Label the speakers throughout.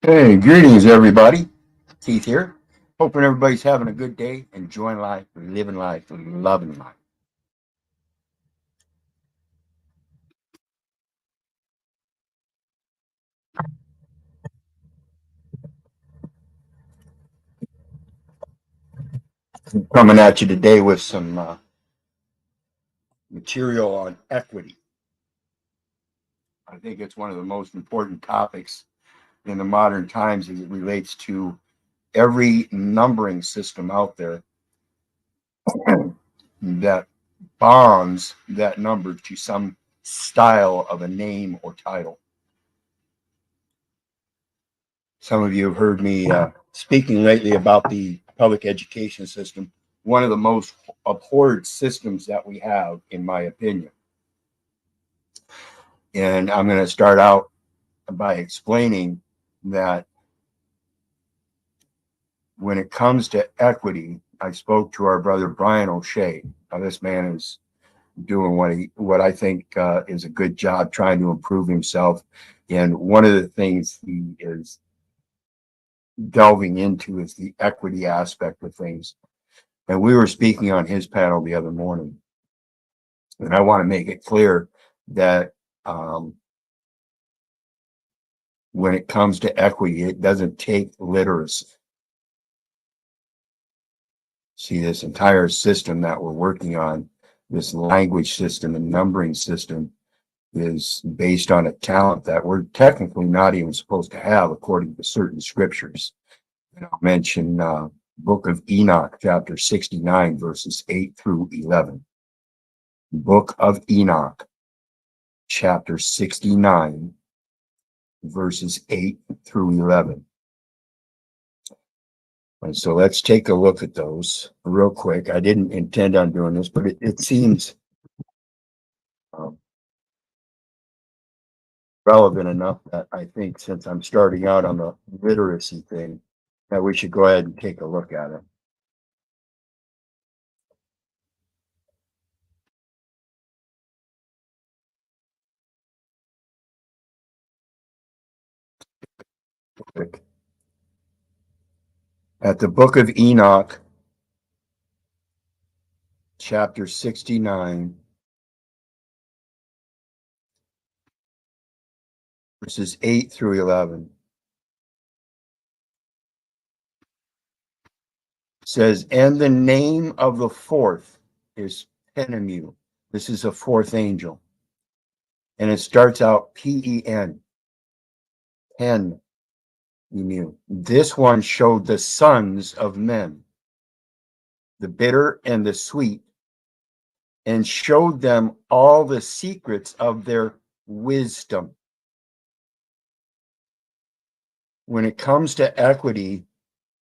Speaker 1: Hey, greetings, everybody. Keith here. Hoping everybody's having a good day, enjoying life, living life, loving life. Coming at you today with some material on equity. I think it's one of the most important topics in the modern times as it relates to every numbering system out there that bonds that number to some style of a name or title. Some of you have heard me speaking lately about the public education system, one of the most abhorred systems that we have, in my opinion. And I'm going to start out by explaining that when it comes to equity, I spoke to our brother Brian O'Shea. Now, this man is doing what I think is a good job trying to improve himself. And one of the things he is delving into is the equity aspect of things. And we were speaking on his panel the other morning. And I want to make it clear that when it comes to equity, it doesn't take literacy. See, this entire system that we're working on, this language system and numbering system, is based on a talent that we're technically not even supposed to have according to certain scriptures. And I'll mention Book of Enoch, chapter 69, verses 8 through 11. Book of Enoch, chapter 69, verses 8 through 11. And so let's take a look at those real quick. I didn't intend on doing this, but it seems relevant enough that I think, since I'm starting out on the literacy thing, that we should go ahead and take a look at it. At the Book of Enoch, chapter 69, verses 8 through 11. Says, and the name of the fourth is Penemu. This is a fourth angel. And it starts out P-E-N. Pen. This one showed the sons of men, the bitter and the sweet, and showed them all the secrets of their wisdom. When it comes to equity,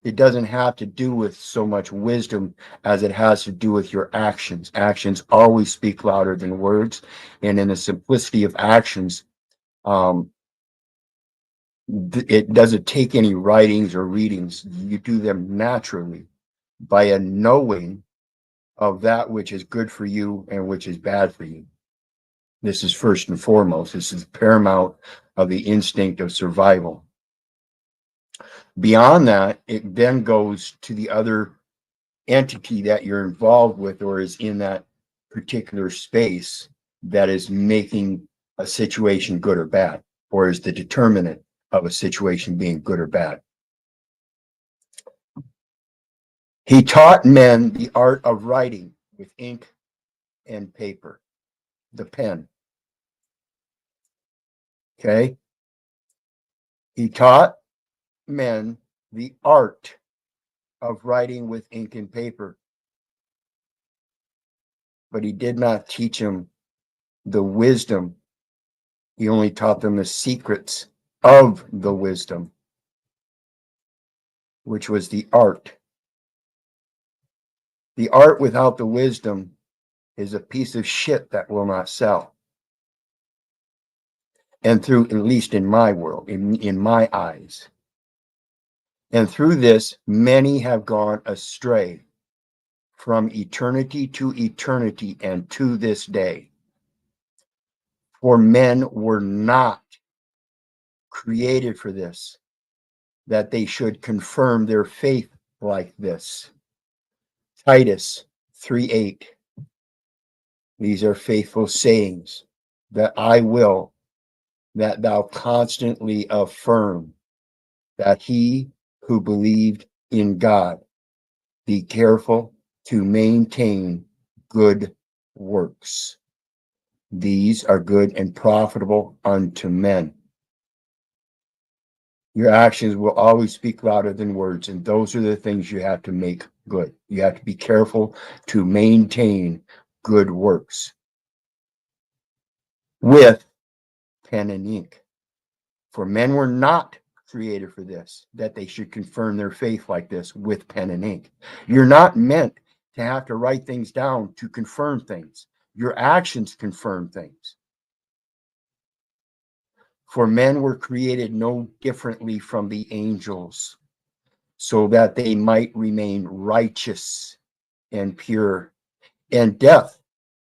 Speaker 1: it doesn't have to do with so much wisdom as it has to do with your actions. Actions always speak louder than words. And in the simplicity of actions, it doesn't take any writings or readings. You do them naturally by a knowing of that which is good for you and which is bad for you. This is first and foremost. This is paramount of the instinct of survival. Beyond that, it then goes to the other entity that you're involved with or is in that particular space that is making a situation good or bad, or is the determinant of a situation being good or bad. He taught men the art of writing with ink and paper, the pen. Okay? He taught men the art of writing with ink and paper, but he did not teach them the wisdom. He only taught them the secrets of the wisdom, which was the art. The art without the wisdom is a piece of shit that will not sell. And through, at least in my world, in my eyes. And through this, many have gone astray from eternity to eternity and to this day. For men were not created for this. that they should confirm their faith like this. Titus 3:8. These are faithful sayings that I will that thou constantly affirm, that he who believed in God be careful to maintain good works. These are good and profitable unto men. Your actions will always speak louder than words, and those are the things you have to make good. You have to be careful to maintain good works with pen and ink. For men were not created for this, that they should confirm their faith like this with pen and ink. You're not meant to have to write things down to confirm things. Your actions confirm things. For men were created no differently from the angels, so that they might remain righteous and pure. And death,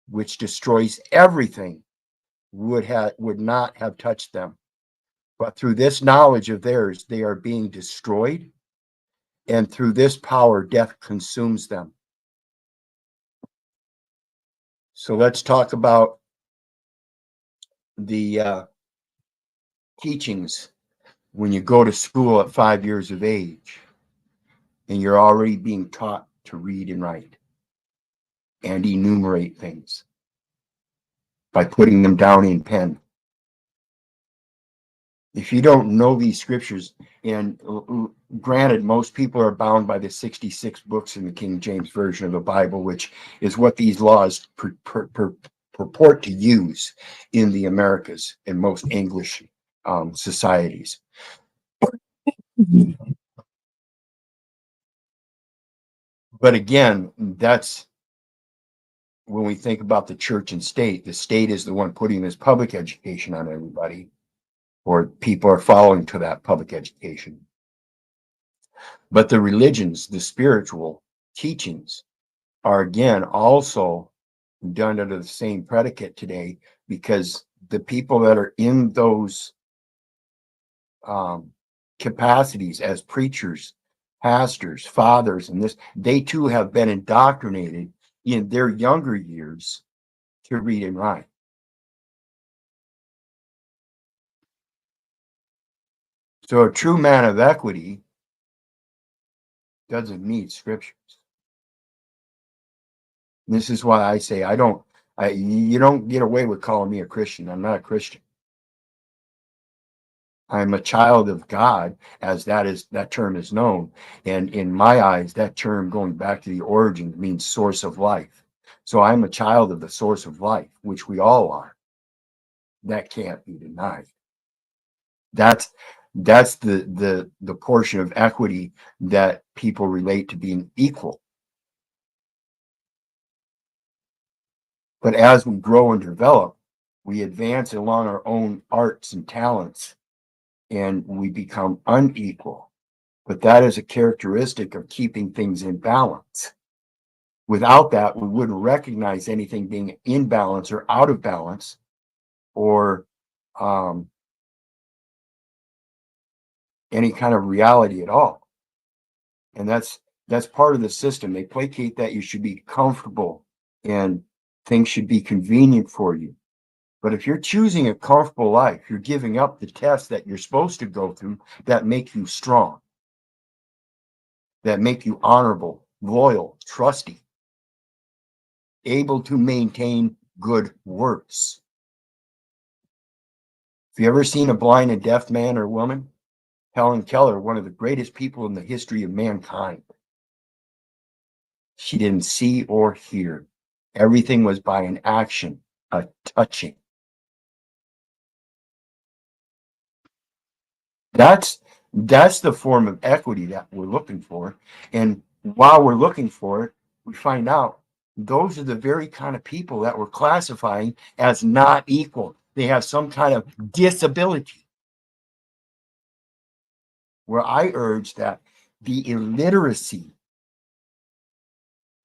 Speaker 1: which destroys everything, would not have touched them. But through this knowledge of theirs, they are being destroyed, and through this power, death consumes them. So let's talk about the teachings when you go to school at 5 years of age and you're already being taught to read and write and enumerate things by putting them down in pen. If you don't know these scriptures, and granted, most people are bound by the 66 books in the King James Version of the Bible, which is what these laws purport to use in the Americas and most English societies. But again, that's when we think about the church and state. The state is the one putting this public education on everybody, or people are following to that public education. But the religions, the spiritual teachings, are again also done under the same predicate today, because the people that are in those capacities as preachers, pastors, fathers, and this, they too have been indoctrinated in their younger years to read and write. So a true man of equity doesn't need scriptures. This is why I say you don't get away with calling me a Christian. I'm not a Christian. I'm a child of God, as that term is known. And in my eyes, that term, going back to the origin, means source of life. So I'm a child of the source of life, which we all are. That can't be denied. That's the portion of equity that people relate to being equal. But as we grow and develop, we advance along our own arts and talents, and we become unequal. But that is a characteristic of keeping things in balance. Without that, we wouldn't recognize anything being in balance or out of balance, or any kind of reality at all. And that's part of the system. They placate that you should be comfortable and things should be convenient for you. But if you're choosing a comfortable life, you're giving up the tests that you're supposed to go through that make you strong, that make you honorable, loyal, trusty, able to maintain good works. Have you ever seen a blind and deaf man or woman? Helen Keller, one of the greatest people in the history of mankind. She didn't see or hear. Everything was by an action, a touching. That's the form of equity that we're looking for. And while we're looking for it, we find out those are the very kind of people that we're classifying as not equal. They have some kind of disability. Where I urge that the illiteracy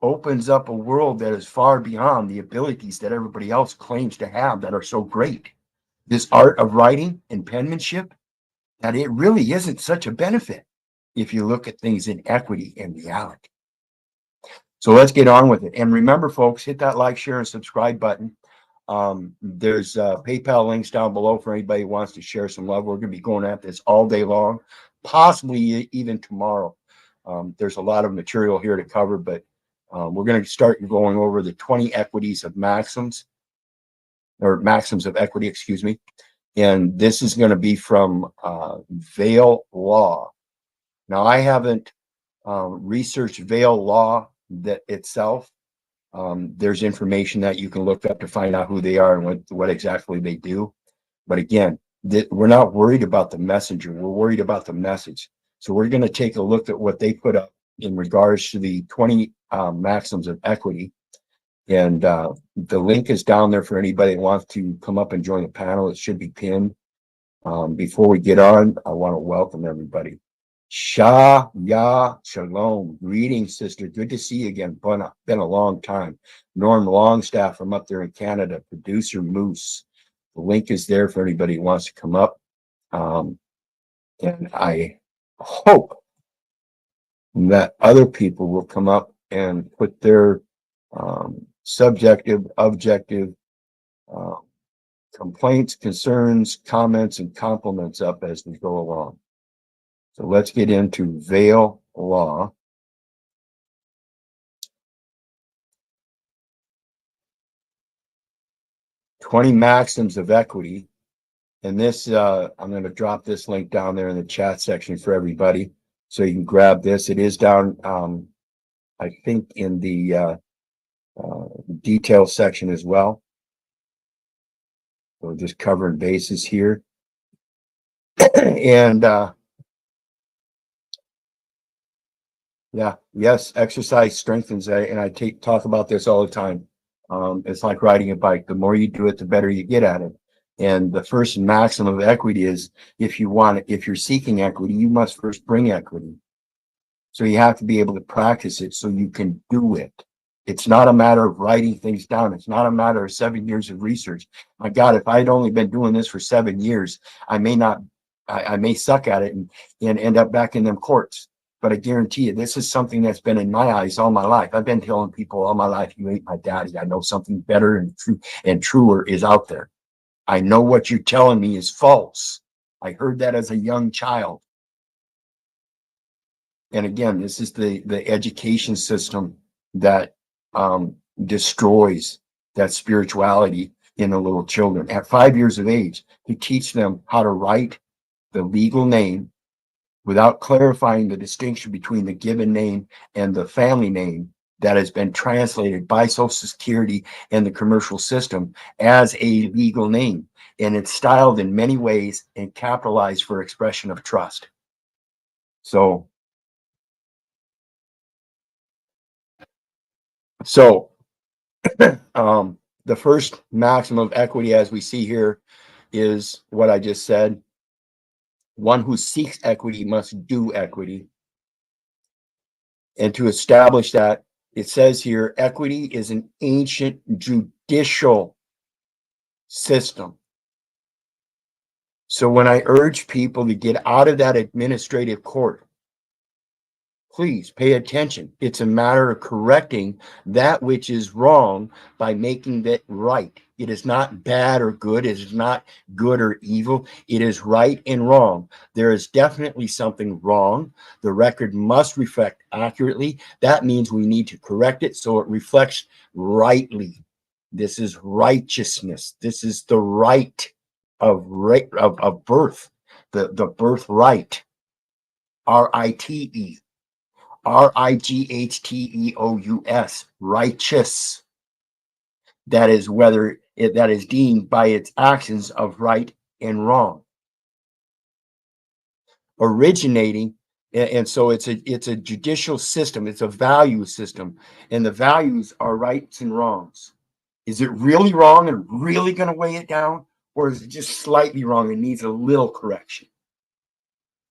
Speaker 1: opens up a world that is far beyond the abilities that everybody else claims to have that are so great. This art of writing and penmanship, that it really isn't such a benefit. if you look at things in equity and reality. So let's get on with it. And remember, folks, hit that like, share, and subscribe button. There's PayPal links down below for anybody who wants to share some love. We're going to be going at this all day long, possibly even tomorrow. There's a lot of material here to cover, but we're going to start going over the 20 equities of maxims, or maxims of equity, excuse me. And this is going to be from Vail Law. Now, I haven't researched Vail Law that itself. There's information that you can look up to find out who they are and what exactly they do. But again, we're not worried about the messenger. We're worried about the message. So we're going to take a look at what they put up in regards to the 20 maxims of equity. And the link is down there for anybody that wants to come up and join the panel. It should be pinned. Before we get on, I want to welcome everybody. Shah Ya Shalom. Greetings, sister. Good to see you again. Been a long time. Norm Longstaff from up there in Canada, producer Moose. The link is there for anybody who wants to come up. And I hope that other people will come up and put their subjective, objective complaints, concerns, comments, and compliments up as we go along. So let's get into Vail Law. "20 Maxims of Equity." And this, I'm going to drop this link down there in the chat section for everybody, so you can grab this. It is down, I think, in the detail section as well. So just covering bases here. And yeah, yes, exercise strengthens, and I talk about this all the time. It's like riding a bike. The more you do it, the better you get at it. And the first maxim of equity is, if you're seeking equity, you must first bring equity. So you have to be able to practice it so you can do it. It's not a matter of writing things down. It's not a matter of 7 years of research. My God, if I'd only been doing this for 7 years, I may suck at it and end up back in them courts. But I guarantee you, this is something that's been in my eyes all my life. I've been telling people all my life, you ain't my daddy. I know something better and truer is out there. I know what you're telling me is false. I heard that as a young child. And again, this is the education system that destroys that spirituality in the little children. At 5 years of age, to teach them how to write the legal name without clarifying the distinction between the given name and the family name that has been translated by Social Security and the commercial system as a legal name. And it's styled in many ways and capitalized for expression of trust. So the first maxim of equity, as we see here, is what I just said. One who seeks equity must do equity. And to establish that, it says here, equity is an ancient judicial system. So when I urge people to get out of that administrative court, please pay attention. It's a matter of correcting that which is wrong by making that right. It is not bad or good. It is not good or evil. It is right and wrong. There is definitely something wrong. The record must reflect accurately. That means we need to correct it so it reflects rightly. This is righteousness. This is the right of birth, the birthright. RITE. RIGHTEOUS, righteous. That is that is deemed by its actions of right and wrong. Originating, and so it's a judicial system, it's a value system, and the values are rights and wrongs. Is it really wrong and really going to weigh it down, or is it just slightly wrong and needs a little correction?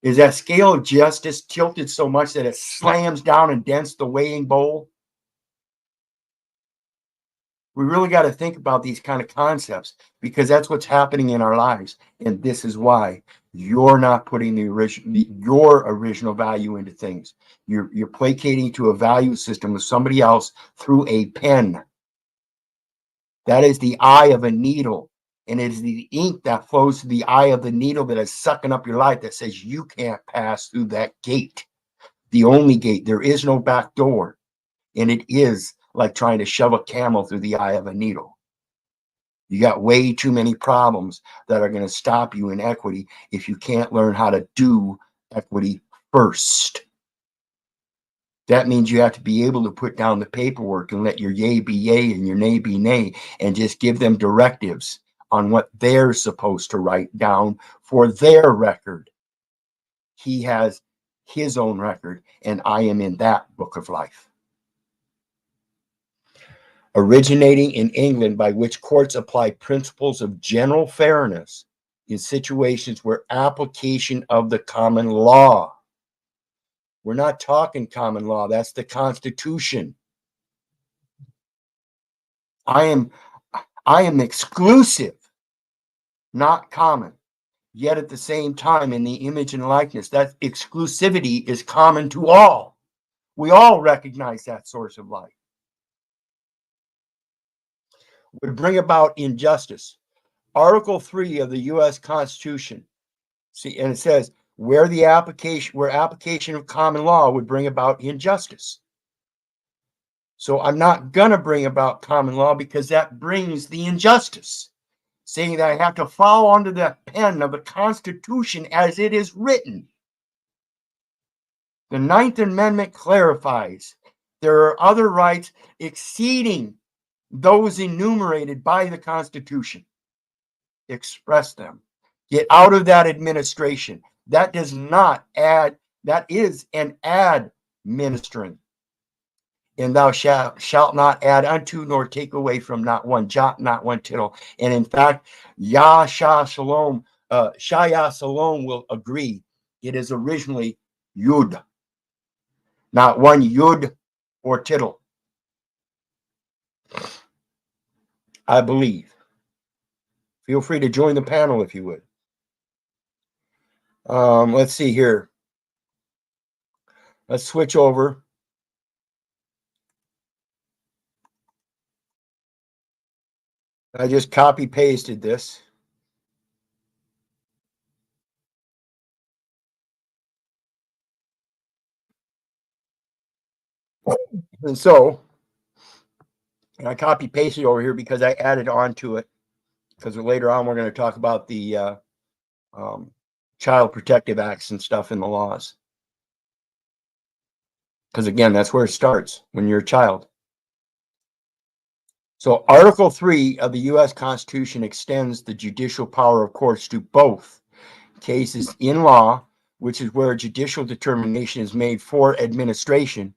Speaker 1: Is that scale of justice tilted so much that it slams down and dents the weighing bowl? We really got to think about these kind of concepts, because that's what's happening in our lives. And this is why You're not putting your original value into things. You're placating to a value system of somebody else through a pen. That is the eye of a needle. And it is the ink that flows through the eye of the needle that is sucking up your life that says you can't pass through that gate. The only gate. There is no back door. And it is like trying to shove a camel through the eye of a needle. You got way too many problems that are going to stop you in equity if you can't learn how to do equity first. That means you have to be able to put down the paperwork and let your yay be yay and your nay be nay, and just give them directives on what they're supposed to write down for their record. He has his own record, and I am in that book of life. Originating in England, by which courts apply principles of general fairness in situations where application of the common law. We're not talking common law. That's the Constitution. I am exclusive, not common. Yet at the same time, in the image and likeness, that exclusivity is common to all. We all recognize that source of life. Would bring about injustice. Article 3 of the U.S. Constitution. See, and it says where application of common law would bring about injustice. So I'm not going to bring about common law because that brings the injustice, saying that I have to follow under the pen of the Constitution as it is written. The Ninth Amendment clarifies there are other rights exceeding those enumerated by the Constitution. Express them. Get out of that administration. That does not add, that is an administering. And thou shalt not add unto nor take away from not one jot, not one tittle. And in fact, Shah Shalom will agree it is originally Yud, not one Yud or tittle. I believe. Feel free to join the panel if you would. Let's see here. Let's switch over. I just copy pasted this. And so, and I copy pasted over here because I added on to it, because later on we're going to talk about the Child Protective Acts and stuff in the laws. Because again, that's where it starts when you're a child. So Article 3 of the U.S. Constitution extends the judicial power of courts to both cases in law, which is where judicial determination is made for administration,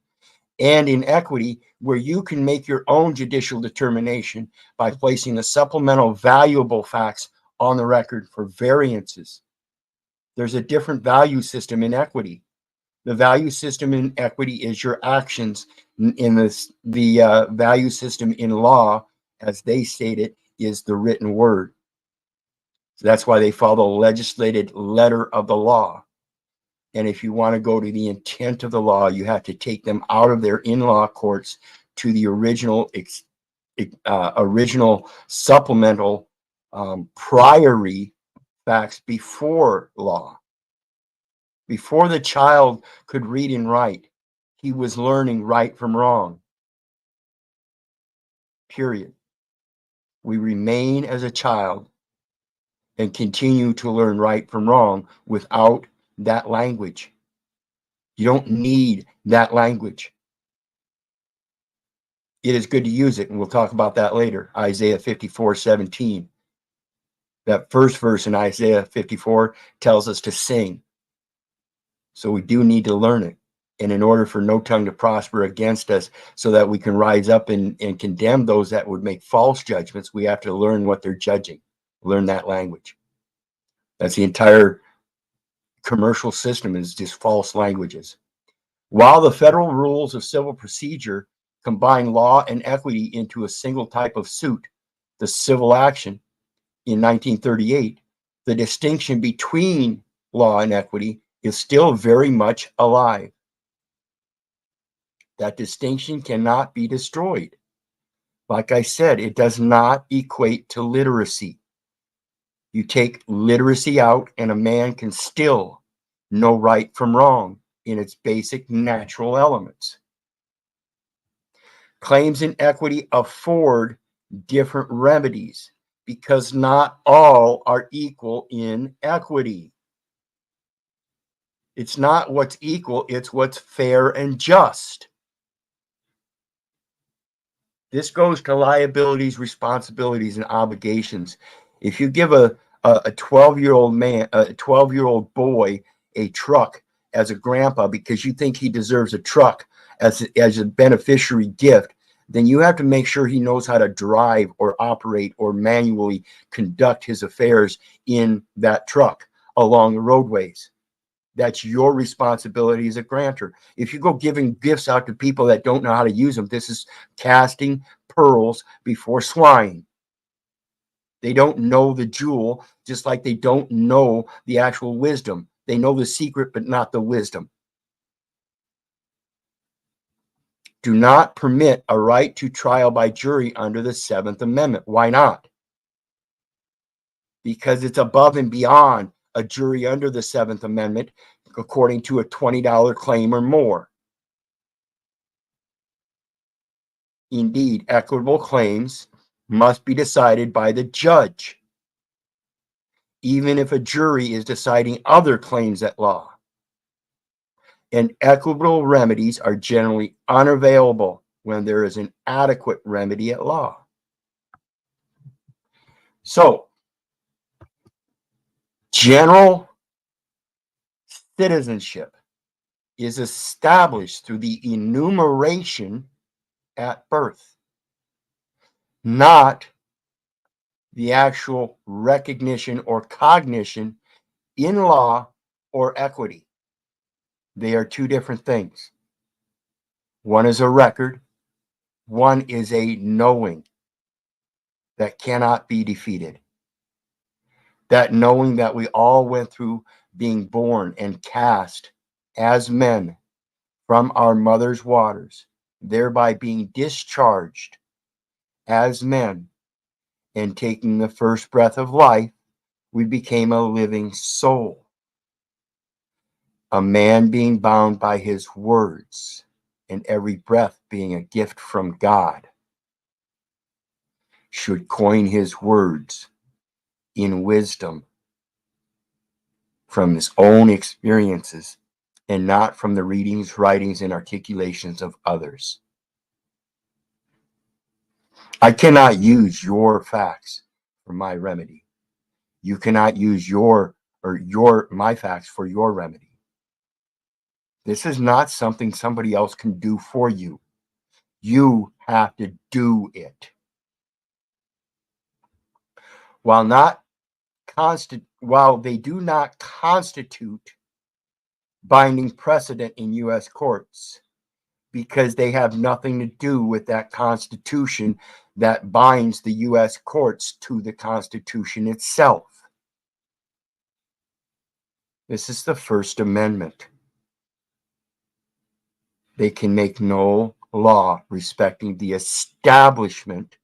Speaker 1: and in equity, where you can make your own judicial determination by placing the supplemental valuable facts on the record for variances. There's a different value system in equity. The value system in equity is your actions. In the value system in law, as they state it, is the written word. So that's why they follow the legislated letter of the law. And if you want to go to the intent of the law, you have to take them out of their in-law courts to the original supplemental priory facts before law. Before the child could read and write, he was learning right from wrong. Period. We remain as a child and continue to learn right from wrong without that language. You don't need that language. It is good to use it, and we'll talk about that later. Isaiah 54:17. That first verse in Isaiah 54 tells us to sing. So we do need to learn it. And in order for no tongue to prosper against us, so that we can rise up and condemn those that would make false judgments, we have to learn what they're judging, learn that language. That's the entire commercial system, is just false languages. While the federal rules of civil procedure combine law and equity into a single type of suit, the civil action, in 1938, the distinction between law and equity is still very much alive. That distinction cannot be destroyed. Like I said, it does not equate to literacy. You take literacy out, and a man can still know right from wrong in its basic natural elements. Claims in equity afford different remedies because not all are equal in equity. It's not what's equal, it's what's fair and just. This goes to liabilities, responsibilities, and obligations. If you give a 12-year-old man, a 12-year-old boy, a truck as a grandpa because you think he deserves a truck as a beneficiary gift, then you have to make sure he knows how to drive or operate or manually conduct his affairs in that truck along the roadways. That's your responsibility as a grantor. If you go giving gifts out to people that don't know how to use them, this is casting pearls before swine. They don't know the jewel, just like they don't know the actual wisdom. They know the secret, but not the wisdom. Do not permit a right to trial by jury under the 7th Amendment. Why not? Because it's above and beyond a jury under the 7th Amendment, according to a $20 claim or more. Indeed, equitable claims must be decided by the judge, even if a jury is deciding other claims at law. And equitable remedies are generally unavailable when there is an adequate remedy at law. So, general citizenship is established through the enumeration at birth, not the actual recognition or cognition in law or equity. They are two different things. One is a record, one is a knowing that cannot be defeated. That knowing that we all went through being born and cast as men from our mother's waters, thereby being discharged as men, and taking the first breath of life, we became a living soul. A man being bound by his words, and every breath being a gift from God, should coin his words in wisdom from his own experiences and not from the readings, writings, and articulations of others. I cannot use your facts for my remedy. You cannot use my facts for your remedy. This is not something somebody else can do for you. You have to do it. While they do not constitute binding precedent in U.S. courts, because they have nothing to do with that Constitution that binds the U.S. courts to the Constitution itself. This is the First Amendment. They can make no law respecting the establishment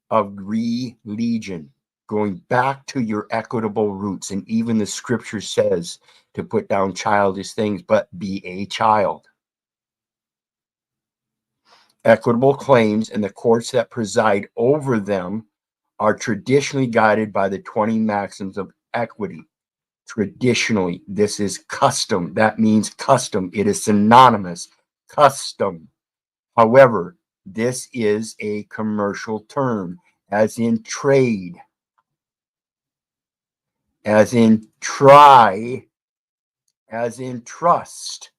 Speaker 1: of religion, going back to your equitable roots. And even the scripture says to put down childish things, but be a child. Equitable claims and the courts that preside over them are traditionally guided by the 20 maxims of equity. Traditionally, this is custom. That means custom. It is synonymous. Custom. However, this is a commercial term, as in trade, as in try, as in trust.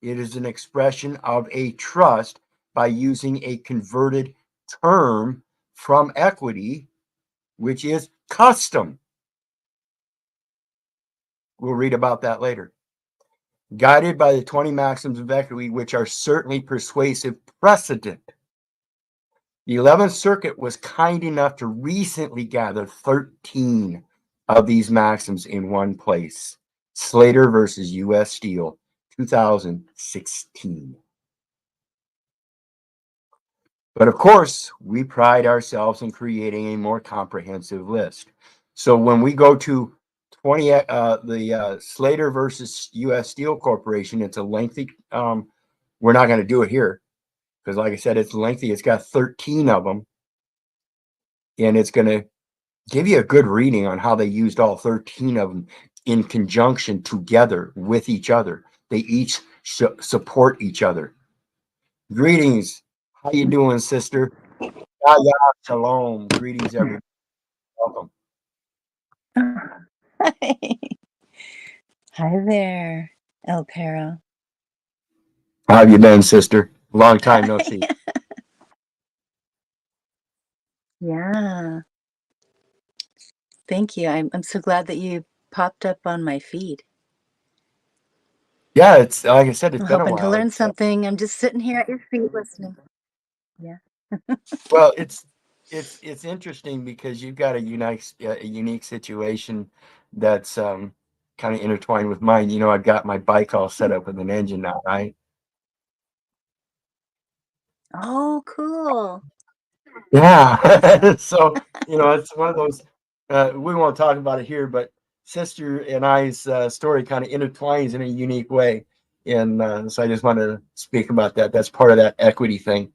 Speaker 1: It is an expression of a trust by using a converted term from equity, which is custom. We'll read about that later. Guided by the 20 maxims of equity, which are certainly persuasive precedent. The 11th Circuit was kind enough to recently gather 13 of these maxims in one place. Slater versus U.S. Steel, 2016. But of course, we pride ourselves in creating a more comprehensive list. So when we go to the Slater versus U.S. Steel Corporation, it's a lengthy. We're not going to do it here because, like I said, it's lengthy. It's got 13 of them, and it's going to give you a good reading on how they used all 13 of them in conjunction together with each other. They each support each other. Greetings. How you doing, sister? Yeah, shalom. Greetings, everyone. Welcome.
Speaker 2: Hi there, El Perro.
Speaker 1: How have you been, sister? Long time no see.
Speaker 2: Yeah, thank you. I'm so glad that you popped up on my feed.
Speaker 1: Yeah, it's like I said, it's
Speaker 2: I'm
Speaker 1: been a
Speaker 2: hoping to
Speaker 1: while.
Speaker 2: learn something. I'm just sitting here at your feet listening. Yeah.
Speaker 1: Well, it's interesting because you've got a unique situation that's kind of intertwined with mine. You know, I've got my bike all set up with an engine now, right?
Speaker 2: Oh, cool.
Speaker 1: Yeah. So, you know, it's one of those, we won't talk about it here, but sister and I's story kind of intertwines in a unique way. And so I just want to speak about that. That's part of that equity thing.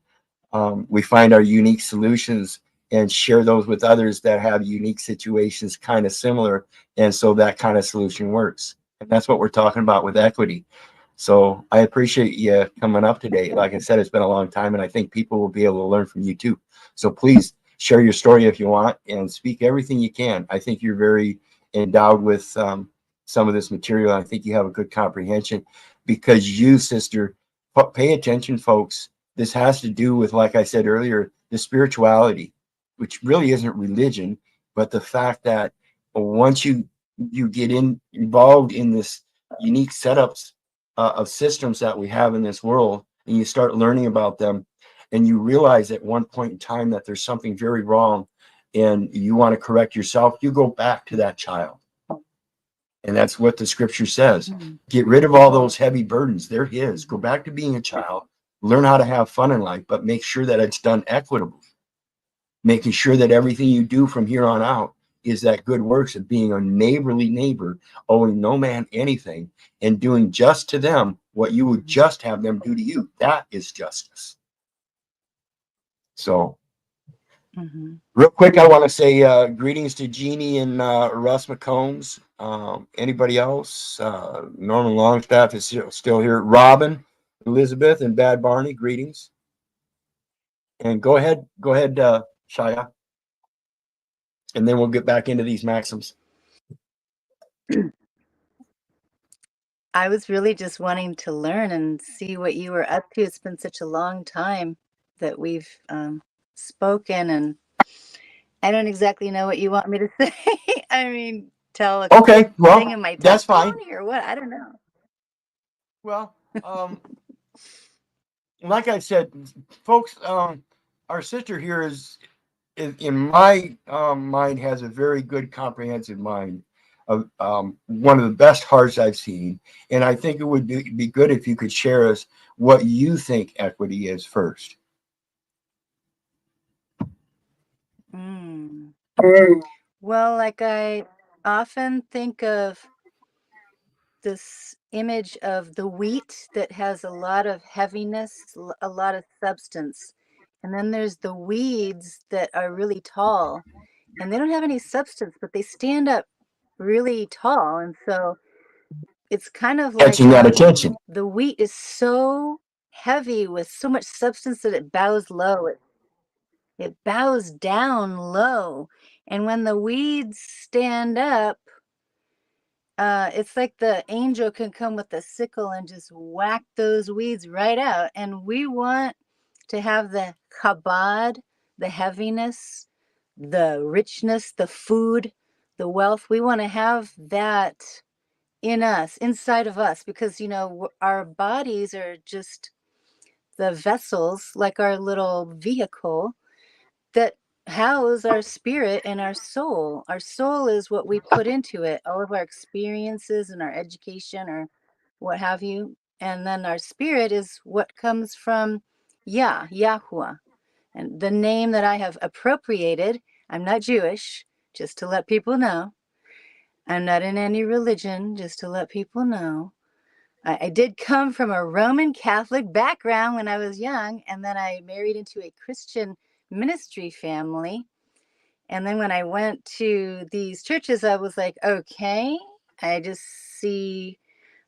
Speaker 1: We find our unique solutions and share those with others that have unique situations kind of similar. And so that kind of solution works. And that's what we're talking about with equity. So I appreciate you coming up today. Like I said, it's been a long time, and I think people will be able to learn from you too. So please share your story if you want and speak everything you can. I think you're very endowed with some of this material. I think you have a good comprehension because you, sister, pay attention, folks. This has to do with, like I said earlier, the spirituality, which really isn't religion, but the fact that once you get involved in this unique setups of systems that we have in this world, and you start learning about them, and you realize at one point in time that there's something very wrong, and you want to correct yourself, you go back to that child. And that's what the scripture says. Get rid of all those heavy burdens. They're his. Go back to being a child. Learn how to have fun in life, but make sure that it's done equitably. Making sure that everything you do from here on out is that good works of being a neighborly neighbor, owing no man anything, and doing just to them what you would just have them do to you. That is justice. So, real quick, I want to say greetings to Jeannie and Russ McCombs. Anybody else? Norman Longstaff is still here. Robin, Elizabeth, and Bad Barney, greetings. And go ahead, Shia, and then we'll get back into these maxims.
Speaker 2: I was really just wanting to learn and see what you were up to. It's been such a long time that we've spoken, and I don't exactly know what you want me to say. I mean, tell a
Speaker 1: Okay, well,
Speaker 2: thing in my
Speaker 1: that's fine.
Speaker 2: testimony or what? I don't know.
Speaker 1: Well, like I said, folks, our sister here is in my mind has a very good comprehensive mind of one of the best hearts I've seen, and I think it would be good if you could share us what you think equity is first.
Speaker 2: Well, like I often think of this image of the wheat that has a lot of heaviness, a lot of substance. And then there's the weeds that are really tall and they don't have any substance, but they stand up really tall. And so it's kind of like
Speaker 1: Catching that attention.
Speaker 2: the wheat is so heavy with so much substance that it bows low. It bows down low. And when the weeds stand up, it's like the angel can come with a sickle and just whack those weeds right out. And we want to have the kabod, the heaviness, the richness, the food, the wealth. We want to have that in us, inside of us, because, you know, our bodies are just the vessels, like our little vehicle, that house our spirit and our soul. Our soul is what we put into it, all of our experiences and our education or what have you. And then our spirit is what comes from Yahuwah. And the name that I have appropriated, I'm not Jewish, just to let people know. I'm not in any religion, just to let people know. I did come from a Roman Catholic background when I was young, and then I married into a Christian ministry family. And then when I went to these churches, I was like, okay, I just see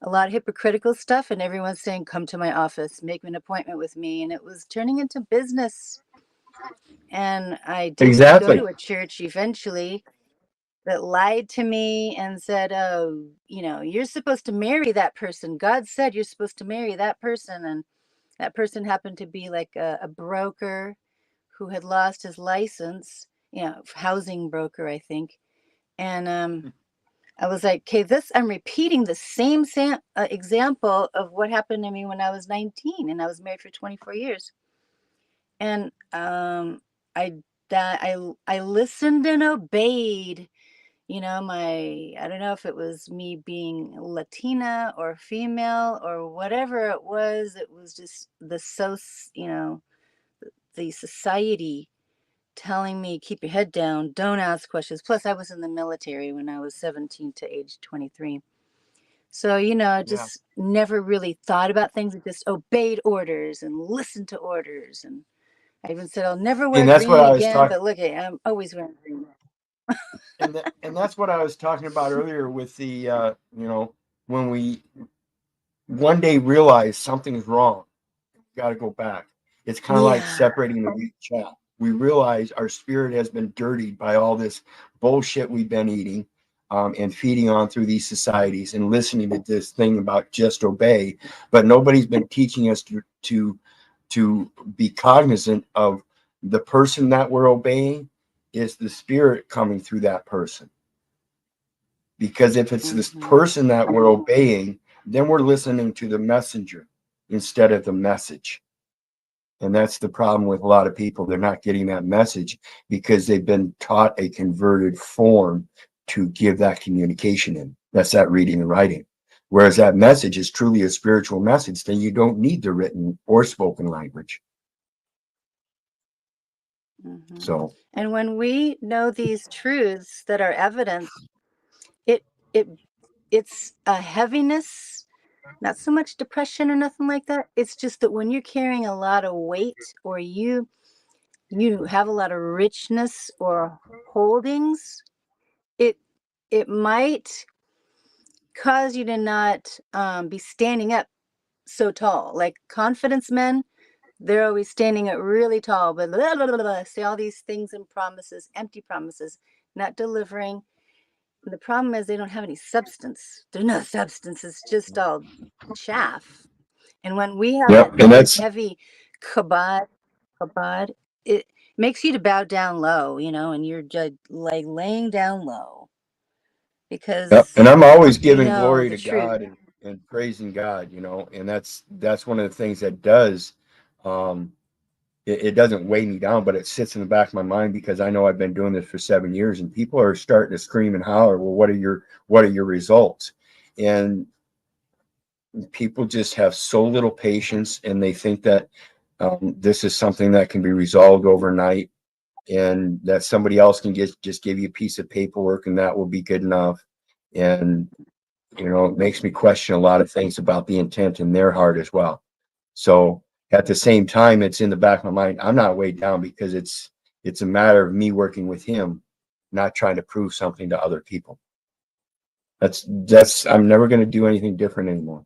Speaker 2: a lot of hypocritical stuff, and everyone's saying, come to my office, make an appointment with me. And it was turning into business. And I did go
Speaker 1: Exactly.
Speaker 2: to a church eventually that lied to me and said, oh, you're supposed to marry that person. God said you're supposed to marry that person. And that person happened to be like a broker who had lost his license, housing broker, I think. And I was like, okay, I'm repeating the same example of what happened to me when I was 19 and I was married for 24 years. And I I listened and obeyed. I don't know if it was me being Latina or female or whatever it was. It was just the society telling me, keep your head down, don't ask questions. Plus, I was in the military when I was 17 to age 23. So,
Speaker 1: Yeah.
Speaker 2: just never really thought about things. I just obeyed orders and listened to orders. And I even said, I'll never wear
Speaker 1: And that's what
Speaker 2: green
Speaker 1: I was
Speaker 2: again.
Speaker 1: talking.
Speaker 2: But look, I'm always wearing green.
Speaker 1: And that's what I was talking about earlier with the when we one day realize something's wrong, got to go back. It's kind of like
Speaker 2: Yeah.
Speaker 1: separating the wheat and chaff. We realize our spirit has been dirtied by all this bullshit we've been eating, and feeding on through these societies and listening to this thing about just obey. But nobody's been teaching us to be cognizant of the person that we're obeying is the spirit coming through that person. Because if it's this
Speaker 2: Mm-hmm.
Speaker 1: person that we're obeying, then we're listening to the messenger instead of the message. And that's the problem with a lot of people. They're not getting that message because they've been taught a converted form to give that communication in. That's that reading and writing. Whereas that message is truly a spiritual message, then you don't need the written or spoken language.
Speaker 2: Mm-hmm.
Speaker 1: So,
Speaker 2: And when we know these truths that are evident, it it it's a heaviness, not so much depression or nothing like that. It's just that when you're carrying a lot of weight or you have a lot of richness or holdings, it it might cause you to not be standing up so tall. Like confidence men, they're always standing up really tall, but blah, blah, blah, blah, say all these things and promises, empty promises, not delivering. And the problem is they don't have any substance. There's no substance. It's just all chaff. And when we have
Speaker 1: yep.
Speaker 2: that
Speaker 1: And that's,
Speaker 2: heavy kabod, it makes you to bow down low, and you're just like laying down low
Speaker 1: yep. And
Speaker 2: because
Speaker 1: I'm always
Speaker 2: you
Speaker 1: giving
Speaker 2: know
Speaker 1: glory
Speaker 2: the
Speaker 1: to
Speaker 2: truth.
Speaker 1: God and praising God, and that's one of the things that does, um, it doesn't weigh me down, but it sits in the back of my mind because I know I've been doing this for 7 years and people are starting to scream and holler, well, what are your results? And people just have so little patience and they think that this is something that can be resolved overnight and that somebody else can just give you a piece of paperwork and that will be good enough. And, it makes me question a lot of things about the intent in their heart as well. So at the same time, it's in the back of my mind. I'm not weighed down because it's a matter of me working with him, not trying to prove something to other people. That's I'm never going to do anything different anymore.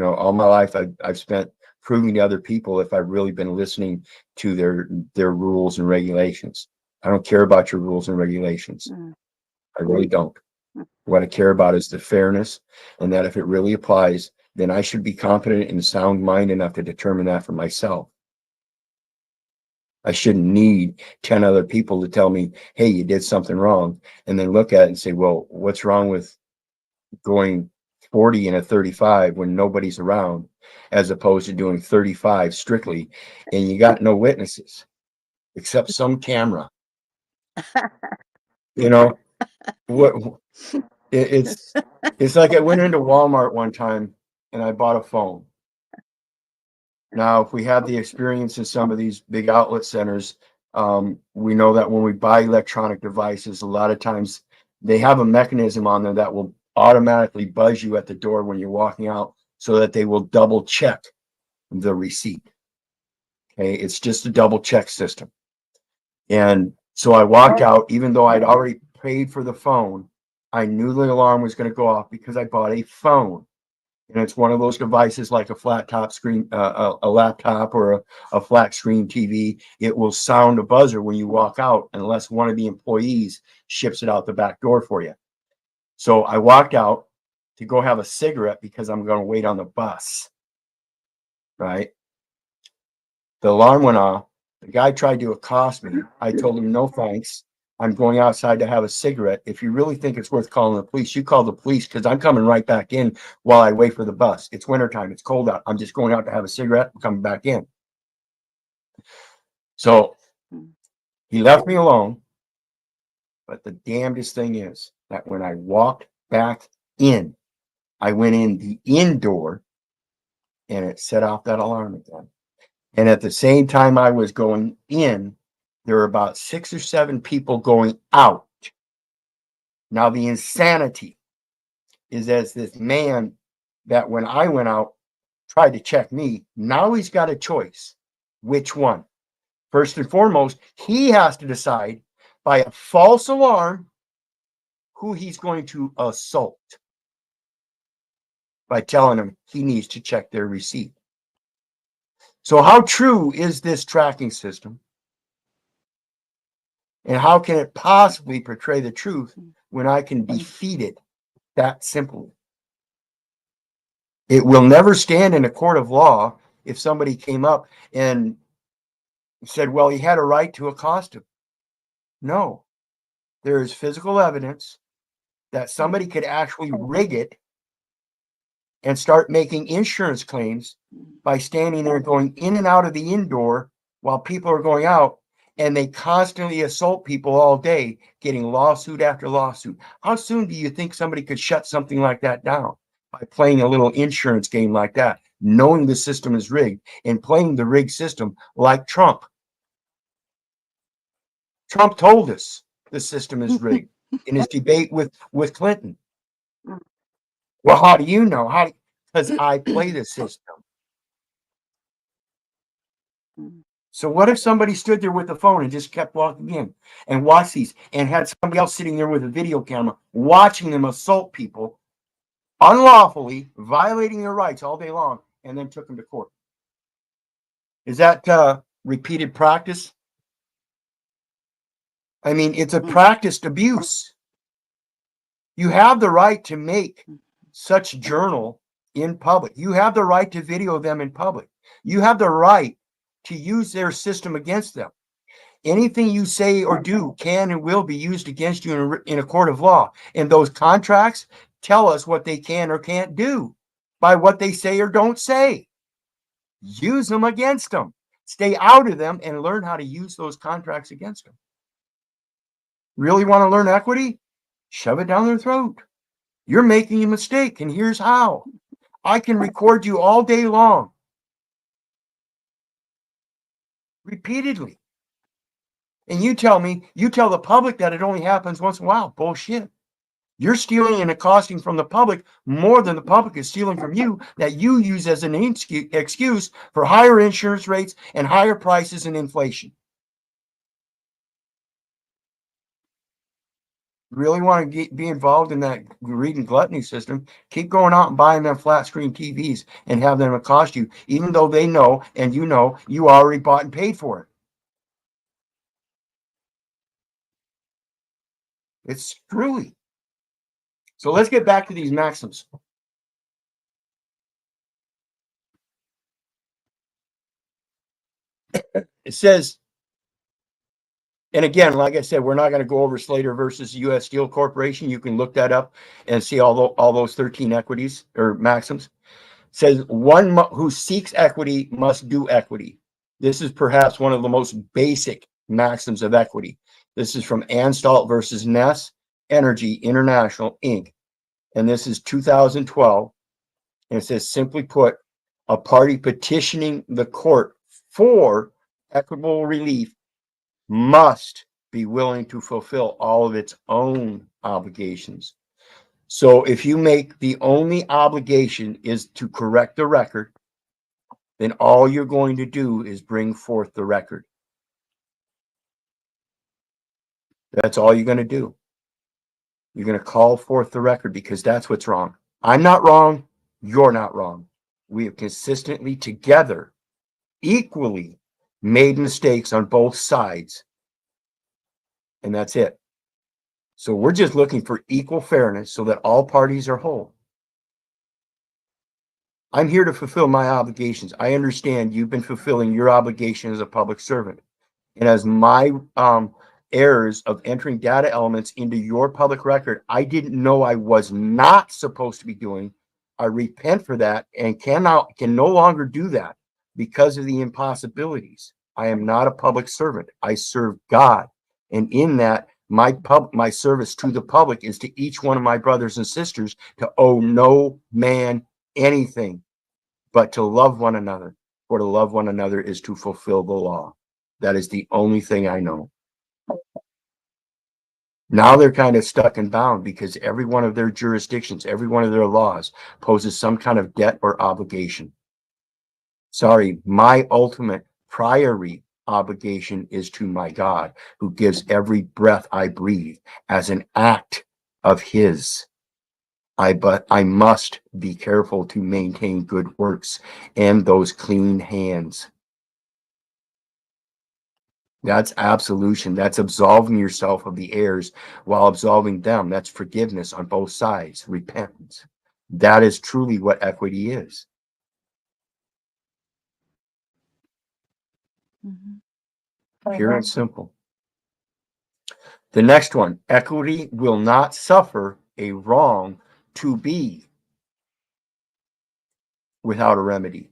Speaker 1: All my life I've spent proving to other people if I've really been listening to their rules and regulations. I don't care about your rules and regulations.
Speaker 2: Mm.
Speaker 1: I really don't. What I care about is the fairness, and that if it really applies, then I should be confident and sound mind enough to determine that for myself. I shouldn't need 10 other people to tell me, hey, you did something wrong, and then look at it and say, well, what's wrong with going 40 in a 35 when nobody's around, as opposed to doing 35 strictly, and you got no witnesses except some camera. You know, what it's it's like I went into Walmart one time and I bought a phone. Now, if we have the experience in some of these big outlet centers, we know that when we buy electronic devices, a lot of times they have a mechanism on there that will automatically buzz you at the door when you're walking out so that they will double check the receipt. Okay, it's just a double check system. And so I walked out, even though I'd already paid for the phone, I knew the alarm was going to go off because I bought a phone. And it's one of those devices like a flat top screen, a laptop or a flat screen TV. It will sound a buzzer when you walk out unless one of the employees ships it out the back door for you. So I walked out to go have a cigarette because I'm going to wait on the bus, right? The alarm went off. The guy tried to accost me. I told him, no thanks. I'm going outside to have a cigarette. If you really think it's worth calling the police, you call the police because I'm coming right back in while I wait for the bus. It's wintertime. It's cold out. I'm just going out to have a cigarette. I'm coming back in. So he left me alone. But the damnedest thing is that when I walked back in, I went in the indoor and it set off that alarm again. And at the same time I was going in, there were about 6 or 7 people going out. Now, the insanity is as this man that when I went out tried to check me, now he's got a choice. Which one? First and foremost, he has to decide by a false alarm who he's going to assault by telling him he needs to check their receipt. So how true is this tracking system? And how can it possibly portray the truth when I can defeat it that simply? It will never stand in a court of law if somebody came up and said, well, he had a right to accost him. No, there is physical evidence that somebody could actually rig it and start making insurance claims by standing there going in and out of the indoor while people are going out, and they constantly assault people all day, getting lawsuit after lawsuit. How soon do you think somebody could shut something like that down? By playing a little insurance game like that, knowing the system is rigged and playing the rigged system like Trump. Trump told us the system is rigged in his debate with Clinton. Well, how do you know? Because I play the system. So what if somebody stood there with the phone and just kept walking in and watched these and had somebody else sitting there with a video camera watching them assault people unlawfully, violating their rights all day long, and then took them to court? Is that repeated practice? I mean, it's a practiced abuse. You have the right to make such journal in public. You have the right to video them in public. You have the right to use their system against them. Anything you say or do can and will be used against you in a court of law. And those contracts tell us what they can or can't do by what they say or don't say. Use them against them. Stay out of them and learn how to use those contracts against them. Really want to learn equity? Shove it down their throat. You're making a mistake, and here's how. I can record you all day long, repeatedly. And you tell the public that it only happens once in a while. Bullshit. You're stealing and accosting from the public more than the public is stealing from you, that you use as an excuse for higher insurance rates and higher prices and inflation. Really want to be involved in that greed and gluttony system, keep going out and buying them flat screen TVs and have them accost you, even though they know and you know you already bought and paid for it. It's screwy. So let's get back to these maxims. It says, and again, like I said, we're not going to go over Slater versus U.S. Steel Corporation. You can look that up and see all those 13 equities or maxims. It says one who seeks equity must do equity. This is perhaps one of the most basic maxims of equity. This is from Anstalt versus Ness Energy International, Inc. And this is 2012. And it says, simply put, a party petitioning the court for equitable relief must be willing to fulfill all of its own obligations. So if you make the only obligation is to correct the record, then all you're going to do is bring forth the record. That's all you're going to do. You're going to call forth the record because that's what's wrong. I'm not wrong. You're not wrong. We have consistently together, equally made mistakes on both sides. And that's it. So we're just looking for equal fairness so that all parties are whole. I'm here to fulfill my obligations. I understand you've been fulfilling your obligation as a public servant. And as my errors of entering data elements into your public record, I didn't know I was not supposed to be doing. I repent for that and can no longer do that because of the impossibilities. I am not a public servant. I serve God. And in that, my service to the public is to each one of my brothers and sisters to owe no man anything, but to love one another. For to love one another is to fulfill the law. That is the only thing I know. Now they're kind of stuck and bound because every one of their jurisdictions, every one of their laws poses some kind of debt or obligation. Sorry, my ultimate priority obligation is to my God, who gives every breath I breathe as an act of his. But I must be careful to maintain good works and those clean hands. That's absolution. That's absolving yourself of the errors while absolving them. That's forgiveness on both sides, repentance. That is truly what equity is. Pure and simple. The next one, equity will not suffer a wrong to be without a remedy.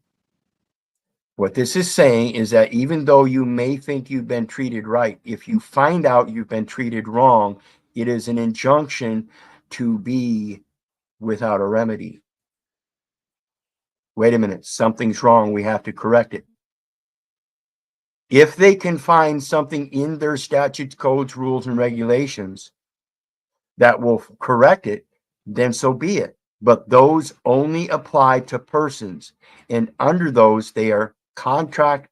Speaker 1: What this is saying is that even though you may think you've been treated right, if you find out you've been treated wrong, it is an injunction to be without a remedy. Wait a minute, something's wrong. We have to correct it. If they can find something in their statutes, codes, rules, and regulations that will correct it, then so be it. But those only apply to persons, and under those, they are contract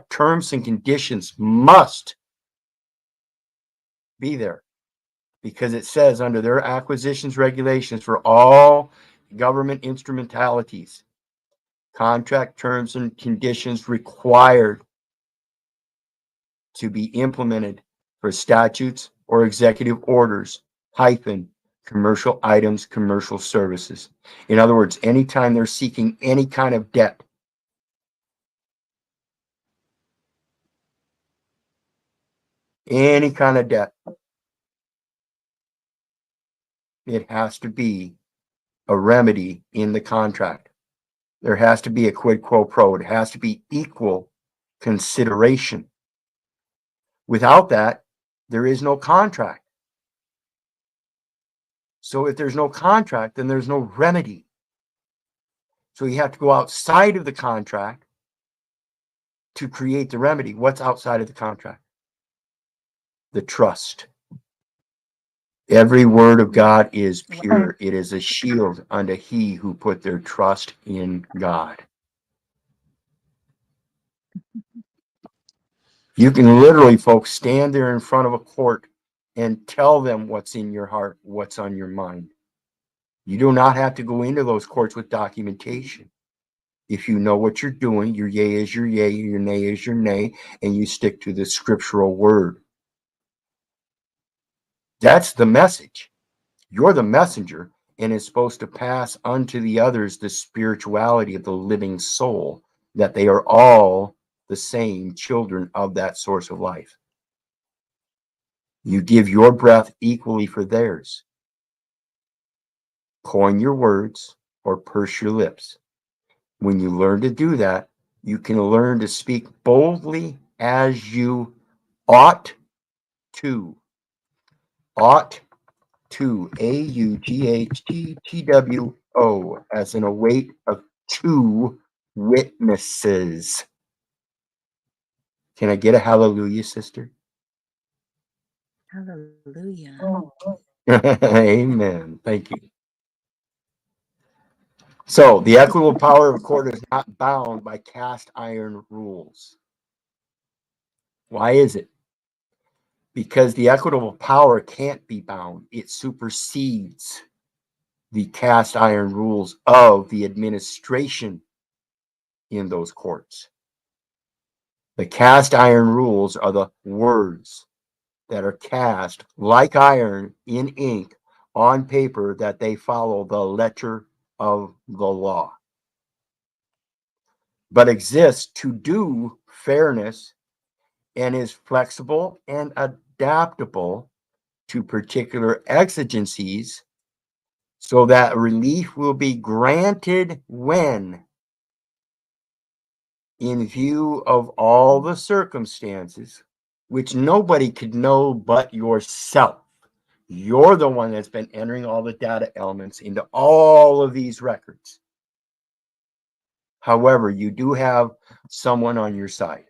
Speaker 1: terms and conditions must be there, because it says under their acquisitions regulations for all government instrumentalities, contract terms and conditions required to be implemented for statutes or executive orders, commercial items, commercial services. In other words, anytime they're seeking any kind of debt, it has to be a remedy in the contract. There has to be a quid pro quo. It has to be equal consideration. Without that, there is no contract. So if there's no contract, then there's no remedy. So you have to go outside of the contract to create the remedy. What's outside of the contract? The trust. Every word of God is pure. It is a shield unto he who put their trust in God. You can literally, folks, stand there in front of a court and tell them what's in your heart, what's on your mind. You do not have to go into those courts with documentation. If you know what you're doing, your yea is your yea, your nay is your nay, and you stick to the scriptural word. That's the message. You're the messenger, and is supposed to pass unto the others the spirituality of the living soul, that they are all the same children of that source of life. You give your breath equally for theirs. Coin your words or purse your lips. When you learn to do that, you can learn to speak boldly as you ought to. Ought to, AUGHTTWO, as in a weight of 2 witnesses. Can I get a hallelujah, sister?
Speaker 2: Hallelujah.
Speaker 1: Amen. Thank you. So the equitable power of court is not bound by cast iron rules. Why is it? Because the equitable power can't be bound. It supersedes the cast iron rules of the administration in those courts. The cast iron rules are the words that are cast like iron in ink on paper, that they follow the letter of the law, but exists to do fairness and is flexible and adaptable to particular exigencies, so that relief will be granted when, in view of all the circumstances, which nobody could know but yourself. You're the one that's been entering all the data elements into all of these records. However, you do have someone on your side,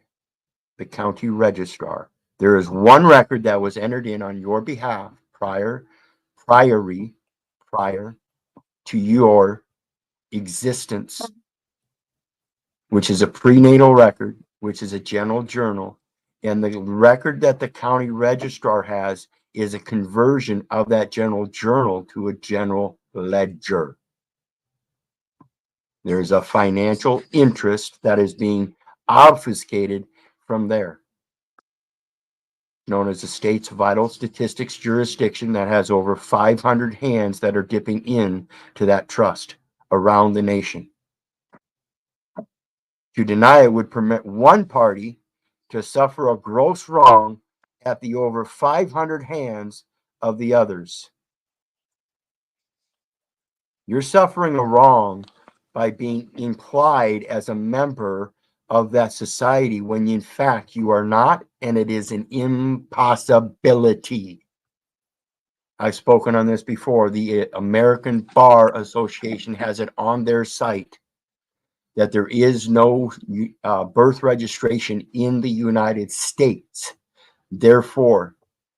Speaker 1: the county registrar. There is one record that was entered in on your behalf prior to your existence, which is a prenatal record, which is a general journal. And the record that the county registrar has is a conversion of that general journal to a general ledger. There's a financial interest that is being obfuscated from there, known as the state's vital statistics jurisdiction, that has over 500 hands that are dipping in to that trust around the nation. To deny it would permit one party to suffer a gross wrong at the over 500 hands of the others. You're suffering a wrong by being implied as a member of that society when in fact you are not, and it is an impossibility. I've spoken on this before. The American Bar Association has it on their site that there is no birth registration in the United States. Therefore,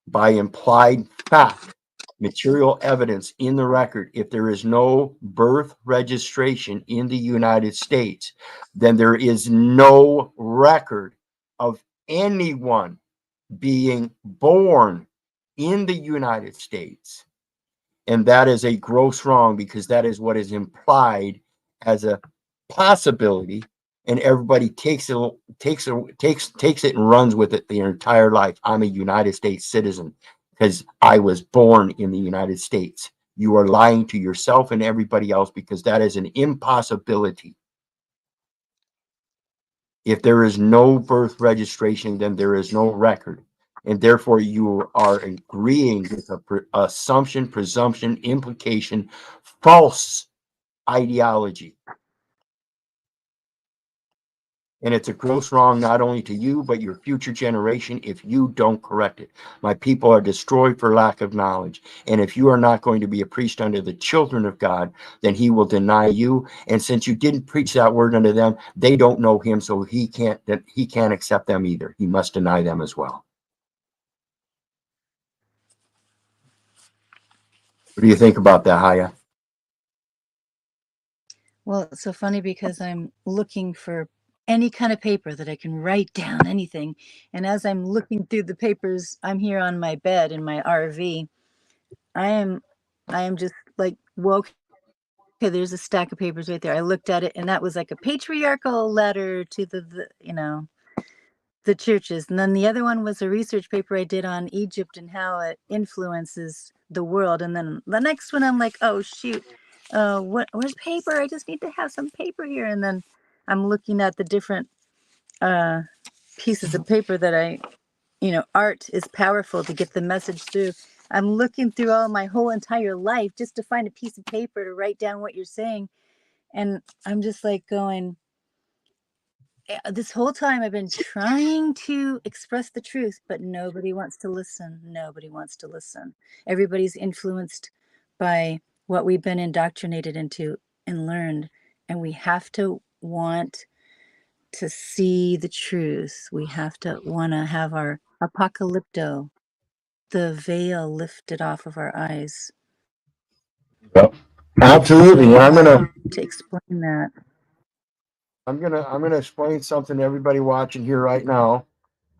Speaker 1: by implied fact, material evidence in the record, if there is no birth registration in the United States, then there is no record of anyone being born in the United States. And that is a gross wrong, because that is what is implied as a possibility, and everybody takes it and runs with it their entire life. I'm a United States citizen because I was born in the United States. You are lying to yourself and everybody else, because that is an impossibility. If there is no birth registration, then there is no record, and therefore you are agreeing with a assumption, presumption, implication, false ideology. And it's a gross wrong, not only to you, but your future generation, if you don't correct it. My people are destroyed for lack of knowledge. And if you are not going to be a priest unto the children of God, then he will deny you. And since you didn't preach that word unto them, they don't know him, so he can't accept them either. He must deny them as well. What do you think about that, Haya?
Speaker 2: Well, it's so funny because I'm looking for any kind of paper that I can write down anything. And as I'm looking through the papers, I'm here on my bed in my RV. I am just like, well, okay, there's a stack of papers right there. I looked at it, and that was like a patriarchal letter to the churches. And then the other one was a research paper I did on Egypt and how it influences the world. And then the next one, I'm like, oh shoot, where's paper? I just need to have some paper here. And then I'm looking at the different pieces of paper that art is powerful to get the message through. I'm looking through all my whole entire life just to find a piece of paper to write down what you're saying. And I'm just like going, this whole time I've been trying to express the truth, but nobody wants to listen. Nobody wants to listen. Everybody's influenced by what we've been indoctrinated into and learned. And we have to want to see the truth. We have to want to have our apocalypto, the veil lifted off of our eyes.
Speaker 1: Yep. Absolutely. And I'm gonna
Speaker 2: to explain that.
Speaker 1: I'm gonna explain something to everybody watching here right now.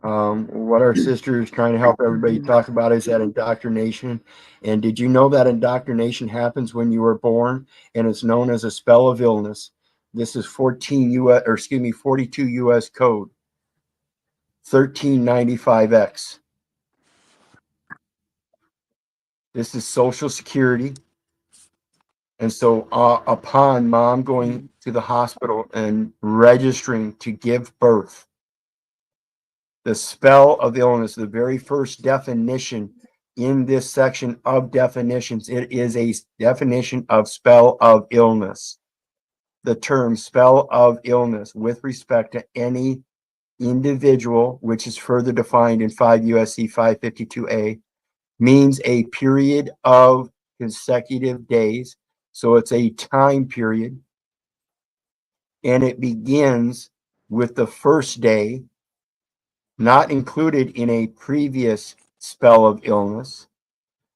Speaker 1: What our sister is trying to help everybody talk about is that indoctrination. And did you know that indoctrination happens when you were born, and it's known as a spell of illness? This is 42 US code 1395X. This is Social Security. And so upon mom going to the hospital and registering to give birth, the spell of illness, the very first definition in this section of definitions, it is a definition of spell of illness. The term spell of illness with respect to any individual, which is further defined in 5 USC 552A, means a period of consecutive days. So it's a time period, and it begins with the first day not included in a previous spell of illness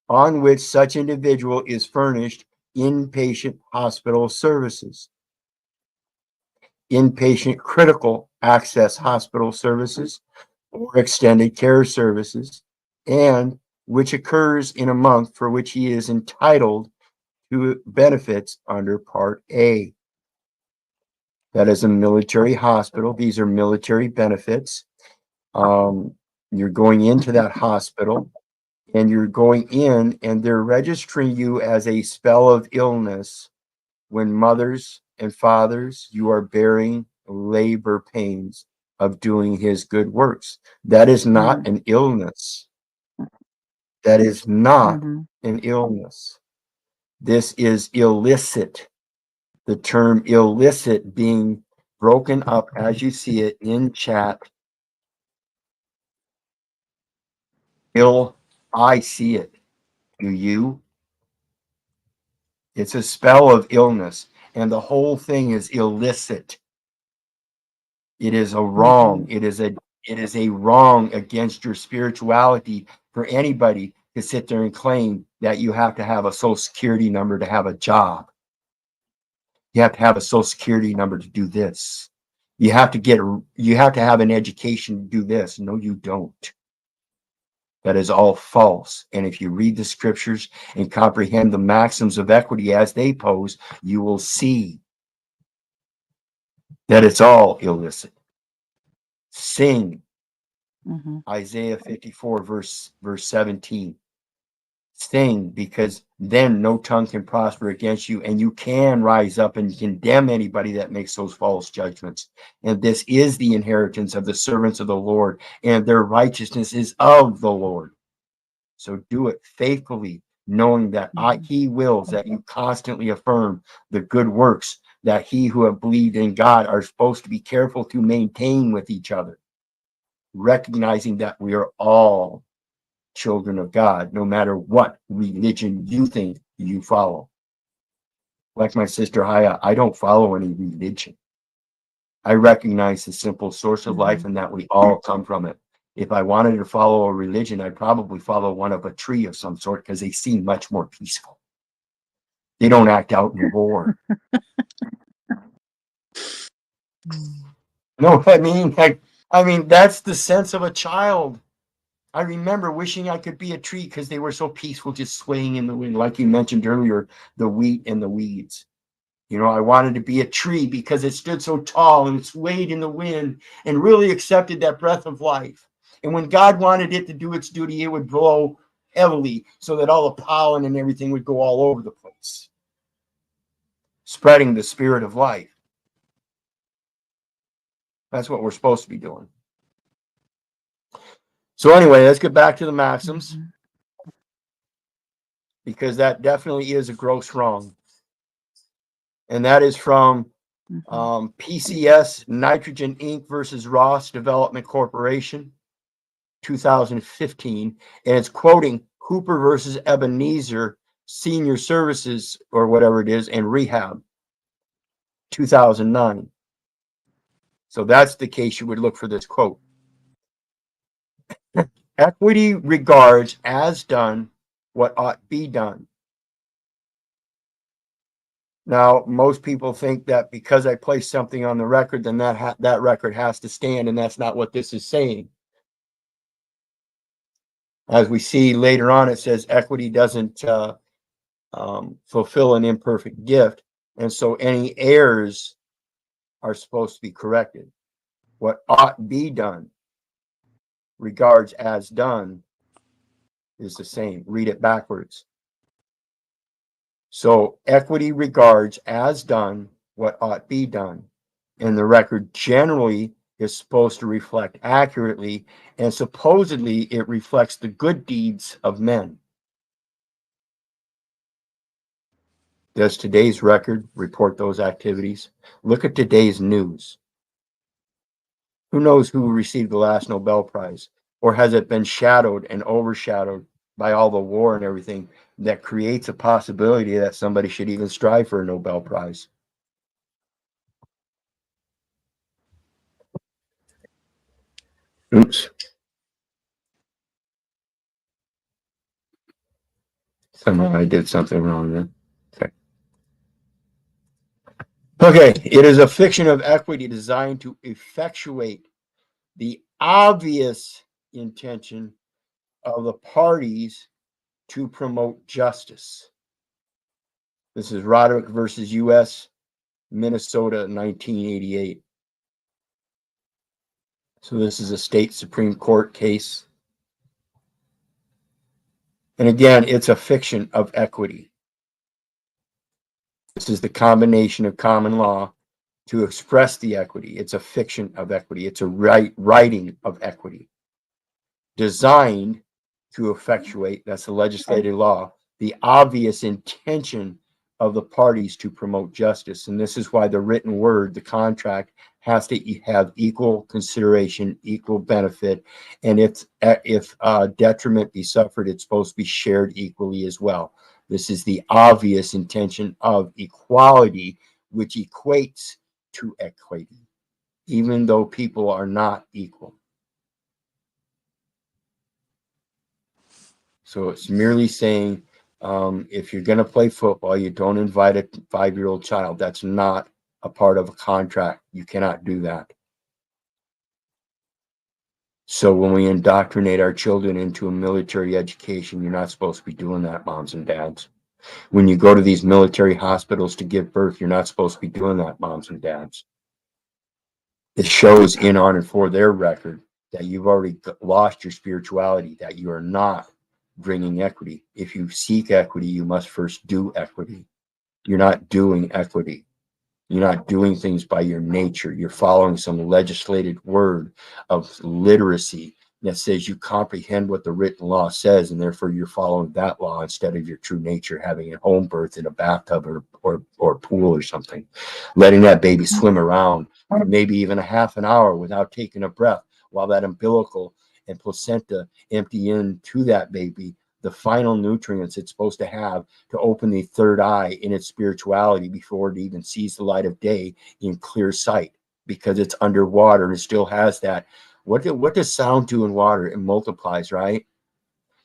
Speaker 1: on which such individual is furnished inpatient hospital services, inpatient critical access hospital services, or extended care services, and which occurs in a month for which he is entitled to benefits under Part A. That is a military hospital. These are military benefits. You're going into that hospital, and you're going in, and they're registering you as a spell of illness when mothers and fathers, you are bearing labor pains of doing his good works. That is not an illness. That is not an illness. This is illicit. The term illicit being broken up as you see it in chat. I see it. Do you? It's a spell of illness, and the whole thing is illicit. It is a wrong. It is a wrong against your spirituality for anybody to sit there and claim that you have to have a social security number to have a job. You have to have a social security number to do this. You have to have an education to do this. No, you don't. That is all false. And if you read the scriptures and comprehend the maxims of equity as they pose, you will see that it's all illicit. Sing. Isaiah 54, verse 17. Sing, because then no tongue can prosper against you, and you can rise up and condemn anybody that makes those false judgments. And this is the inheritance of the servants of the Lord, and their righteousness is of the Lord. So do it faithfully, knowing that he wills that you constantly affirm the good works that he who have believed in God are supposed to be careful to maintain with each other, recognizing that we are all children of God, no matter what religion you think you follow. Like my sister Haya, I don't follow any religion. I recognize the simple source of life and that we all come from it. If I wanted to follow a religion, I'd probably follow one of a tree of some sort because they seem much more peaceful. They don't act out in war. No, I mean, that's the sense of a child. I remember wishing I could be a tree because they were so peaceful, just swaying in the wind. Like you mentioned earlier, the wheat and the weeds. You know, I wanted to be a tree because it stood so tall and it swayed in the wind and really accepted that breath of life. And when God wanted it to do its duty, it would blow heavily so that all the pollen and everything would go all over the place, spreading the spirit of life. That's what we're supposed to be doing. So anyway, let's get back to the maxims, because that definitely is a gross wrong. And that is from PCS Nitrogen Inc. versus Ross Development Corporation, 2015, and it's quoting Hooper versus Ebenezer Senior Services or whatever it is and Rehab, 2009. So that's the case you would look for this quote. Equity regards as done what ought be done. Now, most people think that because I place something on the record, then that record has to stand, and that's not what this is saying. As we see later on, it says equity doesn't fulfill an imperfect gift, and so any errors are supposed to be corrected. What ought be done regards as done is the same. Read it backwards. So equity regards as done what ought be done. And the record generally is supposed to reflect accurately, and supposedly it reflects the good deeds of men. Does today's record report those activities? Look at today's news. Who knows who received the last Nobel Prize? Or has it been shadowed and overshadowed by all the war and everything that creates a possibility that somebody should even strive for a Nobel Prize? Oops. Somehow I did something wrong there. Okay, it is a fiction of equity designed to effectuate the obvious intention of the parties to promote justice. This is Roderick versus U.S., Minnesota, 1988. So this is a state Supreme Court case. And again, it's a fiction of equity. This is the combination of common law to express the equity. It's a fiction of equity. It's a writing of equity designed to effectuate, that's the legislative law, the obvious intention of the parties to promote justice. And this is why the written word, the contract, has to have equal consideration, equal benefit. And if detriment be suffered, it's supposed to be shared equally as well. This is the obvious intention of equality, which equates to equity, even though people are not equal. So it's merely saying, if you're going to play football, you don't invite a 5-year-old child. That's not a part of a contract. You cannot do that. So when we indoctrinate our children into a military education, you're not supposed to be doing that, moms and dads. When you go to these military hospitals to give birth, you're not supposed to be doing that, moms and dads. It shows in, on, and for their record that you've already lost your spirituality, that you are not bringing equity. If you seek equity, you must first do equity. You're not doing equity. You're not doing things by your nature. You're following some legislated word of literacy that says you comprehend what the written law says, and therefore you're following that law instead of your true nature, having a home birth in a bathtub or pool or something, letting that baby swim around maybe even a half an hour without taking a breath while that umbilical and placenta empty into that baby the final nutrients it's supposed to have to open the third eye in its spirituality before it even sees the light of day in clear sight, because it's underwater and it still has that. What does sound do in water? It multiplies, right?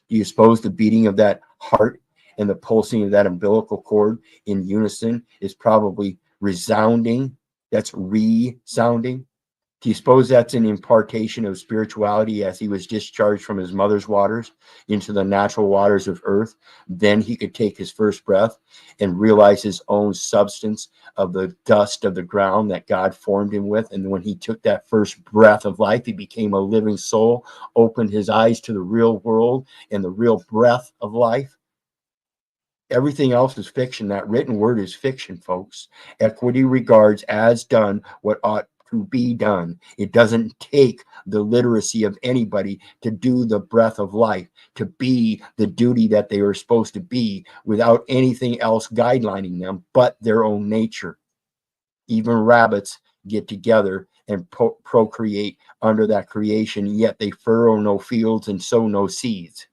Speaker 1: Do you suppose the beating of that heart and the pulsing of that umbilical cord in unison is probably resounding? That's resounding. Do you suppose that's an impartation of spirituality as he was discharged from his mother's waters into the natural waters of earth? Then he could take his first breath and realize his own substance of the dust of the ground that God formed him with. And when he took that first breath of life, he became a living soul, opened his eyes to the real world and the real breath of life. Everything else is fiction. That written word is fiction, folks. Equity regards as done what ought to be done. It doesn't take the literacy of anybody to do the breath of life, to be the duty that they are supposed to be without anything else guidelining them but their own nature. even rabbits get together and procreate under that creation, yet they furrow no fields and sow no seeds.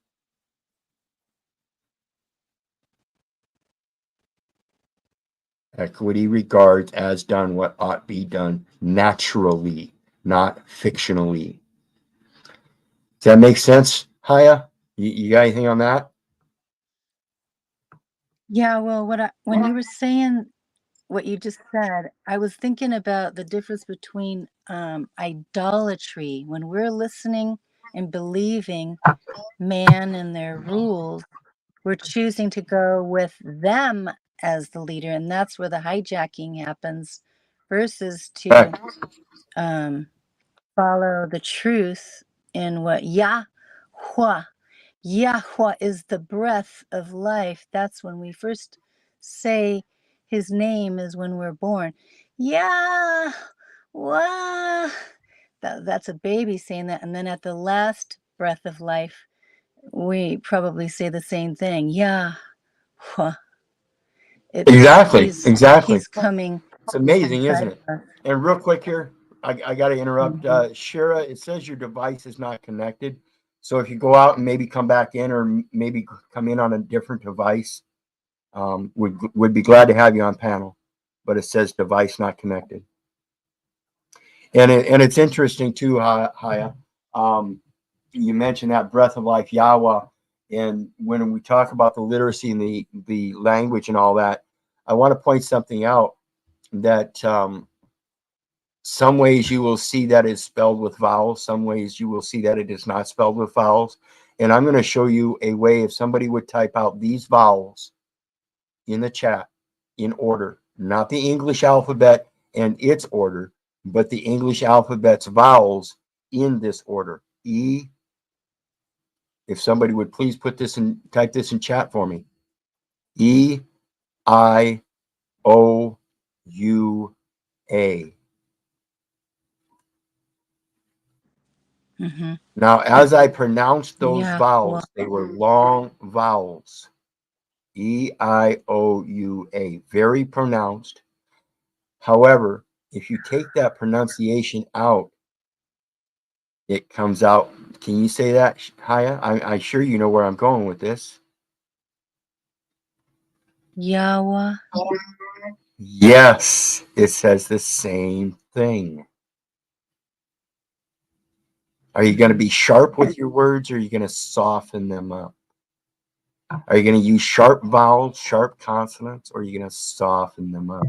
Speaker 1: Equity regards as done what ought be done naturally, not fictionally. Does that make sense, Haya? You got anything on that?
Speaker 2: Yeah, well, when you were saying what you just said, I was thinking about the difference between idolatry, when we're listening and believing man and their rules, we're choosing to go with them as the leader, and that's where the hijacking happens, versus to
Speaker 1: Correct.
Speaker 2: follow the truth in what Yahweh is the breath of life. That's when we first say his name, is when we're born. Yahweh. That's a baby saying that. And then at the last breath of life, we probably say the same thing. Yahweh.
Speaker 1: Exactly.
Speaker 2: He's coming
Speaker 1: It's amazing, isn't
Speaker 2: inside
Speaker 1: it?
Speaker 2: of us.
Speaker 1: And real quick here, I got to interrupt.
Speaker 2: Mhm.
Speaker 1: Shira, it says your device is not connected. So if you go out and maybe come back in, or maybe come in on a different device, would be glad to have you on panel. But it says device not connected. And it's interesting too, Haya. You mentioned that breath of life, Yahweh, and when we talk about the literacy and the language and all that, I want to point something out that some ways you will see that it's spelled with vowels, some ways you will see that it is not spelled with vowels. And I'm going to show you a way, if somebody would type out these vowels in the chat in order, not the English alphabet and its order, but the English alphabet's vowels in this order. E, if somebody would please put this in, type this in chat for me. E, I, O, U, A.
Speaker 2: Mm-hmm.
Speaker 1: Now, as I pronounced those
Speaker 2: Yahweh.
Speaker 1: vowels, they were long vowels. E, I, O, U, A. Very pronounced. However, if you take that pronunciation out, it comes out. Can you say that, Haya? I'm sure you know where I'm going with this.
Speaker 2: Yahweh.
Speaker 1: Yes, it says the same thing. Are you going to be sharp with your words, or are you going to soften them up? Are you going to use sharp vowels, sharp consonants, or are you going to soften them up?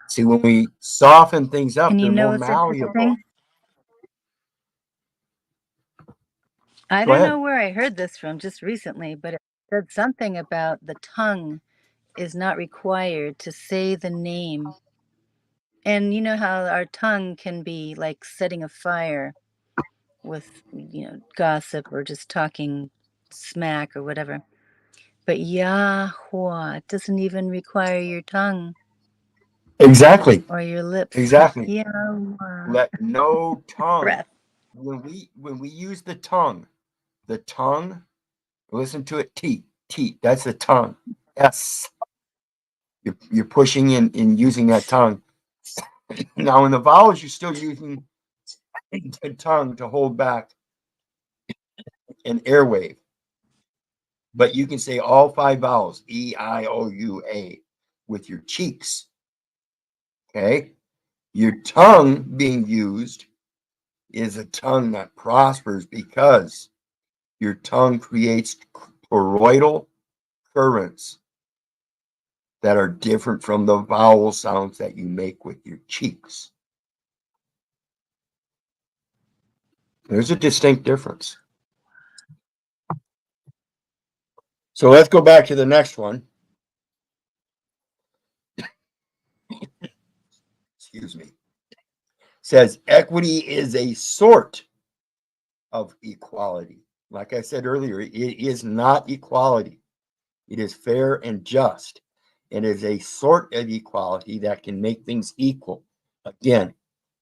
Speaker 1: See, when we soften things up,
Speaker 2: And you
Speaker 1: they're
Speaker 2: know
Speaker 1: more
Speaker 2: what's
Speaker 1: malleable.
Speaker 2: interesting? I
Speaker 1: Go
Speaker 2: don't
Speaker 1: ahead.
Speaker 2: know where I heard this from just recently, but it said something about the tongue is not required to say the name. And you know how our tongue can be like setting a fire with, gossip or just talking smack or whatever. But Yahweh doesn't even require your tongue
Speaker 1: Exactly.
Speaker 2: or your lips.
Speaker 1: Exactly.
Speaker 2: Yahweh.
Speaker 1: Let no tongue.
Speaker 2: Breath.
Speaker 1: When we use the tongue, listen to it, T. That's the tongue. S. You're pushing in using that tongue. Now in the vowels, you're still using the tongue to hold back an airwave. But you can say all 5 vowels, E, I, O, U, A, with your cheeks. Okay? Your tongue being used is a tongue that prospers because your tongue creates toroidal currents that are different from the vowel sounds that you make with your cheeks. There's a distinct difference. So let's go back to the next one. Excuse me. It says equity is a sort of equality. Like I said earlier, it is not equality. It is fair and just. It is a sort of equality that can make things equal. Again,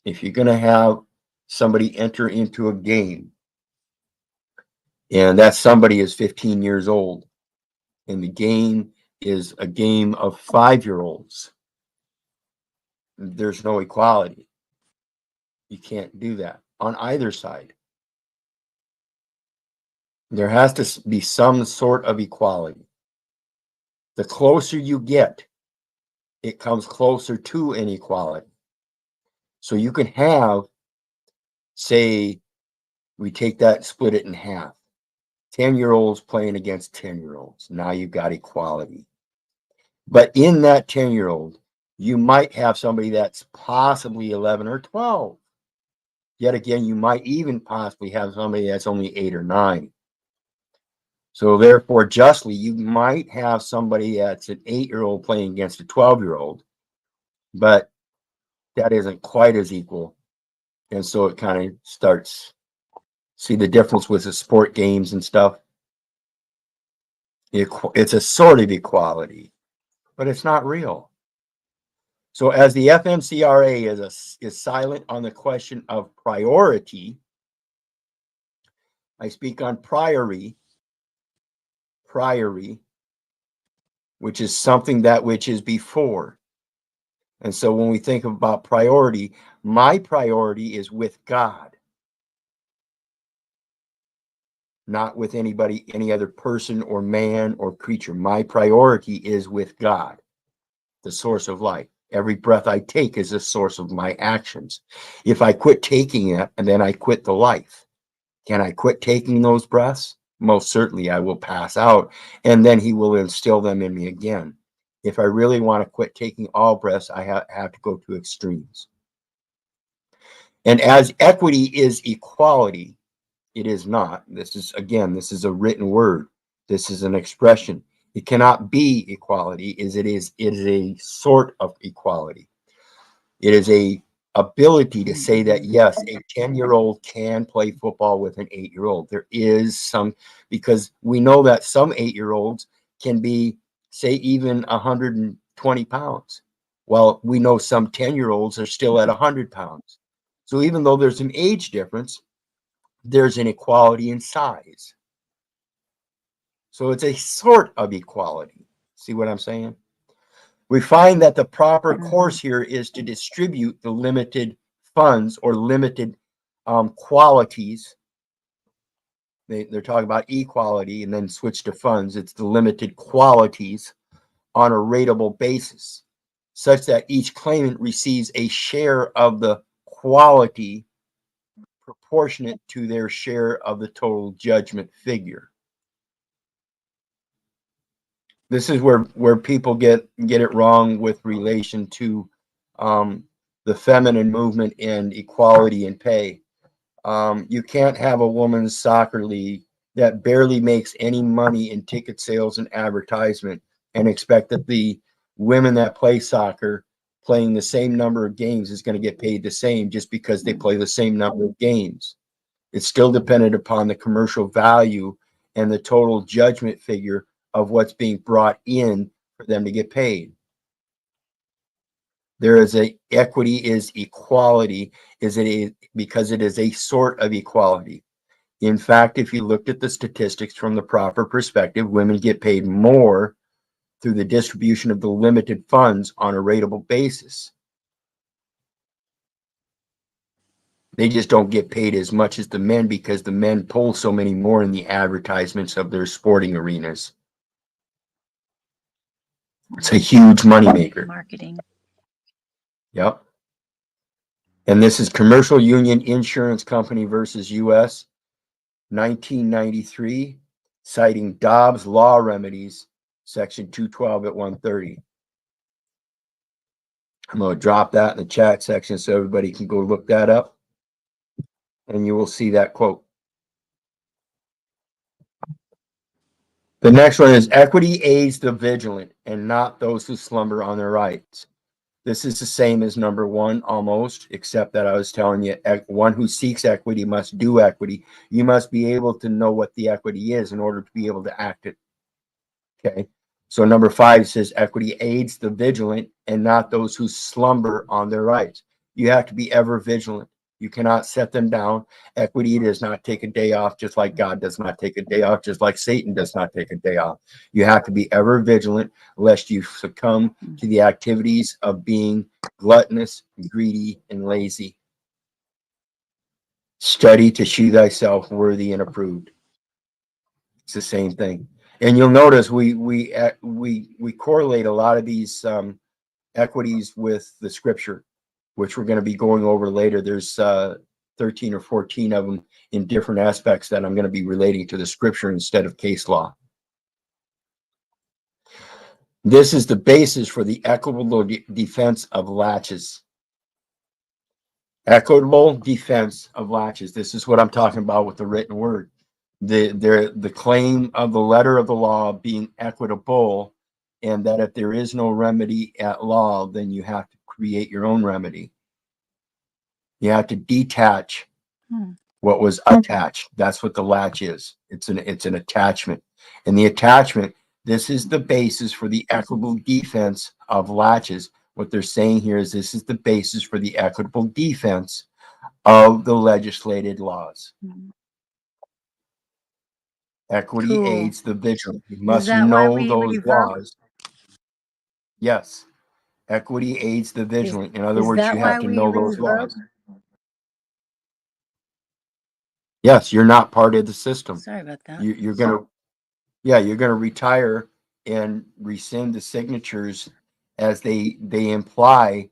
Speaker 1: if you're going to have somebody enter into a game, and that somebody is 15 years old, and the game is a game of 5-year-olds, there's no equality. You can't do that on either side. There has to be some sort of equality. The closer you get, it comes closer to inequality. So you can have, say, we take that, split it in half. 10-year-olds playing against 10-year-olds. Now you've got equality. But in that 10-year-old, you might have somebody that's possibly 11 or 12. Yet again, you might even possibly have somebody that's only 8 or 9. So therefore, justly, you might have somebody that's an 8-year-old playing against a 12-year-old, but that isn't quite as equal. And so it kind of starts, see the difference with the sport games and stuff? It's a sort of equality, but it's not real. So as the FMCRA is silent on the question of priority, I speak on priory, which is something that which is before. And so when we think about priority, my priority is with God, not with anybody, any other person or man or creature. My priority is with God, the source of life. Every breath I take is the source of my actions. If I quit taking it, and then I quit the life, can I quit taking those breaths? Most certainly I will pass out, and then he will instill them in me again. If I really want to quit taking all breaths, I have to go to extremes. And as equity is equality, it is not. This is a written word. This is an expression. It cannot be equality. It is a sort of equality. It is a ability to say that, yes, a 10-year-old can play football with an 8-year-old. There is some, because we know that some 8-year-olds can be, say, even 120 pounds. Well, we know some 10-year-olds are still at 100 pounds. So even though there's an age difference, there's an equality in size. So it's a sort of equality. See what I'm saying? We find that the proper course here is to distribute the limited funds or limited qualities. They're talking about equality and then switch to funds. It's the limited qualities on a rateable basis, such that each claimant receives a share of the quality proportionate to their share of the total judgment figure. This is where people get it wrong with relation to the feminine movement and equality in pay. You can't have a women's soccer league that barely makes any money in ticket sales and advertisement and expect that the women that play soccer playing the same number of games is going to get paid the same just because they play the same number of games. It's still dependent upon the commercial value and the total judgment figure of what's being brought in for them to get paid. There is equity is equality, because it is a sort of equality. In fact, if you looked at the statistics from the proper perspective, women get paid more through the distribution of the limited funds on a rateable basis. They just don't get paid as much as the men because the men pull so many more in the advertisements of their sporting arenas. It's a huge moneymaker.
Speaker 2: Marketing.
Speaker 1: Yep. And this is Commercial Union Insurance Company versus U.S. 1993, citing Dobbs Law Remedies, section 212 at 130. I'm going to drop that in the chat section so everybody can go look that up. And you will see that quote. The next one is equity aids the vigilant and not those who slumber on their rights. This is the same as number one almost, except that I was telling you one who seeks equity must do equity. You must be able to know what the equity is in order to be able to act it. Okay. So number 5 says equity aids the vigilant and not those who slumber on their rights. You have to be ever vigilant. You cannot set them down. Equity does not take a day off, just like God does not take a day off, just like Satan does not take a day off. You have to be ever vigilant lest you succumb to the activities of being gluttonous, greedy, and lazy. Study to shew thyself worthy and approved. It's the same thing. And you'll notice we correlate a lot of these equities with the scripture, which we're going to be going over later. There's 13 or 14 of them in different aspects that I'm going to be relating to the scripture instead of case law. This is the basis for the equitable defense of laches. Equitable defense of laches. This is what I'm talking about with the written word. The claim of the letter of the law being equitable, and that if there is no remedy at law, then you have to create your own remedy. You have to detach what was attached. That's what the latch is. It's an attachment. And the attachment, this is the basis for the equitable defense of latches. What they're saying here is this is the basis for the equitable defense of the legislated laws. Equity aids the vigilant. You must know those laws. Yes. Equity aids the vigilant. In other words, you have to know those laws. Yes, you're not part of the system.
Speaker 2: Sorry about that.
Speaker 1: You're gonna retire and rescind the signatures as they imply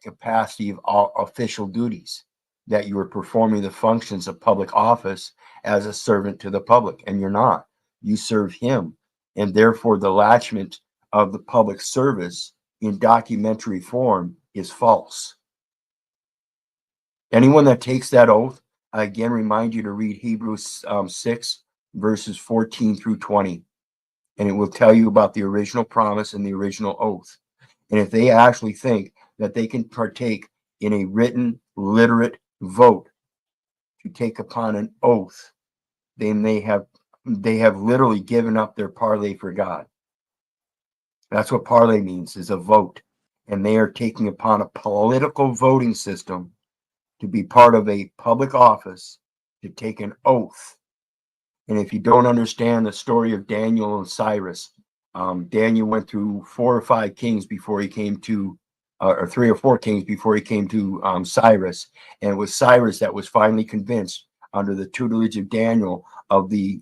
Speaker 1: capacity of all official duties, that you are performing the functions of public office as a servant to the public, and you're not. You serve him, and therefore the latchment of the public service in documentary form is false. Anyone that takes that oath, I again remind you to read Hebrews 6, verses 14 through 20. And it will tell you about the original promise and the original oath. And if they actually think that they can partake in a written, literate vote to take upon an oath, then they have literally given up their parley for God. That's what parley means, is a vote. And they are taking upon a political voting system to be part of a public office, to take an oath. And if you don't understand the story of Daniel and Cyrus, Daniel went through 4 or 5 kings before he came to, or 3 or 4 kings before he came to Cyrus. And it was Cyrus that was finally convinced, under the tutelage of Daniel, of the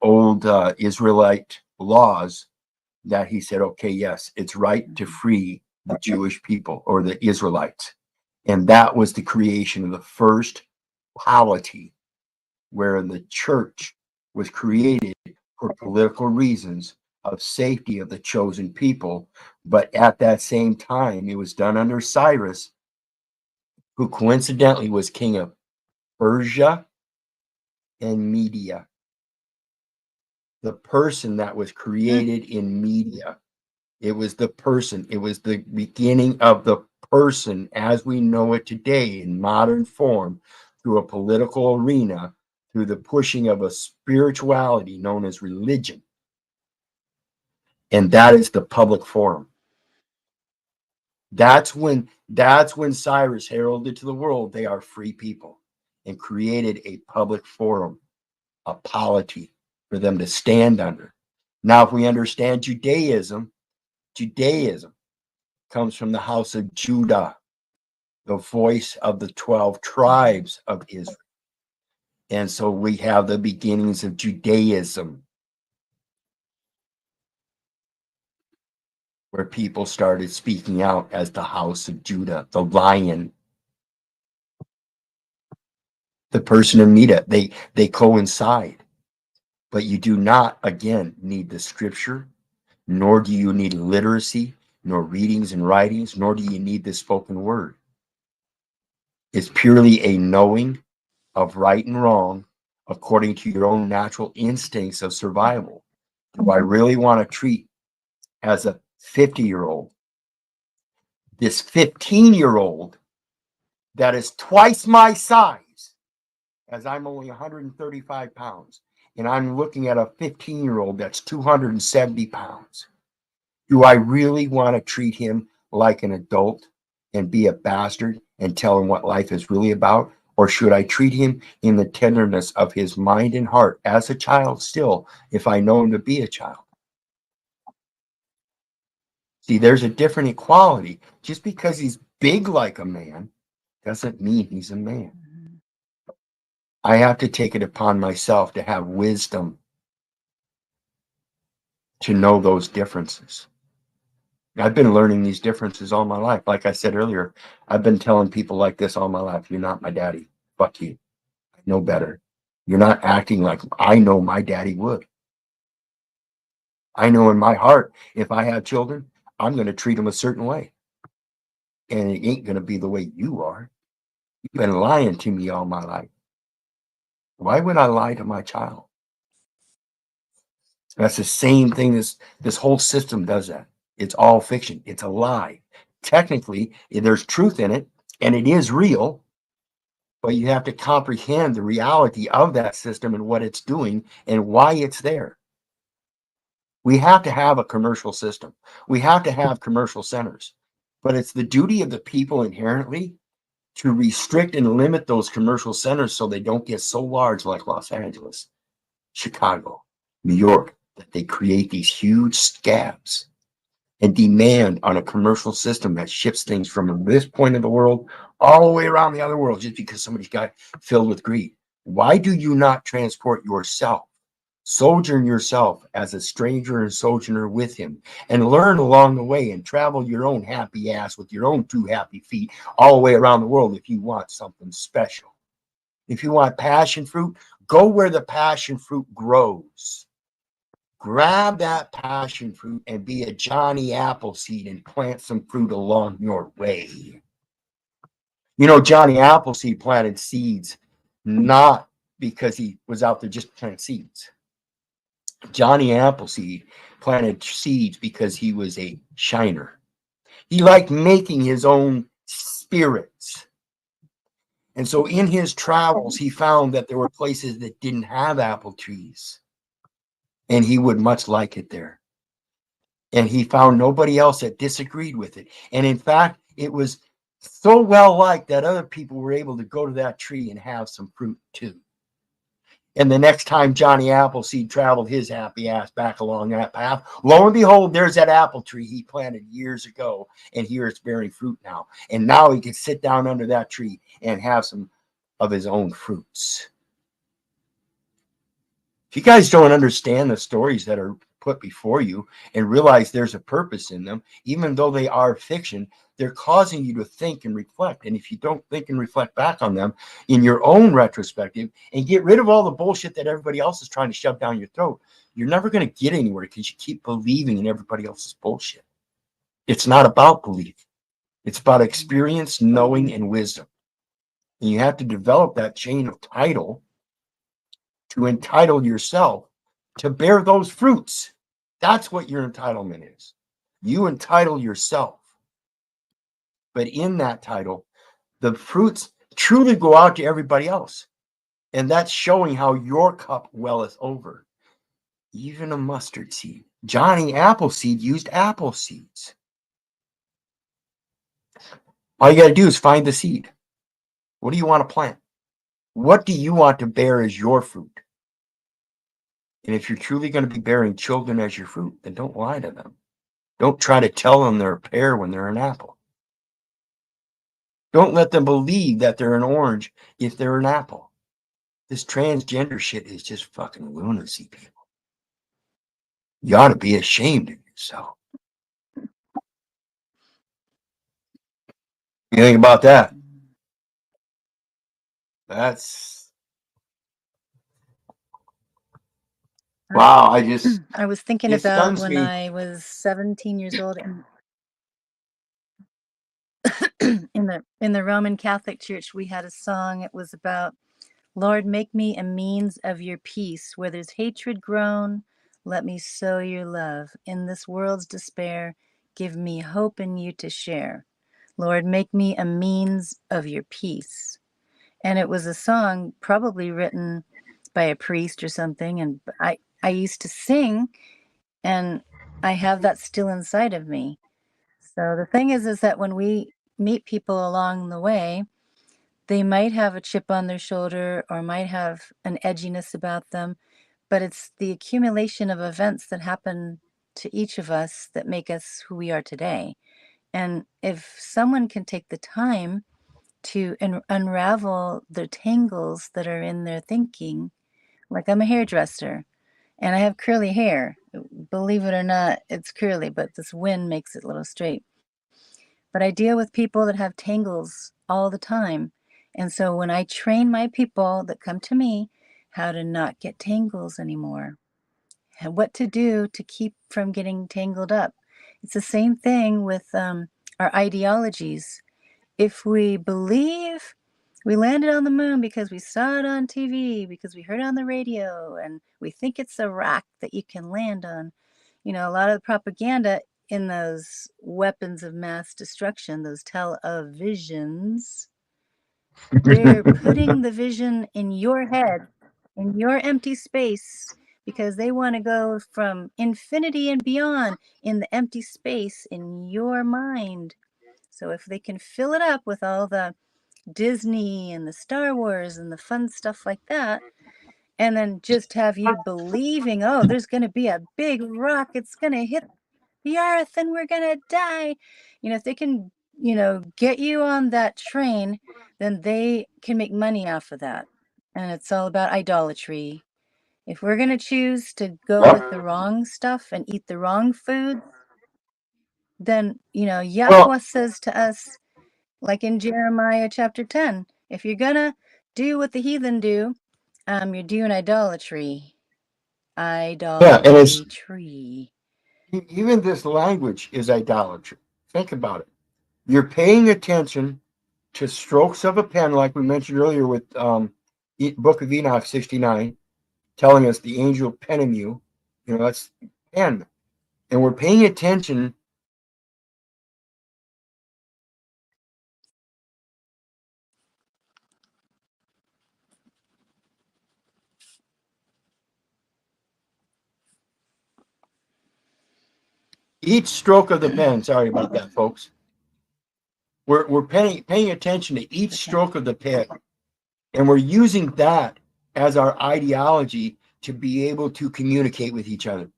Speaker 1: old Israelite laws, that he said, okay, yes, it's right to free the Jewish people, or the Israelites. And that was the creation of the first polity, where the church was created for political reasons of safety of the chosen people. But at that same time, it was done under Cyrus, who coincidentally was king of Persia and Media. The person that was created in Media. It was the person. It was the beginning of the person as we know it today in modern form, through a political arena, through the pushing of a spirituality known as religion. And that is the public forum. That's when Cyrus heralded to the world they are free people, and created a public forum, a polity for them to stand under. Now, if we understand Judaism comes from the house of Judah, the voice of the 12 tribes of Israel. And so we have the beginnings of Judaism, where people started speaking out as the house of Judah, the lion, the person in Media. They coincide. But you do not, again, need the scripture, nor do you need literacy, nor readings and writings, nor do you need the spoken word. It's purely a knowing of right and wrong according to your own natural instincts of survival. Do I really want to treat as a 50-year-old this 15-year-old that is twice my size, as I'm only 135 pounds, and I'm looking at a 15-year-old that's 270 pounds? Do I really want to treat him like an adult and be a bastard and tell him what life is really about? Or should I treat him in the tenderness of his mind and heart as a child still, if I know him to be a child? See, there's a different equality. Just because he's big like a man doesn't mean he's a man.
Speaker 2: Mhm.
Speaker 1: I have to take it upon myself to have wisdom to know those differences. I've been learning these differences all my life. Like I said earlier, I've been telling people like this all my life. You're not my daddy. Fuck you. I know better. You're not acting like I know my daddy would. I know in my heart, if I have children, I'm going to treat them a certain way. And it ain't going to be the way you are. You've been lying to me all my life. Why would I lie to my child? That's the same thing. This whole system does that. It's all fiction. It's a lie. Technically, there's truth in it, and it is real, but you have to comprehend the reality of that system and what it's doing and why it's there. We have to have a commercial system. We have to have commercial centers, but it's the duty of the people inherently to restrict and limit those commercial centers so they don't get so large like Los Angeles, Chicago, New York, that they create these huge scabs and demand on a commercial system that ships things from this point of the world all the way around the other world just because somebody's got filled with greed. Why do you not transport yourself, sojourn yourself as a stranger and sojourner with him, and learn along the way and travel your own happy ass with your own 2 happy feet all the way around the world if you want something special? If you want passion fruit, go where the passion fruit grows. Grab that passion fruit and be a Johnny Appleseed and plant some fruit along your way. You know, Johnny Appleseed planted seeds not because he was out there just planting seeds. Johnny Appleseed planted seeds because he was a shiner. He liked making his own spirits. And so in his travels, he found that there were places that didn't have apple trees. And he would much like it there. And he found nobody else that disagreed with it. And in fact, it was so well liked that other people were able to go to that tree and have some fruit too. And the next time Johnny Appleseed traveled his happy ass back along that path, lo and behold, there's that apple tree he planted years ago. And here it's bearing fruit now. And now he can sit down under that tree and have some of his own fruits. If you guys don't understand the stories that are put before you and realize there's a purpose in them, even though they are fiction, they're causing you to think and reflect. And if you don't think and reflect back on them in your own retrospective and get rid of all the bullshit that everybody else is trying to shove down your throat, you're never going to get anywhere because you keep believing in everybody else's bullshit. It's not about belief. It's about experience, knowing, and wisdom. And you have to develop that chain of title to entitle yourself to bear those fruits. That's what your entitlement is. You entitle yourself. But in that title, the fruits truly go out to everybody else. And that's showing how your cup welleth over. Even a mustard seed. Johnny Appleseed used apple seeds. All you got to do is find the seed. What do you want to plant? What do you want to bear as your fruit? And if you're truly going to be bearing children as your fruit, then don't lie to them. Don't try to tell them they're a pear when they're an apple. Don't let them believe that they're an orange if they're an apple. This transgender shit is just fucking lunacy, people. You ought to be ashamed of yourself. You think about that? That's wow.
Speaker 2: I was thinking
Speaker 1: It
Speaker 2: about
Speaker 1: stuns
Speaker 2: when
Speaker 1: me.
Speaker 2: I was 17 years old and in the Roman Catholic Church, we had a song. It was about, Lord, make me a means of your peace. Where there's hatred grown, let me sow your love. In this world's despair, give me hope in you to share. Lord, make me a means of your peace. And it was a song probably written by a priest or something. And I used to sing, and I have that still inside of me. So the thing is that when we meet people along the way, they might have a chip on their shoulder or might have an edginess about them, but it's the accumulation of events that happen to each of us that make us who we are today. And if someone can take the time to unravel the tangles that are in their thinking, like I'm a hairdresser and I have curly hair. Believe it or not, it's curly, but this wind makes it a little straight. But I deal with people that have tangles all the time. And so when I train my people that come to me how to not get tangles anymore, and what to do to keep from getting tangled up. It's the same thing with our ideologies. If we believe we landed on the moon because we saw it on TV, because we heard it on the radio, and we think it's a rock that you can land on, a lot of the propaganda in those weapons of mass destruction, those televisions, they're putting the vision in your head, in your empty space, because they want to go from infinity and beyond in the empty space in your mind. So if they can fill it up with all the Disney and the Star Wars and the fun stuff like that, and then just have you believing, oh, there's going to be a big rock, it's going to hit the earth and we're going to die. If they can, get you on that train, then they can make money off of that. And it's all about idolatry. If we're going to choose to go with the wrong stuff and eat the wrong food, then,
Speaker 1: Well,
Speaker 2: Yahweh says to us, like in Jeremiah chapter 10, if you're going to do what the heathen do, you're doing idolatry.
Speaker 1: yeah, and it's
Speaker 2: Idolatry.
Speaker 1: even this language is idolatry. Think about it. You're paying attention to strokes of a pen, like we mentioned earlier with Book of Enoch 69, telling us the angel penning you. That's pen. And we're paying attention. Each stroke of the pen, sorry about that, folks. We're paying attention to each stroke of the pen, and we're using that as our ideology to be able to communicate with each other.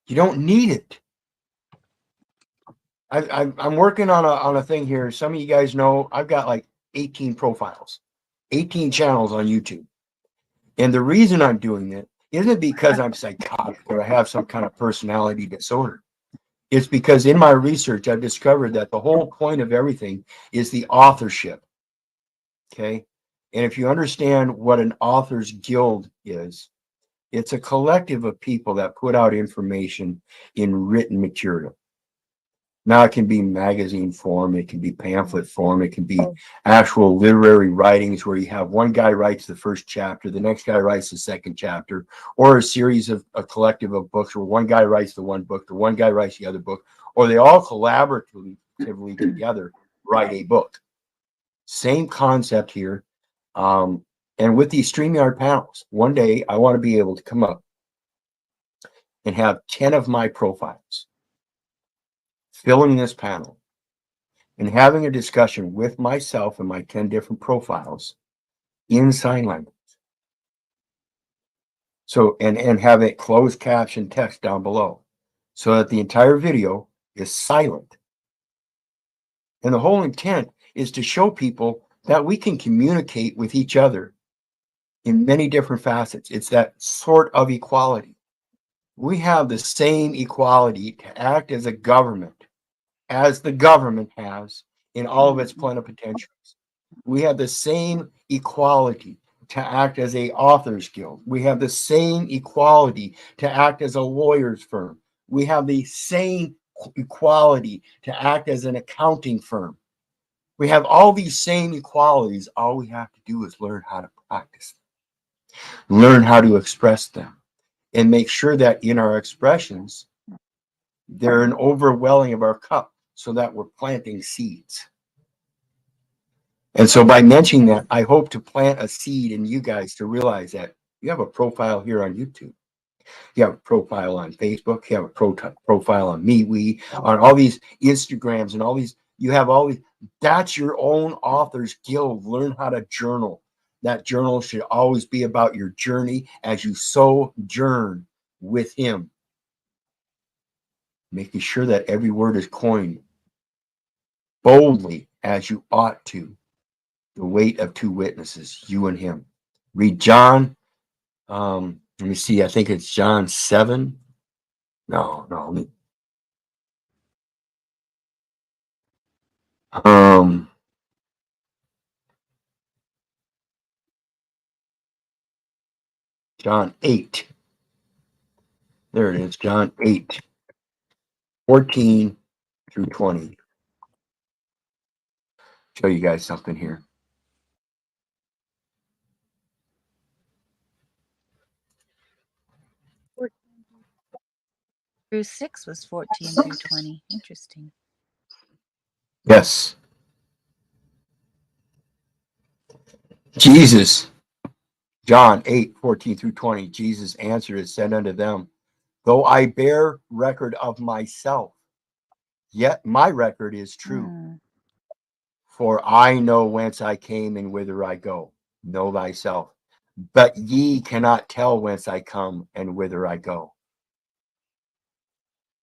Speaker 1: You don't need it. I'm working on a thing here. Some of you guys know I've got like 18 profiles, 18 channels on YouTube. And the reason I'm doing it isn't because I'm psychotic or I have some kind of personality disorder. It's because in my research, I've discovered that the whole point of everything is the authorship. Okay. And if you understand what an author's guild is, it's a collective of people that put out information in written material. Now it can be magazine form, it can be pamphlet form, it can be actual literary writings where you have one guy writes the first chapter, the next guy writes the second chapter, or a series of a collective of books where one guy writes the one book, the one guy writes the other book, or they all collaboratively together write a book. Same concept here. And with these StreamYard panels, one day I want to be able to come up and have 10 of my profiles filling this panel and having a discussion with myself and my 10 different profiles in sign language. So, and have it closed caption text down below so that the entire video is silent. And the whole intent is to show people that we can communicate with each other in many different facets. It's that sort of equality. We have the same equality to act as a government as the government has in all of its plenipotentiaries. We have the same equality to act as a authors guild. We have the same equality to act as a lawyer's firm. We have the same equality to act as an accounting firm. We have all these same equalities. All we have to do is learn how to practice them, learn how to express them, and make sure that in our expressions, they're an overwhelming of our cup so that we're planting seeds. And so by mentioning that, I hope to plant a seed in you guys to realize that you have a profile here on YouTube. You have a profile on Facebook. You have a profile on MeWe, on all these Instagrams and all these. You have all these. That's your own author's guild. Learn how to journal. That journal should always be about your journey as you sojourn with him. making sure that every word is coined boldly as you ought to, the weight of two witnesses, you and him. Read John. Let me see. I think it's John 7. No. John 8. There it is. John 8, 14 through 20. Show you guys something here.
Speaker 2: Through 6 was 14 through 20. Interesting.
Speaker 1: Yes. Jesus, John 8, 14 through 20. Jesus answered and said unto them, though I bear record of myself, yet my record is true. For I know whence I came and whither I go. Know thyself. But ye cannot tell whence I come and whither I go.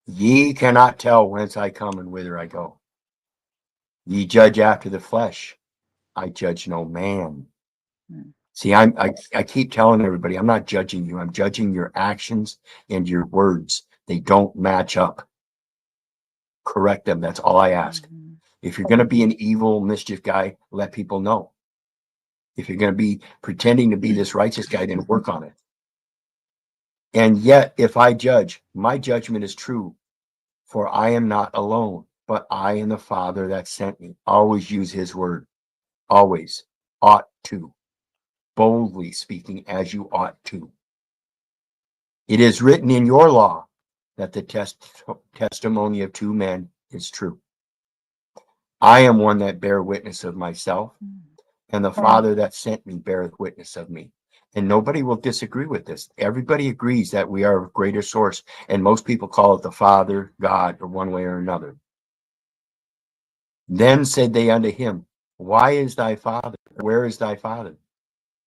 Speaker 1: Ye cannot tell whence I come and whither I go. Ye judge after the flesh. I judge no man. See, I keep telling everybody, I'm not judging you. I'm judging your actions and your words. They don't match up. Correct them. That's all I ask. If you're going to be an evil, mischief guy, let people know. If you're going to be pretending to be this righteous guy, then work on it. And yet, if I judge, my judgment is true. For I am not alone, but I and the Father that sent me. Always use his word. Always. Ought to. Boldly speaking as you ought to. It is written in your law that the testimony of two men is true. I am one that bear witness of myself, and the Father that sent me beareth witness of me. And nobody will disagree with this. Everybody agrees that we are of greater source, and most people call it the Father, God, or one way or another. Then said they unto him, why is thy Father? Where is thy Father?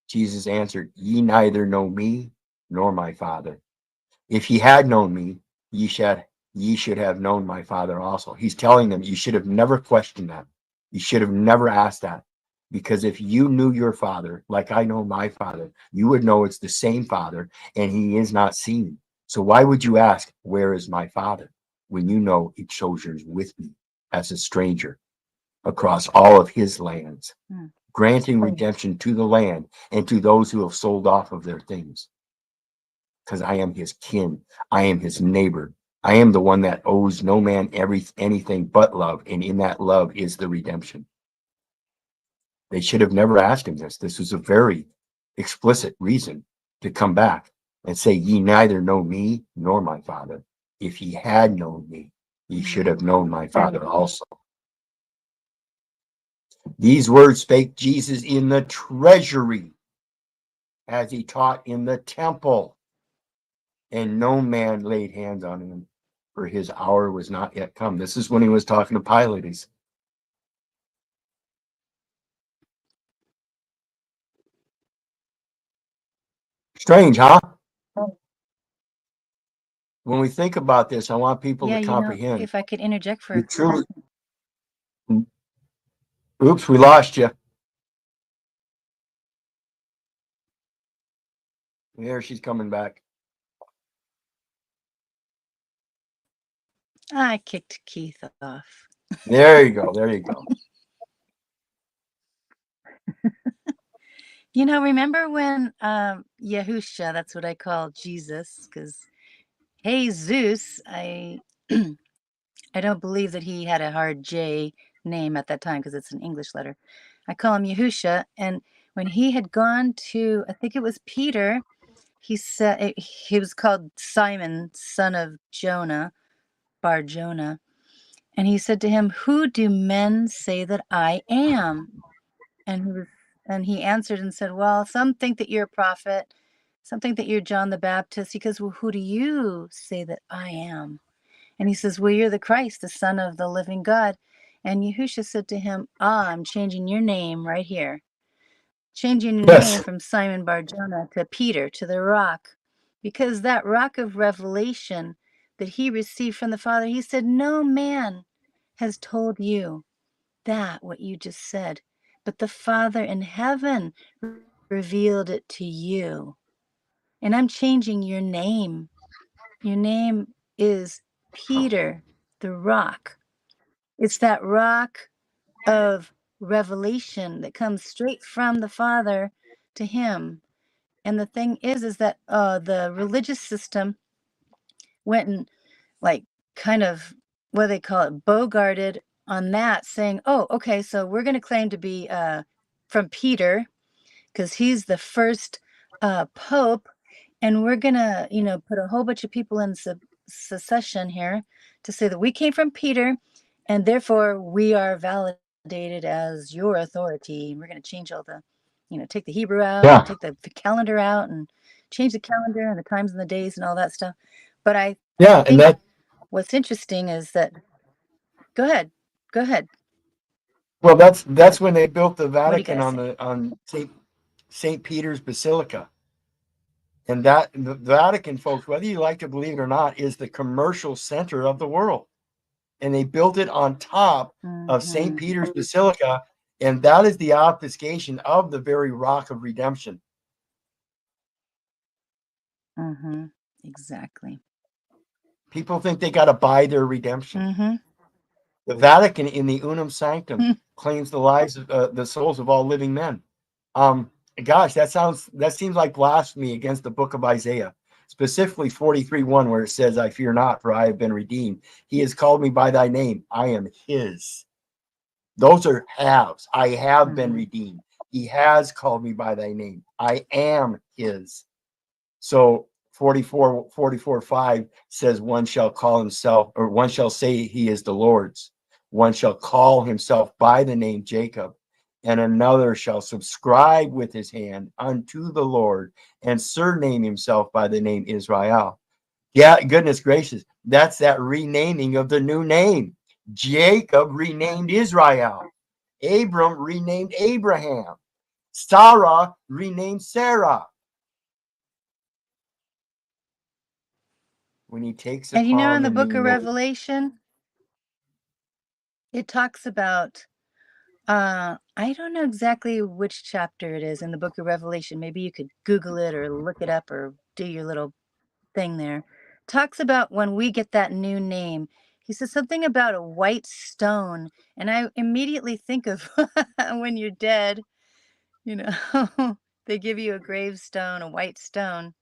Speaker 1: Jesus answered, ye neither know me nor my Father. If ye had known me, ye should have known my Father also. He's telling them, you should have never questioned that. You should have never asked that. Because if you knew your Father, like I know my Father, you would know it's the same Father, and he is not seen. So why would you ask, where is my Father? When you know it sojourns with me as a stranger across all of his lands, granting redemption to the land and to those who have sold off of their things. Because I am his kin. I am his neighbor. I am the one that owes no man anything but love. And in that love is the redemption. They should have never asked him this. This was a very explicit reason to come back and say, ye neither know me nor my Father. If ye had known me, ye should have known my Father also. These words spake Jesus in the treasury as he taught in the temple. And no man laid hands on him, for his hour was not yet come. This is when he was talking to Pilate. Strange, huh? When we think about this, I want people to comprehend.
Speaker 2: If I could interject for
Speaker 1: truly. Oops, we lost you. There, she's coming back.
Speaker 2: I kicked Keith off.
Speaker 1: There you go. There you go.
Speaker 2: Remember when Yahusha, that's what I call Jesus, because hey, Zeus, I don't believe that he had a hard J name at that time because it's an English letter. I call him Yahusha. And when he had gone to, I think it was Peter, he said he was called Simon, son of Jonah, Bar Jonah. And he said to him, who do men say that I am? And he answered and said, well, some think that you're a prophet, some think that you're John the Baptist. He goes, well, who do you say that I am? And he says, well, you're the Christ, the Son of the living God. And Yahusha said to him, I'm changing your name right here. Changing your name from Simon Bar Jonah to Peter, to the rock. Because that rock of revelation that he received from the Father. He said, no man has told you that, what you just said, but the Father in heaven revealed it to you. And I'm changing your name. Your name is Peter, the rock. It's that rock of revelation that comes straight from the Father to him. And the thing is that the religious system went and like kind of, what do they call it, bogarted on that, saying, oh, okay, so we're going to claim to be from Peter because he's the first pope, and we're going to, put a whole bunch of people in secession here to say that we came from Peter, and therefore we are validated as your authority. We're going to change all the, take the Hebrew out,
Speaker 1: Yeah.
Speaker 2: and take the calendar out, and change the calendar and the times and the days and all that stuff. But I
Speaker 1: Yeah. And
Speaker 2: think what's interesting is that, go ahead.
Speaker 1: well, that's when they built the
Speaker 2: What do you
Speaker 1: Vatican
Speaker 2: guys say?
Speaker 1: on St. Peter's Basilica. And that the Vatican, folks, whether you like to believe it or not, is the commercial center of the world. And they built it on top of St. Peter's Basilica, and that is the obfuscation of the very rock of redemption.
Speaker 2: Exactly.
Speaker 1: People think they got to buy their redemption. The Vatican, in the Unum Sanctum, claims the lives of the souls of all living men. Gosh, that seems like blasphemy against the book of Isaiah, specifically 43:1, where it says, I fear not, for I have been redeemed. He has called me by thy name. I am his. Those are haves. I have been redeemed. He has called me by thy name. I am his. So 44:5 says, one shall call himself, or one shall say he is the Lord's. One shall call himself by the name Jacob, and another shall subscribe with his hand unto the Lord and surname himself by the name Israel. Yeah, goodness gracious. That's that renaming of the new name. Jacob renamed Israel. Abram renamed Abraham. Sarah renamed Sarah. When he takes
Speaker 2: And
Speaker 1: upon
Speaker 2: in
Speaker 1: the
Speaker 2: the book
Speaker 1: new
Speaker 2: of
Speaker 1: name.
Speaker 2: Revelation, it talks about, I don't know exactly which chapter it is in the book of Revelation. Maybe you could Google it or look it up or do your little thing there. Talks about when we get that new name. He says something about a white stone. And I immediately think of when you're dead, they give you a gravestone, a white stone.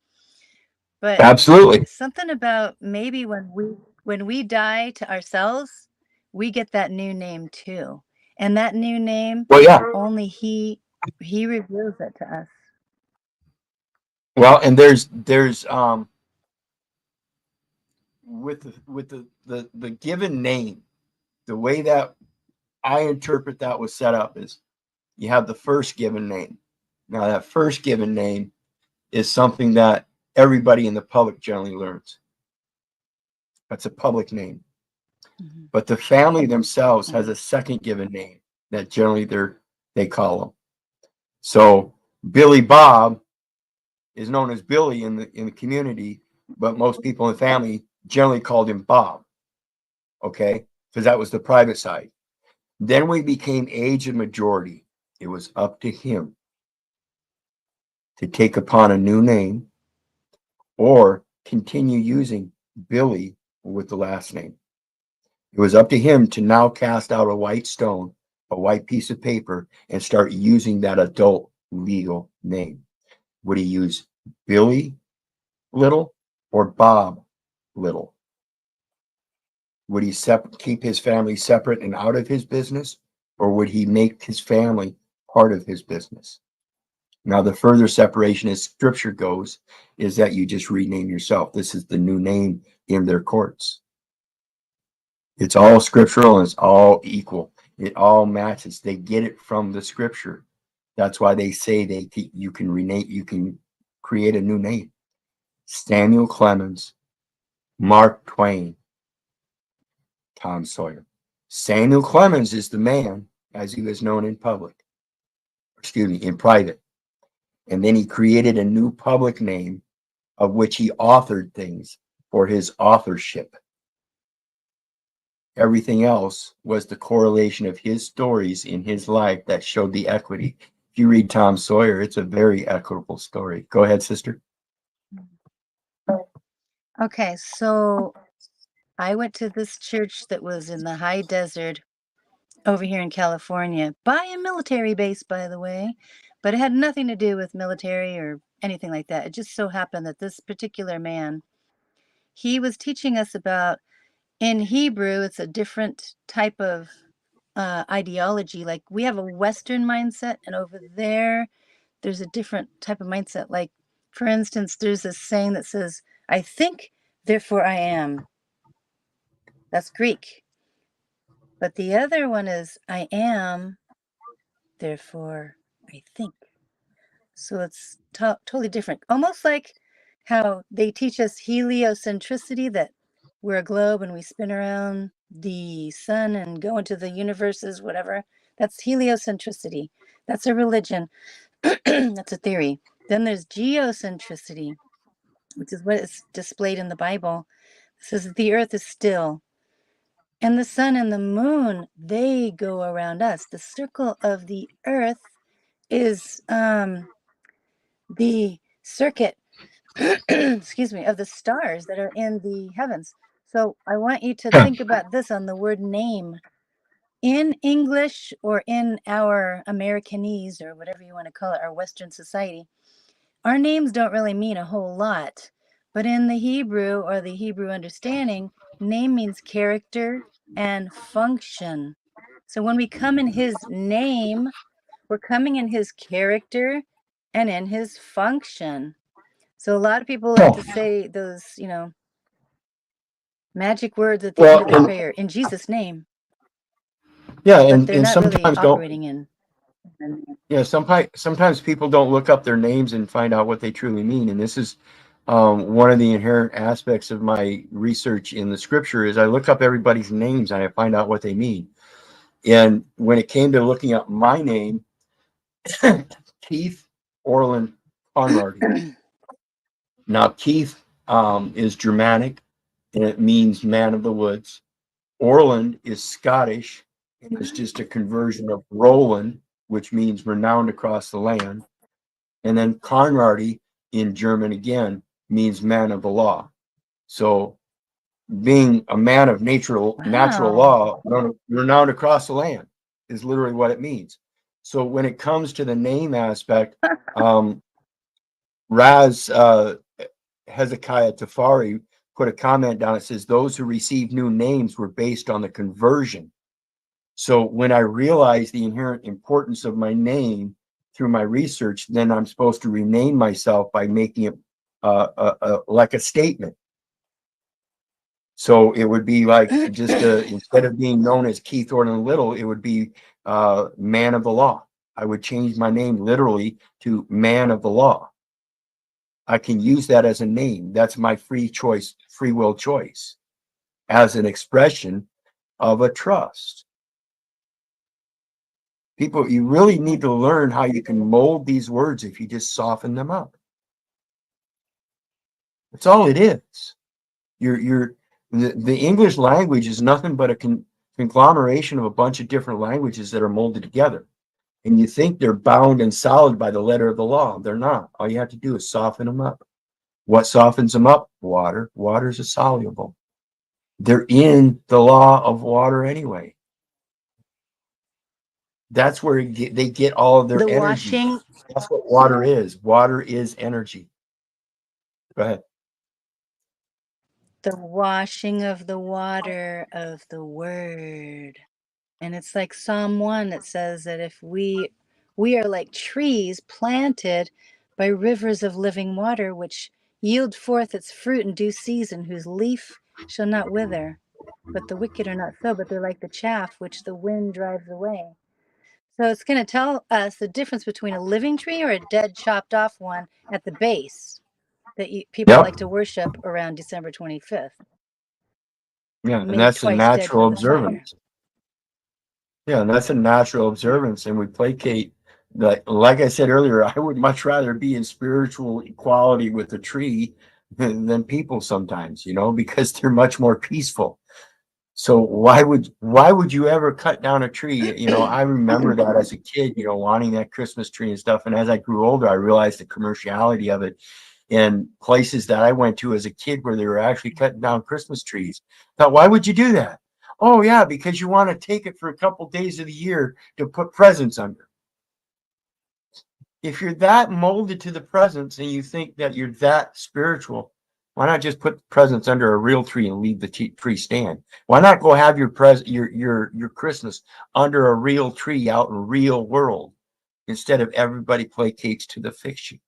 Speaker 2: But
Speaker 1: Absolutely.
Speaker 2: something about maybe when we die to ourselves, we get that new name too. And that new name,
Speaker 1: Well, yeah.
Speaker 2: only he reveals it to us.
Speaker 1: Well, and there's with the given name, the way that I interpret that was set up is you have the first given name. Now that first given name is something that everybody in the public generally learns. That's a public name. But the family themselves has a second given name that generally they call them. So Billy Bob is known as Billy in the community, but most people in the family generally called him Bob. Okay, because that was the private side. Then we became age of majority. It was up to him to take upon a new name or continue using Billy with the last name. It was up to him to now cast out a white stone, a white piece of paper, and start using that adult legal name. Would he use Billy Little or Bob Little? Would he keep his family separate and out of his business, or would he make his family part of his business? Now, the further separation as scripture goes is that you just rename yourself. This is the new name in their courts. It's all scriptural and it's all equal. It all matches. They get it from the scripture. That's why they say you can rename, you can create a new name. Samuel Clemens, Mark Twain, Tom Sawyer. Samuel Clemens is the man, as he was known in private. And then he created a new public name of which he authored things for his authorship. Everything else was the correlation of his stories in his life that showed the equity. If you read Tom Sawyer, it's a very equitable story. Go ahead, sister.
Speaker 2: Okay, so I went to this church that was in the high desert over here in California by a military base, by the way, but it had nothing to do with military or anything like that. It just so happened that this particular man, he was teaching us about, in Hebrew, it's a different type of ideology. Like we have a Western mindset, and over there's a different type of mindset. Like, for instance, there's this saying that says, I think, therefore I am. That's Greek. But the other one is, I am, therefore I think. So it's totally different. Almost like how they teach us heliocentricity, that we're a globe and we spin around the sun and go into the universes, whatever. That's heliocentricity. That's a religion. That's a theory. Then there's geocentricity, which is what is displayed in the Bible. It says that the earth is still, and the sun and the moon, they go around us. The circle of the earth is the circuit, excuse me, of the stars that are in the heavens. So I want you to think about this on the word name. In English, or in our Americanese, or whatever you want to call it, our Western society, our names don't really mean a whole lot. But in the Hebrew, or the Hebrew understanding, name means character and function. So when we come in his name, we're coming in his character and in his function. So a lot of people like to say those, magic words at the end of their prayer, in Jesus' name,
Speaker 1: Yeah,
Speaker 2: but they're
Speaker 1: and
Speaker 2: not really
Speaker 1: sometimes
Speaker 2: operating in.
Speaker 1: Yeah, sometimes people don't look up their names and find out what they truly mean. And this is one of the inherent aspects of my research in the scripture is I look up everybody's names and I find out what they mean. And when it came to looking up my name, Keith Orland Conrady. Now, Keith is Germanic and it means man of the woods. Orland is Scottish and it's just a conversion of Roland, which means renowned across the land. And then Conradi in German again means man of the law. So being a man of natural law, renowned across the land is literally what it means. So when it comes to the name aspect, Raz Hezekiah Tafari put a comment down. It says those who received new names were based on the conversion. So when I realized the inherent importance of my name through my research, then I'm supposed to rename myself by making it like a statement. So it would be like just instead of being known as Keith Orland Little, it would be man of the law. I would change my name literally to man of the law. I can use that as a name. That's my free will choice as an expression of a trust. People, you really need to learn how you can mold these words if you just soften them up. That's all it is. The English language is nothing but a conglomeration of a bunch of different languages that are molded together. And you think they're bound and solid by the letter of the law. They're not. All you have to do is soften them up. What softens them up? Water. Water is soluble. They're in the law of water anyway. That's where they get all of their energy.
Speaker 2: Washing.
Speaker 1: That's what water is. Water is energy. Go ahead.
Speaker 2: The washing of the water of the word. And it's like Psalm 1 that says that if we are like trees planted by rivers of living water, which yield forth its fruit in due season, whose leaf shall not wither. But the wicked are not so, but they're like the chaff which the wind drives away. So it's going to tell us the difference between a living tree or a dead, chopped off one at the base that people like to worship around December 25th.
Speaker 1: Yeah, and
Speaker 2: Made
Speaker 1: that's a
Speaker 2: twice dead
Speaker 1: natural
Speaker 2: for the fire.
Speaker 1: observance. Yeah, and that's a natural observance, and we placate. Like I said earlier, I would much rather be in spiritual equality with the tree than people sometimes, because they're much more peaceful. So why would you ever cut down a tree? I remember that as a kid, wanting that Christmas tree and stuff. And as I grew older, I realized the commerciality of it in places that I went to as a kid where they were actually cutting down Christmas trees. Now, why would you do that? Oh yeah, because you want to take it for a couple days of the year to put presents under. If you're that molded to the presents and you think that you're that spiritual, why not just put presents under a real tree and leave the tree stand? Why not go have your Christmas under a real tree out in real world instead of everybody placates to the fiction?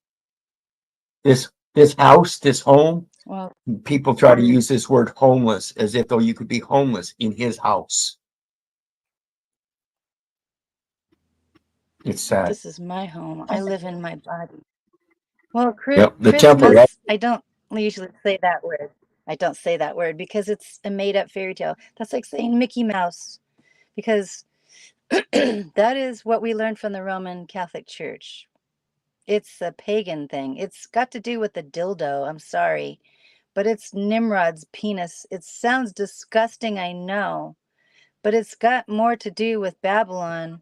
Speaker 1: This house, this home,
Speaker 2: Well,
Speaker 1: people try to use this word homeless as if though you could be homeless in his house. It's sad.
Speaker 2: this is my home. I live in my body. Well,
Speaker 1: Yep, the temple.
Speaker 2: Christmas, I don't usually say that word. I don't say that word because it's a made up fairy tale. That's like saying Mickey Mouse because that is what we learned from the Roman Catholic Church. It's a pagan thing. It's got to do with the dildo. I'm sorry, but it's Nimrod's penis. It sounds disgusting, I know, but it's got more to do with Babylon,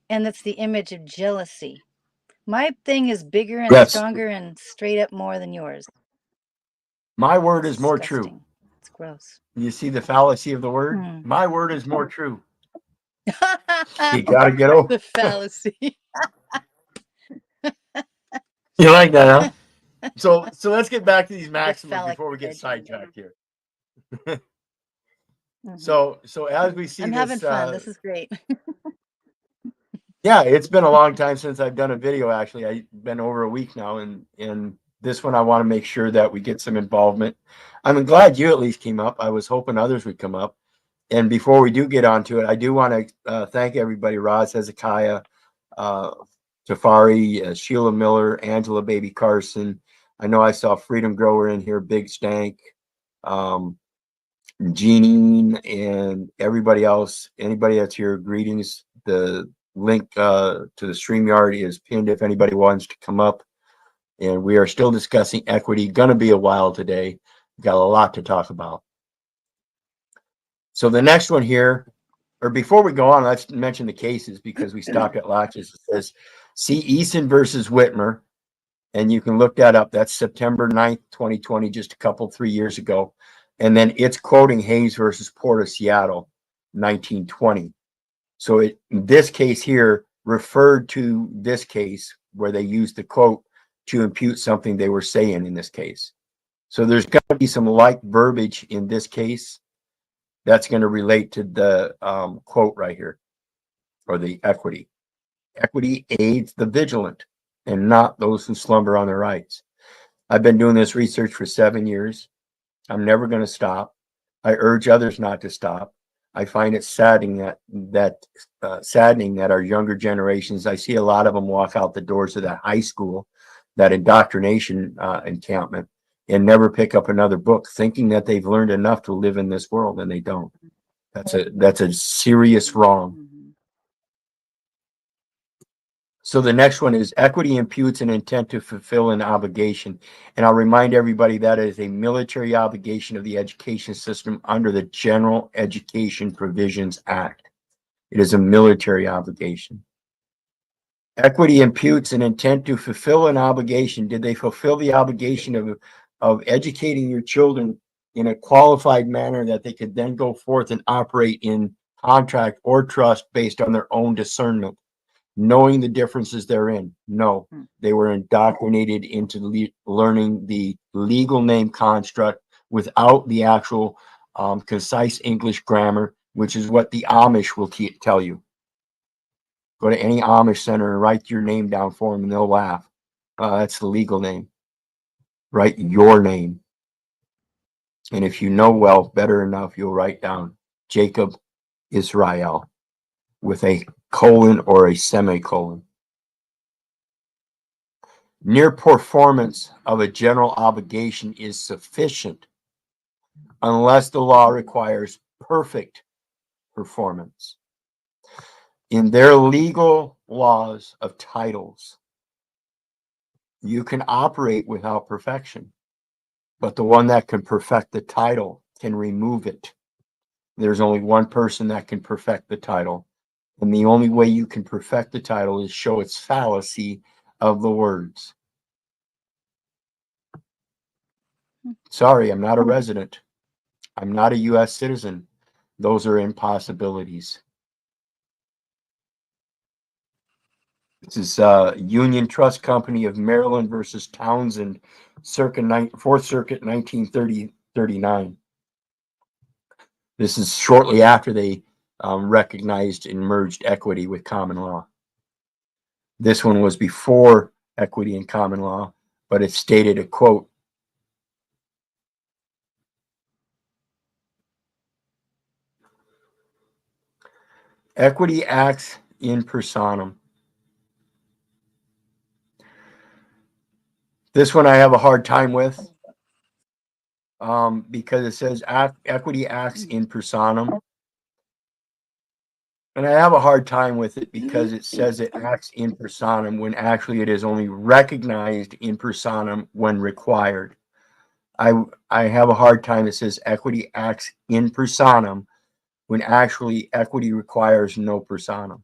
Speaker 2: and it's the image of jealousy. My thing is bigger and
Speaker 1: Yes,
Speaker 2: stronger and straight up more than yours.
Speaker 1: my word
Speaker 2: It's
Speaker 1: is more true.
Speaker 2: disgusting. It's gross.
Speaker 1: You see the fallacy of the word?
Speaker 2: Hmm.
Speaker 1: My word is more true. You gotta get over.
Speaker 2: The fallacy.
Speaker 1: You like that, huh? So let's get back to these
Speaker 2: The
Speaker 1: maxims
Speaker 2: phallic
Speaker 1: before we get
Speaker 2: image.
Speaker 1: sidetracked here.
Speaker 2: Mhm.
Speaker 1: So as we see
Speaker 2: I'm
Speaker 1: this,
Speaker 2: having fun. This is great.
Speaker 1: yeah, it's been a long time since I've done a video. Actually, I've been over a week now, and this one I want to make sure that we get some involvement. I'm glad you at least came up. I was hoping others would come up. And before we do get onto it, I do want to thank everybody: Roz Hezekiah, uh, Tafari, Sheila Miller, Angela Baby Carson. I know I saw Freedom Grower in here, Big Stank, um, Jeanine, and everybody else. Anybody that's here, greetings. The link to the StreamYard is pinned if anybody wants to come up. And we are still discussing equity. Going to be a while today. Got a lot to talk about. So the next one here, or before we go on, let's mention the cases because we stopped at Latches. It says, see Eason versus Whitmer, and you can look that up. That's September 9th, 2020, just a couple, 3 years ago. And then it's quoting Hayes versus Port of Seattle, 1920. So this case here referred to this case where they used the quote to impute something they were saying in this case. So there's got to be some like verbiage in this case that's going to relate to the quote right here, or the equity. Equity aids the vigilant and not those who slumber on their rights. I've been doing this research for 7 years. I'm never going to stop. I urge others not to stop. I find it saddening that our younger generations, I see a lot of them walk out the doors of that high school, that indoctrination encampment, and never pick up another book, thinking that they've learned enough to live in this world, and they don't. That's a serious wrong.
Speaker 2: Mhm.
Speaker 1: So the next one is equity imputes an intent to fulfill an obligation. And I'll remind everybody that is a military obligation of the education system under the General Education Provisions Act. It is a military obligation. Equity imputes an intent to fulfill an obligation. Did they fulfill the obligation of educating your children in a qualified manner that they could then go forth and operate in contract or trust based on their own discernment, knowing the differences therein? No, they were indoctrinated into learning the legal name construct without the actual concise English grammar, which is what the Amish will tell you. Go to any Amish center and write your name down for them, and they'll laugh. That's the legal name. Write your name. And if you know wealth better enough, you'll write down Jacob Israel with a colon or a semicolon. Near performance of a general obligation is sufficient unless the law requires perfect performance. In their legal laws of titles, you can operate without perfection. but the one that can perfect the title can remove it. There's only one person that can perfect the title. And the only way you can perfect the title is show its fallacy of the words. Sorry, I'm not a resident. I'm not a U.S. citizen. Those are impossibilities. This is Union Trust Company of Maryland versus Townsend, Fourth Circuit, 1939. This is shortly after they recognized and merged equity with common law. This one was before equity and common law, but it stated a quote, equity acts in personam. This one I have a hard time with because it says equity acts in personam. And I have a hard time with it because it says it acts in personam when actually it is only recognized in personam when required. I have a hard time. It says equity acts in personam when actually equity requires no personam.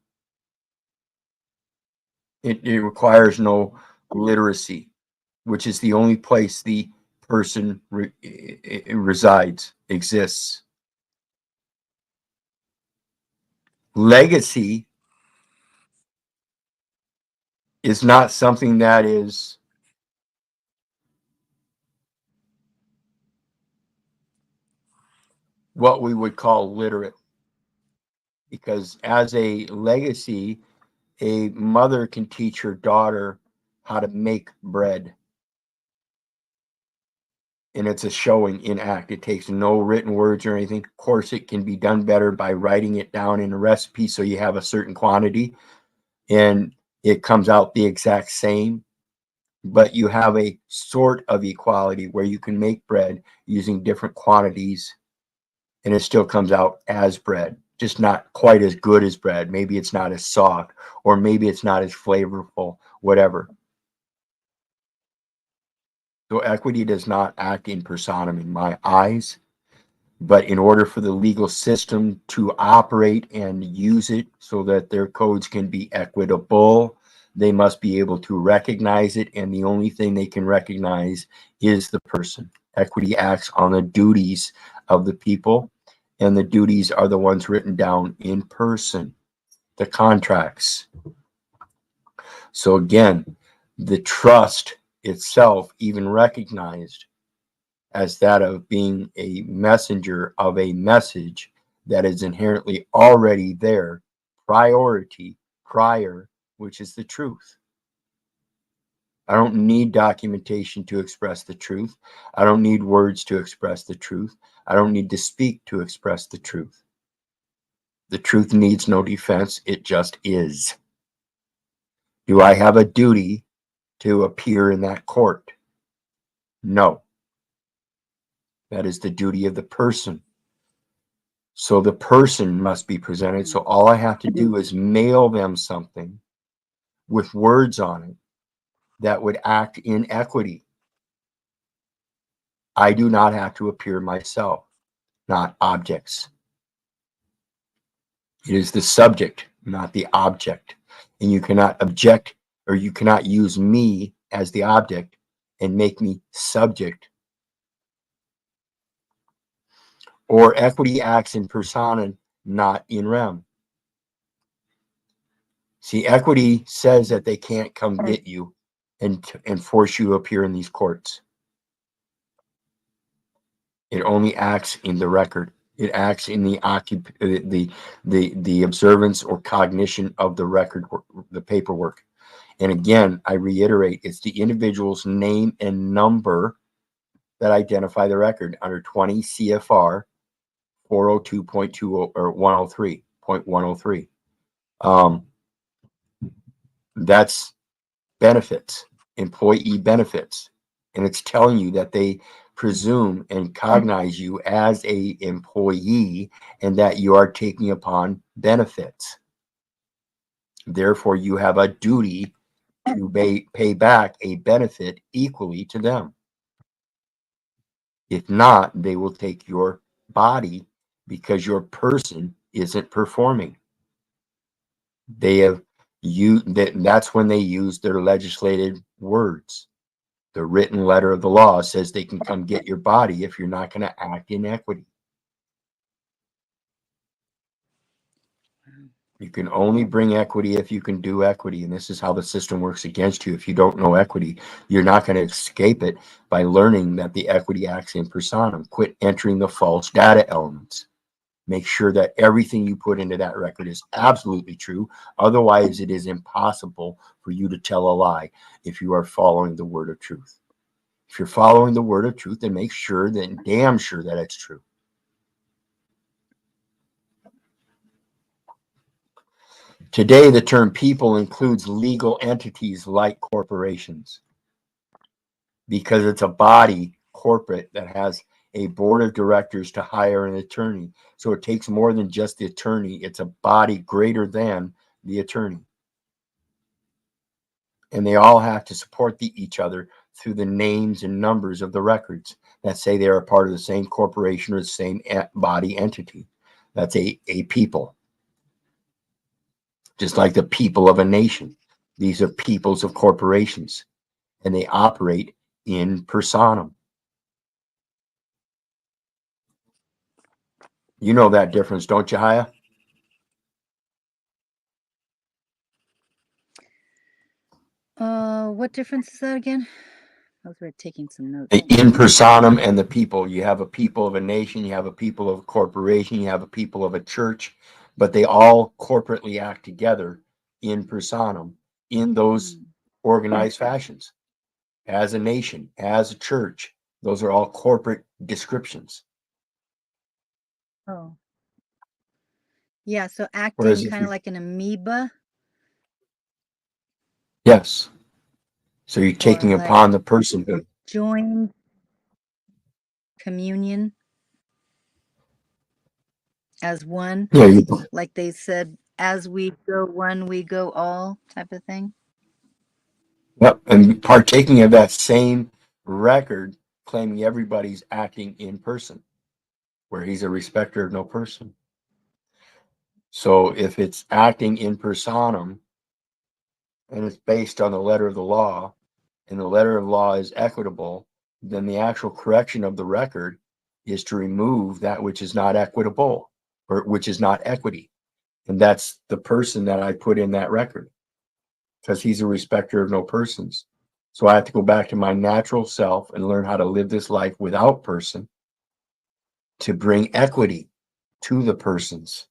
Speaker 1: It requires no literacy, which is the only place the person resides, exists. Legacy is not something that is what we would call literate. Because as a legacy, a mother can teach her daughter how to make bread. And it's a showing in act. It takes no written words or anything. Of course, it can be done better by writing it down in a recipe so you have a certain quantity and it comes out the exact same. But you have a sort of equality where you can make bread using different quantities and it still comes out as bread, just not quite as good as bread. Maybe it's not as soft, or maybe it's not as flavorful, whatever. So equity does not act in personam in my eyes, but in order for the legal system to operate and use it so that their codes can be equitable, they must be able to recognize it, and the only thing they can recognize is the person. Equity acts on the duties of the people, and the duties are the ones written down in person, the contracts. So again, the trust itself, even recognized as that of being a messenger of a message that is inherently already there, prior, which is the truth. I don't need documentation to express the truth. I don't need words to express the truth. I don't need to speak to express the truth. The truth needs no defense. It just is. Do I have a duty to appear in that court? No. That is the duty of the person. So the person must be presented. So all I have to do is mail them something with words on it that would act in equity. I do not have to appear myself, not objects. It is the subject, not the object. And you cannot object, or you cannot use me as the object and make me subject. Or equity acts in persona, not in rem. See, equity says that they can't come get you and force you to appear in these courts. It only acts in the record. It acts in the observance or cognition of the record, the paperwork. And again, I reiterate, it's the individual's name and number that identify the record under 20 CFR 402.20 or 103.103. That's benefits, employee benefits. And it's telling you that they presume and cognize you as a employee and that you are taking upon benefits. Therefore, you have a duty to pay back a benefit equally to them. If not, they will take your body because your person isn't performing. They have that's when they use their legislated words. The written letter of the law says they can come get your body if you're not going to act in equity. You can only bring equity if you can do equity. And this is how the system works against you. If you don't know equity, you're not going to escape it by learning that the equity acts in personam. Quit entering the false data elements. Make sure that everything you put into that record is absolutely true. Otherwise, it is impossible for you to tell a lie if you are following the word of truth. If you're following the word of truth, then make sure, then damn sure that it's true. Today, the term people includes legal entities like corporations because it's a body corporate that has a board of directors to hire an attorney. So it takes more than just the attorney. It's a body greater than the attorney. And they all have to support each other through the names and numbers of the records that say they are a part of the same corporation or the same body entity. That's a people. Just like the people of a nation. These are peoples of corporations, and they operate in personam. You know that difference, don't you, Haya?
Speaker 2: What difference is that again? I was taking some notes.
Speaker 1: The in personam and the people. You have a people of a nation, you have a people of a corporation, you have a people of a church, but they all corporately act together in personam in those organized fashions. As a nation, as a church, those are all corporate descriptions.
Speaker 2: Oh. Yeah, so acting kind of like an amoeba.
Speaker 1: Yes. So you're taking
Speaker 2: like
Speaker 1: upon the personhood.
Speaker 2: Joined communion as one.
Speaker 1: Yeah.
Speaker 2: Like they said, as we go one, we go all type of thing.
Speaker 1: Yep. And partaking of that same record, claiming everybody's acting in person, where he's a respecter of no person. So if it's acting in personam and it's based on the letter of the law, and the letter of law is equitable, then the actual correction of the record is to remove that which is not equitable or which is not equity. And that's the person that I put in that record because he's a respecter of no persons. So I have to go back to my natural self and learn how to live this life without person to bring equity to the persons.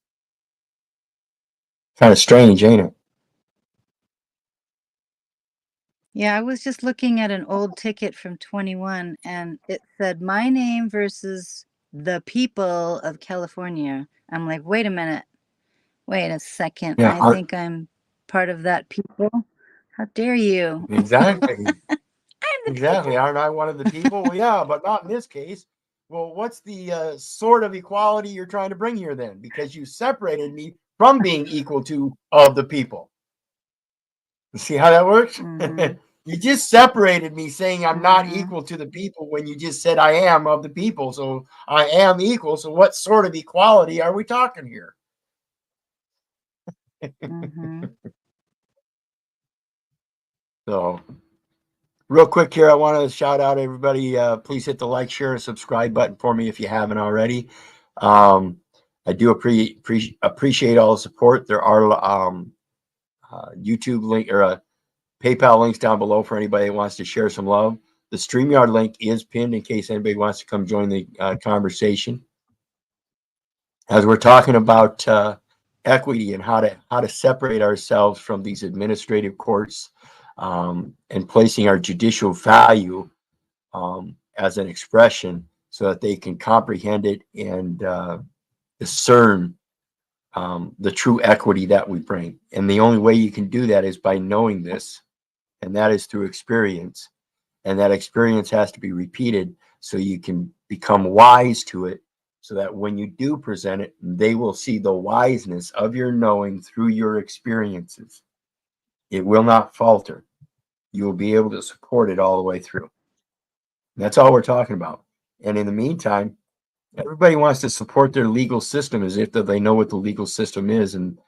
Speaker 1: Kind of strange, ain't it?
Speaker 2: Yeah, I was just looking at an old ticket from 21 and it said my name versus the people of California. I'm like, wait a minute. Wait a second.
Speaker 1: Yeah,
Speaker 2: I think I'm part of that people. How dare you?
Speaker 1: exactly.
Speaker 2: I'm the
Speaker 1: Exactly.
Speaker 2: people.
Speaker 1: Aren't I one of the people? Well, yeah, but not in this case. Well, what's the sort of equality you're trying to bring here then? Because you separated me from being equal to of the people. See how that works?
Speaker 2: Mm-hmm.
Speaker 1: You just separated me saying I'm not
Speaker 2: Mm-hmm.
Speaker 1: equal to the people when you just said I am of the people. So I am equal. So what sort of equality are we talking here?
Speaker 2: Mm-hmm.
Speaker 1: So real quick here, I want to shout out everybody. Please hit the like, share, and subscribe button for me if you haven't already. I do appreciate all the support. There are YouTube link or PayPal links down below for anybody that wants to share some love. The StreamYard link is pinned in case anybody wants to come join the conversation. As we're talking about equity and how to separate ourselves from these administrative courts and placing our judicial value as an expression so that they can comprehend it and discern the true equity that we bring. And the only way you can do that is by knowing this, and that is through experience. And that experience has to be repeated so you can become wise to it, so that when you do present it, they will see the wiseness of your knowing through your experiences. It will not falter. You will be able to support it all the way through. That's all we're talking about. And in the meantime, everybody wants to support their legal system as if they know what the legal system is, and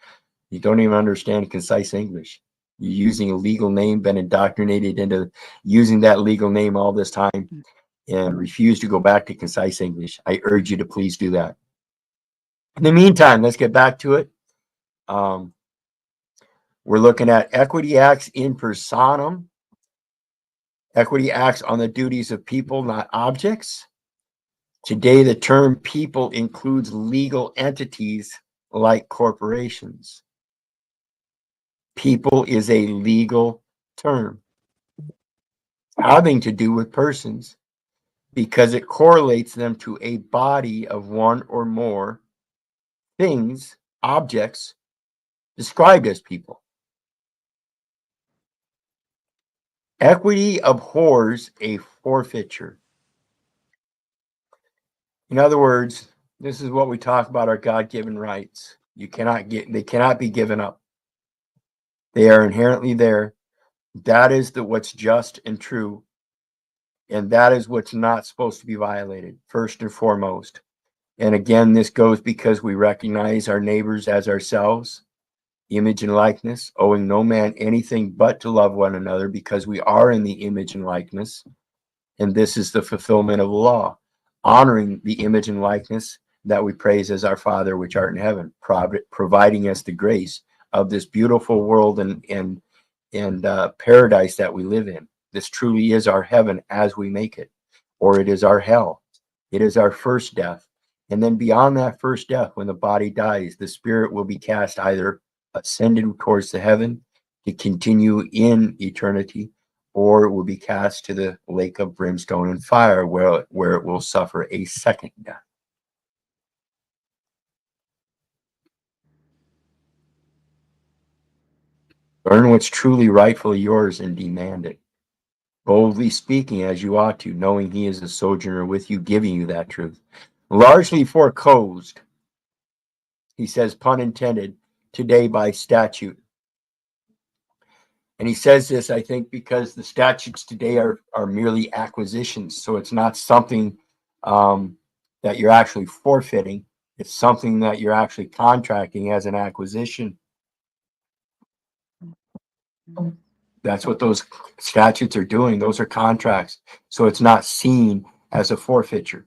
Speaker 1: you don't even understand concise English. You're using a legal name, been indoctrinated into using that legal name all this time, and refuse to go back to concise English. I urge you to please do that. In the meantime, let's get back to it. We're looking at equity acts in personam. Equity acts on the duties of people, not objects. Today, the term people includes legal entities like corporations. People is a legal term having to do with persons because it correlates them to a body of one or more things, objects, described as people. Equity abhors a forfeiture. In other words, this is what we talk about our God-given rights. They cannot be given up. They are inherently there. That is what's just and true. And that is what's not supposed to be violated, first and foremost. And again, this goes because we recognize our neighbors as ourselves, image and likeness, owing no man anything but to love one another because we are in the image and likeness. And this is the fulfillment of the law, honoring the image and likeness that we praise as our Father which art in heaven, providing us the grace of this beautiful world and paradise that we live in. This truly is our heaven as we make it, or it is our hell. It is our first death. And then beyond that first death, when the body dies, the spirit will be cast either ascended towards the heaven to continue in eternity, or it will be cast to the lake of brimstone and fire where it will suffer a second death. Learn what's truly rightfully yours and demand it. Boldly speaking as you ought to, knowing he is a sojourner with you, giving you that truth. Largely foreclosed, he says, pun intended, today by statute. And he says this, I think, because the statutes today are merely acquisitions. So it's not something that you're actually forfeiting. It's something that you're actually contracting as an acquisition. That's what those statutes are doing. Those are contracts. So it's not seen as a forfeiture.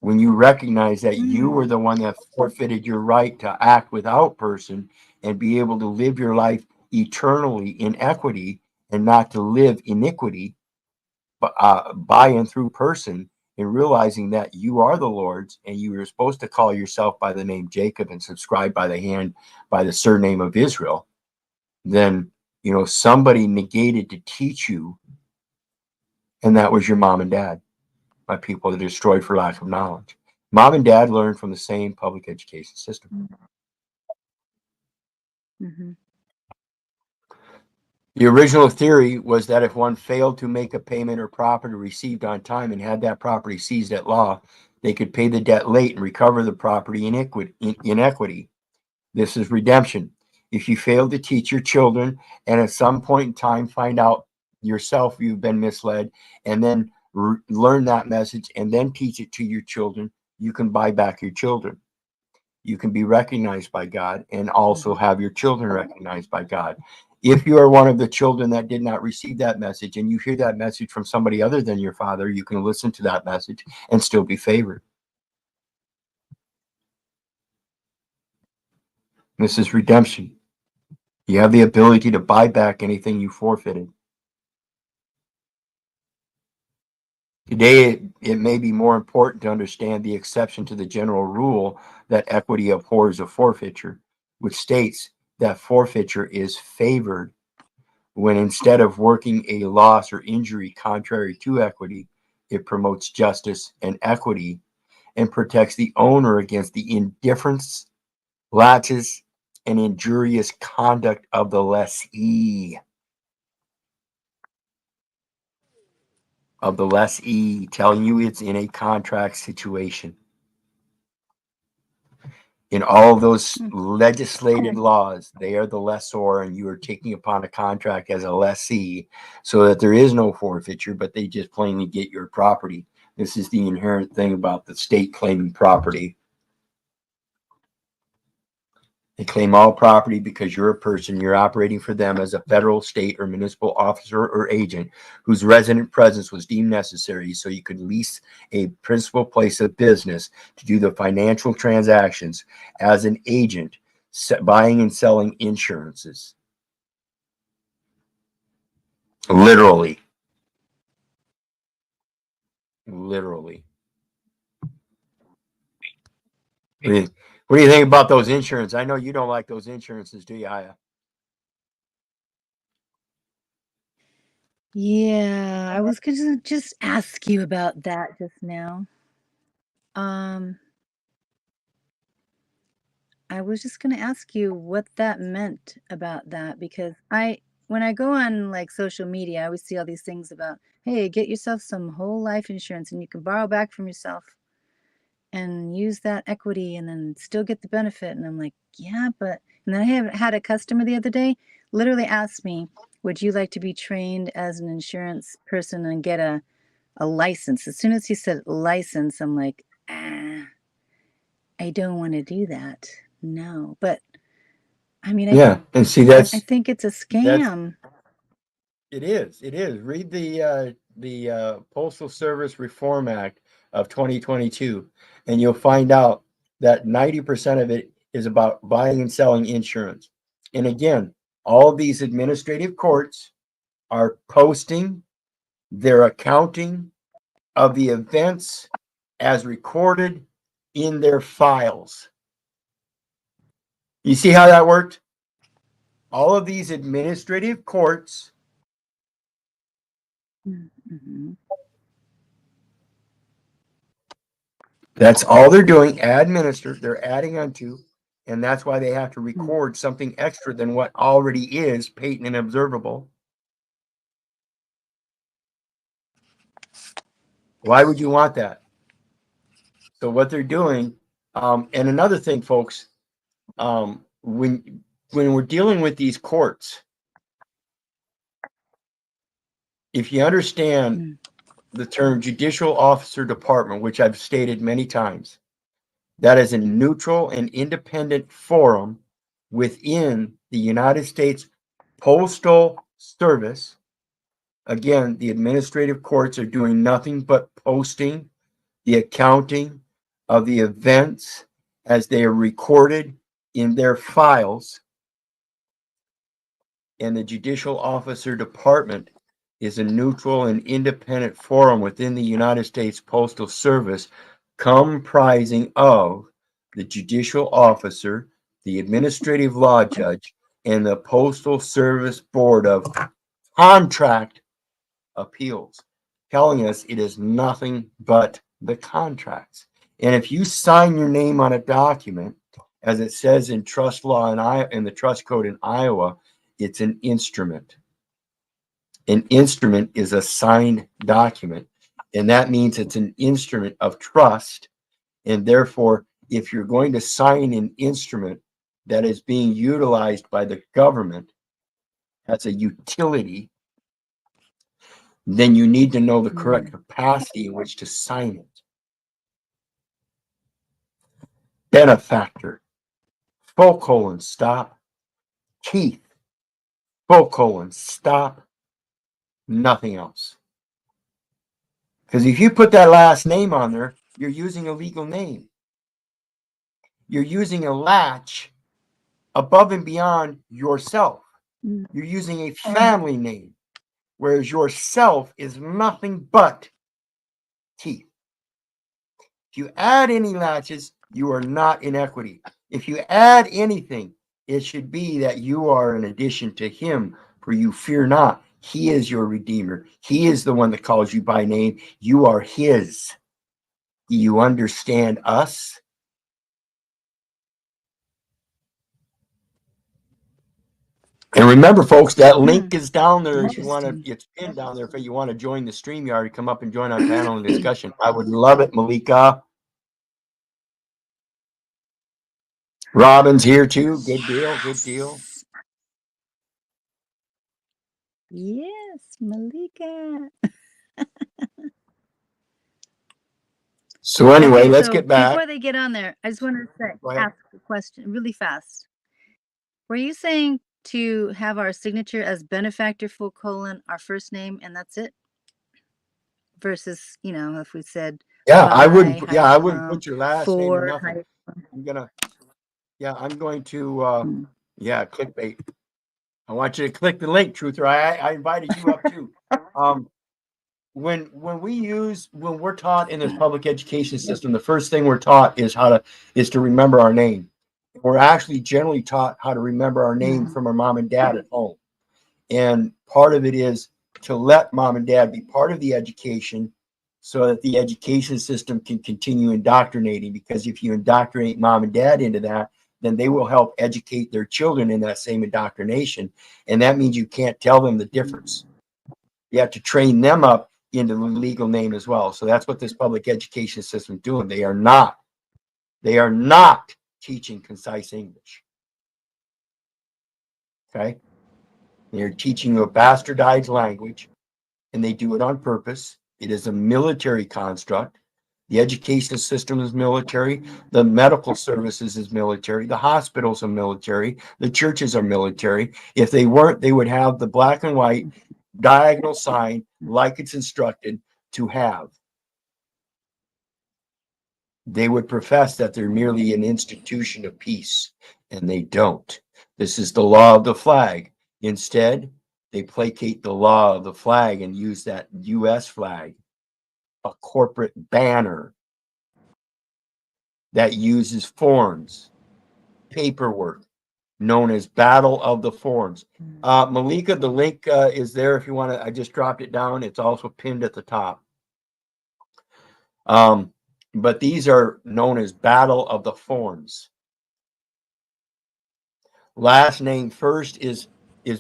Speaker 1: When you recognize that you were the one that forfeited your right to act without person and be able to live your life eternally in equity and not to live iniquity by and through person, and realizing that you are the Lord's and you are supposed to call yourself by the name Jacob and subscribe by the surname of Israel, then somebody negated to teach you, and that was your mom and dad. My people are destroyed for lack of knowledge. Mom and dad learned from the same public education system.
Speaker 2: Mm-hmm.
Speaker 1: The original theory was that if one failed to make a payment or property received on time and had that property seized at law, they could pay the debt late and recover the property in equity. This is redemption. If you fail to teach your children and at some point in time find out yourself you've been misled and then learn that message and then teach it to your children, you can buy back your children. You can be recognized by God and also have your children recognized by God. If you are one of the children that did not receive that message and you hear that message from somebody other than your father, you can listen to that message and still be favored. This is redemption. You have the ability to buy back anything you forfeited. Today, it may be more important to understand the exception to the general rule that equity abhors a forfeiture, which states that forfeiture is favored when instead of working a loss or injury contrary to equity, it promotes justice and equity and protects the owner against the indifference, laches, and injurious conduct of the lessee. Telling you it's in a contract situation. In all of those legislated laws, they are the lessor and you are taking upon a contract as a lessee so that there is no forfeiture, but they just plainly get your property. This is the inherent thing about the state claiming property. They claim all property because you're a person, you're operating for them as a federal, state, or municipal officer or agent whose resident presence was deemed necessary so you could lease a principal place of business to do the financial transactions as an agent, buying and selling insurances. Literally. Literally. What do you think about those insurance? I know you don't like those insurances, do you, Aya?
Speaker 2: Yeah, I was gonna just ask you about that just now. I was just gonna ask you what that meant about that because when I go on like social media, I always see all these things about, hey, get yourself some whole life insurance and you can borrow back from yourself and use that equity and then still get the benefit. And I'm like, yeah, but, and then I had a customer the other day literally asked me, would you like to be trained as an insurance person and get a license? As soon as he said license, I'm like, I don't want to do that. No, but I mean,
Speaker 1: Yeah, and see
Speaker 2: I
Speaker 1: that's
Speaker 2: think it's a scam.
Speaker 1: it is. It is. Read the Postal Service Reform Act of 2022, and you'll find out that 90% of it is about buying and selling insurance. And again, all of these administrative courts are posting their accounting of the events as recorded in their files. You see how that worked? All of these administrative courts,
Speaker 2: Mm-hmm.
Speaker 1: that's all they're doing, administer, they're adding onto, and that's why they have to record something extra than what already is patent and observable. Why would you want that? So what they're doing, and another thing, folks, when we're dealing with these courts, if you understand the term judicial officer department, which I've stated many times, that is a neutral and independent forum within the United States Postal Service. Again, the administrative courts are doing nothing but posting the accounting of the events as they are recorded in their files. And the judicial officer department is a neutral and independent forum within the United States Postal Service comprising of the judicial officer, the administrative law judge, and the Postal Service Board of Contract Appeals, telling us it is nothing but the contracts. And if you sign your name on a document, as it says in trust law in the trust code in Iowa, it's an instrument. An instrument is a signed document, and that means it's an instrument of trust. And therefore, if you're going to sign an instrument that is being utilized by the government as a utility, then you need to know the correct capacity in which to sign it. Benefactor, full colon, stop. Keith, full colon, stop. Nothing else. Because if you put that last name on there, you're using a legal name. You're using a latch above and beyond yourself. You're using a family name, whereas yourself is nothing but Keith. If you add any latches, you are not in equity. If you add anything, it should be that you are an addition to him, for you fear not. He is your redeemer. He is the one that calls you by name. You are his. Do you understand us? And remember, folks, that link is down there if you want to, it's pinned down there if you want to join the StreamYard, come up and join our panel and discussion. I would love it, Malika. Robin's here too. Good deal. Good deal.
Speaker 2: Yes, Malika.
Speaker 1: So anyway,
Speaker 2: Okay,
Speaker 1: let's
Speaker 2: so
Speaker 1: get back.
Speaker 2: before they get on there, I just want to say,
Speaker 1: Go ahead.
Speaker 2: ask a question really fast. Were you saying to have our signature as benefactor full colon our first name and that's it? Versus, you know, if we said
Speaker 1: Yeah, I
Speaker 2: by
Speaker 1: wouldn't. Yeah, I wouldn't
Speaker 2: hyphen
Speaker 1: put your last name or
Speaker 2: for
Speaker 1: nothing.
Speaker 2: hyphen.
Speaker 1: I'm gonna. Yeah, I'm going to. Yeah, clickbait. I want you to click the link, Truther. I invited you up too. When we're taught in this public education system, the first thing we're taught is to remember our name. We're actually generally taught how to remember our name from our mom and dad at home. And part of it is to let mom and dad be part of the education so that the education system can continue indoctrinating. Because if you indoctrinate mom and dad into that, then they will help educate their children in that same indoctrination. And that means you can't tell them the difference. You have to train them up into the legal name as well. So that's what this public education system is doing. They are not teaching concise English. Okay. They're teaching you a bastardized language, and they do it on purpose. It is a military construct. The education system is military. The medical services is military. The hospitals are military. The churches are military. If they weren't, they would have the black and white diagonal sign like it's instructed to have. They would profess that they're merely an institution of peace, and they don't. This is the law of the flag. Instead, they placate the law of the flag and use that U.S. flag, a corporate banner that uses forms, paperwork, known as Battle of the Forms. Malika, the link is there if you want to. I just dropped it down. It's also pinned at the top. But these are known as Battle of the Forms. Last name first is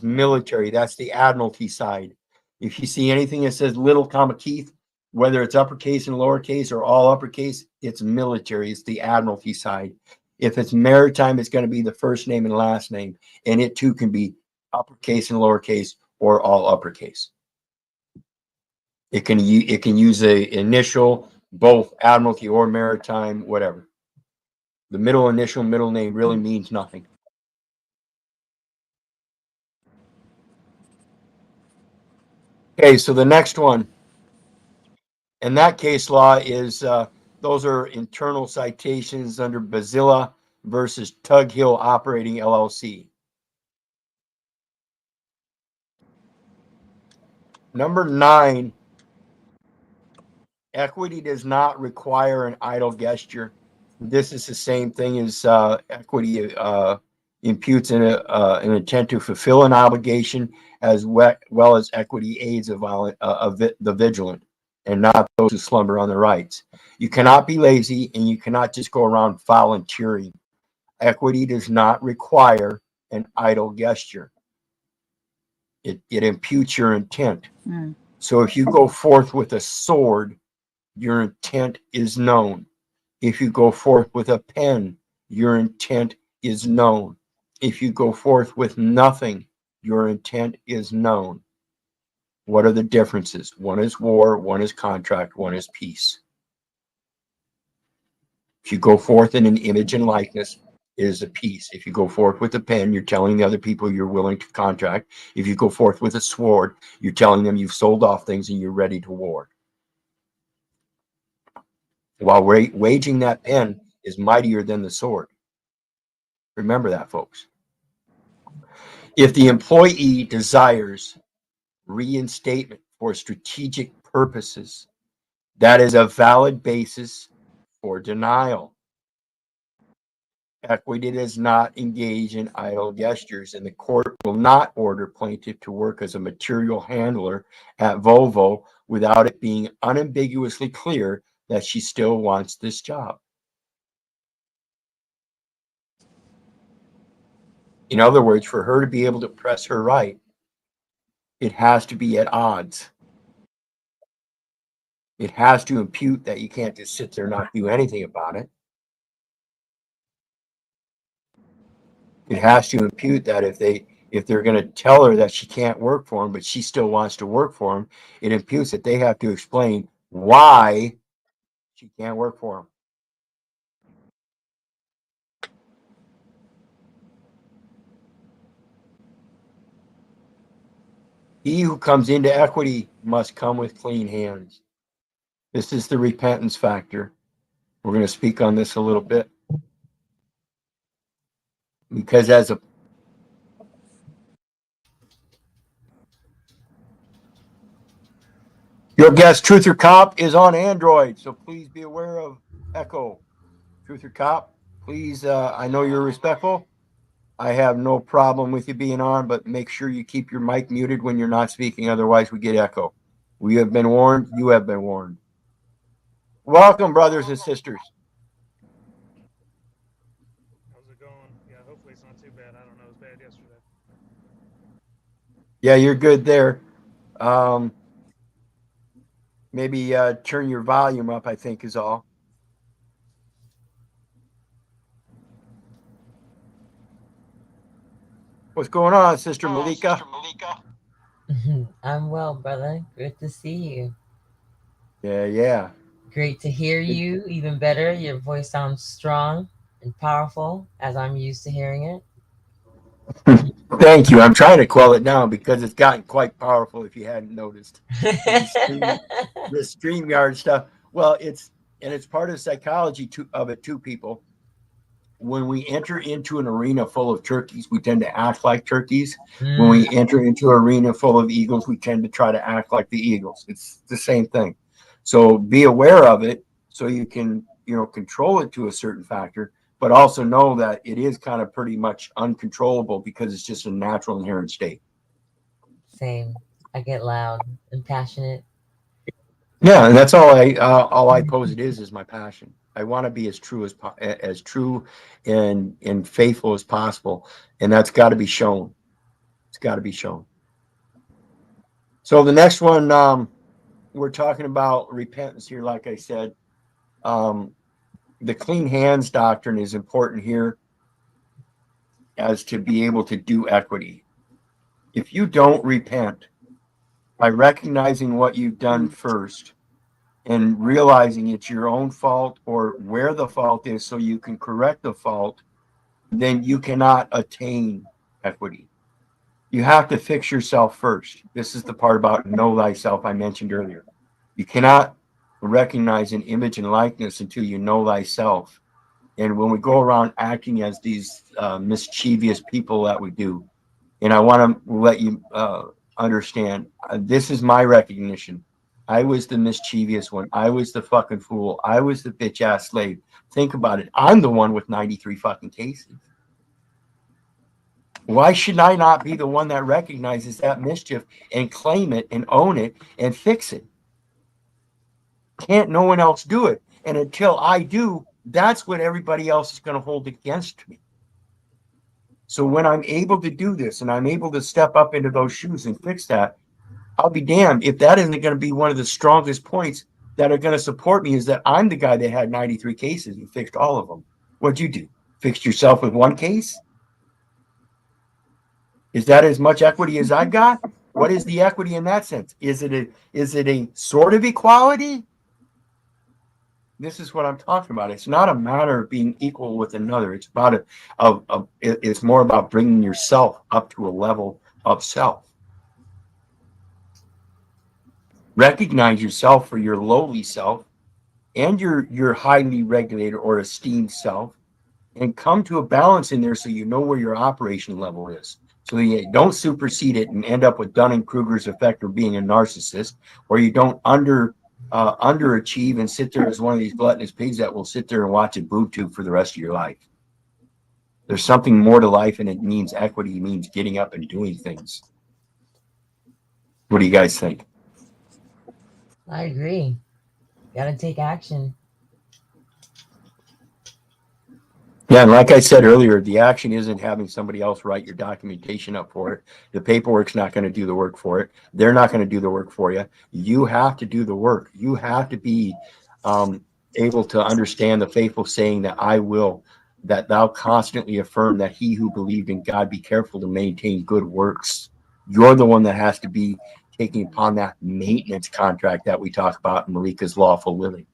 Speaker 1: military. That's the admiralty side. If you see anything that says little comma Keith, whether it's uppercase and lowercase or all uppercase, it's military. It's the admiralty side. If it's maritime, it's going to be the first name and last name, and it too can be uppercase and lowercase or all uppercase. It can use a initial, both admiralty or maritime, whatever. The middle initial, middle name really means nothing. Okay, so the next one, and that case law is those are internal citations under Bazilla versus Tug Hill Operating LLC. Number 9, equity does not require an idle gesture. This is the same thing as equity imputes an intent to fulfill an obligation, as well as equity aids the vigilant and not those who slumber on their rights. You cannot be lazy, and you cannot just go around volunteering. Equity does not require an idle gesture. It imputes your intent. So if you go forth with a sword, your intent is known. If you go forth with a pen, your intent is known. If you go forth with nothing, your intent is known. What are the differences? One is war, one is contract, one is peace. If you go forth in an image and likeness, it is a peace. If you go forth with a pen, you're telling the other people you're willing to contract. If you go forth with a sword, you're telling them you've sold off things and you're ready to war. While waging that pen is mightier than the sword. Remember that, folks. If the employee desires reinstatement for strategic purposes, that is a valid basis for denial. Equity does not engage in idle gestures, and the court will not order plaintiff to work as a material handler at Volvo without it being unambiguously clear that she still wants this job. In other words, for her to be able to press her right, it has to be at odds. It has to impute that you can't just sit there and not do anything about it. It has to impute that if they're going to tell her that she can't work for them, but she still wants to work for them, it imputes that they have to explain why she can't work for them. He who comes into equity must come with clean hands. This is the repentance factor. We're going to speak on this a little bit. Because as a your guest, Truth or Cop, is on Android, so please be aware of echo. Truth or Cop, please, I know you're respectful. I have no problem with you being on, but make sure you keep your mic muted when you're not speaking, otherwise we get echo. We have been warned. You have been warned. Welcome, brothers and sisters.
Speaker 3: How's it going? Yeah, hopefully it's not too bad. I don't know. It was bad yesterday.
Speaker 1: Yeah, you're good there. Maybe turn your volume up, I think is all. What's going on, Sister Malika?
Speaker 4: I'm well, brother. Good to see you.
Speaker 1: Yeah.
Speaker 4: Great to hear you. Even better, your voice sounds strong and powerful as I'm used to hearing it.
Speaker 1: Thank you. I'm trying to quell it down because it's gotten quite powerful if you hadn't noticed. The StreamYard stuff. Well, it's part of the psychology of it too, people. When we enter into an arena full of turkeys, we tend to act like turkeys. When we enter into an arena full of eagles, we tend to try to act like the eagles. It's the same thing. So be aware of it so you can, control it to a certain factor, but also know that it is kind of pretty much uncontrollable because it's just a natural inherent state.
Speaker 4: Same. I get loud and passionate.
Speaker 1: Yeah, and that's all I pose it is my passion. I want to be as true as true and faithful as possible, and that's got to be shown. It's got to be shown. So the next one, we're talking about repentance here. Like I said, the clean hands doctrine is important here as to be able to do equity. If you don't repent by recognizing what you've done first and realizing it's your own fault or where the fault is so you can correct the fault, then you cannot attain equity. You have to fix yourself first. This is the part about know thyself I mentioned earlier. You cannot recognize an image and likeness until you know thyself. And when we go around acting as these mischievous people that we do, and I want to let you understand, this is my recognition. I was the mischievous one. I was the fucking fool. I was the bitch ass slave. Think about it. I'm the one with 93 fucking cases. Why should I not be the one that recognizes that mischief and claim it and own it and fix it? Can't no one else do it? And until I do, that's what everybody else is going to hold against me. So when I'm able to do this and I'm able to step up into those shoes and fix that, I'll be damned if that isn't going to be one of the strongest points that are going to support me, is that I'm the guy that had 93 cases and fixed all of them. What'd you do? Fixed yourself with one case? Is that as much equity as I've got? What is the equity in that sense? Is it a sort of equality? This is what I'm talking about. It's not a matter of being equal with another. It's about it's more about bringing yourself up to a level of self. Recognize yourself for your lowly self and your highly regulated or esteemed self, and come to a balance in there so you know where your operation level is. So you don't supersede it and end up with Dunning-Kruger's effect or being a narcissist, or you don't underachieve and sit there as one of these gluttonous pigs that will sit there and watch a boob tube for the rest of your life. There's something more to life, and it means equity. It means getting up and doing things. What do you guys think?
Speaker 4: I agree. Gotta take action.
Speaker 1: Yeah, and like I said earlier, the action isn't having somebody else write your documentation up for it. The paperwork's not going to do the work for it. They're not going to do the work for you. You have to do the work. You have to be able to understand the faithful saying that I will that thou constantly affirm that he who believed in God be careful to maintain good works. You're the one that has to be taking upon that maintenance contract that we talk about in Malika's lawful living.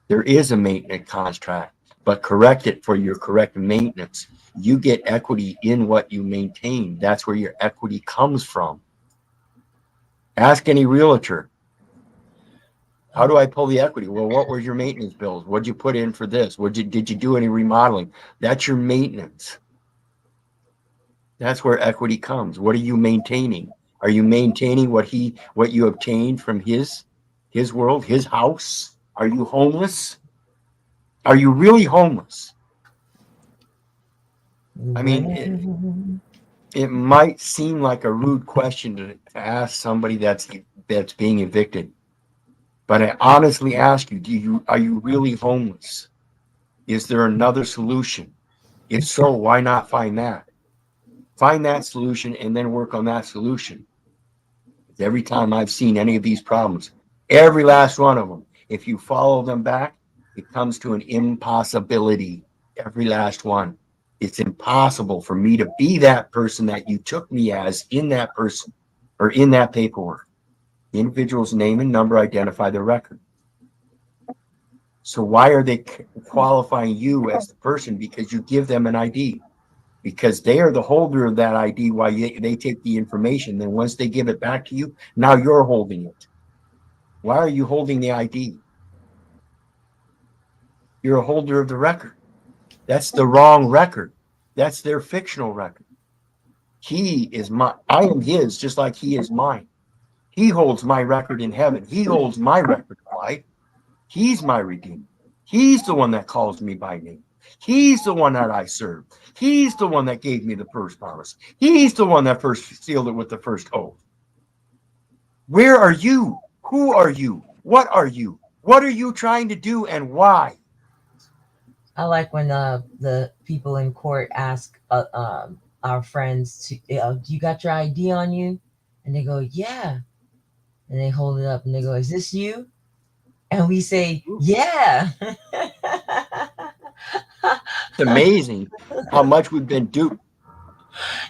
Speaker 1: There is a maintenance contract, but correct it for your correct maintenance. You get equity in what you maintain. That's where your equity comes from. Ask any realtor. How do I pull the equity? Well, what were your maintenance bills? What'd you put in for this? Did you do any remodeling? That's your maintenance. That's where equity comes. What are you maintaining? Are you maintaining what you obtained from his world, his house? Are you homeless? Are you really homeless? I mean, it might seem like a rude question to ask somebody that's being evicted, but I honestly ask you, are you really homeless? Is there another solution? If so, why not find that? Find that solution and then work on that solution. Every time I've seen any of these problems, every last one of them, if you follow them back, it comes to an impossibility. Every last one. It's impossible for me to be that person that you took me as in that person or in that paperwork. The individual's name and number identify the record. So why are they qualifying you as the person? Because you give them an ID. Because they are the holder of that ID while they take the information. Then once they give it back to you, now you're holding it. Why are you holding the ID? You're a holder of the record. That's the wrong record. That's their fictional record. He is my, I am his, just like he is mine. He holds my record in heaven. He holds my record in life. He's my redeemer. He's the one that calls me by name. He's the one that I serve. He's the one that gave me the first promise. He's the one that first sealed it with the first oath. Where are you? Who are you? What are you? What are you trying to do and why?
Speaker 4: I like when the people in court ask our friends, do you got your ID on you? And they go, yeah. And they hold it up and they go, is this you? And we say, yeah.
Speaker 1: It's amazing how much we've been duped.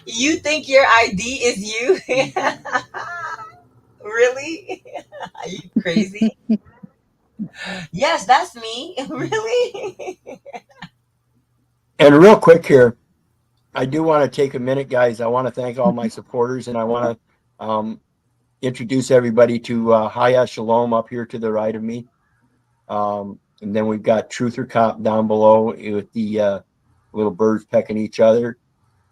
Speaker 4: You think your ID is you? Really? Are you crazy? Yes, that's me. Really?
Speaker 1: And real quick here, I do want to take a minute, guys. I want to thank all my supporters, and I want to introduce everybody to Haya Shalom up here to the right of me. And then we've got Truther Cop down below with the little birds pecking each other.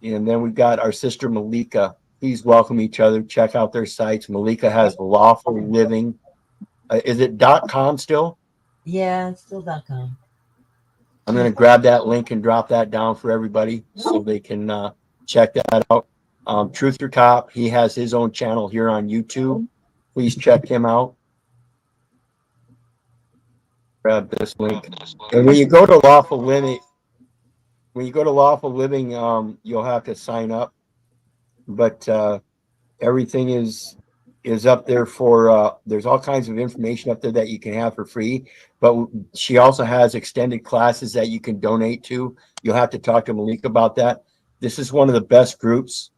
Speaker 1: And then we've got our sister Malika. Please welcome each other. Check out their sites. Malika has Lawful Living. Is it .com still?
Speaker 4: Yeah, it's still .com.
Speaker 1: I'm going to grab that link and drop that down for everybody so they can check that out. Truther Cop, he has his own channel here on YouTube. Please check him out. Grab this link. And when you go to Lawful Living, you'll have to sign up. But everything is up there for there's all kinds of information up there that you can have for free, but she also has extended classes that you can donate to. You'll have to talk to Malik about that. This is one of the best groups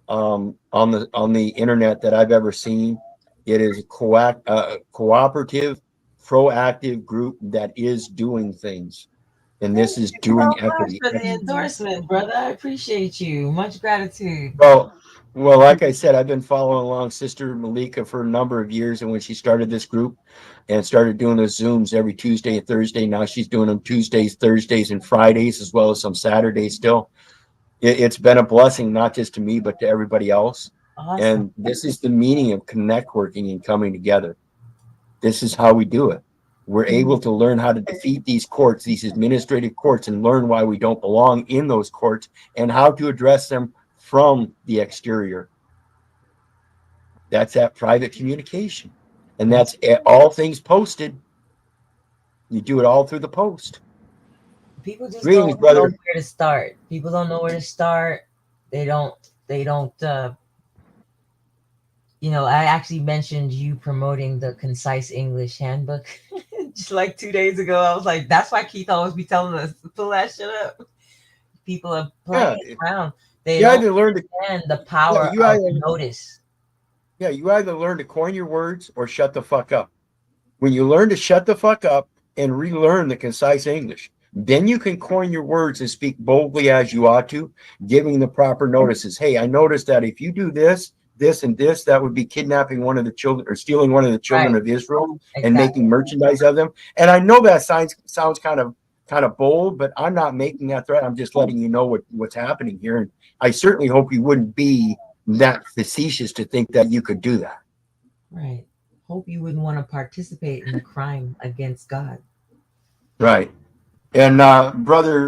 Speaker 1: on the internet that I've ever seen. It is a cooperative, proactive group that is doing things, and this is doing equity.
Speaker 4: For the endorsement, brother. I appreciate you. Much gratitude.
Speaker 1: Well, like I said, I've been following along Sister Malika for a number of years, and when she started this group and started doing those Zooms every Tuesday and Thursday, now she's doing them Tuesdays, Thursdays, and Fridays, as well as some Saturdays still. It's been a blessing, not just to me, but to everybody else.
Speaker 4: Awesome.
Speaker 1: And this is the meaning of networking and coming together. This is how we do it. We're able to learn how to defeat these courts, these administrative courts, and learn why we don't belong in those courts and how to address them from the exterior. That's that private communication. And that's all things posted. You do it all through the post.
Speaker 4: People just
Speaker 1: Greetings,
Speaker 4: don't
Speaker 1: brother.
Speaker 4: know where to start. People don't know where to start. They don't I actually mentioned you promoting the Concise English Handbook just like 2 days ago. I was like, that's why Keith always be telling us to pull that shit up. people are
Speaker 1: Yeah,
Speaker 4: playing around. They
Speaker 1: you
Speaker 4: don't
Speaker 1: either learn to,
Speaker 4: understand the
Speaker 1: yeah,
Speaker 4: power
Speaker 1: you
Speaker 4: of
Speaker 1: either,
Speaker 4: notice.
Speaker 1: yeah, you either learn to coin your words or shut the fuck up. When you learn to shut the fuck up and relearn the concise English, then you can coin your words and speak boldly as you ought to, giving the proper notices. Hey, I noticed that if you do this, this, and this, that would be kidnapping one of the children or stealing one of the children
Speaker 4: Right.
Speaker 1: of Israel and
Speaker 4: Exactly.
Speaker 1: making merchandise of them. And I know that sounds kind of bold, but I'm not making that threat. I'm just letting you know what's happening here. And I certainly hope you wouldn't be that facetious to think that you could do that.
Speaker 4: Right. Hope you wouldn't want to participate in the crime against God.
Speaker 1: Right. And brother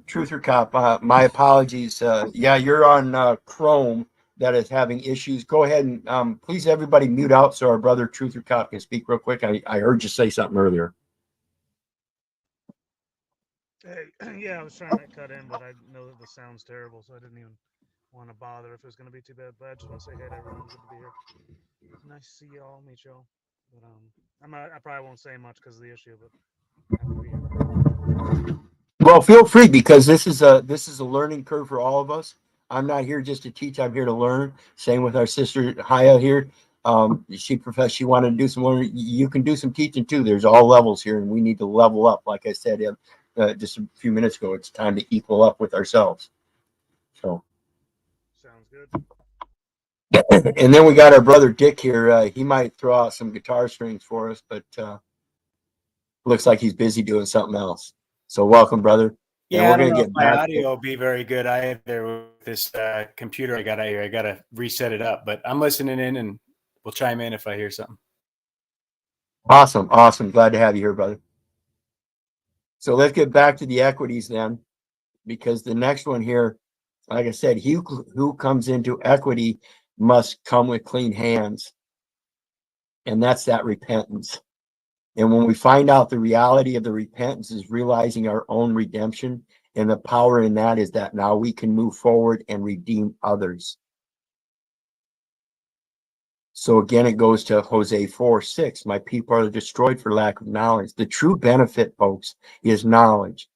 Speaker 1: Truther Cop, my apologies. Yeah, you're on Chrome that is having issues. Go ahead and please everybody mute out so our brother Truther Cop can speak real quick. I heard you say something earlier.
Speaker 3: Hey, yeah, I was trying to cut in, but I know that the sound's terrible, so I didn't even want to bother if it was going to be too bad. But I just want to say hey to everyone. Good to be here. Nice to see y'all, meet y'all. But I probably won't say much because of the issue, but happy to be here.
Speaker 1: Well, feel free because this is a learning curve for all of us. I'm not here just to teach. I'm here to learn. Same with our sister Haya here. She professed she wanted to do some learning. You can do some teaching too. There's all levels here, and we need to level up. Like I said just a few minutes ago, it's time to equal up with ourselves. So,
Speaker 3: Sounds good.
Speaker 1: and then we got our brother Dick here. He might throw out some guitar strings for us, but looks like he's busy doing something else. So, welcome, brother. And
Speaker 5: Yeah,
Speaker 1: we're
Speaker 5: I don't
Speaker 1: gonna
Speaker 5: know if
Speaker 1: get
Speaker 5: my
Speaker 1: back.
Speaker 5: audio will be very good either with this computer I got out here. I got to reset it up, but I'm listening in and we'll chime in if I hear something.
Speaker 1: Awesome. Glad to have you here, brother. So let's get back to the equities then, because the next one here, like I said, he who comes into equity must come with clean hands. And that's that repentance. And when we find out the reality of the repentance is realizing our own redemption, and the power in that is that now we can move forward and redeem others. So again, it goes to Hosea 4:6. My people are destroyed for lack of knowledge. The true benefit, folks, is knowledge.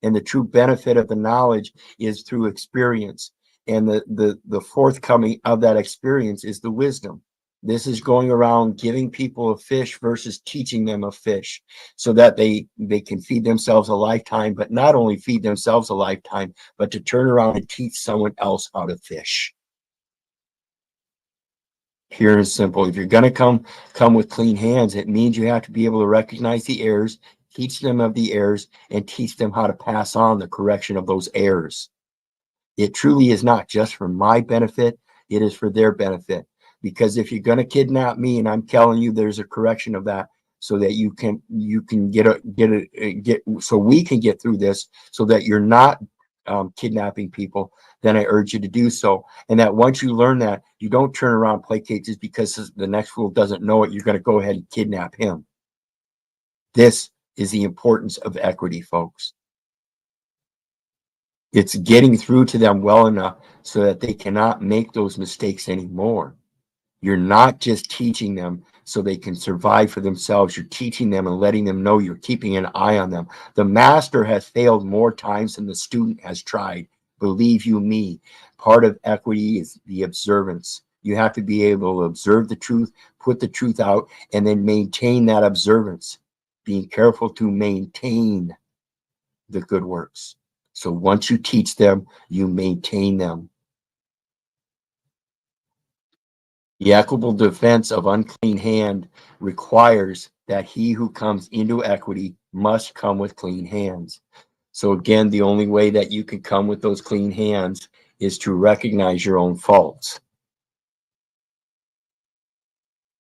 Speaker 1: And the true benefit of the knowledge is through experience. And the forthcoming of that experience is the wisdom. This is going around giving people a fish versus teaching them a fish so that they can feed themselves a lifetime, but not only feed themselves a lifetime, but to turn around and teach someone else how to fish. Here is simple. If you're going to come with clean hands, it means you have to be able to recognize the errors, teach them of the errors, and teach them how to pass on the correction of those errors. It truly is not just for my benefit, it is for their benefit. Because if you're going to kidnap me, and I'm telling you there's a correction of that, so that you can get so we can get through this, so that you're not kidnapping people, then I urge you to do so. And that once you learn that, you don't turn around and placate just because the next fool doesn't know it, you're going to go ahead and kidnap him. This is the importance of equity, folks. It's getting through to them well enough so that they cannot make those mistakes anymore. You're not just teaching them so they can survive for themselves. You're teaching them and letting them know you're keeping an eye on them. The master has failed more times than the student has tried. Believe you me, part of equity is the observance. You have to be able to observe the truth, put the truth out, and then maintain that observance. Being careful to maintain the good works. So once you teach them, you maintain them. The equitable defense of unclean hand requires that he who comes into equity must come with clean hands. So again, the only way that you can come with those clean hands is to recognize your own faults.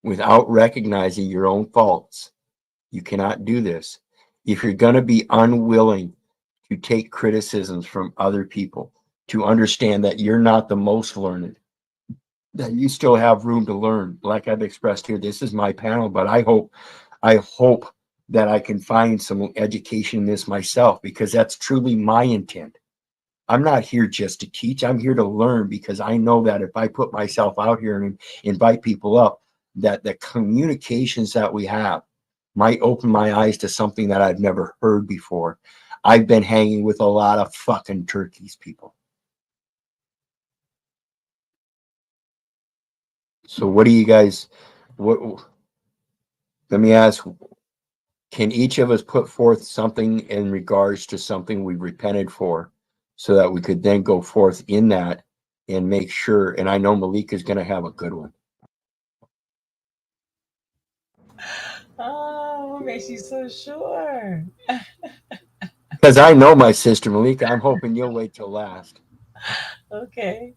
Speaker 1: Without recognizing your own faults, you cannot do this. If you're going to be unwilling to take criticisms from other people, to understand that you're not the most learned, that you still have room to learn. Like I've expressed here, this is my panel, but I hope that I can find some education in this myself, because that's truly my intent. I'm not here just to teach. I'm here to learn, because I know that if I put myself out here and invite people up, that the communications that we have might open my eyes to something that I've never heard before. I've been hanging with a lot of fucking turkeys, people. So what do you guys, what, let me ask, can each of us put forth something in regards to something we repented for so that we could then go forth in that and make sure, and I know Malika's going to have a good one.
Speaker 4: Oh, what makes you so sure?
Speaker 1: Because I know my sister Malika, I'm hoping you'll wait till last.
Speaker 4: Okay.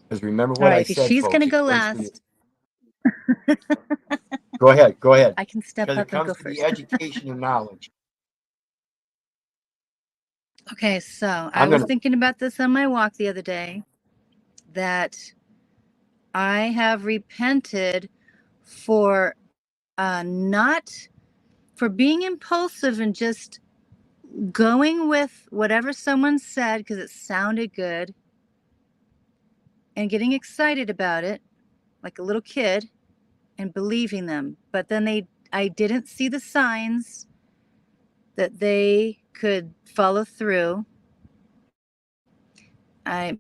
Speaker 1: Because remember
Speaker 2: All
Speaker 1: what I
Speaker 2: right, if
Speaker 1: said,
Speaker 2: she's
Speaker 1: folks.
Speaker 2: gonna go
Speaker 1: Once we,
Speaker 2: last,
Speaker 1: go ahead.
Speaker 2: I can step
Speaker 1: Because it
Speaker 2: up and
Speaker 1: comes
Speaker 2: go
Speaker 1: to the
Speaker 2: first.
Speaker 1: education and knowledge.
Speaker 2: Okay, so I
Speaker 1: I'm
Speaker 2: was
Speaker 1: gonna.
Speaker 2: thinking about this on my walk the other day, that I have repented for not for being impulsive and just going with whatever someone said because it sounded good and getting excited about it like a little kid and believing them. But then I didn't see the signs that they could follow through. I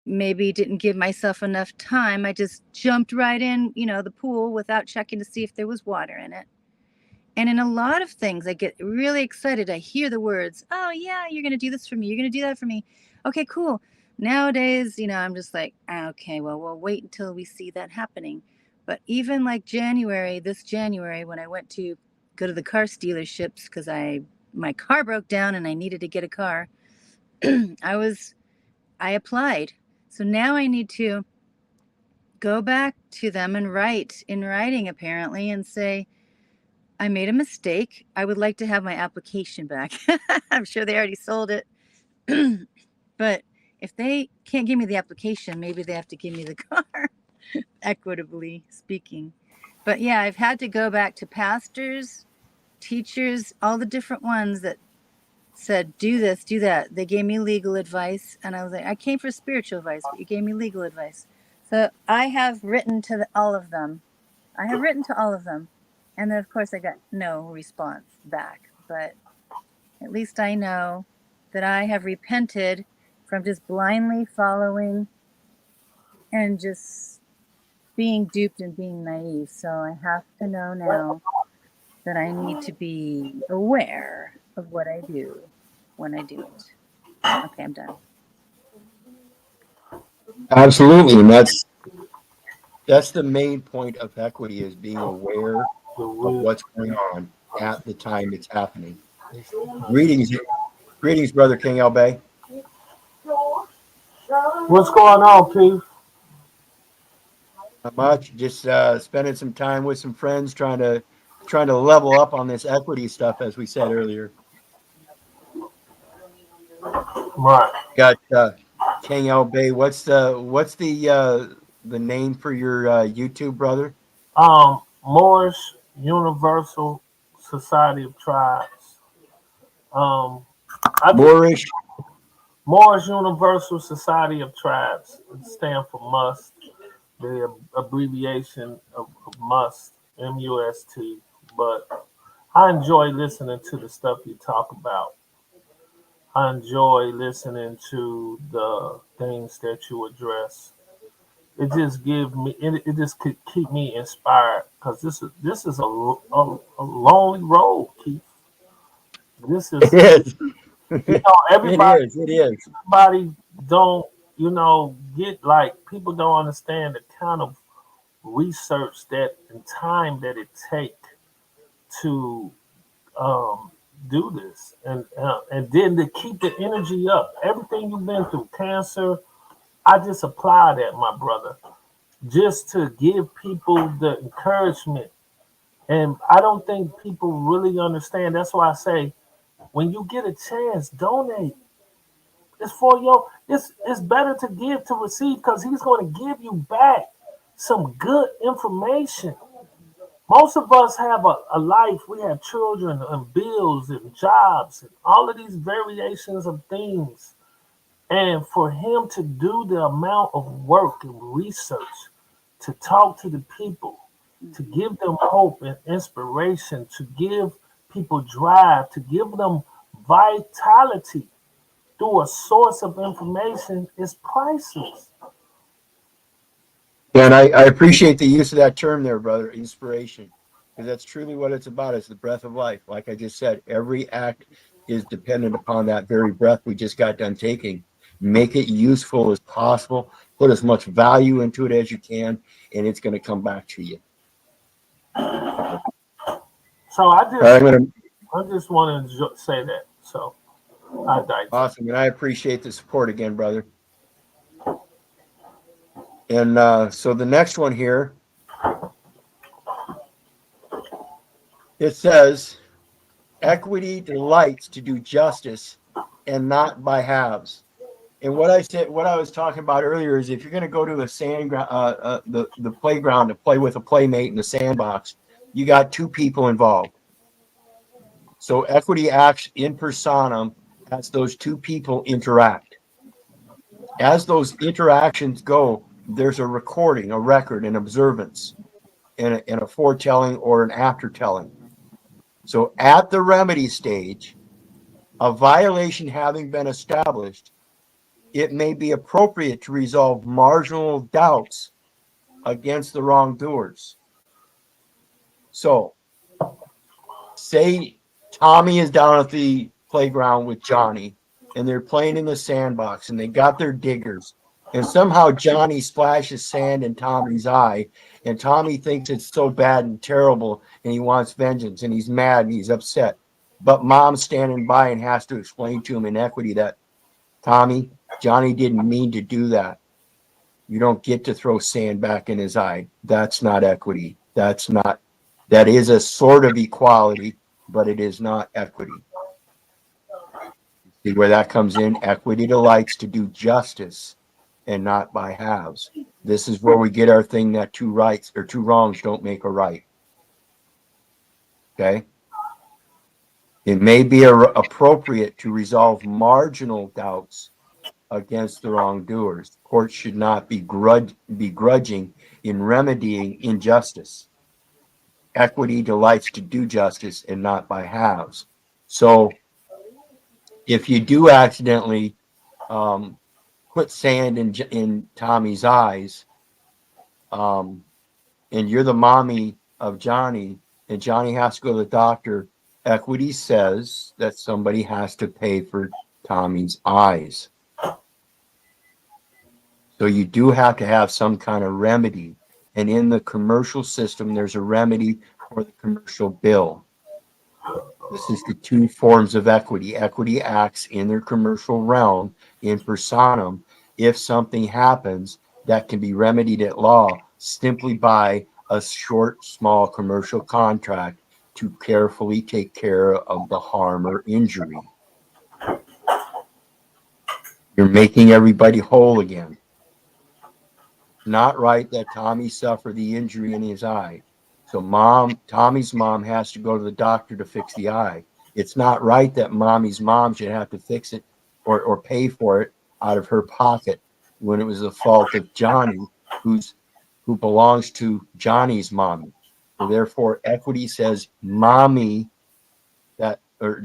Speaker 2: maybe didn't give myself enough time. I just jumped right in, the pool without checking to see if there was water in it. And in a lot of things, I get really excited. I hear the words, oh, yeah, you're going to do this for me. You're going to do that for me. Okay, cool. Nowadays, I'm just like, okay, well, we'll wait until we see that happening. But even like this January, when I went to go to the car dealerships because my car broke down and I needed to get a car, I applied. So now I need to go back to them and write in writing, apparently, and say, I made a mistake. I would like to have my application back. I'm sure they already sold it. But if they can't give me the application, maybe they have to give me the car, equitably speaking. But yeah, I've had to go back to pastors, teachers, all the different ones that said, do this, do that. They gave me legal advice. And I was like, I came for spiritual advice, but you gave me legal advice. So I have written to all of them. And then, of course, I got no response back. But at least I know that I have repented from just blindly following and just being duped and being naive. So I have to know now that I need to be aware of what I do when I do it. Okay, I'm done.
Speaker 1: Absolutely, and that's the main point of equity, is being aware of what's going on at the time it's happening. Greetings, brother King El Bay.
Speaker 6: What's going on, Keith?
Speaker 1: Not much. Just spending some time with some friends, trying to level up on this equity stuff, as we said earlier.
Speaker 6: Right.
Speaker 1: Got King El Bay. What's the name for your YouTube, brother?
Speaker 6: Moorish Universal Society of Tribes. I
Speaker 1: Moorish.
Speaker 6: Moorish Universal Society of Tribes. It stands for MUST, the abbreviation of MUST, MUST. But I enjoy listening to the stuff you talk about. I enjoy listening to the things that you address. It just give me it just could keep me inspired because this is a lonely road, Keith. This is
Speaker 1: It is. It
Speaker 6: everybody
Speaker 1: is. It is.
Speaker 6: everybody don't get like people don't understand the kind of research that and time that it take to um, do this and then to keep the energy up. Everything you've been through, cancer, I just apply that, my brother, just to give people the encouragement. And I don't think people really understand. That's why I say, when you get a chance, donate. It's for your. It's better to give to receive because he's going to give you back some good information. Most of us have a life. We have children and bills and jobs and all of these variations of things. And for him to do the amount of work and research, to talk to the people, to give them hope and inspiration, to give people drive, to give them vitality through a source of information is priceless.
Speaker 1: And I appreciate the use of that term there, brother, inspiration, because that's truly what it's about. It's the breath of life. Like I just said, every act is dependent upon that very breath we just got done taking. Make it useful as possible. Put as much value into it as you can, and it's going to come back to you.
Speaker 6: So I
Speaker 1: Right,
Speaker 6: just wanted to say that. So I digress.
Speaker 1: Awesome, and I appreciate the support again, brother. And so the next one here, it says, equity delights to do justice and not by halves. And what I was talking about earlier is, if you're going to go to a the playground to play with a playmate in the sandbox, you got two people involved. So equity acts in personam as those two people interact. As those interactions go, there's a recording, a record, an observance, and a foretelling or an aftertelling. So at the remedy stage, a violation having been established, it may be appropriate to resolve marginal doubts against the wrongdoers. So, say Tommy is down at the playground with Johnny, and they're playing in the sandbox, and they got their diggers, and somehow Johnny splashes sand in Tommy's eye, and Tommy thinks it's so bad and terrible, and he wants vengeance, and he's mad and he's upset. But Mom's standing by and has to explain to him in equity that, Tommy, Johnny didn't mean to do that. You don't get to throw sand back in his eye. That's not equity. That is a sort of equality, but it is not equity. See where that comes in? Equity delights to do justice and not by halves. This is where we get our thing that two rights or two wrongs don't make a right. Okay? It may be appropriate to resolve marginal doubts against the wrongdoers. Courts should not be begrudging in remedying injustice. Equity delights to do justice and not by halves. So if you do accidentally put sand in Tommy's eyes, and you're the mommy of Johnny, and Johnny has to go to the doctor, equity says that somebody has to pay for Tommy's eyes. So you do have to have some kind of remedy. And in the commercial system, there's a remedy for the commercial bill. This is the two forms of equity. Equity acts in their commercial realm in personam if something happens that can be remedied at law simply by a short, small commercial contract to carefully take care of the harm or injury. You're making everybody whole again. Not right that Tommy suffered the injury in his eye. So Tommy's mom has to go to the doctor to fix the eye. It's not right that Mommy's mom should have to fix it or pay for it out of her pocket when it was the fault of Johnny, who belongs to Johnny's mommy. So therefore, equity says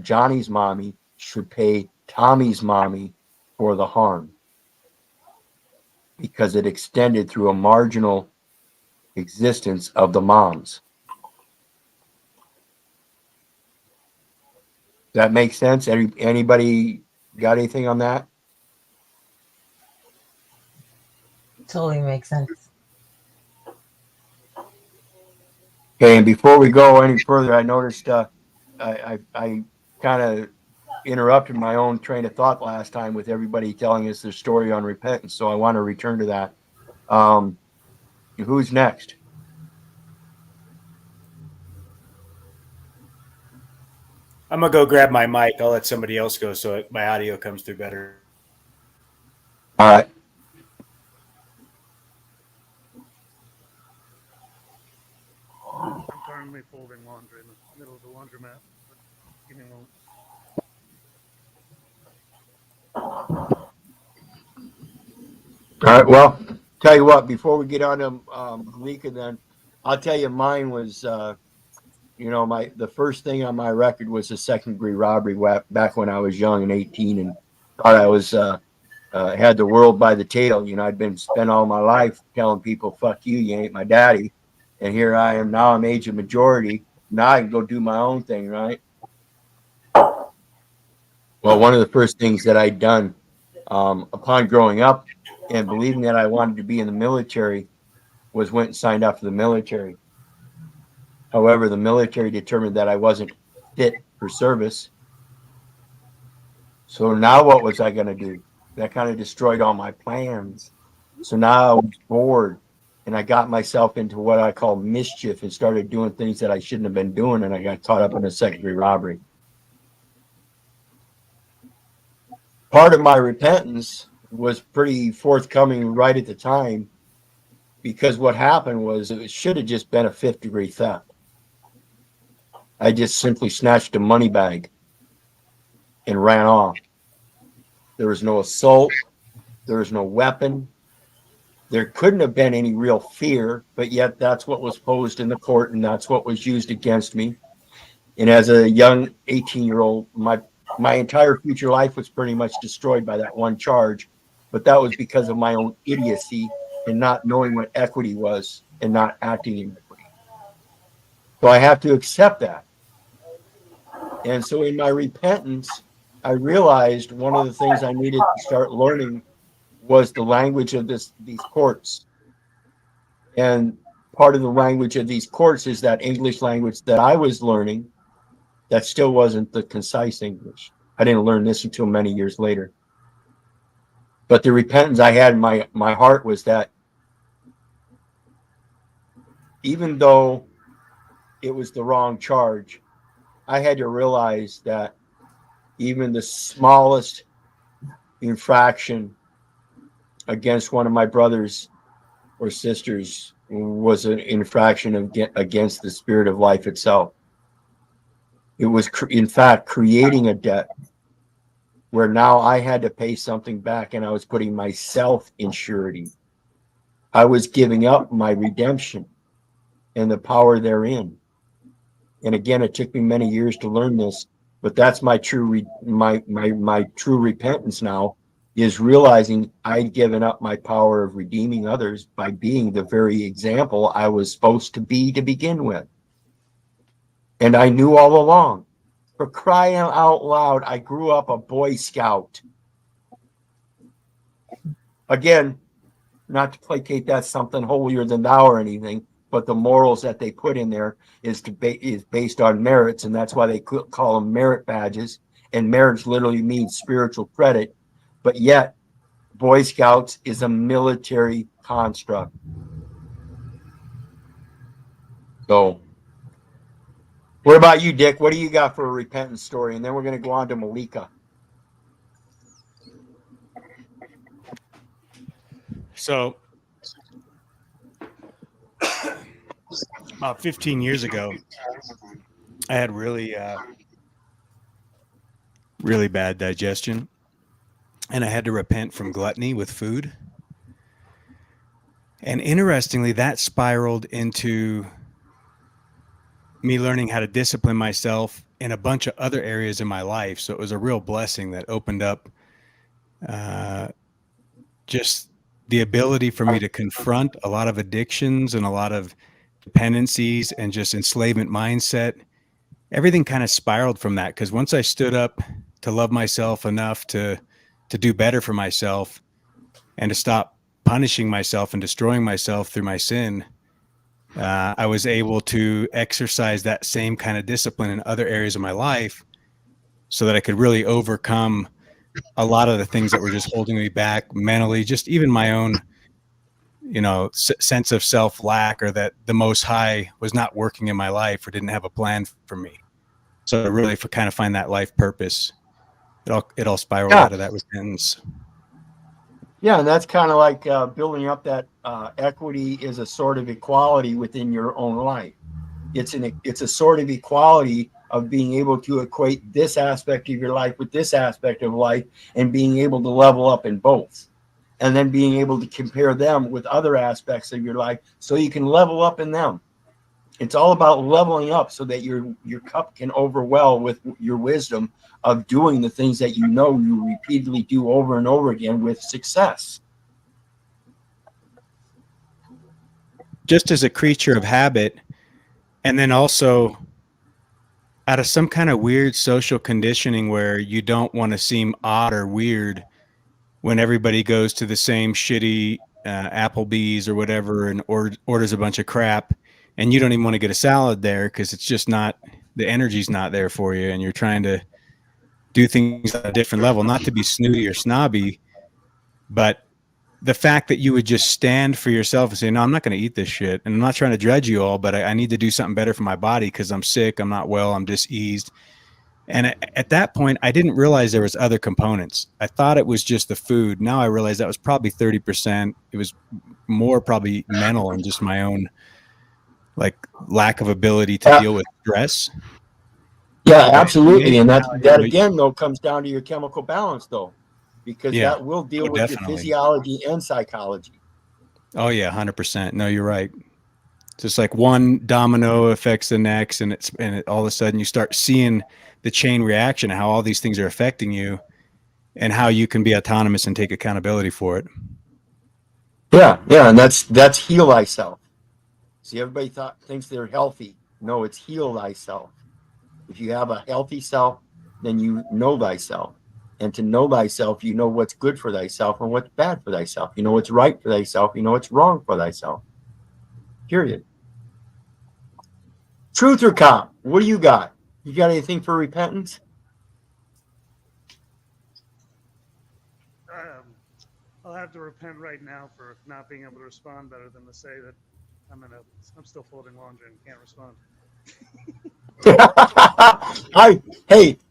Speaker 1: Johnny's mommy should pay Tommy's mommy for the harm, because it extended through a marginal existence of the moms. That makes sense? Anybody got anything on that?
Speaker 4: Totally makes sense.
Speaker 1: Okay, and before we go any further, I noticed I kind of interrupted my own train of thought last time with everybody telling us their story on repentance, so I want to return to that. Who's next?
Speaker 5: I'm gonna go grab my mic. I'll let somebody else go so my audio comes through better.
Speaker 1: All right.
Speaker 3: I'm currently folding laundry in the middle of the laundromat. Give me a moment.
Speaker 1: All right. Well, tell you what, before we get on to Malika, then I'll tell you mine was you know, the first thing on my record was a second-degree robbery back when I was young and 18 and thought I was had the world by the tail. You know, I'd been spent all my life telling people, "Fuck you, you ain't my daddy," and here I am now. I'm age of majority. Now I can go do my own thing, right? Well, one of the first things that I'd done upon growing up and believing that I wanted to be in the military was went and signed up for the military. However, the military determined that I wasn't fit for service. So now what was I going to do? That kind of destroyed all my plans. So now I was bored and I got myself into what I call mischief and started doing things that I shouldn't have been doing. And I got caught up in a second-degree robbery. Part of my repentance was pretty forthcoming right at the time, because what happened was it should have just been a fifth-degree theft. I just simply snatched a money bag and ran off. There was no assault. There was no weapon. There couldn't have been any real fear, but yet that's what was posed in the court, and that's what was used against me. And as a young 18-year-old, my entire future life was pretty much destroyed by that one charge. But that was because of my own idiocy and not knowing what equity was and not acting in equity. So I have to accept that. And so in my repentance, I realized one of the things I needed to start learning was the language of these courts. And part of the language of these courts is that English language that I was learning that still wasn't the concise English. I didn't learn this until many years later. But the repentance I had in my heart was that even though it was the wrong charge, I had to realize that even the smallest infraction against one of my brothers or sisters was an infraction against the spirit of life itself. It was, in fact, creating a debt where now I had to pay something back, and I was putting myself in surety. I was giving up my redemption and the power therein. And again, it took me many years to learn this, but that's my true my true repentance now, is realizing I'd given up my power of redeeming others by being the very example I was supposed to be to begin with. And I knew all along. For crying out loud, I grew up a Boy Scout. Again, not to placate that something holier than thou or anything, but the morals that they put in there is based on merits, and that's why they call them merit badges. And merits literally means spiritual credit, but yet Boy Scouts is a military construct. So, what about you, Dick? What do you got for a repentance story? And then we're going to go on to Malika.
Speaker 5: So, about 15 years ago, I had really bad digestion, and I had to repent from gluttony with food. And interestingly, that spiraled into me learning how to discipline myself in a bunch of other areas in my life. So it was a real blessing that opened up just the ability for me to confront a lot of addictions and a lot of dependencies and just enslavement mindset. Everything kind of spiraled from that, because once I stood up to love myself enough to do better for myself and to stop punishing myself and destroying myself through my sin, I was able to exercise that same kind of discipline in other areas of my life so that I could really overcome a lot of the things that were just holding me back mentally, just even my own, sense of self lack, or that the Most High was not working in my life or didn't have a plan for me. So to really kind of find that life purpose, it all spiraled out of that repentance.
Speaker 1: Yeah, and that's kind of like building up that equity is a sort of equality within your own life. It's a sort of equality of being able to equate this aspect of your life with this aspect of life, and being able to level up in both, and then being able to compare them with other aspects of your life so you can level up in them. It's all about leveling up so that your cup can overwhelm with your wisdom of doing the things that you know you repeatedly do over and over again with success.
Speaker 5: Just as a creature of habit, and then also out of some kind of weird social conditioning where you don't want to seem odd or weird when everybody goes to the same shitty Applebee's or whatever and orders a bunch of crap, and you don't even want to get a salad there because it's just not, the energy's not there for you, and you're trying to do things at a different level, not to be snooty or snobby, but the fact that you would just stand for yourself and say, no, I'm not going to eat this shit. And I'm not trying to dredge you all, but I need to do something better for my body because I'm sick, I'm not well, I'm diseased. And at that point, I didn't realize there was other components. I thought it was just the food. Now I realize that was probably 30%. It was more probably mental and just my own like lack of ability to deal with stress.
Speaker 1: Yeah,
Speaker 5: But
Speaker 1: absolutely. And that
Speaker 5: but-
Speaker 1: again, though, comes down to your chemical balance, though, because
Speaker 5: Yeah.
Speaker 1: that will deal
Speaker 5: Oh,
Speaker 1: with
Speaker 5: definitely.
Speaker 1: your physiology and psychology.
Speaker 5: Oh yeah, 100%. No, you're right. Just like one domino affects the next, and all of a sudden you start seeing the chain reaction of how all these things are affecting you, and how you can be autonomous and take accountability for it.
Speaker 1: Yeah, and that's heal thyself. See, everybody thinks they're healthy. No, it's heal thyself. If you have a healthy self, then you know thyself. And to know thyself, you know what's good for thyself and what's bad for thyself. You know what's right for thyself. You know what's wrong for thyself. Period. Truth or cop? What do you got? You got anything for repentance?
Speaker 3: I'll have to repent right now for not being able to respond better than to say that I'm still folding laundry and can't respond.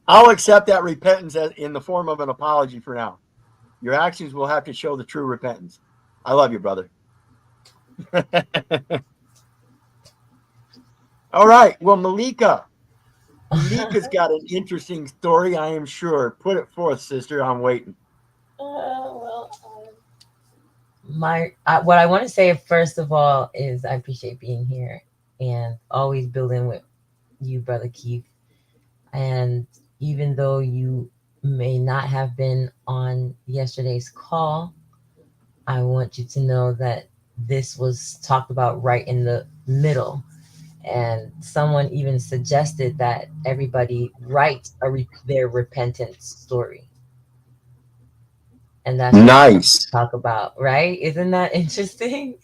Speaker 1: I'll accept that repentance in the form of an apology for now. Your actions will have to show the true repentance. I love you, brother. All right. Well, Malika's got an interesting story, I am sure. Put it forth, sister. I'm waiting.
Speaker 4: What I want to say first of all is I appreciate being here and always building with you, brother Keith. And even though you may not have been on yesterday's call, I want you to know that this was talked about right in the middle. And someone even suggested that everybody write their repentance story. And that's
Speaker 1: nice.
Speaker 4: Talk about, right? Isn't that interesting?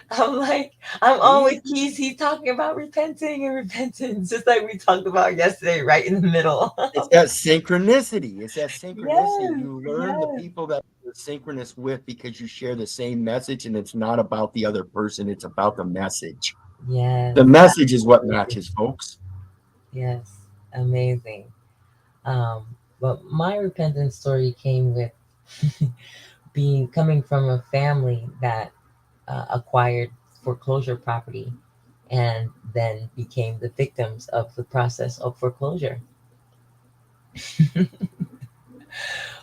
Speaker 4: I'm always he's talking about repenting and repentance, just like we talked about yesterday, right in the middle.
Speaker 1: It's that synchronicity. Yes, you learn the
Speaker 4: yes.
Speaker 1: people that you're synchronous with because you share the same message, and it's not about the other person, it's about the message.
Speaker 4: Yes.
Speaker 1: The message is what matches, folks.
Speaker 4: Yes. Amazing. But my repentance story came with coming from a family that acquired foreclosure property and then became the victims of the process of foreclosure.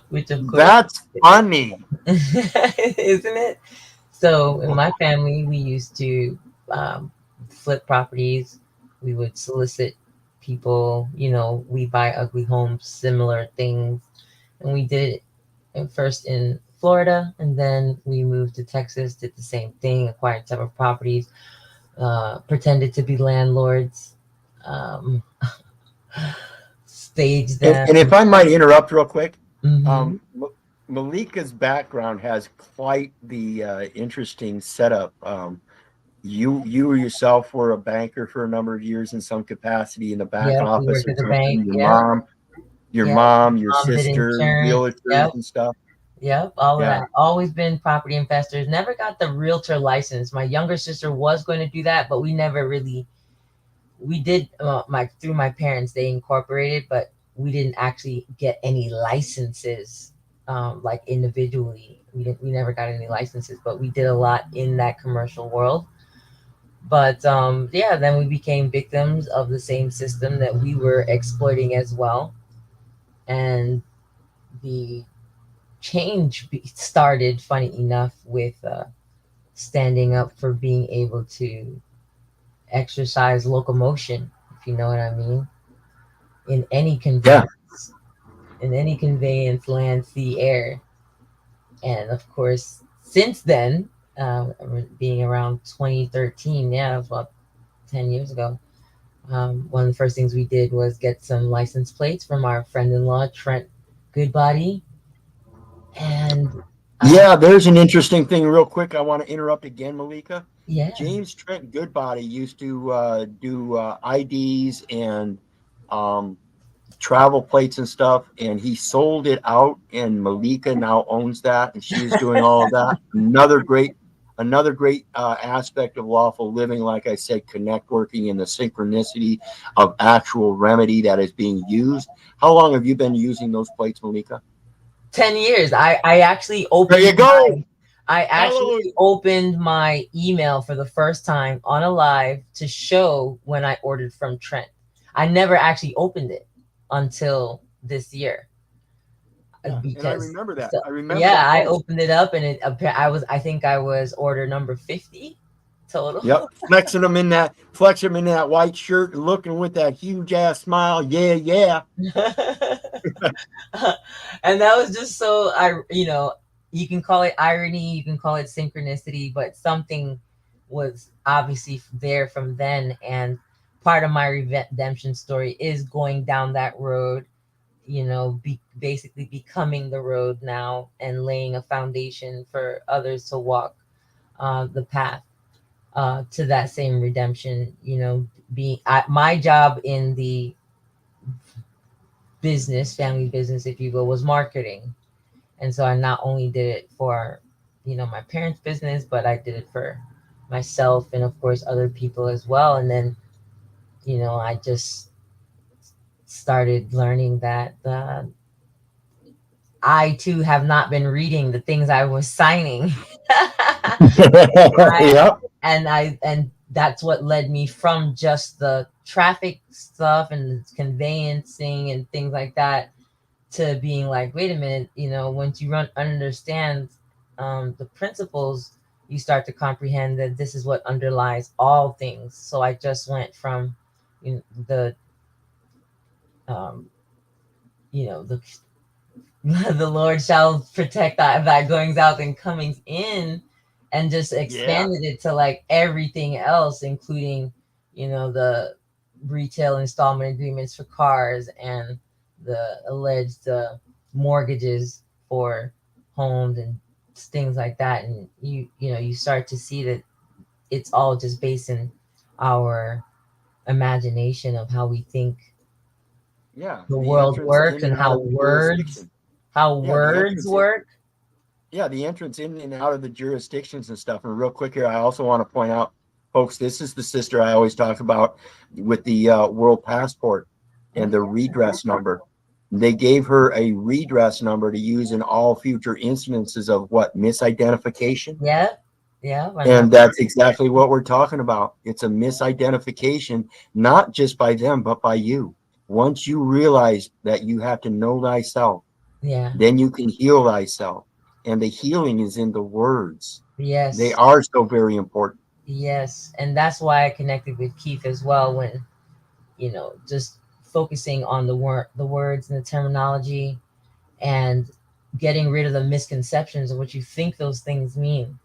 Speaker 4: Which of course,
Speaker 1: that's funny.
Speaker 4: isn't it? So in my family, we used to flip properties. We would solicit people, we buy ugly homes, similar things. And we did it first in Florida, and then we moved to Texas, did the same thing, acquired several properties, pretended to be landlords, staged them.
Speaker 1: And if I might interrupt real quick,
Speaker 4: Mhm.
Speaker 1: Malika's background has quite the interesting setup. You yourself were a banker for a number of years in some capacity in the back
Speaker 4: Yep, we
Speaker 1: office
Speaker 4: worked
Speaker 1: or
Speaker 4: at the
Speaker 1: something.
Speaker 4: bank.
Speaker 1: Your
Speaker 4: Yep.
Speaker 1: mom, your
Speaker 4: Yep.
Speaker 1: mom, your
Speaker 4: Mom did
Speaker 1: sister,
Speaker 4: insurance.
Speaker 1: realtors
Speaker 4: Yep.
Speaker 1: and stuff.
Speaker 4: Yep, all of
Speaker 1: Yeah.
Speaker 4: that. Always been property investors. Never got the realtor license. My younger sister was going to do that, but we never really. We did through my parents. They incorporated, but we didn't actually get any licenses, like individually. We never got any licenses, but we did a lot in that commercial world. But yeah, then we became victims of the same system that we were exploiting as well, and the change started, funny enough, with standing up for being able to exercise locomotion, if you know what I mean, in any conveyance, land, sea, air. And of course, since then, being around 2013, yeah, it was about 10 years ago. One of the first things we did was get some license plates from our friend-in-law, Trent Goodbody. And
Speaker 1: Yeah, there's an interesting thing real quick. I want to interrupt again, Malika.
Speaker 4: yeah,
Speaker 1: James Trent Goodbody used to do IDs and um, travel plates and stuff, and he sold it out, and Malika now owns that, and she is doing all of that. Another great aspect of lawful living, like I said, connect working and the synchronicity of actual remedy that is being used. How long have you been using those plates, Malika?
Speaker 4: 10 years. I actually
Speaker 1: There
Speaker 4: opened
Speaker 1: you go.
Speaker 4: I
Speaker 1: Hallelujah.
Speaker 4: actually opened my email for the first time on a live to show when I ordered from Trent. I never actually opened it until this year.
Speaker 1: Yeah, and I
Speaker 4: Because
Speaker 1: remember that.
Speaker 4: so,
Speaker 1: I remember
Speaker 4: yeah,
Speaker 1: that
Speaker 4: I
Speaker 1: post.
Speaker 4: opened it up and I think I was order number 50 total.
Speaker 1: Yep, flexing them in that white shirt, and looking with that huge ass smile. Yeah, yeah.
Speaker 4: And that was just so you can call it irony, you can call it synchronicity, but something was obviously there from then. And part of my redemption story is going down that road, basically becoming the road now and laying a foundation for others to walk the path to that same redemption. My job in the family business, if you will, was marketing. And so I not only did it for, my parents' business, but I did it for myself and of course other people as well. And then, I just started learning that I too have not been reading the things I was signing.
Speaker 1: Yep.
Speaker 4: And that's what led me from just the traffic stuff and conveyancing and things like that to being like, wait a minute, once you understand the principles, you start to comprehend that this is what underlies all things. So I just went from the um, the the Lord shall protect thy goings out and comings in, and just
Speaker 1: Yeah.
Speaker 4: expanded it to like everything else, including, the retail installment agreements for cars and the alleged mortgages for homes and things like that. And you start to see that it's all just based in our imagination of how we think
Speaker 1: Yeah.
Speaker 4: the
Speaker 1: The
Speaker 4: world
Speaker 1: entrance
Speaker 4: works
Speaker 1: in
Speaker 4: and
Speaker 1: and out of the jurisdiction.
Speaker 4: how
Speaker 1: Yeah, the
Speaker 4: words
Speaker 1: entrance in.
Speaker 4: work.
Speaker 1: Yeah, the entrance in and out of the jurisdictions and stuff. And real quick here, I also want to point out, folks, this is the sister I always talk about with the world passport and the redress number. They gave her a redress number to use in all future instances of what misidentification.
Speaker 4: Yeah, yeah.
Speaker 1: And that's exactly what we're talking about. It's a misidentification, not just by them, but by you. Once you realize that you have to know thyself,
Speaker 4: Yeah.
Speaker 1: then you can heal thyself. And the healing is in the words. They
Speaker 4: Yes.
Speaker 1: are so very important.
Speaker 4: Yes. And that's why I connected with Keith as well when, just focusing on the words and the terminology and getting rid of the misconceptions of what you think those things mean.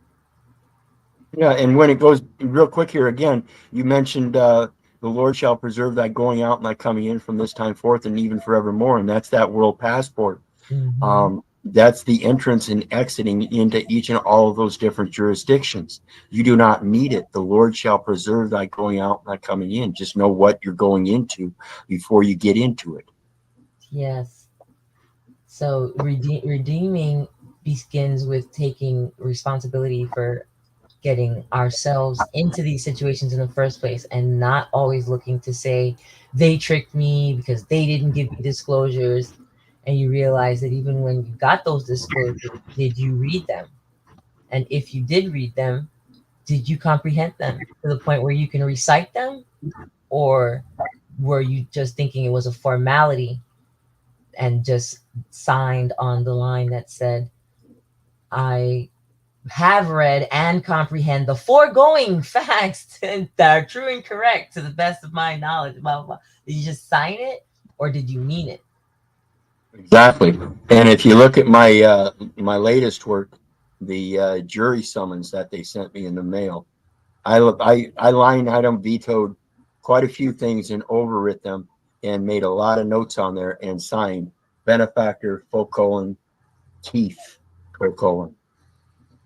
Speaker 1: Yeah, and when it goes real quick here again, you mentioned the Lord shall preserve thy going out and thy coming in from this time forth and even forevermore. And that's that world passport.
Speaker 4: Mm-hmm.
Speaker 1: That's the entrance and exiting into each and all of those different jurisdictions. You do not need it. The Lord shall preserve thy going out and thy coming in. Just know what you're going into before you get into it.
Speaker 4: Yes. So redeeming begins with taking responsibility for getting ourselves into these situations in the first place and not always looking to say they tricked me because they didn't give me disclosures. And you realize that even when you got those disclosures, did you read them? And if you did read them, did you comprehend them to the point where you can recite them? Or were you just thinking it was a formality and just signed on the line that said, I have read and comprehend the foregoing facts that are true and correct to the best of my knowledge. Blah, blah, blah. Did you just sign it or did you mean it?
Speaker 1: Exactly. And if you look at my my latest work, the jury summons that they sent me in the mail, I line item vetoed quite a few things and overwrit them and made a lot of notes on there and signed benefactor, full colon, Keith, full colon.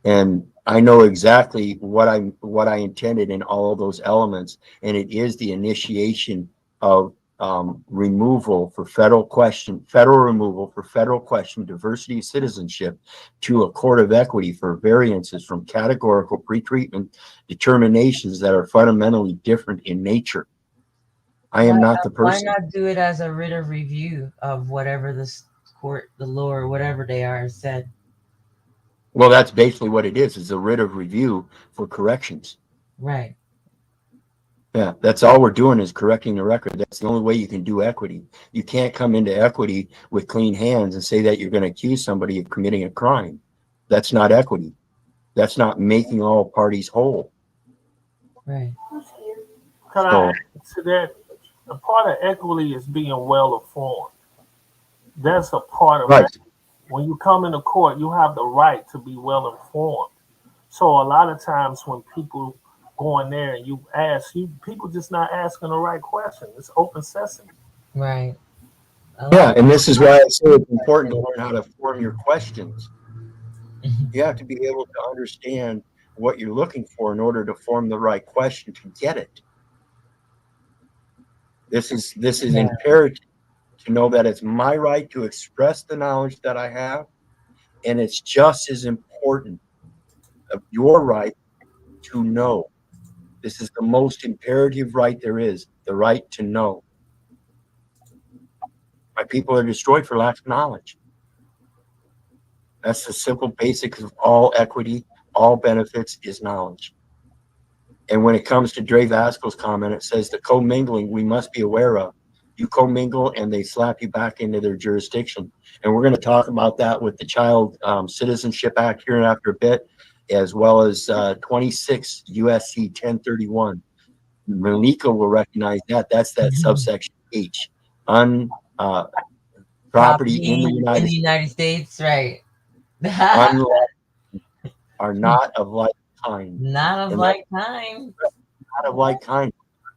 Speaker 1: And I know exactly what I intended in all of those elements, and it is the initiation of removal for federal removal for federal question, diversity of citizenship to a court of equity for variances from categorical pretreatment determinations that are fundamentally different in nature. I am not the
Speaker 4: Why
Speaker 1: person.
Speaker 4: not do it as a writ of review of whatever this court, the law, or whatever they are said?
Speaker 1: Well, that's basically what it is. It's a writ of review for corrections.
Speaker 4: Right.
Speaker 1: Yeah, that's all we're doing is correcting the record. That's the only way you can do equity. You can't come into equity with clean hands and say that you're going to accuse somebody of committing a crime. That's not equity. That's not making all parties whole.
Speaker 4: Right.
Speaker 6: Can
Speaker 1: So,
Speaker 6: I add to that? A part of equity is being well informed. That's a part of
Speaker 1: right.
Speaker 6: it. When you come into court, you have the right to be well informed. So a lot of times when people go in there and you ask, people just not asking the right question. It's open sesame.
Speaker 4: Right. A lot
Speaker 1: Yeah,
Speaker 4: of
Speaker 1: and this is why I say it's important to learn how to form your questions. You have to be able to understand what you're looking for in order to form the right question to get it. This is
Speaker 4: yeah.
Speaker 1: imperative to know that it's my right to express the knowledge that I have, and it's just as important of your right to know. This is the most imperative right there is, the right to know. My people are destroyed for lack of knowledge. That's the simple basics of all equity, all benefits is knowledge. And when it comes to Dre Vasco's comment, it says the commingling we must be aware of. You commingle and they slap you back into their jurisdiction. And we're going to talk about that with the Child Citizenship Act here and after a bit, as well as 26 USC 1031. Malika will recognize that. That's that subsection H. Property in the
Speaker 4: Property in
Speaker 1: United
Speaker 4: the
Speaker 1: States
Speaker 4: United States, right?
Speaker 1: unlawful are not of like kind.
Speaker 4: Not of
Speaker 1: And that's
Speaker 4: like kind.
Speaker 1: not of like kind.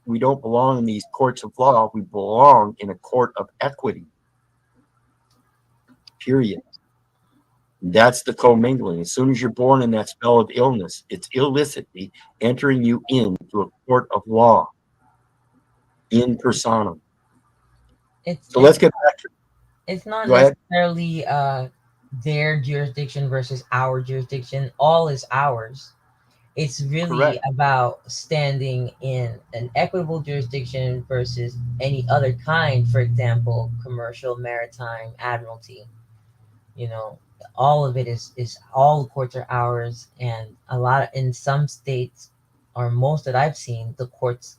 Speaker 1: We don't belong in these courts of law. We belong in a court of equity. Period. That's the commingling. As soon as you're born in that spell of illness, it's illicitly entering you into a court of law in personam.
Speaker 4: It's
Speaker 1: So let's get back to.
Speaker 4: it's not
Speaker 1: Go ahead.
Speaker 4: necessarily their jurisdiction versus our jurisdiction. All is ours. It's really
Speaker 1: Correct.
Speaker 4: about standing in an equitable jurisdiction versus any other kind, for example, commercial, maritime, admiralty. You know, all of it is all the courts are ours, and a lot of, in some states, or most that I've seen, the courts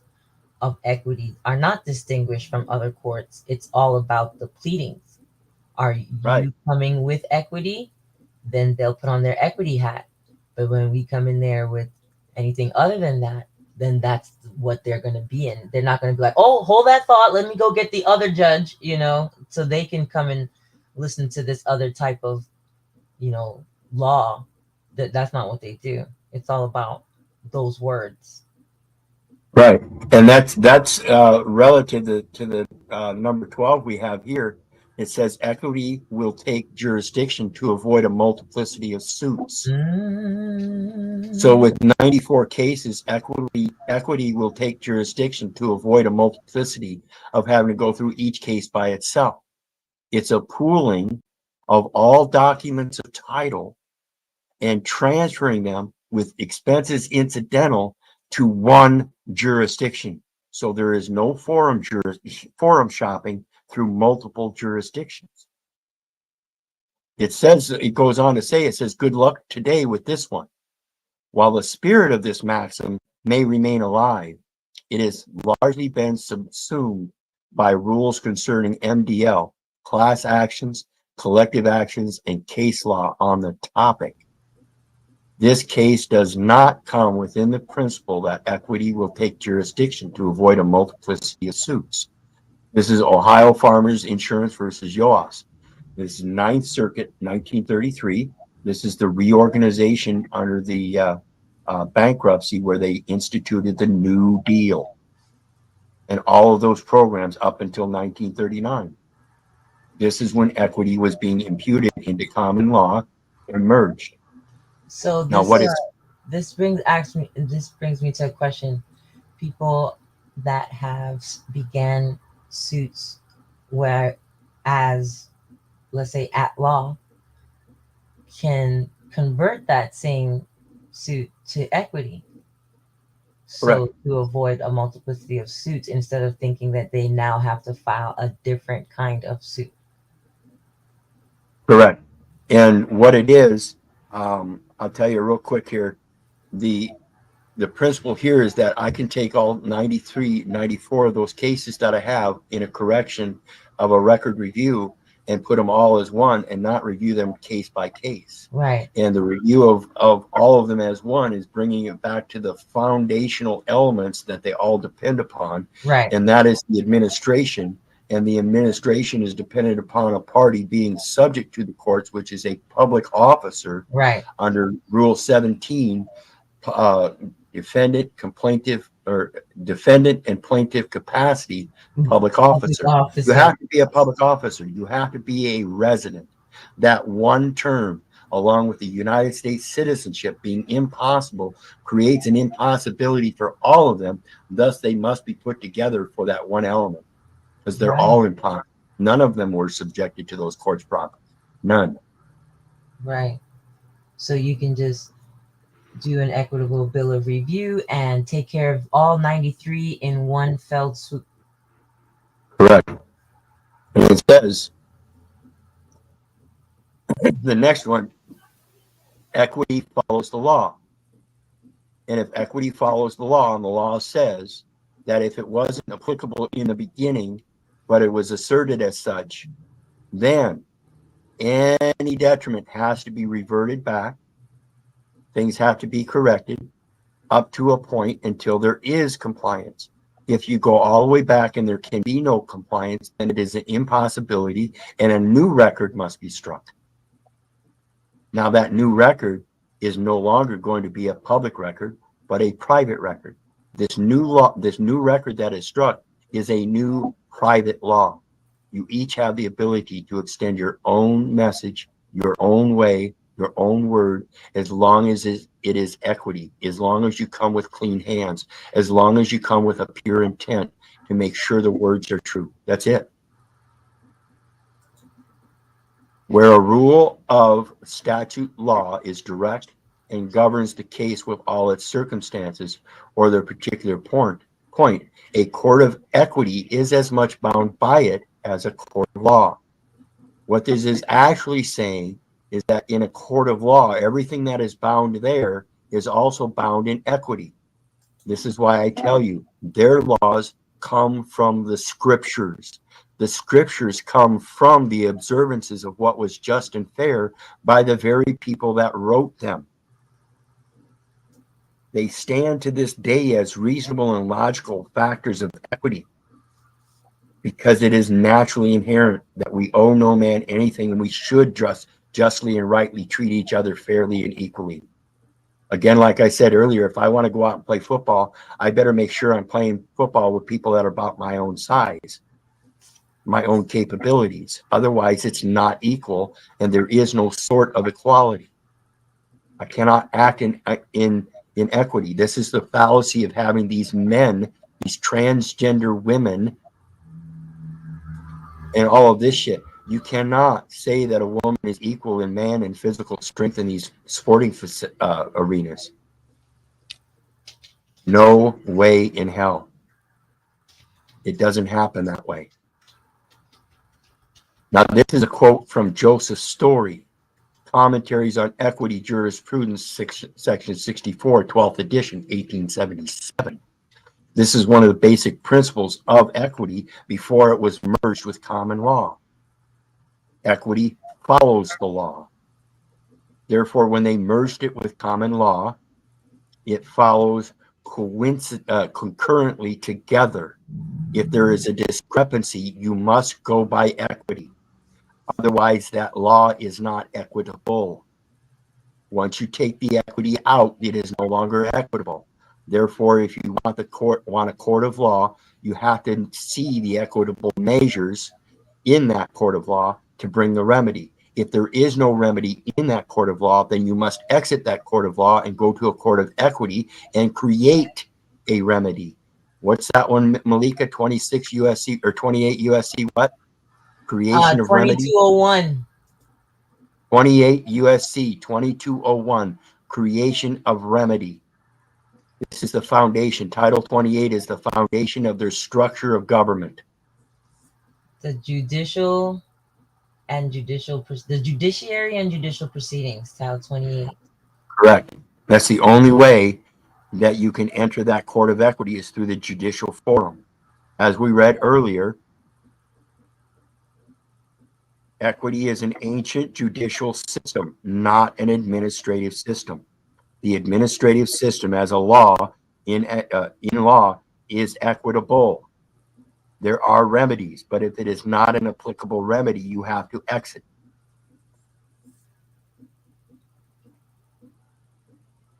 Speaker 4: of equity are not distinguished from other courts. It's all about the pleadings. Are
Speaker 1: Right.
Speaker 4: you coming with equity? Then they'll put on their equity hat. But when we come in there with anything other than that, then that's what they're going to be in. They're not going to be like, oh, hold that thought. Let me go get the other judge, so they can come and listen to this other type of, law. That's not what they do. It's all about those words.
Speaker 1: Right. And that's relative to the number 12 we have here. It says equity will take jurisdiction to avoid a multiplicity of suits. So with 94 cases, equity will take jurisdiction to avoid a multiplicity of having to go through each case by itself. It's a pooling of all documents of title and transferring them with expenses incidental to one jurisdiction. So there is no forum shopping through multiple jurisdictions. It says, it goes on to say, it says, good luck today with this one. While the spirit of this maxim may remain alive, it has largely been subsumed by rules concerning MDL, class actions, collective actions, and case law on the topic. This case does not come within the principle that equity will take jurisdiction to avoid a multiplicity of suits. This is Ohio Farmers Insurance versus Yoas. This is Ninth Circuit, 1933. This is the reorganization under the bankruptcy where they instituted the New Deal and all of those programs up until 1939. This is when equity was being imputed into common law and merged.
Speaker 4: So
Speaker 1: Now, what is
Speaker 4: this brings me to a question. People that have began suits where, as let's say at law, can convert that same suit to equity. So
Speaker 1: correct?
Speaker 4: to avoid a multiplicity of suits instead of thinking that they now have to file a different kind of suit.
Speaker 1: Correct. And what it is, I'll tell you real quick here. The principle here is that I can take all 93, 94 of those cases that I have in a correction of a record review and put them all as one and not review them case by case.
Speaker 4: Right.
Speaker 1: And the review of all of them as one is bringing it back to the foundational elements that they all depend upon.
Speaker 4: Right.
Speaker 1: And that is the administration. And the administration is dependent upon a party being subject to the courts, which is a public officer.
Speaker 4: Right.
Speaker 1: Under Rule 17, defendant and plaintiff capacity, public officer. You have to be a public officer. You have to be a resident. That one term, along with the United States citizenship being impossible, creates an impossibility for all of them. Thus, they must be put together for that one element because they're all impossible. None of them were subjected to those courts proper. None.
Speaker 4: Right. So you can just do an equitable bill of review and take care of all 93 in one fell swoop.
Speaker 1: Correct. And it says, the next one, equity follows the law. And if equity follows the law, and the law says that if it wasn't applicable in the beginning, but it was asserted as such, then any detriment has to be reverted back. Things have to be corrected up to a point until there is compliance. If you go all the way back and there can be no compliance, then it is an impossibility and a new record must be struck. Now that new record is no longer going to be a public record, but a private record. This new record that is struck is a new private law. You each have the ability to extend your own message, your own way, your own word, as long as it is equity, as long as you come with clean hands, as long as you come with a pure intent to make sure the words are true. That's it. Where a rule of statute law is direct and governs the case with all its circumstances or their particular point, a court of equity is as much bound by it as a court of law. What this is actually saying is that in a court of law, everything that is bound there is also bound in equity. This is why I tell you, their laws come from the scriptures. The scriptures come from the observances of what was just and fair by the very people that wrote them. They stand to this day as reasonable and logical factors of equity because it is naturally inherent that we owe no man anything and we should justly and rightly treat each other fairly and equally. Again, like I said earlier, if I want to go out and play football, I better make sure I'm playing football with people that are about my own size, my own capabilities. Otherwise, it's not equal and there is no sort of equality. I cannot act in equity. This is the fallacy of having these men, these transgender women, and all of this shit. You cannot say that a woman is equal in man and physical strength in these sporting arenas. No way in hell. It doesn't happen that way. Now, this is a quote from Joseph Story, Commentaries on Equity Jurisprudence, section 64, 12th edition, 1877. This is one of the basic principles of equity before it was merged with common law. Equity follows the law. Therefore, when they merged it with common law, it follows concurrently together. If there is a discrepancy, you must go by equity. Otherwise, that law is not equitable. Once you take the equity out, it is no longer equitable. Therefore, if you want a court of law, you have to see the equitable measures in that court of law to bring the remedy. If there is no remedy in that court of law, then you must exit that court of law and go to a court of equity and create a remedy. What's that one, Malika? 26 USC or 28 USC what? Creation of remedy?
Speaker 4: 2201.
Speaker 1: 28 USC 2201, creation of remedy. This is the foundation. Title 28 is the foundation of their structure of government.
Speaker 4: The judiciary and judicial proceedings, Title 28.
Speaker 1: Correct. That's the only way that you can enter that court of equity is through the judicial forum. As we read earlier, equity is an ancient judicial system, not an administrative system. The administrative system as a law in law is equitable. There are remedies, but if it is not an applicable remedy, you have to exit.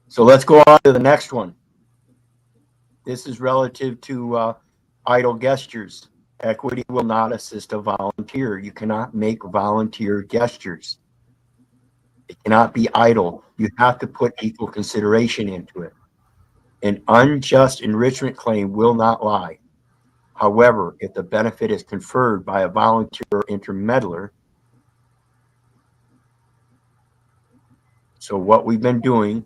Speaker 1: So let's go on to the next one. This is relative to idle gestures. Equity will not assist a volunteer. You cannot make volunteer gestures. It cannot be idle. You have to put equal consideration into it. An unjust enrichment claim will not lie. However, if the benefit is conferred by a volunteer or intermeddler, so what we've been doing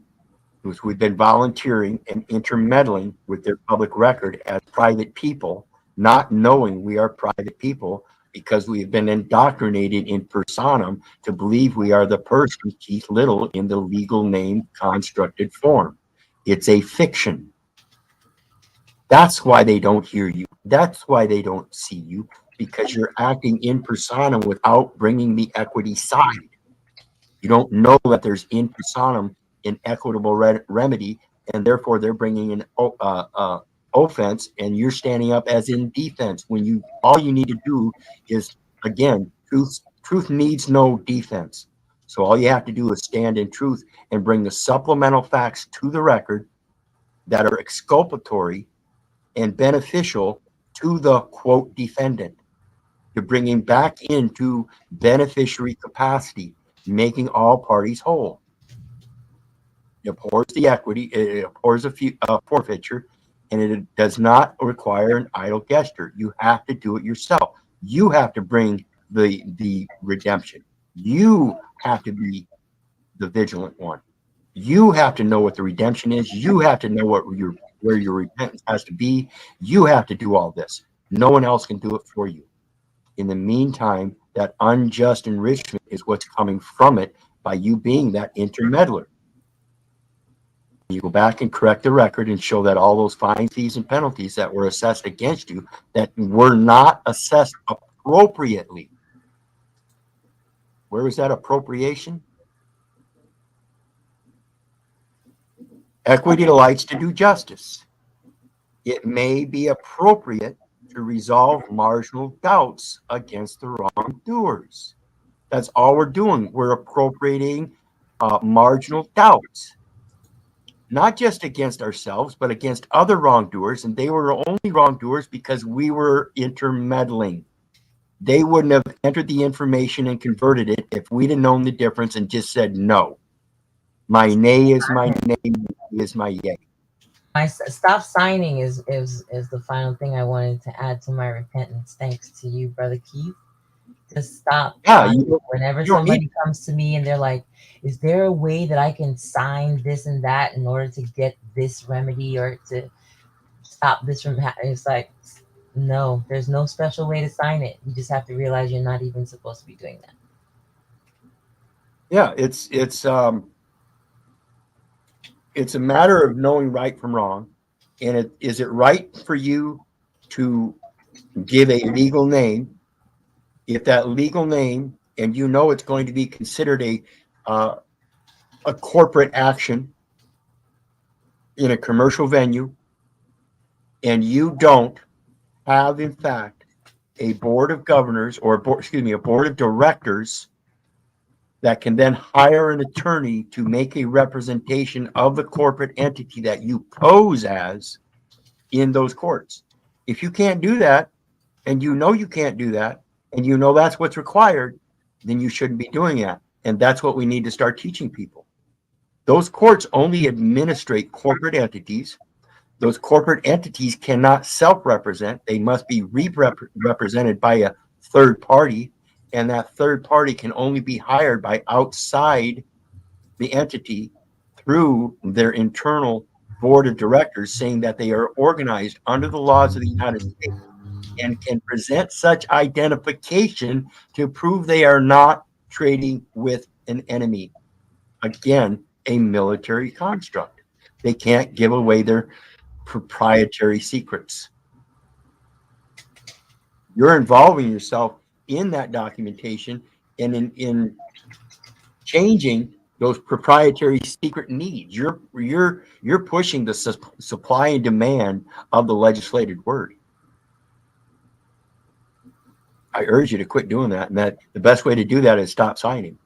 Speaker 1: is we've been volunteering and intermeddling with their public record as private people, not knowing we are private people because we have been indoctrinated in personam to believe we are the person Keith Little in the legal name constructed form. It's a fiction. That's why they don't hear you. That's why they don't see you, because you're acting in personam without bringing the equity side. You don't know that there's in personam an equitable remedy, and therefore they're bringing an offense, and you're standing up as in defense. When all you need to do is, again, truth needs no defense. So all you have to do is stand in truth and bring the supplemental facts to the record that are exculpatory and beneficial to the quote defendant, to bring him back into beneficiary capacity, making all parties whole. It abhors the equity, it abhors a forfeiture, and it does not require an idle gesture. You have to do it yourself. You have to bring the redemption. You have to be the vigilant one. You have to know what the redemption is. You have to know where your repentance has to be. You have to do all this. No one else can do it for you. In the meantime, that unjust enrichment is what's coming from it by you being that intermeddler. You go back and correct the record and show that all those fines, fees, and penalties that were assessed against you that were not assessed appropriately. Where was that appropriation? Equity delights to do justice. It may be appropriate to resolve marginal doubts against the wrongdoers. That's all we're doing. We're appropriating marginal doubts, not just against ourselves, but against other wrongdoers. And they were only wrongdoers because we were intermeddling. They wouldn't have entered the information and converted it if we'd have known the difference and just said, no, my nay is my nay, is my yay.
Speaker 4: My stop signing is the final thing I wanted to add to my repentance. Thanks to you, Brother Keith. Just stop.
Speaker 1: Yeah,
Speaker 4: whenever somebody comes to me and they're like, is there a way that I can sign this and that in order to get this remedy or to stop this from happening? It's like, no, there's no special way to sign it. You just have to realize you're not even supposed to be doing that.
Speaker 1: Yeah, it's a matter of knowing right from wrong. And is it right for you to give a legal name if that legal name, and you know it's going to be considered a a corporate action in a commercial venue, and you don't have, in fact, a board of governors or a board of directors that can then hire an attorney to make a representation of the corporate entity that you pose as in those courts. If you can't do that, and you know you can't do that, and you know that's what's required, then you shouldn't be doing that. And that's what we need to start teaching people. Those courts only administrate corporate entities. Those corporate entities cannot self-represent. They must be represented by a third party, and that third party can only be hired by outside the entity through their internal board of directors, saying that they are organized under the laws of the United States and can present such identification to prove they are not trading with an enemy. Again, a military construct. They can't give away their proprietary secrets. You're involving yourself in that documentation and in changing those proprietary secret needs. You're pushing the supply and demand of the legislated word. I urge you to quit doing that, and that the best way to do that is stop signing.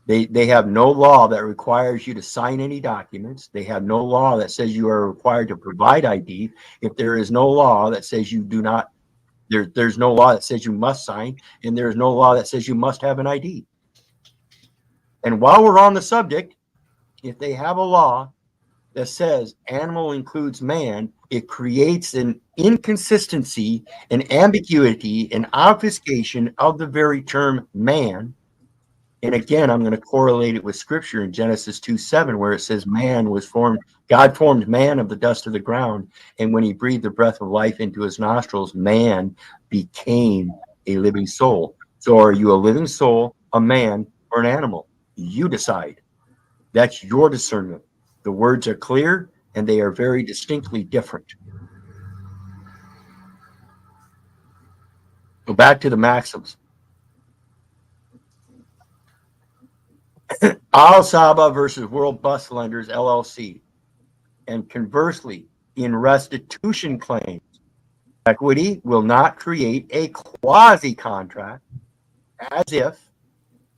Speaker 1: They have no law that requires you to sign any documents. They have no law that says you are required to provide ID. If there is no law that says you do not, there's no law that says you must sign, and there's no law that says you must have an ID. And while we're on the subject, if they have a law that says animal includes man, it creates an inconsistency, an ambiguity, an obfuscation of the very term man. And again, I'm going to correlate it with scripture in Genesis 2:7, where it says man was formed, God formed man of the dust of the ground. And when he breathed the breath of life into his nostrils, man became a living soul. So are you a living soul, a man, or an animal? You decide. That's your discernment. The words are clear and they are very distinctly different. Go back to the Maxims. Al Saba versus World Bus Lenders LLC. And conversely, in restitution claims, equity will not create a quasi-contract as if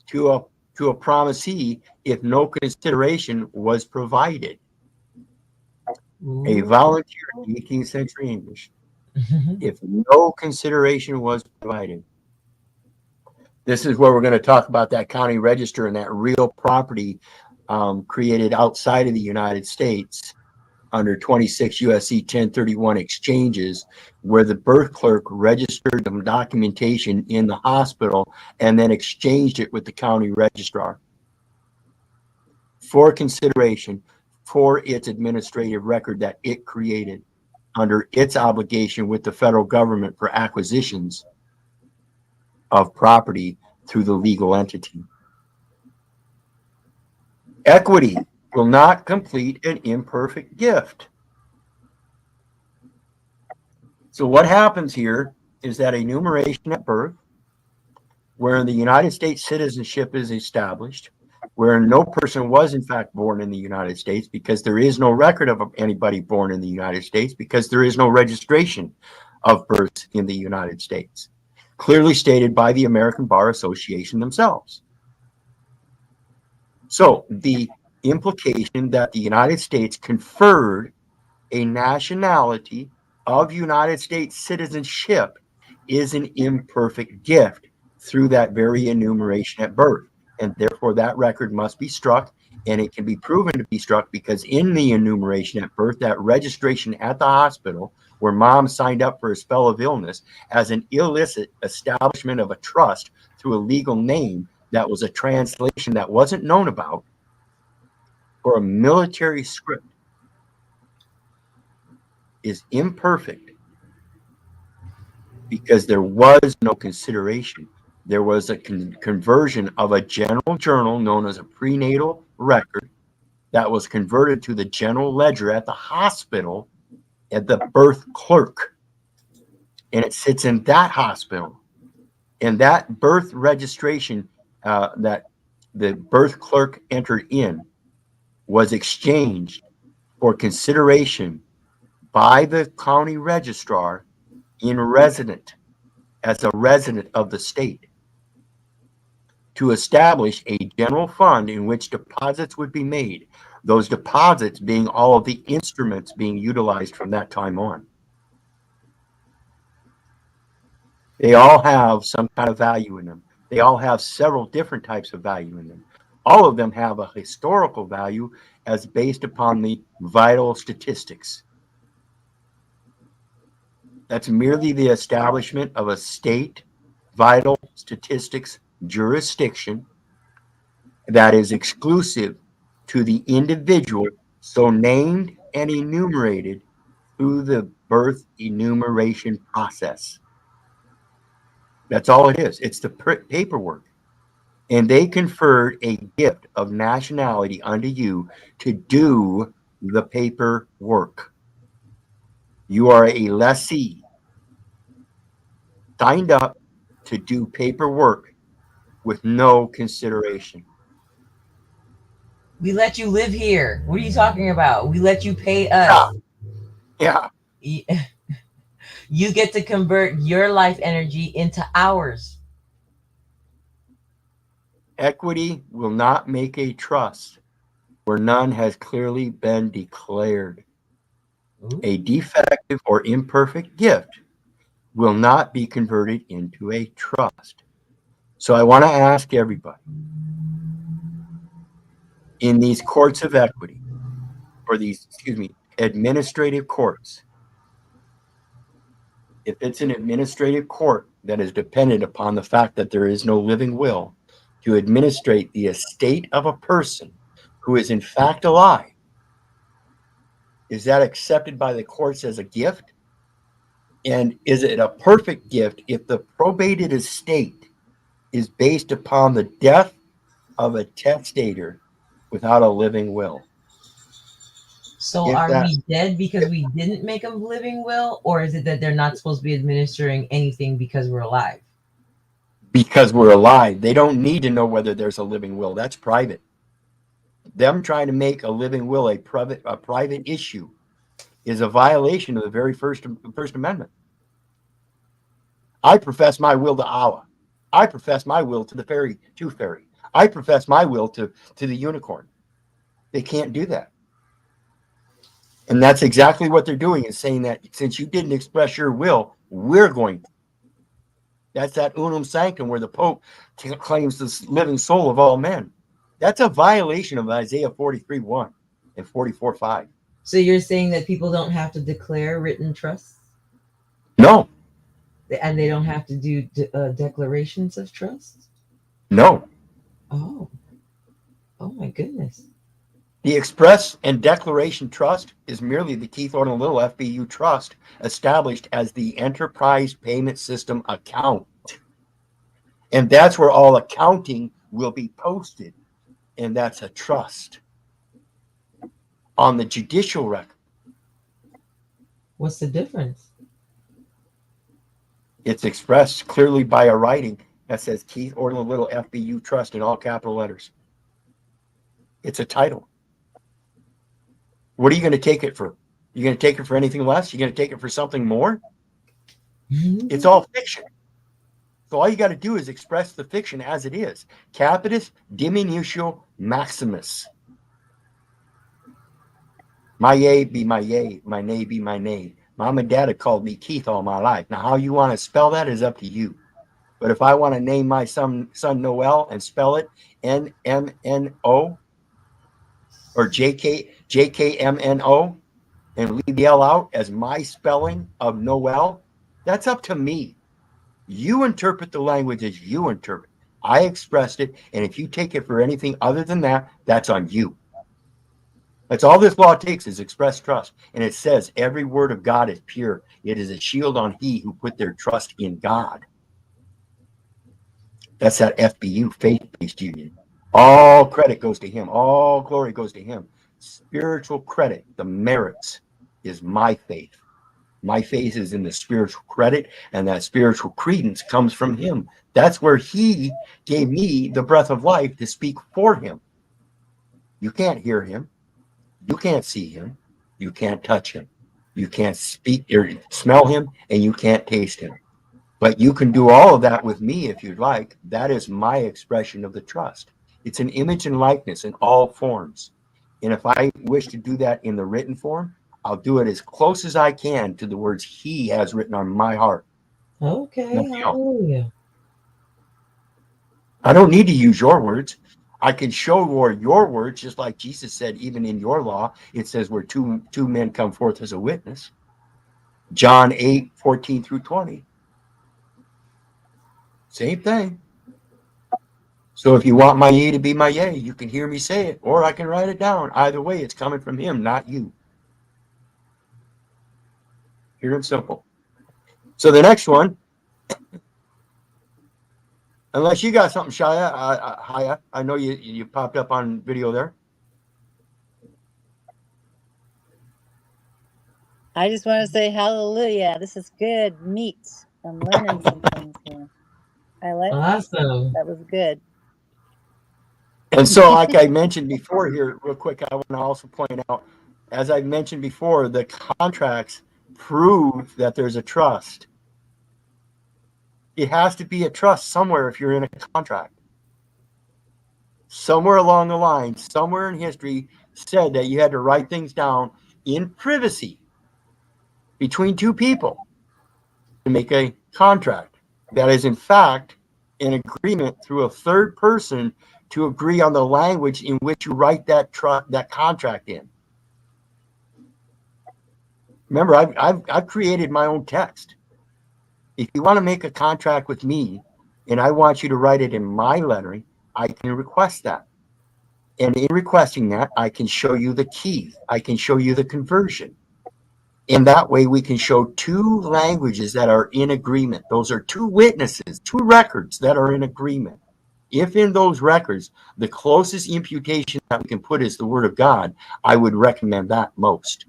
Speaker 1: to a promisee if no consideration was provided. A volunteer in 18th century English, if no consideration was provided. This is where we're going to talk about that county register and that real property created outside of the United States under 26 USC 1031 exchanges, where the birth clerk registered the documentation in the hospital and then exchanged it with the county registrar for consideration for its administrative record that it created under its obligation with the federal government for acquisitions of property through the legal entity. Equity will not complete an imperfect gift. So what happens here is that enumeration at birth, wherein the United States citizenship is established, wherein no person was in fact born in the United States because there is no record of anybody born in the United States because there is no registration of birth in the United States, clearly stated by the American Bar Association themselves. So the implication that the United States conferred a nationality of United States citizenship is an imperfect gift through that very enumeration at birth. And therefore that record must be struck, and it can be proven to be struck because in the enumeration at birth, that registration at the hospital where mom signed up for a spell of illness as an illicit establishment of a trust through a legal name that was a translation that wasn't known about for a military script is imperfect because there was no consideration. There was a conversion of a general journal known as a prenatal record that was converted to the general ledger at the hospital at the birth clerk. And it sits in that hospital. And that birth registration that the birth clerk entered in was exchanged for consideration by the county registrar as a resident of the state, to establish a general fund in which deposits would be made, those deposits being all of the instruments being utilized from that time on. They all have some kind of value in them. They all have several different types of value in them. All of them have a historical value as based upon the vital statistics. That's merely the establishment of a state vital statistics jurisdiction that is exclusive to the individual so named and enumerated through the birth enumeration process. That's all it is. It's the paperwork. And they conferred a gift of nationality unto you to do the paperwork. You are a lessee, signed up to do paperwork with no consideration.
Speaker 4: We let you live here. What are you talking about? We let you pay us.
Speaker 1: Yeah.
Speaker 4: You get to convert your life energy into ours.
Speaker 1: Equity will not make a trust where none has clearly been declared.
Speaker 4: Ooh.
Speaker 1: A defective or imperfect gift will not be converted into a trust. So I want to ask everybody, in these courts of equity, or these, administrative courts, if it's an administrative court that is dependent upon the fact that there is no living will to administrate the estate of a person who is in fact alive, is that accepted by the courts as a gift? And is it a perfect gift if the probated estate is based upon the death of a testator without a living will?
Speaker 4: So are we dead because we didn't make a living will, or is it that they're not supposed to be administering anything because we're alive?
Speaker 1: Because we're alive. They don't need to know whether there's a living will. That's private. Them trying to make a living will a private issue is a violation of the very First Amendment. I profess my will to Allah. I profess my will to the fairy, I profess my will to the unicorn. They can't do that. And that's exactly what they're doing, is saying that since you didn't express your will, we're going to. That's that unum sanctum where the Pope claims the living soul of all men. That's a violation of Isaiah 43:1 and 44:5.
Speaker 4: So you're saying that people don't have to declare written trusts?
Speaker 1: No.
Speaker 4: And they don't have to do declarations of trust?
Speaker 1: No.
Speaker 4: Oh my goodness.
Speaker 1: The express and declaration trust is merely the Keith Orton Little FBU trust established as the enterprise payment system account. And that's where all accounting will be posted. And that's a trust. On the judicial record.
Speaker 4: What's the difference?
Speaker 1: It's expressed clearly by a writing that says Keith Orton Little FBU trust in all capital letters. It's a title. What are you going to take it for? You're going to take it for anything less? You're going to take it for something more? It's all fiction. So all you got to do is express the fiction as it is. Capitis diminutio maximus. My yea be my yea, my nay be my nay. Mom and dad have called me Keith all my life. Now, how you want to spell that is up to you. But if I want to name my son Noel and spell it NMNO or JKMNO and leave the L out as my spelling of Noel, that's up to me. You interpret the language as you interpret. I expressed it, and if you take it for anything other than that, that's on you. That's all this law takes, is express trust. And it says every word of God is pure. It is a shield on he who put their trust in God. That's that FBU, faith-based union. All credit goes to him. All glory goes to him. Spiritual credit, the merits, is my faith. My faith is in the spiritual credit, and that spiritual credence comes from him. That's where he gave me the breath of life to speak for him. You can't hear him. You can't see him. You can't touch him. You can't speak or smell him, and you can't taste him. But you can do all of that with me if you'd like. That is my expression of the trust. It's an image and likeness in all forms. And if I wish to do that in the written form, I'll do it as close as I can to the words he has written on my heart.
Speaker 4: Okay,
Speaker 1: Nothing else.
Speaker 4: hallelujah.
Speaker 1: I don't need to use your words. I can show your words, just like Jesus said, even in your law, it says where two men come forth as a witness. John 8:14-20. Same thing. So if you want my yea to be my yea, you can hear me say it, or I can write it down. Either way, it's coming from him, not you. Pure and simple. So the next one, unless you got something, Haya, I know you popped up on video there.
Speaker 2: I just want to say hallelujah. This is good meat. I'm learning some things here. I like
Speaker 4: Awesome.
Speaker 2: that. Was good.
Speaker 1: And so, like I mentioned before here, real quick, I want to also point out, as I mentioned before, the contracts prove that there's a trust. It has to be a trust somewhere if you're in a contract. Somewhere along the line, somewhere in history, said that you had to write things down in privacy between two people to make a contract. That is, in fact, an agreement through a third person to agree on the language in which you write that contract in. Remember, I've created my own text. If you want to make a contract with me and I want you to write it in my lettering, I can request that. And in requesting that, I can show you the key. I can show you the conversion. And that way we can show two languages that are in agreement. Those are two witnesses, two records that are in agreement. If in those records, the closest imputation that we can put is the word of God, I would recommend that most.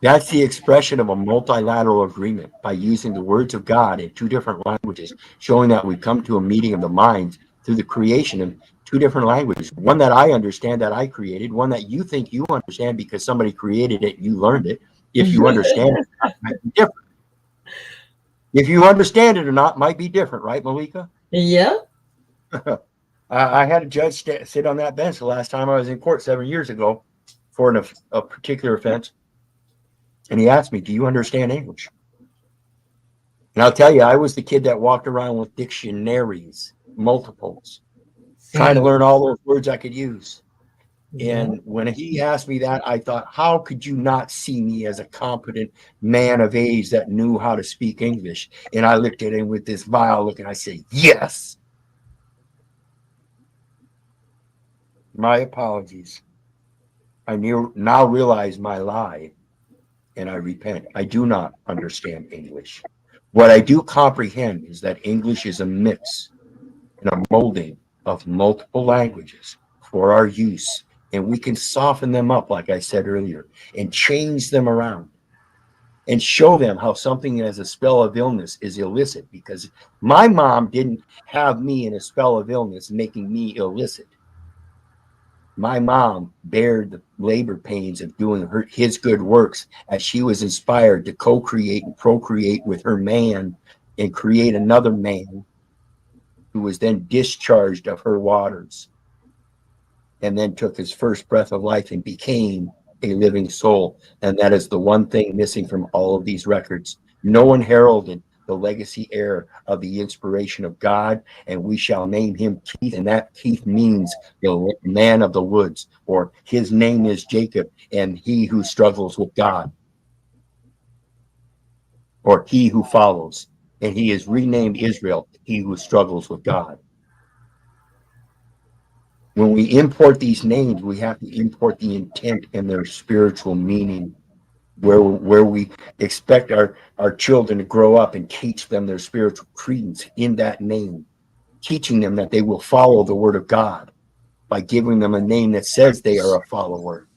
Speaker 1: That's the expression of a multilateral agreement by using the words of God in two different languages, showing that we come to a meeting of the minds through the creation of two different languages. One that I understand that I created, one that you think you understand because somebody created it, you learned it. If you understand it, it might be different. If you understand it or not, might be different, right, Malika?
Speaker 4: Yeah.
Speaker 1: I had a judge sit on that bench the last time I was in court 7 years ago for a particular offense. And he asked me, do you understand English? And I'll tell you, I was the kid that walked around with dictionaries, multiples, trying to learn all those words I could use. And when he asked me that, I thought, how could you not see me as a competent man of age that knew how to speak English? And I looked at him with this vile look and I said, yes. My apologies. I now realize my lie and I repent. I do not understand English. What I do comprehend is that English is a mix and a molding of multiple languages for our use. And we can soften them up, like I said earlier, and change them around and show them how something as a spell of illness is illicit, because my mom didn't have me in a spell of illness making me illicit. My mom bared the labor pains of doing his good works as she was inspired to co-create and procreate with her man and create another man who was then discharged of her waters and then took his first breath of life and became a living soul. And that is the one thing missing from all of these records. No one heralded the legacy heir of the inspiration of God, and we shall name him Keith, and that Keith means the man of the woods, or his name is Jacob, and he who struggles with God, or he who follows, and he is renamed Israel, he who struggles with God. When we import these names, we have to import the intent and their spiritual meaning, where we expect our children to grow up and teach them their spiritual credence in that name, teaching them that they will follow the word of God by giving them a name that says they are a follower.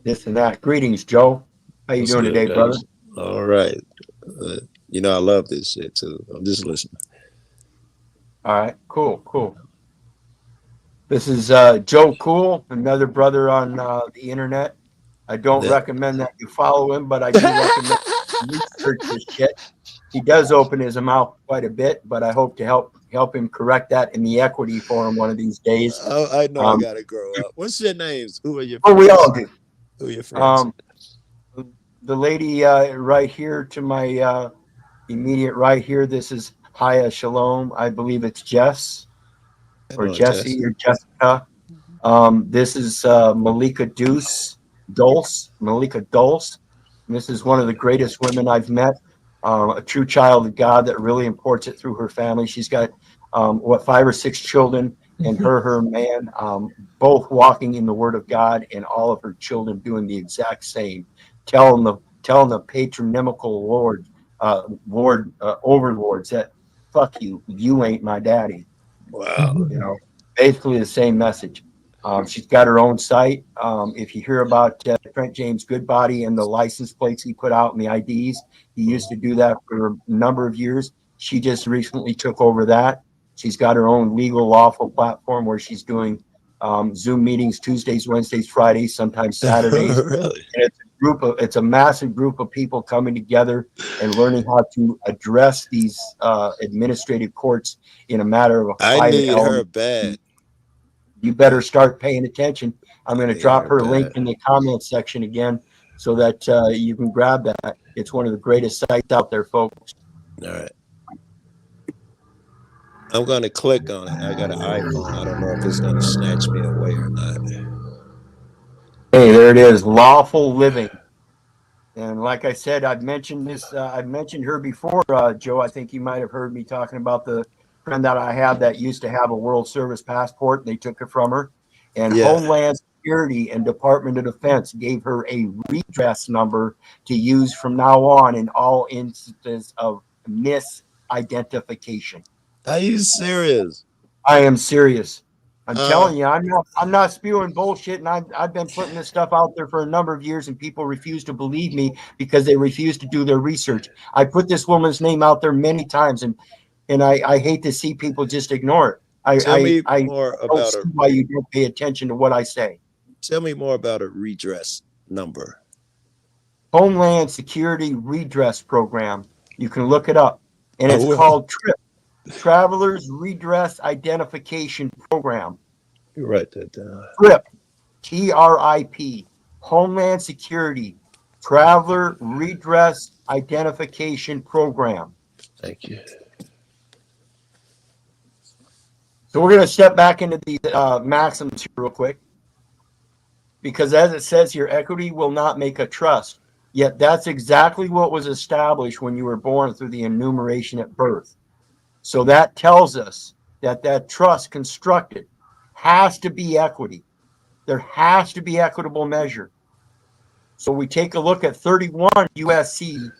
Speaker 1: This and that. Greetings, Joe. How you
Speaker 7: What's
Speaker 1: doing
Speaker 7: good,
Speaker 1: today,
Speaker 7: guys?
Speaker 1: brother?
Speaker 7: All right. I love this shit too. I'm just listening.
Speaker 1: All right, cool. This is Joe Cool, another brother on the internet. I don't
Speaker 7: That
Speaker 1: recommend that you follow him, but I do recommend you research this shit. He does open his mouth quite a bit, but I hope to help him correct that in the equity forum one of these days.
Speaker 7: I know I
Speaker 1: Um,
Speaker 7: gotta grow up. What's your names? Who are your
Speaker 1: oh, we all
Speaker 7: friends?
Speaker 1: do.
Speaker 7: Who are your friends?
Speaker 1: Um, the lady right here to my immediate right here, this is Haya Shalom. I believe it's Jess or
Speaker 7: Hello, Jess.
Speaker 1: Jesse or Jessica. This is Malika Dulce. And this is one of the greatest women I've met, a true child of God that really imports it through her family. She's got, 5 or 6 children, and her man, both walking in the Word of God, and all of her children doing the exact same, telling the patronymical overlords that, fuck you, you ain't my daddy.
Speaker 7: Wow.
Speaker 1: You know, basically the same message. She's got her own site. If you hear about Trent James Goodbody and the license plates he put out and the IDs, he used to do that for a number of years. She just recently took over that. She's got her own legal, lawful platform where she's doing Zoom meetings Tuesdays, Wednesdays, Fridays, sometimes Saturdays.
Speaker 7: Really?
Speaker 1: And it's a massive group of people coming together and learning how to address these administrative courts in a matter of a
Speaker 7: I
Speaker 1: private
Speaker 7: need her
Speaker 1: element.
Speaker 7: bad.
Speaker 1: You better start paying attention. I'm
Speaker 7: I
Speaker 1: going to
Speaker 7: need
Speaker 1: drop
Speaker 7: her
Speaker 1: her link
Speaker 7: bad.
Speaker 1: in the comments section again so that you can grab that. It's one of the greatest sites out there, folks.
Speaker 7: All right. I'm gonna click on it. I got an iPhone. I don't know if it's gonna snatch me away or not.
Speaker 1: Hey, there it is, lawful living. And like I said, I've mentioned this. I've mentioned her before, Joe. I think you might have heard me talking about the friend that I have that used to have a World Service passport. They took it from her, and
Speaker 7: Yeah.
Speaker 1: Homeland Security and Department of Defense gave her a redress number to use from now on in all instances of misidentification.
Speaker 7: Are you serious?
Speaker 1: I am serious. I'm
Speaker 7: Uh,
Speaker 1: telling you, I'm not spewing bullshit, and I've been putting this stuff out there for a number of years, and people refuse to believe me because they refuse to do their research. I put this woman's name out there many times, and I hate to see people just ignore it.
Speaker 7: tell me
Speaker 1: I
Speaker 7: more
Speaker 1: don't
Speaker 7: about
Speaker 1: see
Speaker 7: a
Speaker 1: why you don't pay attention to what I say.
Speaker 7: tell me more about a redress number.
Speaker 1: Homeland Security Redress Program. You can look it up, and
Speaker 7: I
Speaker 1: it's
Speaker 7: will.
Speaker 1: called TRIP, Travelers Redress Identification Program.
Speaker 7: You write that down.
Speaker 1: TRIP. TRIP, Homeland Security, Traveler Redress Identification Program.
Speaker 7: Thank you.
Speaker 1: So we're going to step back into these maxims here real quick, because as it says here, equity will not make a trust. Yet that's exactly what was established when you were born through the enumeration at birth. So that tells us that that trust constructed has to be equity. There has to be equitable measure. So we take a look at 31 USC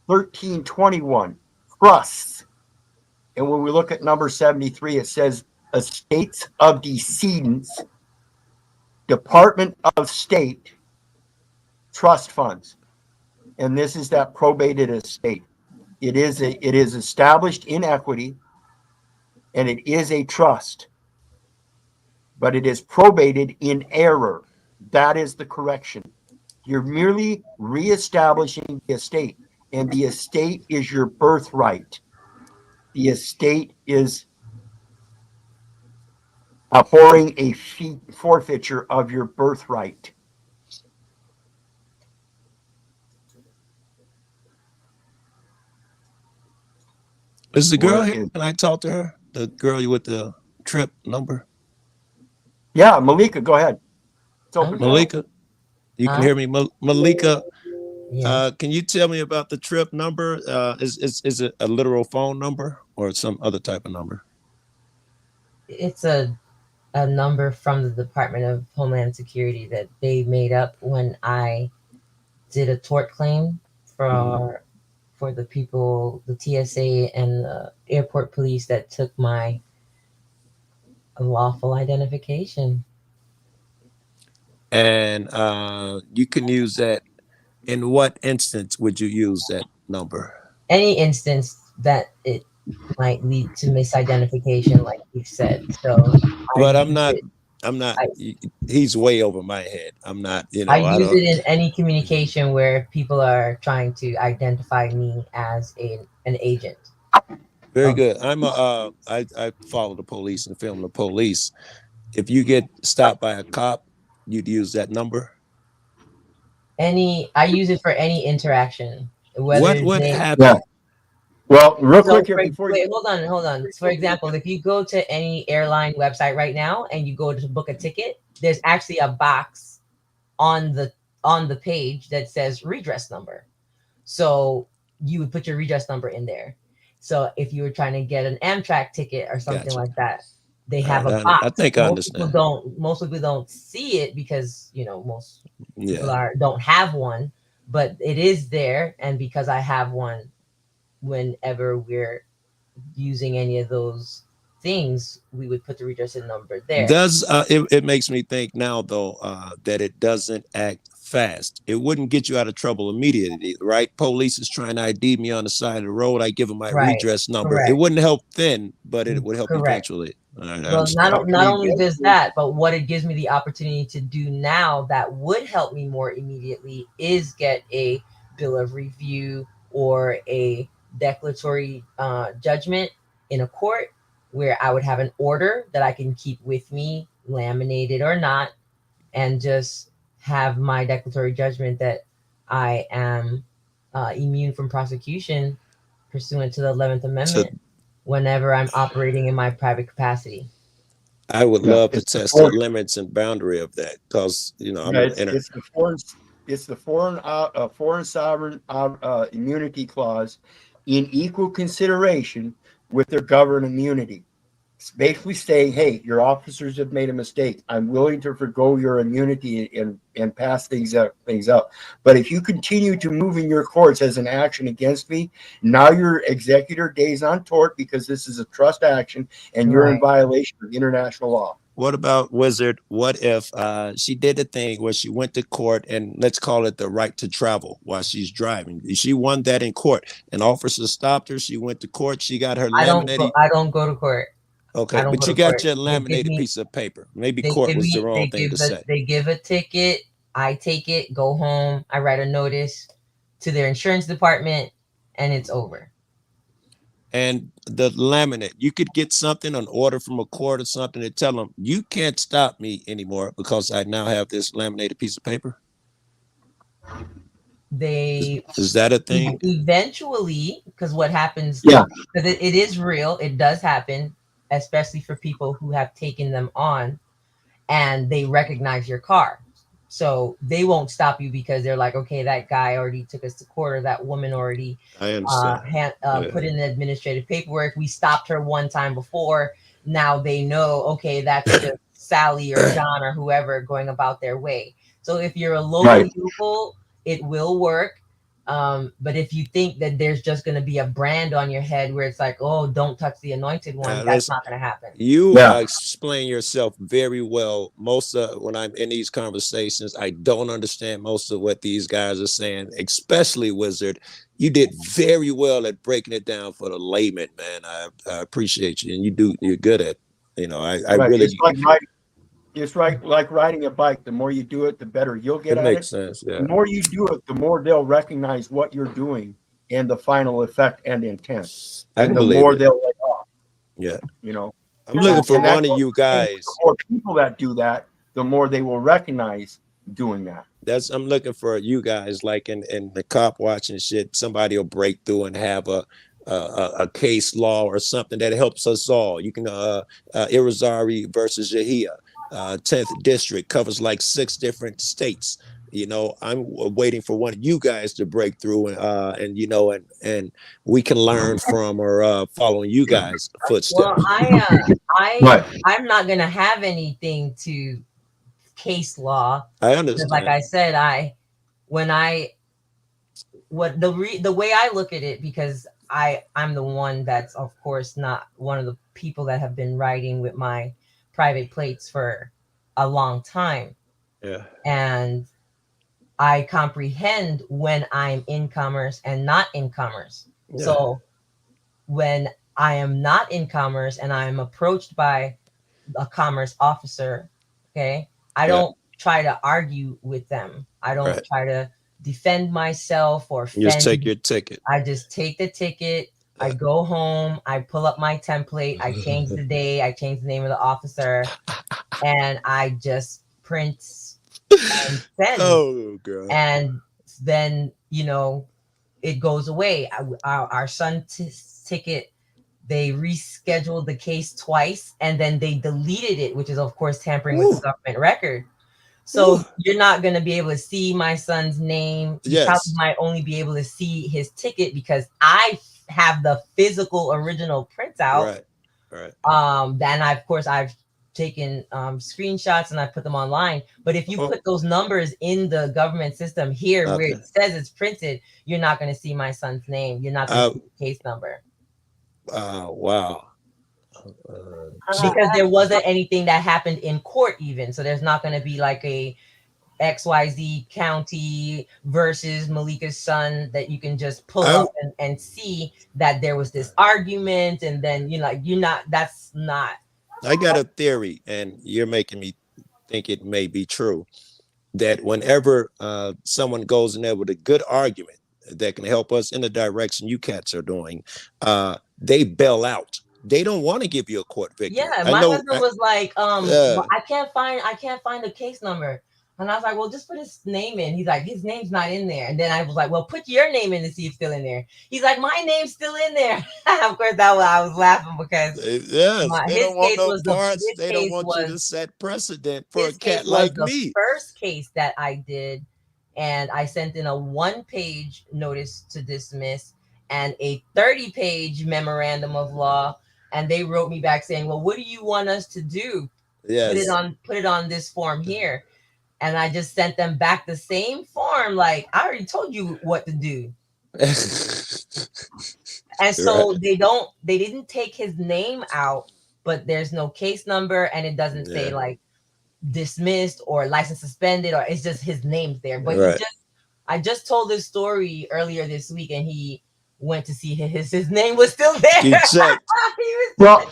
Speaker 1: 1321, trusts. And when we look at number 73, it says estates of decedents, Department of State, trust funds. And this is that probated estate. It is established in equity, and it is a trust, but it is probated in error. That is the correction. You're merely reestablishing the estate, and the estate is your birthright. The estate is abhorring a forfeiture of your birthright.
Speaker 7: Is the girl
Speaker 1: Where
Speaker 7: here?
Speaker 1: is,
Speaker 7: Can I talk to her? The girl with the trip number?
Speaker 1: yeah, Malika, go ahead. It's open.
Speaker 7: Malika? You can
Speaker 4: Huh?
Speaker 7: hear me? Malika,
Speaker 4: Yeah.
Speaker 7: can you tell me about the trip number? Is it a literal phone number or some other type of number?
Speaker 4: It's a number from the Department of Homeland Security that they made up when I did a tort claim for the people, the TSA and the airport police that took my lawful identification.
Speaker 7: And you can use that. In what instance would you use that number?
Speaker 4: Any instance that it might lead to misidentification, like you said. So I
Speaker 7: But I'm
Speaker 4: use
Speaker 7: not
Speaker 4: it.
Speaker 7: I'm not.
Speaker 4: I,
Speaker 7: He's way over my head. I'm not.
Speaker 4: I
Speaker 7: I
Speaker 4: use
Speaker 7: don't.
Speaker 4: it in any communication where people are trying to identify me as an agent.
Speaker 7: Very
Speaker 4: Of
Speaker 7: good. I follow the police and film the police. If you get stopped by a cop, you'd use that number.
Speaker 4: I use it for any interaction, whether
Speaker 7: What
Speaker 4: they.
Speaker 1: Yeah.
Speaker 7: happened?
Speaker 1: Well, real
Speaker 4: So
Speaker 1: quick here before you.
Speaker 4: wait, hold on. For example, if you go to any airline website right now and you go to book a ticket, there's actually a box on the page that says redress number. So you would put your redress number in there. So if you were trying to get an Amtrak ticket or something
Speaker 7: Gotcha.
Speaker 4: like that, they
Speaker 7: All
Speaker 4: have a
Speaker 7: right, I
Speaker 4: box.
Speaker 7: think I understand.
Speaker 4: Most people don't see it because most people
Speaker 7: Yeah.
Speaker 4: don't have one, but it is there. And because I have one, whenever we're using any of those things, we would put the redress number there.
Speaker 7: Does it makes me think now though that it doesn't act fast. It wouldn't get you out of trouble immediately, right? Police is trying to ID me on the side of the road. I give them my
Speaker 4: Right.
Speaker 7: redress number. It
Speaker 4: Correct.
Speaker 7: wouldn't help then, but it would help
Speaker 4: Correct.
Speaker 7: eventually. All right, I
Speaker 4: Well,
Speaker 7: understand.
Speaker 4: not only does that, but what it gives me the opportunity to do now that would help me more immediately is get a bill of review or a declaratory judgment in a court where I would have an order that I can keep with me, laminated or not, and just have my declaratory judgment that I am immune from prosecution pursuant to the 11th
Speaker 7: So
Speaker 4: Amendment whenever I'm operating in my private capacity.
Speaker 7: I would
Speaker 1: Yeah,
Speaker 7: love to
Speaker 1: it's the
Speaker 7: test the
Speaker 1: foreign.
Speaker 7: limits and boundary of that because I'm
Speaker 1: Yeah,
Speaker 7: an inner.
Speaker 1: it's the foreign. It's the foreign sovereign immunity clause in equal consideration with their government immunity. It's basically saying, hey, your officers have made a mistake. I'm willing to forgo your immunity and pass things up. But if you continue to move in your courts as an action against me, now your executor days on tort because this is a trust action and you're in
Speaker 4: Right.
Speaker 1: violation of international law.
Speaker 7: What about Wizard? What if she did a thing where she went to court and let's call it the right to travel while she's driving? She won that in court. An officer stopped her. She went to court. She got her laminated.
Speaker 4: I don't go to court.
Speaker 7: Okay,
Speaker 4: I don't
Speaker 7: but
Speaker 4: go
Speaker 7: you
Speaker 4: to
Speaker 7: got
Speaker 4: court.
Speaker 7: your
Speaker 4: They give
Speaker 7: laminated
Speaker 4: me
Speaker 7: piece of paper. Maybe
Speaker 4: they
Speaker 7: court
Speaker 4: give
Speaker 7: was the
Speaker 4: me
Speaker 7: wrong thing to say.
Speaker 4: they give a ticket, I take it, go home, I write a notice to their insurance department, and it's over.
Speaker 7: And the laminate, you could get something, an order from a court or something to tell them you can't stop me anymore because I now have this laminated piece of paper.
Speaker 4: They
Speaker 7: Is that a thing?
Speaker 4: eventually, because what happens,
Speaker 1: Yeah,
Speaker 4: because it is real, it does happen, especially for people who have taken them on and they recognize your car. So they won't stop you because they're like, okay, that guy already took us to court, or that woman already
Speaker 7: I understand.
Speaker 4: put in administrative paperwork. We stopped her one time before. Now they know, okay, that's just Sally or John or whoever going about their way. So if you're a local
Speaker 1: right.
Speaker 4: local, it will work. But if you think that there's just going to be a brand on your head where it's like, oh, don't touch the anointed one, that's
Speaker 7: Listen,
Speaker 4: not going to happen.
Speaker 7: you
Speaker 1: Yeah,
Speaker 7: explain yourself very well. Most of when I'm in these conversations, I don't understand most of what these guys are saying, especially Wizard. You did very well at breaking it down for the layman, man. I appreciate you, and you're good at. I
Speaker 1: right.
Speaker 7: really.
Speaker 1: It's right like riding a bike. The more you do it, the better you'll get
Speaker 7: It
Speaker 1: at
Speaker 7: makes
Speaker 1: it.
Speaker 7: sense.
Speaker 1: The
Speaker 7: Yeah,
Speaker 1: more you do it, the more they'll recognize what you're doing and the final effect and intent.
Speaker 7: I
Speaker 1: And
Speaker 7: can
Speaker 1: the
Speaker 7: believe
Speaker 1: more
Speaker 7: it.
Speaker 1: they'll let off,
Speaker 7: Yeah,
Speaker 1: you know.
Speaker 7: I'm looking for
Speaker 1: And that's
Speaker 7: one of
Speaker 1: what
Speaker 7: you
Speaker 1: the
Speaker 7: guys.
Speaker 1: more people that do that, the more they will recognize doing that.
Speaker 7: I'm looking for you guys like in the cop watching shit. Somebody will break through and have a case law or something that helps us all. You can Irizarry versus Yahia, 10th district covers like 6 different states. I'm waiting for one of you guys to break through and we can learn from or following you guys
Speaker 4: Well,
Speaker 7: footsteps.
Speaker 1: Right.
Speaker 4: I'm not gonna have anything to case law
Speaker 7: I
Speaker 4: because, like
Speaker 7: understand.
Speaker 4: I said, when I what the way I look at it, because I'm the one that's of course not one of the people that have been riding with my private plates for a long time,
Speaker 7: Yeah.
Speaker 4: and I comprehend when I'm in commerce and not in commerce.
Speaker 7: Yeah.
Speaker 4: So when I am not in commerce and I am approached by a commerce officer Okay. I don't try to argue with them. I don't try to defend myself or
Speaker 7: You just take
Speaker 4: fend.
Speaker 7: your ticket.
Speaker 4: I just take the ticket. I go home. I pull up my template. I change the day. I change the name of the officer, and I just print and send.
Speaker 7: Oh, girl.
Speaker 4: And then, you know, it goes away. Our son's ticket, they rescheduled the case twice, and then they deleted it, which is of course tampering with the government record. So you're not going to be able to see my son's name. You probably might only be able to see his ticket because I have the physical original printout.
Speaker 7: Right.
Speaker 4: Then I've taken screenshots and I put them online. But if you put those numbers in the government system here where it says it's printed, you're not going to see my son's name. You're not going to see the case number.
Speaker 7: Wow.
Speaker 4: Because there wasn't anything that happened in court even. So there's not going to be like a XYZ county versus Malika's son that you can just pull up and see that there was this argument, and then that's not.
Speaker 7: I got a theory, and you're making me think it may be true, that whenever someone goes in there with a good argument that can help us in the direction you cats are doing, they bail out. They don't want to give you a court victory.
Speaker 4: Yeah, my husband was like, well, I can't find the case number. And I was like, well, just put his name in. He's like, his name's not in there. And then I was like, well, put your name in to see if it's still in there. He's like, my name's still in there. Of course, I was laughing because
Speaker 7: they don't want no parts. They don't want you to set precedent for a cat like me.
Speaker 4: The first case that I did, and I sent in a 1-page notice to dismiss and a 30-page memorandum of law. And they wrote me back saying, well, what do you want us to do?
Speaker 7: Yes.
Speaker 4: Put it on this form here. And I just sent them back the same form. Like, I already told you what to do. And so they didn't take his name out, but there's no case number, and it doesn't say like dismissed or license suspended, or it's just his name's there. But I just told this story earlier this week, and he went to see his name was still there.
Speaker 7: You checked.
Speaker 1: Well,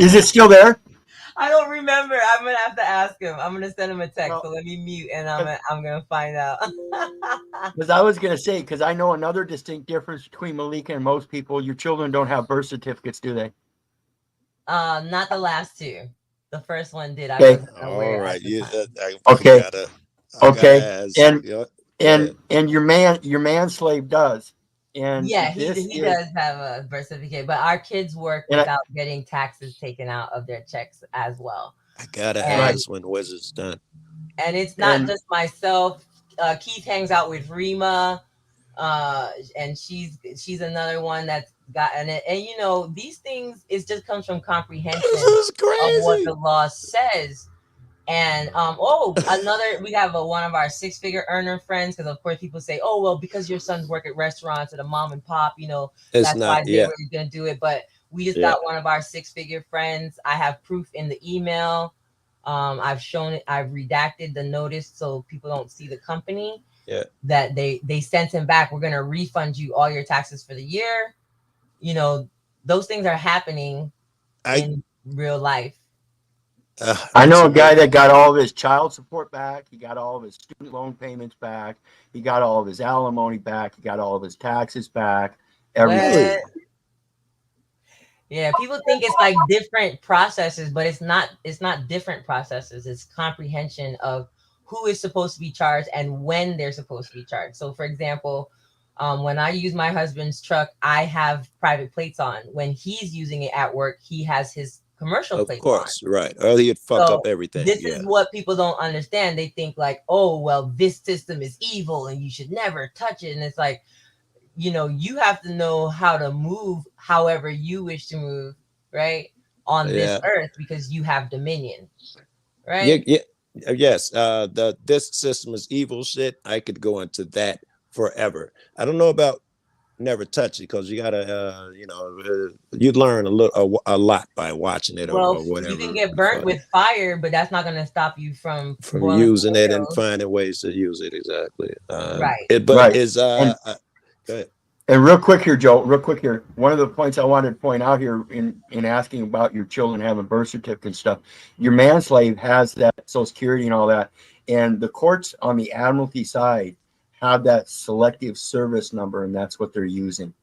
Speaker 1: is it still there?
Speaker 4: I don't remember. I'm gonna have to ask him. I'm gonna send him a text. So let me mute, and I'm gonna find out.
Speaker 1: Because I was gonna say, because I know another distinct difference between Malika and most people. Your children don't have birth certificates, do they?
Speaker 4: Not the last two. The first one did.
Speaker 1: Okay.
Speaker 7: All right.
Speaker 1: And your man slave does. And
Speaker 4: yeah, he does have a birth certificate, but our kids work without getting taxes taken out of their checks as well.
Speaker 7: I gotta ask when Wizard's done.
Speaker 4: And it's not just myself. Keith hangs out with Rima, and she's another one that's gotten it. And you know, these things, it just comes from comprehension of what the law says. And we have one of our 6-figure earner friends, because of course people say, oh well, because your sons work at restaurants at a mom and pop, you know, that's why they were gonna do it. But we just got one of our 6-figure friends. I have proof in the email. I've shown it. I've redacted the notice so people don't see the company. That they sent him back. We're gonna refund you all your taxes for the year. You know, those things are happening in real life.
Speaker 1: I know a guy that got all of his child support back. He got all of his student loan payments back. He got all of his alimony back. He got all of his taxes back. Everything.
Speaker 4: Yeah, people think it's like different processes, but it's not different processes. It's comprehension of who is supposed to be charged and when they're supposed to be charged. So for example, when I use my husband's truck, I have private plates on. When he's using it at work, he has his commercial plates on. Of course,
Speaker 7: right. Or he'd fuck up everything.
Speaker 4: This is what people don't understand. They think like, oh, well, this system is evil and you should never touch it. And it's like, you know, you have to know how to move however you wish to move, right? On this earth, because you have dominion, right?
Speaker 7: Yes. This system is evil shit. I could go into that forever. I don't know about never touch it, because you gotta you learn a lot by watching it or whatever.
Speaker 4: You can get burnt with fire, but that's not going to stop you from
Speaker 7: using it and finding ways to use it. Exactly.
Speaker 4: Right.
Speaker 7: Go ahead.
Speaker 1: And real quick here, Joe, real quick here. One of the points I wanted to point out here in asking about your children having birth certificate and stuff, your manslave has that Social Security and all that. And the courts on the admiralty side have that selective service number, and that's what they're using.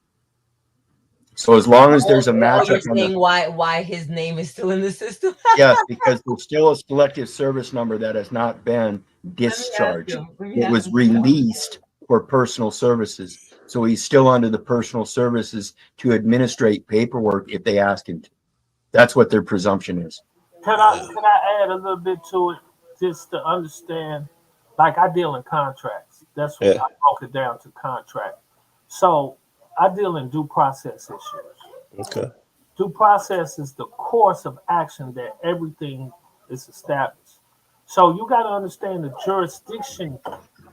Speaker 1: So as long as there's a match
Speaker 4: you're
Speaker 1: up on
Speaker 4: saying
Speaker 1: the,
Speaker 4: why his name is still in the system?
Speaker 1: yes, because there's still a selective service number that has not been
Speaker 4: Let me ask
Speaker 1: discharged.
Speaker 4: you. Let me
Speaker 1: It
Speaker 4: ask
Speaker 1: was
Speaker 4: you.
Speaker 1: released for personal services. So he's still under the personal services to administrate paperwork if they ask him to. That's what their presumption is.
Speaker 6: Can I add a little bit to it just to understand? Like I deal in contracts. That's what
Speaker 7: Yeah.
Speaker 6: I broke it down to contract. So I deal in due process issues.
Speaker 7: Okay.
Speaker 6: Due process is the course of action that everything is established. So you got to understand the jurisdiction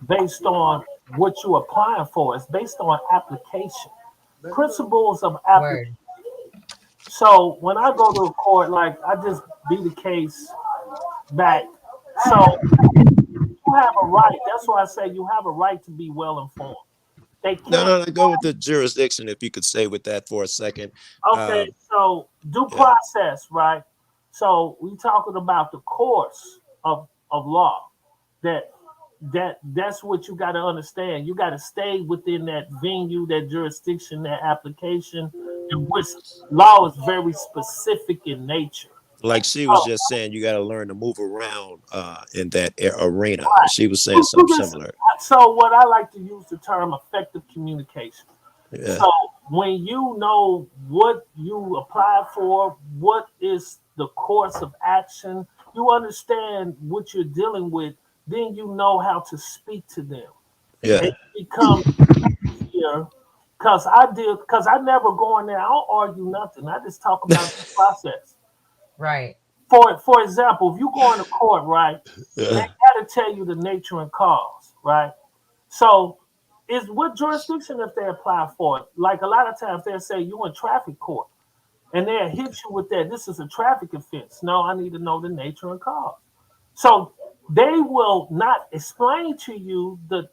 Speaker 6: based on what you're applying for. It's based on application, principles of application.
Speaker 4: Word.
Speaker 6: So when I go to a court, like I just beat the case back. So you have a right. That's why I say you have a right to be well informed. They
Speaker 7: No,
Speaker 6: can't.
Speaker 7: no, no. Go with the jurisdiction if you could stay with that for a second.
Speaker 6: Okay, so due
Speaker 7: Yeah.
Speaker 6: process, right? So we talking about the course of law. That's what you got to understand. You got to stay within that venue, that jurisdiction, that application, in which law is very specific in nature.
Speaker 7: Like she was
Speaker 6: Oh,
Speaker 7: just saying, you got to learn to move around in that arena.
Speaker 6: right.
Speaker 7: She was saying something similar.
Speaker 6: So what I like to use the term effective communication.
Speaker 7: Yeah.
Speaker 6: So when you know what you apply for, what is the course of action, you understand what you're dealing with, then you know how to speak to them.
Speaker 7: Yeah.
Speaker 6: It becomes easier because I never go in there, I don't argue nothing. I just talk about the process.
Speaker 4: Right.
Speaker 6: For example, if you go into court, right, they
Speaker 7: Yeah.
Speaker 6: gotta tell you the nature and cause, right? So is what jurisdiction if they apply for it? Like a lot of times they'll say you in traffic court and they'll hit you with that. This is a traffic offense. No, I need to know the nature and cause. So they will not explain to you the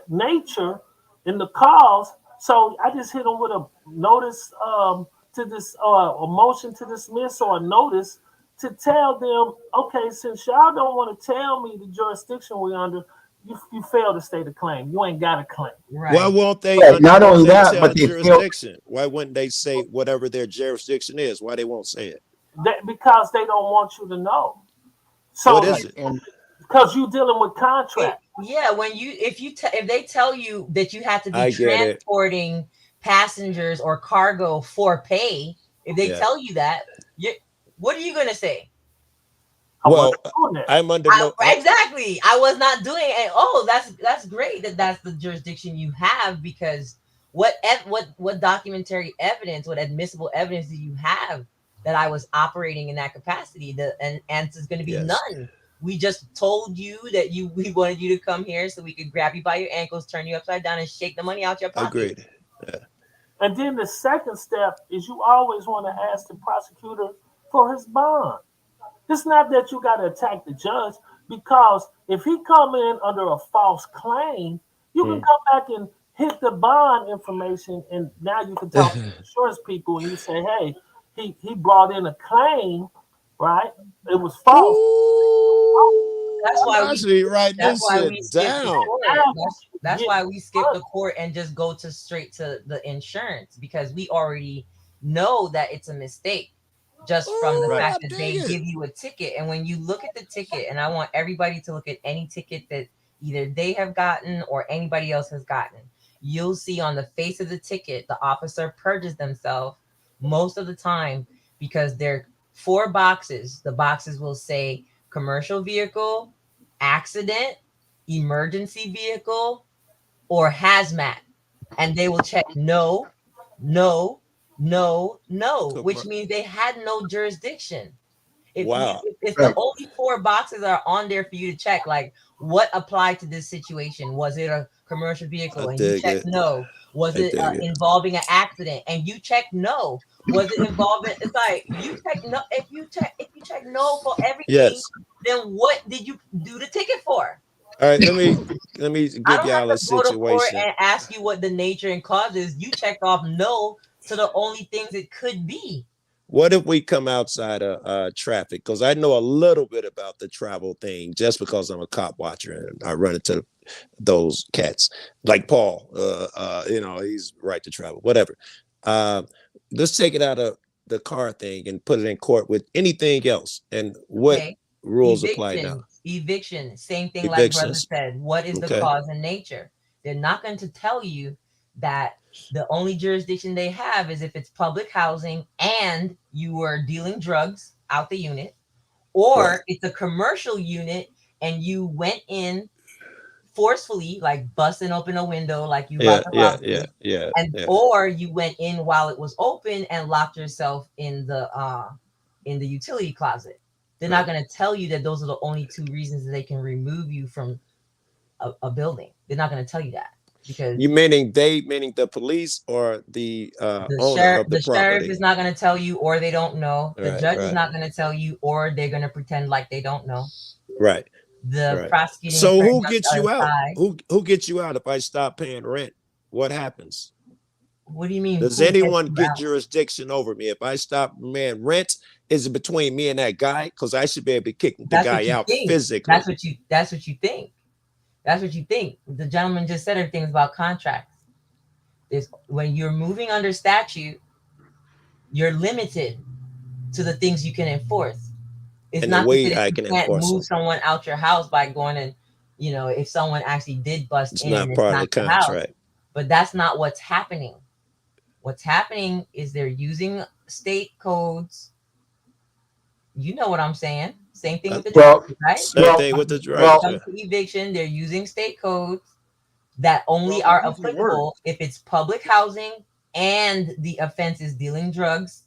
Speaker 6: nature and the cause. So I just hit them with a notice to this a motion to dismiss or a notice to tell them, okay, since y'all don't want to tell me the jurisdiction we're under, you fail to state a claim. You ain't got a claim.
Speaker 7: Why
Speaker 4: Right.
Speaker 7: won't they?
Speaker 1: Right, not
Speaker 7: won't
Speaker 1: only
Speaker 7: they
Speaker 1: that,
Speaker 7: tell
Speaker 1: but they feel
Speaker 7: jurisdiction? Why wouldn't they say whatever their jurisdiction is? Why they won't say it?
Speaker 6: Because they don't want you to know. So
Speaker 7: What is it?
Speaker 1: and
Speaker 6: because you're dealing with contract.
Speaker 4: Yeah, when you if they tell you that you have to be
Speaker 7: I get it.
Speaker 4: transporting passengers or cargo for pay, if they
Speaker 7: Yeah.
Speaker 4: tell you that, what are you gonna say?
Speaker 6: I
Speaker 7: Well,
Speaker 6: wasn't doing that.
Speaker 7: I'm under no.
Speaker 4: Exactly. I was not doing it. Oh, that's great that that's the jurisdiction you have, because what documentary evidence, what admissible evidence do you have that I was operating in that capacity? The answer is going to be
Speaker 7: Yes.
Speaker 4: none. We just told you that we wanted you to come here so we could grab you by your ankles, turn you upside down, and shake the money out your pocket.
Speaker 7: Agreed. Yeah.
Speaker 6: And then the second step is you always want to ask the prosecutor for his bond. It's not that you got to attack the judge, because if he come in under a false claim, you can come back and hit the bond information, and now you can talk to the insurance people and you say, hey, he brought in a claim, right? It was false.
Speaker 4: That's why
Speaker 7: I should write
Speaker 4: That's
Speaker 7: this
Speaker 4: why we
Speaker 7: shit
Speaker 4: skip the
Speaker 7: down.
Speaker 4: court. That's
Speaker 6: Yeah.
Speaker 4: why we skip the court and just go straight to the insurance, because we already know that it's a mistake just from the
Speaker 7: Ooh,
Speaker 4: fact
Speaker 7: I
Speaker 4: that they
Speaker 7: dig it.
Speaker 4: give you a ticket. And when you look at the ticket, and I want everybody to look at any ticket that either they have gotten or anybody else has gotten, you'll see on the face of the ticket, the officer purges themselves most of the time, because they're 4 boxes. The boxes will say commercial vehicle, accident, emergency vehicle, or hazmat. And they will check no, no, no, no, which means they had no jurisdiction.
Speaker 7: Wow.
Speaker 4: If
Speaker 1: Right.
Speaker 4: the only 4 boxes are on there for you to check, like what applied to this situation, was it a commercial vehicle,
Speaker 7: I
Speaker 4: and you
Speaker 7: dig
Speaker 4: check
Speaker 7: it.
Speaker 4: no, was
Speaker 7: I
Speaker 4: it
Speaker 7: dig it.
Speaker 4: involving an accident, and you check no, was it involving, it's like you check no. If you check no for everything,
Speaker 7: Yes.
Speaker 4: then what did you do the ticket for?
Speaker 7: All right. Let me me
Speaker 4: I
Speaker 7: give
Speaker 4: don't have
Speaker 7: y'all a
Speaker 4: to go to court
Speaker 7: situation.
Speaker 4: and ask you what the nature and cause is. You check off no to the only things it could be.
Speaker 7: What if we come outside of traffic? Because I know a little bit about the travel thing just because I'm a cop watcher and I run into those cats like Paul. He's right to travel, whatever. Uh, let's take it out of the car thing and put it in court with anything else. And what
Speaker 4: Okay.
Speaker 7: rules apply now?
Speaker 4: Eviction, same thing like brother
Speaker 7: Evictions.
Speaker 4: said. What is the
Speaker 7: Okay.
Speaker 4: cause and nature? They're not going to tell you that the only jurisdiction they have is if it's public housing and you were dealing drugs out the unit, or
Speaker 7: Right.
Speaker 4: it's a commercial unit and you went in forcefully, like busting open a window, like you about to rob me, and or you went in while it was open and locked yourself in the utility closet. They're not going to tell you that those are the only two reasons that they can remove you from a building. They're not going to tell you that, because
Speaker 7: You meaning the police or the owner of the
Speaker 4: sheriff
Speaker 7: property?
Speaker 4: is not going to tell you, or they don't know. The
Speaker 7: Right,
Speaker 4: judge is
Speaker 7: right.
Speaker 4: not going to tell you, or they're going to pretend like they don't know.
Speaker 7: Right.
Speaker 4: The
Speaker 7: Right.
Speaker 4: prosecuting
Speaker 7: So
Speaker 4: attorney
Speaker 7: who
Speaker 4: on
Speaker 7: gets
Speaker 4: the
Speaker 7: you
Speaker 4: other
Speaker 7: out?
Speaker 4: side.
Speaker 7: Who gets you out if I stop paying rent? What happens?
Speaker 4: What do you mean?
Speaker 7: Does
Speaker 4: who gets
Speaker 7: anyone
Speaker 4: you
Speaker 7: get
Speaker 4: out?
Speaker 7: jurisdiction over me if I stop? Man, rent is it between me and that guy? Because I should be able to kick the
Speaker 4: That's what
Speaker 7: guy
Speaker 4: you
Speaker 7: out
Speaker 4: think.
Speaker 7: physically.
Speaker 4: That's what you think. That's what you think. The gentleman just said everything's about contracts. When you're moving under statute, you're limited to the things you can enforce. It's
Speaker 7: And the
Speaker 4: not to say
Speaker 7: way
Speaker 4: that
Speaker 7: I
Speaker 4: you
Speaker 7: can
Speaker 4: can't
Speaker 7: enforce
Speaker 4: move
Speaker 7: them.
Speaker 4: someone out your house by going and, if someone actually did bust
Speaker 7: It's
Speaker 4: in and
Speaker 7: not
Speaker 4: it's
Speaker 7: part of
Speaker 4: not
Speaker 7: the
Speaker 4: your house.
Speaker 7: contract.
Speaker 4: But that's not what's happening. What's happening is they're using state codes. You know what I'm saying? Same thing with the drugs, right?
Speaker 7: Same thing with the
Speaker 4: When it
Speaker 7: drugs.
Speaker 4: comes to eviction, they're using state codes that only
Speaker 1: Well,
Speaker 4: are
Speaker 1: they're using
Speaker 4: applicable if it's public housing and the offense is dealing drugs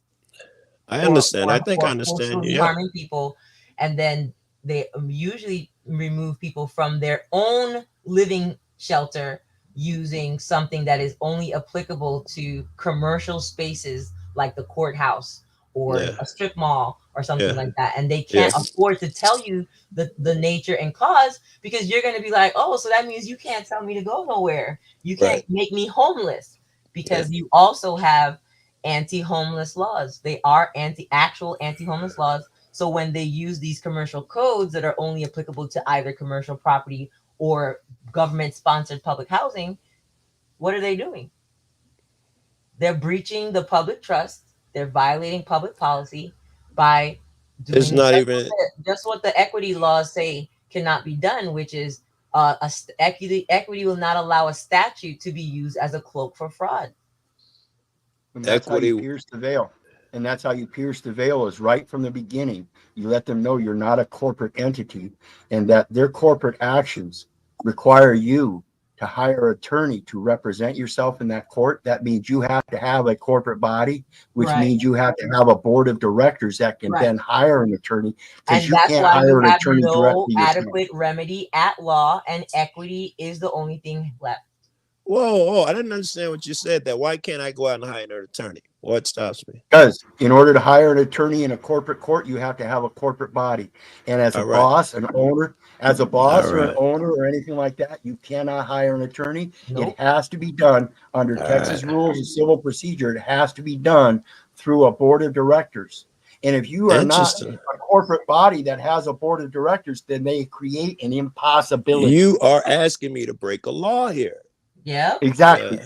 Speaker 7: I understand. I think I
Speaker 4: or
Speaker 7: understand you.
Speaker 4: forcefully
Speaker 7: Yeah.
Speaker 4: harming people. And then they usually remove people from their own living shelter using something that is only applicable to commercial spaces like the courthouse or
Speaker 7: Yeah.
Speaker 4: a strip mall or something
Speaker 7: Yeah.
Speaker 4: like that. And they
Speaker 7: Yeah.
Speaker 4: can't afford to tell you the nature and cause, because you're going to be like, oh, so that means you can't tell me to go nowhere. You can't
Speaker 7: Right.
Speaker 4: make me homeless, because you also have anti-homeless laws. They are anti-homeless laws. So when they use these commercial codes that are only applicable to either commercial property or government-sponsored public housing, what are they doing? They're breaching the public trust. They're violating public policy by
Speaker 7: It's
Speaker 4: doing
Speaker 7: not even.
Speaker 4: just what the equity laws say cannot be done, which is equity will not allow a statute to be used as a cloak for fraud.
Speaker 1: And that's how you
Speaker 7: Equity.
Speaker 1: pierce the veil. And that's how you pierce the veil, is right from the beginning. You let them know you're not a corporate entity and that their corporate actions require you to hire an attorney to represent yourself in that court. That means you have to have a corporate body, which
Speaker 4: Right.
Speaker 1: means you have to have a board of directors that can then hire an attorney, because
Speaker 4: And
Speaker 1: you
Speaker 4: that's
Speaker 1: can't
Speaker 4: why you
Speaker 1: hire an
Speaker 4: have
Speaker 1: attorney
Speaker 4: no
Speaker 1: directly yourself.
Speaker 4: adequate remedy at law, and equity is the only thing left.
Speaker 7: Whoa, I didn't understand what you said. That why can't I go out and hire an attorney? What stops me?
Speaker 1: Because in order to hire an attorney in a corporate court, you have to have a corporate body. And as a
Speaker 7: All right.
Speaker 1: boss, an owner, as a boss
Speaker 7: All
Speaker 1: or an
Speaker 7: right.
Speaker 1: owner or anything like that, you cannot hire an attorney.
Speaker 4: Nope.
Speaker 1: It has to be done under
Speaker 7: All
Speaker 1: Texas
Speaker 7: right.
Speaker 1: rules of civil procedure. It has to be done through a board of directors. And if you are not
Speaker 7: Interesting.
Speaker 1: a corporate body that has a board of directors, then they create an impossibility.
Speaker 7: You are asking me to break a law here.
Speaker 4: Yeah.
Speaker 1: Exactly.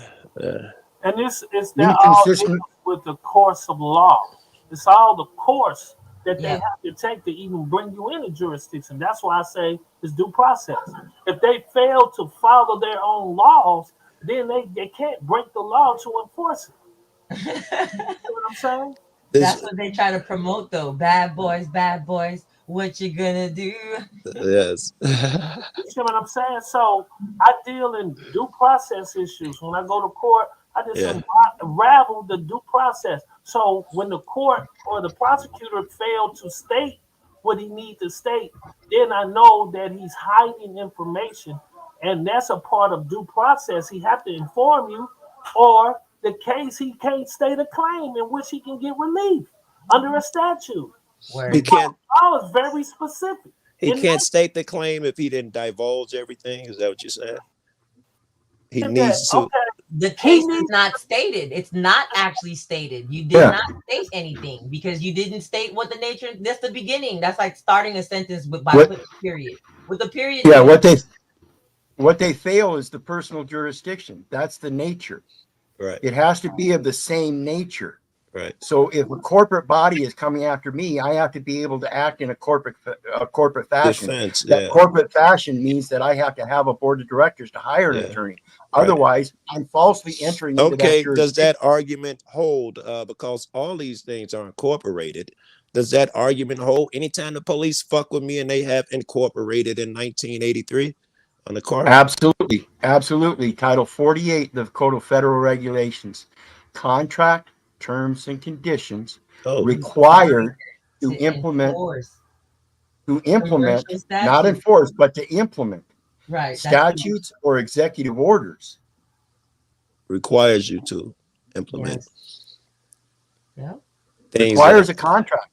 Speaker 6: And this is they're all
Speaker 1: Inconsistent.
Speaker 6: with the course of law. It's all the course that they
Speaker 4: Yeah.
Speaker 6: have to take to even bring you into jurisdiction. That's why I say it's due process. If they fail to follow their own laws, then they can't break the law to enforce it. You know what I'm saying?
Speaker 4: That's what they try to promote, though. Bad boys, what you gonna do?
Speaker 7: Yes.
Speaker 6: You see what I'm saying? So I deal in due process issues. When I go to court, I just
Speaker 7: Yeah.
Speaker 6: unravel the due process. So when the court or the prosecutor failed to state what he needs to state, then I know that he's hiding information, and that's a part of due process. He have to inform you, or the case he can't state a claim in which he can get relief under a statute.
Speaker 4: Word.
Speaker 7: He can't.
Speaker 6: Law is very specific.
Speaker 7: He
Speaker 6: And
Speaker 7: can't state the claim if he didn't divulge everything. Is that what you're saying? He
Speaker 6: that,
Speaker 7: needs to.
Speaker 6: okay,
Speaker 4: The
Speaker 6: he
Speaker 4: case is
Speaker 6: needs,
Speaker 4: not stated. It's not actually stated. You did
Speaker 1: Yeah.
Speaker 4: not state anything because you didn't state what the nature. That's the beginning. That's like starting a sentence by
Speaker 1: What?
Speaker 4: putting a period. With a period,
Speaker 1: Yeah.
Speaker 4: means
Speaker 1: What they fail is the personal jurisdiction. That's the nature.
Speaker 7: Right.
Speaker 1: It has to be of the same nature.
Speaker 7: Right.
Speaker 1: So if a corporate body is coming after me, I have to be able to act in a corporate fashion.
Speaker 7: Defense.
Speaker 1: That
Speaker 7: Yeah.
Speaker 1: corporate fashion means that I have to have a board of directors to hire an
Speaker 7: Yeah.
Speaker 1: attorney.
Speaker 7: Right.
Speaker 1: Otherwise, I'm falsely entering into that
Speaker 7: Okay. Does
Speaker 1: jurisdiction.
Speaker 7: that argument hold? Because all these things are incorporated. Does that argument hold? Anytime the police fuck with me and they have incorporated in 1983 on the car?
Speaker 1: Absolutely. Absolutely. Title 48 of the Code of Federal Regulations. Contract terms and conditions
Speaker 7: Oh,
Speaker 1: required to
Speaker 4: to
Speaker 1: implement,
Speaker 4: enforce
Speaker 1: not
Speaker 4: statutes.
Speaker 1: enforce, but to implement
Speaker 4: Right.
Speaker 1: statutes or executive orders.
Speaker 7: requires you to implement
Speaker 4: Yeah.
Speaker 7: things
Speaker 1: Requires a contract.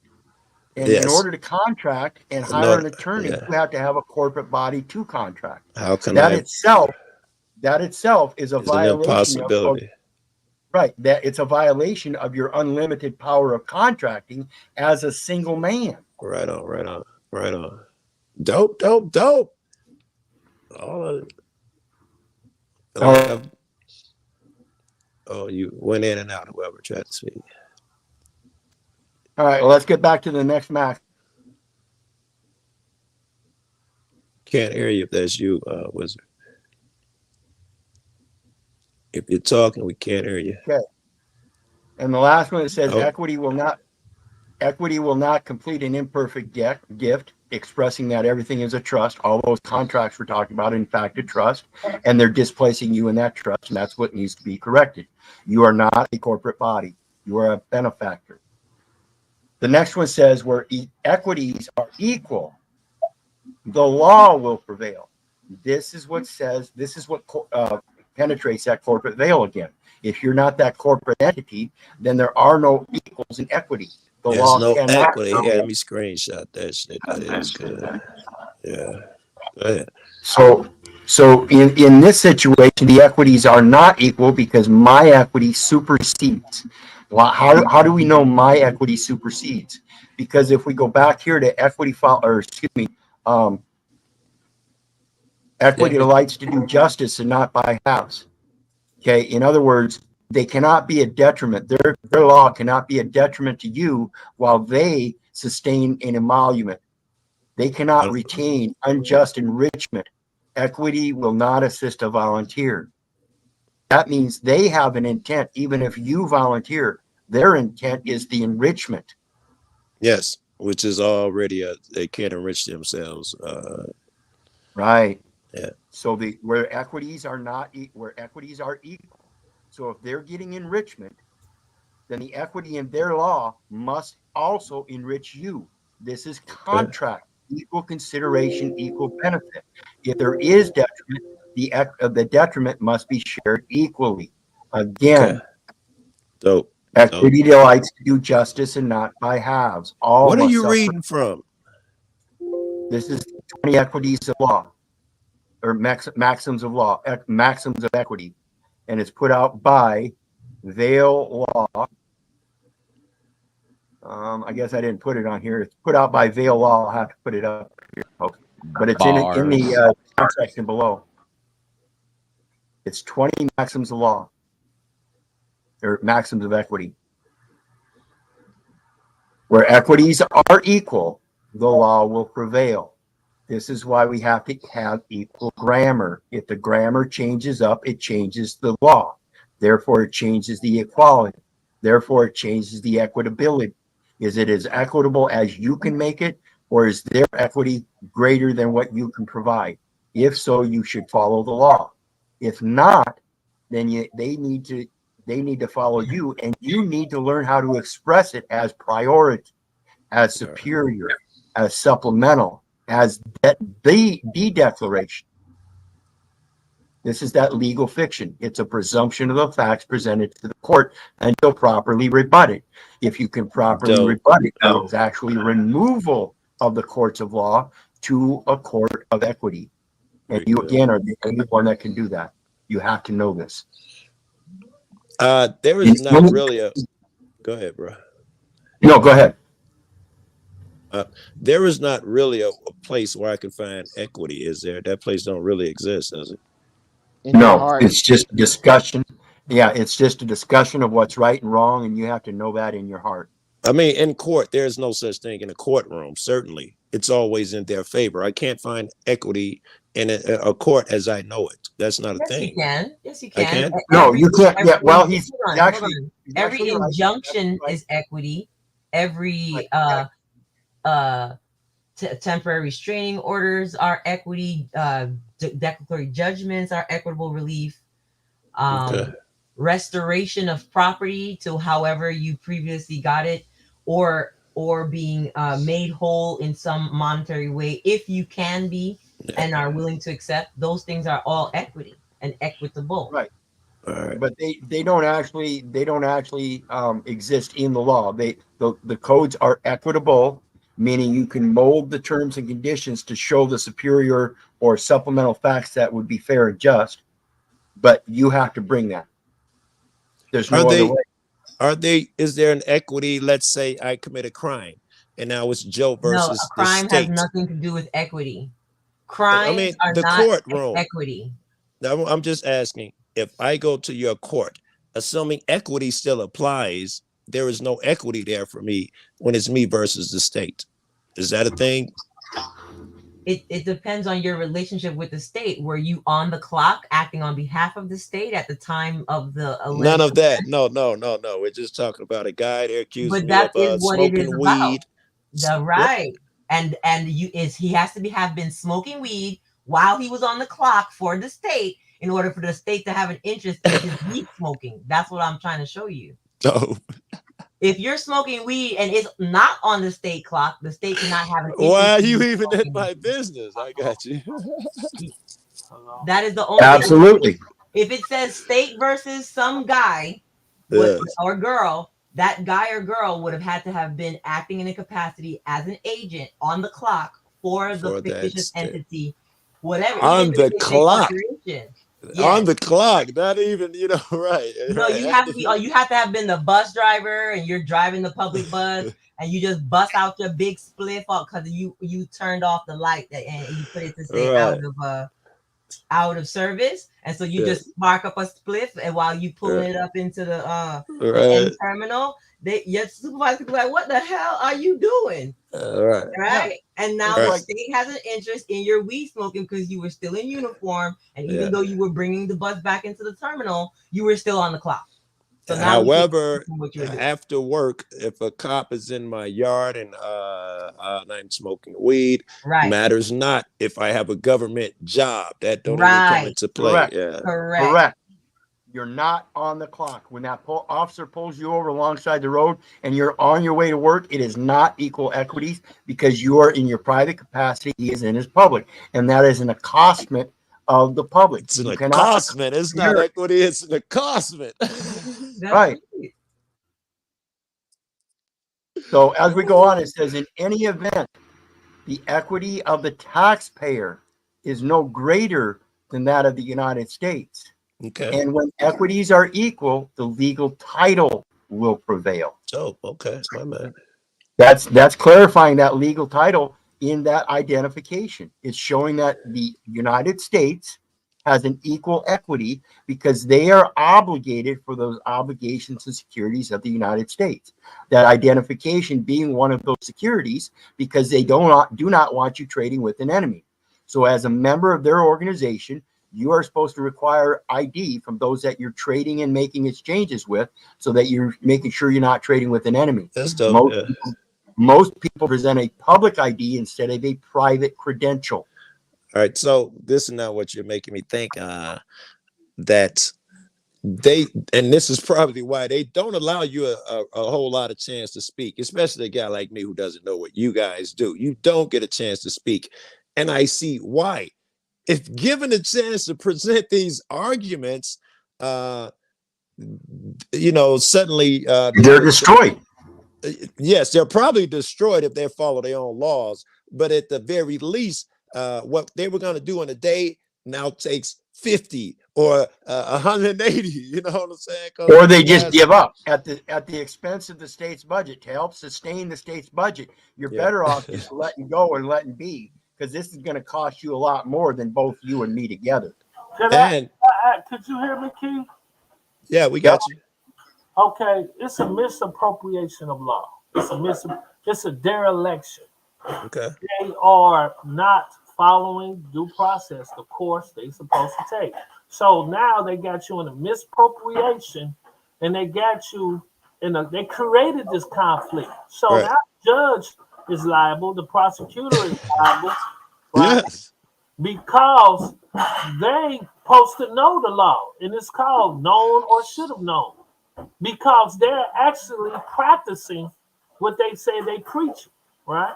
Speaker 1: And in
Speaker 7: Yes.
Speaker 1: order to contract and hire
Speaker 7: No,
Speaker 1: an attorney,
Speaker 7: yeah.
Speaker 1: you have to have a corporate body to contract.
Speaker 7: How can
Speaker 1: That
Speaker 7: I?
Speaker 1: itself is a
Speaker 7: It's an
Speaker 1: violation of
Speaker 7: impossibility.
Speaker 1: right. That it's a violation of your unlimited power of contracting as a single man.
Speaker 7: Right on. Right on. Right on. Dope. Dope. Dope. All of it. Oh, you went in and out. Whoever tried to speak.
Speaker 1: All right, well, let's get back to the next max.
Speaker 7: Can't hear you if that's you, Wizard. If you're talking, we can't hear you.
Speaker 1: Okay. And the last one, it says
Speaker 7: Oh.
Speaker 1: equity will not complete an imperfect gift, expressing that everything is a trust. All those contracts we're talking about, in fact, a trust, and they're displacing you in that trust, and that's what needs to be corrected. You are not a corporate body. You are a benefactor. The next one says where equities are equal, the law will prevail. This is what penetrates that corporate veil again. If you're not that corporate entity, then there are no equals in equity. The
Speaker 7: There's
Speaker 1: law
Speaker 7: no
Speaker 1: cannot
Speaker 7: equity. Yeah, let me screenshot that shit. That is good. Yeah. Go ahead.
Speaker 1: So in this situation, the equities are not equal because my equity supersedes. Well, how do we know my equity supersedes? Because if we go back here to equity delights to do justice and not buy halves. Okay, in other words, they cannot be a detriment. Their law cannot be a detriment to you while they sustain an emolument. They cannot retain unjust enrichment. Equity will not assist a volunteer. That means they have an intent, even if you volunteer. Their intent is the enrichment.
Speaker 7: Yes, which is already they can't enrich themselves.
Speaker 1: Right.
Speaker 7: Yeah.
Speaker 1: So where equities are equal. So if they're getting enrichment, then the equity in their law must also enrich you. This is contract, equal consideration, equal benefit. If there is detriment, the detriment must be shared equally. Again,
Speaker 7: Dope.
Speaker 1: equity delights to do justice and not by halves. All
Speaker 7: what are
Speaker 1: must
Speaker 7: you
Speaker 1: suffer.
Speaker 7: reading from?
Speaker 1: This is 20 equities of law, or maxims of law, maxims of equity, and it's put out by Vail Law. I guess I didn't put it on here. It's put out by Vail Law. I'll have to put it up here, folks. But it's in the section below. It's 20 maxims of law, or maxims of equity. Where equities are equal, the law will prevail. This is why we have to have equal grammar. If the grammar changes up, it changes the law. Therefore, it changes the equality. Therefore, it changes the equitability. Is it as equitable as you can make it, or is their equity greater than what you can provide? If so, you should follow the law. If not, then they need to follow you, and you need to learn how to express it as priority, as superior, as supplemental, as the declaration. This is that legal fiction. It's a presumption of the facts presented to the court until properly rebutted. If you can properly rebut it, it's actually removal of the courts of law to a court of equity. And
Speaker 7: Very
Speaker 1: you,
Speaker 7: good.
Speaker 1: again, are the only one that can do that. You have to know this.
Speaker 7: There is not really a. Go ahead, bro.
Speaker 1: No, go ahead.
Speaker 7: There is not really a place where I can find equity, is there? That place don't really exist, does it?
Speaker 8: In your
Speaker 1: No,
Speaker 8: heart.
Speaker 1: it's just a discussion. Yeah, it's just a discussion of what's right and wrong, and you have to know that in your heart.
Speaker 7: I mean, in court, there's no such thing in a courtroom. Certainly, it's always in their favor. I can't find equity in a court as I know it. That's not a
Speaker 4: Yes,
Speaker 7: thing.
Speaker 4: you can. Yes, you
Speaker 7: I
Speaker 4: can.
Speaker 7: can?
Speaker 1: No, you can't. Yeah, well, he's
Speaker 4: hold
Speaker 1: actually
Speaker 4: on. Every
Speaker 1: right.
Speaker 4: injunction
Speaker 1: Right.
Speaker 4: is equity. Every
Speaker 1: Right.
Speaker 4: temporary restraining orders are equity. Declaratory judgments are equitable relief.
Speaker 7: Okay.
Speaker 4: Restoration of property to however you previously got it, or being made whole in some monetary way, if you can be and are willing to accept, those things are all equity and equitable.
Speaker 1: Right.
Speaker 7: All right.
Speaker 1: But they don't actually exist in the law. The codes are equitable, meaning you can mold the terms and conditions to show the superior or supplemental facts that would be fair and just, but you have to bring that. There's no other way.
Speaker 7: Is there an equity? Let's say I commit a crime and now it's Joe
Speaker 4: No,
Speaker 7: versus
Speaker 4: a crime
Speaker 7: the state.
Speaker 4: has nothing to do with equity.
Speaker 7: I
Speaker 4: Crimes
Speaker 7: mean,
Speaker 4: are
Speaker 7: the
Speaker 4: not
Speaker 7: courtroom.
Speaker 4: equity.
Speaker 7: Now, I'm just asking, if I go to your court, assuming equity still applies, there is no equity there for me when it's me versus the state. Is that a thing?
Speaker 4: It depends on your relationship with the state. Were you on the clock acting on behalf of the state at the time of the alleged
Speaker 7: None of that. No. We're just talking about a guy there accusing
Speaker 4: But
Speaker 7: me
Speaker 4: that is
Speaker 7: of
Speaker 4: what it is
Speaker 7: smoking
Speaker 4: about.
Speaker 7: weed.
Speaker 4: The right. And he has to have been smoking weed while he was on the clock for the state in order for the state to have an interest in his weed smoking. That's what I'm trying to show you.
Speaker 7: Oh.
Speaker 4: If you're smoking weed and it's not on the state clock, the state cannot have an interest.
Speaker 7: Why are you even in my business? I got you.
Speaker 4: That is the only.
Speaker 1: Absolutely.
Speaker 4: If it says state versus some guy or girl, that guy or girl would have had to have been acting in a capacity as an agent on the clock for the fictitious entity, whatever.
Speaker 7: On the clock.
Speaker 4: Yes.
Speaker 7: On the clock, not even, right.
Speaker 4: No, you have to be. You have to have been the bus driver, and you're driving the public bus, and you just bust out your big spliff because you turned off the light and you put it to say out of service, and so you just spark up a spliff, and while you pulling it up into the end terminal, your supervisor be like, "What the hell are you doing?" Right? And now the state has an interest in your weed smoking because you were still in uniform, and even though you were bringing the bus back into the terminal, you were still on the clock. So now
Speaker 7: however, after work, if a cop is in my yard and I'm smoking weed, matters not if I have a government job. That don't even come into play.
Speaker 1: Correct.
Speaker 7: Yeah.
Speaker 1: Correct. You're not on the clock. When that officer pulls you over alongside the road and you're on your way to work, it is not equal equities because you are in your private capacity. He is in his public. And that is an accostation of the public.
Speaker 7: It's an accostation. It's not equity. It's an accostation.
Speaker 1: Right. So as we go on, it says, in any event, the equity of the taxpayer is no greater than that of the United States.
Speaker 7: Okay.
Speaker 1: And when equities are equal, the legal title will prevail.
Speaker 7: Oh, okay. My man.
Speaker 1: That's clarifying that legal title in that identification. It's showing that the United States has an equal equity because they are obligated for those obligations and securities of the United States. That identification being one of those securities because they do not want you trading with an enemy. So as a member of their organization, you are supposed to require ID from those that you're trading and making exchanges with so that you're making sure you're not trading with an enemy.
Speaker 7: That's dope.
Speaker 1: Most people present a public ID instead of a private credential.
Speaker 7: All right. So this is now what you're making me think that and this is probably why they don't allow you a whole lot of chance to speak, especially a guy like me who doesn't know what you guys do. You don't get a chance to speak. And I see why. If given a chance to present these arguments, suddenly
Speaker 1: they're destroyed.
Speaker 7: Yes, they're probably destroyed if they follow their own laws. But at the very least, what they were going to do in a day now takes 50 or 180. You know what I'm saying?
Speaker 1: Or they just give up at the expense of the state's budget to help sustain the state's budget. You're better off just letting go and letting be, because this is going to cost you a lot more than both you and me together.
Speaker 6: Could you hear me, Keith?
Speaker 7: Yeah, we got you.
Speaker 6: Okay, it's a misappropriation of law. It's a dereliction.
Speaker 7: Okay.
Speaker 6: They are not following due process, the course they're supposed to take. So now they got you in a misappropriation, and they got you they created this conflict. So now the judge is liable, the prosecutor is liable, right?
Speaker 7: Yes.
Speaker 6: Because they supposed to know the law, and it's called known or should have known, because they're actually practicing what they say they preach, right?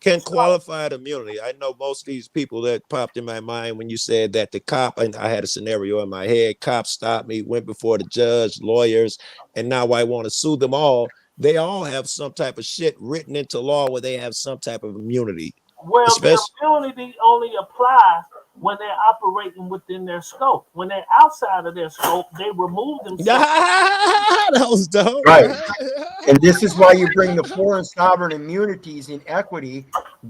Speaker 7: Can qualified immunity. I know most of these people that popped in my mind when you said that the cop, and I had a scenario in my head, cops stopped me, went before the judge, lawyers, and now I want to sue them all. They all have some type of shit written into law where they have some type of immunity.
Speaker 6: Well, the immunity only applies when they're operating within their scope. When they're outside of their scope, they remove themselves.
Speaker 7: That was dope.
Speaker 1: Right. And this is why you bring the foreign sovereign immunities in equity,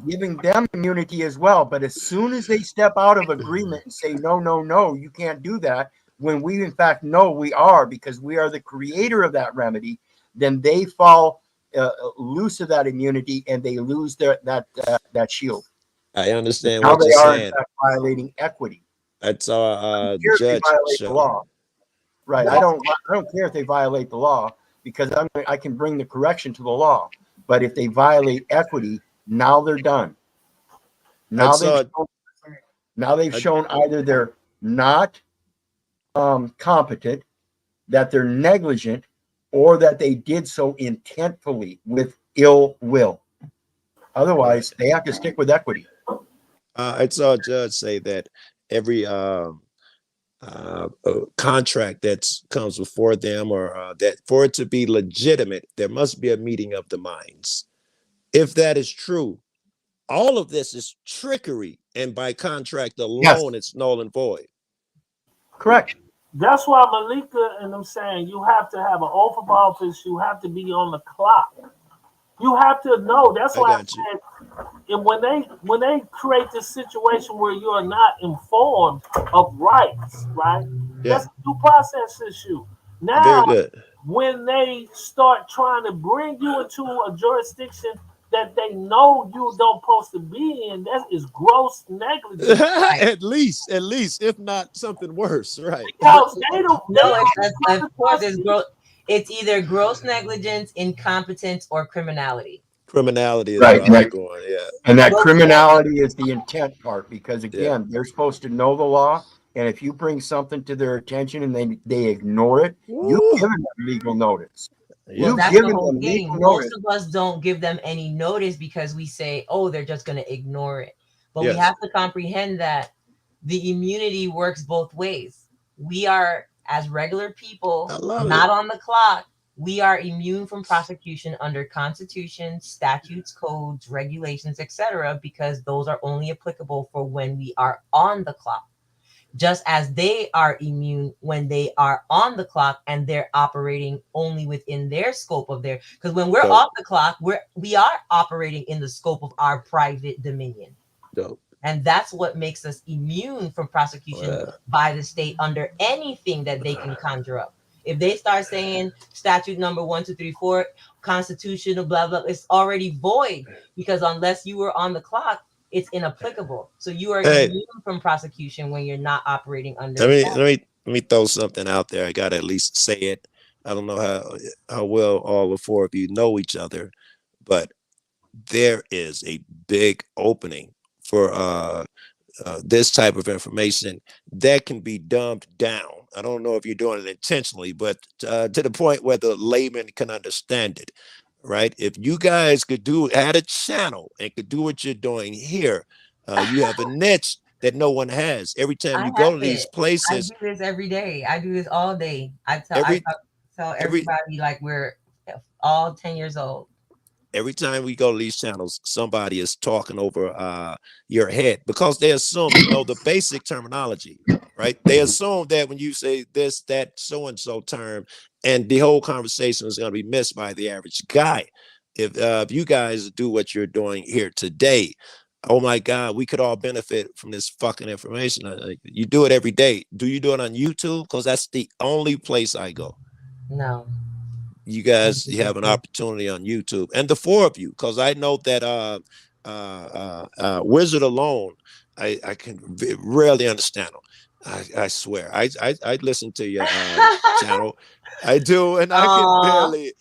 Speaker 1: giving them immunity as well. But as soon as they step out of agreement and say, no, no, no, you can't do that, when we in fact know we are, because we are the creator of that remedy, then they fall loose of that immunity and they lose that shield.
Speaker 7: I understand what you're saying.
Speaker 1: In fact, violating equity.
Speaker 7: That's our judge
Speaker 1: the law. Right. I don't care if they violate the law, because I can bring the correction to the law. But if they violate equity, now they're done. Now they've shown either they're not competent, that they're negligent, or that they did so intentfully with ill will. Otherwise, they have to stick with equity.
Speaker 7: I saw a judge say that every contract that comes before them, or that for it to be legitimate, there must be a meeting of the minds. If that is true, all of this is trickery, and by contract alone, it's null and void.
Speaker 1: Correct.
Speaker 6: That's why Malika and I'm saying you have to have an oath of office. You have to be on the clock. You have to know. That's why I said, and when they create this situation where you are not informed of rights, right? That's a due process issue. Now, when they start trying to bring you into a jurisdiction that they know you don't supposed to be in, that is gross negligence.
Speaker 7: at least, if not something worse, right?
Speaker 6: Because they don't.
Speaker 4: Of course, it's either gross negligence, incompetence, or criminality.
Speaker 7: Criminality is right. Going,
Speaker 1: and that criminality is the intent part, because again, they're supposed to know the law, and if you bring something to their attention and they ignore it, you've given them legal notice.
Speaker 4: Well, that's the whole game. Most of us don't give them any notice because we say, oh, they're just going to ignore it. But we have to comprehend that the immunity works both ways. We are, as regular people, not on the clock, we are immune from prosecution under Constitution, statutes, codes, regulations, etc., because those are only applicable for when we are on the clock. Just as they are immune when they are on the clock and they're operating only within their scope of their, because when we're off the clock, we are operating in the scope of our private dominion. And that's what makes us immune from prosecution by the state under anything that they can conjure up. If they start saying statute number 1, 2, 3, 4, constitutional, blah, blah, it's already void, because unless you were on the clock, it's inapplicable. So you are immune from prosecution when you're not operating under.
Speaker 7: Let me throw something out there. I gotta at least say it. I don't know how well all the four of you know each other, but there is a big opening for this type of information that can be dumbed down. I don't know if you're doing it intentionally, but to the point where the layman can understand it. Right? If you guys had a channel and could do what you're doing here, you have a niche that no one has. Every time you go to these places,
Speaker 4: I do this every day. I do this all day. I tell everybody like we're all 10 years old.
Speaker 7: Every time we go to these channels, somebody is talking over your head because they assume you know the basic terminology, right? They assume that when you say this, that, so and so term, and the whole conversation is going to be missed by the average guy. If you guys do what you're doing here today, oh my God, we could all benefit from this fucking information. You do it every day. Do you do it on YouTube? Because that's the only place I go.
Speaker 4: No.
Speaker 7: You guys, you have an opportunity on YouTube, and the four of you, because I know that Wizard alone, I can rarely understand him. I swear, I listen to your channel, I do, and I can barely.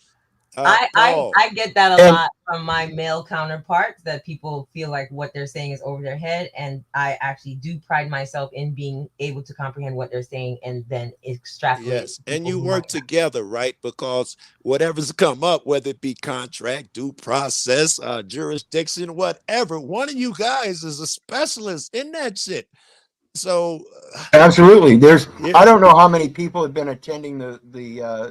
Speaker 4: I get that a lot from my male counterparts, that people feel like what they're saying is over their head, and I actually do pride myself in being able to comprehend what they're saying and then extrapolate.
Speaker 7: Yes, and you work together, right? Because whatever's come up, whether it be contract, due process, jurisdiction, whatever, one of you guys is a specialist in that shit. So
Speaker 1: absolutely, there's I don't know how many people have been attending the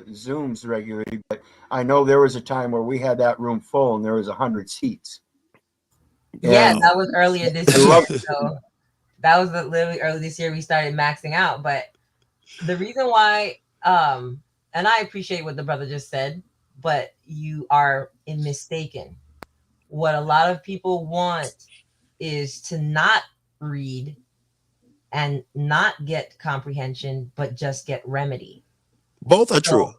Speaker 1: Zooms regularly, but I know there was a time where we had that room full and there was 100 seats.
Speaker 4: Yeah,
Speaker 1: And
Speaker 4: that was earlier this year. So that was literally early this year we started maxing out. But the reason why, and I appreciate what the brother just said, but you are mistaken. What a lot of people want is to not read and not get comprehension, but just get remedy.
Speaker 7: Both are true.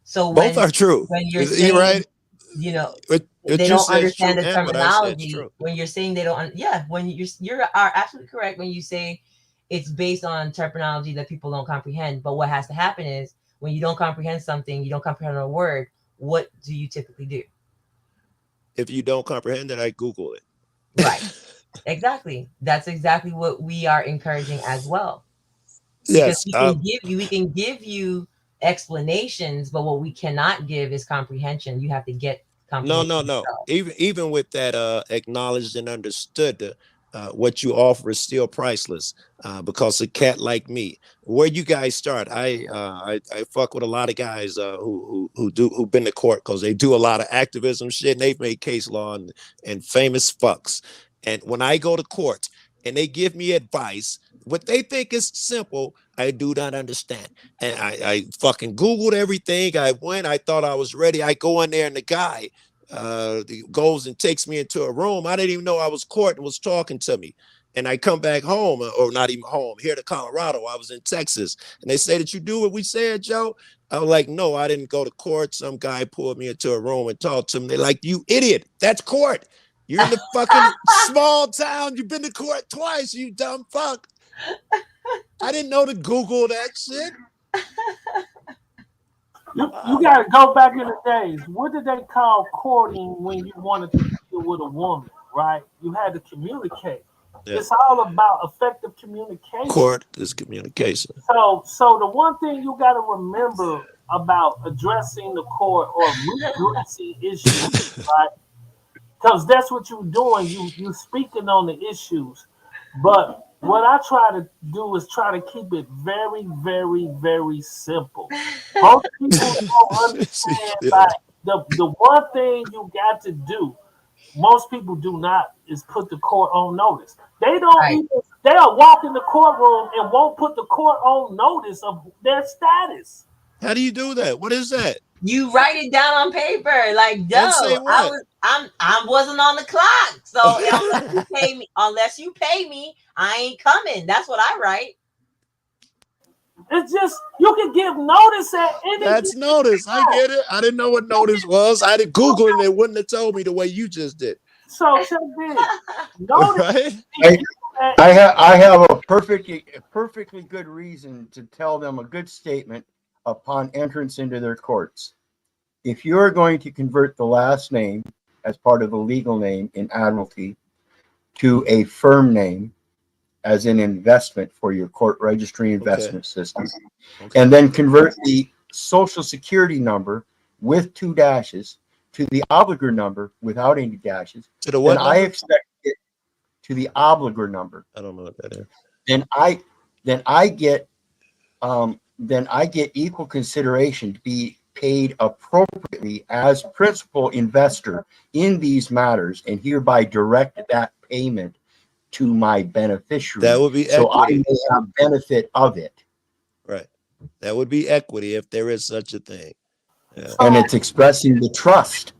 Speaker 4: So
Speaker 7: both are true.
Speaker 4: When you're saying,
Speaker 7: right,
Speaker 4: you know,
Speaker 7: what
Speaker 4: they
Speaker 7: you
Speaker 4: don't
Speaker 7: said is true,
Speaker 4: understand the
Speaker 7: and what I said is
Speaker 4: terminology.
Speaker 7: true.
Speaker 4: When you're saying they don't, when you're are absolutely correct when you say it's based on terminology that people don't comprehend. But what has to happen is when you don't comprehend something, you don't comprehend a word. What do you typically do?
Speaker 7: If you don't comprehend it, I Google it.
Speaker 4: Right. Exactly. That's exactly what we are encouraging as well.
Speaker 7: Yes.
Speaker 4: Because we can give you explanations, but what we cannot give is comprehension. You have to get comprehension.
Speaker 7: No. Even with that acknowledged and understood, what you offer is still priceless. Because a cat like me, where you guys start, I fuck with a lot of guys who've been to court because they do a lot of activism shit and they've made case law and famous fucks. And when I go to court and they give me advice, what they think is simple, I do not understand. And I fucking Googled everything. I went, I thought I was ready. I go in there and the guy goes and takes me into a room. I didn't even know I was court and was talking to me. And I come back home, or not even home, here to Colorado. I was in Texas. And they say, did you do what we said, Joe? I was like, no, I didn't go to court. Some guy pulled me into a room and talked to me. They're like, you idiot. That's court. You're in the fucking small town. You've been to court twice, you dumb fuck. I didn't know to Google that shit.
Speaker 6: You got to go back in the days. What did they call courting when you wanted to deal with a woman, right? You had to communicate. Yeah. It's all about effective communication.
Speaker 7: Court is communication.
Speaker 6: So the one thing you got to remember about addressing the court or addressing issues, right? Because that's what you're doing. You speaking on the issues. But what I try to do is try to keep it very, very, very simple. Most people don't understand. Like the one thing you got to do, most people do not, is put the court on notice. They don't even. They'll walk in the courtroom and won't put the court on notice of their status.
Speaker 7: How do you do that? What is that?
Speaker 4: You write it down on paper, like, I wasn't on the clock, so unless you pay me, I ain't coming. That's what I write.
Speaker 6: It's just you can give notice at any.
Speaker 7: That's notice. I get it. I didn't know what notice was. I did Google it and it wouldn't have told me the way you just did.
Speaker 6: So check this. Notice.
Speaker 1: Right? I have a perfectly good reason to tell them a good statement upon entrance into their courts. If you're going to convert the last name as part of the legal name in admiralty to a firm name as an investment for your court registry investment system, and then convert the social security number with 2 dashes to the obligor number without any dashes,
Speaker 7: to the what
Speaker 1: then I expect it to the obligor number.
Speaker 7: I don't know what that is.
Speaker 1: Then I get equal consideration to be paid appropriately as principal investor in these matters and hereby direct that payment to my beneficiary.
Speaker 7: That would be
Speaker 1: so I
Speaker 7: equity.
Speaker 1: may have benefit of it.
Speaker 7: Right. That would be equity if there is such a thing. Yeah.
Speaker 1: And it's expressing the trust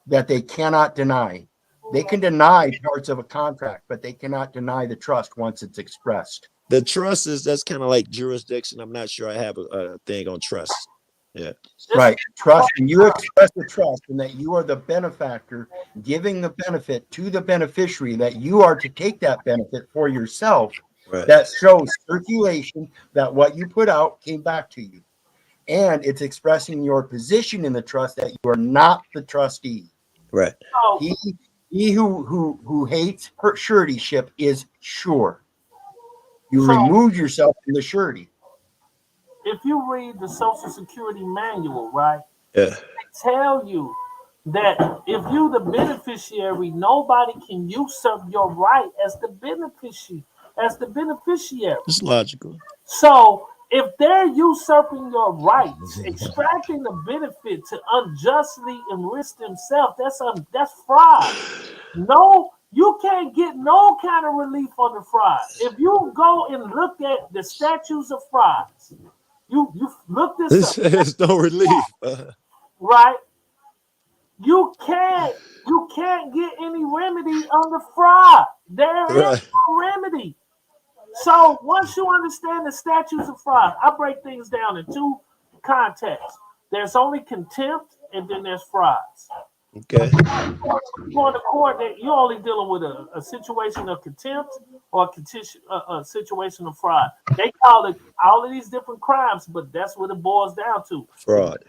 Speaker 1: that they cannot deny. They can deny parts of a contract, but they cannot deny the trust once it's expressed.
Speaker 7: The trust that's kind of like jurisdiction. I'm not sure I have a thing on trust. Yeah.
Speaker 1: Right. Trust, and you express the trust and that you are the benefactor, giving the benefit to the beneficiary, that you are to take that benefit for yourself.
Speaker 7: Right.
Speaker 1: That shows circulation, that what you put out came back to you. And it's expressing your position in the trust, that you are not the trustee.
Speaker 7: Right.
Speaker 1: He who hates suretyship is sure. You remove yourself from the surety.
Speaker 6: If you read the Social Security manual, right?
Speaker 7: Yeah.
Speaker 6: They tell you that if you the beneficiary, nobody can usurp your right as the beneficiary.
Speaker 7: It's logical.
Speaker 6: So if they're usurping your rights, extracting the benefit to unjustly enrich themselves, that's fraud. No, you can't get no kind of relief on the fraud. If you go and look at the statutes of frauds, you look this up.
Speaker 7: There's no relief.
Speaker 6: Right? You can't get any remedy on the fraud. There is no remedy. So once you understand the statutes of fraud, I break things down in two contexts. There's only contempt, and then there's frauds.
Speaker 7: Okay.
Speaker 6: You go to court, you're only dealing with a situation of contempt or a situation of fraud. They call it all of these different crimes, but that's what it boils down to.
Speaker 7: Fraud.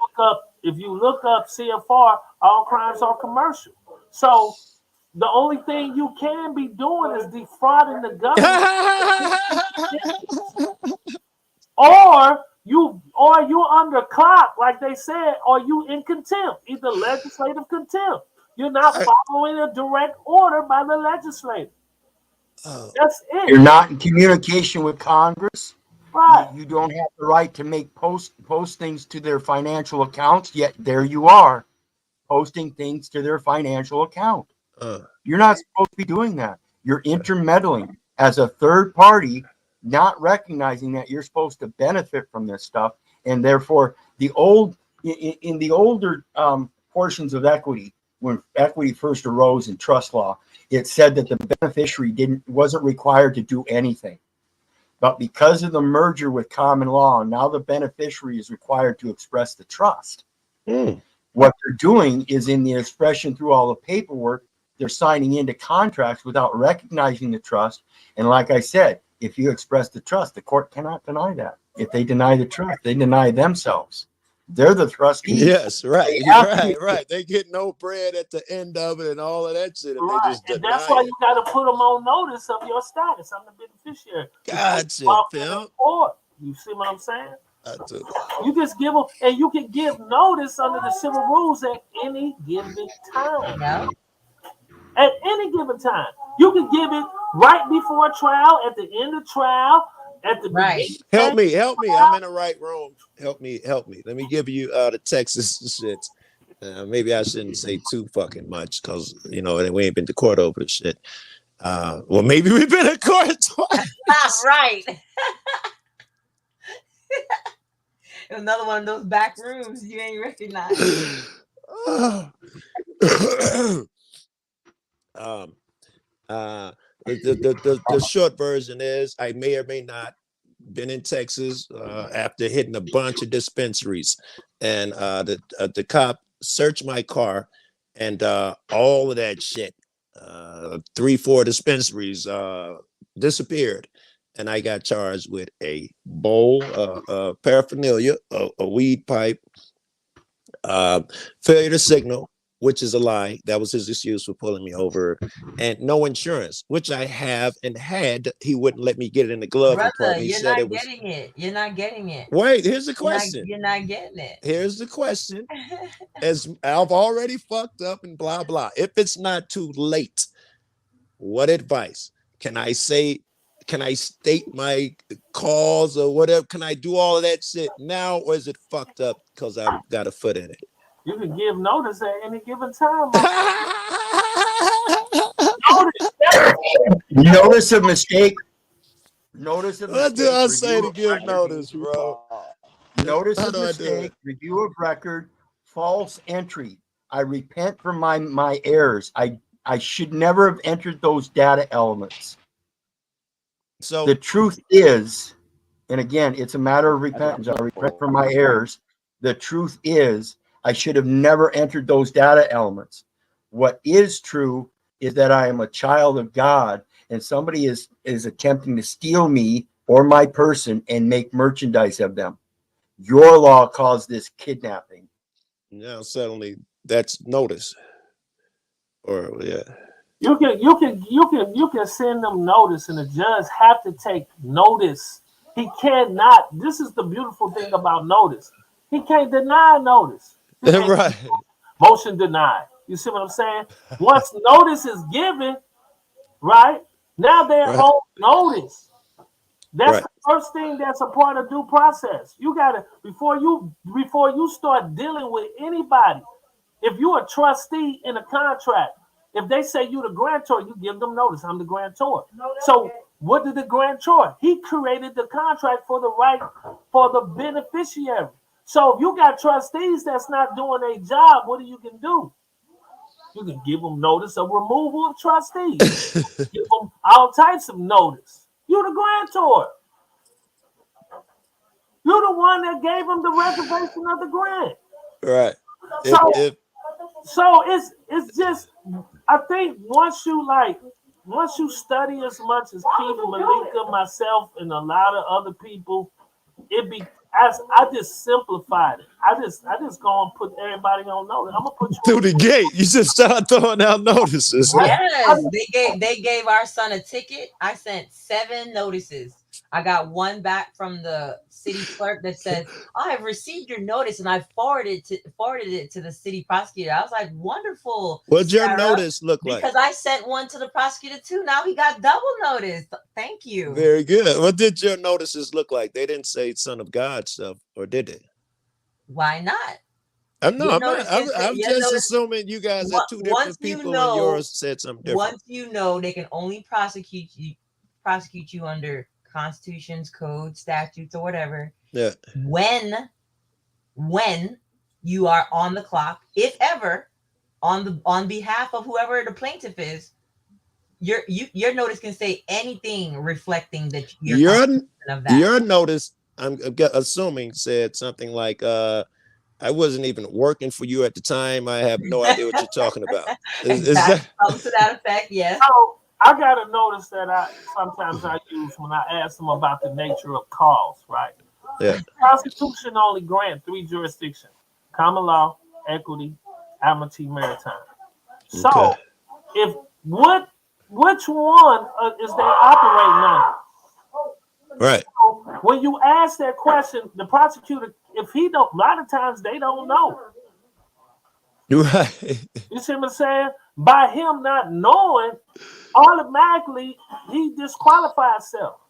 Speaker 6: If you look up CFR, all crimes are commercial. So the only thing you can be doing is defrauding the government. or you under clock, like they said, or you in contempt, either legislative contempt. You're not following a direct order by the legislature. That's it.
Speaker 1: You're not in communication with Congress.
Speaker 6: Right.
Speaker 1: You don't have the right to make post things to their financial accounts, yet there you are posting things to their financial account. You're not supposed to be doing that. You're intermeddling as a third party, not recognizing that you're supposed to benefit from this stuff. And therefore, in the older portions of equity, when equity first arose in trust law, it said that the beneficiary wasn't required to do anything. But because of the merger with common law, now the beneficiary is required to express the trust. What they're doing is, in the expression through all the paperwork, they're signing into contracts without recognizing the trust. And like I said, if you express the trust, the court cannot deny that. If they deny the trust, they deny themselves. They're the trustees.
Speaker 7: Yes, right. Right. They get no bread at the end of it and all of that shit.
Speaker 6: Right.
Speaker 7: They just
Speaker 6: And
Speaker 7: deny
Speaker 6: that's why
Speaker 7: it.
Speaker 6: you got to put them on notice of your status. I'm the beneficiary.
Speaker 7: Gotcha, Phil.
Speaker 6: You see what I'm saying?
Speaker 7: I do.
Speaker 6: You just give them, and you can give notice under the civil rules at any given time.
Speaker 4: Yeah.
Speaker 6: At any given time. You can give it right before trial, at the end of trial, at the
Speaker 4: Right.
Speaker 6: beginning.
Speaker 7: Help me. I'm in the right room. Help me. Let me give you the Texas shit. Maybe I shouldn't say too fucking much because, we ain't been to court over the shit. Well, maybe we've been to court twice.
Speaker 4: Right. Another one of those back rooms you ain't recognize.
Speaker 7: The short version is I may or may not been in Texas after hitting a bunch of dispensaries, and the cop searched my car, and all of that shit, 3-4 dispensaries disappeared, and I got charged with a bowl, paraphernalia, a weed pipe, failure to signal, which is a lie. That was his excuse for pulling me over, and no insurance, which I have and had. He wouldn't let me get it in the glove compartment. He said it was.
Speaker 4: You're not getting it.
Speaker 7: Wait, here's the question.
Speaker 4: You're not getting it.
Speaker 7: Here's the question. As I've already fucked up and blah blah. If it's not too late, what advice can I say? can I state my cause or whatever? Can I do all of that shit now, or is it fucked up because I've got a foot in it?
Speaker 6: You can give notice at any given time.
Speaker 1: Notice a mistake. Notice a
Speaker 7: What do
Speaker 1: mistake.
Speaker 7: I say
Speaker 1: Review
Speaker 7: to
Speaker 1: of
Speaker 7: give
Speaker 1: record.
Speaker 7: notice, bro?
Speaker 1: Notice
Speaker 7: How
Speaker 1: of
Speaker 7: do I do it?
Speaker 1: mistake. Review of record. False entry. I repent from my errors. I should never have entered those data elements.
Speaker 7: So
Speaker 1: The truth is, and again, it's a matter of repentance. I repent from my errors. The truth is, I should have never entered those data elements. What is true is that I am a child of God, and somebody is attempting to steal me or my person and make merchandise of them. Your law calls this kidnapping.
Speaker 7: now suddenly that's notice. Or yeah.
Speaker 6: You can send them notice, and the judge have to take notice. He cannot. This is the beautiful thing about notice. He can't deny notice. He can't
Speaker 7: Right.
Speaker 6: motion denied. You see what I'm saying? Once notice is given, right now they're
Speaker 7: Right.
Speaker 6: on notice. That's
Speaker 7: Right.
Speaker 6: the first thing that's a part of due process. You gotta before you start dealing with anybody. If you're a trustee in a contract, if they say you're the grantor, you give them notice. I'm the grantor. So what did the grantor? He created the contract for the right for the beneficiary. So if you got trustees that's not doing a job, what you can do? You can give them notice of removal of trustees. Give them all types of notice. You're the grantor. You're the one that gave them the reservation of the grant.
Speaker 7: Right.
Speaker 6: So it's just I think once you study as much as Keith, Malika, myself, and a lot of other people, I just simplified it. I just gonna put everybody on notice. I'm gonna put you
Speaker 7: through the gate. You just start throwing out notices.
Speaker 4: Yes, they gave our son a ticket. I sent 7 notices. I got one back from the city clerk that says, "I have received your notice," and I forwarded it to the city prosecutor. I was like, "Wonderful."
Speaker 7: What'd your
Speaker 4: Sarah,
Speaker 7: notice look like?
Speaker 4: because I sent one to the prosecutor too. Now he got double notice. Thank you.
Speaker 7: Very good. What did your notices look like? They didn't say "Son of God" stuff, or did they?
Speaker 4: Why not?
Speaker 7: I'm
Speaker 4: Your
Speaker 7: just
Speaker 4: notice-
Speaker 7: assuming you guys are two
Speaker 4: Once
Speaker 7: different
Speaker 4: you
Speaker 7: people,
Speaker 4: know-
Speaker 7: and yours said something different.
Speaker 4: Once you know, they can only prosecute you under constitutions, codes, statutes, or whatever.
Speaker 7: Yeah.
Speaker 4: When you are on the clock, if ever, on behalf of whoever the plaintiff is, your notice can say anything reflecting that
Speaker 7: Your
Speaker 4: of that.
Speaker 7: Your notice, I'm assuming, said something like, "I wasn't even working for you at the time. I have no idea what you're talking about." Is that
Speaker 4: Something to that effect? Yes.
Speaker 6: So I got a notice that I sometimes use when I ask them about the nature of cause, right?
Speaker 7: Yeah.
Speaker 6: The Constitution only grant 3 jurisdictions: common law, equity, amity, maritime. So
Speaker 7: Okay.
Speaker 6: if which one is they operating on?
Speaker 7: Right.
Speaker 6: So when you ask that question, the prosecutor, if he don't, a lot of times they don't know.
Speaker 7: Right.
Speaker 6: You see what I'm saying? By him not knowing, automatically he disqualifies himself.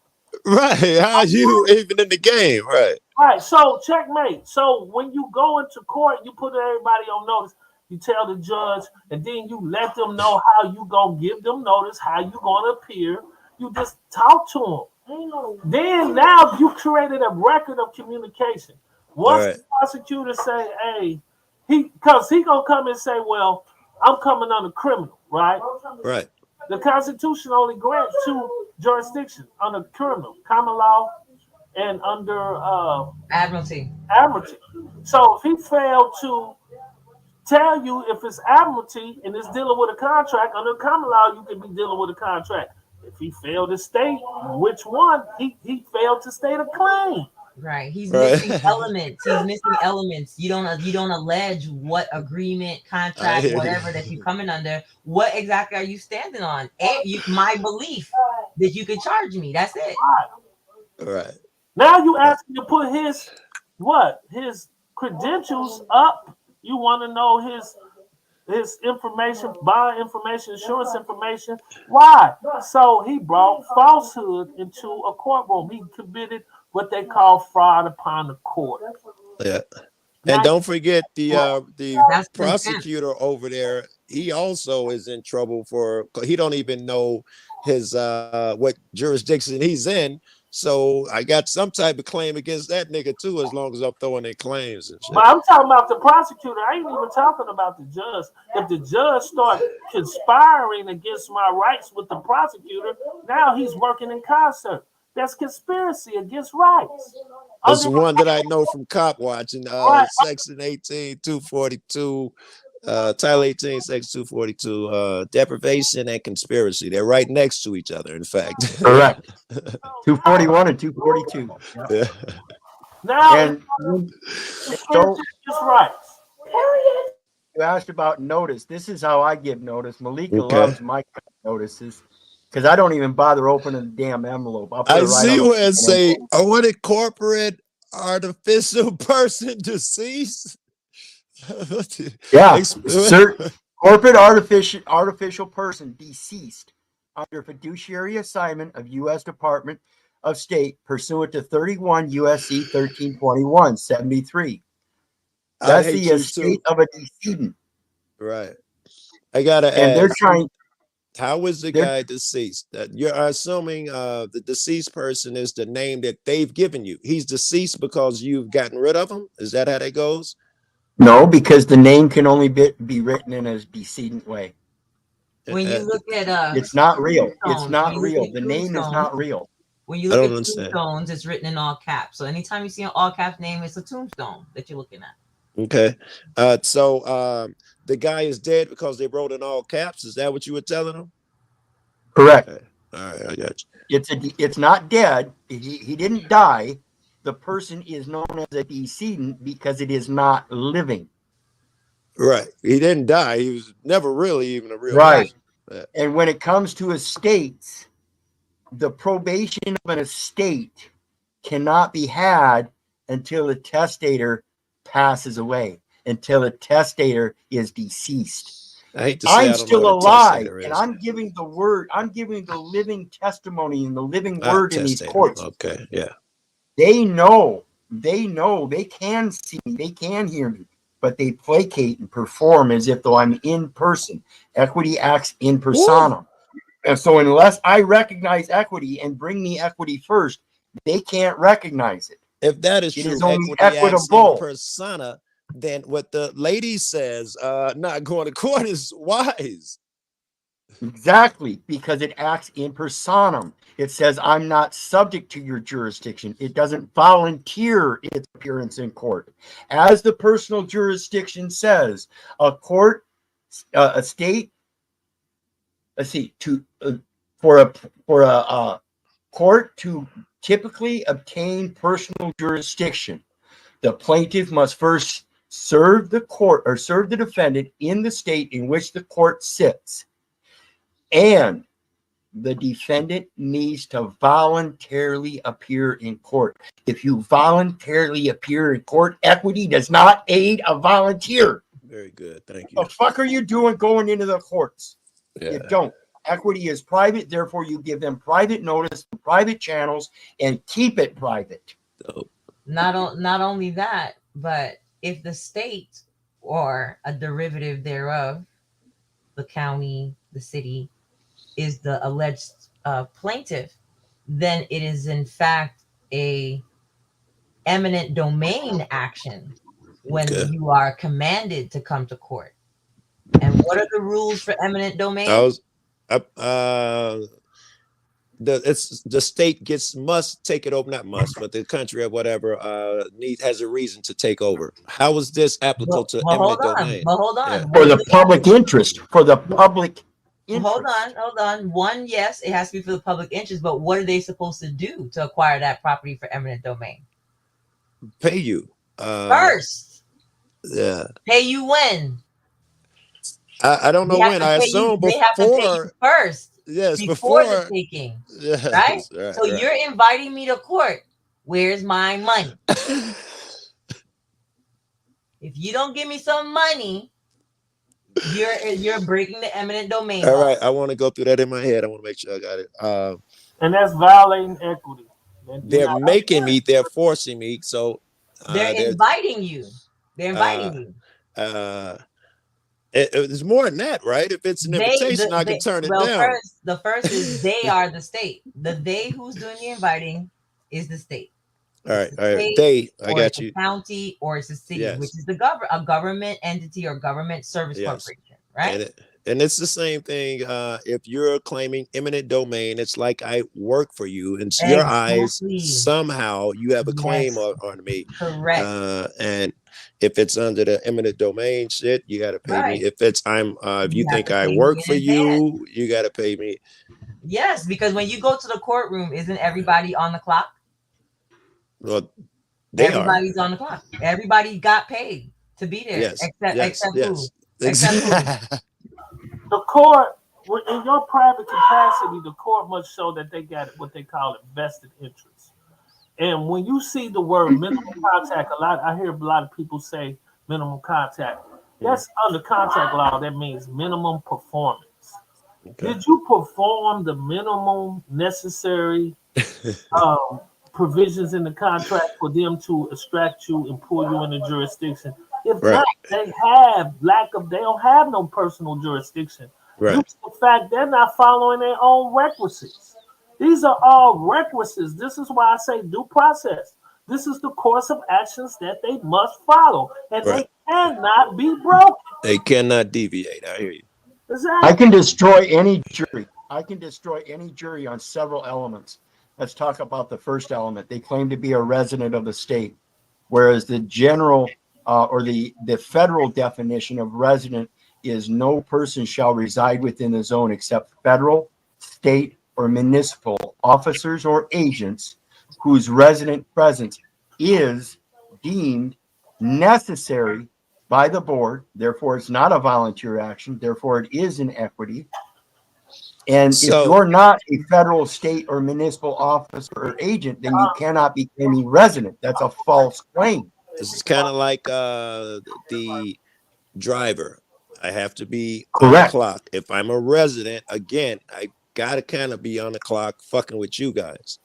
Speaker 7: Right. How you even in the game? Right.
Speaker 6: Right. So checkmate. So when you go into court, you put everybody on notice. You tell the judge, and then you let them know how you gonna give them notice, how you gonna appear. You just talk to them. Then now you created a record of communication. Once
Speaker 7: Right.
Speaker 6: the prosecutor say, "Hey," because he gonna come and say, "Well, I'm coming under criminal," right?
Speaker 7: Right.
Speaker 6: The Constitution only grants 2 jurisdictions under criminal, common law, and under
Speaker 4: Admiralty.
Speaker 6: admiralty. So if he failed to tell you if it's admiralty and it's dealing with a contract, under common law, you can be dealing with a contract. If he failed to state which one, he failed to state a claim.
Speaker 4: Right. He's
Speaker 7: Right.
Speaker 4: missing elements. He's missing elements. You don't allege what agreement,
Speaker 7: I
Speaker 4: contract,
Speaker 7: hear you.
Speaker 4: whatever that you're coming under. What exactly are you standing on? My belief that you could charge me. That's it.
Speaker 7: Right.
Speaker 6: Now you ask him to put his credentials up. You want to know his his information, buy information, insurance information. Why? So he brought falsehood into a courtroom. He committed what they call fraud upon the court.
Speaker 7: Yeah.
Speaker 6: Now,
Speaker 7: And don't forget the
Speaker 4: That's contempt.
Speaker 7: prosecutor over there. He also is in trouble for he don't even know his what jurisdiction he's in. So I got some type of claim against that nigga too, as long as I'm throwing in claims and shit.
Speaker 6: but I'm talking about the prosecutor. I ain't even talking about the judge. If the judge start conspiring against my rights with the prosecutor, now he's working in concert. That's conspiracy against rights.
Speaker 7: It's
Speaker 6: Under,
Speaker 7: one that I know from cop watching,
Speaker 6: right,
Speaker 7: section 18, 242, title 18, section 242, deprivation and conspiracy. They're right next to each other, in fact.
Speaker 1: Correct. 241 and 242. Yeah.
Speaker 7: Yeah.
Speaker 6: now
Speaker 1: And
Speaker 6: conspiracy
Speaker 1: so
Speaker 6: against rights.
Speaker 1: you asked about notice. This is how I give notice. Malika
Speaker 7: Okay.
Speaker 1: loves my notices because I don't even bother opening the damn envelope. I'll put
Speaker 7: I
Speaker 1: it right
Speaker 7: see
Speaker 1: on
Speaker 7: where it say,
Speaker 1: envelope.
Speaker 7: I want a corporate artificial person deceased.
Speaker 1: Yeah. Corporate artificial person deceased under fiduciary assignment of U.S. Department of State pursuant to 31 U.S.C. 1321 73.
Speaker 7: I'd
Speaker 1: That's
Speaker 7: hate
Speaker 1: the
Speaker 7: you
Speaker 1: estate
Speaker 7: too.
Speaker 1: of a decedent.
Speaker 7: Right. I gotta
Speaker 1: And they're
Speaker 7: ask,
Speaker 1: trying,
Speaker 7: how is the
Speaker 1: they're
Speaker 7: guy deceased? That you're assuming the deceased person is the name that they've given you. He's deceased because you've gotten rid of him. Is that how that goes?
Speaker 1: no, because the name can only be written in a decedent way.
Speaker 4: When you look at
Speaker 1: It's not real. It's
Speaker 4: tombstones,
Speaker 1: not
Speaker 4: when you look
Speaker 1: real.
Speaker 4: at
Speaker 1: The name is
Speaker 4: tombstones,
Speaker 1: not real.
Speaker 4: when you
Speaker 7: I
Speaker 4: look
Speaker 7: don't
Speaker 4: at
Speaker 7: understand.
Speaker 4: tombstones, it's written in all caps. So anytime you see an all caps name, it's a tombstone that you're looking at.
Speaker 7: Okay. So the guy is dead because they wrote in all caps. Is that what you were telling him?
Speaker 1: Correct.
Speaker 7: Okay. All right, I got you.
Speaker 1: It's not dead. He didn't die. The person is known as a decedent because it is not living.
Speaker 7: Right. He didn't die. He was never really even a real
Speaker 1: Right.
Speaker 7: person. Yeah.
Speaker 1: And when it comes to estates, the probation of an estate cannot be had until the testator passes away, until the testator is deceased.
Speaker 7: I hate to say
Speaker 1: I'm
Speaker 7: I don't know
Speaker 1: still
Speaker 7: what a
Speaker 1: alive,
Speaker 7: testator
Speaker 1: and
Speaker 7: is.
Speaker 1: I'm giving the word. I'm giving the living testimony and the living
Speaker 7: Ah,
Speaker 1: word in these
Speaker 7: testator.
Speaker 1: courts.
Speaker 7: Okay. Yeah.
Speaker 1: They know. They know. They can see me. They can hear me, but they placate and perform as if though I'm in person. Equity acts in personam. And so unless I recognize equity and bring me equity first, they can't recognize it.
Speaker 7: If that is
Speaker 1: It
Speaker 7: true,
Speaker 1: is only
Speaker 7: equity acts in
Speaker 1: equitable.
Speaker 7: persona, then what the lady says, not going to court is wise.
Speaker 1: Exactly, because it acts in personam. It says, I'm not subject to your jurisdiction. It doesn't volunteer its appearance in court. As the personal jurisdiction says, a court, a state, let's see, for a court to typically obtain personal jurisdiction, the plaintiff must first serve the court or serve the defendant in the state in which the court sits. And the defendant needs to voluntarily appear in court. If you voluntarily appear in court, equity does not aid a volunteer.
Speaker 7: Very good. Thank you.
Speaker 1: What the fuck are you doing going into the courts?
Speaker 7: Yeah.
Speaker 1: You don't. Equity is private, therefore you give them private notice, private channels, and keep it private.
Speaker 4: Not only that, but if the state or a derivative thereof, the county, the city, is the alleged plaintiff, then it is in fact a eminent domain action when you are commanded to come to court. And what are the rules for eminent domain?
Speaker 7: The state must take it over, not must, but the country or whatever has a reason to take over. How is this applicable to eminent domain?
Speaker 4: Hold on.
Speaker 7: Yeah.
Speaker 1: For the public interest. For the public interest.
Speaker 4: Hold on. One, yes, it has to be for the public interest, but what are they supposed to do to acquire that property for eminent domain?
Speaker 7: Pay you.
Speaker 4: First.
Speaker 7: Yeah.
Speaker 4: Pay you when?
Speaker 7: I don't know when. I assume before.
Speaker 4: They have to pay you first.
Speaker 7: Yes,
Speaker 4: before the taking.
Speaker 7: Yes,
Speaker 4: right?
Speaker 7: So
Speaker 4: you're inviting me to court. Where's my money? If you don't give me some money, You're breaking the eminent domain
Speaker 7: All
Speaker 4: law.
Speaker 7: right, I want to go through that in my head. I want to make sure I got it.
Speaker 6: And that's violating equity. That you're
Speaker 7: They're
Speaker 6: not
Speaker 7: making me, they're forcing me. So
Speaker 4: They're
Speaker 7: they're
Speaker 4: inviting you. They're
Speaker 7: uh
Speaker 4: inviting you.
Speaker 7: uh it's more than that, right? If it's an invitation, I can turn it
Speaker 4: Well,
Speaker 7: down.
Speaker 4: the first is they are the state. The they who's doing the inviting is the state. It's the
Speaker 7: All right.
Speaker 4: state,
Speaker 7: I
Speaker 4: or it's
Speaker 7: got
Speaker 4: a
Speaker 7: you.
Speaker 4: county, or it's a city, which
Speaker 7: Yes.
Speaker 4: is a government entity or government service
Speaker 7: Yes.
Speaker 4: corporation, right?
Speaker 7: And it's the same thing. If you're claiming eminent domain, it's like I work for you, and it's your eyes.
Speaker 4: Exactly.
Speaker 7: Somehow you have a claim
Speaker 4: Yes.
Speaker 7: on me.
Speaker 4: Correct.
Speaker 7: And if it's under the eminent domain shit, you got to pay me.
Speaker 4: Right.
Speaker 7: If it's if you
Speaker 4: You have
Speaker 7: think
Speaker 4: to
Speaker 7: I
Speaker 4: pay me
Speaker 7: work for
Speaker 4: in advance.
Speaker 7: you got to pay me.
Speaker 4: Yes, because when you go to the courtroom, isn't everybody on the clock?
Speaker 7: Well, they are.
Speaker 4: Everybody's on the clock. Everybody got paid to be there,
Speaker 7: Yes.
Speaker 4: except
Speaker 7: Yes.
Speaker 4: who?
Speaker 7: Yes.
Speaker 4: Except who?
Speaker 6: the court. In your private capacity, the court must show that they got what they call a vested interest. And when you see the word minimum contact, I hear a lot of people say minimum contact. That's under contract law. That means minimum performance.
Speaker 7: Okay.
Speaker 6: Did you perform the minimum necessary provisions in the contract for them to extract you and pull you in the jurisdiction? If
Speaker 7: Right.
Speaker 6: not, they don't have no personal jurisdiction.
Speaker 7: Right.
Speaker 6: Due to the fact they're not following their own requisites. These are all requisites. This is why I say due process. This is the course of actions that they must follow, and
Speaker 7: Right.
Speaker 6: they cannot be broken.
Speaker 7: They cannot deviate. I hear you.
Speaker 6: Exactly.
Speaker 1: I can destroy any jury. I can destroy any jury on several elements. Let's talk about the first element. They claim to be a resident of the state, whereas the general or the federal definition of resident is no person shall reside within the zone except federal, state, or municipal officers or agents whose resident presence is deemed necessary by the board. Therefore, it's not a volunteer action. Therefore, it is in equity. And if you're not a federal, state, or municipal officer or agent, then you cannot be claiming resident. That's a false claim.
Speaker 7: This is kind of like the driver. I have to be on the
Speaker 1: Correct.
Speaker 7: clock. If I'm a resident, again, I gotta kind of be on the clock fucking with you guys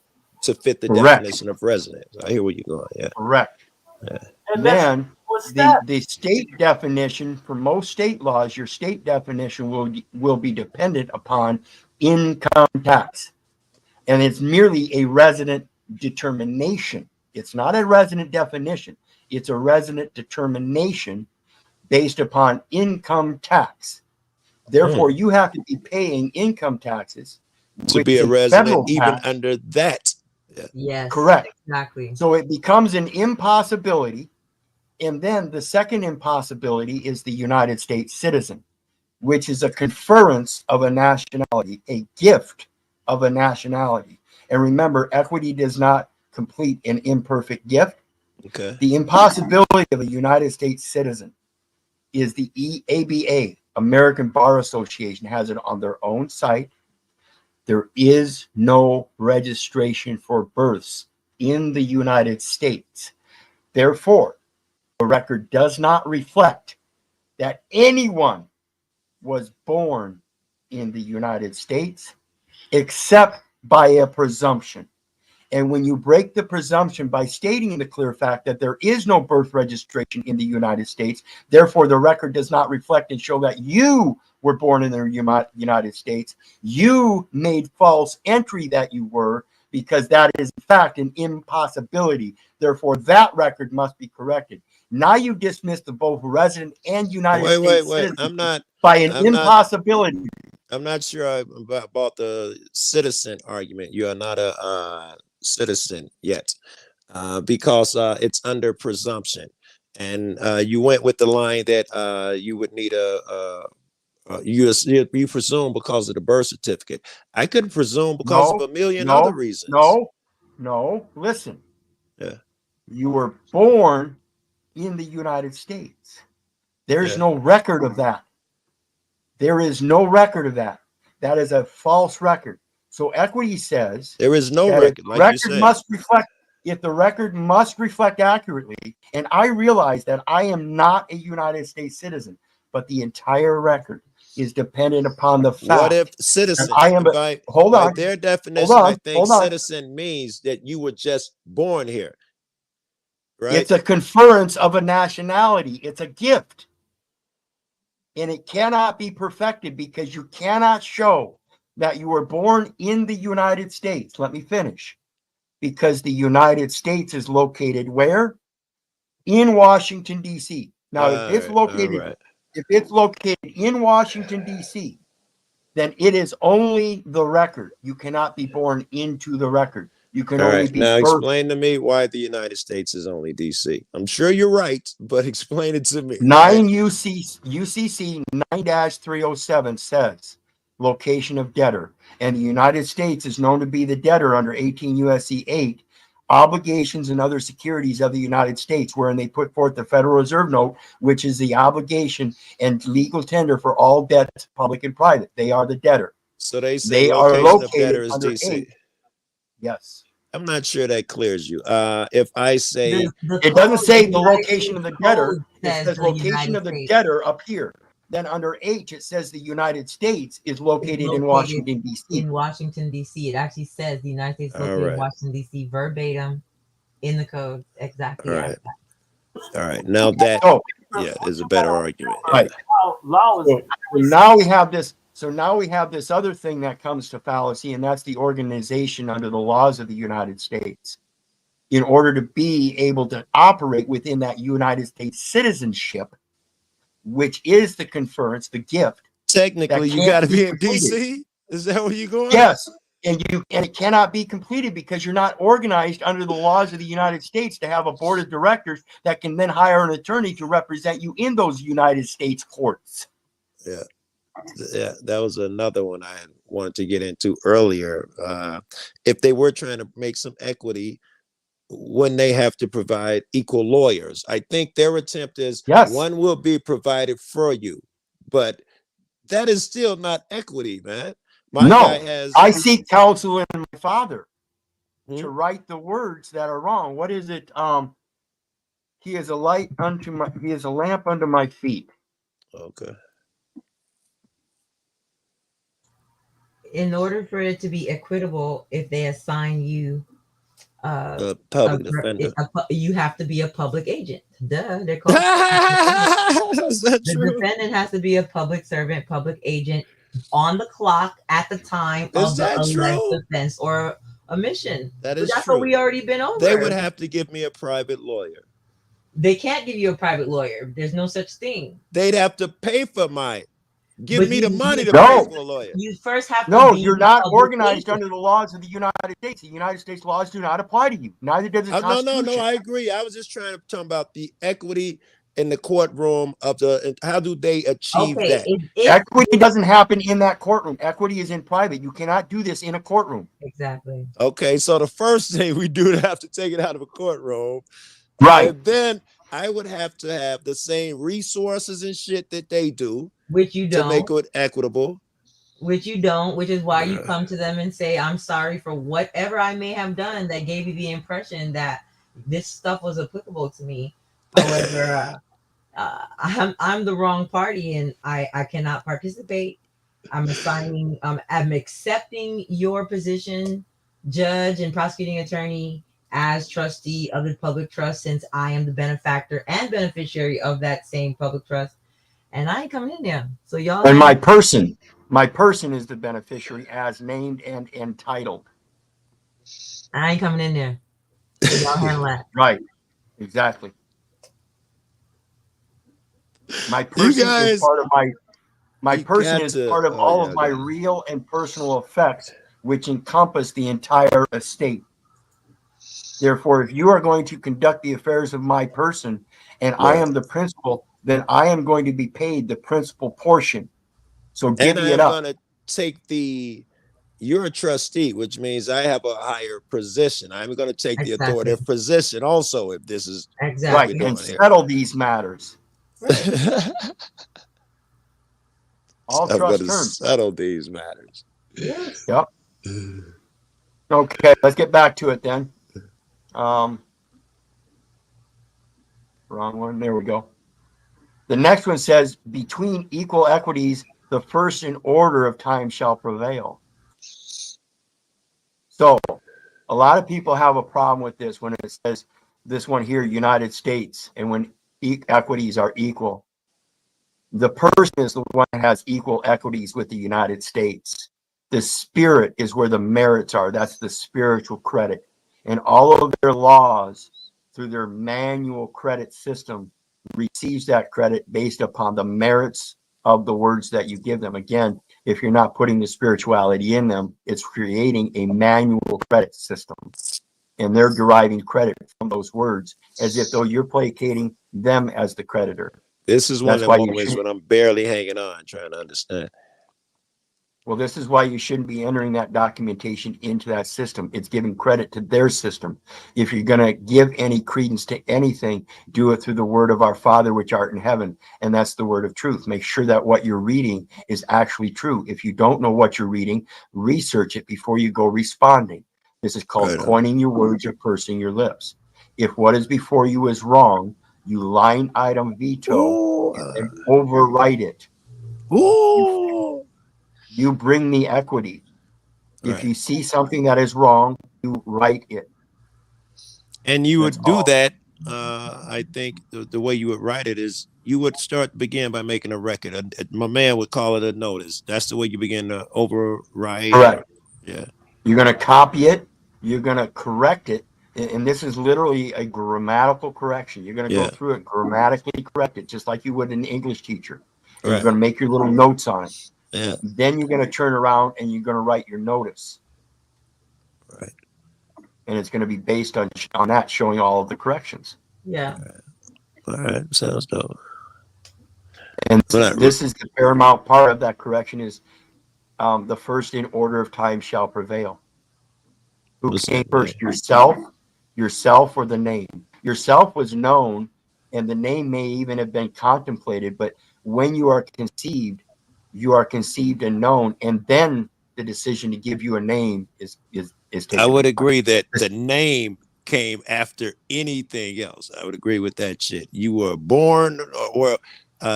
Speaker 7: to fit the
Speaker 1: Correct.
Speaker 7: definition of resident. I hear where you're going. Yeah.
Speaker 1: Correct.
Speaker 7: Yeah.
Speaker 6: And
Speaker 1: Then
Speaker 6: what's that?
Speaker 1: the state definition for most state laws, your state definition will be dependent upon income tax. And it's merely a resident determination. It's not a resident definition. It's a resident determination based upon income tax. Therefore, you have to be paying income taxes
Speaker 7: To be a resident, even
Speaker 1: tax.
Speaker 7: under that. Yeah.
Speaker 4: Yes.
Speaker 1: Correct.
Speaker 4: Exactly.
Speaker 1: So it becomes an impossibility. And then the second impossibility is the United States citizen, which is a conference of a nationality, a gift of a nationality. And remember, equity does not complete an imperfect gift.
Speaker 7: Okay.
Speaker 1: The impossibility of a United States citizen is the ABA, American Bar Association, has it on their own site. There is no registration for births in the United States. Therefore, the record does not reflect that anyone was born in the United States except by a presumption. And when you break the presumption by stating the clear fact that there is no birth registration in the United States, therefore the record does not reflect and show that you were born in the United States, you made false entry that you were, because that is in fact an impossibility. Therefore, that record must be corrected. Now you dismiss the both resident and United States citizen
Speaker 7: I'm not
Speaker 1: by an impossibility.
Speaker 7: I'm not sure about the citizen argument. You are not a citizen yet, because it's under presumption, and you went with the line that you would need you presume because of the birth certificate. I could presume because of a million other reasons.
Speaker 1: No. Listen.
Speaker 7: Yeah.
Speaker 1: You were born in the United States. There's no record of that. There is no record of that. That is a false record. So equity says
Speaker 7: there is no record. Like you said,
Speaker 1: must reflect. If the record must reflect accurately, and I realize that I am not a United States citizen, but the entire record is dependent upon the fact.
Speaker 7: What if citizen?
Speaker 1: I am hold
Speaker 7: by
Speaker 1: on.
Speaker 7: their definition,
Speaker 1: Hold on,
Speaker 7: I think
Speaker 1: hold on.
Speaker 7: citizen means that you were just born here, right?
Speaker 1: It's a conference of a nationality. It's a gift. And it cannot be perfected because you cannot show that you were born in the United States. Let me finish. Because the United States is located where? In Washington, D.C. Now, if it's located in Washington, D.C., then it is only the record. You cannot be born into the record. You can
Speaker 7: All
Speaker 1: only
Speaker 7: right.
Speaker 1: be
Speaker 7: Now
Speaker 1: birthed.
Speaker 7: explain to me why the United States is only DC. I'm sure you're right, but explain it to me.
Speaker 1: 9 UCC 9-307 says location of debtor, and the United States is known to be the debtor under 18 USC 8, obligations and other securities of the United States, wherein they put forth the Federal Reserve Note, which is the obligation and legal tender for all debts, public and private. They are the debtor.
Speaker 7: So they say
Speaker 1: They are
Speaker 7: location of
Speaker 1: located
Speaker 7: debtor is
Speaker 1: under
Speaker 7: DC.
Speaker 1: 8. Yes.
Speaker 7: I'm not sure that clears you. If I say
Speaker 1: it doesn't say the
Speaker 4: United
Speaker 1: location
Speaker 4: States
Speaker 1: of the debtor,
Speaker 4: code
Speaker 1: it says
Speaker 4: the
Speaker 1: location
Speaker 4: United
Speaker 1: of the
Speaker 4: States.
Speaker 1: debtor up here. Then under H, it says the United States is located in Washington, D.C.
Speaker 4: In Washington, D.C. It actually says the United States located in Washington, D.C. verbatim in the code. Exactly.
Speaker 7: All right. All right. Now that, is a better argument.
Speaker 1: Right.
Speaker 6: Law is
Speaker 1: So now we have this. So now we have this other thing that comes to fallacy, and that's the organization under the laws of the United States. In order to be able to operate within that United States citizenship, which is the conference, the gift.
Speaker 7: Technically, you got to be in DC. Is that where you're going?
Speaker 1: Yes, and it cannot be completed because you're not organized under the laws of the United States to have a board of directors that can then hire an attorney to represent you in those United States courts.
Speaker 7: Yeah. Yeah, that was another one I wanted to get into earlier. If they were trying to make some equity, when they have to provide equal lawyers, I think their attempt is one will be provided for you, but that is still not equity, man.
Speaker 1: I seek counsel in my Father to right the words that are wrong. What is it? He is a light unto my. He is a lamp unto my feet.
Speaker 7: Okay.
Speaker 4: In order for it to be equitable, if they assign you
Speaker 7: a public defender,
Speaker 4: you have to be a public agent. Duh, they're called. The defendant has to be a public servant, public agent on the clock at the time of the alleged offense or omission.
Speaker 7: That's
Speaker 4: true.
Speaker 7: What
Speaker 4: we already been over.
Speaker 7: They would have to give me a private lawyer.
Speaker 4: They can't give you a private lawyer. There's no such thing.
Speaker 7: They'd have to pay for mine. Give me the money to pay for a lawyer.
Speaker 4: You first have to.
Speaker 1: No, you're not organized under the laws of the United States. The United States laws do not apply to you. Neither does the Constitution.
Speaker 7: No, I agree. I was just trying to talk about the equity in the courtroom of the. How do they achieve that?
Speaker 1: Equity doesn't happen in that courtroom. Equity is in private. You cannot do this in a courtroom.
Speaker 4: Exactly.
Speaker 7: Okay, so the first thing we do to have to take it out of a courtroom,
Speaker 1: right?
Speaker 7: And then I would have to have the same resources and shit that they do.
Speaker 4: Which you don't.
Speaker 7: To make it equitable.
Speaker 4: Which you don't, which is why you come to them and say, I'm sorry for whatever I may have done that gave you the impression that this stuff was applicable to me. However, I'm the wrong party and I cannot participate. I'm accepting your position, judge and prosecuting attorney, as trustee of the public trust, since I am the benefactor and beneficiary of that same public trust. And I ain't coming in there. So y'all.
Speaker 1: And my person is the beneficiary as named and entitled.
Speaker 4: I ain't coming in there. So y'all handle that.
Speaker 1: Right. Exactly. My person is part of my person is part of all of my real and personal effects, which encompass the entire estate. Therefore, if you are going to conduct the affairs of my person and I am the principal, then I am going to be paid the principal portion. So divvy it up.
Speaker 7: I'm going to take you're a trustee, which means I have a higher position. I'm going to take the authoritative position also if this is
Speaker 1: right and settle these matters. All trust terms.
Speaker 7: Settle these matters.
Speaker 4: Yes.
Speaker 1: Yep. Okay, let's get back to it then. Wrong one. There we go. The next one says, between equal equities, the first in order of time shall prevail. So a lot of people have a problem with this when it says this one here, United States, and when equities are equal. The person is the one that has equal equities with the United States. The spirit is where the merits are. That's the spiritual credit. And all of their laws through their manual credit system receives that credit based upon the merits of the words that you give them. Again, if you're not putting the spirituality in them, it's creating a manual credit system. And they're deriving credit from those words as if though you're placating them as the creditor.
Speaker 7: This is one
Speaker 1: That's
Speaker 7: of
Speaker 1: why
Speaker 7: the
Speaker 1: you
Speaker 7: moments
Speaker 1: should.
Speaker 7: when I'm barely hanging on, trying to understand.
Speaker 1: Well, this is why you shouldn't be entering that documentation into that system. It's giving credit to their system. If you're going to give any credence to anything, do it through the word of our Father which art in heaven. And that's the word of truth. Make sure that what you're reading is actually true. If you don't know what you're reading, research it before you go responding. This is called
Speaker 7: Right on.
Speaker 1: coining your words or pursing your lips. If what is before you is wrong, you line item veto and overwrite it. You bring the equity. If
Speaker 7: Right.
Speaker 1: you see something that is wrong, you write it.
Speaker 7: And you
Speaker 1: That's
Speaker 7: would do
Speaker 1: all.
Speaker 7: that. I think the way you would write it is you would begin by making a record. My man would call it a notice. That's the way you begin to overwrite.
Speaker 1: Correct.
Speaker 7: Yeah.
Speaker 1: You're going to copy it. You're going to correct it. And this is literally a grammatical correction. You're going to go
Speaker 7: Yeah.
Speaker 1: through it, grammatically correct it, just like you would an English teacher. And
Speaker 7: Right.
Speaker 1: you're going to make your little notes on it.
Speaker 7: Yeah.
Speaker 1: Then you're going to turn around and you're going to write your notice.
Speaker 7: Right.
Speaker 1: And it's going to be based on that, showing all of the corrections.
Speaker 4: Yeah.
Speaker 7: All right. Sounds dope.
Speaker 1: And this is the paramount part of that correction is the first in order of time shall prevail. Who came first, yourself or the name? Yourself was known, and the name may even have been contemplated, but when you are conceived and known, and then the decision to give you a name is taken.
Speaker 7: I would agree that the name came after anything else. I would agree with that shit. You were born or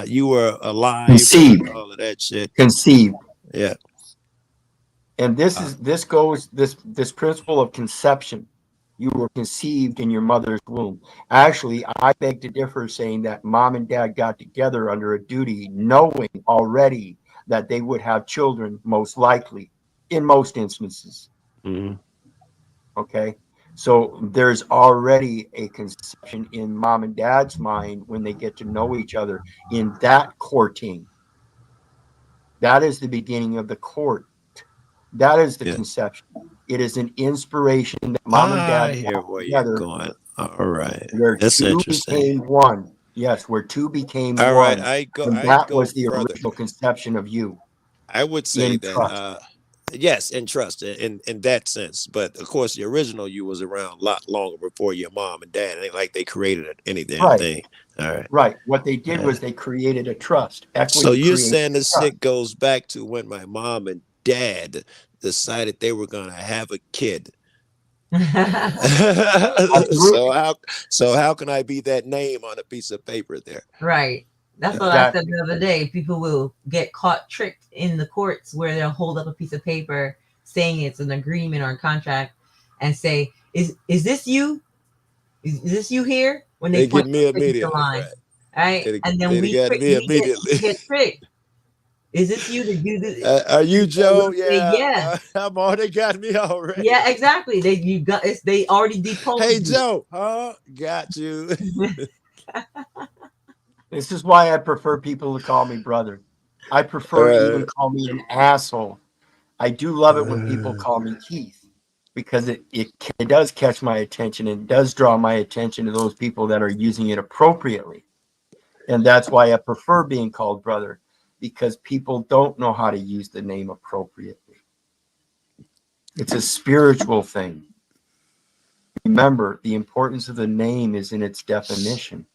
Speaker 7: you were alive,
Speaker 1: conceived,
Speaker 7: all of that shit.
Speaker 1: Conceived.
Speaker 7: Yeah.
Speaker 1: And this principle of conception. You were conceived in your mother's womb. Actually, I beg to differ, saying that mom and dad got together under a duty, knowing already that they would have children, most likely, in most instances.
Speaker 7: Mm-hmm.
Speaker 1: Okay. So there's already a conception in mom and dad's mind when they get to know each other in that courting. That is the beginning of the court. That is the conception. It is an inspiration that mom and dad
Speaker 7: hear where
Speaker 1: together,
Speaker 7: you're going. All right.
Speaker 1: where
Speaker 7: That's
Speaker 1: two
Speaker 7: interesting.
Speaker 1: became one. Yes, where two became
Speaker 7: all
Speaker 1: one.
Speaker 7: Right. I
Speaker 1: that
Speaker 7: go
Speaker 1: was the
Speaker 7: further.
Speaker 1: original conception of you.
Speaker 7: I would say
Speaker 1: in
Speaker 7: that
Speaker 1: trust.
Speaker 7: yes, in trust in that sense. But of course the original you was around a lot longer before your mom and dad. It ain't like they created any damn
Speaker 1: Right.
Speaker 7: thing. All right.
Speaker 1: Right. What they did was they created a trust. Equity.
Speaker 7: So you're
Speaker 1: creates
Speaker 7: saying this
Speaker 1: trust.
Speaker 7: shit goes back to when my mom and dad decided they were gonna have a kid. so how can I be that name on a piece of paper there?
Speaker 4: Right. That's what I said the other day. People will get caught tricked in the courts where they'll hold up a piece of paper saying it's an agreement or a contract and say, is this you? Is this you here? When they
Speaker 7: get
Speaker 4: point
Speaker 7: me
Speaker 4: the
Speaker 7: immediately,
Speaker 4: line, right? And then
Speaker 7: they got me immediately.
Speaker 4: we get tricked. Is this you? Did you do
Speaker 7: are you Joe?
Speaker 4: Say, yeah.
Speaker 7: I'm on. They got me already.
Speaker 4: Yeah, exactly. They already deposed.
Speaker 7: Hey Joe, huh? Got you.
Speaker 1: This is why I prefer people to call me brother. I prefer even call me an asshole. I do love it when people call me Keith, because it does catch my attention and does draw my attention to those people that are using it appropriately. And that's why I prefer being called brother, because people don't know how to use the name appropriately. It's a spiritual thing. Remember, the importance of the name is in its definition.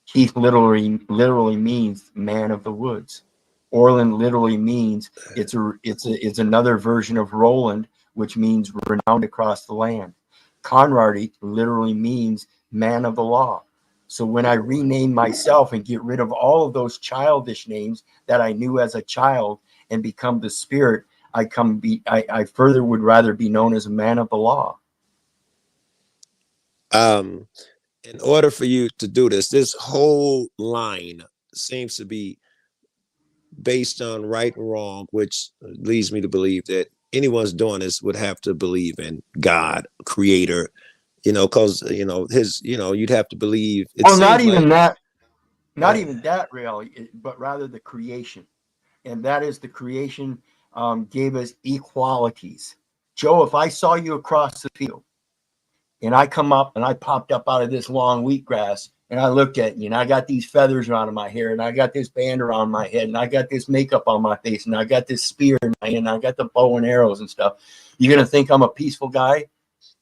Speaker 1: Keith literally means man of the woods. Orland literally means it's another version of Roland, which means renowned across the land. Conradi literally means man of the law. So when I rename myself and get rid of all of those childish names that I knew as a child and become the spirit, I further would rather be known as a man of the law.
Speaker 7: In order for you to do this whole line seems to be based on right and wrong, which leads me to believe that anyone's doing this would have to believe in God, creator, because you'd have to believe. It
Speaker 1: Well, not
Speaker 7: seems
Speaker 1: even
Speaker 7: like
Speaker 1: that, not even that really, but rather the creation. And that is the creation gave us equalities. Joe, if I saw you across the field and I come up and I popped up out of this long wheatgrass and I looked at you and I got these feathers around my hair and I got this band around my head and I got this makeup on my face and I got this spear in my hand and I got the bow and arrows and stuff, you're going to think I'm a peaceful guy?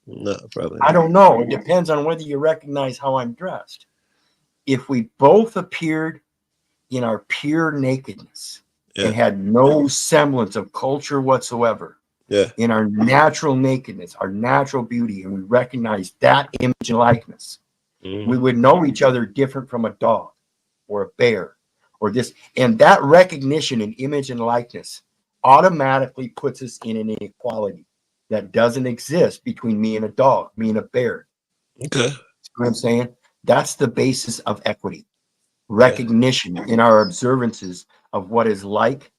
Speaker 7: no, probably
Speaker 1: I
Speaker 7: not.
Speaker 1: don't know. It depends on whether you recognize how I'm dressed. If we both appeared in our pure nakedness and had no semblance of culture whatsoever, in our natural nakedness, our natural beauty, and we recognize that image and likeness, we would know each other different from a dog or a bear or this. And that recognition in image and likeness automatically puts us in an inequality that doesn't exist between me and a dog, me and a bear.
Speaker 7: Okay.
Speaker 1: See what I'm saying? That's the basis of equity. Recognition in our observances of what is like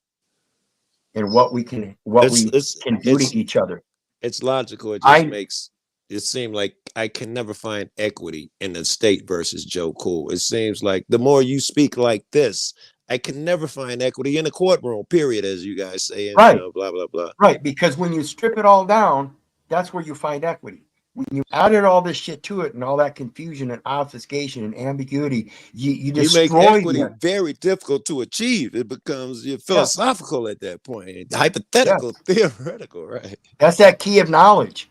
Speaker 1: and what we can do to each other.
Speaker 7: It's logical. It just makes it seem like I can never find equity in the state versus Joe Cool. It seems like the more you speak like this, I can never find equity in the courtroom, period, as you guys say, and
Speaker 1: right.
Speaker 7: Blah blah blah.
Speaker 1: Right, because when you strip it all down, that's where you find equity. When you added all this shit to it and all that confusion and obfuscation and ambiguity, you destroy
Speaker 7: make equity very difficult to achieve. It becomes philosophical at that point, hypothetical, theoretical, right?
Speaker 1: That's that key of knowledge.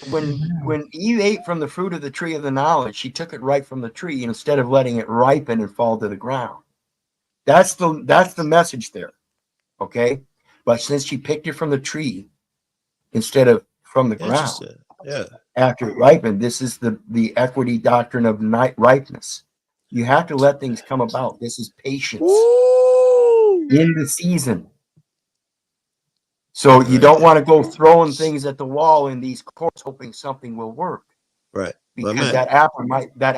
Speaker 1: When Eve ate from the fruit of the tree of the knowledge, she took it right from the tree instead of letting it ripen and fall to the ground. That's the message there. Okay? But since she picked it from the tree instead of from the ground, after it ripened, this is the equity doctrine of ripeness. You have to let things come about. This is patience in the season. So you don't want to go throwing things at the wall in these courts hoping something will work.
Speaker 7: Right.
Speaker 1: Because that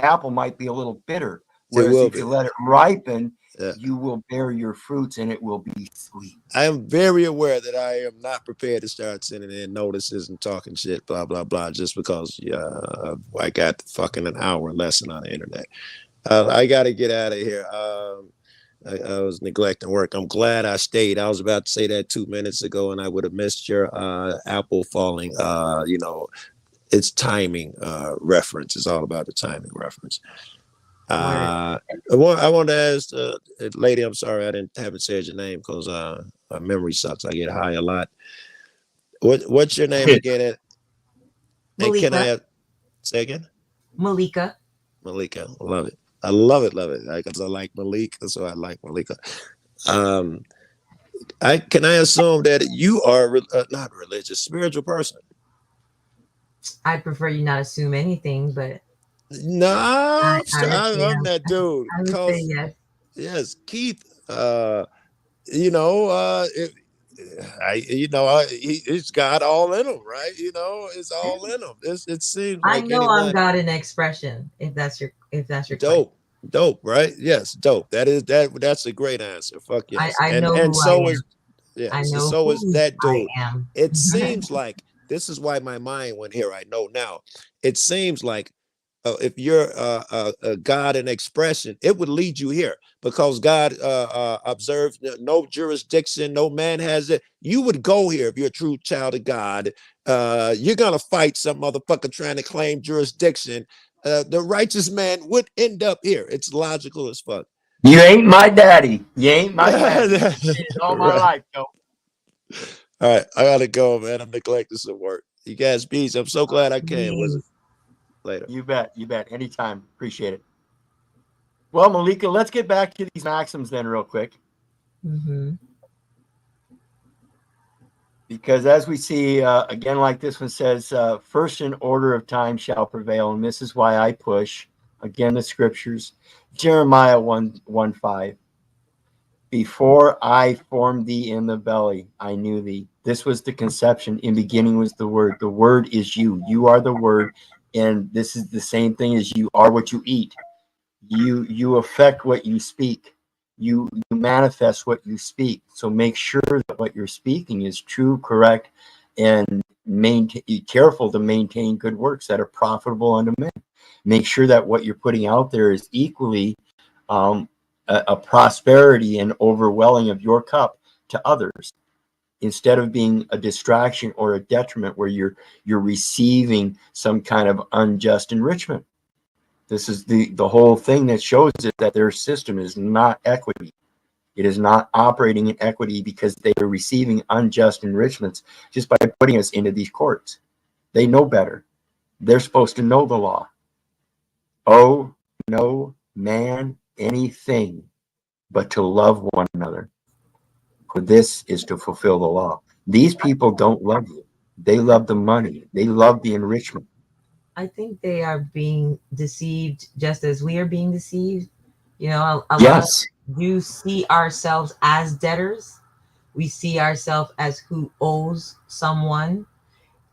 Speaker 1: apple might be a little bitter. Whereas if you let it ripen, you will bear your fruits and it will be sweet.
Speaker 7: I am very aware that I am not prepared to start sending in notices and talking shit, blah, blah, blah, just because I got fucking an hour lesson on the internet. I got to get out of here. I was neglecting work. I'm glad I stayed. I was about to say that 2 minutes ago and I would have missed your apple falling. It's timing reference. It's all about the timing reference. I want to ask lady, I'm sorry I haven't said your name because my memory sucks. I get high a lot. What's your name again? And can I say again?
Speaker 4: Malika.
Speaker 7: Malika. I love it. I love it. Because I like Malik. That's why I like Malika. Can I assume that you are not religious, spiritual person?
Speaker 4: I'd prefer you not assume anything, but
Speaker 7: no, I'm that dude.
Speaker 4: I would say yes.
Speaker 7: Yes, Keith. He's got all in him, right? It's all in him. It seems like
Speaker 4: I know I'm God in expression. If that's your
Speaker 7: dope, right? Yes, dope. That's a great answer. Fuck yes.
Speaker 4: I know
Speaker 7: and
Speaker 4: who
Speaker 7: so
Speaker 4: I
Speaker 7: is
Speaker 4: am. I know
Speaker 7: so is that dude.
Speaker 4: I am.
Speaker 7: It seems like this is why my mind went here. I know now. It seems like if you're a God in expression, it would lead you here because God observed no jurisdiction, no man has it. You would go here if you're a true child of God. You're gonna fight some motherfucker trying to claim jurisdiction. The righteous man would end up here. It's logical as fuck.
Speaker 1: You ain't my daddy. You ain't my daddy. It's all my life, Joe.
Speaker 7: All right, I gotta go, man. I'm neglecting some work. You guys, peace. I'm so glad I came. Was it? Later.
Speaker 1: You bet. Anytime. Appreciate it. Well, Malika, let's get back to these maxims then real quick. Because as we see, again, like this one says, first in order of time shall prevail. And this is why I push again, the scriptures, Jeremiah 1:5. Before I formed thee in the belly, I knew thee. This was the conception. In beginning was the word. The word is you. You are the word. And this is the same thing as you are what you eat. You affect what you speak. You manifest what you speak. So make sure that what you're speaking is true, correct, and be careful to maintain good works that are profitable unto men. Make sure that what you're putting out there is equally a prosperity and overwhelming of your cup to others, instead of being a distraction or a detriment where you're receiving some kind of unjust enrichment. This is the whole thing that shows it, that their system is not equity. It is not operating in equity because they are receiving unjust enrichments just by putting us into these courts. They know better. They're supposed to know the law. Oh, no man anything but to love one another. For this is to fulfill the law. These people don't love you. They love the money. They love the enrichment.
Speaker 4: I think they are being deceived just as we are being deceived. You know, a lot of
Speaker 1: Yes.
Speaker 4: us do see ourselves as debtors. We see ourselves as who owes someone.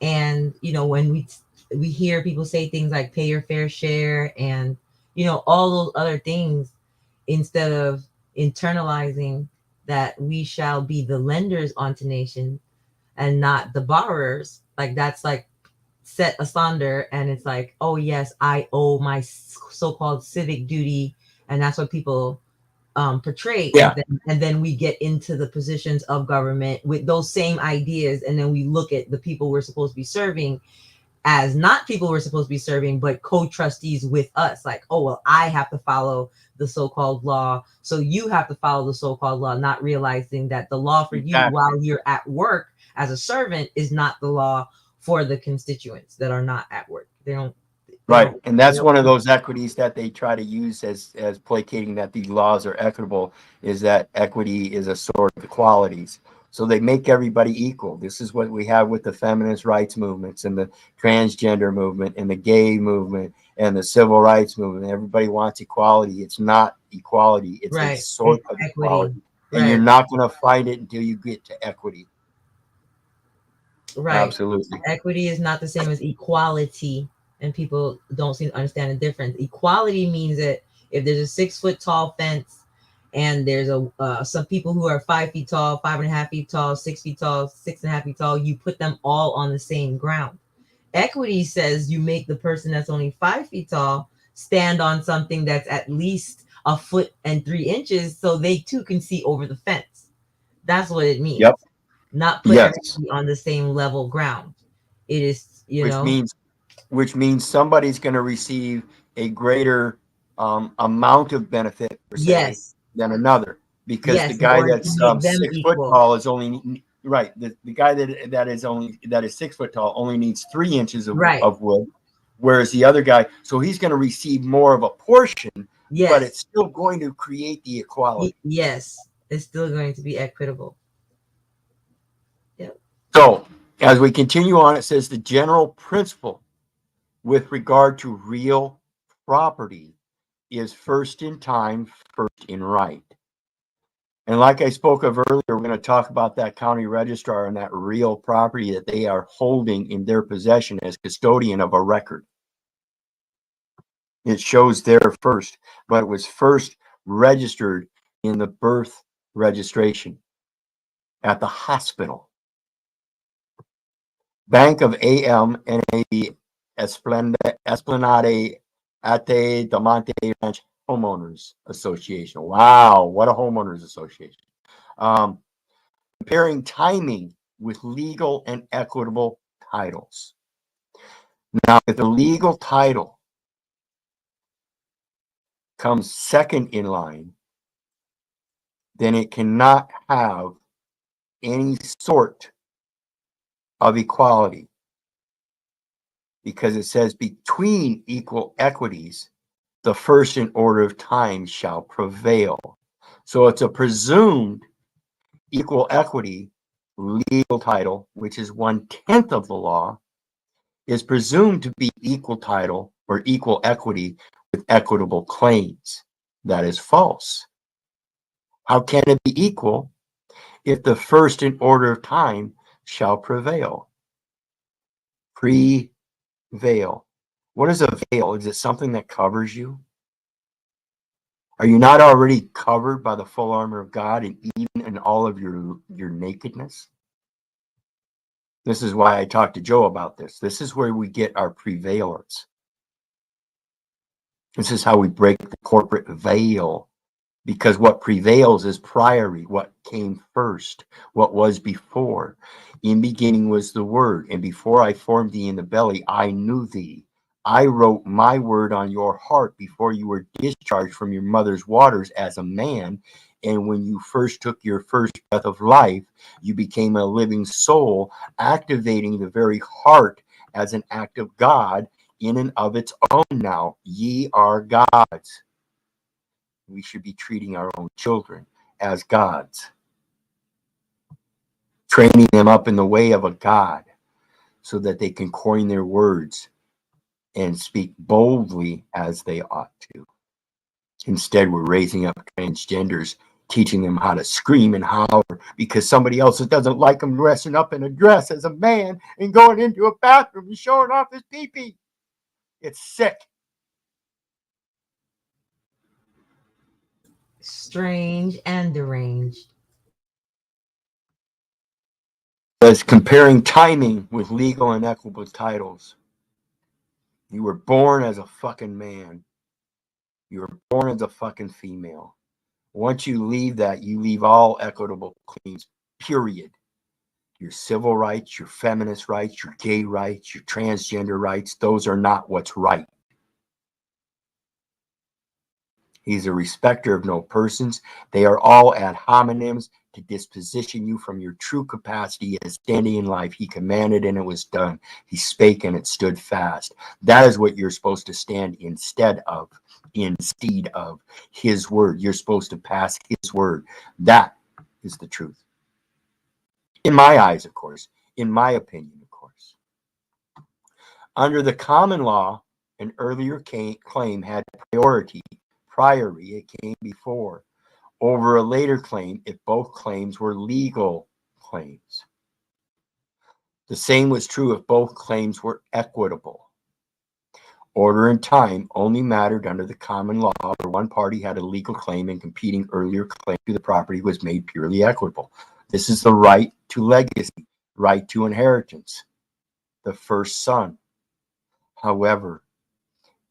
Speaker 4: And, you know, when we hear people say things like pay your fair share and, you know, all those other things, instead of internalizing that we shall be the lenders onto nation and not the borrowers, like that's like set asunder, and it's like, oh yes, I owe my so-called civic duty, and that's what people portray.
Speaker 1: Yeah.
Speaker 4: And then we get into the positions of government with those same ideas, and then we look at the people we're supposed to be serving as not people we're supposed to be serving, but co-trustees with us. Like, oh well, I have to follow the so-called law, so you have to follow the so-called law, not realizing that the law for you while you're at work as a servant is not the law for the constituents that are not at work. They don't.
Speaker 1: Right. And that's one of those equities that they try to use as placating that these laws are equitable, is that equity is a sort of equalities. So they make everybody equal. This is what we have with the feminist rights movements and the transgender movement and the gay movement and the civil rights movement. Everybody wants equality. It's not equality. It's a sort of equality. And you're not going to find it until you get to equity.
Speaker 4: Right.
Speaker 1: Absolutely.
Speaker 4: Equity is not the same as equality, and people don't seem to understand the difference. Equality means that if there's a 6 foot tall fence and there's some people who are 5 feet tall, 5.5 feet tall, 6 feet tall, 6.5 feet tall, you put them all on the same ground. Equity says you make the person that's only 5 feet tall stand on something that's at least 1 foot and 3 inches, so they too can see over the fence. That's what it means.
Speaker 1: Yep.
Speaker 4: Not put everybody on the same level ground. It is,
Speaker 1: which means somebody's going to receive a greater amount of benefit per se than another, because the guy that's 6 foot tall is only right. The guy that is 6 foot tall only needs 3 inches of wood, whereas the other guy, so he's going to receive more of a portion, but it's still going to create the equality.
Speaker 4: Yes, it's still going to be equitable.
Speaker 1: So as we continue on, it says the general principle with regard to real property is first in time, first in right. And like I spoke of earlier, we're going to talk about that county registrar and that real property that they are holding in their possession as custodian of a record. It shows there first, but it was first registered in the birth registration at the hospital. Bank of AM NAD Esplanade Ate Damonte Ranch Homeowners Association. Wow, what a homeowners association. Comparing timing with legal and equitable titles. Now, if the legal title comes second in line, then it cannot have any sort of equality, because it says between equal equities, the first in order of time shall prevail. So it's a presumed equal equity. Legal title, which is 1/10 of the law, is presumed to be equal title or equal equity with equitable claims. That is false. How can it be equal if the first in order of time shall prevail? Prevail. What is a veil? Is it something that covers you? Are you not already covered by the full armor of God, and even in all of your nakedness? This is why I talked to Joe about this. This is where we get our prevalence. This is how we break the corporate veil, because what prevails is priory, what came first, what was before. In beginning was the Word, and before I formed thee in the belly, I knew thee. I wrote my word on your heart before you were discharged from your mother's waters as a man. And when you first took your first breath of life, you became a living soul, activating the very heart as an act of God in and of its own now. Ye are gods. We should be treating our own children as gods, training them up in the way of a God so that they can coin their words and speak boldly as they ought to. Instead, we're raising up transgenders, teaching them how to scream and holler because somebody else doesn't like them dressing up in a dress as a man and going into a bathroom and showing off his pee-pee. It's sick.
Speaker 4: Strange and deranged.
Speaker 1: As comparing timing with legal and equitable titles. You were born as a fucking man. You were born as a fucking female. Once you leave that, you leave all equitable claims, period. Your civil rights, your feminist rights, your gay rights, your transgender rights, those are not what's right. He's a respecter of no persons. They are all ad hominems to disposition you from your true capacity as standing in life. He commanded and it was done. He spake and it stood fast. That is what you're supposed to stand instead of his word. You're supposed to pass his word. That is the truth. In my eyes, of course. In my opinion, of course. Under the common law, an earlier claim had priority. It came before, over a later claim if both claims were legal claims. The same was true if both claims were equitable. Order and time only mattered under the common law where one party had a legal claim and competing earlier claim to the property was made purely equitable. This is the right to legacy, right to inheritance, the first son. However,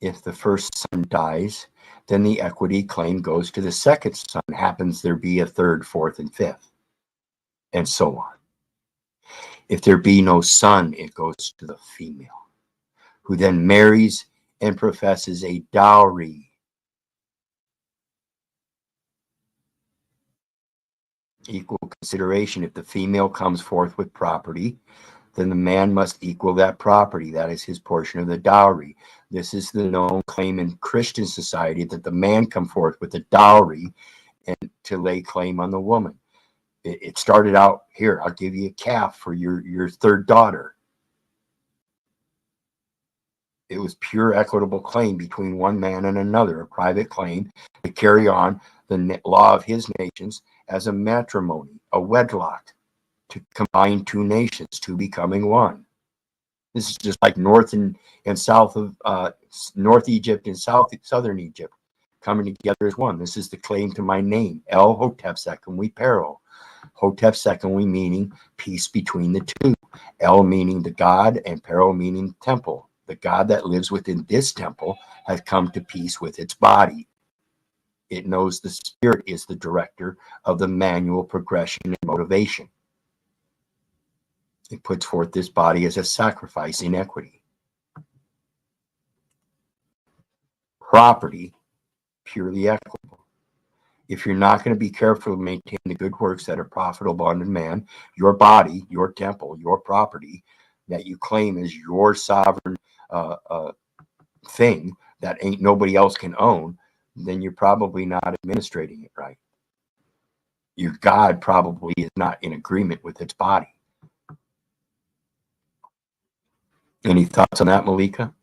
Speaker 1: if the first son dies, then the equity claim goes to the second son. Happens there be a third, fourth, and fifth, and so on. If there be no son, it goes to the female, who then marries and professes a dowry. Equal consideration. If the female comes forth with property, then the man must equal that property. That is his portion of the dowry. This is the known claim in Christian society, that the man come forth with a dowry and to lay claim on the woman. It started out, here, I'll give you a calf for your third daughter. It was pure equitable claim between one man and another, a private claim to carry on the law of his nations as a matrimony, a wedlock, to combine two nations, two becoming one. This is just like north and south of North Egypt and southern Egypt coming together as one. This is the claim to my name, El Hotep Second Pero. Hotep Second meaning peace between the two. El meaning the God and Pero meaning temple. The God that lives within this temple has come to peace with its body. It knows the spirit is the director of the manual progression and motivation. It puts forth this body as a sacrifice in equity. Property, purely equitable. If you're not going to be careful to maintain the good works that are profitable unto man, your body, your temple, your property that you claim as your sovereign thing that ain't nobody else can own, then you're probably not administrating it right. Your God probably is not in agreement with its body. Any thoughts on that, Malika?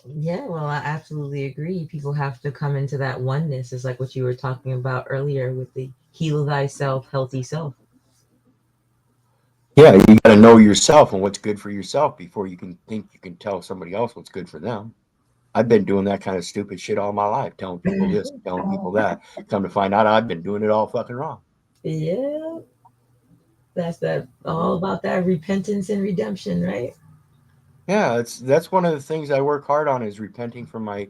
Speaker 4: Yeah, well, I absolutely agree. People have to come into that oneness. It's like what you were talking about earlier with the heal thyself, healthy self.
Speaker 1: Yeah, you got to know yourself and what's good for yourself before you can think you can tell somebody else what's good for them. I've been doing that kind of stupid shit all my life, telling people this, telling people that. Come to find out, I've been doing it all fucking wrong.
Speaker 4: Yeah, that's that all about that repentance and redemption, right?
Speaker 1: Yeah, that's one of the things I work hard on is repenting for my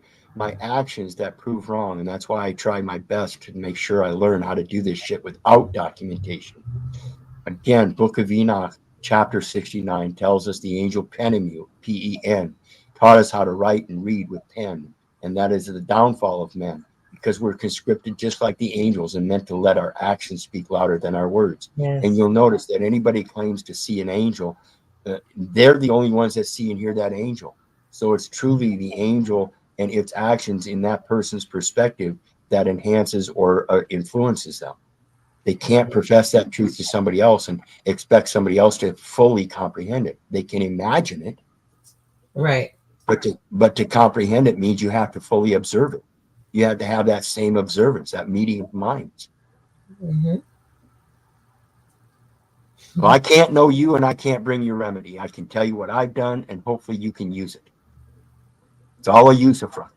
Speaker 1: actions that prove wrong, and that's why I try my best to make sure I learn how to do this shit without documentation. Again, Book of Enoch, chapter 69, tells us the angel Penemu, Pen, taught us how to write and read with pen, and that is the downfall of men, because we're conscripted just like the angels and meant to let our actions speak louder than our words. And
Speaker 4: Yes.
Speaker 1: you'll notice that anybody claims to see an angel, they're the only ones that see and hear that angel. So it's truly the angel and its actions in that person's perspective that enhances or influences them. They can't profess that truth to somebody else and expect somebody else to fully comprehend it. They can imagine it,
Speaker 4: Right.
Speaker 1: but to comprehend it means you have to fully observe it. You have to have that same observance, that meeting of minds.
Speaker 4: Mm-hmm.
Speaker 1: Well, I can't know you and I can't bring you remedy. I can tell you what I've done and hopefully you can use it. It's all a use of front.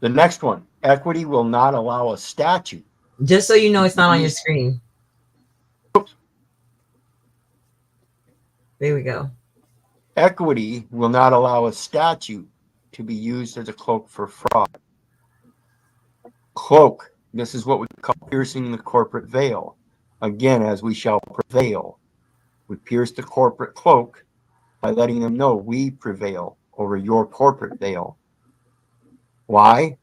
Speaker 1: The next one, equity will not allow a statute.
Speaker 4: Just so you know, it's not on your screen. There we go.
Speaker 1: Equity will not allow a statute to be used as a cloak for fraud. Cloak, this is what we call piercing the corporate veil. Again, as we shall prevail. We pierce the corporate cloak by letting them know we prevail over your corporate veil. Why?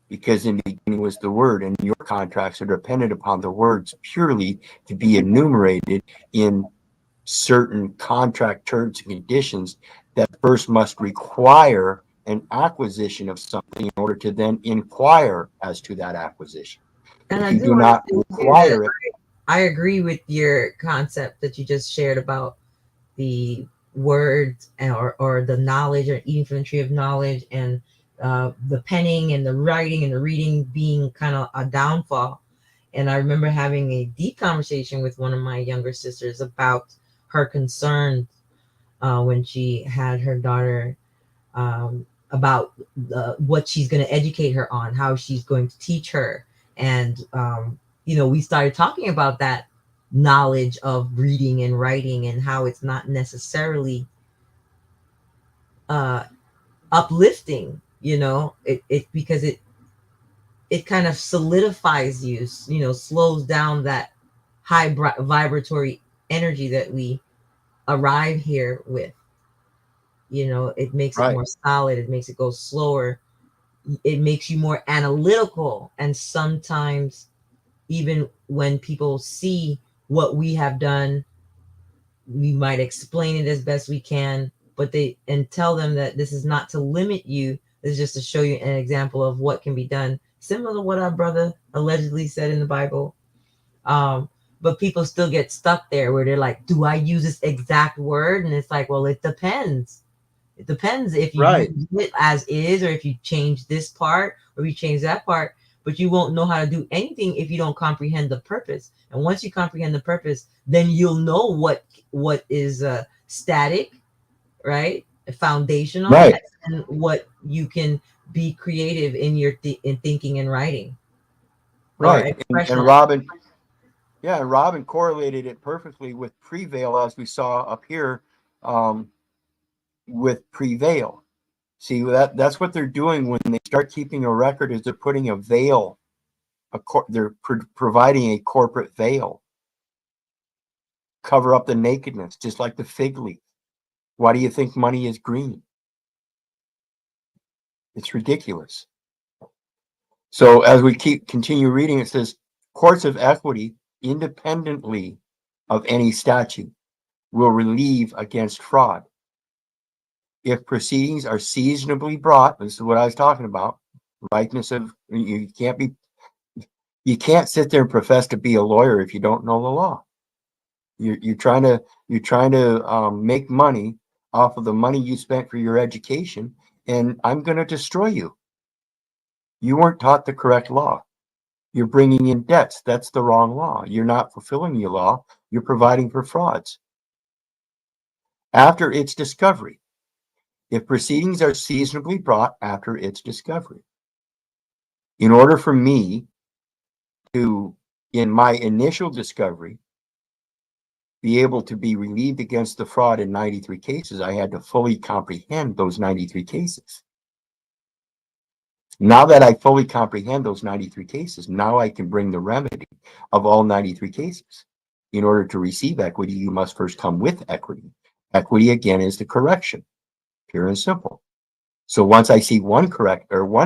Speaker 1: Because in the beginning was the word, and your contracts are dependent upon the words purely to be enumerated in certain contract terms and conditions that first must require an acquisition of something in order to then inquire as to that acquisition.
Speaker 4: And
Speaker 1: If
Speaker 4: I
Speaker 1: you
Speaker 4: do
Speaker 1: do
Speaker 4: want to
Speaker 1: not
Speaker 4: say too that
Speaker 1: require it,
Speaker 4: I agree with your concept that you just shared about the words or the knowledge or eating from the tree of knowledge and the penning and the writing and the reading being kind of a downfall. And I remember having a deep conversation with one of my younger sisters about her concerns when she had her daughter, about what she's going to educate her on, how she's going to teach her. And, we started talking about that knowledge of reading and writing and how it's not necessarily uh, uplifting, it because it kind of solidifies you, slows down that high vibratory energy that we arrive here with. It makes it
Speaker 1: right,
Speaker 4: more solid, it makes it go slower, it makes you more analytical. And sometimes even when people see what we have done, we might explain it as best we can, but they and tell them that this is not to limit you, this is just to show you an example of what can be done, similar to what our brother allegedly said in the Bible. But people still get stuck there where they're like, do I use this exact word? And it's like, well, it depends. It depends if you
Speaker 1: right,
Speaker 4: use it as is, or if you change this part, or you change that part. But you won't know how to do anything if you don't comprehend the purpose. And once you comprehend the purpose, then you'll know what is static, right, foundational,
Speaker 1: right,
Speaker 4: and what you can be creative in your in thinking and writing or
Speaker 1: right. And
Speaker 4: expression.
Speaker 1: Robin, yeah, and Robin correlated it perfectly with prevail, as we saw up here, um, with prevail. See, that's what they're doing when they start keeping a record, is they're putting a veil, they're providing a corporate veil, cover up the nakedness, just like the fig leaf. Why do you think money is green? It's ridiculous. So as we continue reading, it says courts of equity, independently of any statute, will relieve against fraud if proceedings are seasonably brought. This is what I was talking about. Rightness of you can't sit there and profess to be a lawyer if you don't know the law. You're trying to make money off of the money you spent for your education, and I'm going to destroy you. You weren't taught the correct law. You're bringing in debts. That's the wrong law. You're not fulfilling your law. You're providing for frauds. After its discovery, if proceedings are seasonably brought after its discovery, in order for me to, in my initial discovery, be able to be relieved against the fraud in 93 cases, I had to fully comprehend those 93 cases. Now that I fully comprehend those 93 cases, now I can bring the remedy of all 93 cases. In order to receive equity, you must first come with equity. Equity, again, is the correction, pure and simple. So once I see one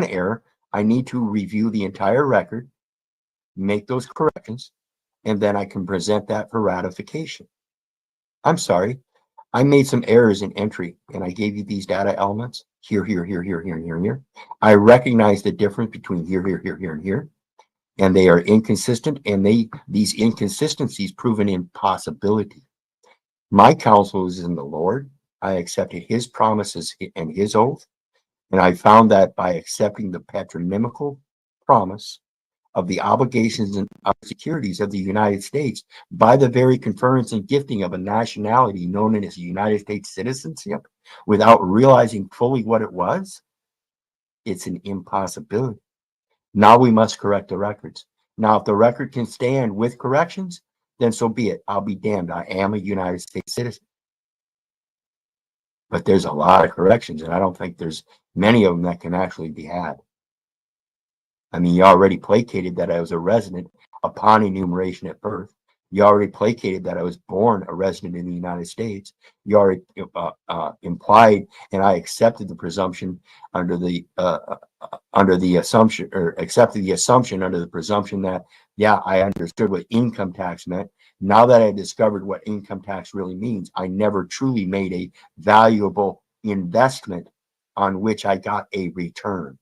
Speaker 1: error, I need to review the entire record, make those corrections, and then I can present that for ratification. I'm sorry, I made some errors in entry, and I gave you these data elements here, here, here, here, here, here, here. I recognize the difference between here, here, here, here, and here, and they are inconsistent, and these inconsistencies prove an impossibility. My counsel is in the Lord. I accepted his promises and his oath, and I found that by accepting the patronymical promise of the obligations and securities of the United States by the very conference and gifting of a nationality known as United States citizenship without realizing fully what it was, it's an impossibility. Now we must correct the records. Now, if the record can stand with corrections, then so be it. I'll be damned. I am a United States citizen. But there's a lot of corrections, and I don't think there's many of them that can actually be had. I mean, you already placated that I was a resident upon enumeration at birth. You already placated that I was born a resident in the United States. You already implied, and I accepted the presumption under the assumption, or accepted the assumption under the presumption that, yeah, I understood what income tax meant. Now that I discovered what income tax really means, I never truly made a valuable investment on which I got a return.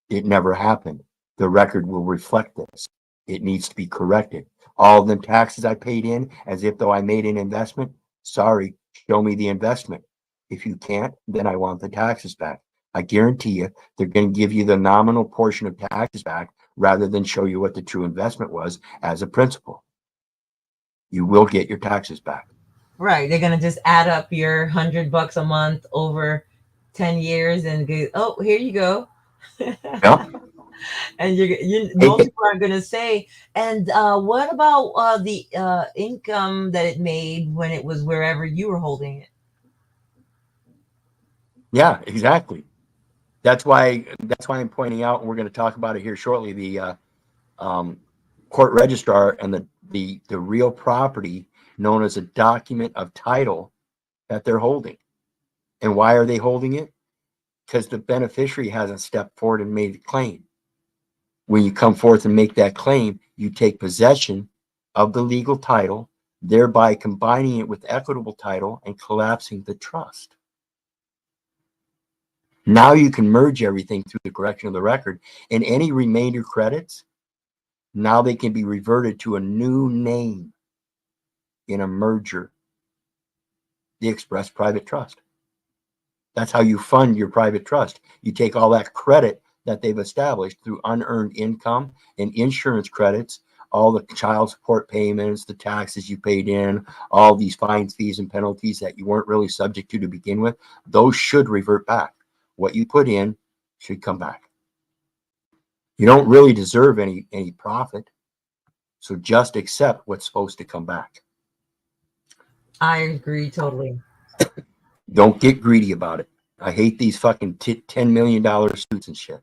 Speaker 1: It never happened. The record will reflect this. It needs to be corrected. All of them taxes I paid in as if though I made an investment. Sorry, show me the investment. If you can't, then I want the taxes back. I guarantee you they're going to give you the nominal portion of taxes back rather than show you what the true investment was as a principal. You will get your taxes back.
Speaker 4: Right. They're gonna just add up your $100 a month over 10 years and go, oh, here you go.
Speaker 1: Yeah.
Speaker 4: And most people are gonna say, and what about the income that it made when it was wherever you were holding it?
Speaker 1: Yeah, exactly. That's why I'm pointing out, and we're going to talk about it here shortly, the court registrar and the real property known as a document of title that they're holding. And why are they holding it? Because the beneficiary hasn't stepped forward and made a claim. When you come forth and make that claim, you take possession of the legal title, thereby combining it with equitable title and collapsing the trust. Now you can merge everything through the correction of the record, and any remainder credits, now they can be reverted to a new name in a merger, the express private trust. That's how you fund your private trust. You take all that credit that they've established through unearned income and insurance credits, all the child support payments, the taxes you paid in, all these fines, fees, and penalties that you weren't really subject to begin with, those should revert back. What you put in should come back. You don't really deserve any profit, so just accept what's supposed to come back.
Speaker 4: I agree totally.
Speaker 1: Don't get greedy about it. I hate these fucking $10 million suits and shit.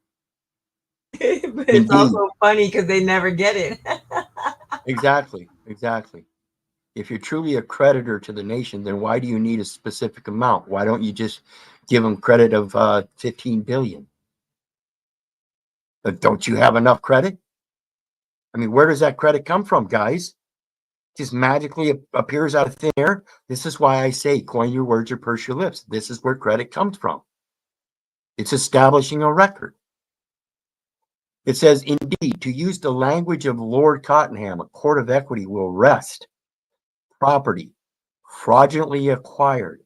Speaker 4: But it's
Speaker 1: Indeed.
Speaker 4: also funny because they never get it.
Speaker 1: Exactly. If you're truly a creditor to the nation, then why do you need a specific amount? Why don't you just give them credit of 15 billion? But don't you have enough credit? I mean, where does that credit come from, guys? Just magically appears out of thin air. This is why I say coin your words or purse your lips. This is where credit comes from. It's establishing a record. It says, indeed, to use the language of Lord Cottenham, a court of equity will rest property fraudulently acquired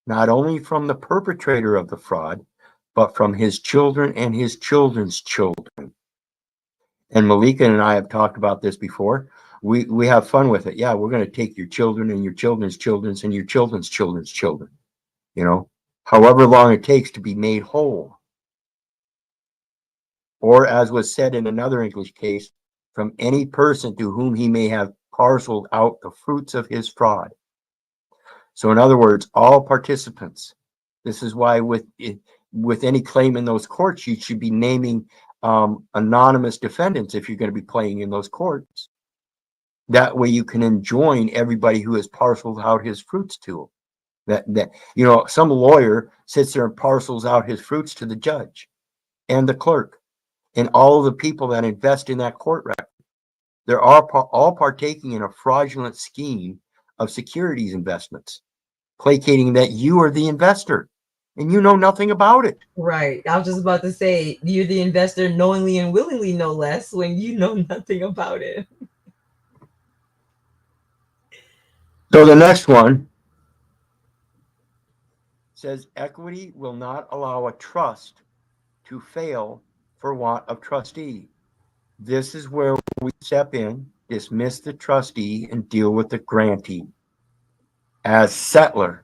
Speaker 1: not only from the perpetrator of the fraud, but from his children and his children's children. And Malika and I have talked about this before. We have fun with it. Yeah, we're going to take your children and your children's children's and your children's children's children, you know, however long it takes to be made whole. Or as was said in another English case, from any person to whom he may have parceled out the fruits of his fraud. So in other words, all participants. This is why with any claim in those courts, you should be naming anonymous defendants if you're going to be playing in those courts. That way you can enjoin everybody who has parceled out his fruits to him. That you know, some lawyer sits there and parcels out his fruits to the judge and the clerk and all of the people that invest in that court record. They're all partaking in a fraudulent scheme of securities investments, placating that you are the investor and you know nothing about it.
Speaker 4: Right. I was just about to say, you're the investor knowingly and willingly, no less, when you know nothing about it.
Speaker 1: So the next one says equity will not allow a trust to fail for want of trustee. This is where we step in, dismiss the trustee, and deal with the grantee. As settler,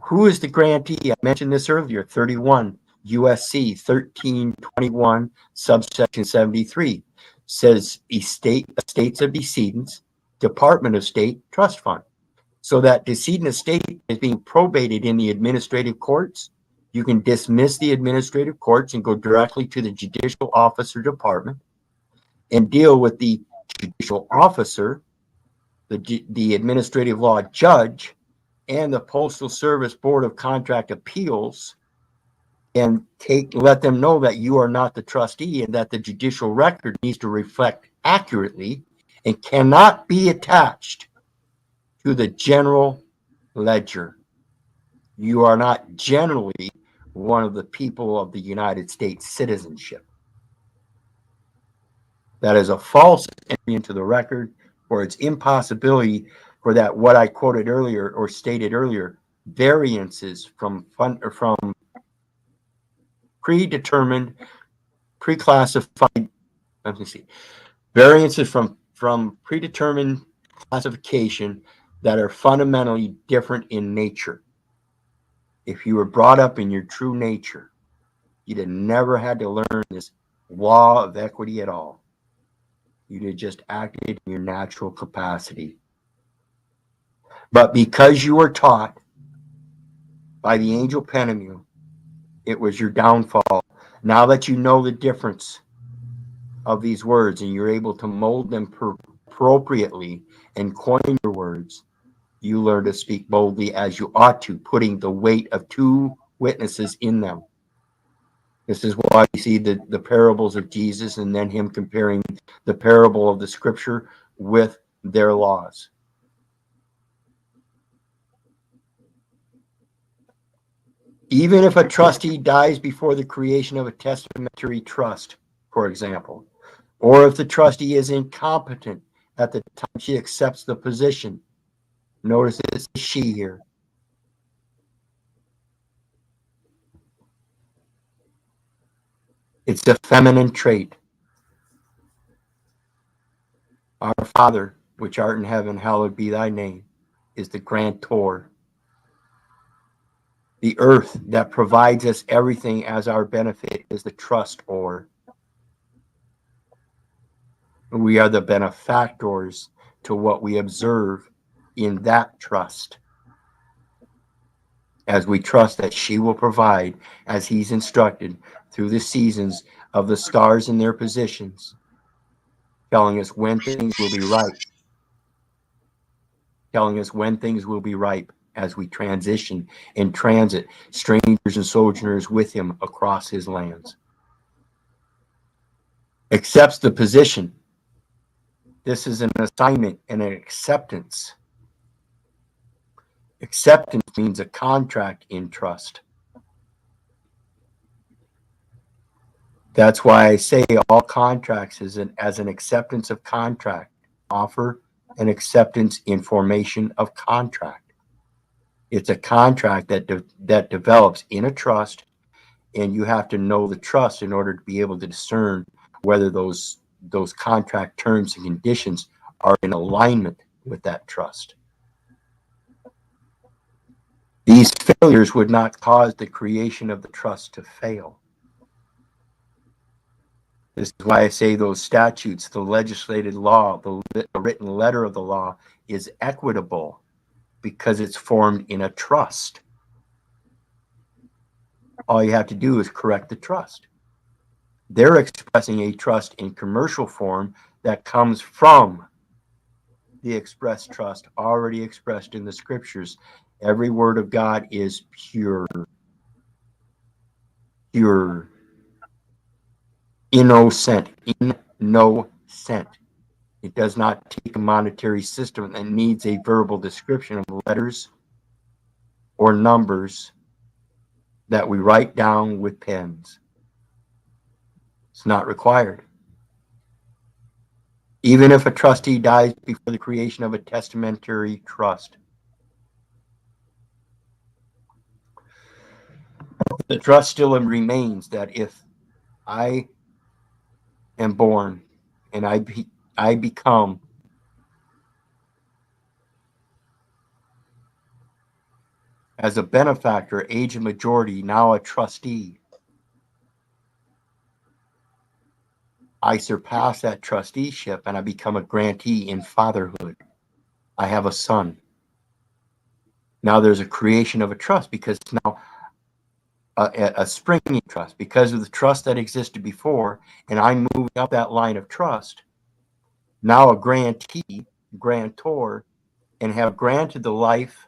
Speaker 1: who is the grantee? I mentioned this earlier, 31 USC 1321 subsection 73 says estates of decedents, Department of State trust fund. So that decedent estate is being probated in the administrative courts. You can dismiss the administrative courts and go directly to the judicial officer department and deal with the judicial officer, the administrative law judge, and the Postal Service Board of Contract Appeals, and let them know that you are not the trustee and that the judicial record needs to reflect accurately and cannot be attached to the general ledger. You are not generally one of the people of the United States citizenship. That is a false entry into the record, or it's impossibility for that, what I quoted earlier or stated earlier, variances from predetermined, pre-classified, let me see, variances from predetermined classification that are fundamentally different in nature. If you were brought up in your true nature, you'd have never had to learn this law of equity at all. You'd have just acted in your natural capacity. But because you were taught by the angel Penemu, it was your downfall. Now that you know the difference of these words and you're able to mold them appropriately and coin your words, you learn to speak boldly as you ought to, putting the weight of two witnesses in them. This is why you see the parables of Jesus and then him comparing the parable of the scripture with their laws. Even if a trustee dies before the creation of a testamentary trust, for example, or if the trustee is incompetent at the time she accepts the position, notice it's she here. It's a feminine trait. Our Father, which art in heaven, hallowed be thy name, is the grantor. The earth that provides us everything as our benefit is the trustor. We are the benefactors to what we observe in that trust, as we trust that she will provide as he's instructed through the seasons of the stars in their positions, telling us when things will be ripe, as we transition and transit strangers and sojourners with him across his lands. Accepts the position. This is an assignment and an acceptance. Acceptance means a contract in trust. That's why I say all contracts is as an acceptance of contract, offer and acceptance in formation of contract. It's a contract that develops in a trust, and you have to know the trust in order to be able to discern whether those contract terms and conditions are in alignment with that trust. These failures would not cause the creation of the trust to fail. This is why I say those statutes, the legislated law, the written letter of the law is equitable, because it's formed in a trust. All you have to do is correct the trust. They're expressing a trust in commercial form that comes from the express trust already expressed in the scriptures. Every word of God is pure, innocent. It does not take a monetary system that needs a verbal description of letters or numbers that we write down with pens. It's not required. Even if a trustee dies before the creation of a testamentary trust, the trust still remains that if I am born and I become as a benefactor, age of majority, now a trustee, I surpass that trusteeship and I become a grantee in fatherhood. I have a son. Now there's a creation of a trust, because now a springing trust, because of the trust that existed before, and I'm moving up that line of trust. Now a grantee, grantor, and have granted the life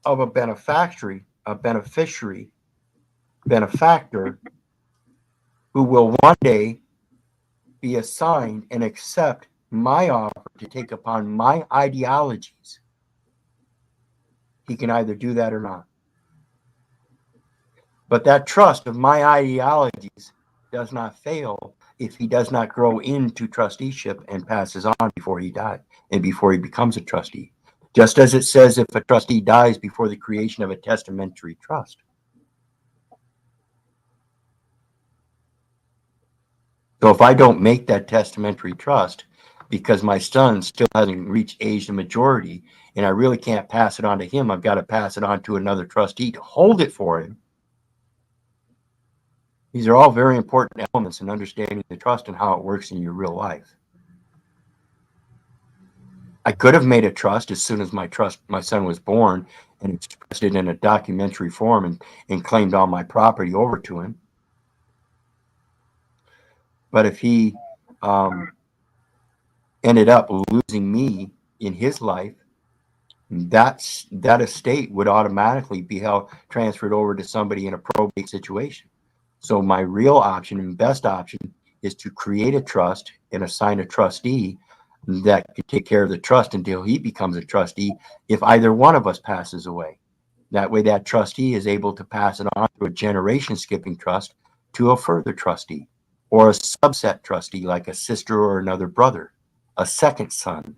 Speaker 1: of a benefactor, benefactor, who will one day be assigned and accept my offer to take upon my ideologies. He can either do that or not. But that trust of my ideologies does not fail if he does not grow into trusteeship and passes on before he dies and before he becomes a trustee. Just as it says if a trustee dies before the creation of a testamentary trust. So if I don't make that testamentary trust because my son still hasn't reached age of majority and I really can't pass it on to him, I've got to pass it on to another trustee to hold it for him. These are all very important elements in understanding the trust and how it works in your real life. I could have made a trust as soon as my son was born and expressed it in a documentary form and claimed all my property over to him. But if he ended up losing me in his life, that estate would automatically be transferred over to somebody in a probate situation. So my real option and best option is to create a trust and assign a trustee that could take care of the trust until he becomes a trustee if either one of us passes away. That way that trustee is able to pass it on to a generation skipping trust to a further trustee, or a subset trustee like a sister or another brother, a second son.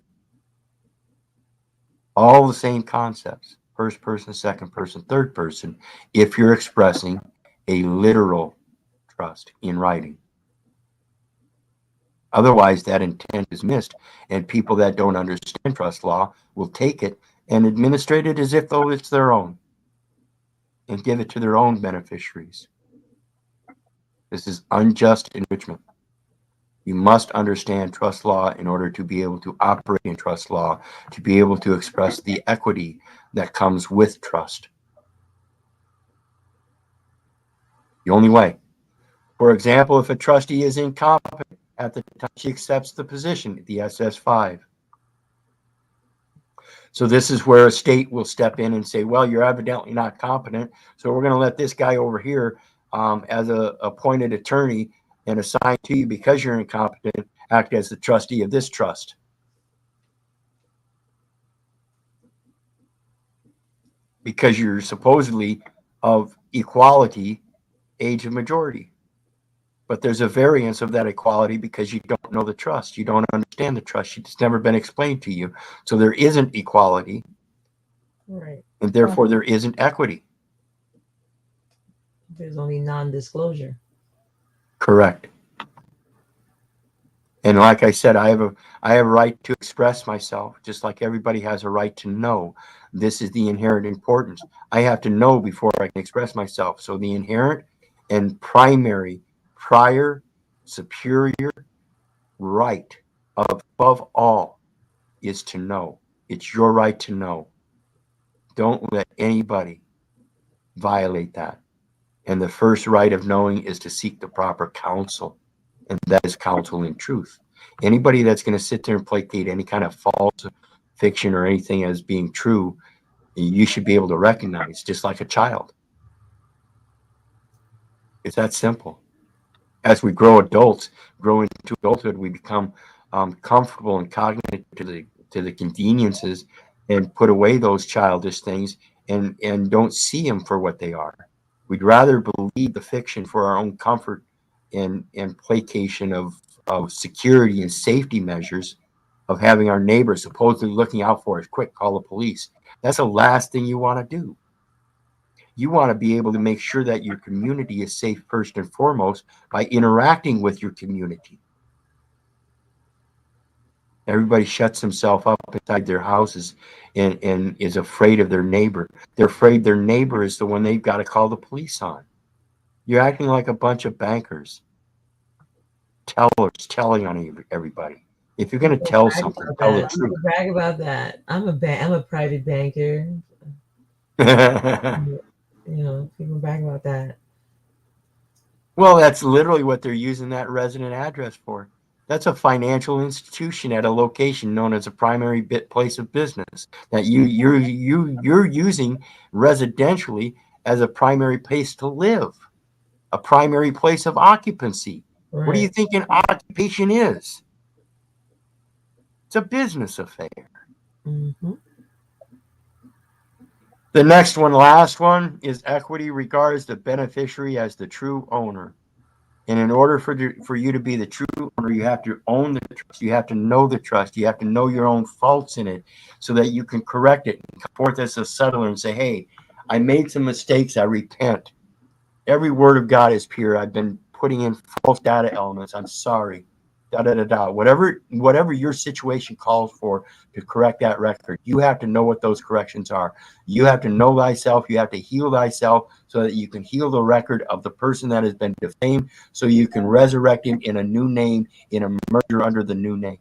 Speaker 1: All the same concepts: first person, second person, third person, if you're expressing a literal trust in writing. Otherwise, that intent is missed, and people that don't understand trust law will take it and administrate it as if though it's their own and give it to their own beneficiaries. This is unjust enrichment. You must understand trust law in order to be able to operate in trust law, to be able to express the equity that comes with trust. The only way. For example, if a trustee is incompetent at the time she accepts the position, the SS5. So this is where a state will step in and say, well, you're evidently not competent, so we're going to let this guy over here as a appointed attorney and assigned to you because you're incompetent, act as the trustee of this trust. Because you're supposedly of equality, age of majority. But there's a variance of that equality because you don't know the trust. You don't understand the trust. It's never been explained to you. So there isn't equality.
Speaker 4: Right.
Speaker 1: And therefore there isn't equity.
Speaker 4: There's only non-disclosure.
Speaker 1: Correct. And like I said, I have a right to express myself, just like everybody has a right to know. This is the inherent importance. I have to know before I can express myself. So the inherent and primary, prior, superior right above all is to know. It's your right to know. Don't let anybody violate that. And the first right of knowing is to seek the proper counsel. And that is counsel in truth. Anybody that's going to sit there and placate any kind of false fiction or anything as being true, you should be able to recognize, just like a child. It's that simple. As we grow into adulthood, we become comfortable and cognizant to the conveniences and put away those childish things and don't see them for what they are. We'd rather believe the fiction for our own comfort and placation of security and safety measures of having our neighbors supposedly looking out for us. Quick, call the police. That's the last thing you want to do. You want to be able to make sure that your community is safe first and foremost by interacting with your community. Everybody shuts themselves up inside their houses and is afraid of their neighbor. They're afraid their neighbor is the one they've got to call the police on. You're acting like a bunch of bankers, tellers, telling on everybody. If you're going to tell something, tell the truth.
Speaker 4: Brag about that. I'm a private banker. You know, people brag about that.
Speaker 1: Well, that's literally what they're using that resident address for. That's a financial institution at a location known as a primary place of business that you're using residentially as a primary place to live, a primary place of occupancy.
Speaker 4: Right.
Speaker 1: What do you think an occupation is? It's a business affair.
Speaker 4: Mm-hmm.
Speaker 1: The next one, last one, is equity regards the beneficiary as the true owner. And in order for you to be the true owner, you have to own the trust. You have to know the trust. You have to know your own faults in it so that you can correct it and come forth as a settler and say, hey, I made some mistakes. I repent. Every word of God is pure. I've been putting in false data elements. I'm sorry. Da, da, da, da. Whatever your situation calls for to correct that record, you have to know what those corrections are. You have to know thyself. You have to heal thyself so that you can heal the record of the person that has been defamed, so you can resurrect him in a new name, in a merger under the new name.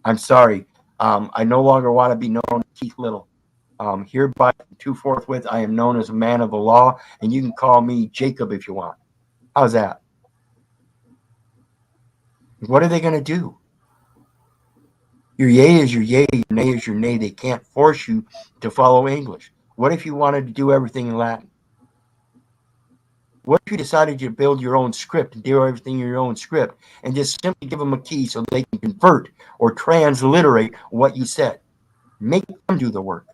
Speaker 1: I'm sorry. I no longer want to be known as Keith Little. Hereby, to forthwith, I am known as a man of the law, and you can call me Jacob if you want. How's that? What are they going to do? Your yay is your yay, your nay is your nay. They can't force you to follow English. What if you wanted to do everything in Latin? What if you decided to build your own script and do everything in your own script and just simply give them a key so they can convert or transliterate what you said? Make them do the work.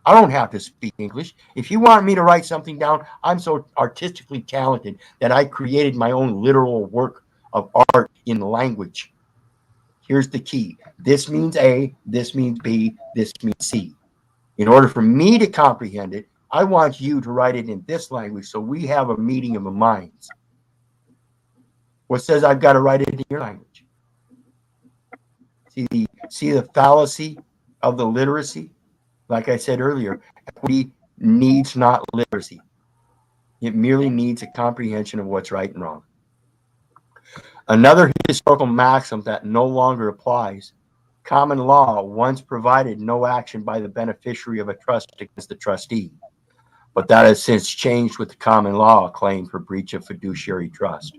Speaker 1: I don't have to speak English. If you want me to write something down, I'm so artistically talented that I created my own literal work of art in language. Here's the key. This means A, this means B, this means C. In order for me to comprehend it, I want you to write it in this language so we have a meeting of the minds. What says I've got to write it in your language? See the fallacy of the literacy? Like I said earlier, equity needs not literacy. It merely needs a comprehension of what's right and wrong. Another historical maxim that no longer applies: common law once provided no action by the beneficiary of a trust against the trustee, but that has since changed with the common law claim for breach of fiduciary trust.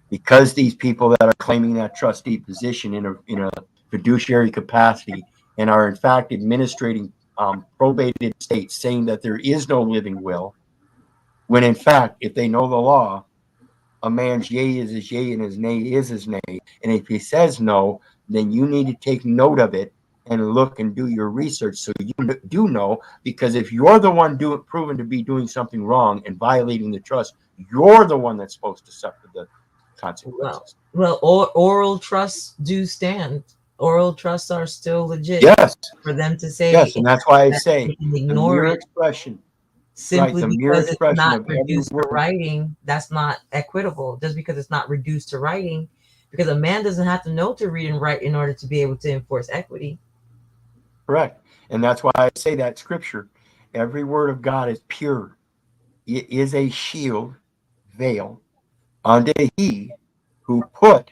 Speaker 1: Because these people that are claiming that trustee position in a fiduciary capacity and are in fact administrating probated estates, saying that there is no living will, when in fact, if they know the law, a man's yea is his yea and his nay is his nay. And if he says no, then you need to take note of it and look and do your research so you do know, because if you're the one proven to be doing something wrong and violating the trust, you're the one that's supposed to suffer the consequences.
Speaker 4: Well, oral trusts do stand. oral trusts are still legit.
Speaker 1: Yes,
Speaker 4: For them to say
Speaker 1: yes, and that's why I
Speaker 4: that
Speaker 1: say
Speaker 4: they can
Speaker 1: the
Speaker 4: ignore
Speaker 1: mere
Speaker 4: it
Speaker 1: expression, right,
Speaker 4: simply
Speaker 1: the mere
Speaker 4: because it's
Speaker 1: expression
Speaker 4: not
Speaker 1: of every
Speaker 4: reduced to
Speaker 1: word.
Speaker 4: writing, that's not equitable. Just because it's not reduced to writing, because a man doesn't have to know to read and write in order to be able to enforce equity.
Speaker 1: Correct. And that's why I say that scripture, every word of God is pure. It is a shield, veil, unto he who put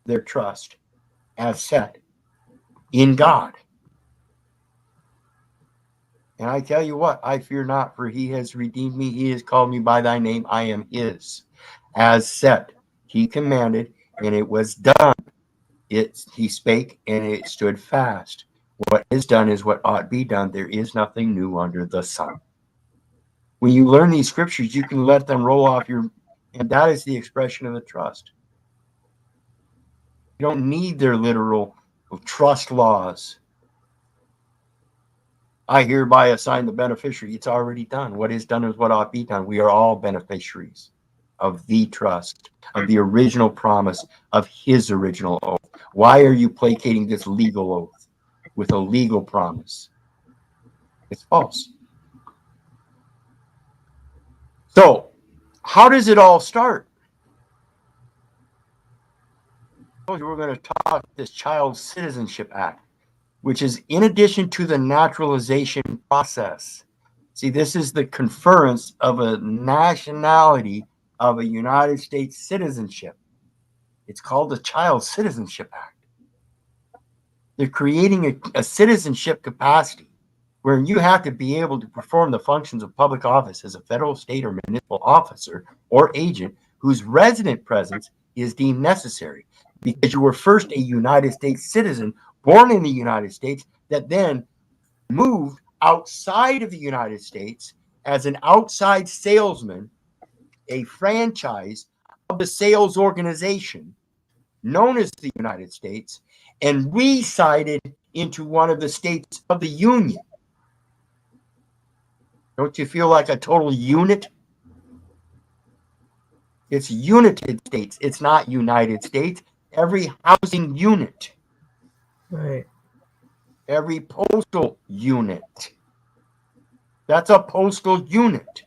Speaker 1: their trust as set in God. And I tell you what, I fear not, for he has redeemed me. He has called me by thy name. I am his. As set, he commanded, and it was done. He spake, and it stood fast. What is done is what ought be done. There is nothing new under the sun. When you learn these scriptures, you can let them roll off your, and that is the expression of the trust. You don't need their literal trust laws. I hereby assign the beneficiary. It's already done. What is done is what ought be done. We are all beneficiaries of the trust, of the original promise, of his original oath. Why are you placating this legal oath with a legal promise? It's false. So, how does it all start? We're going to talk this Child Citizenship Act, which is in addition to the naturalization process. See, this is the conference of a nationality of a United States citizenship. It's called the Child Citizenship Act. They're creating a citizenship capacity where you have to be able to perform the functions of public office as a federal, state, or municipal officer or agent whose resident presence is deemed necessary because you were first a United States citizen born in the United States that then moved outside of the United States as an outside salesman, a franchise of the sales organization known as the United States, and resided into one of the states of the Union. Don't you feel like a total unit? It's United States. It's not United States. Every housing unit,
Speaker 4: Right.
Speaker 1: every postal unit, that's a postal unit.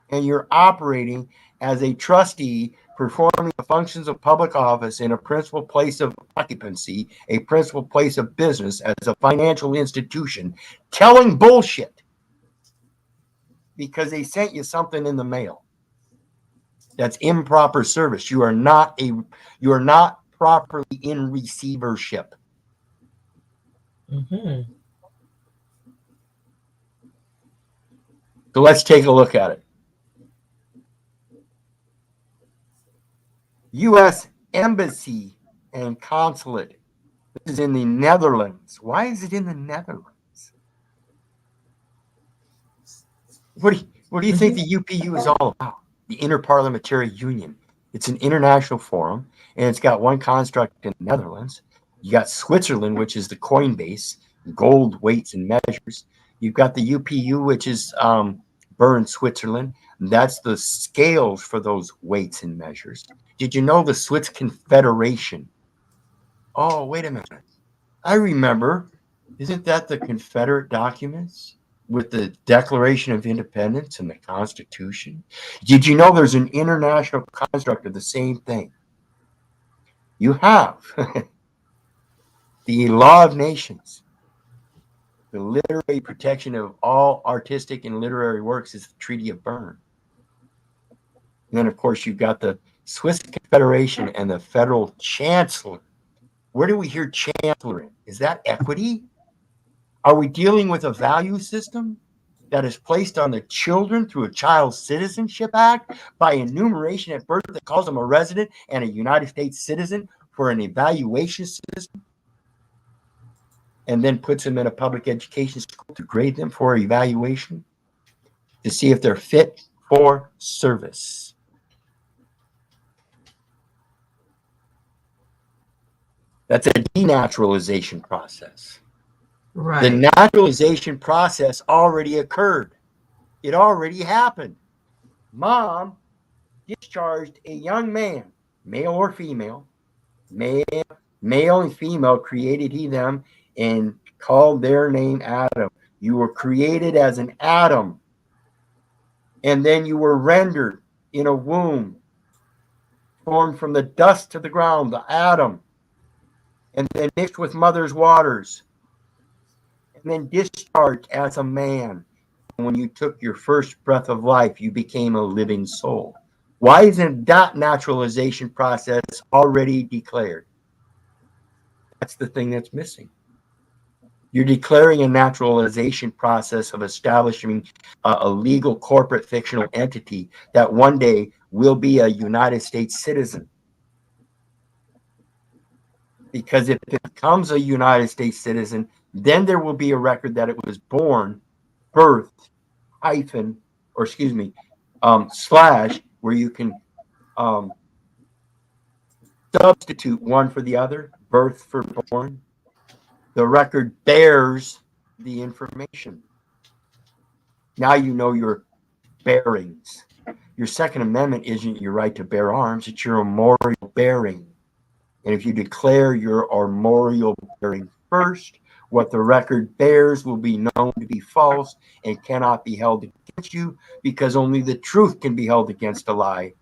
Speaker 1: And you're operating as a trustee performing the functions of public office in a principal place of occupancy, a principal place of business as a financial institution, telling bullshit because they sent you something in the mail. That's improper service. You are not properly in receivership.
Speaker 4: Mm-hmm.
Speaker 1: So let's take a look at it. U.S. Embassy and Consulate. This is in the Netherlands. Why is it in the Netherlands? What do you think the UPU is all about? The Interparliamentary Union. It's an international forum, and it's got one construct in the Netherlands. You got Switzerland, which is the Coinbase, gold weights and measures. You've got the UPU, which is Bern, Switzerland. That's the scales for those weights and measures. Did you know the Swiss Confederation? Oh, wait a minute. I remember. Isn't that the Confederate documents with the Declaration of Independence and the Constitution? Did you know there's an international construct of the same thing? You have the Law of Nations. The literary protection of all artistic and literary works is the Treaty of Bern. And then, of course, you've got the Swiss Confederation and the Federal Chancellor. Where do we hear Chancellor in? Is that equity? Are we dealing with a value system that is placed on the children through a Child Citizenship Act by enumeration at birth that calls them a resident and a United States citizen for an evaluation system and then puts them in a public education school to grade them for evaluation to see if they're fit for service? That's a denaturalization process.
Speaker 4: Right.
Speaker 1: The naturalization process already occurred. It already happened. Mom discharged a young man, male or female, male, Male and female created he them and called their name Adam. You were created as an atom. And then you were rendered in a womb, formed from the dust to the ground, the atom, and then mixed with mother's waters, and then discharged as a man. And when you took your first breath of life, you became a living soul. Why isn't that naturalization process already declared? That's the thing that's missing. You're declaring a naturalization process of establishing a legal corporate fictional entity that one day will be a United States citizen. Because if it becomes a United States citizen, then there will be a record that it was born, birthed, hyphen, or excuse me, slash, where you can substitute one for the other, birth for born. The record bears the information. Now you know your bearings. Your Second Amendment isn't your right to bear arms, it's your armorial bearing. And if you declare your armorial bearing first, what the record bears will be known to be false and cannot be held against you, because only the truth can be held against a lie.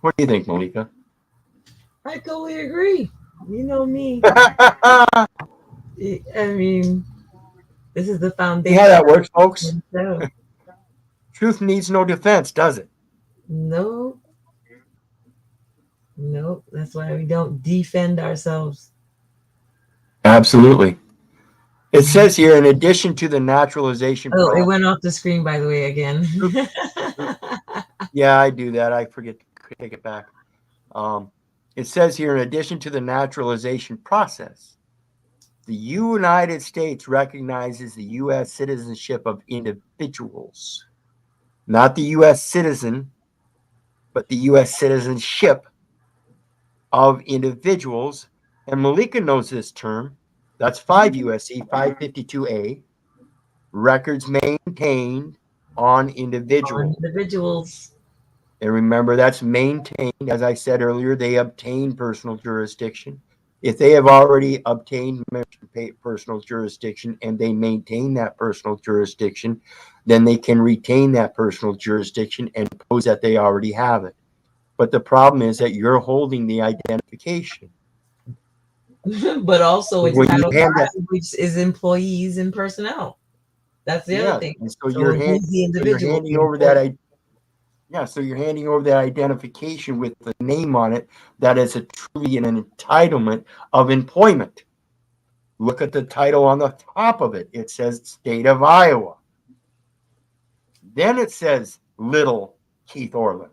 Speaker 1: What do you think, Malika?
Speaker 4: I totally agree. You know me. I mean, this is the
Speaker 1: See
Speaker 4: foundation.
Speaker 1: how that works, folks?
Speaker 4: So,
Speaker 1: Truth needs no defense, does it?
Speaker 4: no, no, that's why we don't defend ourselves.
Speaker 1: Absolutely. It says here, in addition to the naturalization
Speaker 4: Oh, it
Speaker 1: process.
Speaker 4: went off the screen, by the way, again.
Speaker 1: Yeah, I do that. I forget to take it back. It says here, in addition to the naturalization process, the United States recognizes the U.S. citizenship of individuals, not the U.S. citizen, but the U.S. citizenship of individuals. And Malika knows this term. That's 5 U.S.C. 552A. Records maintained on individuals.
Speaker 4: Individuals.
Speaker 1: And remember, that's maintained. As I said earlier, they obtain personal jurisdiction. If they have already obtained personal jurisdiction and they maintain that personal jurisdiction, then they can retain that personal jurisdiction and pose that they already have it. But the problem is that you're holding the identification.
Speaker 4: But also, its
Speaker 1: When you
Speaker 4: title
Speaker 1: hand that,
Speaker 4: is employees and personnel. That's the other thing.
Speaker 1: and so
Speaker 4: So
Speaker 1: you're
Speaker 4: who's the individual?
Speaker 1: handing over that. Yeah, so you're handing over that identification with the name on it that is a truly an entitlement of employment. Look at the title on the top of it. It says State of Iowa. Then it says Little Keith Orland.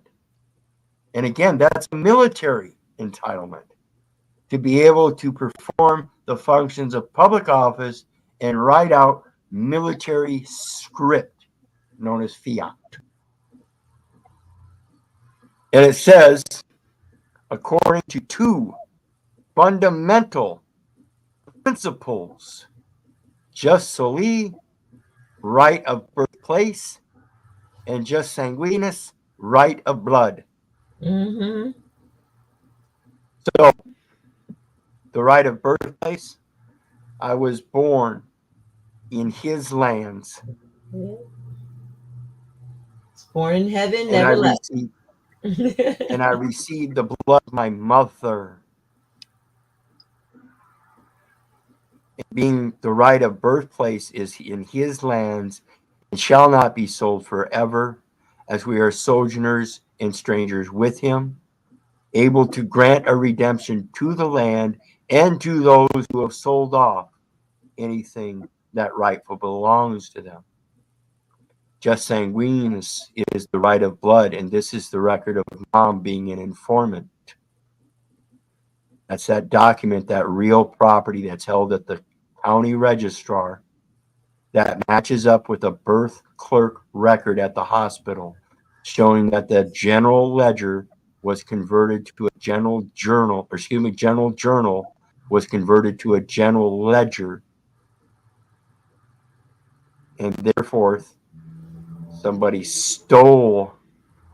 Speaker 1: And again, that's a military entitlement to be able to perform the functions of public office and write out military script known as fiat. And it says, according to two fundamental principles, jus soli, right of birthplace, and jus sanguinis, right of blood.
Speaker 4: Mm-hmm.
Speaker 1: So, the right of birthplace, I was born in his lands.
Speaker 4: It's born in heaven,
Speaker 1: And
Speaker 4: never left.
Speaker 1: And I received the blood of my mother. And being the right of birthplace is in his lands and shall not be sold forever, as we are sojourners and strangers with him, able to grant a redemption to the land and to those who have sold off anything that rightfully belongs to them. Jus sanguinis is the right of blood, and this is the record of mom being an informant. That's that document, that real property that's held at the county registrar that matches up with a birth clerk record at the hospital, showing that the general ledger was converted to a general journal, or excuse me, general journal was converted to a general ledger. And therefore, somebody stole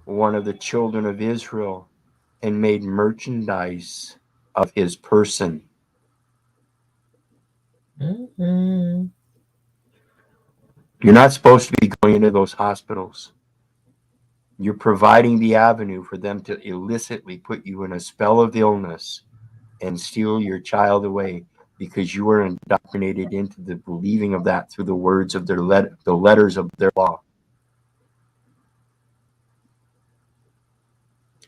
Speaker 1: one of the children of Israel and made merchandise of his person.
Speaker 4: Mm-hmm.
Speaker 1: You're not supposed to be going into those hospitals. You're providing the avenue for them to illicitly put you in a spell of illness and steal your child away because you were indoctrinated into the believing of that through the words of the letters of their law.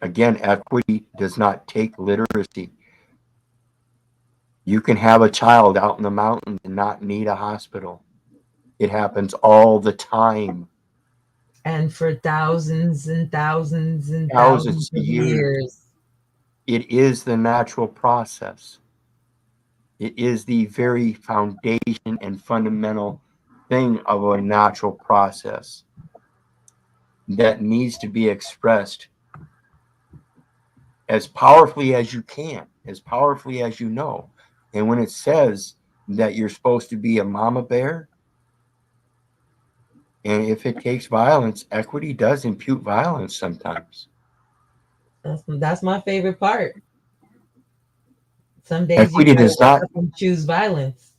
Speaker 1: Again, equity does not take literacy. You can have a child out in the mountains and not need a hospital. It happens all the time.
Speaker 4: And for thousands and thousands and
Speaker 1: Thousands
Speaker 4: thousands
Speaker 1: of
Speaker 4: of
Speaker 1: years.
Speaker 4: years.
Speaker 1: It is the natural process. It is the very foundation and fundamental thing of a natural process that needs to be expressed as powerfully as you can, as powerfully as you know. And when it says that you're supposed to be a mama bear, and if it takes violence, equity does impute violence sometimes.
Speaker 4: That's my favorite part. Some days you
Speaker 1: Equity
Speaker 4: gotta
Speaker 1: does
Speaker 4: wake
Speaker 1: not
Speaker 4: up and choose violence.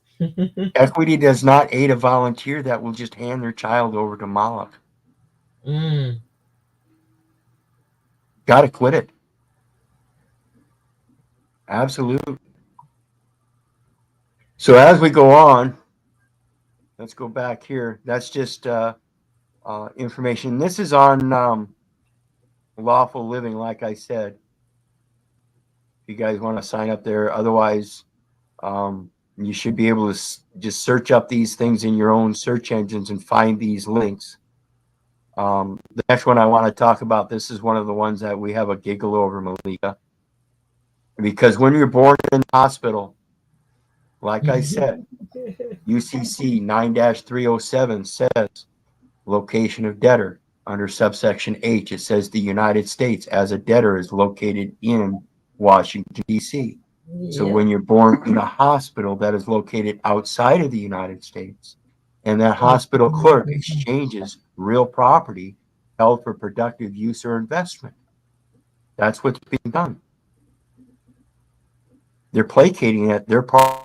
Speaker 1: equity does not aid a volunteer that will just hand their child over to Moloch.
Speaker 4: Mm.
Speaker 1: Got to quit it. Absolutely. So as we go on, let's go back here. That's just information. This is on lawful living, like I said. If you guys want to sign up there, otherwise, you should be able to just search up these things in your own search engines and find these links. The next one I want to talk about, this is one of the ones that we have a giggle over, Malika. Because when you're born in the hospital, like I said, UCC 9-307 says location of debtor. Under subsection H, it says the United States as a debtor is located in Washington, D.C. So
Speaker 4: Yep.
Speaker 1: when you're born in a hospital that is located outside of the United States, and that hospital clerk exchanges real property held for productive use or investment, that's what's being done. They're placating it. They're part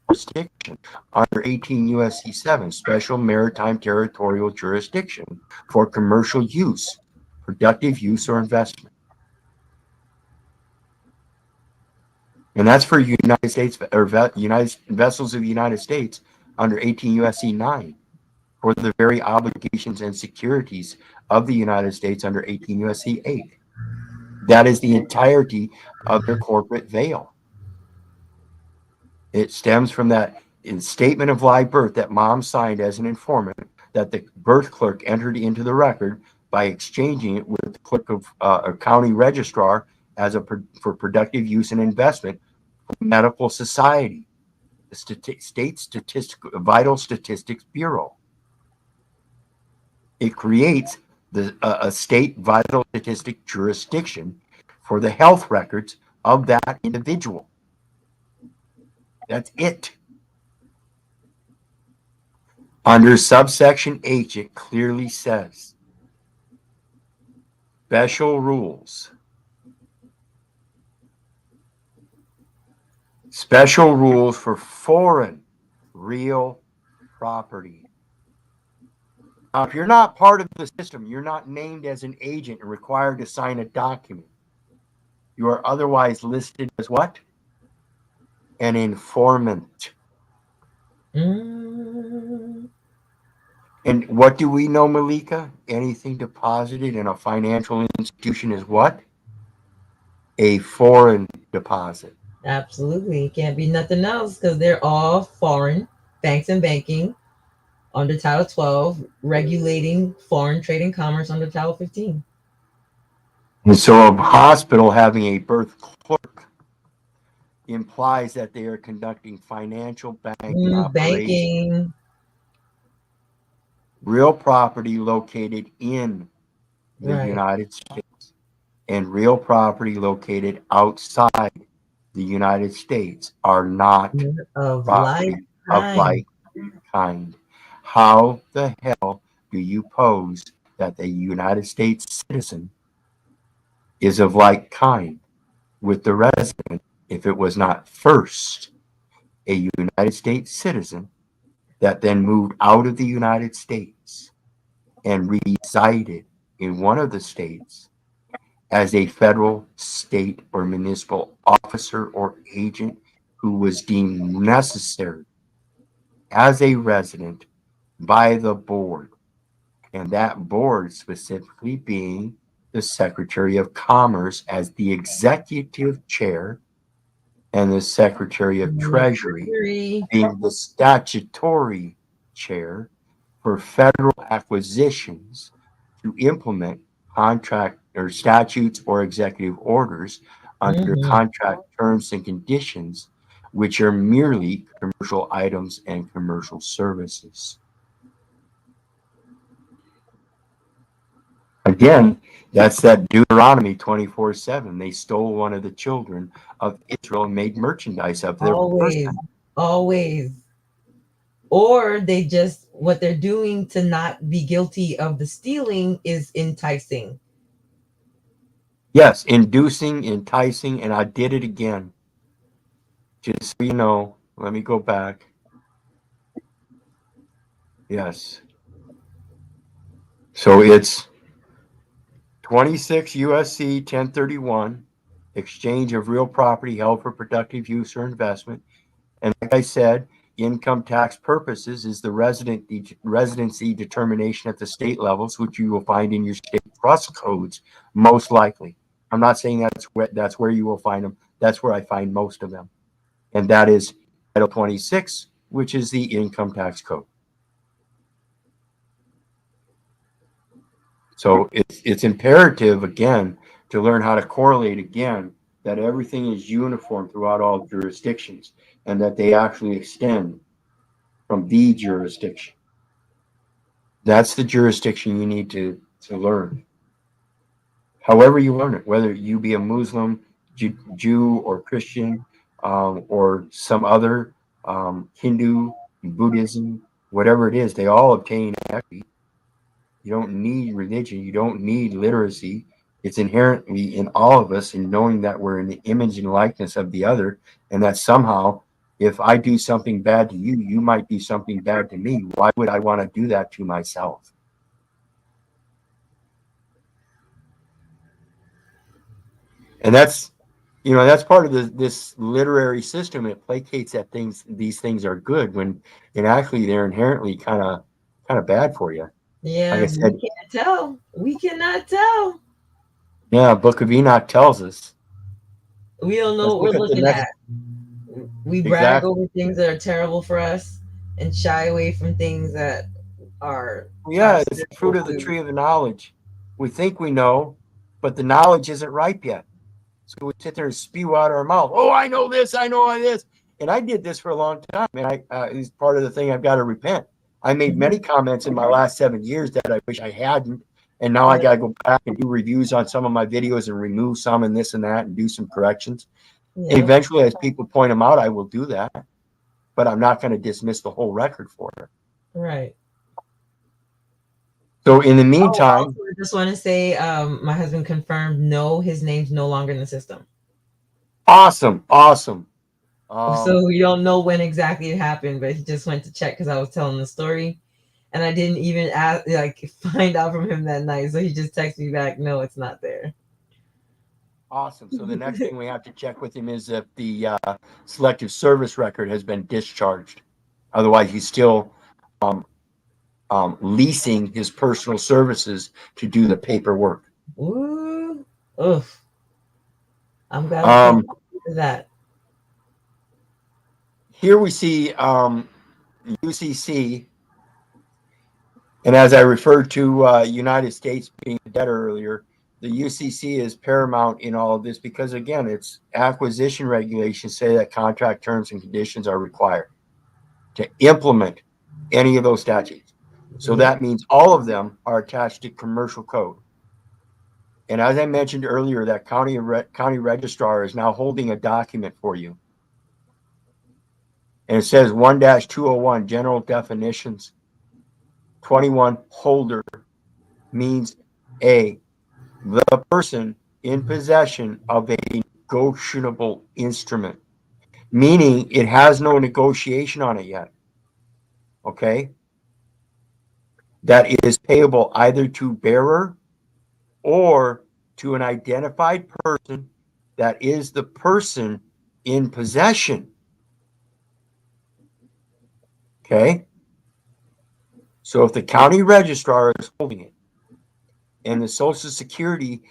Speaker 1: jurisdiction under 18 U.S.C. 7, Special Maritime Territorial Jurisdiction for commercial use, productive use, or investment. And that's for United States or United vessels of the United States under 18 U.S.C. 9 for the very obligations and securities of the United States under 18 U.S.C. 8. That is the entirety of their corporate veil. It stems from that statement of live birth that mom signed as an informant that the birth clerk entered into the record by exchanging it with the clerk of a county registrar as for productive use and investment for medical society, the state vital statistics bureau. It creates a state vital statistic jurisdiction for the health records of that individual. That's it. Under subsection H, it clearly says special rules. Special rules for foreign real property. Now, if you're not part of the system, you're not named as an agent and required to sign a document. You are otherwise listed as what? An informant.
Speaker 4: Mm.
Speaker 1: And what do we know, Malika? Anything deposited in a financial institution is what? A foreign deposit.
Speaker 4: Absolutely. It can't be nothing else because they're all foreign banks and banking under Title 12, regulating foreign trade and commerce under Title 15.
Speaker 1: And so a hospital having a birth clerk implies that they are conducting financial banking operations.
Speaker 4: Banking.
Speaker 1: Real property located in the
Speaker 4: Right.
Speaker 1: United States and real property located outside the United States are not
Speaker 4: Of
Speaker 1: property
Speaker 4: like
Speaker 1: of
Speaker 4: kind.
Speaker 1: like kind. How the hell do you pose that the United States citizen is of like kind with the resident if it was not first a United States citizen that then moved out of the United States and resided in one of the states as a federal, state, or municipal officer or agent who was deemed necessary as a resident by the board, and that board specifically being the Secretary of Commerce as the executive chair and the Secretary of Treasury being the statutory chair for federal acquisitions to implement contract or statutes or executive orders under contract terms and conditions, which are merely commercial items and commercial services. Again, that's that Deuteronomy 24:7. They stole one of the children of Israel and made merchandise of their person.
Speaker 4: Always. Or they just, what they're doing to not be guilty of the stealing is enticing.
Speaker 1: Yes, inducing, enticing, and I did it again. Just so you know, let me go back. Yes. So it's 26 USC 1031, exchange of real property held for productive use or investment. And like I said, income tax purposes is the residency determination at the state levels, which you will find in your state trust codes, most likely. I'm not saying that's where you will find them. That's where I find most of them. And that is Title 26, which is the income tax code. So it's imperative, again, to learn how to correlate, again, that everything is uniform throughout all jurisdictions and that they actually extend from the jurisdiction. That's the jurisdiction you need to learn. However you learn it, whether you be a Muslim, Jew or Christian, or some other Hindu, Buddhism, whatever it is, they all obtain equity. You don't need religion. You don't need literacy. It's inherently in all of us, in knowing that we're in the image and likeness of the other, and that somehow, if I do something bad to you, you might do something bad to me. Why would I want to do that to myself? And that's, that's part of this literary system. It placates that these things are good when actually they're inherently kind of bad for you.
Speaker 4: Yeah,
Speaker 1: like I said,
Speaker 4: we can't tell. We cannot tell.
Speaker 1: Yeah, Book of Enoch tells us.
Speaker 4: We don't know what we're looking at. We brag over things that are terrible for us and shy away from things that are.
Speaker 1: Yeah, it's the fruit of the tree of the knowledge. We think we know, but the knowledge isn't ripe yet. So we sit there and spew out our mouth. Oh, I know this. I know this. And I did this for a long time. And it's part of the thing I've got to repent. I made many comments in my last 7 years that I wish I hadn't. And now I got to go back and do reviews on some of my videos and remove some and this and that and do some corrections. Yeah. And eventually, as people point them out, I will do that. But I'm not going to dismiss the whole record for it.
Speaker 4: Right.
Speaker 1: So in the meantime,
Speaker 4: I just want to say, my husband confirmed, no, his name's no longer in the system.
Speaker 1: Awesome.
Speaker 4: So we don't know when exactly it happened, but he just went to check because I was telling the story, and I didn't even find out from him that night. So he just texted me back, no, it's not there.
Speaker 1: Awesome. So the next thing we have to check with him is if the selective service record has been discharged. Otherwise, he's still leasing his personal services to do the paperwork.
Speaker 4: Ooh, oof. I'm glad that.
Speaker 1: Here we see UCC, and as I referred to United States being a debtor earlier, the UCC is paramount in all of this because, again, its acquisition regulations say that contract terms and conditions are required to implement any of those statutes. So that means all of them are attached to commercial code. And as I mentioned earlier, that county registrar is now holding a document for you. And it says 1-201 general definitions. 21 holder means the person in possession of a negotiable instrument, meaning it has no negotiation on it yet. Okay? That is payable either to bearer or to an identified person that is the person in possession. Okay? So if the county registrar is holding it and the Social Security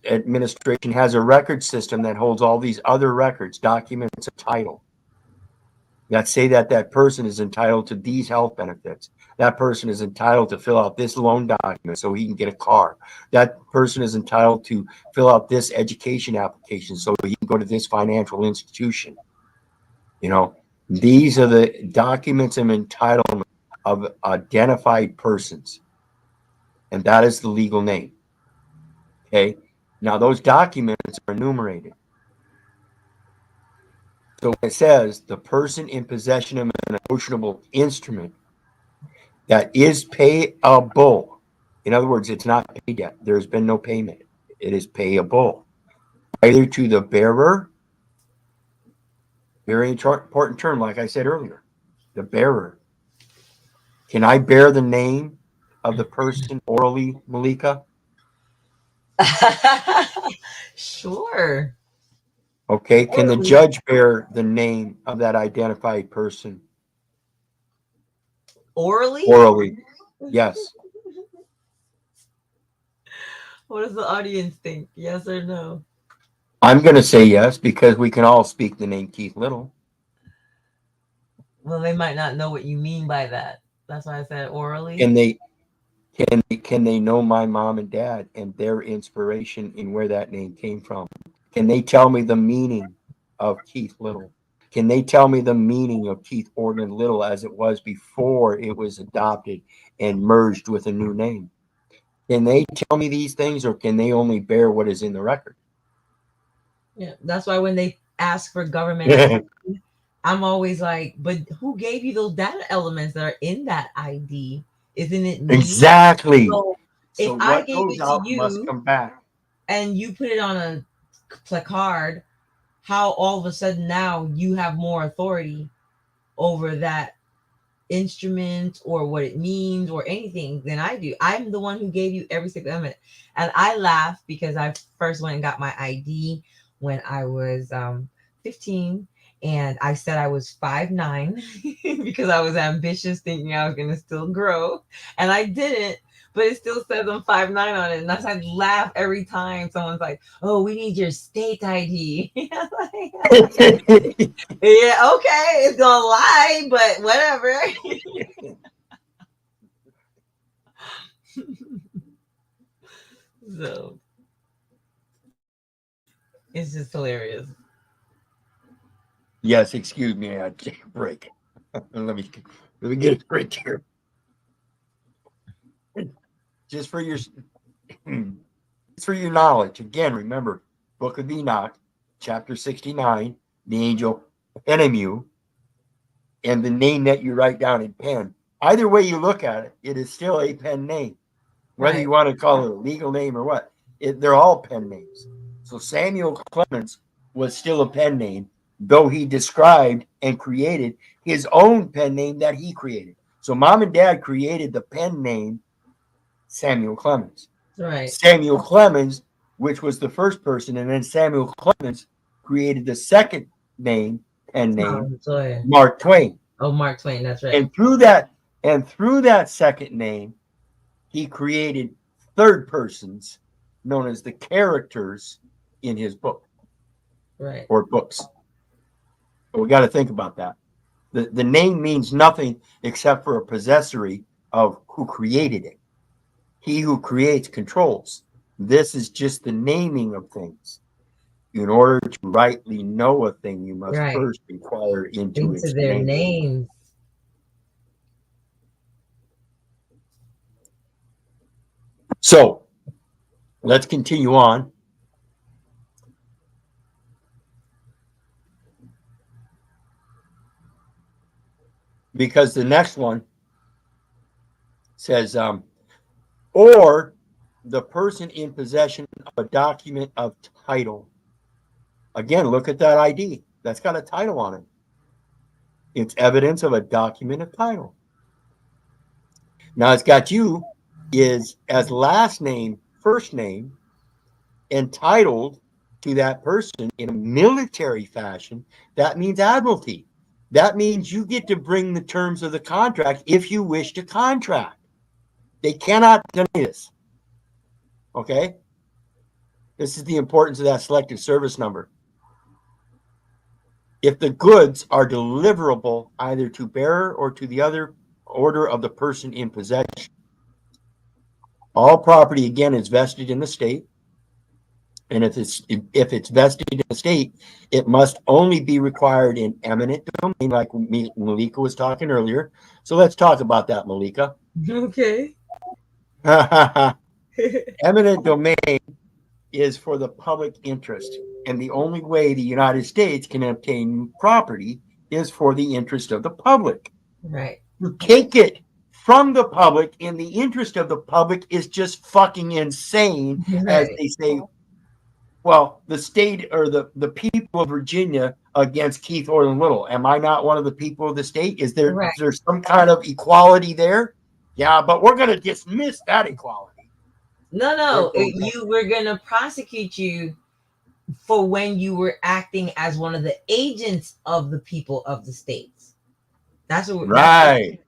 Speaker 1: Administration has a record system that holds all these other records, documents, and title that say that that person is entitled to these health benefits. That person is entitled to fill out this loan document so he can get a car. That person is entitled to fill out this education application so he can go to this financial institution. You know, these are the documents of entitlement of identified persons. And that is the legal name. Okay. Now those documents are enumerated. So when it says the person in possession of an negotiable instrument that is payable, in other words, it's not paid yet. There's been no payment. It is payable either to the bearer, very important term, like I said earlier, the bearer. Can I bear the name of the person orally, Malika?
Speaker 4: Sure.
Speaker 1: Okay. Can the
Speaker 4: Orally.
Speaker 1: judge bear the name of that identified person
Speaker 4: Orally?
Speaker 1: orally? Yes.
Speaker 4: What does the audience think? Yes or no?
Speaker 1: I'm going to say yes because we can all speak the name Keith Little.
Speaker 4: Well, they might not know what you mean by that. That's why I said orally.
Speaker 1: Can they know my mom and dad and their inspiration in where that name came from? Can they tell me the meaning of Keith Little? Can they tell me the meaning of Keith Orland Little as it was before it was adopted and merged with a new name? Can they tell me these things, or can they only bear what is in the record?
Speaker 4: Yeah, that's why when they ask for government ID, I'm always like, but who gave you those data elements that are in that ID? Isn't it me?
Speaker 1: Exactly.
Speaker 4: So if I
Speaker 1: what
Speaker 4: gave
Speaker 1: goes
Speaker 4: it to
Speaker 1: out must
Speaker 4: you
Speaker 1: come back.
Speaker 4: and you put it on a placard, how all of a sudden now you have more authority over that instrument or what it means or anything than I do. I'm the one who gave you every single element. And I laugh because I first went and got my ID when I was 15, and I said I was 5'9" because I was ambitious, thinking I was going to still grow, and I didn't. But it still says I'm 5'9" on it. And I laugh every time someone's like, "Oh, we need your state ID." Yeah, okay, it's gonna lie, but whatever. So it's just hilarious.
Speaker 1: Yes, excuse me, I take a break. let me get it right here. Just for your knowledge. Again, remember, Book of Enoch, chapter 69, the angel Enemu, and the name that you write down in pen. Either way you look at it, it is still a pen name. Whether you want to call it a legal name or what, they're all pen names. So Samuel Clemens was still a pen name, though he described and created his own pen name that he created. So mom and dad created the pen name Samuel Clemens.
Speaker 4: Right.
Speaker 1: Samuel Clemens, which was the first person, and then Samuel Clemens created the second pen name, Mark Twain.
Speaker 4: Oh, Mark Twain, that's right.
Speaker 1: And through that second name, he created third persons known as the characters in his book.
Speaker 4: Right.
Speaker 1: Or books. But we got to think about that. The name means nothing except for a possessory of who created it. He who creates controls. This is just the naming of things. In order to rightly know a thing, you must first inquire into its
Speaker 4: their
Speaker 1: name.
Speaker 4: names.
Speaker 1: So let's continue on. Because the next one says, or the person in possession of a document of title. Again, look at that ID. That's got a title on it. It's evidence of a document of title. Now it's got you is as last name, first name, entitled to that person in a military fashion. That means admiralty. That means you get to bring the terms of the contract if you wish to contract. They cannot deny this. Okay? This is the importance of that selective service number. If the goods are deliverable either to bearer or to the other order of the person in possession, all property again is vested in the state. And if it's vested in the state, it must only be required in eminent domain, like Malika was talking earlier. So let's talk about that, Malika.
Speaker 4: Okay.
Speaker 1: Eminent domain is for the public interest. And the only way the United States can obtain property is for the interest of the public.
Speaker 4: Right.
Speaker 1: To take it from the public in the interest of the public is just fucking insane, as they say. Well, the state or the people of Virginia against Keith Orland Little. Am I not one of the people of the state? Is there some kind of equality there? Yeah, but we're going to dismiss that equality.
Speaker 4: No, we're going to prosecute you for when you were acting as one of the agents of the people of the states. That's what.
Speaker 1: Right.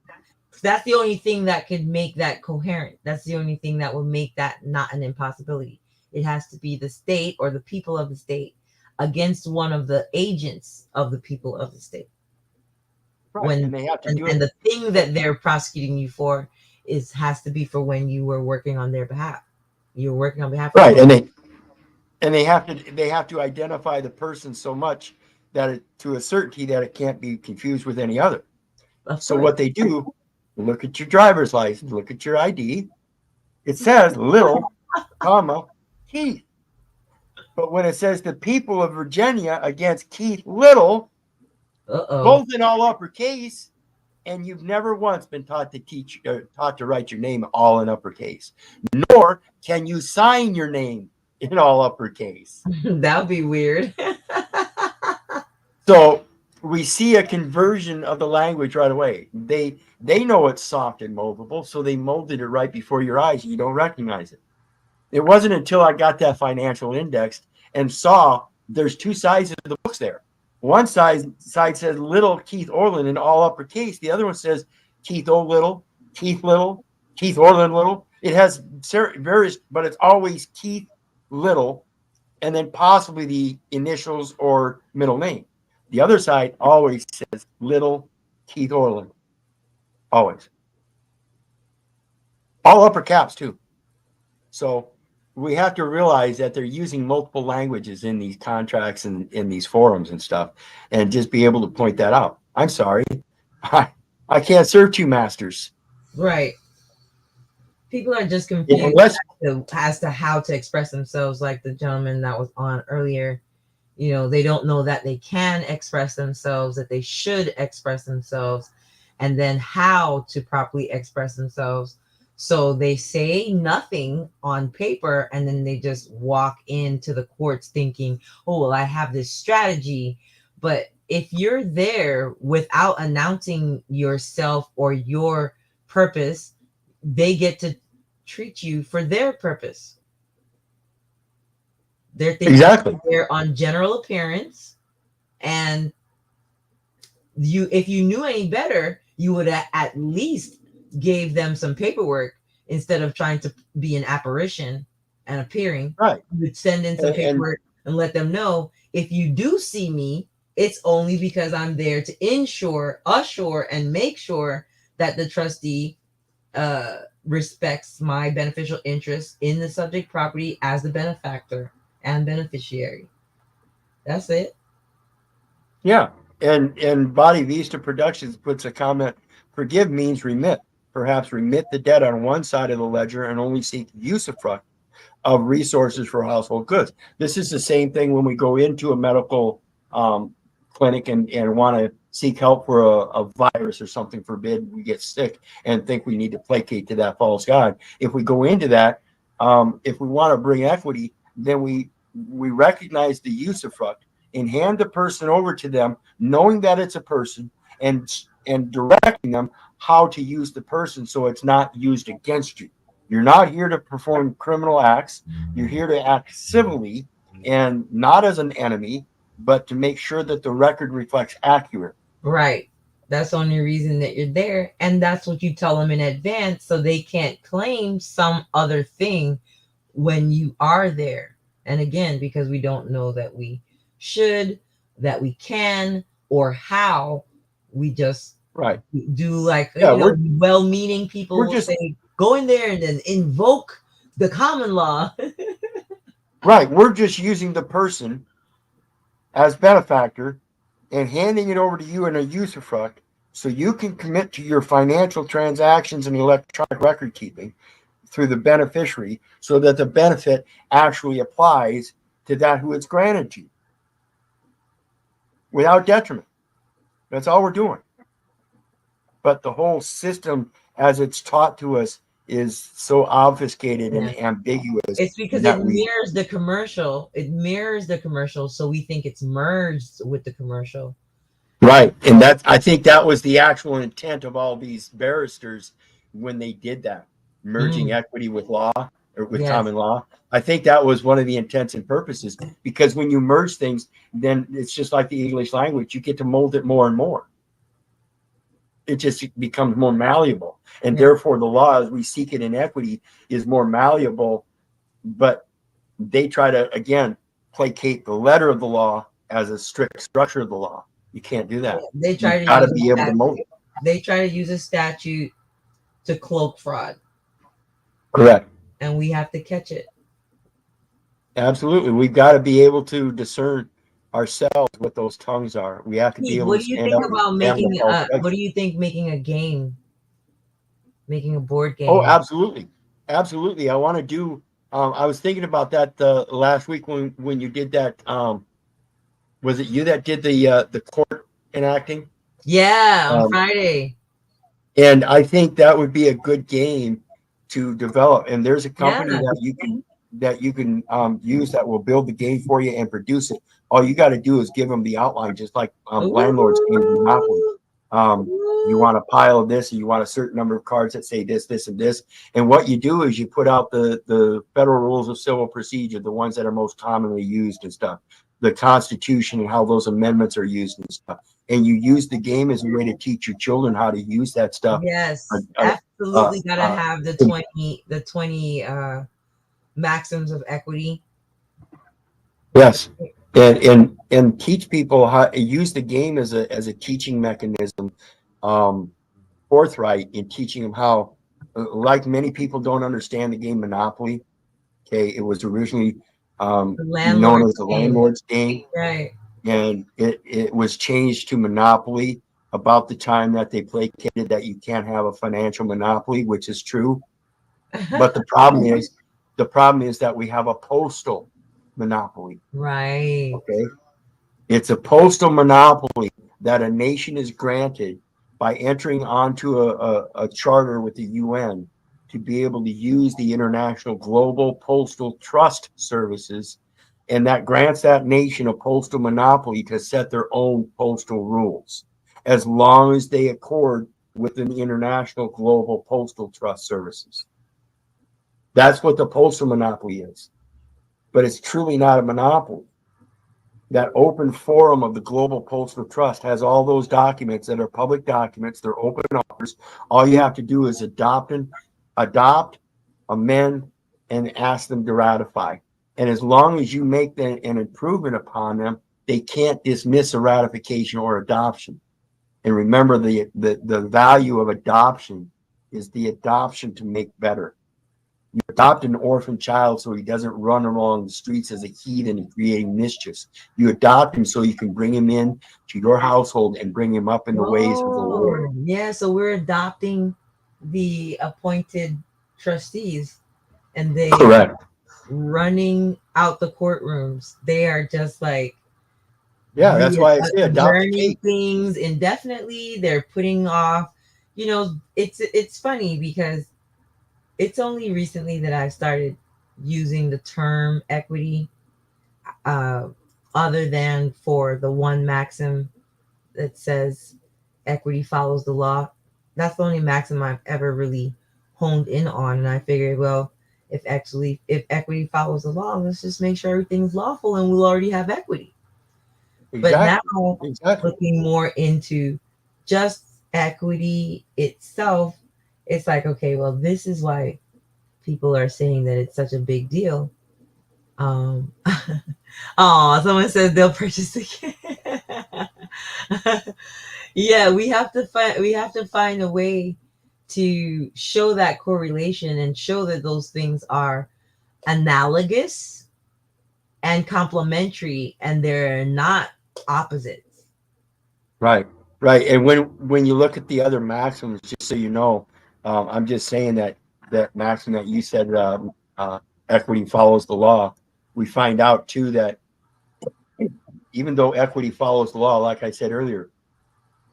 Speaker 4: That's the only thing that could make that coherent. That's the only thing that would make that not an impossibility. It has to be the state or the people of the state against one of the agents of the people of the state.
Speaker 1: Right. And they have to do it.
Speaker 4: And the thing that they're prosecuting you for has to be for when you were working on their behalf. You were working on behalf of
Speaker 1: right. And they have to identify the person so much that to a certainty that it can't be confused with any other. So what they do, look at your driver's license, look at your ID. It says Little, comma, Keith. But when it says the people of Virginia against Keith Little, both in all uppercase, and you've never once been taught to write your name all in uppercase, nor can you sign your name in all uppercase.
Speaker 4: That would be weird.
Speaker 1: So we see a conversion of the language right away. They know it's soft and moldable, so they molded it right before your eyes. You don't recognize it. It wasn't until I got that financial index and saw there's two sides of the books there. One side says Little Keith Orland in all uppercase. The other one says Keith O. Little, Keith Little, Keith Orland Little. It has various, but it's always Keith Little, and then possibly the initials or middle name. The other side always says Little Keith Orland. Always. All upper caps too. So we have to realize that they're using multiple languages in these contracts and in these forums and stuff, and just be able to point that out. I'm sorry. I can't serve two masters.
Speaker 4: Right. People are just confused as to how to express themselves, like the gentleman that was on earlier. You know, they don't know that they can express themselves, that they should express themselves, and then how to properly express themselves. So they say nothing on paper, and then they just walk into the courts thinking, oh, well, I have this strategy. But if you're there without announcing yourself or your purpose, they get to treat you for their purpose. They're thinking they're on general appearance, and if you knew any better, you would at least gave them some paperwork instead of trying to be an apparition and appearing.
Speaker 1: Right.
Speaker 4: You would send in some paperwork and let them know, if you do see me, it's only because I'm there to assure, and make sure that the trustee respects my beneficial interest in the subject property as the benefactor and beneficiary. That's it.
Speaker 1: Yeah. And Body Vista Productions puts a comment, forgive means remit. Perhaps remit the debt on one side of the ledger and only seek usufruct of resources for household goods. This is the same thing when we go into a medical clinic and want to seek help for a virus or something forbid we get sick and think we need to placate to that false god. If we go into that, if we want to bring equity, then we recognize the usufruct and hand the person over to them, knowing that it's a person, and directing them how to use the person so it's not used against you. You're not here to perform criminal acts. You're here to act civilly and not as an enemy, but to make sure that the record reflects accurate.
Speaker 4: Right. That's the only reason that you're there. And that's what you tell them in advance so they can't claim some other thing when you are there. And again, because we don't know that we should, that we can, or how, we just
Speaker 1: Right.
Speaker 4: do like,
Speaker 1: Yeah,
Speaker 4: well-meaning people
Speaker 1: we're
Speaker 4: will
Speaker 1: just-
Speaker 4: say, go in there and then invoke the common law.
Speaker 1: Right. We're just using the person as benefactor and handing it over to you in a usufruct so you can commit to your financial transactions and electronic record keeping through the beneficiary so that the benefit actually applies to that who it's granted to without detriment. That's all we're doing. But the whole system as it's taught to us is so obfuscated and ambiguous.
Speaker 4: It's because it mirrors the commercial. It mirrors the commercial, so we think it's merged with the commercial.
Speaker 1: Right. And I think that was the actual intent of all these barristers when they did that, merging equity with law or with common law. I think that was one of the intents and purposes, because when you merge things, then it's just like the English language. You get to mold it more and more. It just becomes more malleable. And therefore the law, as we seek it in equity, is more malleable. But they try to, again, placate the letter of the law as a strict structure of the law. You can't do that.
Speaker 4: They try
Speaker 1: you gotta be able to mold it.
Speaker 4: They try to use a statute to cloak fraud.
Speaker 1: Correct.
Speaker 4: And we have to catch it.
Speaker 1: Absolutely. We've got to be able to discern ourselves what those tongues are. We have to be able
Speaker 4: What
Speaker 1: to
Speaker 4: do you
Speaker 1: stand
Speaker 4: think
Speaker 1: up
Speaker 4: about
Speaker 1: and
Speaker 4: making what do you think making a game? Making a board game?
Speaker 1: Oh, absolutely. Absolutely. I want to do I was thinking about that last week when you did that. Was it you that did the court enacting?
Speaker 4: Yeah, on Friday.
Speaker 1: And I think that would be a good game to develop. And there's a company that you can use that will build the game for you and produce it. All you got to do is give them the outline, just like landlords game Monopoly. You want a pile of this, and you want a certain number of cards that say this, this, and this. And what you do is you put out the federal rules of civil procedure, the ones that are most commonly used and stuff, the Constitution and how those amendments are used and stuff. And you use the game as a way to teach your children how to use that stuff.
Speaker 4: Yes, absolutely. Gotta have the 20 maxims of equity.
Speaker 1: Yes, and teach people how to use the game as a teaching mechanism, forthright in teaching them how. Like many people don't understand the game Monopoly. Okay, it was originally known as the landlord's game,
Speaker 4: right?
Speaker 1: And it was changed to Monopoly about the time that they placated that you can't have a financial monopoly, which is true. But the problem is that we have a postal monopoly.
Speaker 4: Right.
Speaker 1: Okay. It's a postal monopoly that a nation is granted by entering onto a charter with the UN to be able to use the International Global Postal Trust Services. And that grants that nation a postal monopoly to set their own postal rules, as long as they accord with the International Global Postal Trust Services. That's what the postal monopoly is. But it's truly not a monopoly. That open forum of the Global Postal Trust has all those documents that are public documents. They're open offers. All you have to do is adopt, amend, and ask them to ratify. And as long as you make an improvement upon them, they can't dismiss a ratification or adoption. And remember, the value of adoption is the adoption to make better. You adopt an orphan child so he doesn't run along the streets as a heathen and creating mischiefs. You adopt him so you can bring him in to your household and bring him up in the ways of the Lord.
Speaker 4: Yeah, so we're adopting the appointed trustees, and they
Speaker 1: Correct.
Speaker 4: running out the courtrooms. They are just like
Speaker 1: Yeah, that's why I say adopt a
Speaker 4: adjourning
Speaker 1: cake.
Speaker 4: things indefinitely. They're putting off. You know, it's funny because it's only recently that I've started using the term equity, uh, other than for the one maxim that says equity follows the law. That's the only maxim I've ever really honed in on. And I figured, well, if equity follows the law, let's just make sure everything's lawful and we'll already have equity. But now
Speaker 1: Exactly.
Speaker 4: looking more into just equity itself, it's like, okay, well, this is why people are saying that it's such a big deal. Oh, someone said they'll purchase again. Yeah, we have to find a way to show that correlation and show that those things are analogous and complementary and they're not opposites.
Speaker 1: Right. Right. And when you look at the other maxims, just so you know, I'm just saying that maxim that you said, equity follows the law. We find out too that even though equity follows the law, like I said earlier,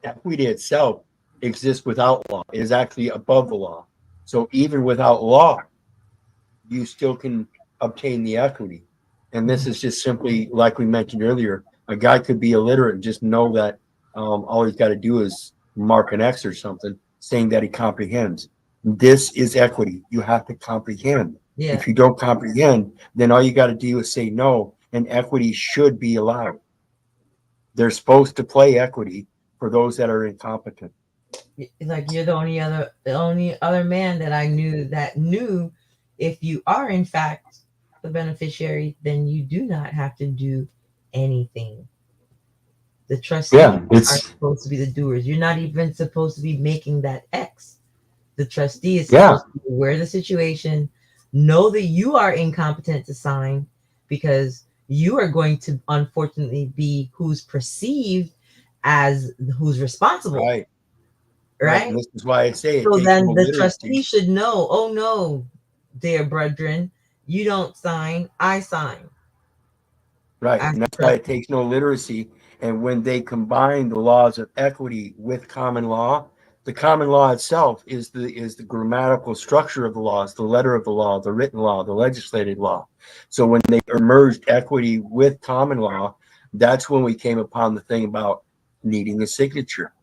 Speaker 1: equity itself exists without law. It is actually above the law. So even without law, you still can obtain the equity. And this is just simply, like we mentioned earlier, a guy could be illiterate and just know that all he's got to do is mark an X or something saying that he comprehends. This is equity. You have to comprehend.
Speaker 4: Yeah.
Speaker 1: If you don't comprehend, then all you got to do is say no, and equity should be allowed. They're supposed to play equity for those that are incompetent.
Speaker 4: Like you're the only other man that I knew if you are in fact the beneficiary, then you do not have to do anything. The trustees
Speaker 1: Yeah,
Speaker 4: are
Speaker 1: it's
Speaker 4: supposed to be the doers. You're not even supposed to be making that X. The trustee is
Speaker 1: yeah,
Speaker 4: supposed to be aware of the situation, know that you are incompetent to sign because you are going to unfortunately be who's perceived as who's responsible,
Speaker 1: right, right.
Speaker 4: right?
Speaker 1: And this is why I say it
Speaker 4: So
Speaker 1: takes no
Speaker 4: then the
Speaker 1: literacy.
Speaker 4: trustee should know, oh no, dear brethren, you don't sign, I sign.
Speaker 1: Right.
Speaker 4: As
Speaker 1: And
Speaker 4: the
Speaker 1: that's why it
Speaker 4: trustee.
Speaker 1: takes no literacy. And when they combine the laws of equity with common law, the common law itself is the grammatical structure of the laws, the letter of the law, the written law, the legislated law. So when they merged equity with common law, that's when we came upon the thing about needing a signature.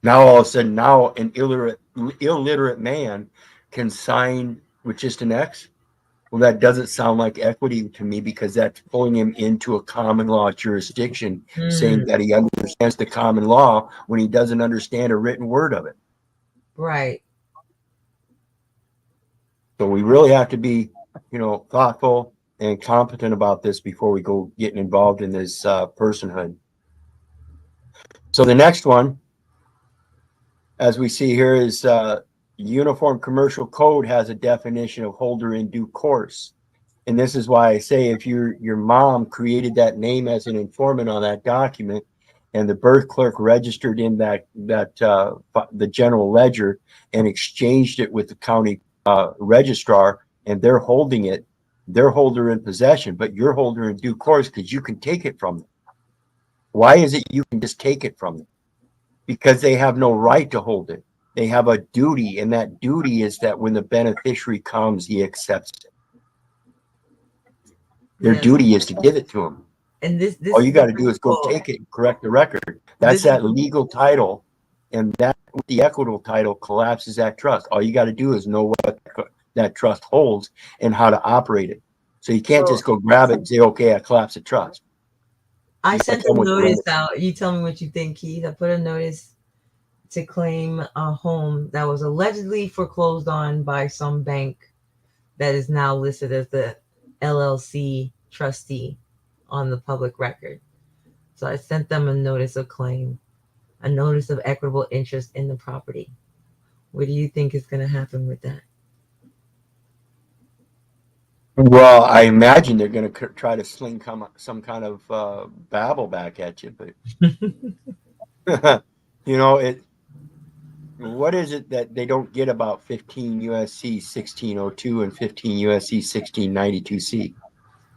Speaker 1: Now all of a sudden, now an illiterate man can sign with just an X. Well, that doesn't sound like equity to me because that's pulling him into a common law jurisdiction, saying
Speaker 4: Mm,
Speaker 1: that he understands the common law when he doesn't understand a written word of it.
Speaker 4: right.
Speaker 1: So we really have to be, thoughtful and competent about this before we go getting involved in this personhood. So the next one, as we see here, is Uniform Commercial Code has a definition of holder in due course. And this is why I say if your mom created that name as an informant on that document, and the birth clerk registered in the general ledger and exchanged it with the county registrar, and they're holding it, they're holder in possession, but you're holder in due course because you can take it from them. Why is it you can just take it from them? Because they have no right to hold it. They have a duty, and that duty is that when the beneficiary comes, he accepts it. Their
Speaker 4: Yes.
Speaker 1: duty is to give it to him.
Speaker 4: And this
Speaker 1: All you
Speaker 4: is a
Speaker 1: got to do is go
Speaker 4: quote.
Speaker 1: take it and correct the record. That's
Speaker 4: This is
Speaker 1: that legal title, and that the equitable title collapses that trust. All you got to do is know what that trust holds and how to operate it. So you can't
Speaker 4: so
Speaker 1: just go grab it and say, "Okay, I collapse the trust."
Speaker 4: I
Speaker 1: You got
Speaker 4: sent
Speaker 1: to come
Speaker 4: a
Speaker 1: with the
Speaker 4: notice
Speaker 1: right.
Speaker 4: out. You tell me what you think, Keith. I put a notice to claim a home that was allegedly foreclosed on by some bank that is now listed as the LLC trustee on the public record. So I sent them a notice of claim, a notice of equitable interest in the property. What do you think is going to happen with that?
Speaker 1: Well, I imagine they're going to try to sling some kind of babble back at you, but it. What is it that they don't get about 15 USC 1602 and 15 USC 1692C?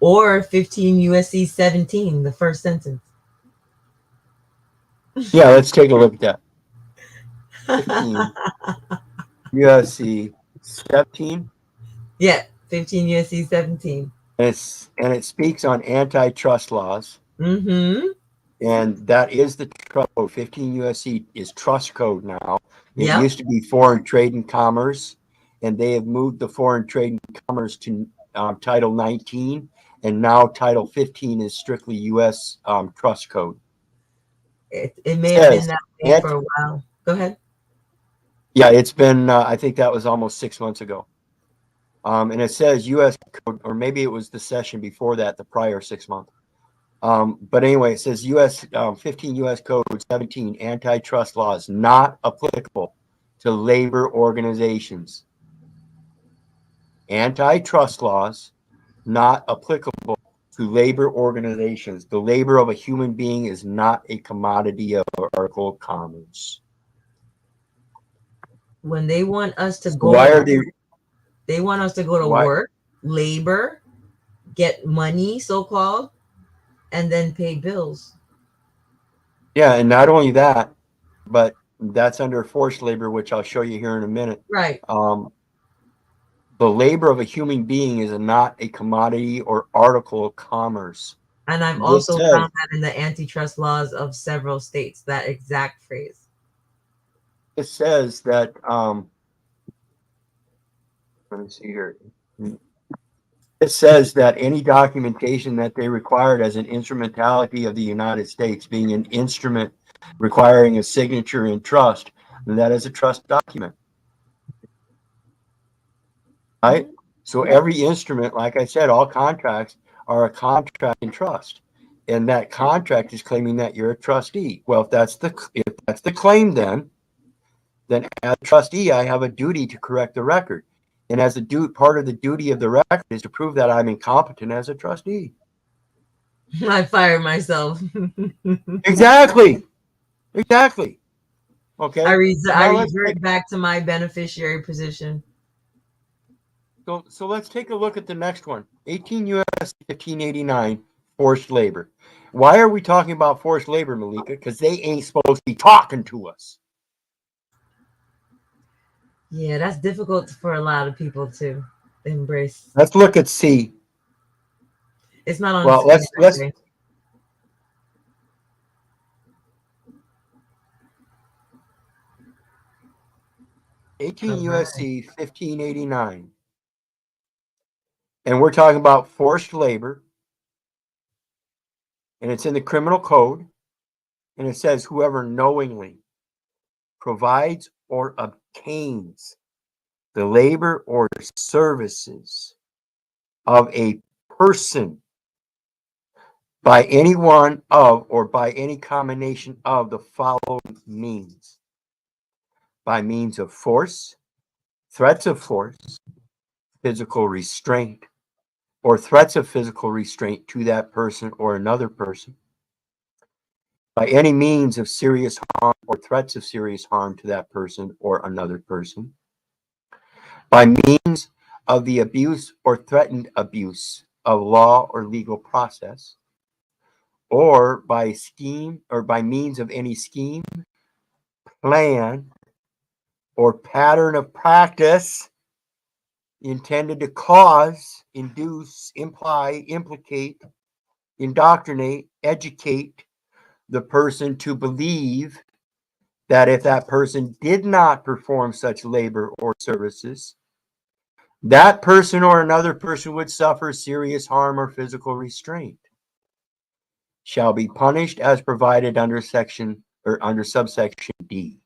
Speaker 4: Or 15 USC 17, the first sentence.
Speaker 1: Yeah, let's take a look at that. 15 USC 17.
Speaker 4: Yeah, 15 USC 17.
Speaker 1: And it speaks on antitrust laws.
Speaker 4: Mm-hmm.
Speaker 1: And that is the trust code. 15 USC is trust code now. It
Speaker 4: Yep.
Speaker 1: used to be foreign trade and commerce, and they have moved the foreign trade and commerce to Title 19, and now Title 15 is strictly U.S. Trust code.
Speaker 4: It may have been that way
Speaker 1: and
Speaker 4: for a while. Go ahead.
Speaker 1: yeah, it's been I think that was almost 6 months ago. And it says U.S. code, or maybe it was the session before that, the prior 6 months. But anyway, it says U.S. 15 U.S. Code 17 antitrust laws not applicable to labor organizations. Antitrust laws not applicable to labor organizations. The labor of a human being is not a commodity or article of commerce.
Speaker 4: When they want us to
Speaker 1: So
Speaker 4: go
Speaker 1: why
Speaker 4: to
Speaker 1: are
Speaker 4: they want us to go to
Speaker 1: why?
Speaker 4: work, labor, get money, so-called, and then pay bills.
Speaker 1: Yeah, and not only that, but that's under forced labor, which I'll show you here in a minute.
Speaker 4: Right.
Speaker 1: The labor of a human being is not a commodity or article of commerce.
Speaker 4: And I've
Speaker 1: This
Speaker 4: also
Speaker 1: says,
Speaker 4: found that in the antitrust laws of several states, that exact phrase.
Speaker 1: it says that, let me see here. It says that any documentation that they required as an instrumentality of the United States, being an instrument requiring a signature in trust, and that is a trust document. Right? So every instrument, like I said, all contracts are a contract in trust. And that contract is claiming that you're a trustee. Well, if that's the claim, then as a trustee, I have a duty to correct the record. And as part of the duty of the record is to prove that I'm incompetent as a trustee.
Speaker 4: I fired myself.
Speaker 1: Exactly. Okay.
Speaker 4: I
Speaker 1: Now
Speaker 4: revert back to my beneficiary position.
Speaker 1: So let's take a look at the next one. 18 U.S. 1589, forced labor. Why are we talking about forced labor, Malika? Because they ain't supposed to be talking to us.
Speaker 4: Yeah, that's difficult for a lot of people to embrace.
Speaker 1: Let's look at C.
Speaker 4: It's not on
Speaker 1: Well,
Speaker 4: screen.
Speaker 1: let's 18 USC 1589. And we're talking about forced labor. And it's in the criminal code. And it says whoever knowingly provides or obtains the labor or services of a person by any one of or by any combination of the following means: by means of force, threats of force, physical restraint, or threats of physical restraint to that person or another person, by any means of serious harm or threats of serious harm to that person or another person, by means of the abuse or threatened abuse of law or legal process, or by scheme or by means of any scheme, plan, or pattern of practice intended to cause, induce, imply, implicate, indoctrinate, educate the person to believe that if that person did not perform such labor or services, that person or another person would suffer serious harm or physical restraint, shall be punished as provided under subsection D.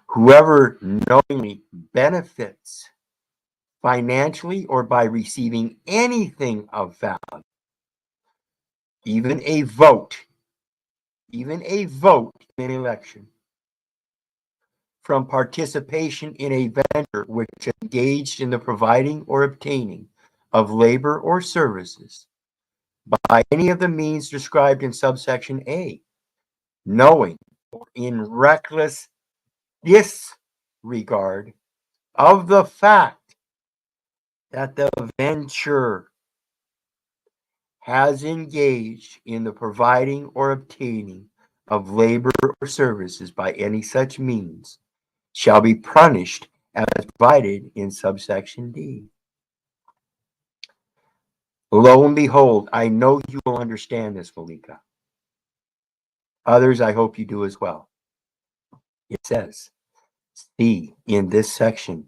Speaker 1: Whoever knowingly benefits financially or by receiving anything of value, even a vote in an election, from participation in a venture which engaged in the providing or obtaining of labor or services by any of the means described in subsection A, knowing or in reckless disregard of the fact that the venture has engaged in the providing or obtaining of labor or services by any such means shall be punished as provided in subsection D. Lo and behold, I know you will understand this, Malika. Others, I hope you do as well. It says, C, in this section,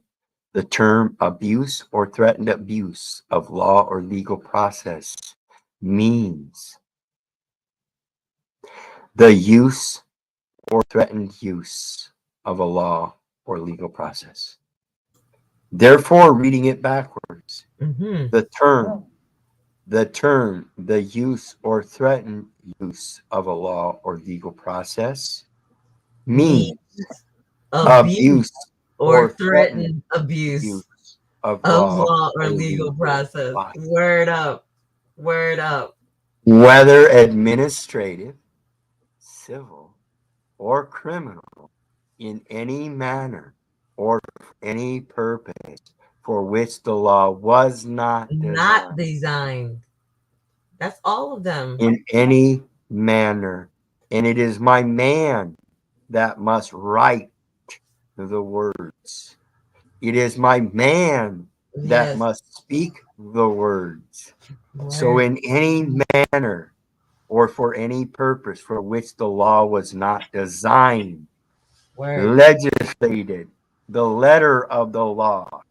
Speaker 1: the term abuse or threatened abuse of law or legal process means the use or threatened use of a law or legal process. Therefore, reading it backwards, the term, the use or threatened use of a law or legal process means abuse
Speaker 4: or
Speaker 1: threatened
Speaker 4: threatened abuse
Speaker 1: use of
Speaker 4: of
Speaker 1: law
Speaker 4: law or
Speaker 1: or
Speaker 4: legal process.
Speaker 1: process.
Speaker 4: Word up. Word up.
Speaker 1: Whether administrative, civil, or criminal, in any manner or for any purpose for which the law was not
Speaker 4: Not
Speaker 1: designed.
Speaker 4: designed. That's all of them.
Speaker 1: In any manner. And it is my man that must write the words. It is my man that
Speaker 4: Yes.
Speaker 1: must speak the words. So
Speaker 4: Word.
Speaker 1: in any manner or for any purpose for which the law was not designed,
Speaker 4: Word.
Speaker 1: legislated, the letter of the law,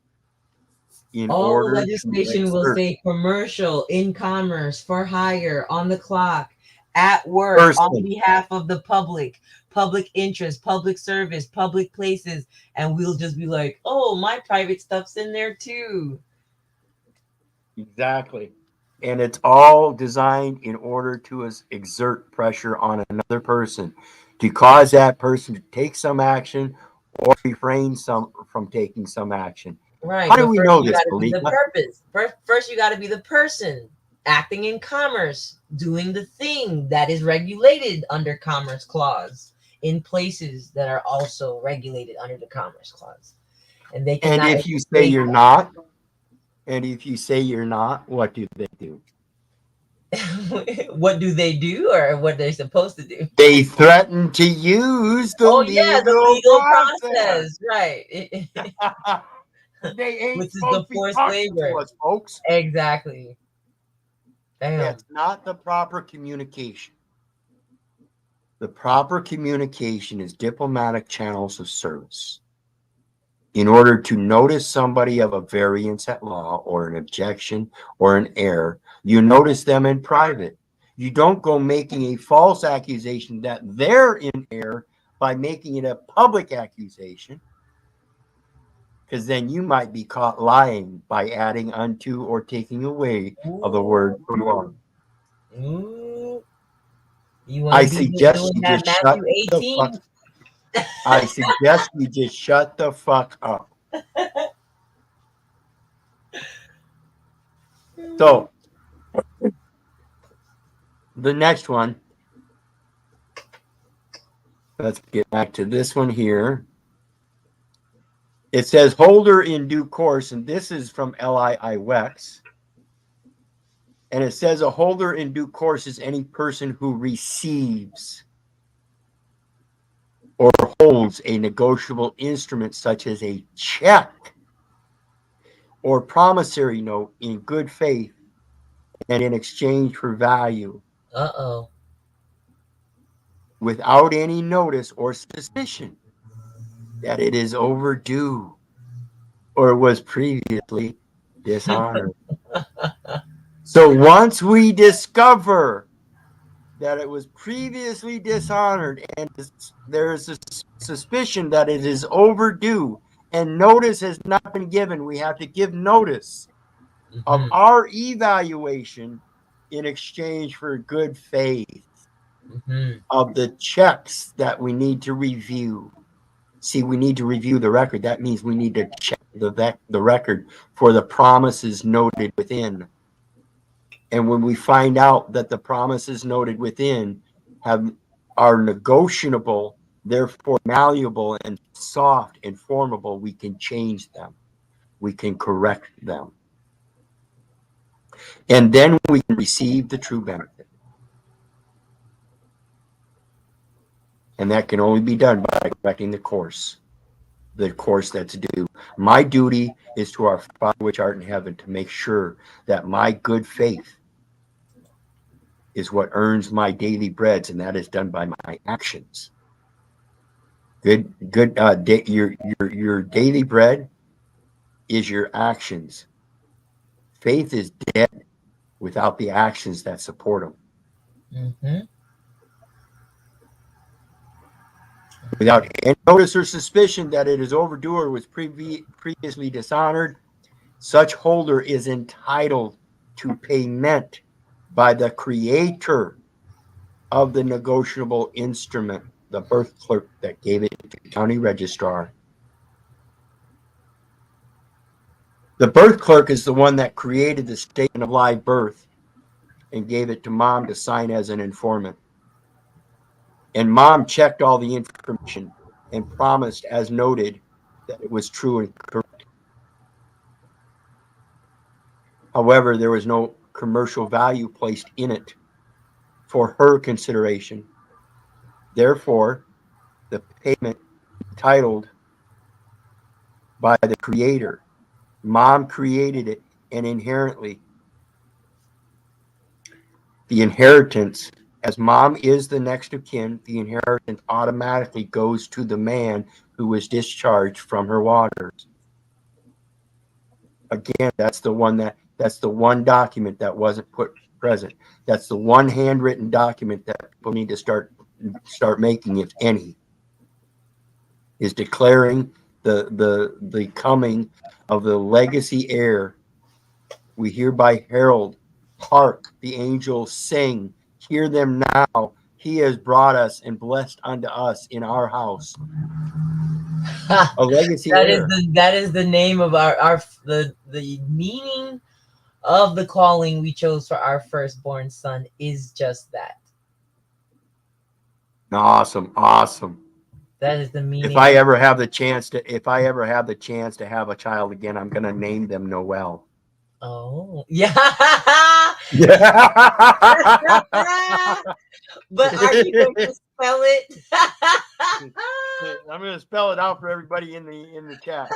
Speaker 1: in
Speaker 4: All
Speaker 1: order to
Speaker 4: legislation will
Speaker 1: exert
Speaker 4: say commercial, in commerce, for hire, on the clock, at work, on
Speaker 1: person.
Speaker 4: behalf of the public, public interest, public service, public places, and we'll just be like, oh, my private stuff's in there too.
Speaker 1: Exactly. And it's all designed in order to exert pressure on another person, to cause that person to take some action or refrain from taking some action.
Speaker 4: Right,
Speaker 1: How do
Speaker 4: but
Speaker 1: we
Speaker 4: first
Speaker 1: know
Speaker 4: you
Speaker 1: this,
Speaker 4: got to be the
Speaker 1: Malika?
Speaker 4: purpose. First you got to be the person acting in commerce, doing the thing that is regulated under Commerce Clause in places that are also regulated under the Commerce Clause. And they
Speaker 1: And
Speaker 4: cannot
Speaker 1: if you say you're not, what do they do?
Speaker 4: what do they do or what they're supposed to do?
Speaker 1: They threaten to use the
Speaker 4: Oh yeah, the
Speaker 1: legal
Speaker 4: legal
Speaker 1: process.
Speaker 4: process, right.
Speaker 1: They ain't
Speaker 4: Which is the
Speaker 1: supposed to be
Speaker 4: forced
Speaker 1: talking to
Speaker 4: labor.
Speaker 1: us, folks.
Speaker 4: Exactly. Damn.
Speaker 1: That's not the proper communication. The proper communication is diplomatic channels of service. In order to notice somebody of a variance at law or an objection or an error, you notice them in private. You don't go making a false accusation that they're in error by making it a public accusation, because then you might be caught lying by adding unto or taking away of the word from law.
Speaker 4: Ooh. You want
Speaker 1: I
Speaker 4: to be
Speaker 1: suggest
Speaker 4: doing
Speaker 1: you
Speaker 4: that
Speaker 1: just shut
Speaker 4: Matthew
Speaker 1: the
Speaker 4: 18?
Speaker 1: fuck. I suggest you just shut the fuck up. So the next one, let's get back to this one here. It says holder in due course, and this is from LII Wex. And it says a holder in due course is any person who receives or holds a negotiable instrument such as a check or promissory note in good faith and in exchange for value
Speaker 4: Uh-oh.
Speaker 1: without any notice or suspicion that it is overdue or was previously dishonored. So once we discover that it was previously dishonored and there is a suspicion that it is overdue and notice has not been given, we have to give notice of our evaluation in exchange for good faith of the checks that we need to review. See, we need to review the record. That means we need to check the record for the promises noted within. And when we find out that the promises noted within are negotiable, therefore malleable and soft and formable, we can change them. We can correct them. And then we can receive the true benefit. And that can only be done by correcting the course that's due. My duty is to our Father which art in heaven to make sure that my good faith is what earns my daily breads, and that is done by my actions. Your daily bread is your actions. Faith is dead without the actions that support them.
Speaker 4: Mm-hmm.
Speaker 1: Without any notice or suspicion that it is overdue or was previously dishonored, such holder is entitled to payment by the creator of the negotiable instrument, the birth clerk that gave it to the county registrar. The birth clerk is the one that created the statement of live birth and gave it to mom to sign as an informant. And mom checked all the information and promised, as noted, that it was true and correct. However, there was no commercial value placed in it for her consideration. Therefore, the payment entitled by the creator. Mom created it, and inherently, the inheritance, as mom is the next of kin, the inheritance automatically goes to the man who was discharged from her waters. Again, that's the one document that wasn't put present. That's the one handwritten document that people need to start making, if any, is declaring the coming of the legacy heir. We hereby herald, hark, the angels sing, hear them now. He has brought us and blessed unto us in our house a legacy heir.
Speaker 4: That is the name of the meaning of the calling we chose for our firstborn son is just that.
Speaker 1: Awesome.
Speaker 4: That is the meaning.
Speaker 1: If I ever have the chance to have a child again, I'm going to name them Noel.
Speaker 4: Oh, yeah.
Speaker 1: Yeah.
Speaker 4: But are you going to spell it?
Speaker 1: I'm going to spell it out for everybody in the chat.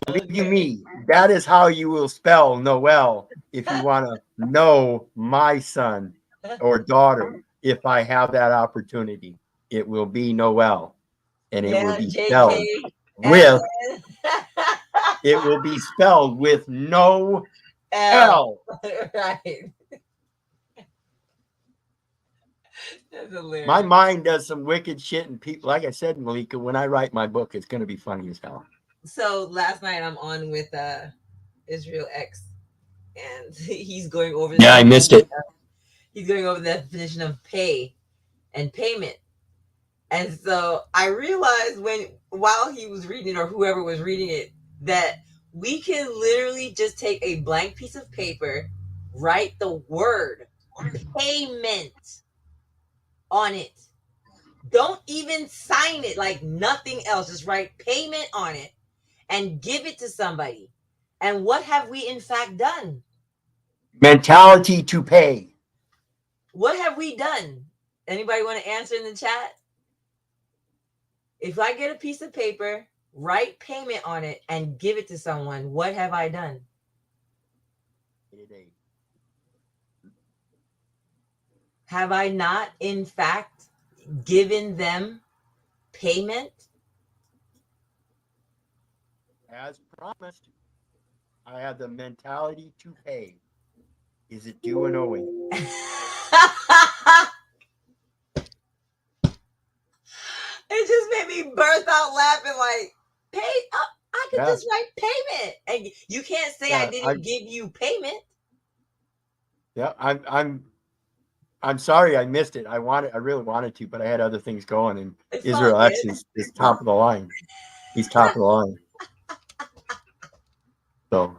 Speaker 1: Believe you me, that is how you will spell Noel if you want to know my son or daughter. If I have that opportunity, it will be Noel, and it will be spelled with. It will be spelled with no L.
Speaker 4: Right. That's hilarious.
Speaker 1: My mind does some wicked shit, and people, like I said, Malika, when I write my book, it's going to be funny as hell.
Speaker 4: So last night I'm on with Israel X, and he's going over.
Speaker 1: Yeah, I missed it.
Speaker 4: He's going over the definition of pay and payment, and so I realized while he was reading, or whoever was reading it, that we can literally just take a blank piece of paper, write the word payment on it. Don't even sign it, like nothing else. Just write payment on it and give it to somebody. And what have we in fact done?
Speaker 1: Mentality to pay.
Speaker 4: What have we done? Anybody want to answer in the chat? If I get a piece of paper, write payment on it, and give it to someone, what have I done? Have I not, in fact, given them payment?
Speaker 1: As promised, I have the mentality to pay. Is it due and owing?
Speaker 4: It just made me burst out laughing, like, pay up. I could just write payment. And you can't say I didn't give you payment.
Speaker 1: Yeah, I'm sorry I missed it. I really wanted to, but I had other things going, and it's Israel X is top of the line. He's top of the line. So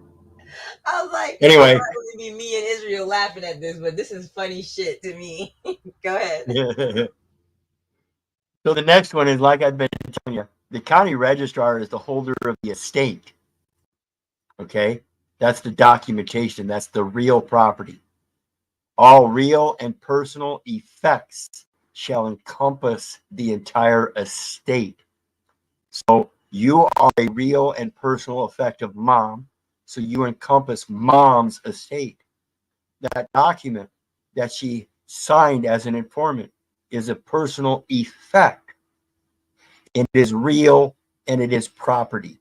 Speaker 4: I was like,
Speaker 1: anyway,
Speaker 4: it would be me and Israel laughing at this, but this is funny shit to me. Go ahead.
Speaker 1: So the next one is, like I've been telling you, the county registrar is the holder of the estate. Okay, That's the documentation. That's the real property. All real and personal effects shall encompass the entire estate. So you are a real and personal effect of mom. So you encompass mom's estate. That document that she signed as an informant is a personal effect. It is real and it is property.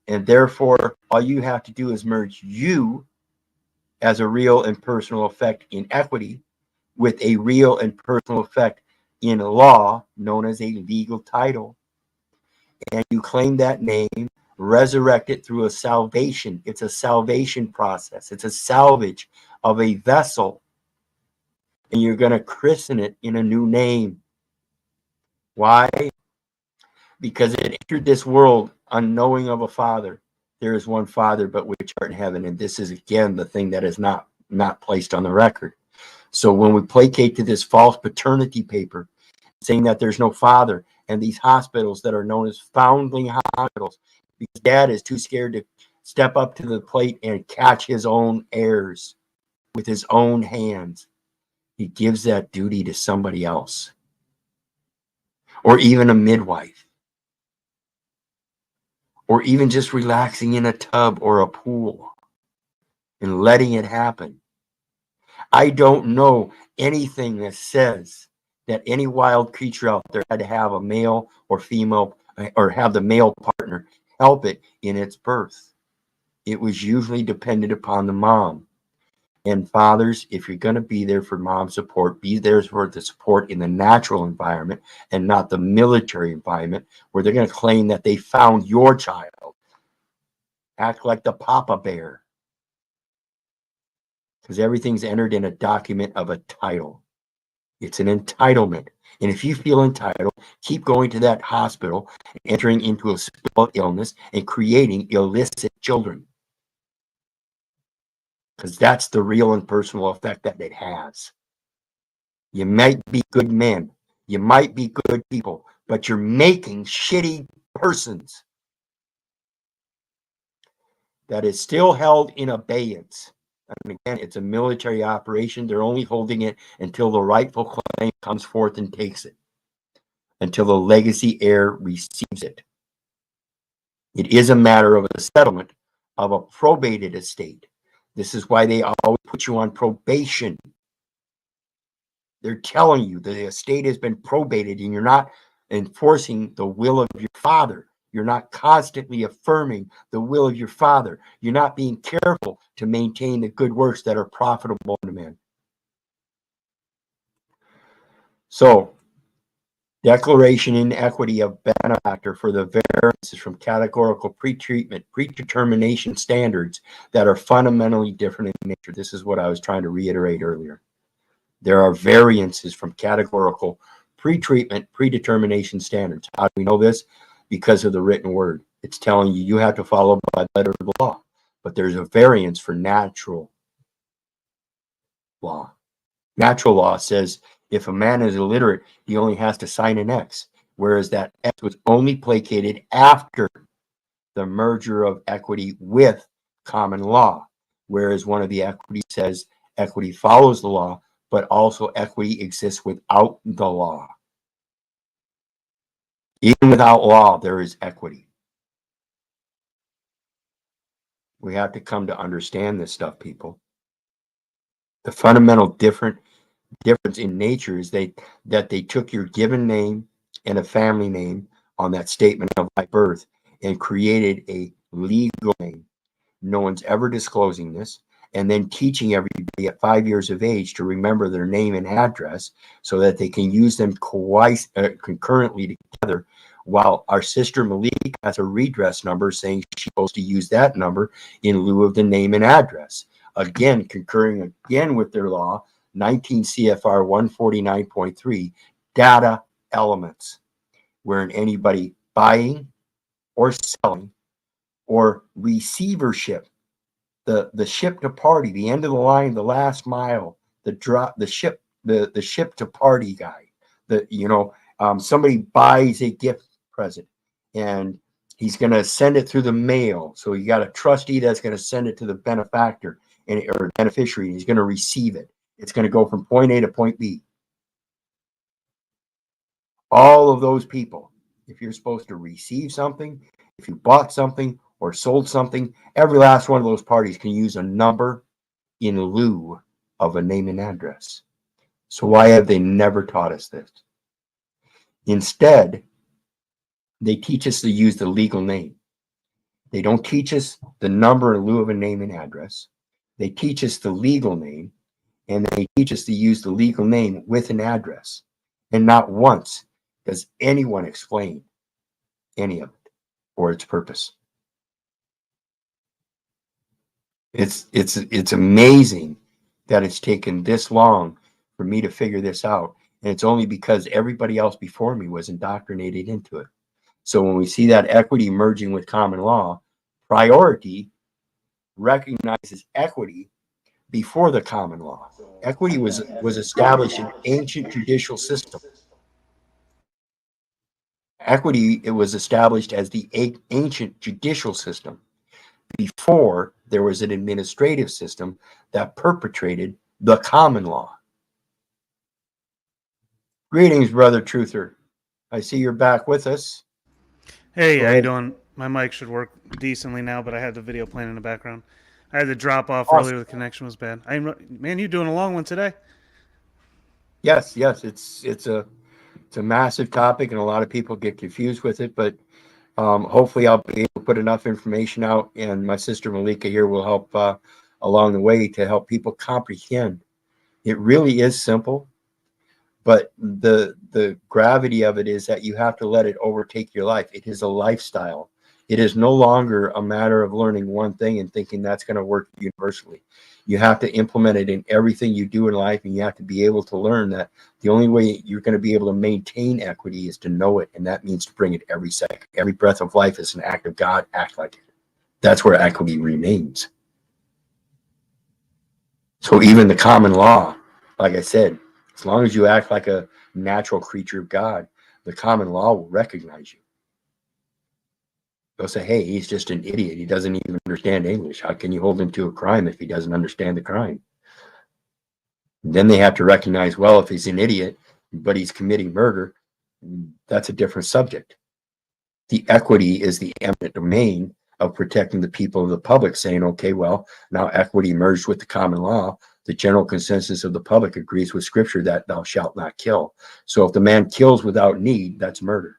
Speaker 1: And therefore, all you have to do is merge you as a real and personal effect in equity with a real and personal effect in law, known as a legal title. And you claim that name, resurrect it through a salvation. It's a salvation process. It's a salvage of a vessel. And you're going to christen it in a new name. Why? Because it entered this world unknowing of a father. There is one Father, but which art in heaven. And this is, again, the thing that is not placed on the record. So when we placate to this false paternity paper, saying that there's no father, and these hospitals that are known as foundling hospitals, because dad is too scared to step up to the plate and catch his own heirs with his own hands, he gives that duty to somebody else, or even a midwife, or even just relaxing in a tub or a pool and letting it happen. I don't know anything that says that any wild creature out there had to have a male or female, or have the male partner help it in its birth. It was usually dependent upon the mom. And fathers, if you're going to be there for mom support, be there for the support in the natural environment and not the military environment where they're going to claim that they found your child. Act like the Papa Bear. Because everything's entered in a document of a title. It's an entitlement. And if you feel entitled, keep going to that hospital, entering into a spiritual illness and creating illicit children. Because that's the real and personal effect that it has. You might be good men. You might be good people, but you're making shitty persons. That is still held in abeyance. And again, it's a military operation. They're only holding it until the rightful claim comes forth and takes it, until the legacy heir receives it. It is a matter of a settlement of a probated estate. This is why they always put you on probation. They're telling you the estate has been probated and you're not enforcing the will of your father. You're not constantly affirming the will of your father. You're not being careful to maintain the good works that are profitable to men. So, declaration in equity of benefactor for the variances from categorical pretreatment, predetermination standards that are fundamentally different in nature. This is what I was trying to reiterate earlier. There are variances from categorical pretreatment, predetermination standards. How do we know this? Because of the written word. It's telling you you have to follow by the letter of the law. But there's a variance for natural law. Natural law says if a man is illiterate, he only has to sign an X, whereas that X was only placated after the merger of equity with common law. Whereas one of the equities says equity follows the law, but also equity exists without the law. Even without law, there is equity. We have to come to understand this stuff, people. The fundamental difference in nature is that they took your given name and a family name on that statement of my birth and created a legal name. No one's ever disclosing this. And then teaching everybody at 5 years of age to remember their name and address so that they can use them concurrently together, while our sister Malik has a redress number saying she's supposed to use that number in lieu of the name and address. Again, concurring again with their law, 19 CFR 149.3, data elements, wherein anybody buying or selling or receivership, the ship to party, the end of the line, the last mile, the ship to party guy, somebody buys a gift present and He's going to send it through the mail. So you got a trustee that's going to send it to the benefactor or beneficiary. He's going to receive it. It's going to go from point A to point B. All of those people, if you're supposed to receive something, if you bought something or sold something, every last one of those parties can use a number in lieu of a name and address. So why have they never taught us this? Instead, they teach us to use the legal name. They don't teach us the number in lieu of a name and address. They teach us the legal name, and they teach us to use the legal name with an address. And not once does anyone explain any of it or its purpose. It's amazing that it's taken this long for me to figure this out. And it's only because everybody else before me was indoctrinated into it. So when we see that equity merging with common law, priority recognizes equity before the common law. Equity was established in ancient judicial system. Equity, it was established as the ancient judicial system before there was an administrative system that perpetrated the common law. Greetings, brother Truther. I see you're back with us.
Speaker 3: Hey,
Speaker 1: Go
Speaker 3: how you
Speaker 1: ahead.
Speaker 3: doing? My mic should work decently now, but I had the video playing in the background. I had to drop off
Speaker 1: Awesome.
Speaker 3: earlier. The connection was bad. Man, you doing a long one today?
Speaker 1: Yes, it's a massive topic, and a lot of people get confused with it. But hopefully, I'll be able to put enough information out, and my sister Malika here will help along the way to help people comprehend. It really is simple, but the gravity of it is that you have to let it overtake your life. It is a lifestyle. It is no longer a matter of learning one thing and thinking that's going to work universally. You have to implement it in everything you do in life, and you have to be able to learn that the only way you're going to be able to maintain equity is to know it, and that means to bring it every second. Every breath of life is an act of God. Act like it. That's where equity remains. So even the common law, like I said, as long as you act like a natural creature of God, the common law will recognize you. They'll say, hey, he's just an idiot. He doesn't even understand English. How can you hold him to a crime if he doesn't understand the crime? Then they have to recognize, well, if he's an idiot, but he's committing murder, that's a different subject. The equity is the eminent domain of protecting the people of the public, saying, okay, well, now equity merged with the common law. The general consensus of the public agrees with scripture that thou shalt not kill. So if the man kills without need, that's murder.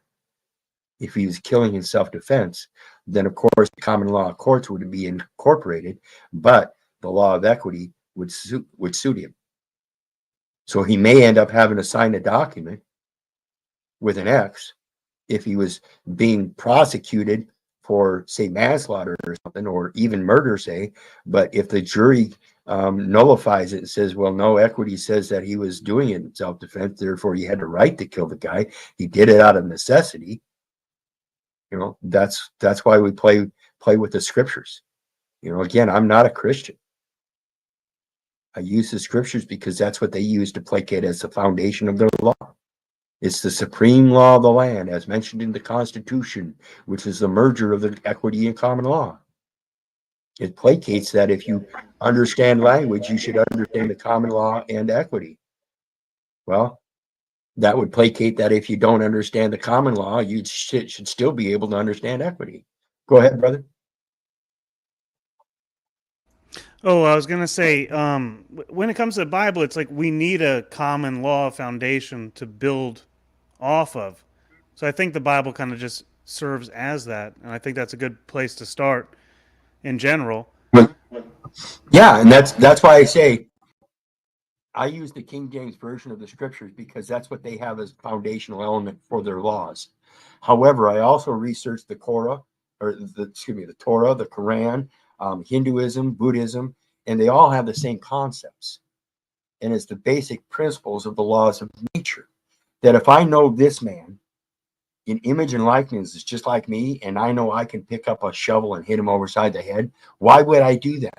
Speaker 1: If he was killing in self-defense, then of course the common law courts would be incorporated, but the law of equity would suit him. So he may end up having to sign a document with an X if he was being prosecuted for, say, manslaughter or something, or even murder, say. But if the jury nullifies it and says, well, no, equity says that he was doing it in self-defense, therefore he had the right to kill the guy, he did it out of necessity. You know, that's why we play with the scriptures. You know, again, I'm not a Christian. I use the scriptures because that's what they use to placate as the foundation of their law. It's the supreme law of the land, as mentioned in the Constitution, which is the merger of the equity and common law. It placates that if you understand language, you should understand the common law and equity. Well, that would placate that if you don't understand the common law, you should still be able to understand equity. Go ahead, brother.
Speaker 3: Oh, I was gonna say, when it comes to the Bible, it's like we need a common law foundation to build off of. So I think the Bible kind of just serves as that, and I think that's a good place to start in general.
Speaker 1: Yeah, and that's why I say I use the King James version of the scriptures because that's what they have as foundational element for their laws. However, I also researched the Torah, the Torah, the Quran, Hinduism, Buddhism, and they all have the same concepts. And it's the basic principles of the laws of nature. That if I know this man in image and likeness is just like me, and I know I can pick up a shovel and hit him overside the head, why would I do that?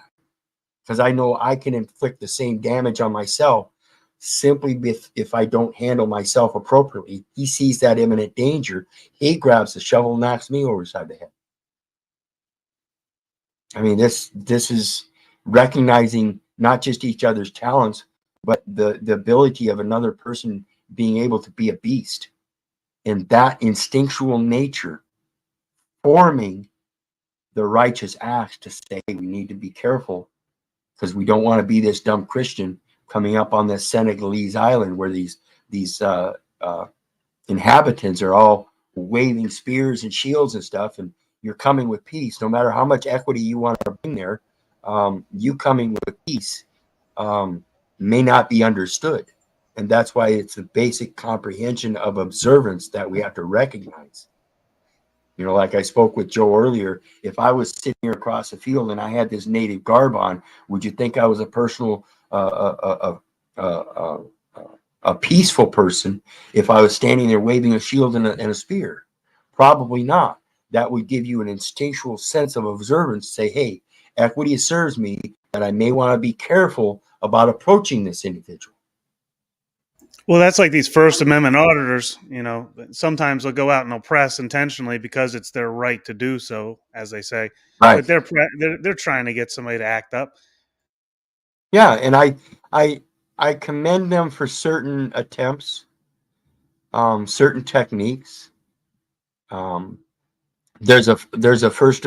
Speaker 1: Because I know I can inflict the same damage on myself simply if I don't handle myself appropriately. He sees that imminent danger. He grabs the shovel, knocks me over the side of the head. I mean, this is recognizing not just each other's talents, but the ability of another person being able to be a beast, and that instinctual nature forming the righteous acts to say we need to be careful because we don't want to be this dumb Christian coming up on this Senegalese island where these inhabitants are all waving spears and shields and stuff, and you're coming with peace. No matter how much equity you want to bring there, you coming with peace may not be understood. And that's why it's the basic comprehension of observance that we have to recognize. You know, like I spoke with Joe earlier, if I was sitting here across the field and I had this native garb on, would you think I was a personal, a peaceful person if I was standing there waving a shield and a spear? Probably not. That would give you an instinctual sense of observance. Say, hey, equity serves me, that I may want to be careful about approaching this individual.
Speaker 3: Well, that's like these First Amendment auditors, sometimes they'll go out and oppress intentionally because it's their right to do so, as they say.
Speaker 1: Right.
Speaker 3: But they're trying to get somebody to act up.
Speaker 1: Yeah, and I commend them for certain attempts, certain techniques. There's a first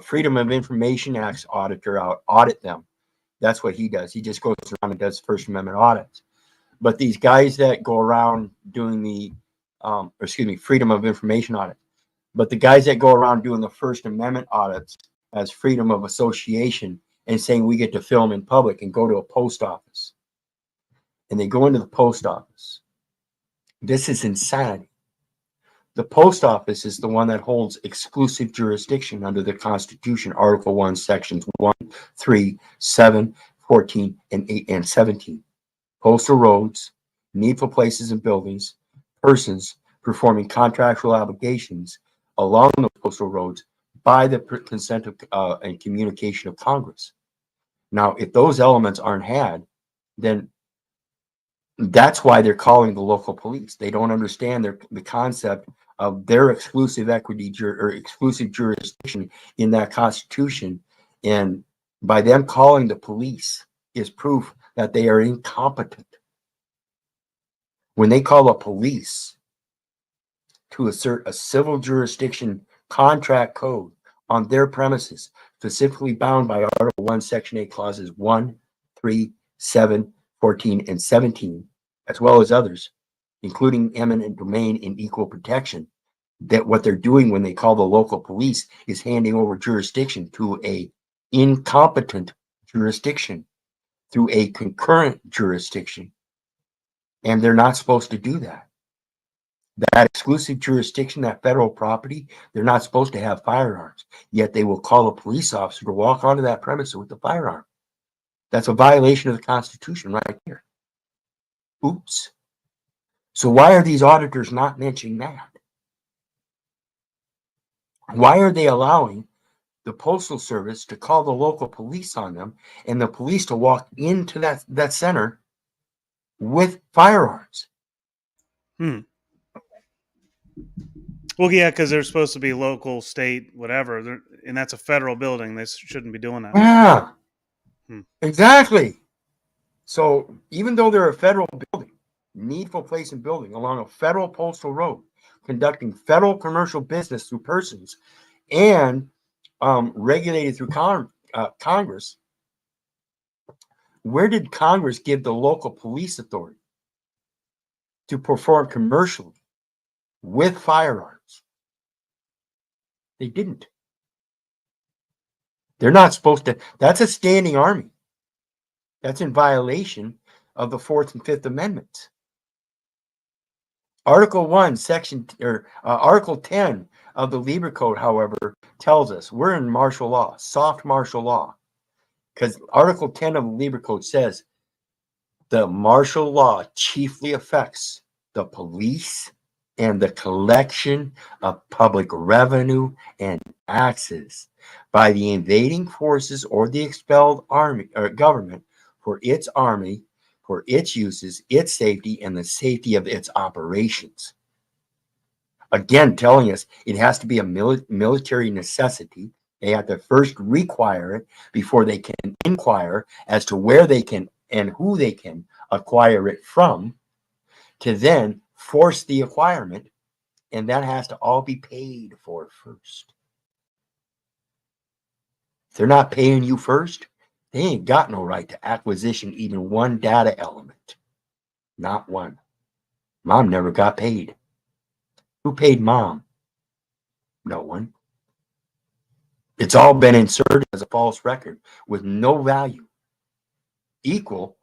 Speaker 1: Freedom of Information Act auditor out audit them. That's what he does. He just goes around and does First Amendment audits. But these guys that go around doing the, Freedom of Information audit. But the guys that go around doing the First Amendment audits as freedom of association and saying we get to film in public and go to a post office. And they go into the post office. This is insanity. The post office is the one that holds exclusive jurisdiction under the Constitution, Article 1, Sections 1, 3, 7, 14, and 8, and 17. Postal roads, needful places and buildings, persons performing contractual obligations along the postal roads by the consent of and communication of Congress. Now, if those elements aren't had, then that's why they're calling the local police. They don't understand the concept of their exclusive equity or exclusive jurisdiction in that Constitution. And by them calling the police is proof that they are incompetent. When they call the police to assert a civil jurisdiction contract code on their premises, specifically bound by Article 1, Section 8, Clauses 1, 3, 7, 14, and 17, as well as others, including eminent domain and equal protection, that what they're doing when they call the local police is handing over jurisdiction to a incompetent jurisdiction through a concurrent jurisdiction. And they're not supposed to do that. That exclusive jurisdiction, that federal property, they're not supposed to have firearms. Yet they will call a police officer to walk onto that premise with a firearm. That's a violation of the Constitution right here. Oops. So why are these auditors not mentioning that? Why are they allowing the Postal Service to call the local police on them and the police to walk into that center with firearms?
Speaker 3: Well, yeah, because they're supposed to be local, state, whatever, and that's a federal building. They shouldn't be doing that.
Speaker 1: Yeah, exactly. So even though they're a federal building, needful place and building along a federal postal road, conducting federal commercial business through persons and regulated through Congress, where did Congress give the local police authority to perform commercially with firearms? They didn't. They're not supposed to. That's a standing army. That's in violation of the 4th and 5th Amendments. Article 1, Article 10 of the Labor Code, however, tells us we're in martial law, soft martial law, because Article 10 of the Labor Code says the martial law chiefly affects the police and the collection of public revenue and taxes by the invading forces or the expelled army or government for its army for its uses, its safety, and the safety of its operations. Again, telling us it has to be a military necessity. They have to first require it before they can inquire as to where they can and who they can acquire it from, to then force the acquirement, and that has to all be paid for first. If they're not paying you first, they ain't got no right to acquisition even one data element. Not one. Mom never got paid. Who paid mom? No one. It's all been inserted as a false record with no value, equal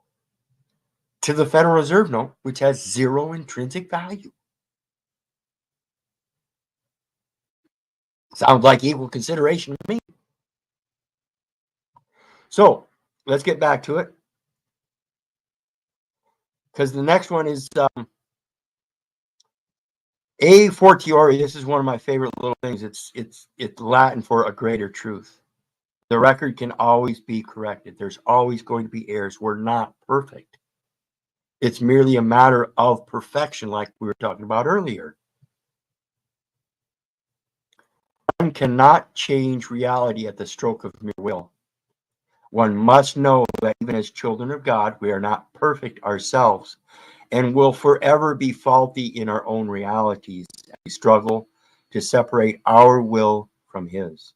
Speaker 1: to the Federal Reserve note, which has zero intrinsic value. Sounds like equal consideration to me. So let's get back to it, because the next one is a fortiori. This is one of my favorite little things. It's Latin for a greater truth. The record can always be corrected. There's always going to be errors. We're not perfect. It's merely a matter of perfection, like we were talking about earlier. One cannot change reality at the stroke of mere will. One must know that even as children of God, we are not perfect ourselves and will forever be faulty in our own realities as we struggle to separate our will from His.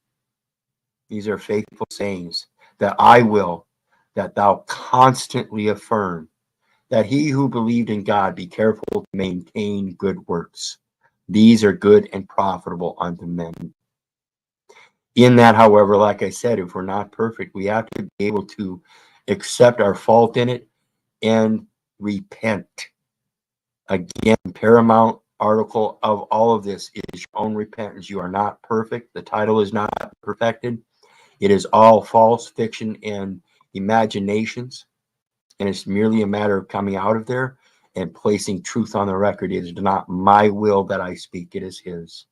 Speaker 1: These are faithful sayings that I will, that thou constantly affirm, that he who believed in God be careful to maintain good works. These are good and profitable unto men. In that, however, like I said, if we're not perfect, we have to be able to accept our fault in it and repent. Again, paramount article of all of this is your own repentance. You are not perfect. The title is not perfected. It is all false fiction and imaginations. And it's merely a matter of coming out of there and placing truth on the record. It is not my will that I speak. It is His.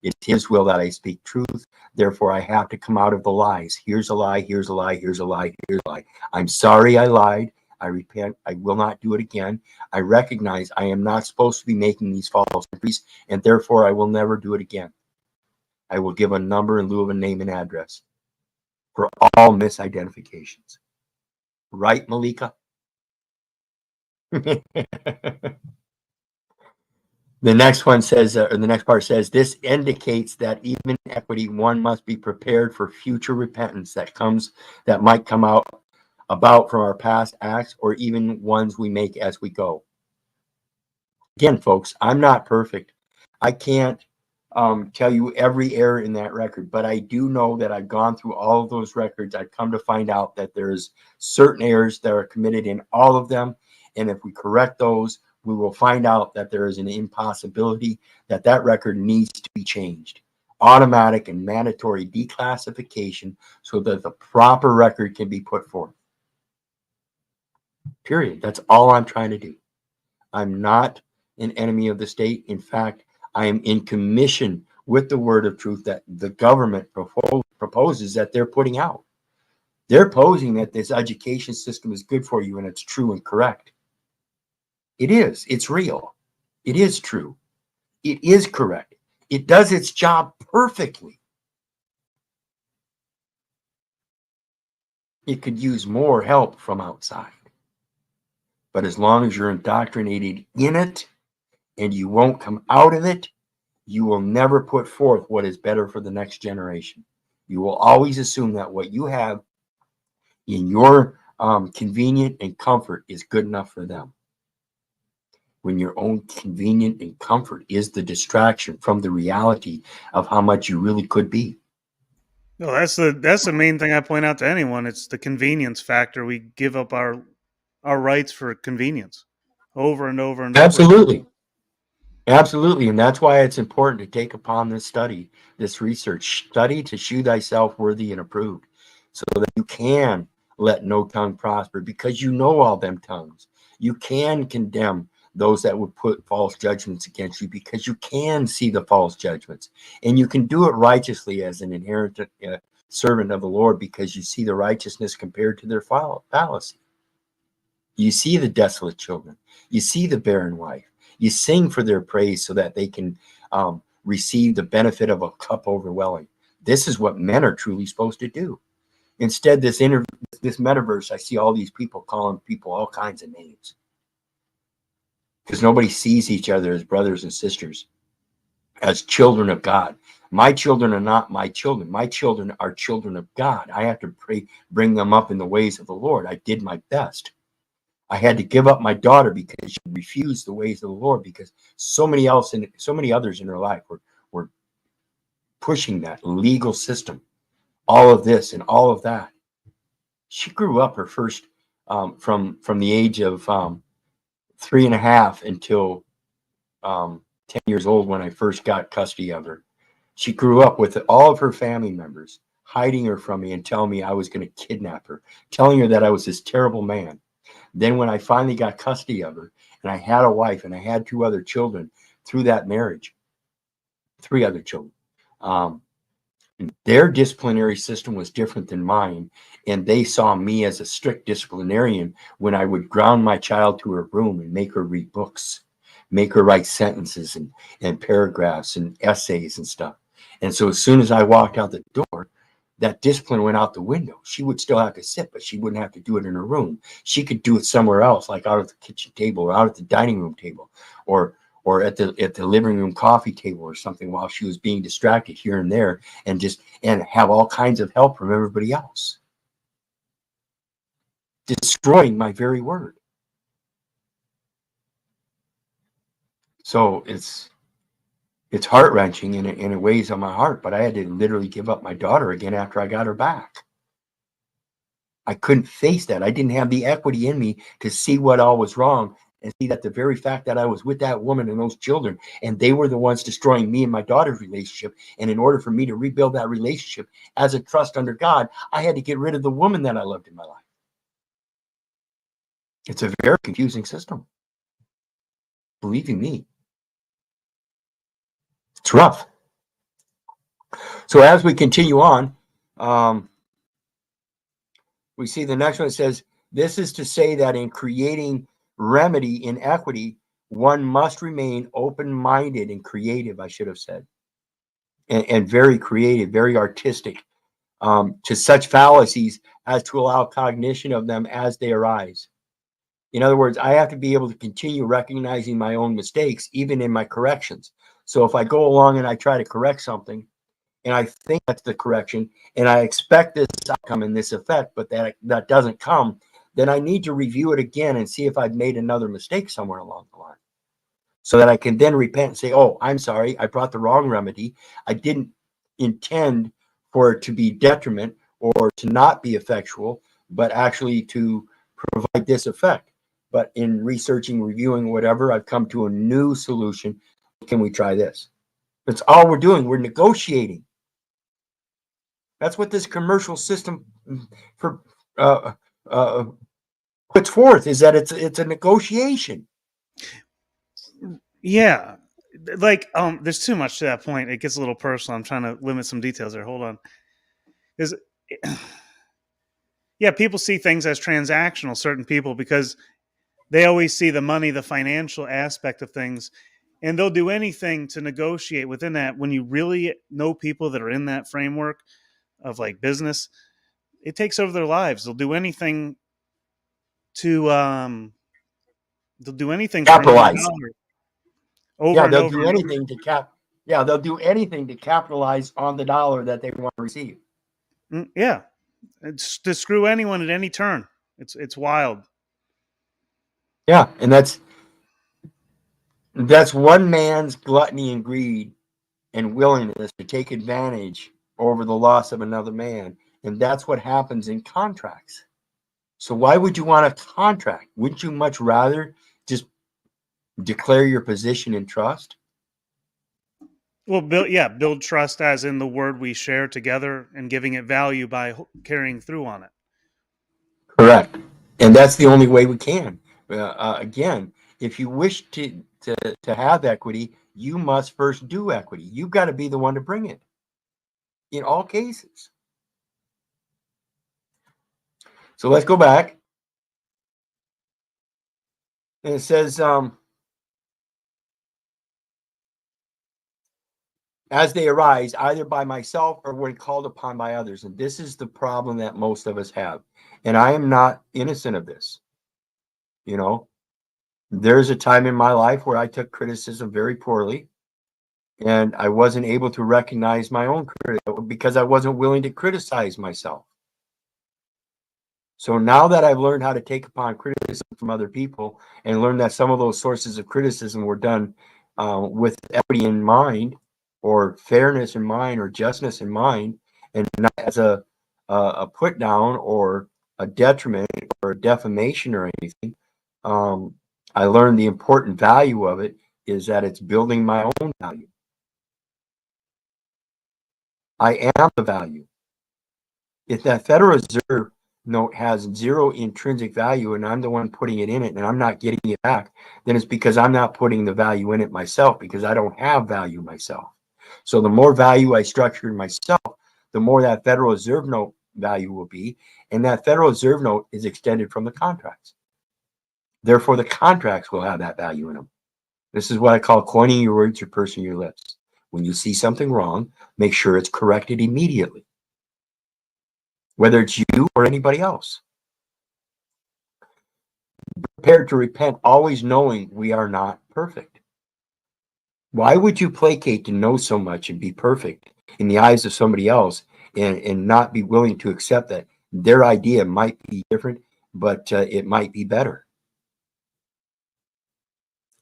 Speaker 1: It's His will that I speak truth. Therefore, I have to come out of the lies. Here's a lie, here's a lie, here's a lie, here's a lie. I'm sorry I lied. I repent. I will not do it again. I recognize I am not supposed to be making these false entries, and therefore I will never do it again. I will give a number in lieu of a name and address for all misidentifications. Right, Malika? The next one says, or the next part says, this indicates that even in equity, one must be prepared for future repentance that might come about from our past acts or even ones we make as we go. Again, folks, I'm not perfect. I can't tell you every error in that record, but I do know that I've gone through all of those records. I've come to find out that there's certain errors that are committed in all of them. And if we correct those, we will find out that there is an impossibility that record needs to be changed. Automatic and mandatory declassification so that the proper record can be put forth. Period. That's all I'm trying to do. I'm not an enemy of the state. In fact, I am in commission with the word of truth that the government proposes that they're putting out. They're posing that this education system is good for you and it's true and correct. It is. It's real. It is true. It is correct. It does its job perfectly. It could use more help from outside. But as long as you're indoctrinated in it and you won't come out of it, you will never put forth what is better for the next generation. You will always assume that what you have in your convenient and comfort is good enough for them. When your own convenient and comfort is the distraction from the reality of how much you really could be.
Speaker 3: No, that's the main thing I point out to anyone. It's the convenience factor. We give up our rights for convenience over and over and over.
Speaker 1: Absolutely. Absolutely. And that's why it's important to take upon this study, this research. Study to shew thyself worthy and approved, so that you can let no tongue prosper, because you know all them tongues. You can condemn those that would put false judgments against you, because you can see the false judgments. And you can do it righteously as an inherent servant of the Lord, because you see the righteousness compared to their fallacy. You see the desolate children. You see the barren wife. You sing for their praise so that they can receive the benefit of a cup overwhelming. This is what men are truly supposed to do. Instead, this metaverse, I see all these people calling people all kinds of names because nobody sees each other as brothers and sisters, as children of God. My children are not my children. My children are children of God. I have to pray, bring them up in the ways of the Lord. I did my best. I had to give up my daughter because she refused the ways of the Lord, because so many others in her life were pushing that legal system, all of this and all of that. She grew up her first from the age of 3.5 until 10 years old when I first got custody of her. She grew up with all of her family members hiding her from me and telling me I was going to kidnap her, telling her that I was this terrible man. Then when I finally got custody of her and I had a wife and I had 2 other children through that marriage, 3 other children, their disciplinary system was different than mine. And they saw me as a strict disciplinarian when I would ground my child to her room and make her read books, make her write sentences and paragraphs and essays and stuff. And so as soon as I walked out the door, that discipline went out the window. She would still have to sit, but she wouldn't have to do it in her room. She could do it somewhere else, like out at the kitchen table or out at the dining room table or at the living room coffee table or something, while she was being distracted here and there, and have all kinds of help from everybody else, destroying my very word. So it's heart-wrenching and it weighs on my heart, but I had to literally give up my daughter again after I got her back. I couldn't face that. I didn't have the equity in me to see what all was wrong and see that the very fact that I was with that woman and those children, and they were the ones destroying me and my daughter's relationship. And in order for me to rebuild that relationship as a trust under God, I had to get rid of the woman that I loved in my life. It's a very confusing system. Believe you me, it's rough. So as we continue on, we see the next one says, this is to say that in creating remedy in equity, one must remain open-minded and creative, I should have said, and very creative, very artistic, to such fallacies as to allow cognition of them as they arise. In other words, I have to be able to continue recognizing my own mistakes, even in my corrections. So if I go along and I try to correct something, and I think that's the correction, and I expect this outcome and this effect, but that doesn't come, then I need to review it again and see if I've made another mistake somewhere along the line, so that I can then repent and say, oh, I'm sorry, I brought the wrong remedy. I didn't intend for it to be detriment or to not be effectual, but actually to provide this effect. But in researching, reviewing, whatever, I've come to a new solution. Can we try this? That's all we're doing. We're negotiating. That's what this commercial system for puts forth, is that it's a negotiation.
Speaker 3: Yeah. Like, there's too much to that point. It gets a little personal. I'm trying to limit some details there. Hold on. Is yeah, people see things as transactional, certain people, because they always see the money, the financial aspect of things, and they'll do anything to negotiate within that. When you really know people that are in that framework of like business, it takes over their lives. They'll do anything to for another
Speaker 1: Capitalize.
Speaker 3: dollar over
Speaker 1: Yeah,
Speaker 3: and
Speaker 1: they'll
Speaker 3: over
Speaker 1: do
Speaker 3: and over.
Speaker 1: anything to they'll do anything to capitalize on the dollar that they want to receive.
Speaker 3: Yeah, it's to screw anyone at any turn. It's wild.
Speaker 1: Yeah, and that's one man's gluttony and greed and willingness to take advantage over the loss of another man. And that's what happens in contracts. So why would you want a contract? Wouldn't you much rather just declare your position in trust?
Speaker 3: Well, build trust as in the word we share together and giving it value by carrying through on it.
Speaker 1: Correct. And that's the only way we can. Again, if you wish to have equity, you must first do equity. You've got to be the one to bring it in all cases. So let's go back. And it says, as they arise, either by myself or when called upon by others. And this is the problem that most of us have. And I am not innocent of this. You know, there's a time in my life where I took criticism very poorly, and I wasn't able to recognize my own criticism because I wasn't willing to criticize myself. So now that I've learned how to take upon criticism from other people and learned that some of those sources of criticism were done with equity in mind, or fairness in mind, or justness in mind, and not as a put down or a detriment or a defamation or anything, I learned the important value of it is that it's building my own value. I am the value. If that Federal Reserve note has zero intrinsic value and I'm the one putting it in it and I'm not getting it back, then it's because I'm not putting the value in it myself, because I don't have value myself. So the more value I structure in myself, the more that Federal Reserve note value will be, and that Federal Reserve note is extended from the contracts. Therefore, the contracts will have that value in them. This is what I call coining your words or pursing your lips. When you see something wrong, make sure it's corrected immediately, whether it's you or anybody else. Prepared to repent, always knowing we are not perfect. Why would you placate to know so much and be perfect in the eyes of somebody else, and not be willing to accept that their idea might be different, but it might be better?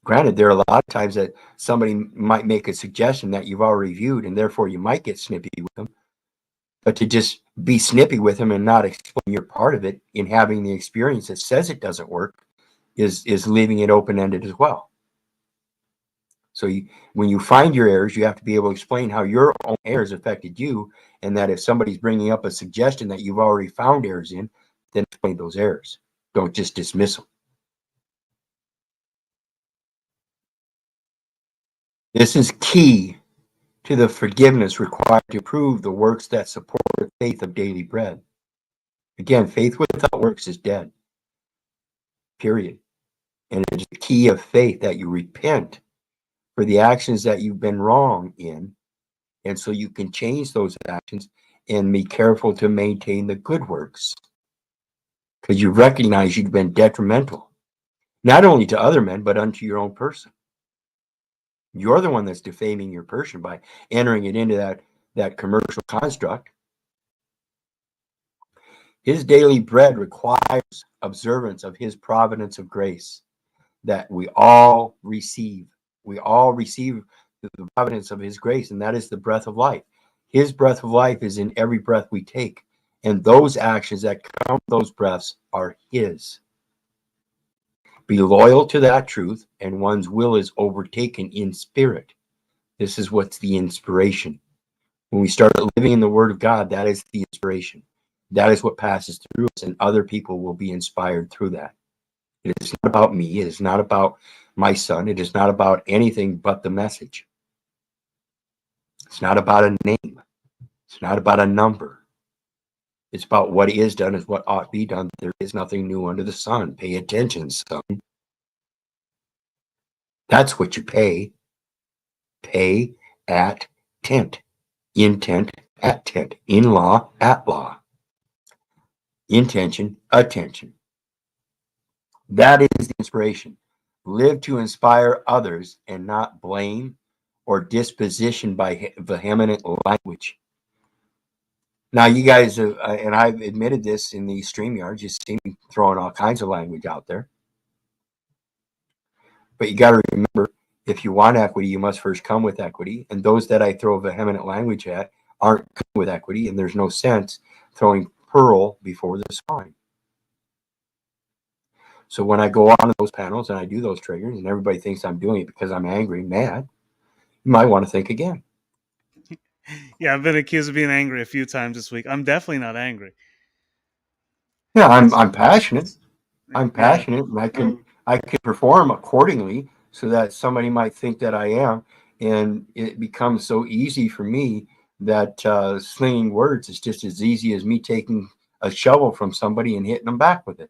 Speaker 1: Granted, there are a lot of times that somebody might make a suggestion that you've already viewed, and therefore you might get snippy with them. But to just be snippy with them and not explain your part of it in having the experience that says it doesn't work is leaving it open-ended as well. So when you find your errors, you have to be able to explain how your own errors affected you, and that if somebody's bringing up a suggestion that you've already found errors in, then explain those errors. Don't just dismiss them. This is key to the forgiveness required to prove the works that support the faith of daily bread. Again, faith without works is dead. Period. And it's the key of faith that you repent for the actions that you've been wrong in, and so you can change those actions and be careful to maintain the good works, because you recognize you've been detrimental, not only to other men, but unto your own person. You're the one that's defaming your person by entering it into that commercial construct. His daily bread requires observance of his providence of grace that we all receive. We all receive the providence of his grace, and that is the breath of life. His breath of life is in every breath we take, and those actions that come from those breaths are his. Be loyal to that truth, and one's will is overtaken in spirit. This is what's the inspiration. When we start living in the Word of God, that is the inspiration. That is what passes through us, and other people will be inspired through that. It is not about me. It is not about my son. It is not about anything but the message. It's not about a name. It's not about a number. It's about what is done is what ought to be done. There is nothing new under the sun. Pay attention, son. That's what you pay. Pay at tent. Intent at tent. In law at law. Intention, attention. That is the inspiration. Live to inspire others and not blame or disposition by vehement language. Now, you guys, and I've admitted this in these StreamYards, you see me throwing all kinds of language out there. But you got to remember, if you want equity, you must first come with equity. And those that I throw vehement language at aren't coming with equity, and there's no sense throwing pearl before the swine. So when I go on those panels and I do those triggers, and everybody thinks I'm doing it because I'm angry, mad, you might want to think again.
Speaker 3: Yeah, I've been accused of being angry a few times this week. I'm definitely not angry.
Speaker 1: Yeah, I'm passionate. I'm
Speaker 3: Yeah.
Speaker 1: passionate, and I can perform accordingly so that somebody might think that I am, and it becomes so easy for me that slinging words is just as easy as me taking a shovel from somebody and hitting them back with it.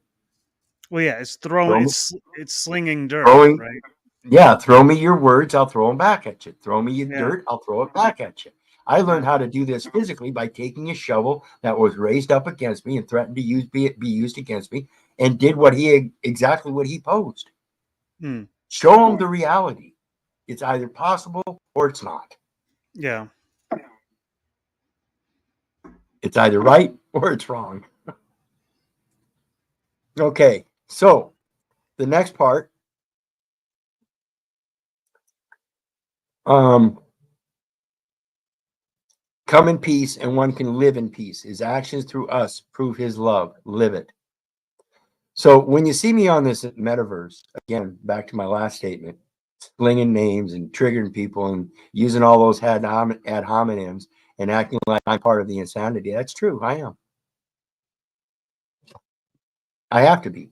Speaker 3: Well, yeah, it's
Speaker 1: Throw me-
Speaker 3: it's slinging dirt,
Speaker 1: throwing,
Speaker 3: right?
Speaker 1: yeah, throw me your words, I'll throw them back at you. Throw me your
Speaker 3: Yeah.
Speaker 1: dirt, I'll throw it back at you. I learned how to do this physically by taking a shovel that was raised up against me and threatened to be used against me, and did exactly what he posed.
Speaker 3: Hmm.
Speaker 1: Show him the reality. It's either possible or it's not.
Speaker 3: Yeah.
Speaker 1: It's either right or it's wrong. Okay, so the next part, come in peace and one can live in peace. His actions through us prove his love. Live it. So when you see me on this metaverse, again, back to my last statement, slinging names and triggering people and using all those ad hominems and acting like I'm part of the insanity, that's true. I am. I have to be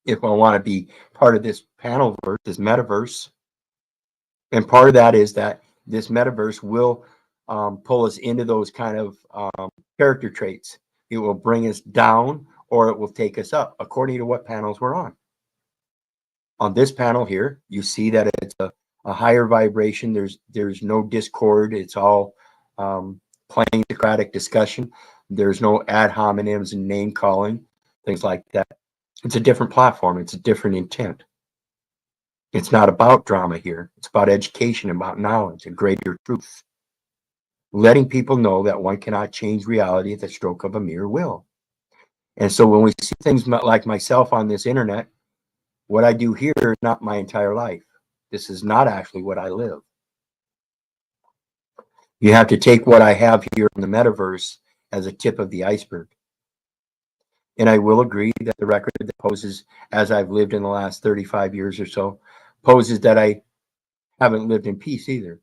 Speaker 1: if I want to be part of this panel verse, this metaverse. And part of that is that this metaverse will pull us into those kind of character traits. It will bring us down or it will take us up according to what panels we're on. On this panel here, you see that it's a higher vibration. There's no discord. It's all plain Socratic discussion. There's no ad hominems and name calling, things like that. It's a different platform. It's a different intent. It's not about drama here. It's about education, about knowledge, and greater truth. Letting people know that one cannot change reality at the stroke of a mere will. And so when we see things like myself on this internet, what I do here is not my entire life. This is not actually what I live. You have to take what I have here in the metaverse as a tip of the iceberg. And I will agree that the record that poses, as I've lived in the last 35 years or so, poses that I haven't lived in peace either.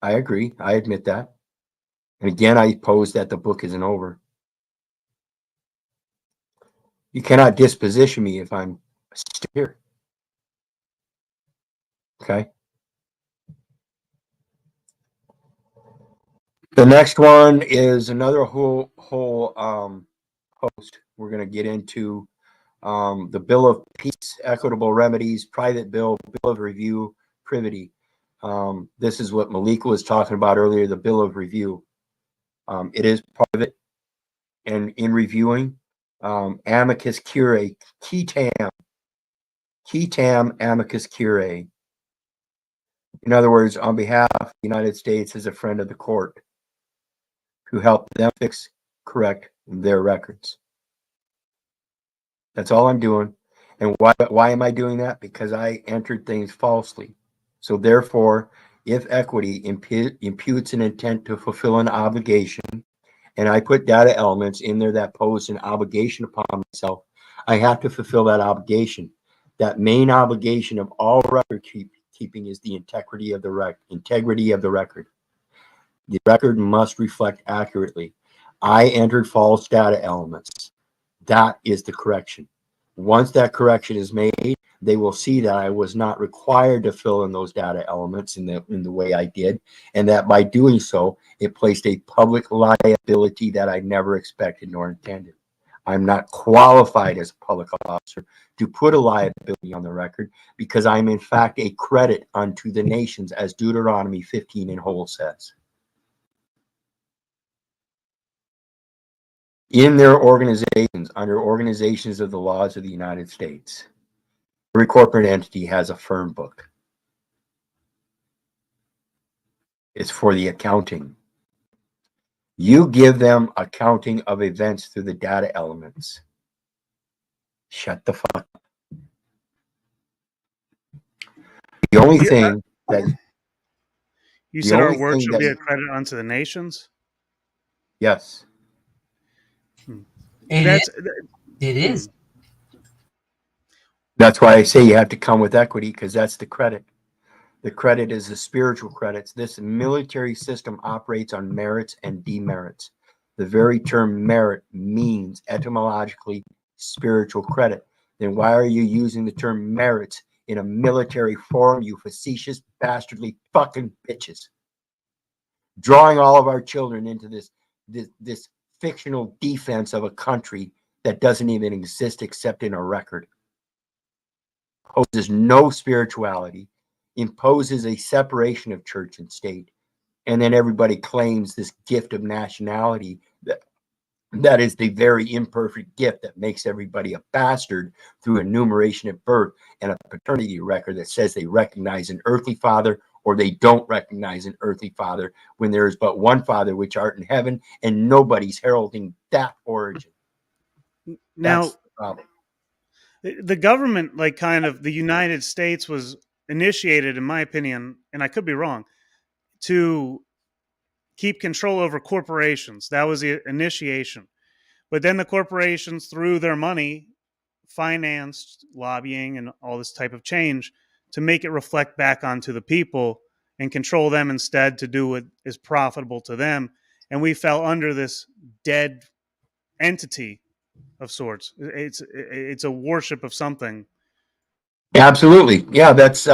Speaker 1: I agree. I admit that. And again, I pose that the book isn't over. You cannot disposition me if I'm still here. Okay. The next one is another whole post. We're going to get into the Bill of Peace, Equitable Remedies, Private Bill, Bill of Review, Privity. This is what Malik was talking about earlier, the Bill of Review. It is private, and in reviewing, amicus curiae, qui tam amicus curiae. In other words, on behalf of the United States as a friend of the court who helped them correct their records. That's all I'm doing. And why am I doing that? Because I entered things falsely. So therefore, if equity imputes an intent to fulfill an obligation, and I put data elements in there that pose an obligation upon myself, I have to fulfill that obligation. That main obligation of all record keeping is the integrity of the record. The record must reflect accurately. I entered false data elements. That is the correction. Once that correction is made, they will see that I was not required to fill in those data elements in the way I did, and that by doing so, it placed a public liability that I never expected nor intended. I'm not qualified as a public officer to put a liability on the record because I'm in fact a credit unto the nations, as Deuteronomy 15 in whole says. In their organizations, under organizations of the laws of the United States, every corporate entity has a firm book. It's for the accounting. You give them accounting of events through the data elements. Shut the fuck up. The only thing that
Speaker 3: You
Speaker 1: the
Speaker 3: said our
Speaker 1: only
Speaker 3: work
Speaker 1: thing
Speaker 3: should
Speaker 1: that
Speaker 3: be a credit unto the nations.
Speaker 1: yes,
Speaker 3: That's
Speaker 4: It is.
Speaker 1: that's why I say you have to come with equity, because that's the credit. The credit is the spiritual credits. This military system operates on merits and demerits. The very term merit means etymologically spiritual credit. Then why are you using the term merits in a military forum, you facetious, bastardly fucking bitches? Drawing all of our children into this fictional defense of a country that doesn't even exist except in a record. Imposes no spirituality, imposes a separation of church and state, and then everybody claims this gift of nationality that is the very imperfect gift that makes everybody a bastard through enumeration at birth and a paternity record that says they recognize an earthly father or they don't recognize an earthly father, when there is but one Father which art in heaven, and nobody's heralding that origin.
Speaker 3: Now,
Speaker 1: That's the problem.
Speaker 3: the government, like kind of the United States, was initiated, in my opinion, and I could be wrong, to keep control over corporations. That was the initiation. But then the corporations, through their money, financed lobbying and all this type of change to make it reflect back onto the people and control them instead, to do what is profitable to them. And we fell under this dead entity of sorts. It's a worship of something.
Speaker 1: Absolutely. Yeah, that's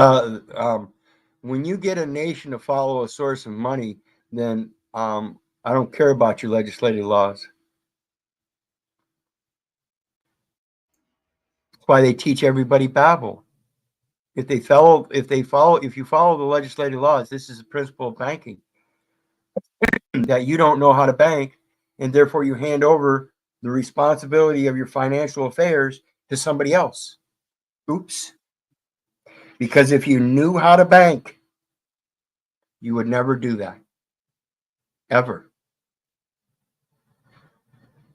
Speaker 1: when you get a nation to follow a source of money, then I don't care about your legislative laws. That's why they teach everybody Babel. If you follow the legislative laws, this is the principle of banking, that you don't know how to bank, and therefore you hand over the responsibility of your financial affairs to somebody else. Oops. Because if you knew how to bank, you would never do that. Ever.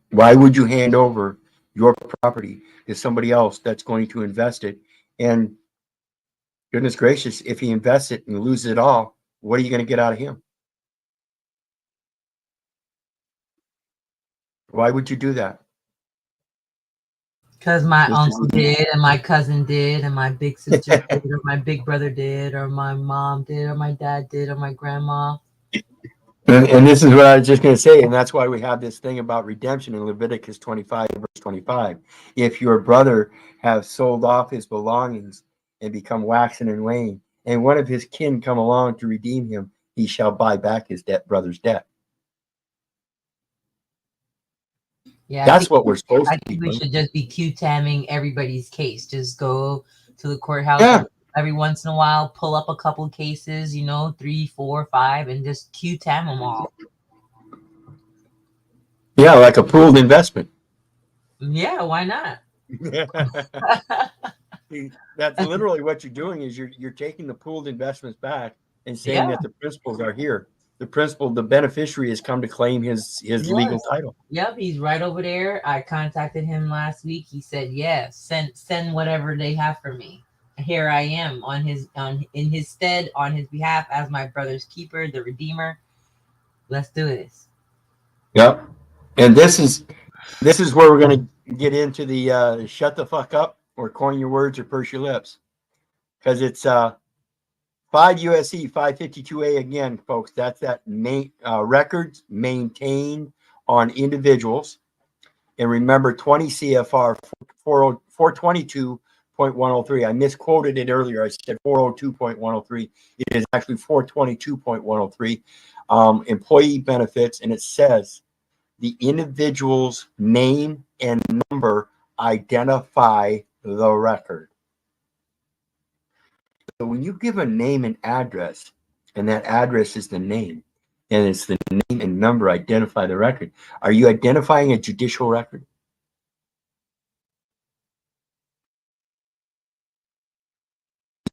Speaker 1: Why would you hand over your property to somebody else that's going to invest it? And goodness gracious, if he invests it and loses it all, what are you going to get out of him? Why would you do that?
Speaker 4: Because my uncle did, and my cousin did, and my big sister did, or my big brother did, or my mom did, or my dad did, or my grandma.
Speaker 1: And this is what I was just going to say, and that's why we have this thing about redemption in Leviticus 25, verse 25. If your brother have sold off his belongings and become waxen and wane, and one of his kin come along to redeem him, he shall buy back his brother's debt.
Speaker 4: Yeah,
Speaker 1: That's what we're supposed
Speaker 4: I
Speaker 1: to be
Speaker 4: think we
Speaker 1: doing.
Speaker 4: should just be Q-tamming everybody's case. Just go to the courthouse every once in a while, pull up a couple cases, 3, 4, 5, and just Q-tam them all.
Speaker 1: Yeah, like a pooled investment.
Speaker 4: Yeah, why not?
Speaker 1: That's literally what you're doing, is you're taking the pooled investments back and saying that the principals are here. The beneficiary has come to claim his legal title.
Speaker 4: Yep, he's right over there. I contacted him last week. He said, "Yeah, send whatever they have for me. Here I am in his stead, on his behalf, as my brother's keeper, the redeemer. Let's do this."
Speaker 1: Yep. And this is where we're going to get into the shut the fuck up or coin your words or purse your lips, because it's 5 USC 552A again, folks. That's that records maintained on individuals. And remember, 20 CFR 422.103. I misquoted it earlier. I said 402.103. It is actually 422.103. Employee benefits, and it says the individual's name and number identify the record. So when you give a name and address, and that address is the name, and it's the name and number identify the record, are you identifying a judicial record?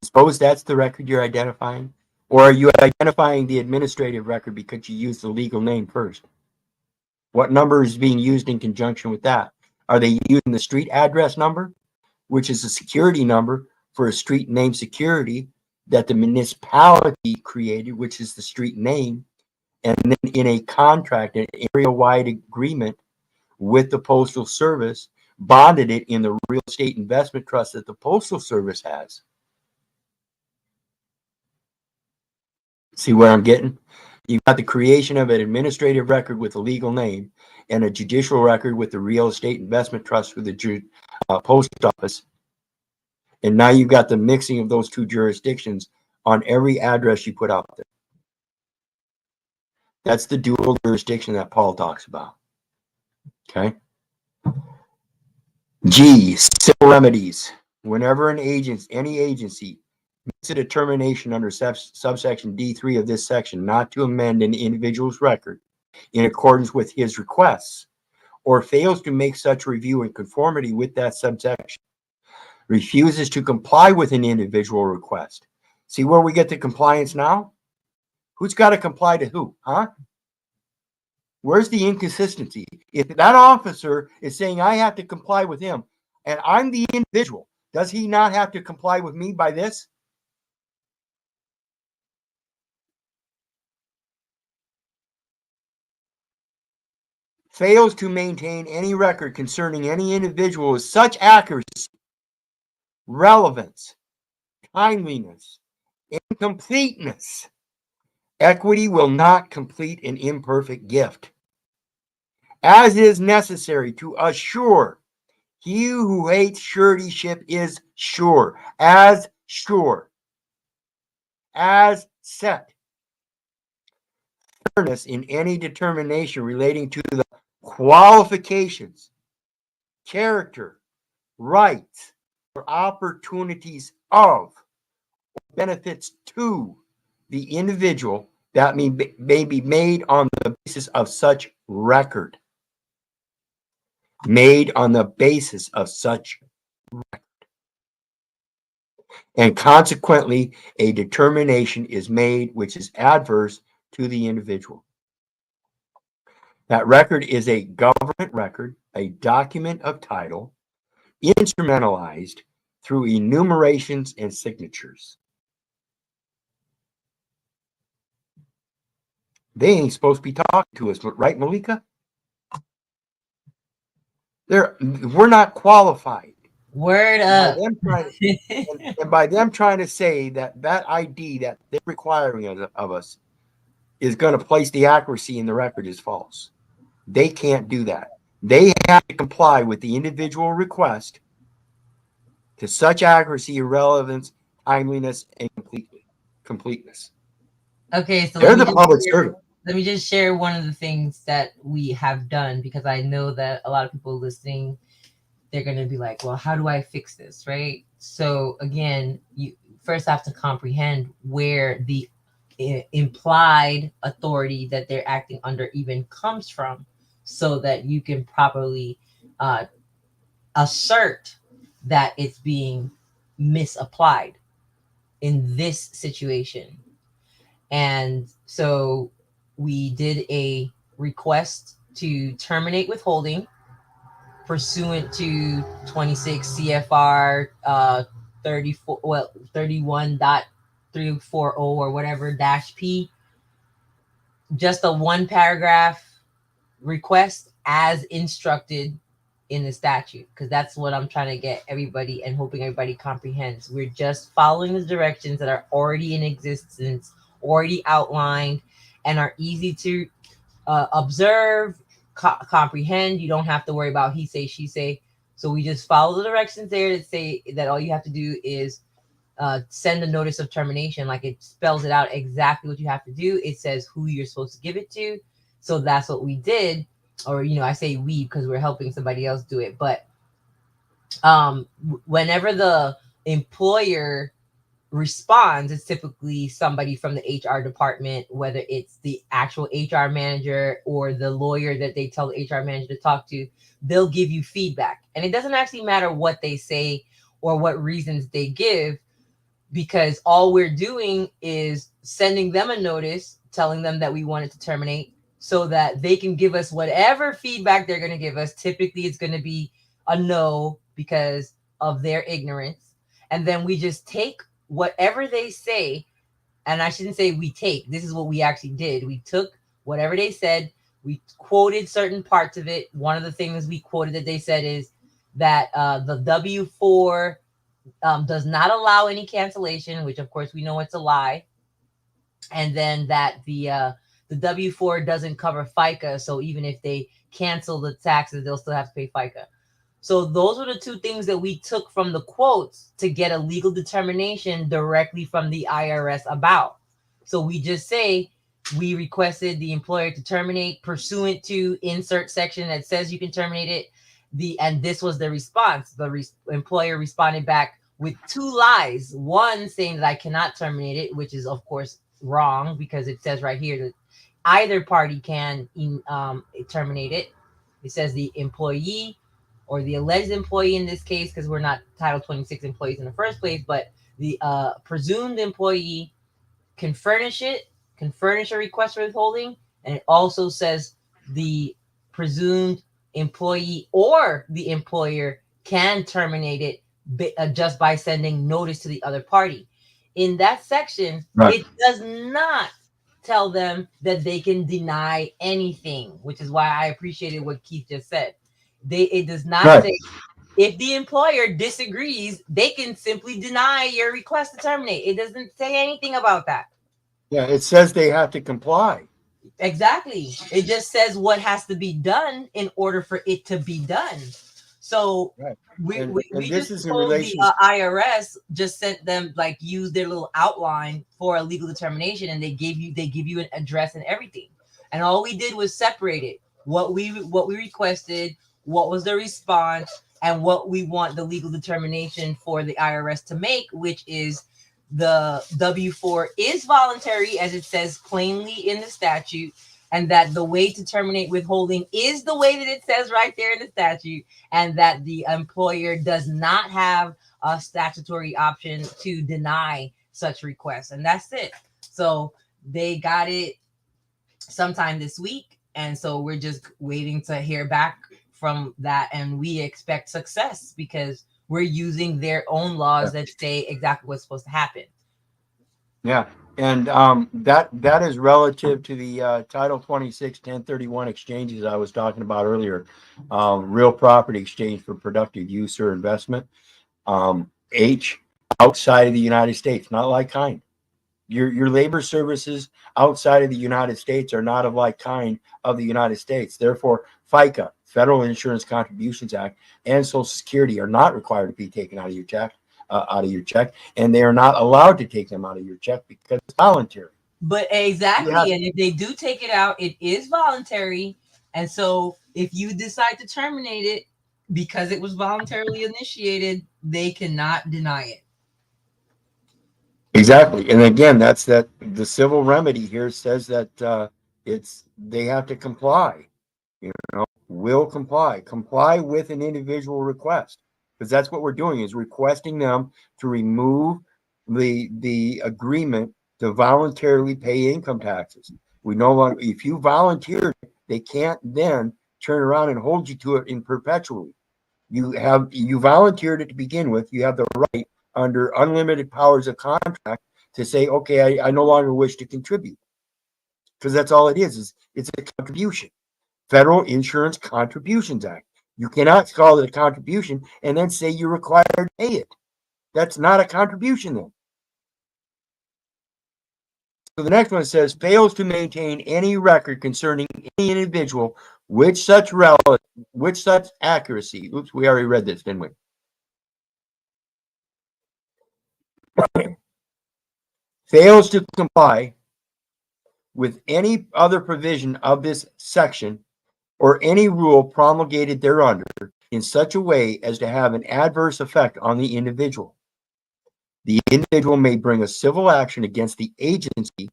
Speaker 1: Suppose that's the record you're identifying, or are you identifying the administrative record because you use the legal name first? What number is being used in conjunction with that? Are they using the street address number, which is a security number for a street name security that the municipality created, which is the street name, and then in a contract, an area-wide agreement with the Postal Service, bonded it in the real estate investment trust that the Postal Service has? See where I'm getting? You've got the creation of an administrative record with a legal name and a judicial record with the real estate investment trust with the post office. And now you've got the mixing of those two jurisdictions on every address you put out there. That's the dual jurisdiction that Paul talks about. Okay. G, civil remedies. Whenever any agency makes a determination under subsection D3 of this section not to amend an individual's record in accordance with his requests, or fails to make such review in conformity with that subsection, refuses to comply with an individual request. See where we get the compliance now? Who's got to comply to who? Huh? Where's the inconsistency? If that officer is saying I have to comply with him and I'm the individual, does he not have to comply with me by this? Fails to maintain any record concerning any individual with such accuracy, relevance, timeliness, and completeness. Equity will not complete an imperfect gift, as is necessary to assure he who hates suretyship is sure, as set. Fairness in any determination relating to the qualifications, character, rights, or opportunities of, benefits to the individual that may be made on the basis of such record. Made on the basis of such record. And consequently, a determination is made which is adverse to the individual. That record is a government record, a document of title, instrumentalized through enumerations and signatures. They ain't supposed to be talking to us, right, Malika? We're not qualified.
Speaker 4: Word up.
Speaker 1: And by them trying to say that ID that they're requiring of us is going to place the accuracy in the record is false. They can't do that. They have to comply with the individual request to such accuracy, relevance, timeliness, and completeness.
Speaker 4: Okay, so
Speaker 1: they're the public servant.
Speaker 4: Let me just share one of the things that we have done, because I know that a lot of people listening, they're going to be like, well, how do I fix this, right? So again, you first have to comprehend where the implied authority that they're acting under even comes from, so that you can properly assert that it's being misapplied in this situation. And so we did a request to terminate withholding pursuant to 26 CFR 31.340 or whatever -P. Just a one paragraph request as instructed in the statute, because that's what I'm trying to get everybody and hoping everybody comprehends. We're just following the directions that are already in existence, already outlined, and are easy to observe, comprehend. You don't have to worry about he say, she say. So we just follow the directions there that say that all you have to do is send a notice of termination. Like, it spells it out exactly what you have to do. It says who you're supposed to give it to. So that's what we did. Or, I say we because we're helping somebody else do it. But whenever the employer responds, it's typically somebody from the HR department, whether it's the actual HR manager or the lawyer that they tell the HR manager to talk to. They'll give you feedback. And it doesn't actually matter what they say or what reasons they give, because all we're doing is sending them a notice telling them that we wanted to terminate, so that they can give us whatever feedback they're going to give us. Typically, it's going to be a no because of their ignorance. And then we just take whatever they say. And I shouldn't say we take. This is what we actually did. We took whatever they said. We quoted certain parts of it. One of the things we quoted that they said is that the W-4 does not allow any cancellation, which of course we know it's a lie. And then that the W-4 doesn't cover FICA. So even if they cancel the taxes, they'll still have to pay FICA. So those were the two things that we took from the quotes to get a legal determination directly from the IRS about. So we just say we requested the employer to terminate pursuant to insert section that says you can terminate it. and this was the response. The employer responded back with 2 lies. One saying that I cannot terminate it, which is of course wrong, because it says right here that either party can terminate it. It says the employee or the alleged employee in this case, because we're not Title 26 employees in the first place, but the presumed employee can furnish a request for withholding, and it also says the presumed employee or the employer can terminate it just by sending notice to the other party. In that section,
Speaker 1: Right.
Speaker 4: it does not tell them that they can deny anything, which is why I appreciated what Keith just said. It does not
Speaker 1: Right.
Speaker 4: say if the employer disagrees, they can simply deny your request to terminate. It doesn't say anything about that.
Speaker 1: Yeah, it says they have to comply.
Speaker 4: Exactly. It just says what has to be done in order for it to be done. So
Speaker 1: Right.
Speaker 4: we
Speaker 1: And this
Speaker 4: just
Speaker 1: is in
Speaker 4: told the
Speaker 1: relation.
Speaker 4: IRS just sent them, like, use their little outline for a legal determination, and they give you an address and everything. And all we did was separate it. What we requested, what was the response, and what we want the legal determination for the IRS to make, which is the W-4 is voluntary, as it says plainly in the statute, and that the way to terminate withholding is the way that it says right there in the statute, and that the employer does not have a statutory option to deny such requests. And that's it. So they got it sometime this week, and so we're just waiting to hear back from that, and we expect success because we're using their own laws that say exactly what's supposed to happen.
Speaker 1: Yeah, and that is relative to the Title 26 1031 exchanges I was talking about earlier. Real property exchange for productive use or investment. H, outside of the United States, not like kind. Your labor services outside of the United States are not of like kind of the United States. Therefore, FICA, Federal Insurance Contributions Act, and Social Security are not required to be taken out of your check, and they are not allowed to take them out of your check because it's voluntary.
Speaker 4: But exactly, and if they do take it out, it is voluntary. And so if you decide to terminate it because it was voluntarily initiated, they cannot deny it.
Speaker 1: Exactly. And again, that's the civil remedy here says that they have to comply, will comply with an individual request, because that's what we're doing, is requesting them to remove the agreement to voluntarily pay income taxes. We no longer, if you volunteered, they can't then turn around and hold you to it in perpetually. You volunteered it to begin with. You have the right under unlimited powers of contract to say, okay, I no longer wish to contribute, because that's all it is it's a contribution. Federal Insurance Contributions Act. You cannot call it a contribution and then say you're required to pay it. That's not a contribution then. So the next one says, fails to maintain any record concerning any individual with such accuracy. Oops, we already read this, didn't we? Fails to comply with any other provision of this section or any rule promulgated thereunder in such a way as to have an adverse effect on the individual. The individual may bring a civil action against the agency,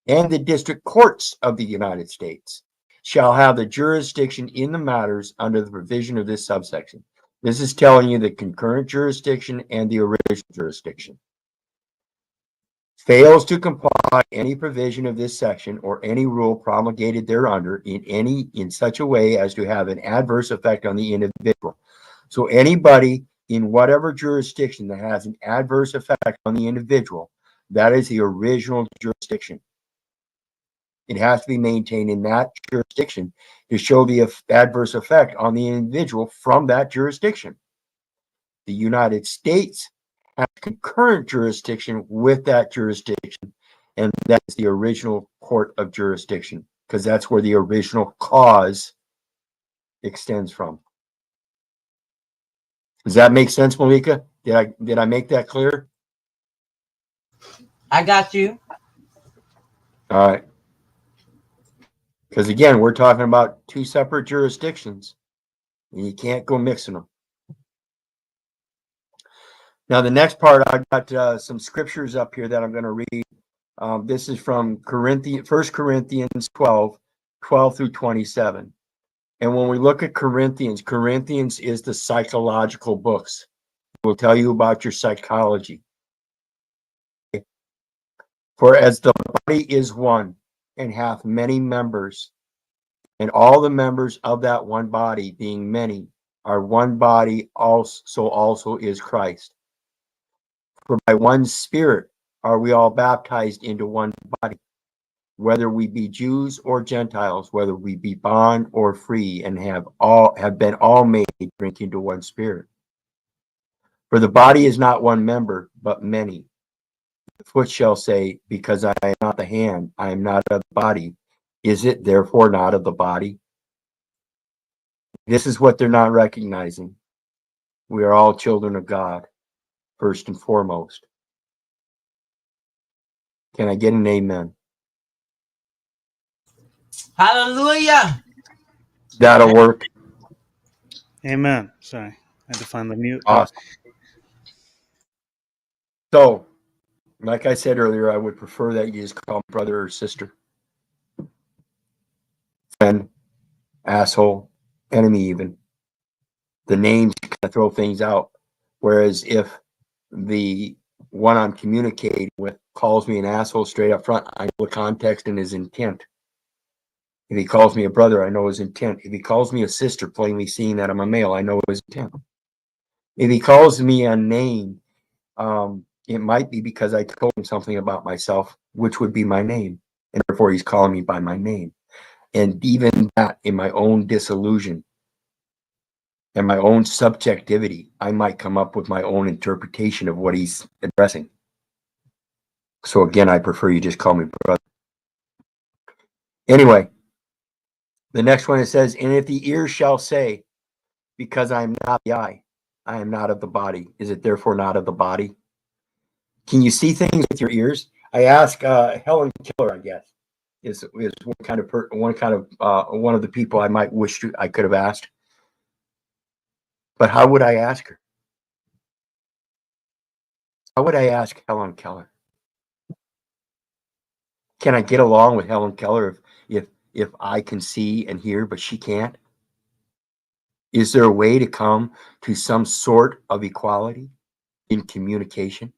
Speaker 1: and the district courts of the United States shall have the jurisdiction in the matters under the provision of this subsection. This is telling you the concurrent jurisdiction and the original jurisdiction. Fails to comply any provision of this section or any rule promulgated thereunder in such a way as to have an adverse effect on the individual. So anybody in whatever jurisdiction that has an adverse effect on the individual, that is the original jurisdiction. It has to be maintained in that jurisdiction to show the adverse effect on the individual from that jurisdiction. The United States has concurrent jurisdiction with that jurisdiction, and that is the original court of jurisdiction, because that's where the original cause extends from. Does that make sense, Malika? Did I make that clear?
Speaker 4: I got you.
Speaker 1: All right. Because again, we're talking about two separate jurisdictions. and you can't go mixing them. Now, the next part, I've got some scriptures up here that I'm going to read. This is from 1 Corinthians 12, 12 through 27. And when we look at Corinthians, Corinthians is the psychological books. It will tell you about your psychology. For as the body is one and hath many members, and all the members of that one body, being many, are one body, also is Christ. For by one Spirit are we all baptized into one body, whether we be Jews or Gentiles, whether we be bond or free, and have been all made to drink into one Spirit. For the body is not one member, but many. The foot shall say, because I am not the hand, I am not of the body. Is it therefore not of the body? This is what they're not recognizing. We are all children of God, first and foremost. Can I get an amen?
Speaker 4: Hallelujah.
Speaker 1: That'll work.
Speaker 3: Amen. Sorry, I had to find the mute.
Speaker 1: Awesome. So, like I said earlier, I would prefer that you just call me brother or sister, friend, asshole, enemy even. The names kind of throw things out. Whereas if the one I'm communicating with calls me an asshole straight up front, I know the context and his intent. If he calls me a brother, I know his intent. If he calls me a sister, plainly seeing that I'm a male, I know his intent. If he calls me a name, it might be because I told him something about myself, which would be my name. And therefore, he's calling me by my name. And even that, in my own disillusion and my own subjectivity, I might come up with my own interpretation of what he's addressing. So again, I prefer you just call me brother. Anyway, the next one, it says, and if the ear shall say, because I am not the eye, I am not of the body, is it therefore not of the body? Can you see things with your ears? I ask Helen Keller, I guess, is one of the people I might wish I could have asked. But how would I ask her? How would I ask Helen Keller? Can I get along with Helen Keller if I can see and hear, but she can't? Is there a way to come to some sort of equality in communication?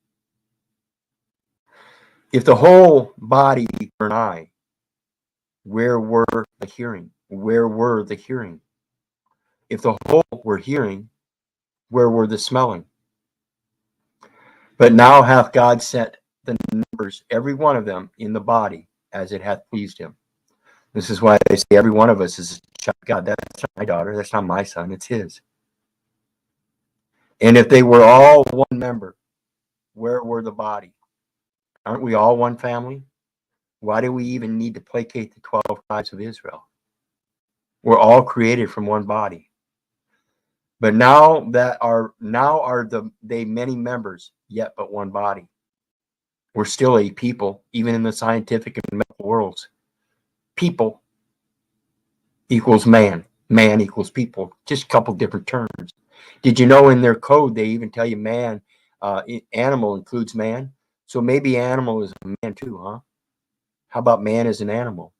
Speaker 1: If the whole body were an eye, where were the hearing? Where were the hearing? If the whole were hearing, where were the smelling? But now hath God set the numbers, every one of them, in the body, as it hath pleased him. This is why they say every one of us is a child of God. That's not my daughter. That's not my son. It's his. And if they were all one member, where were the body? Aren't we all one family? Why do we even need to placate the 12 tribes of Israel? We're all created from one body. But now are they many members, yet but one body. We're still a people, even in the scientific and medical worlds. People equals man. Man equals people. Just a couple different terms. Did you know in their code they even tell you man, animal includes man? So maybe animal is a man too, huh? How about man as an animal?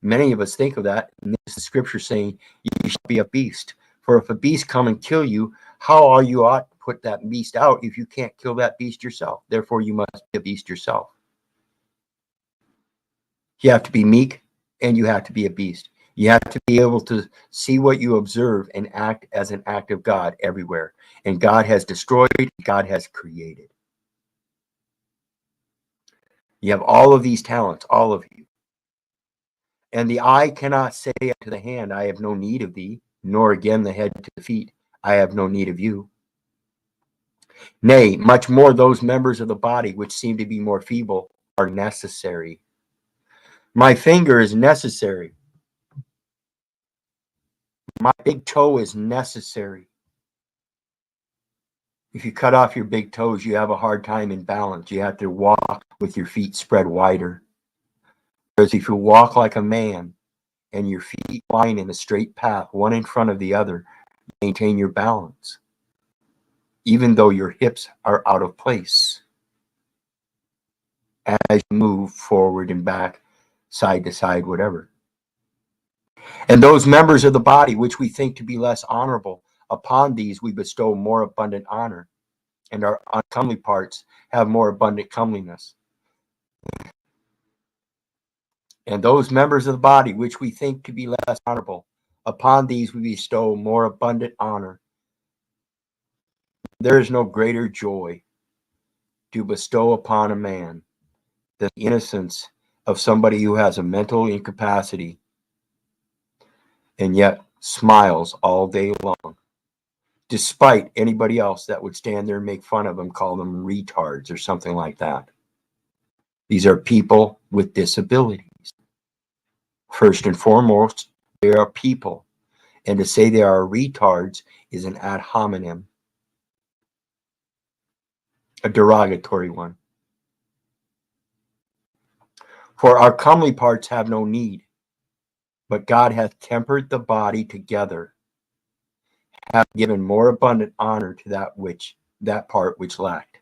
Speaker 1: Many of us think of that, and this is the scripture saying you shall be a beast. For if a beast come and kill you, how are you ought to put that beast out if you can't kill that beast yourself? Therefore, you must be a beast yourself. You have to be meek, and you have to be a beast. You have to be able to see what you observe and act as an act of God everywhere. And God has destroyed, God has created. You have all of these talents, all of you. And the eye cannot say unto the hand, I have no need of thee, nor again the head to the feet, I have no need of you. Nay, much more those members of the body which seem to be more feeble are necessary. My finger is necessary. My big toe is necessary. If you cut off your big toes, you have a hard time in balance. You have to walk with your feet spread wider. Whereas if you walk like a man and your feet line in a straight path, one in front of the other, maintain your balance, even though your hips are out of place as you move forward and back, side to side, whatever. And those members of the body which we think to be less honorable, upon these we bestow more abundant honor, and our uncomely parts have more abundant comeliness. And those members of the body which we think to be less honorable, upon these we bestow more abundant honor. There is no greater joy to bestow upon a man than the innocence of somebody who has a mental incapacity and yet smiles all day long, despite anybody else that would stand there and make fun of them, call them retards or something like that. These are people with disabilities. First and foremost, they are people. And to say they are retards is an ad hominem, a derogatory one. For our comely parts have no need, but God hath tempered the body together, hath given more abundant honor to that part which lacked.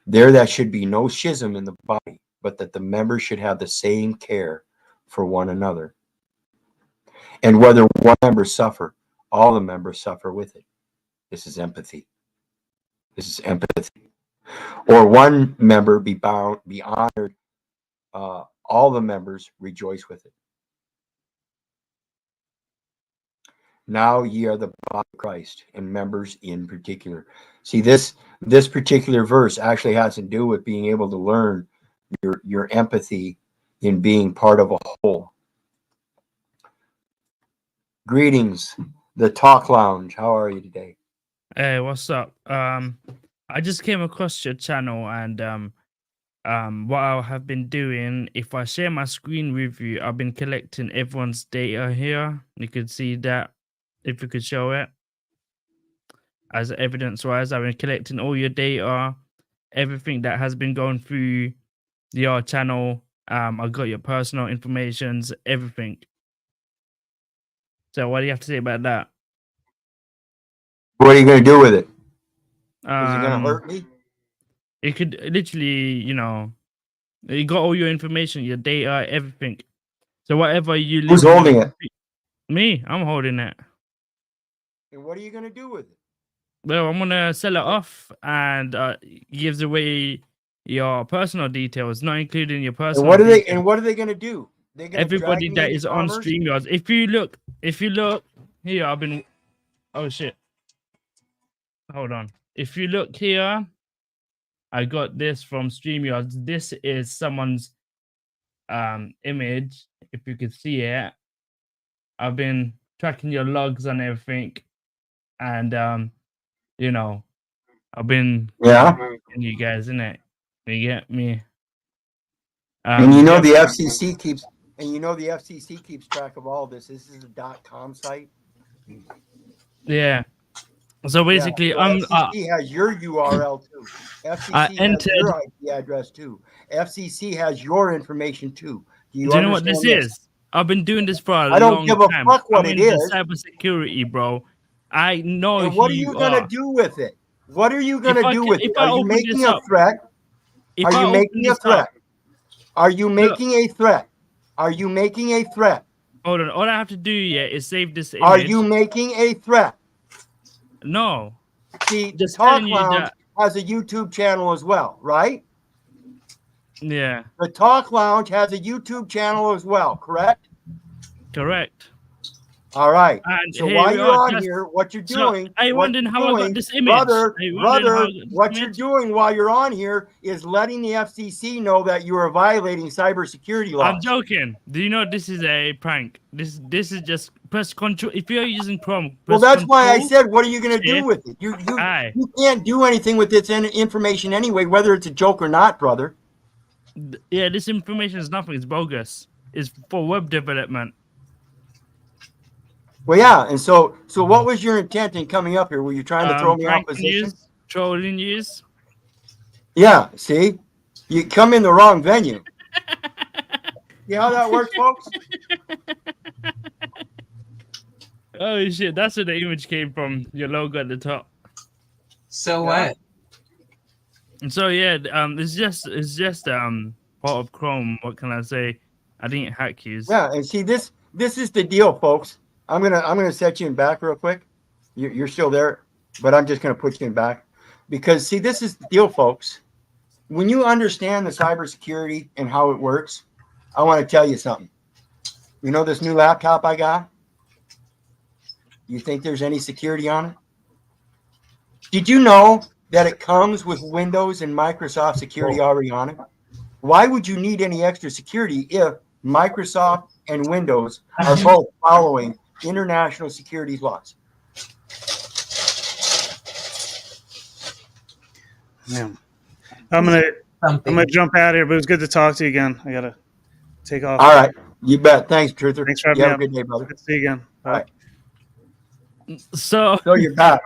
Speaker 1: There that should be no schism in the body, but that the members should have the same care for one another. And whether one member suffer, all the members suffer with it. This is empathy. This is empathy. Or one member be honored, all the members rejoice with it. Now ye are the body of Christ, and members in particular. See, this particular verse actually has to do with being able to learn your empathy in being part of a whole. Greetings, the Talk Lounge. How are you today?
Speaker 8: Hey, what's up? I just came across your channel, and what I have been doing, if I share my screen with you, I've been collecting everyone's data here. You could see that if you could show it as evidence-wise. I've been collecting all your data, everything that has been going through your channel. I got your personal informations, everything. So what do you have to say about that?
Speaker 1: What are you going to do with it? Is it going to hurt me?
Speaker 8: It could literally, you got all your information, your data, everything. So whatever you
Speaker 1: Who's holding it?
Speaker 8: Me, I'm holding it.
Speaker 1: And what are you going to do with it?
Speaker 8: Well, I'm gonna sell it off, and gives away your personal details, not including your personal.
Speaker 1: And what are they going to do? They're going to
Speaker 8: Everybody
Speaker 1: drag me
Speaker 8: that
Speaker 1: into
Speaker 8: is on
Speaker 1: commerce?
Speaker 8: StreamYards. If you look here, I've been. Oh shit! Hold on. If you look here, I got this from StreamYards. This is someone's image. If you could see it, I've been tracking your logs and everything, and I've been you guys in it. You get me?
Speaker 1: And you know the FCC keeps track of all this. This is a .com site.
Speaker 8: Yeah. So basically,
Speaker 1: yeah, so FCC has your URL too. FCC has your IP address too. FCC has your information too. Do you
Speaker 8: know what this is? I've been doing this for a long time.
Speaker 1: I don't give a fuck what it is.
Speaker 8: Cybersecurity, bro. I know.
Speaker 1: And what are you gonna do with it? What are you gonna do with it? Are you making a threat? Are you making a threat? Are you making a threat? Are you making a threat?
Speaker 8: Hold on. All I have to do is save this image.
Speaker 1: Are you making a threat?
Speaker 8: No.
Speaker 1: See, the Talk Lounge has a YouTube channel as well, right?
Speaker 8: Yeah.
Speaker 1: The Talk Lounge has a YouTube channel as well, correct?
Speaker 8: Correct.
Speaker 1: All right.
Speaker 8: And
Speaker 1: so while you're on here, what you're doing,
Speaker 8: I wondering how I got this image.
Speaker 1: Brother, what you're doing while you're on here is letting the FCC know that you are violating cybersecurity laws.
Speaker 8: I'm joking. Do you know this is a prank? This is just press control. If you're using Chrome,
Speaker 1: well, that's why I said, what are you going to do with it? You can't do anything with this information anyway, whether it's a joke or not, brother.
Speaker 8: Yeah, this information is nothing. It's bogus. It's for web development.
Speaker 1: Well, yeah, and so what was your intent in coming up here? Were you trying to throw me off position?
Speaker 8: Trolling news?
Speaker 1: Yeah, see? You come in the wrong venue. See how that works, folks?
Speaker 8: Oh shit, that's where the image came from. Your logo at the top.
Speaker 4: So
Speaker 1: Yeah.
Speaker 4: what?
Speaker 8: And so yeah, it's just part of Chrome. What can I say? I didn't hack you.
Speaker 1: Yeah, and see this is the deal, folks. I'm gonna set you in back real quick. You're still there, but I'm just gonna put you in back because see this is the deal, folks. When you understand the cybersecurity and how it works, I want to tell you something. You know this new laptop I got? You think there's any security on it? Did you know that it comes with Windows and Microsoft security already on it? Why would you need any extra security if Microsoft and Windows are both following international securities laws?
Speaker 3: Yeah. I'm gonna jump out of here, but it was good to talk to you again. I gotta take off.
Speaker 1: All right. You bet. Thanks, Truther.
Speaker 3: Thanks for having
Speaker 1: You
Speaker 3: me
Speaker 1: have a
Speaker 3: up.
Speaker 1: good day, brother.
Speaker 3: Good to see you again. Bye.
Speaker 1: All right.
Speaker 8: So
Speaker 1: So you're back.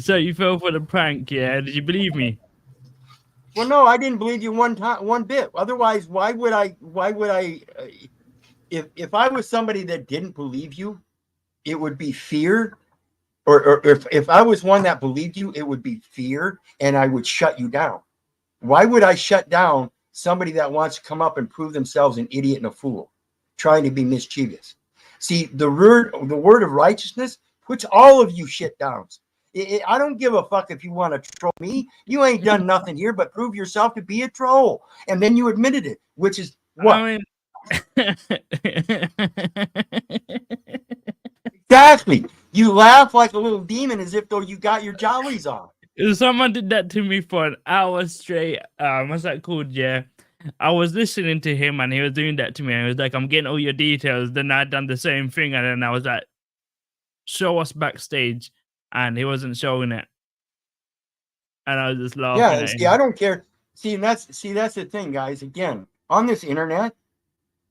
Speaker 8: so you fell for the prank, yeah? Did you believe me?
Speaker 1: Well, no, I didn't believe you one bit. Otherwise, why would I? If I was somebody that didn't believe you, it would be fear. Or if I was one that believed you, it would be fear, and I would shut you down. Why would I shut down somebody that wants to come up and prove themselves an idiot and a fool, trying to be mischievous? See, the word of righteousness puts all of you shit downs. I don't give a fuck if you want to troll me. You ain't done nothing here but prove yourself to be a troll. And then you admitted it, which is what?
Speaker 8: I mean
Speaker 1: Exactly. You laugh like a little demon as if though you got your jollies on.
Speaker 8: someone did that to me for an hour straight. What's that called? Yeah. I was listening to him and he was doing that to me. And he was like, I'm getting all your details. Then I'd done the same thing. And then I was like, show us backstage. And he wasn't showing it. And I was just laughing
Speaker 1: Yeah,
Speaker 8: at
Speaker 1: see,
Speaker 8: him.
Speaker 1: I don't care. See, that's the thing, guys. Again, on this internet,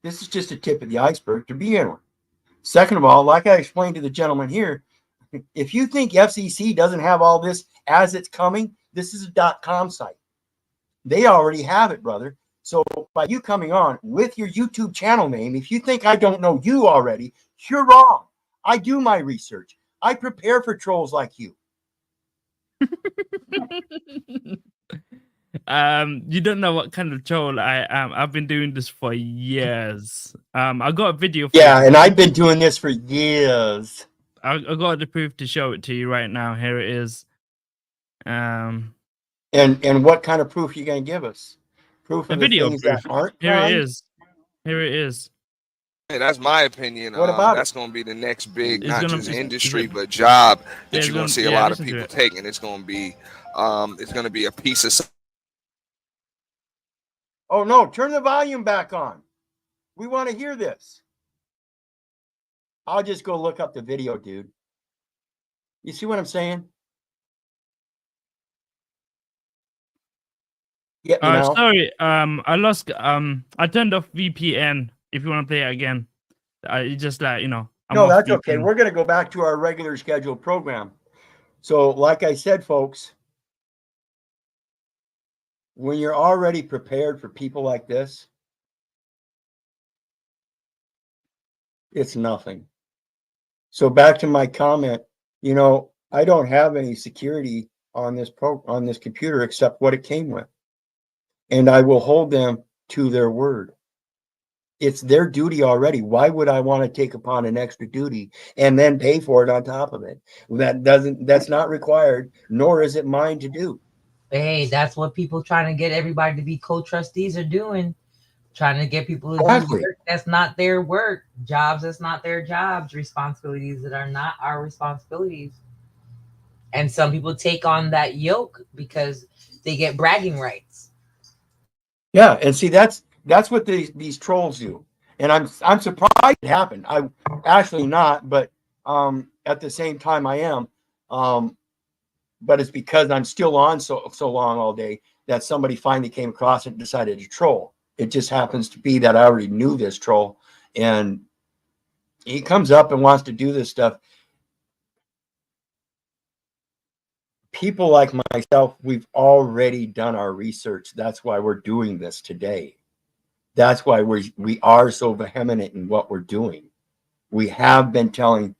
Speaker 1: this is just a tip of the iceberg to begin with. Second of all, like I explained to the gentleman here, if you think FCC doesn't have all this as it's coming, this is a .com site. They already have it, brother. So by you coming on with your YouTube channel name, if you think I don't know you already, you're wrong. I do my research. I prepare for trolls like you.
Speaker 8: You don't know what kind of troll I am. I've been doing this for years. I got a video for
Speaker 1: Yeah,
Speaker 8: you.
Speaker 1: and I've been doing this for years.
Speaker 8: I got the proof to show it to you right now. Here it is.
Speaker 1: And what kind of proof are you going to give us? Proof
Speaker 8: A
Speaker 1: of the
Speaker 8: video
Speaker 1: things
Speaker 8: proof.
Speaker 1: that aren't
Speaker 8: Here it
Speaker 1: crimes?
Speaker 8: is. Here it is.
Speaker 9: Hey, that's my opinion.
Speaker 1: What about
Speaker 9: That's going to be the next big,
Speaker 8: It's
Speaker 9: not
Speaker 8: gonna
Speaker 9: just
Speaker 8: be-
Speaker 9: industry, but job
Speaker 8: Yeah,
Speaker 9: that
Speaker 8: it's
Speaker 9: you're going
Speaker 8: gonna-
Speaker 9: to see a
Speaker 8: yeah,
Speaker 9: lot of
Speaker 8: listen to
Speaker 9: people
Speaker 8: it.
Speaker 9: taking. It's going to be a piece of.
Speaker 1: Oh, no, turn the volume back on. We want to hear this. I'll just go look up the video, dude. You see what I'm saying? Get me now.
Speaker 8: Sorry. I lost. I turned off VPN. If you want to play it again, it's just like I'm
Speaker 1: No,
Speaker 8: off
Speaker 1: that's
Speaker 8: VPN.
Speaker 1: okay. We're going to go back to our regular scheduled program. So, like I said, folks, when you're already prepared for people like this, it's nothing. So back to my comment, I don't have any security on this computer except what it came with. And I will hold them to their word. It's their duty already. Why would I want to take upon an extra duty and then pay for it on top of it? That's not required, nor is it mine to do.
Speaker 4: Hey, that's what people trying to get everybody to be co-trustees are doing. Trying to get people to
Speaker 1: Exactly.
Speaker 4: do work that's not their work, jobs that's not their jobs, responsibilities that are not our responsibilities. And some people take on that yoke because they get bragging rights.
Speaker 1: Yeah, and see that's what these trolls do. And I'm surprised it happened. I actually not, but at the same time I am. But it's because I'm still on so long all day that somebody finally came across it and decided to troll. It just happens to be that I already knew this troll, and he comes up and wants to do this stuff. People like myself, we've already done our research. That's why we're doing this today. That's why we are so vehement in what we're doing. We have been telling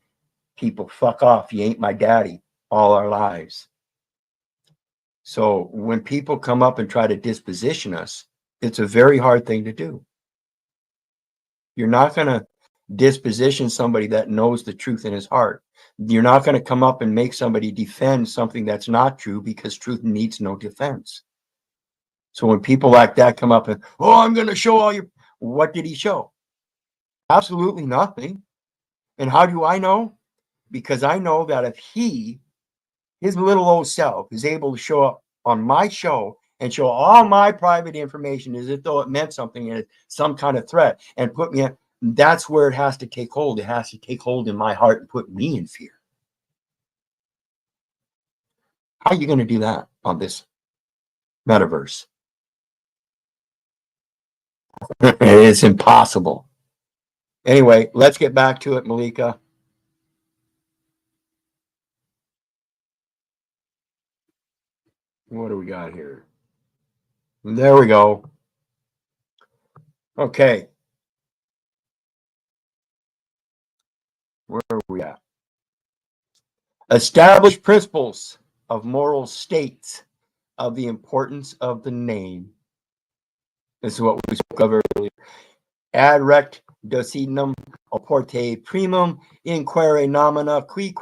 Speaker 1: people, fuck off, you ain't my daddy, all our lives. So when people come up and try to disposition us, it's a very hard thing to do. You're not going to disposition somebody that knows the truth in his heart. You're not going to come up and make somebody defend something that's not true, because truth needs no defense. So when people like that come up and, oh, I'm going to show all your, what did he show? Absolutely nothing. And how do I know? Because I know that if his little old self, is able to show up on my show and show all my private information as if though it meant something and some kind of threat, and put me in, that's where it has to take hold. It has to take hold in my heart and put me in fear. How are you going to do that on this metaverse? It's impossible. Anyway, let's get back to it, Malika. What do we got here? There we go. Okay. Where are we at? Establish principles of moral states of the importance of the name. This is what we spoke of earlier. Ad rect docinum oporte primum inquire nomina qui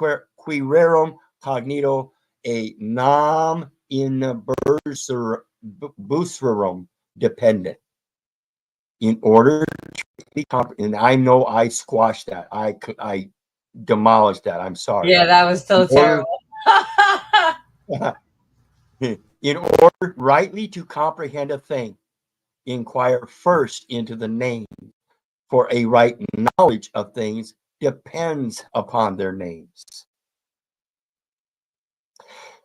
Speaker 1: rerum cognito a nam in busserum dependent. In order to be and I know I squashed that. I demolished that. I'm sorry.
Speaker 4: Yeah, that was so terrible.
Speaker 1: In order rightly to comprehend a thing, inquire first into the name, for a right knowledge of things depends upon their names.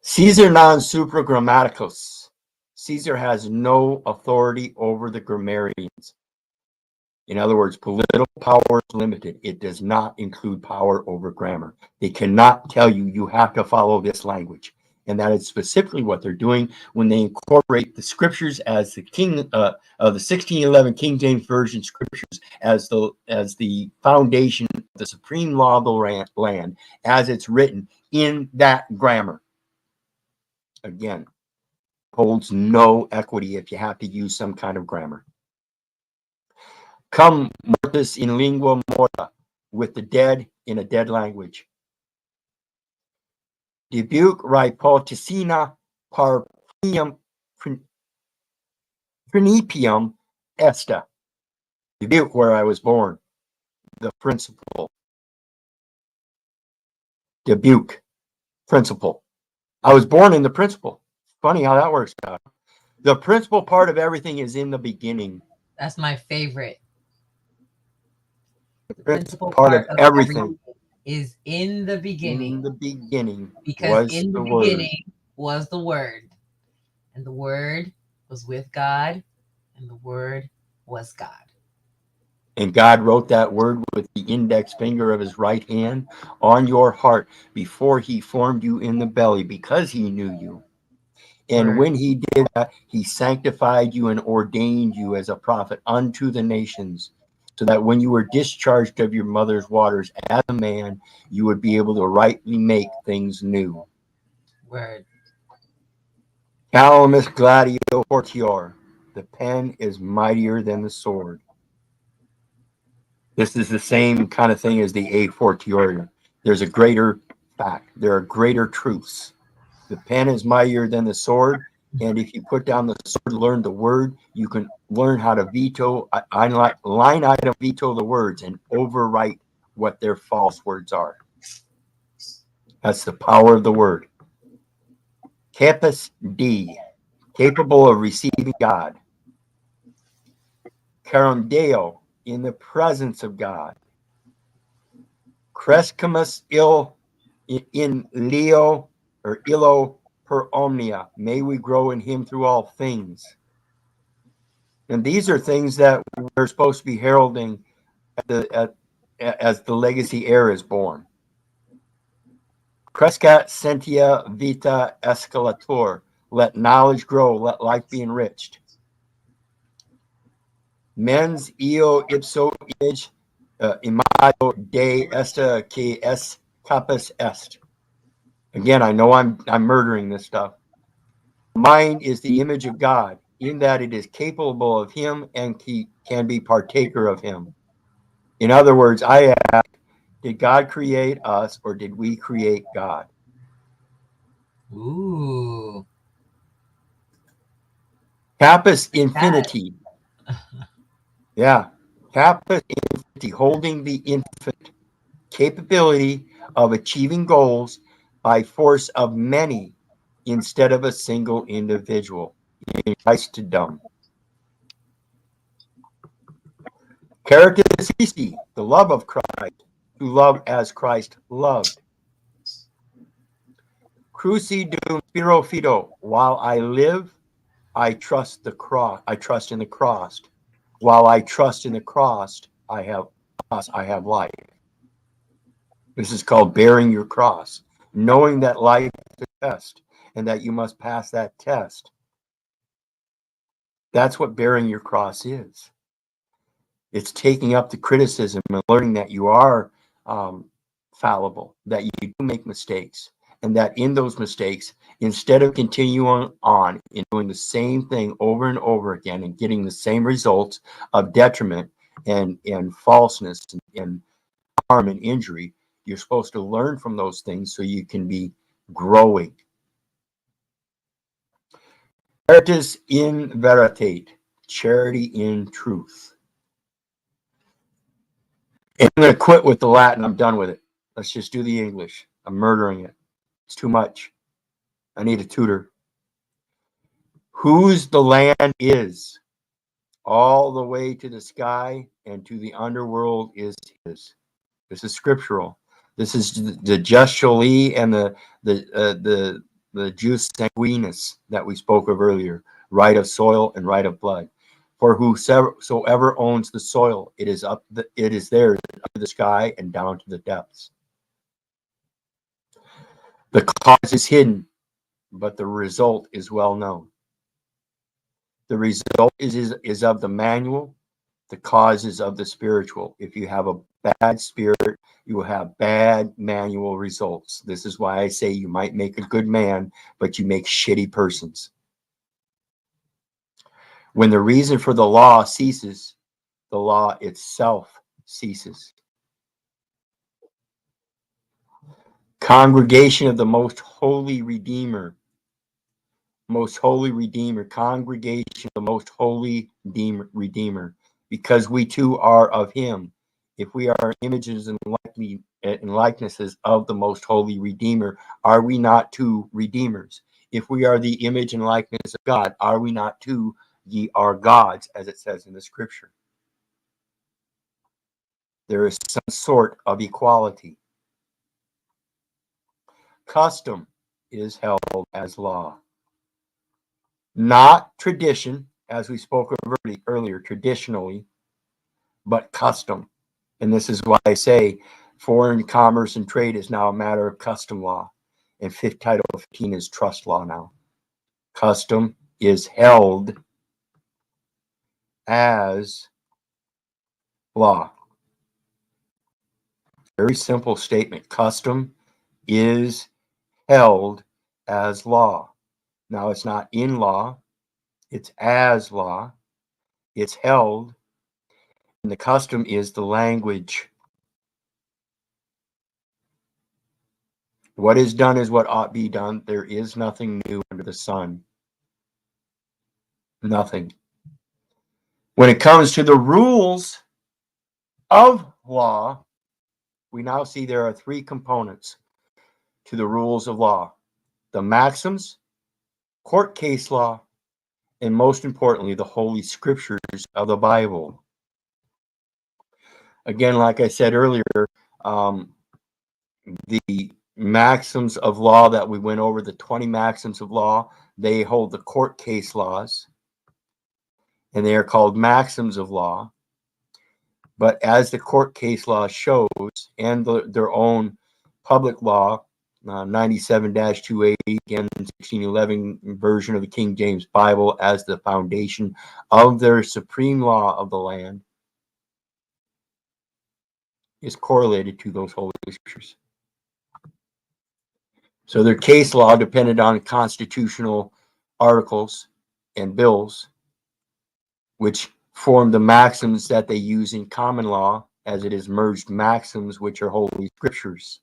Speaker 1: Caesar non supra grammaticus. Caesar has no authority over the grammarians. In other words, political power is limited. It does not include power over grammar. They cannot tell you, you have to follow this language. And that is specifically what they're doing when they incorporate the scriptures as the of the 1611 King James Version scriptures as the foundation of the supreme law of the land, as it's written in that grammar. Again, holds no equity if you have to use some kind of grammar. Cum mortis in lingua morta, with the dead in a dead language. Debuc rhypoticina par principium esta. Debuc, where I was born, the principle. Debuc, principle. I was born in the principle. Funny how that works out. The principal part of everything is in the beginning.
Speaker 4: That's my favorite.
Speaker 1: The principal part of everything
Speaker 4: is in the beginning.
Speaker 1: In the beginning,
Speaker 4: because in the beginning was the Word, and the Word was with God, and the Word was God.
Speaker 1: And God wrote that word with the index finger of his right hand on your heart before he formed you in the belly, because he knew you. And
Speaker 4: Word.
Speaker 1: when he did that, he sanctified you and ordained you as a prophet unto the nations, so that when you were discharged of your mother's waters as a man, you would be able to rightly make things new.
Speaker 4: Word.
Speaker 1: Calamus gladio fortior. The pen is mightier than the sword. This is the same kind of thing as the a fortiori. There's a greater fact. There are greater truths. The pen is mightier than the sword. And if you put down the sword, learn the word, you can learn how to veto, line item veto the words and overwrite what their false words are. That's the power of the word. Capus D, capable of receiving God. Carondeo, in the presence of God. Crescimus in Leo or illo per omnia. May we grow in him through all things. And these are things that we're supposed to be heralding as the legacy heir is born. Crescat sentia vita escalator. Let knowledge grow, let life be enriched. Mens eo ipso image Imago de esta que es capaz est. Again, I know I'm murdering this stuff. Mind is the image of God, in that it is capable of him and can be partaker of him. In other words, I ask, did God create us or did we create God?
Speaker 4: Ooh.
Speaker 1: Capus infinity. Yeah. Capus infinity, holding the infinite capability of achieving goals by force of many instead of a single individual. In Christendom. Caritas Christi, the love of Christ, to love as Christ loved. Cruci dum spiro fido, while I live, I trust the cross. I trust in the cross. While I trust in the cross, I have life. This is called bearing your cross, knowing that life is a test and that you must pass that test. That's what bearing your cross is. It's taking up the criticism and learning that you are fallible, that you do make mistakes, and that in those mistakes, instead of continuing on and doing the same thing over and over again and getting the same results of detriment and falseness and harm and injury, you're supposed to learn from those things so you can be growing. Caritas in veritate, charity in truth. And I'm going to quit with the Latin. I'm done with it. Let's just do the English. I'm murdering it. It's too much. I need a tutor. Whose the land is, all the way to the sky and to the underworld is his. This is scriptural. This is the just Jolie and the jus sanguinis that we spoke of earlier, right of soil and right of blood. For whosoever owns the soil, it is theirs up to the sky and down to the depths. The cause is hidden, but the result is well known. The result is of the manual. The cause is of the spiritual. If you have a bad spirit, you will have bad manual results. This is why I say you might make a good man, but you make shitty persons. When the reason for the law ceases, the law itself ceases. Congregation of the most holy Redeemer. Most holy Redeemer. Congregation of the most holy Redeemer. Because we too are of him. If we are images and likenesses of the most holy Redeemer, are we not too redeemers? If we are the image and likeness of God, are we not too ye are gods, as it says in the scripture? There is some sort of equality. Custom is held as law. Not tradition, as we spoke of earlier, traditionally, but custom. And this is why I say foreign commerce and trade is now a matter of custom law. And Title 15 is trust law now. Custom is held as law. Very simple statement. Custom is held as law. Now, it's not in law. It's as law. It's held. And the custom is the language. What is done is what ought be done. There is nothing new under the sun. Nothing. When it comes to the rules of law, we now see there are three components to the rules of law: the maxims, court case law, and most importantly, the Holy Scriptures of the Bible. Again, like I said earlier, the maxims of law that we went over, the 20 maxims of law, they hold the court case laws, and they are called maxims of law. But as the court case law shows, and their own public law, 97-280, again, 1611 version of the King James Bible as the foundation of their supreme law of the land, is correlated to those Holy Scriptures. So their case law depended on constitutional articles and bills, which form the maxims that they use in common law, as it is merged maxims, which are Holy Scriptures,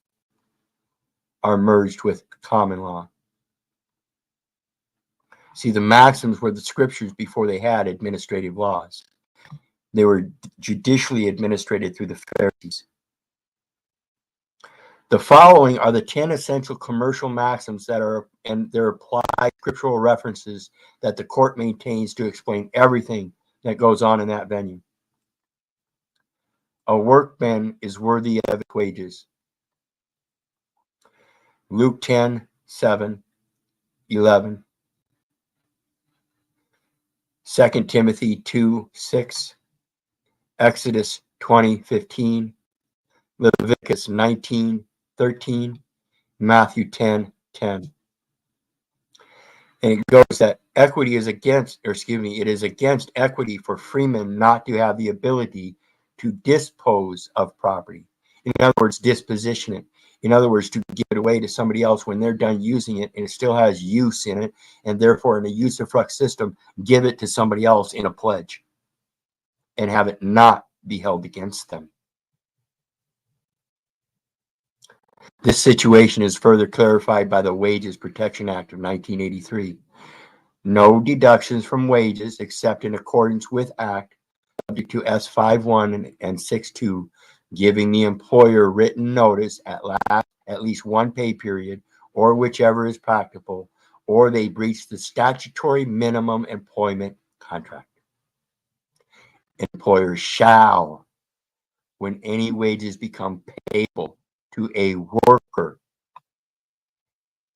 Speaker 1: are merged with common law. See, the maxims were the scriptures before they had administrative laws. They were judicially administrated through the Pharisees. The following are the 10 essential commercial maxims that are, and their applied scriptural references that the court maintains to explain everything that goes on in that venue. A workman is worthy of his wages. Luke 10, 7, 11. 2 Timothy 2, 6. Exodus 20, 15. Leviticus 19, 13. Matthew 10, 10. And it goes that equity is against, or excuse me, it is against equity for freemen not to have the ability to dispose of property. In other words, disposition it. In other words, to give it away to somebody else when they're done using it and it still has use in it, and therefore in a usufruct system, give it to somebody else in a pledge and have it not be held against them. This situation is further clarified by the Wages Protection Act of 1983. No deductions from wages except in accordance with Act, subject to S51 and 62, giving the employer written notice at least one pay period, or whichever is practicable, or they breach the statutory minimum employment contract. Employers shall, when any wages become payable to a worker,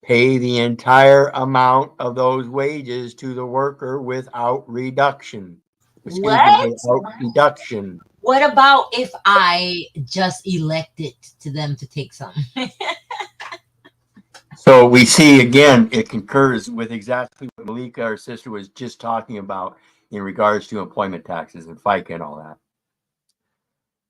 Speaker 1: pay the entire amount of those wages to the worker without reduction.
Speaker 4: What?
Speaker 1: Without deduction.
Speaker 4: What about if I just elected to them to take some?
Speaker 1: So we see again, it concurs with exactly what Malika, our sister, was just talking about in regards to employment taxes and FICA and all that.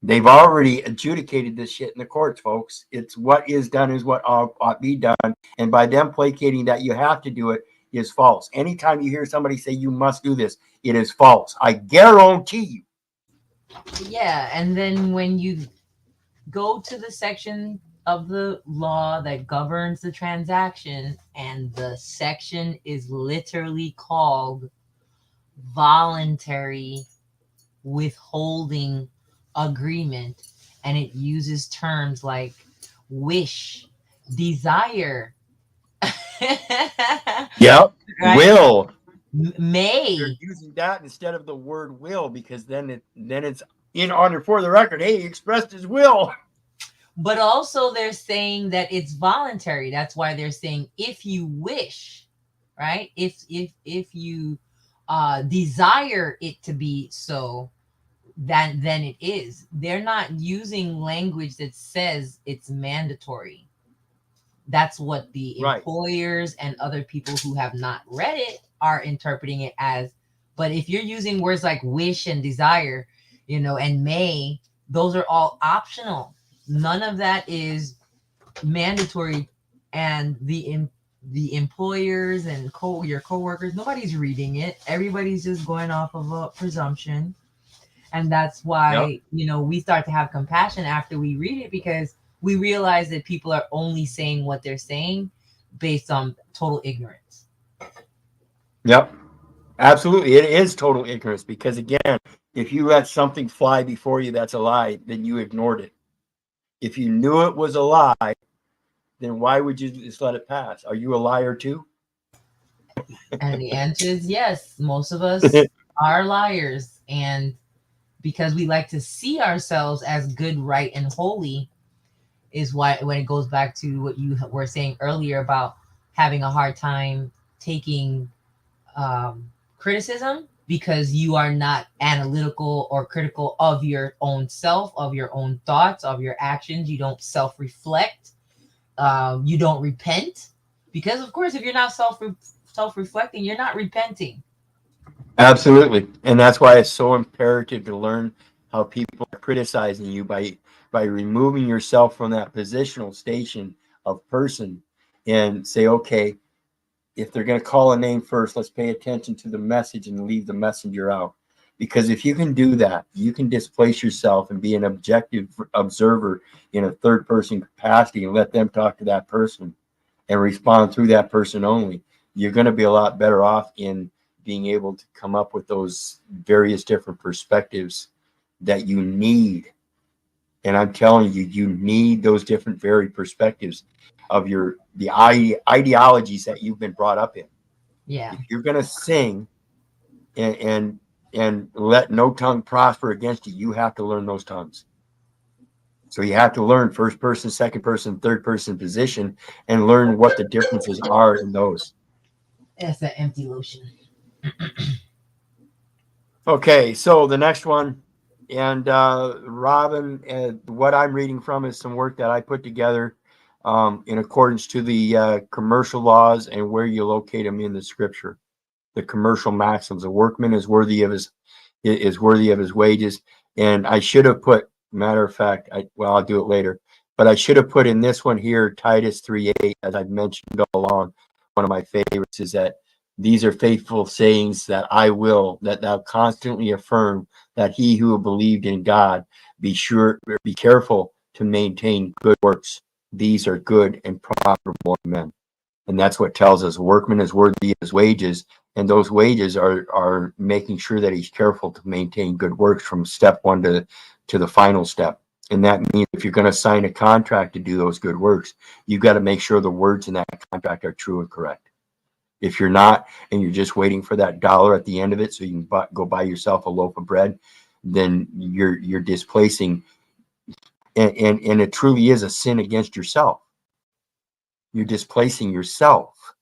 Speaker 1: They've already adjudicated this shit in the courts, folks. It's what is done is what ought be done. And by them placating that you have to do it is false. Anytime you hear somebody say you must do this, it is false. I guarantee you.
Speaker 4: Yeah, and then when you go to the section of the law that governs the transaction, and the section is literally called voluntary withholding agreement, and it uses terms like wish, desire,
Speaker 1: Yep.
Speaker 4: right?
Speaker 1: Will.
Speaker 4: May.
Speaker 1: They're using that instead of the word will, because then it's in order for the record. Hey, he expressed his will.
Speaker 4: But also they're saying that it's voluntary. That's why they're saying if you wish, right? If you desire it to be so, then it is. They're not using language that says it's mandatory. That's what the employers and other people who have not read it are interpreting it as. But if you're using words like wish and desire, and may, those are all optional. None of that is mandatory. And the employers and your coworkers, nobody's reading it. Everybody's just going off of a presumption. And that's why, we start to have compassion after we read it, because we realize that people are only saying what they're saying based on total ignorance.
Speaker 1: Yep. Absolutely. It is total ignorance, because again, if you let something fly before you that's a lie, then you ignored it. If you knew it was a lie, then why would you just let it pass? Are you a liar too?
Speaker 4: And the answer is yes. Most of us are liars. And because we like to see ourselves as good, right, and holy, is why, when it goes back to what you were saying earlier about having a hard time taking criticism, because you are not analytical or critical of your own self, of your own thoughts, of your actions. You don't self-reflect. You don't repent, because of course, if you're not self-reflecting, you're not repenting.
Speaker 1: Absolutely. And that's why it's so imperative to learn how people are criticizing you by by removing yourself from that positional station of person and say, okay, if they're going to call a name first, let's pay attention to the message and leave the messenger out. Because if you can do that, you can displace yourself and be an objective observer in a third person capacity and let them talk to that person and respond through that person only. You're going to be a lot better off in being able to come up with those various different perspectives that you need. And I'm telling you, you need those different varied perspectives of the ideologies that you've been brought up in.
Speaker 4: Yeah.
Speaker 1: If you're going to sing and let no tongue prosper against you, you have to learn those tongues. So you have to learn first person, second person, third person position and learn what the differences are in those.
Speaker 4: That's that empty lotion.
Speaker 1: Okay, so the next one, and Robin, what I'm reading from is some work that I put together in accordance to the commercial laws and where you locate them in the scripture. The commercial maxims: a workman is worthy of his wages. And I should have put, matter of fact, I'll do it later, but I should have put in this one here, Titus 3:8, as I've mentioned all along. One of my favorites is that these are faithful sayings that that thou constantly affirm, that he who believed in God be careful to maintain good works. These are good and profitable men. And that's what tells us a workman is worthy of his wages. And those wages are making sure that he's careful to maintain good works from step one to the final step. And that means if you're going to sign a contract to do those good works, you've got to make sure the words in that contract are true and correct. If you're not, and you're just waiting for that dollar at the end of it so you can go buy yourself a loaf of bread, then you're displacing, and it truly is a sin against yourself. You're displacing yourself.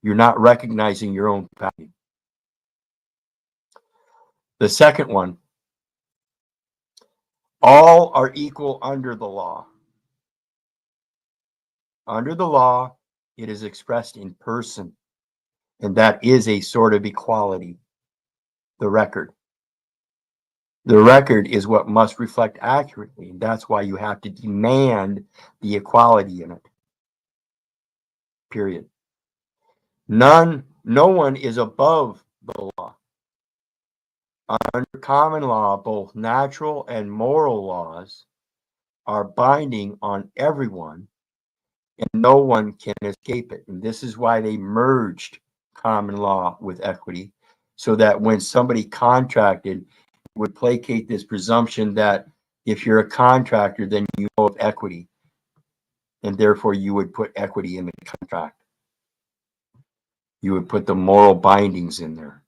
Speaker 1: You're not recognizing your own value. The second one, all are equal under the law. Under the law, it is expressed in person, and that is a sort of equality. The record. The record is what must reflect accurately, and that's why you have to demand the equality in it. Period. No one is above the law. Under common law, both natural and moral laws are binding on everyone, and no one can escape it. And this is why they merged common law with equity, so that when somebody contracted, it would placate this presumption that if you're a contractor, then you know of equity, and therefore you would put equity in the contract. You would put the moral bindings in there.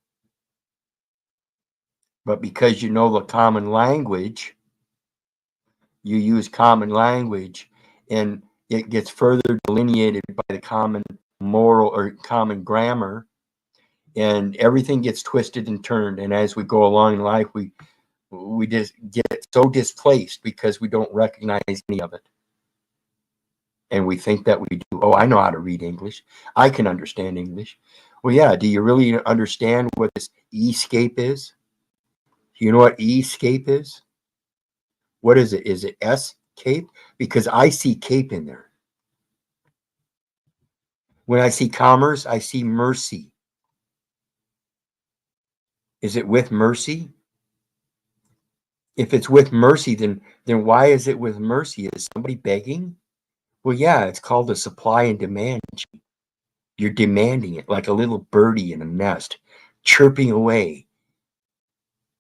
Speaker 1: But because you know the common language, you use common language, and it gets further delineated by the common moral or common grammar, and everything gets twisted and turned. And as we go along in life, we just get so displaced because we don't recognize any of it. And we think that we do. Oh, I know how to read English. I can understand English. Well, yeah. Do you really understand what this escape is? Do you know what escape is? What is it? Is it S-cape? Because I see cape in there. When I see commerce, I see mercy. Is it with mercy? If it's with mercy, then why is it with mercy? Is somebody begging? Well, yeah, it's called a supply and demand. You're demanding it like a little birdie in a nest, chirping away.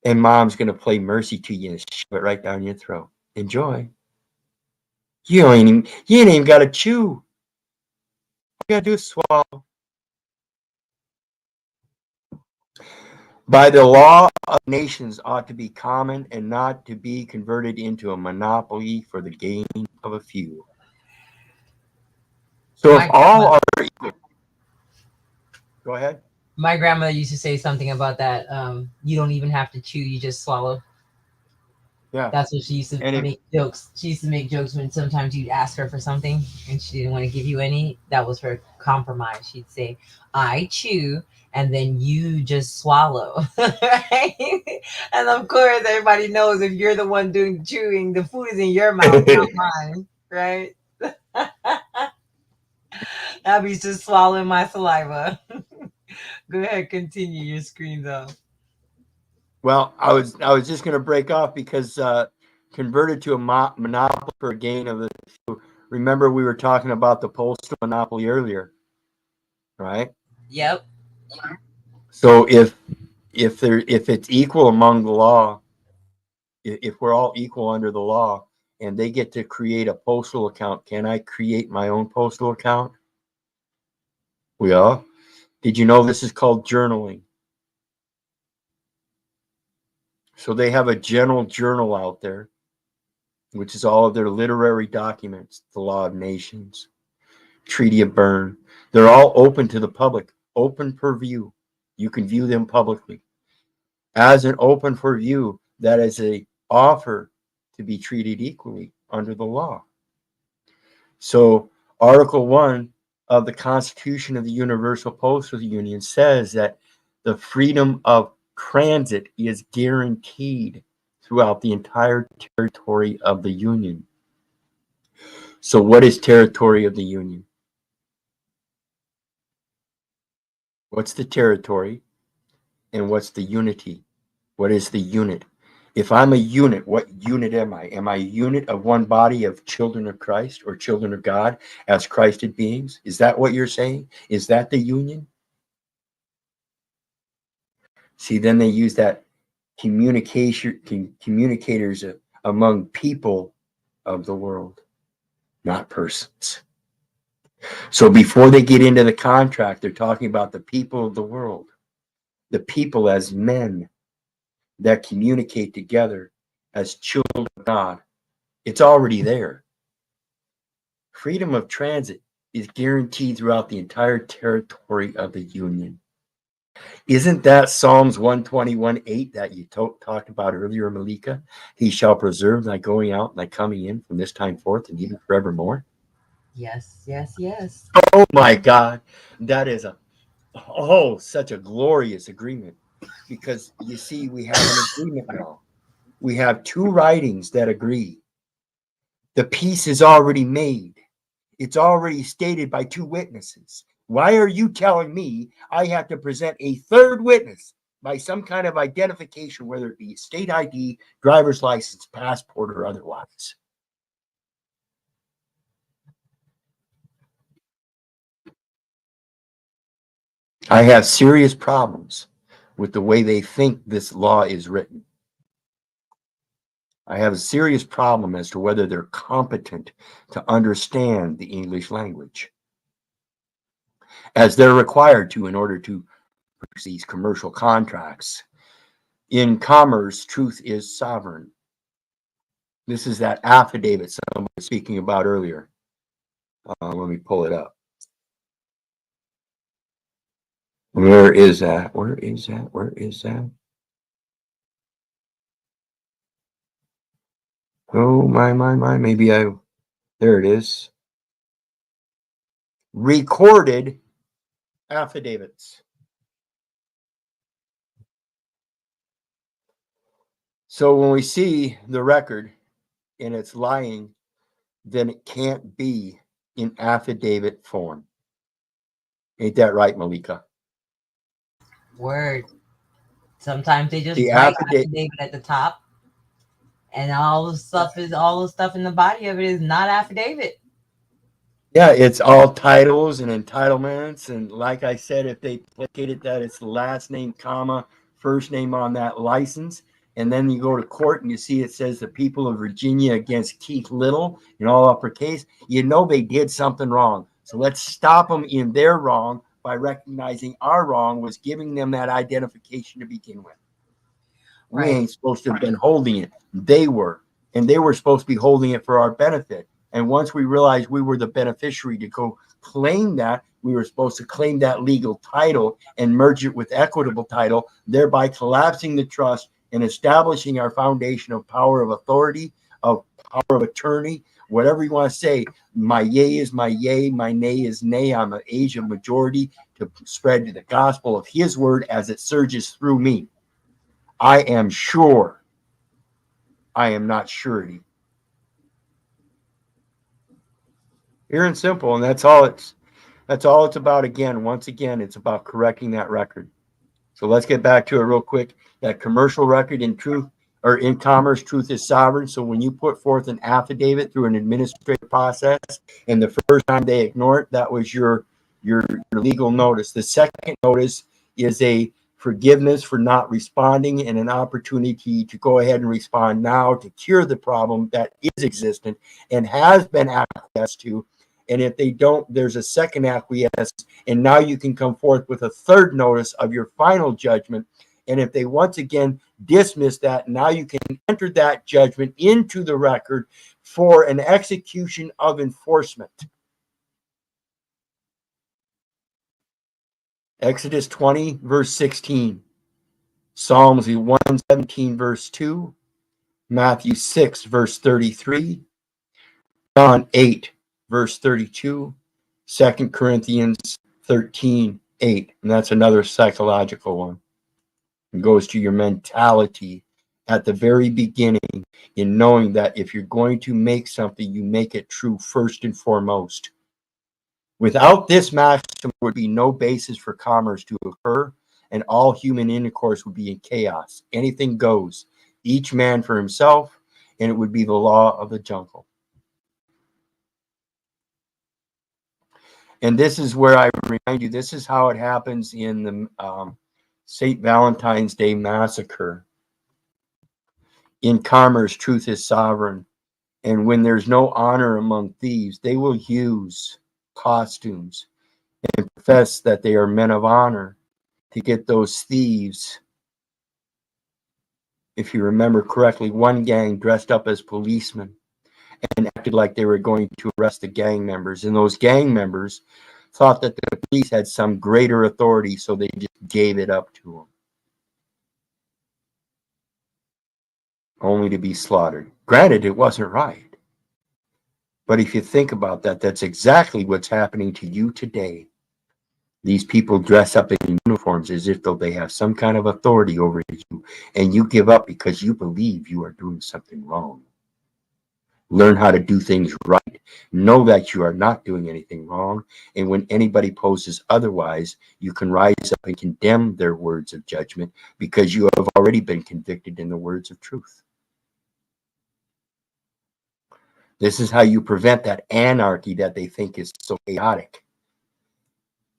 Speaker 1: And mom's going to play mercy to you and shove it right down your throat. Enjoy. You ain't even got to chew. All you got to do is swallow. By the law of nations ought to be common and not to be converted into a monopoly for the gain of a few. So if all are equal, go ahead.
Speaker 4: My grandmother used to say something about that. You don't even have to chew; you just swallow.
Speaker 1: Yeah.
Speaker 4: That's what she used to
Speaker 1: And if,
Speaker 4: make jokes. She used to make jokes when sometimes you'd ask her for something and she didn't want to give you any. That was her compromise. She'd say, I chew and then you just swallow. Right? And of course, everybody knows if you're the one doing the chewing, the food is in your mouth, not mine. Right? I'll be just swallowing my saliva. Go ahead, continue. Your screen's off.
Speaker 1: well, I was just going to break off because converted to a monopoly for a gain of the. Remember, we were talking about the postal monopoly earlier, right?
Speaker 4: Yep.
Speaker 1: So if it's equal among the law, if we're all equal under the law, and they get to create a postal account, can I create my own postal account? Well, did you know this is called journaling? So they have a general journal out there, which is all of their literary documents, the Law of Nations, Treaty of Berne. They're all open to the public, open for view. You can view them publicly. As an open for view, that is a offer to be treated equally under the law. So Article 1 of the Constitution of the Universal Postal Union says that the freedom of transit is guaranteed throughout the entire territory of the Union. So what is territory of the Union? What's the territory and what's the unity? What is the unit? If I'm a unit, what unit am I? Am I a unit of one body of children of Christ or children of God as Christed beings? Is that what you're saying? Is that the union? See, then they use that communicators among people of the world, not persons. So before they get into the contract, they're talking about the people of the world, the people as men that communicate together as children of God. It's already there. Freedom of transit is guaranteed throughout the entire territory of the Union. Isn't that Psalms 121:8 that you talked about earlier, Malika? He shall preserve thy going out and thy coming in from this time forth and even forevermore.
Speaker 4: Yes, yes, yes.
Speaker 1: Oh my God. That is such a glorious agreement. Because you see, we have an agreement now. We have two writings that agree. The peace is already made. It's already stated by two witnesses. Why are you telling me I have to present a third witness by some kind of identification, whether it be state ID, driver's license, passport, or otherwise? I have serious problems with the way they think this law is written. I have a serious problem as to whether they're competent to understand the English language, as they're required to in order to produce these commercial contracts. In commerce, truth is sovereign. This is that affidavit someone was speaking about earlier. Let me pull it up. Where is that? Where is that? Where is that? Oh, my. Maybe there it is. Recorded affidavits. So when we see the record and it's lying, then it can't be in affidavit form. Ain't that right, Malika?
Speaker 4: Word. Sometimes they just
Speaker 1: The
Speaker 4: write
Speaker 1: affidavit.
Speaker 4: affidavit at the top, and all the stuff in the body of it is not affidavit.
Speaker 1: Yeah, it's all titles and entitlements. And like I said, if they placated that, it's the last name, comma, first name on that license. And then you go to court and you see it says the people of Virginia against Keith Little in all uppercase. You know they did something wrong. So let's stop them in their wrong by recognizing our wrong was giving them that identification to begin with. We ain't supposed to have been holding it. They were. And they were supposed to be holding it for our benefit. And once we realized we were the beneficiary to go claim that, we were supposed to claim that legal title and merge it with equitable title, thereby collapsing the trust and establishing our foundation of power of authority, of power of attorney, whatever you want to say. My yea is my yea, my nay is nay. I'm an age of majority to spread the gospel of his word as it surges through me. I am sure. I am not surety. Pure and simple, and that's all it's about. Again, once again, it's about correcting that record. So let's get back to it real quick. That commercial record in truth or in commerce, truth is sovereign. So when you put forth an affidavit through an administrative process, and the first time they ignore it, that was your legal notice. The second notice is a forgiveness for not responding and an opportunity to go ahead and respond now to cure the problem that is existent and has been acquiesced to. And if they don't, there's a second acquiesce, and now you can come forth with a third notice of your final judgment. And if they once again dismiss that, now you can enter that judgment into the record for an execution of enforcement. Exodus 20, verse 16. Psalms 117, verse 2. Matthew 6, verse 33. John 8, verse 32. 2 Corinthians 13, 8. And that's another psychological one. It goes to your mentality at the very beginning in knowing that if you're going to make something, you make it true first and foremost. Without this maxim, there would be no basis for commerce to occur, and all human intercourse would be in chaos. Anything goes, each man for himself, and it would be the law of the jungle. And this is where I remind you, this is how it happens in the St. Valentine's Day Massacre. In commerce, truth is sovereign. And when there's no honor among thieves, they will use costumes and profess that they are men of honor to get those thieves. If you remember correctly, one gang dressed up as policemen and acted like they were going to arrest the gang members. And those gang members thought that the police had some greater authority, so they just gave it up to them, only to be slaughtered. Granted, it wasn't right. But if you think about that, that's exactly what's happening to you today. These people dress up in uniforms as if though they have some kind of authority over you, and you give up because you believe you are doing something wrong. Learn how to do things right. Know that you are not doing anything wrong. And when anybody poses otherwise, you can rise up and condemn their words of judgment because you have already been convicted in the words of truth. This is how you prevent that anarchy that they think is so chaotic.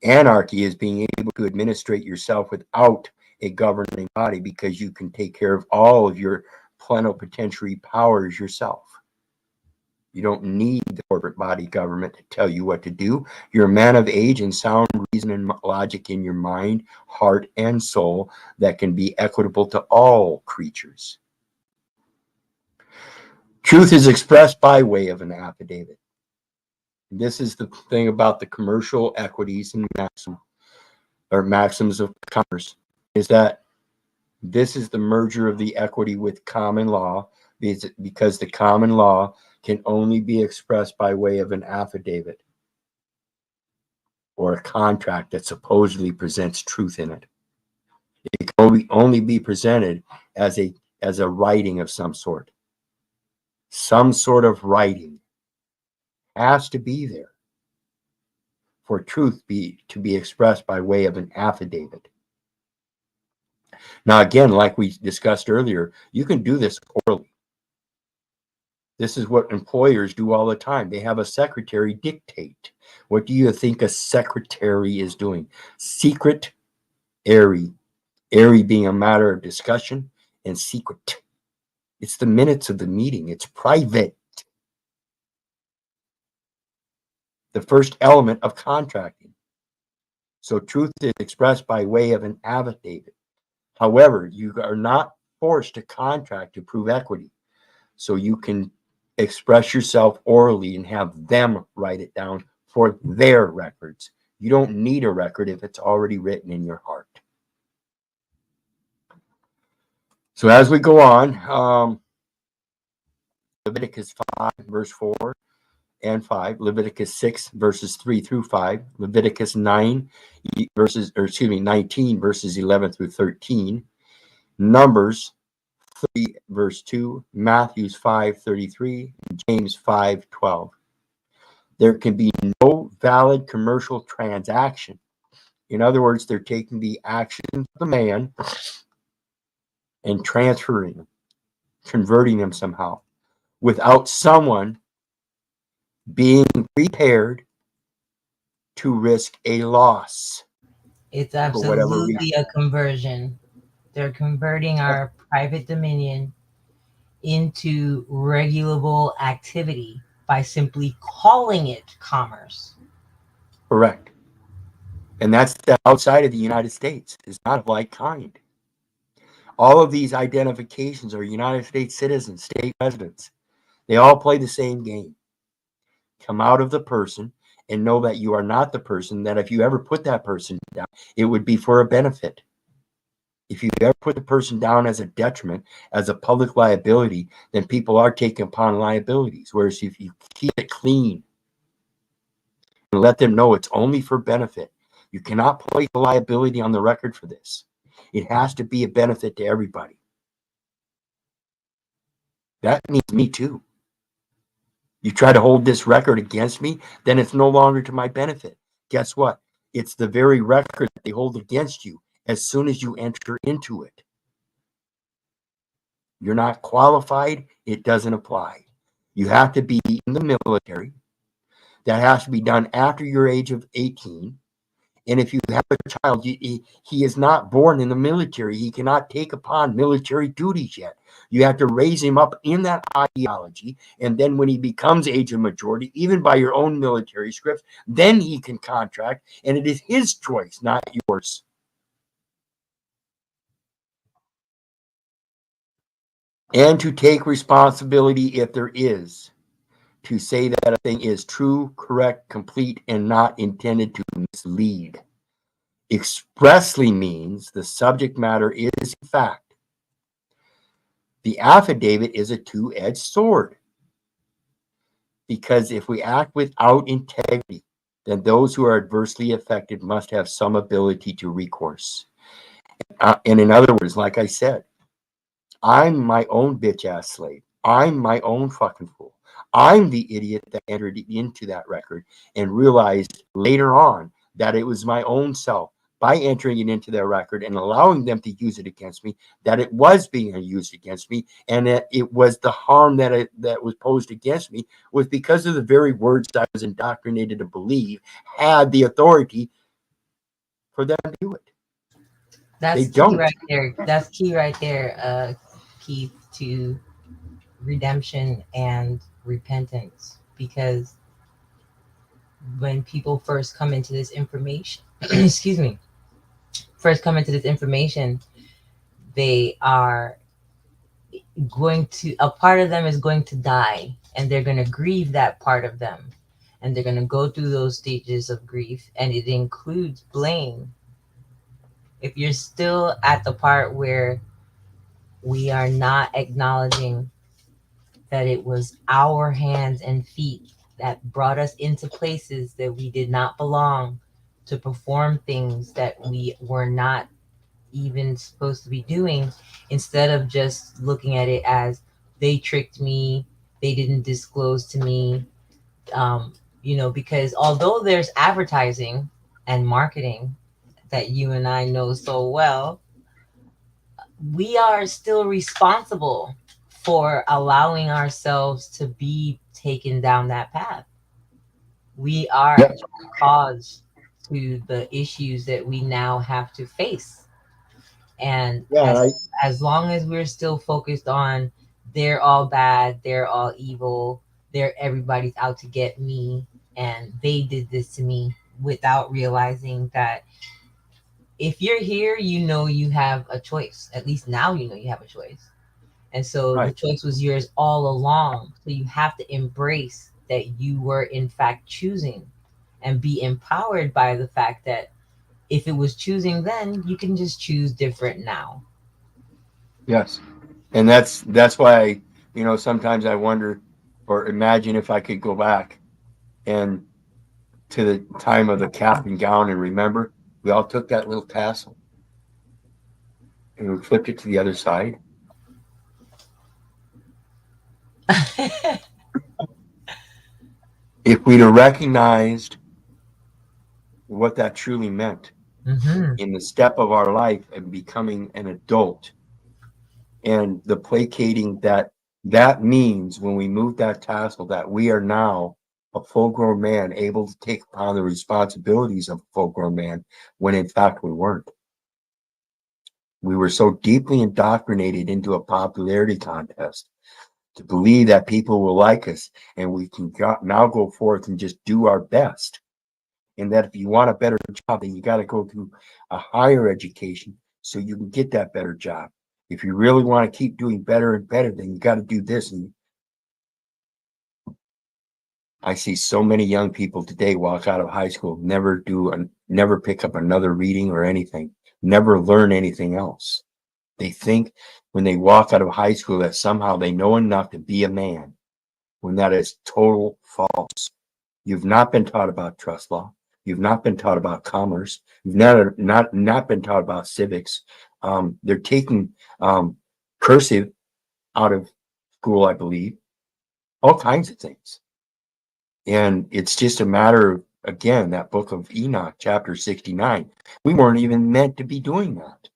Speaker 1: Anarchy is being able to administrate yourself without a governing body because you can take care of all of your plenipotentiary powers yourself. You don't need the corporate body government to tell you what to do. You're a man of age and sound reason and logic in your mind, heart, and soul that can be equitable to all creatures. Truth is expressed by way of an affidavit. This is the thing about the commercial equities and maxims of commerce, is that this is the merger of the equity with common law, because the common law can only be expressed by way of an affidavit or a contract that supposedly presents truth in it. It can only be presented as a writing of some sort. Some sort of writing has to be there for truth to be expressed by way of an affidavit. Now, again, like we discussed earlier, you can do this orally. This is what employers do all the time. They have a secretary dictate. What do you think a secretary is doing? Secret, airy being a matter of discussion, and secret. It's the minutes of the meeting. It's private. The first element of contracting. So truth is expressed by way of an affidavit. However, you are not forced to contract to prove equity. So you can express yourself orally and have them write it down for their records. You don't need a record if it's already written in your heart. So as we go on, Leviticus 5, verse 4 and 5, Leviticus 6, verses 3 through 5, Leviticus 19, verses 11 through 13, Numbers 3, verse 2, Matthews 5:33, and James 5:12. There can be no valid commercial transaction. In other words, they're taking the action of the man and transferring them, converting them somehow, without someone being prepared to risk a loss.
Speaker 4: It's
Speaker 1: For whatever reason.
Speaker 4: absolutely a conversion. They're converting our private dominion into regulable activity by simply calling it commerce.
Speaker 1: Correct. And that's outside of the United States. It's not of like kind. All of these identifications are United States citizens, state residents. They all play the same game. Come out of the person and know that you are not the person, that if you ever put that person down, it would be for a benefit. If you ever put the person down as a detriment, as a public liability, then people are taking upon liabilities. Whereas if you keep it clean and let them know it's only for benefit, you cannot place a liability on the record for this. It has to be a benefit to everybody. That means me too. You try to hold this record against me, then it's no longer to my benefit. Guess what? It's the very record that they hold against you as soon as you enter into it. You're not qualified, it doesn't apply. You have to be in the military. That has to be done after your age of 18. And if you have a child, he is not born in the military. He cannot take upon military duties yet. You have to raise him up in that ideology. And then when he becomes age of majority, even by your own military scripts, then he can contract. And it is his choice, not yours. And to take responsibility if there is. To say that a thing is true, correct, complete, and not intended to mislead. Expressly means the subject matter is fact. The affidavit is a two-edged sword. Because if we act without integrity, then those who are adversely affected must have some ability to recourse. And in other words, like I said, I'm my own bitch-ass slave. I'm my own fucking fool. I'm the idiot that entered into that record and realized later on that it was my own self, by entering it into their record and allowing them to use it against me, that it was being used against me, and that it was the harm that was posed against me was because of the very words I was indoctrinated to believe had the authority for them to do it.
Speaker 4: That's
Speaker 1: They
Speaker 4: key
Speaker 1: don't.
Speaker 4: right there. That's key right there, Keith, to redemption and repentance. Because when people first come into this information, excuse me, they are a part of them is going to die, and they're going to grieve that part of them. And they're going to go through those stages of grief, and it includes blame. If you're still at the part where we are not acknowledging that it was our hands and feet that brought us into places that we did not belong, to perform things that we were not even supposed to be doing, instead of just looking at it as they tricked me, they didn't disclose to me, because although there's advertising and marketing that you and I know so well, we are still responsible for allowing ourselves to be taken down that path. We are
Speaker 1: Yep.
Speaker 4: cause to the issues that we now have to face. And
Speaker 1: Yeah,
Speaker 4: as long as we're still focused on they're all bad, they're all evil, everybody's out to get me, and they did this to me, without realizing that if you're here, you have a choice. At least now you have a choice. And so the
Speaker 1: right.
Speaker 4: choice was yours all along. So you have to embrace that you were in fact choosing, and be empowered by the fact that if it was choosing then, you can just choose different now.
Speaker 1: Yes. And that's why, you know, sometimes I wonder or imagine if I could go back and to the time of the cap and gown, and remember, we all took that little tassel and we flipped it to the other side. If we'd have recognized what that truly meant
Speaker 4: Mm-hmm.
Speaker 1: in the step of our life and becoming an adult, and the placating that means when we move that tassel, that we are now a full-grown man able to take upon the responsibilities of a full-grown man, when in fact we weren't. We were so deeply indoctrinated into a popularity contest to believe that people will like us, and we can now go forth and just do our best. And that if you want a better job, then you got to go through a higher education so you can get that better job. If you really want to keep doing better and better, then you got to do this. And I see so many young people today walk out of high school, never pick up another reading or anything, never learn anything else. They think when they walk out of high school that somehow they know enough to be a man, when that is total false. You've not been taught about trust law. You've not been taught about commerce. You've not been taught about civics. They're taking cursive out of school, I believe, all kinds of things. And it's just a matter of, again, that book of Enoch, chapter 69. We weren't even meant to be doing that.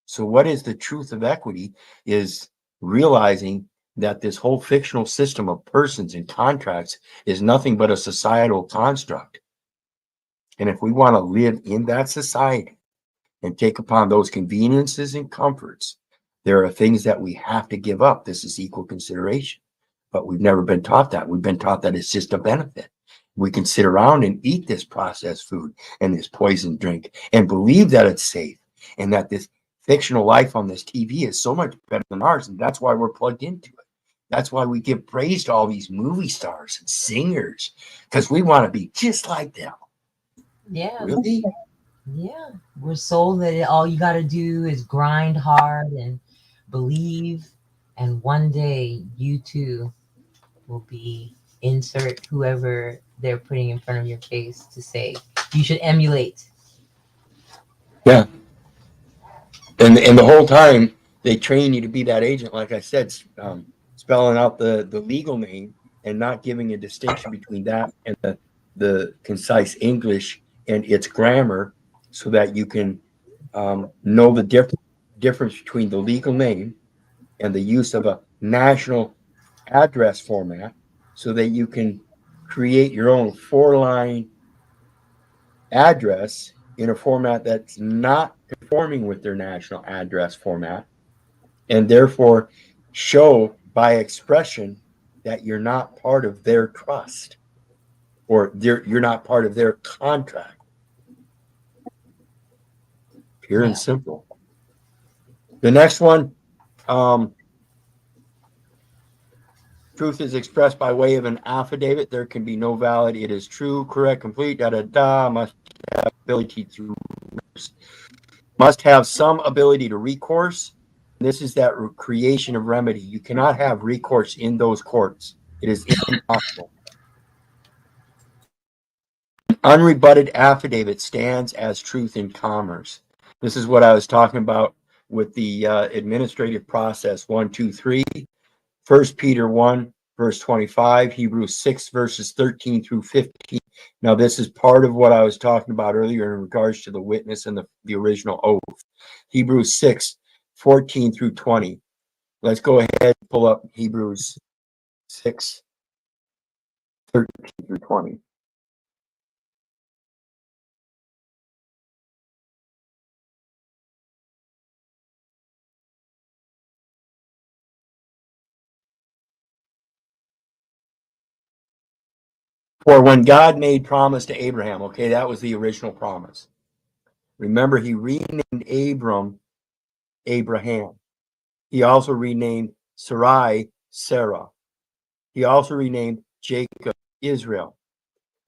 Speaker 1: So what is the truth of equity is realizing that this whole fictional system of persons and contracts is nothing but a societal construct. And if we want to live in that society and take upon those conveniences and comforts, there are things that we have to give up. This is equal consideration. But we've never been taught that. We've been taught that it's just a benefit. We can sit around and eat this processed food and this poison drink and believe that it's safe, and that this fictional life on this TV is so much better than ours. And that's why we're plugged into it. That's why we give praise to all these movie stars and singers, because we want to be just like them.
Speaker 4: Yeah.
Speaker 1: Really?
Speaker 4: Yeah. We're sold that all you got to do is grind hard and believe. And one day you too will be insert whoever they're putting in front of your face to say you should emulate.
Speaker 1: Yeah. And the whole time they train you to be that agent, like I said, spelling out the legal name and not giving a distinction between that and the concise English and its grammar, so that you can know the difference between the legal name and the use of a national address format, so that you can create your own 4-line address in a format that's not conforming with their national address format, and therefore show by expression that you're not part of their trust, or you're not part of their contract. Pure and simple. The next one, truth is expressed by way of an affidavit. There can be no valid, it is true, correct, complete, must have ability to, must have some ability to recourse. This is that creation of remedy. You cannot have recourse in those courts. It is impossible. Unrebutted affidavit stands as truth in commerce. This is what I was talking about with the administrative process 1, 2, 3. 1 Peter 1, verse 25, Hebrews 6, verses 13 through 15. Now, this is part of what I was talking about earlier in regards to the witness and the original oath. Hebrews 6, 14 through 20. Let's go ahead and pull up Hebrews 6, 13 through 20. For when God made promise to Abraham, okay, that was the original promise. Remember, he renamed Abram Abraham. He also renamed Sarai Sarah. He also renamed Jacob Israel.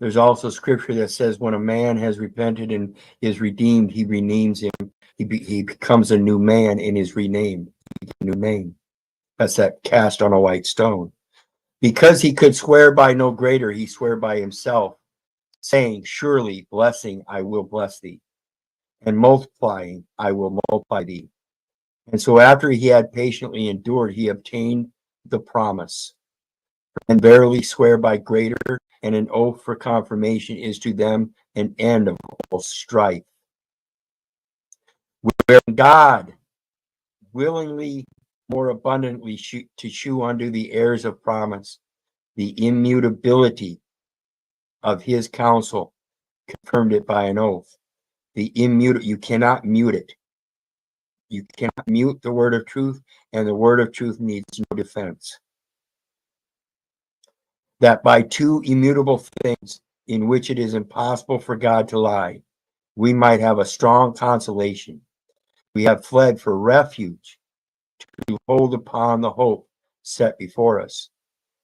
Speaker 1: There's also scripture that says when a man has repented and is redeemed, he renames him. He becomes a new man and is renamed. a new name. That's that cast on a white stone. Because he could swear by no greater, he swore by himself, saying, surely blessing I will bless thee, and multiplying I will multiply thee. And so after he had patiently endured, he obtained the promise. And verily swear by greater, and an oath for confirmation is to them an end of all strife. Where God willingly more abundantly to shew unto the heirs of promise the immutability of his counsel, confirmed it by an oath. The immutable, you cannot mute it. You cannot mute the word of truth, and the word of truth needs no defense. That by two immutable things in which it is impossible for God to lie, we might have a strong consolation. We have fled for refuge to hold upon the hope set before us,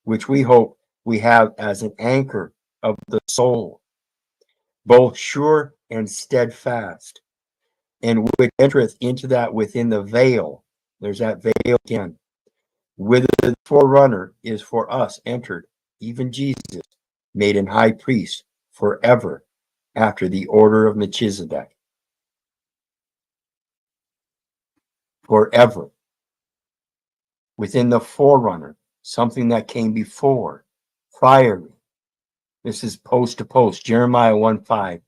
Speaker 1: which we hope we have as an anchor of the soul, both sure and steadfast, and which entereth into that within the veil. There's that veil again. Whither the forerunner is for us entered, even Jesus, made an high priest forever after the order of Melchizedek. Forever. Within the forerunner, something that came before, priorly. This is post to post. Jeremiah 1:5.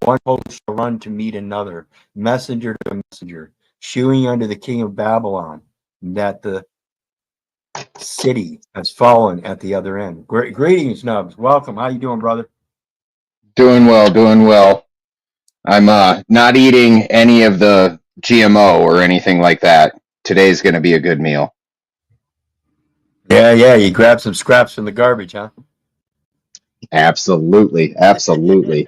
Speaker 1: One post shall run to meet another, messenger to messenger, shewing unto the king of Babylon that the city has fallen at the other end. Greetings, Nubs. Welcome. How you doing, brother?
Speaker 10: Doing well, doing well. I'm not eating any of the GMO or anything like that. Today's going to be a good meal.
Speaker 1: Yeah. You grabbed some scraps from the garbage, huh?
Speaker 10: Absolutely, absolutely.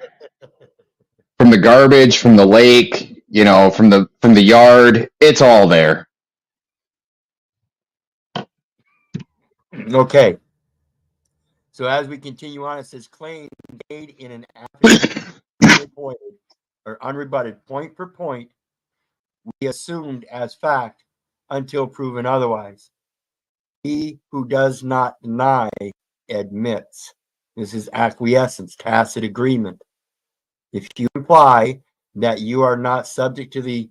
Speaker 10: From the garbage, from the lake, from the yard, it's all there.
Speaker 1: Okay. So as we continue on, it says claim made in an affidavit unreported or unrebutted point for point, we assumed as fact until proven otherwise. He who does not deny admits. This is acquiescence, tacit agreement. If you imply that you are not subject to the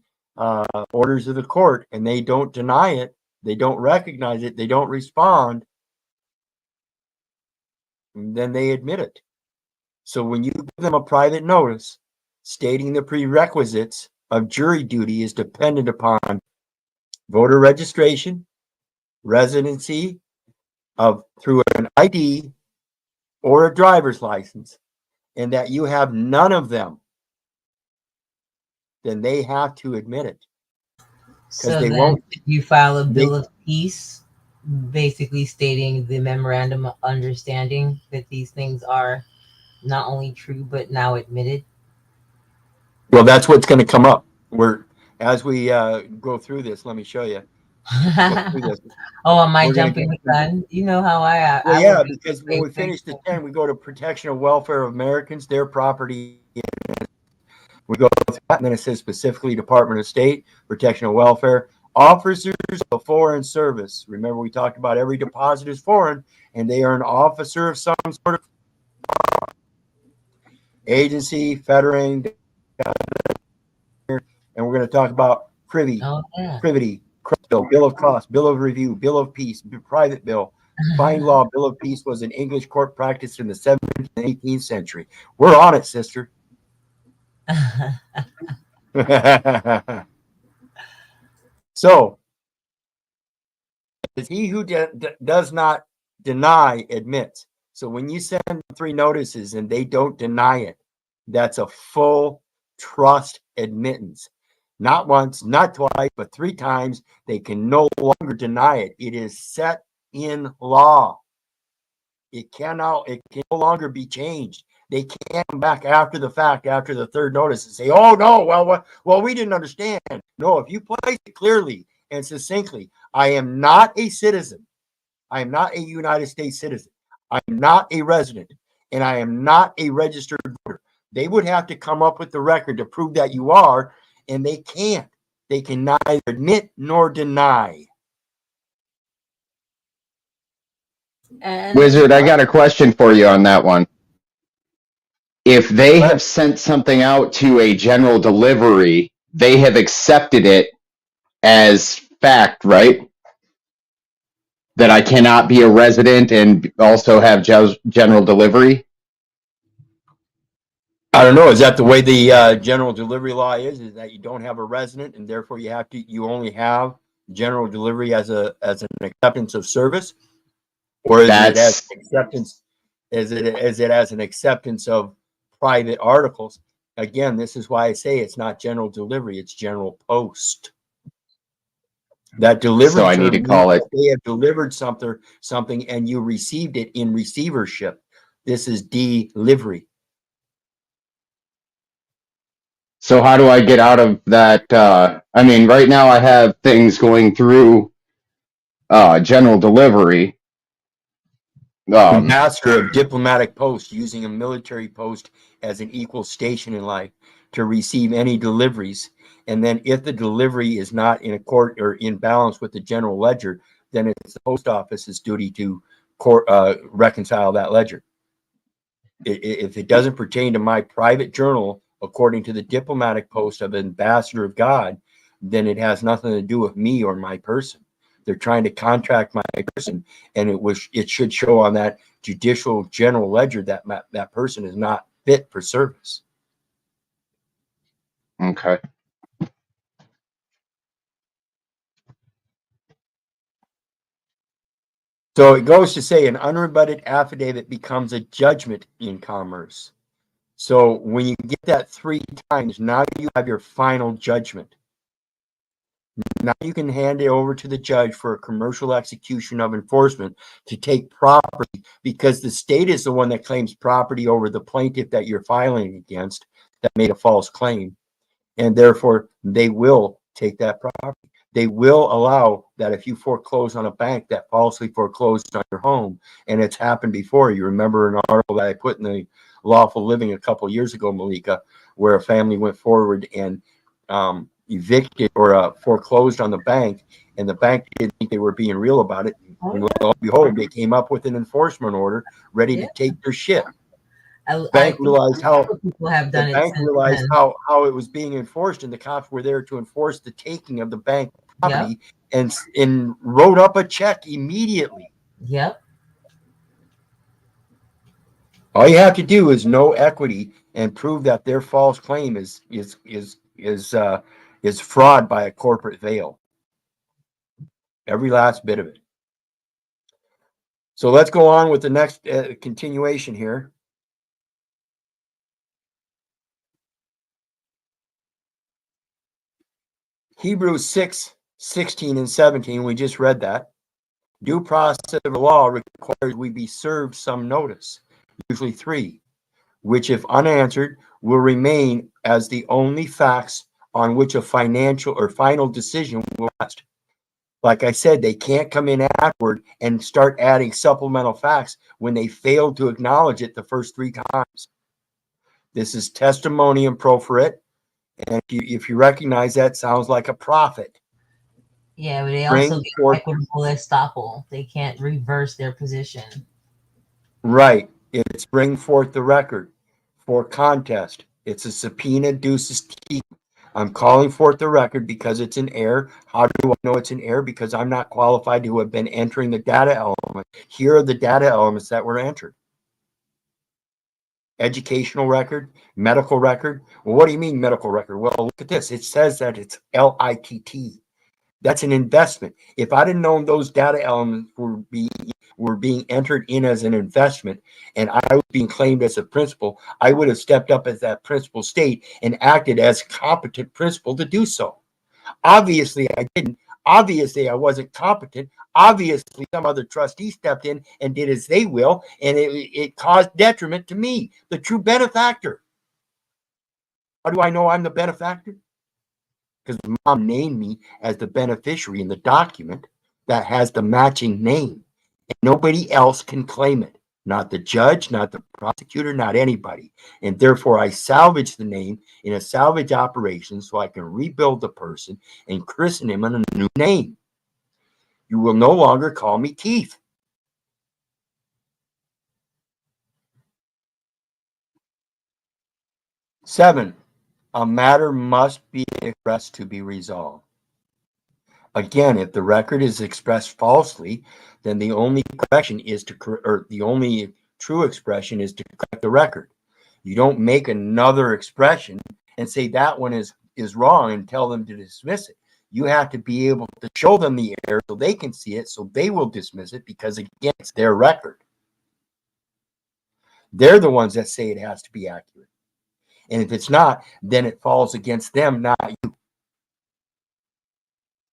Speaker 1: orders of the court and they don't deny it, they don't recognize it, they don't respond, then they admit it. So when you give them a private notice stating the prerequisites of jury duty is dependent upon voter registration, residency through an ID or a driver's license, and that you have none of then they have to admit it.
Speaker 4: So
Speaker 1: They
Speaker 4: then
Speaker 1: won't.
Speaker 4: you file a bill of peace, basically stating the memorandum of understanding that these things are not only true but now admitted.
Speaker 1: Well, that's what's going to come up. As we go through this, let me show you.
Speaker 4: Oh, am I jumping the gun? You know how I
Speaker 1: well, yeah, because when we finish the 10, we go to protection of welfare of Americans, their property. We go through that, and then it says specifically Department of State, protection of welfare, officers of foreign service. Remember, we talked about every deposit is foreign, and they are an officer of some sort of agency, federating, and we're going to talk about privity, bill of costs, bill of review, bill of peace, private bill. Fine law, bill of peace was an English court practice in the 17th and 18th century. We're on it, sister. So, he who does not deny admits. So when you send 3 notices and they don't deny it, that's a full trust admittance. Not once, not twice, but 3 times. They can no longer deny it. It is set in law. It can no longer be changed. They can't come back after the fact, after the 3rd notice, and say, "Oh no, well, we didn't understand." No, if you place it clearly and succinctly, I am not a citizen. I am not a United States citizen. I am not a resident, and I am not a registered voter. They would have to come up with the record to prove that you are, and they can't. they can neither admit nor deny.
Speaker 4: And
Speaker 10: Wizard, I got a question for you on that one. If they have sent something out to a general delivery, they have accepted it as fact, right? That I cannot be a resident and also have general delivery?
Speaker 1: I don't know. Is that the way the general delivery law is? Is that you don't have a resident and therefore you only have general delivery as an acceptance of service, or is it as an acceptance? Is it as an acceptance of private articles? Again, this is why I say it's not general delivery; it's general post. That delivery
Speaker 10: So I need to call it.
Speaker 1: They have delivered something, and you received it in receivership. This is delivery.
Speaker 10: So how do I get out of that? I mean, right now I have things going through general delivery.
Speaker 1: Ambassador of diplomatic post, using a military post as an equal station in life to receive any deliveries. And then if the delivery is not in accord or in balance with the general ledger, then it's the post office's duty to reconcile that ledger. If it doesn't pertain to my private journal, according to the diplomatic post of ambassador of God, then it has nothing to do with me or my person. They're trying to contract my person, and it should show on that judicial general ledger that that person is not fit for service.
Speaker 10: Okay.
Speaker 1: So it goes to say an unrebutted affidavit becomes a judgment in commerce. So when you get that 3 times, now you have your final judgment. Now you can hand it over to the judge for a commercial execution of enforcement to take property, because the state is the one that claims property over the plaintiff that you're filing against that made a false claim. And therefore, they will take that property. They will allow that if you foreclose on a bank that falsely foreclosed on your home, and it's happened before. You remember an article that I put in the Lawful Living a couple of years ago, Malika, where a family went forward and evicted or foreclosed on the bank, and the bank didn't think they were being real about it. And lo and behold, they came up with an enforcement order ready to take their shit.
Speaker 4: I
Speaker 1: Bank
Speaker 4: think
Speaker 1: realized how
Speaker 4: people have done
Speaker 1: the
Speaker 4: it
Speaker 1: bank
Speaker 4: since
Speaker 1: realized
Speaker 4: then.
Speaker 1: how it was being enforced, and the cops were there to enforce the taking of the bank property,
Speaker 4: Yep.
Speaker 1: and wrote up a check immediately.
Speaker 4: Yep.
Speaker 1: All you have to do is know equity and prove that their false claim is fraud by a corporate veil. Every last bit of it. So let's go on with the next continuation here. Hebrews 6:16 and 17, we just read that. Due process of the law requires we be served some notice, usually 3, which if unanswered will remain as the only facts on which a financial or final decision will rest. Like I said, they can't come in afterward and start adding supplemental facts when they failed to acknowledge it the first 3 times. This is testimonium proferit, and if you recognize that, sounds like a prophet.
Speaker 4: Yeah, but they
Speaker 1: Bring
Speaker 4: also get
Speaker 1: forth,
Speaker 4: equitable estoppel. They can't reverse their position.
Speaker 1: right. It's bring forth the record for contest. It's a subpoena ducis tecum. I'm calling forth the record because it's an error. How do I know it's an error? Because I'm not qualified to have been entering the data element. Here are the data elements that were entered. Educational record, medical record. Well, what do you mean medical record? Well, look at this. It says that it's LITT. That's an investment. If I'd have known those data elements were being entered in as an investment, and I was being claimed as a principal, I would have stepped up as that principal state and acted as competent principal to do so. Obviously, I didn't. Obviously, I wasn't competent. Obviously, some other trustee stepped in and did as they will, and it caused detriment to me, the true benefactor. How do I know I'm the benefactor? Because mom named me as the beneficiary in the document that has the matching name, and nobody else can claim it. not the judge, not the prosecutor, not anybody. And therefore, I salvage the name in a salvage operation so I can rebuild the person and christen him in a new name. You will no longer call me Keith. Seven, a matter must be expressed to be resolved. Again, if the record is expressed falsely, then the only correction is to, or the only true expression is to correct the record. You don't make another expression and say that one is wrong and tell them to dismiss it. You have to be able to show them the error so they can see it, so they will dismiss it, because again, it's their record. They're the ones that say it has to be accurate. And if it's not, then it falls against them, not you.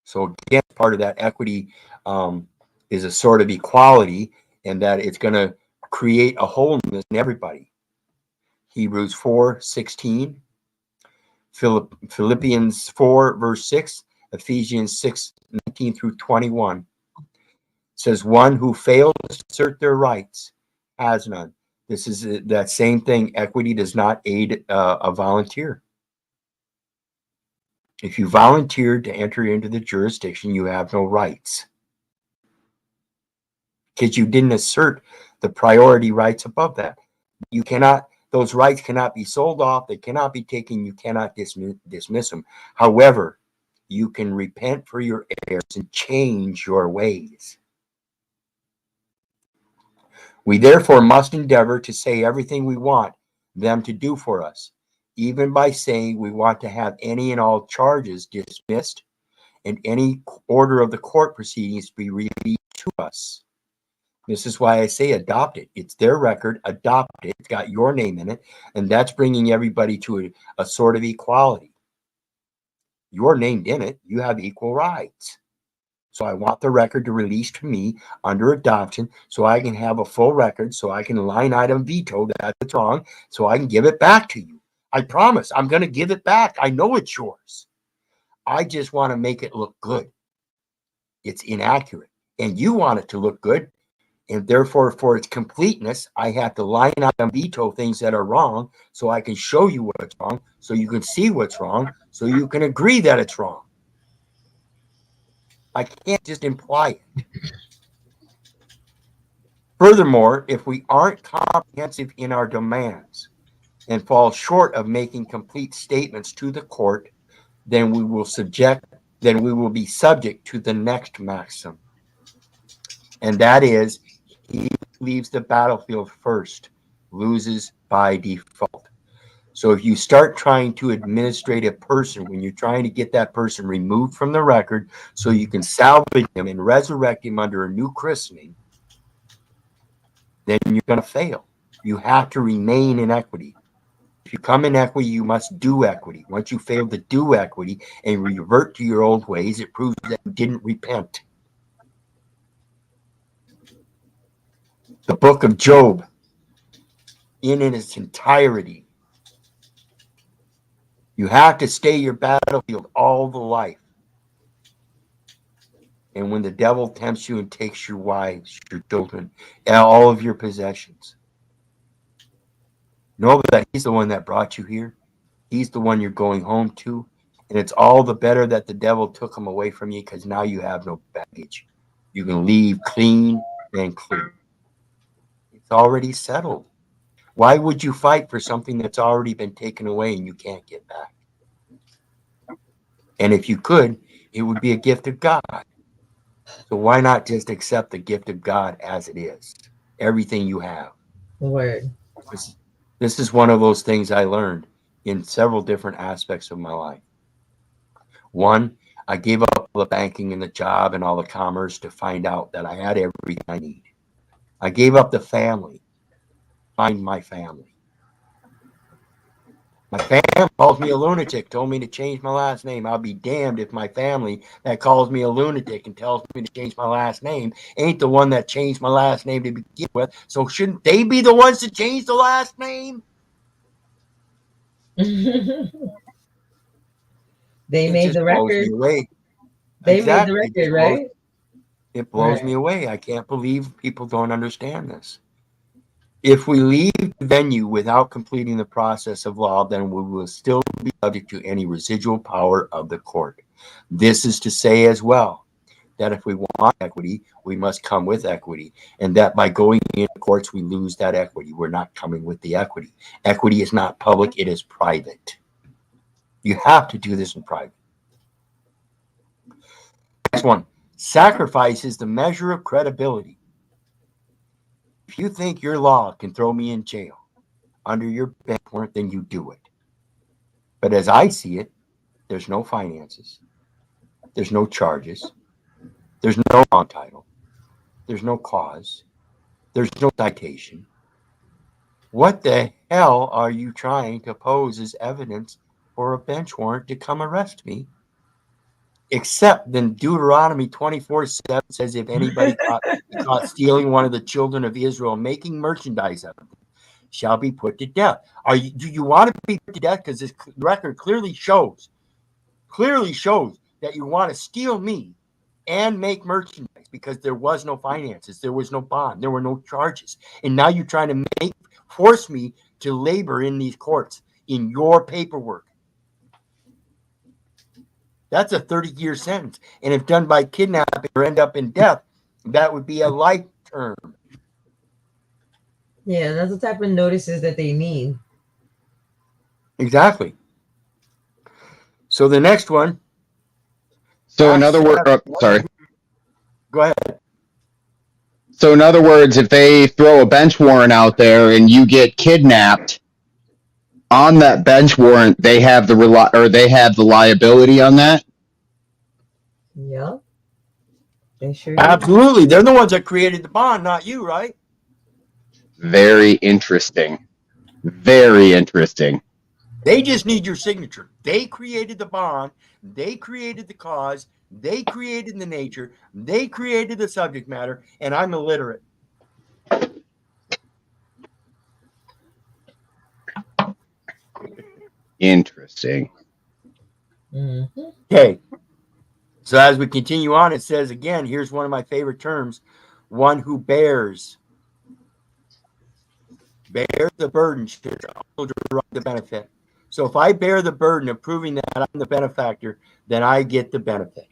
Speaker 1: So again, part of that equity is a sort of equality, and that it's going to create a wholeness in everybody. Hebrews 4:16, Philippians 4 verse 6, Ephesians 6:19 through 21 says, one who fails to assert their rights has none. This is that same thing. Equity does not aid a volunteer. If you volunteered to enter into the jurisdiction, you have no rights, because you didn't assert the priority rights above that. You cannot, those rights cannot be sold off, they cannot be taken, you cannot dismiss them. However, you can repent for your errors and change your ways. We therefore must endeavor to say everything we want them to do for us, even by saying we want to have any and all charges dismissed and any order of the court proceedings be released to us. This is why I say adopt it. It's their record, adopt it. It's got your name in it, and that's bringing everybody to a sort of equality. You're named in it. You have equal rights. So I want the record to release to me under adoption so I can have a full record, so I can line item veto that it's wrong, so I can give it back to you. I promise I'm going to give it back. I know it's yours. I just want to make it look good. It's inaccurate. And you want it to look good. And therefore, for its completeness, I have to line up and veto things that are wrong so I can show you what's wrong, so you can see what's wrong, so you can agree that it's wrong. I can't just imply it. Furthermore, if we aren't comprehensive in our demands and fall short of making complete statements to the court, then we will be subject to the next maxim. And that is, he who leaves the battlefield first loses by default. So if you start trying to administrate a person, when you're trying to get that person removed from the record so you can salvage him and resurrect him under a new christening, then you're going to fail. You have to remain in equity. If you come in equity, you must do equity. Once you fail to do equity and revert to your old ways, it proves that you didn't repent. The book of Job, in its entirety, you have to stay your battlefield all the life. And when the devil tempts you and takes your wives, your children, and all of your possessions, know that he's the one that brought you here. He's the one you're going home to. And it's all the better that the devil took him away from you, because now you have no baggage. You can leave clean and clear. It's already settled. Why would you fight for something that's already been taken away and you can't get back? And if you could, it would be a gift of God. So why not just accept the gift of God as it is? Everything you have.
Speaker 4: Word.
Speaker 1: This is one of those things I learned in several different aspects of my life. One, I gave up the banking and the job and all the commerce to find out that I had everything I need. I gave up the family, find my family. My family calls me a lunatic, told me to change my last name. I'll be damned if my family that calls me a lunatic and tells me to change my last name ain't the one that changed my last name to begin with. So shouldn't they be the ones to change the last name?
Speaker 4: They
Speaker 1: It
Speaker 4: made
Speaker 1: just
Speaker 4: the
Speaker 1: blows me
Speaker 4: record.
Speaker 1: away.
Speaker 4: They made the
Speaker 1: Exactly.
Speaker 4: record, right?
Speaker 1: It blows
Speaker 4: Right.
Speaker 1: me away. I can't believe people don't understand this. If we leave the venue without completing the process of law, then we will still be subject to any residual power of the court. This is to say as well that if we want equity, we must come with equity, and that by going into courts, we lose that equity. We're not coming with the equity. Equity is not public, it is private. You have to do this in private. Next one, sacrifice is the measure of credibility. If you think your law can throw me in jail under your bench warrant, then you do it. But as I see it, there's no finances, there's no charges, there's no wrong title, there's no cause, there's no citation. What the hell are you trying to pose as evidence for a bench warrant to come arrest me? Except then Deuteronomy 24:7 says if anybody caught stealing one of the children of Israel, making merchandise of it, shall be put to death. Do you want to be put to death? Because this record clearly shows that you want to steal me and make merchandise because there was no finances, there was no bond, there were no charges. And now you're trying to force me to labor in these courts in your paperwork. That's a 30-year sentence. And if done by kidnapping or end up in death, that would be a life term.
Speaker 4: Yeah, that's the type of notices that they need.
Speaker 1: Exactly. So the next one.
Speaker 10: So in other words, sorry.
Speaker 1: Go ahead.
Speaker 10: So in other words, if they throw a bench warrant out there and you get kidnapped, on that bench warrant, they have the liability on that.
Speaker 4: Yep. They sure do.
Speaker 1: Absolutely. They're the ones that created the bond, not you, right?
Speaker 10: Very interesting. Very interesting.
Speaker 1: They just need your signature. They created the bond. They created the cause. They created the nature. They created the subject matter. And I'm illiterate.
Speaker 10: Interesting.
Speaker 4: Mm-hmm.
Speaker 1: Okay. So as we continue on, it says again, here's one of my favorite terms, one who bears the burden should also derive the benefit. So if I bear the burden of proving that I'm the benefactor, then I get the benefit.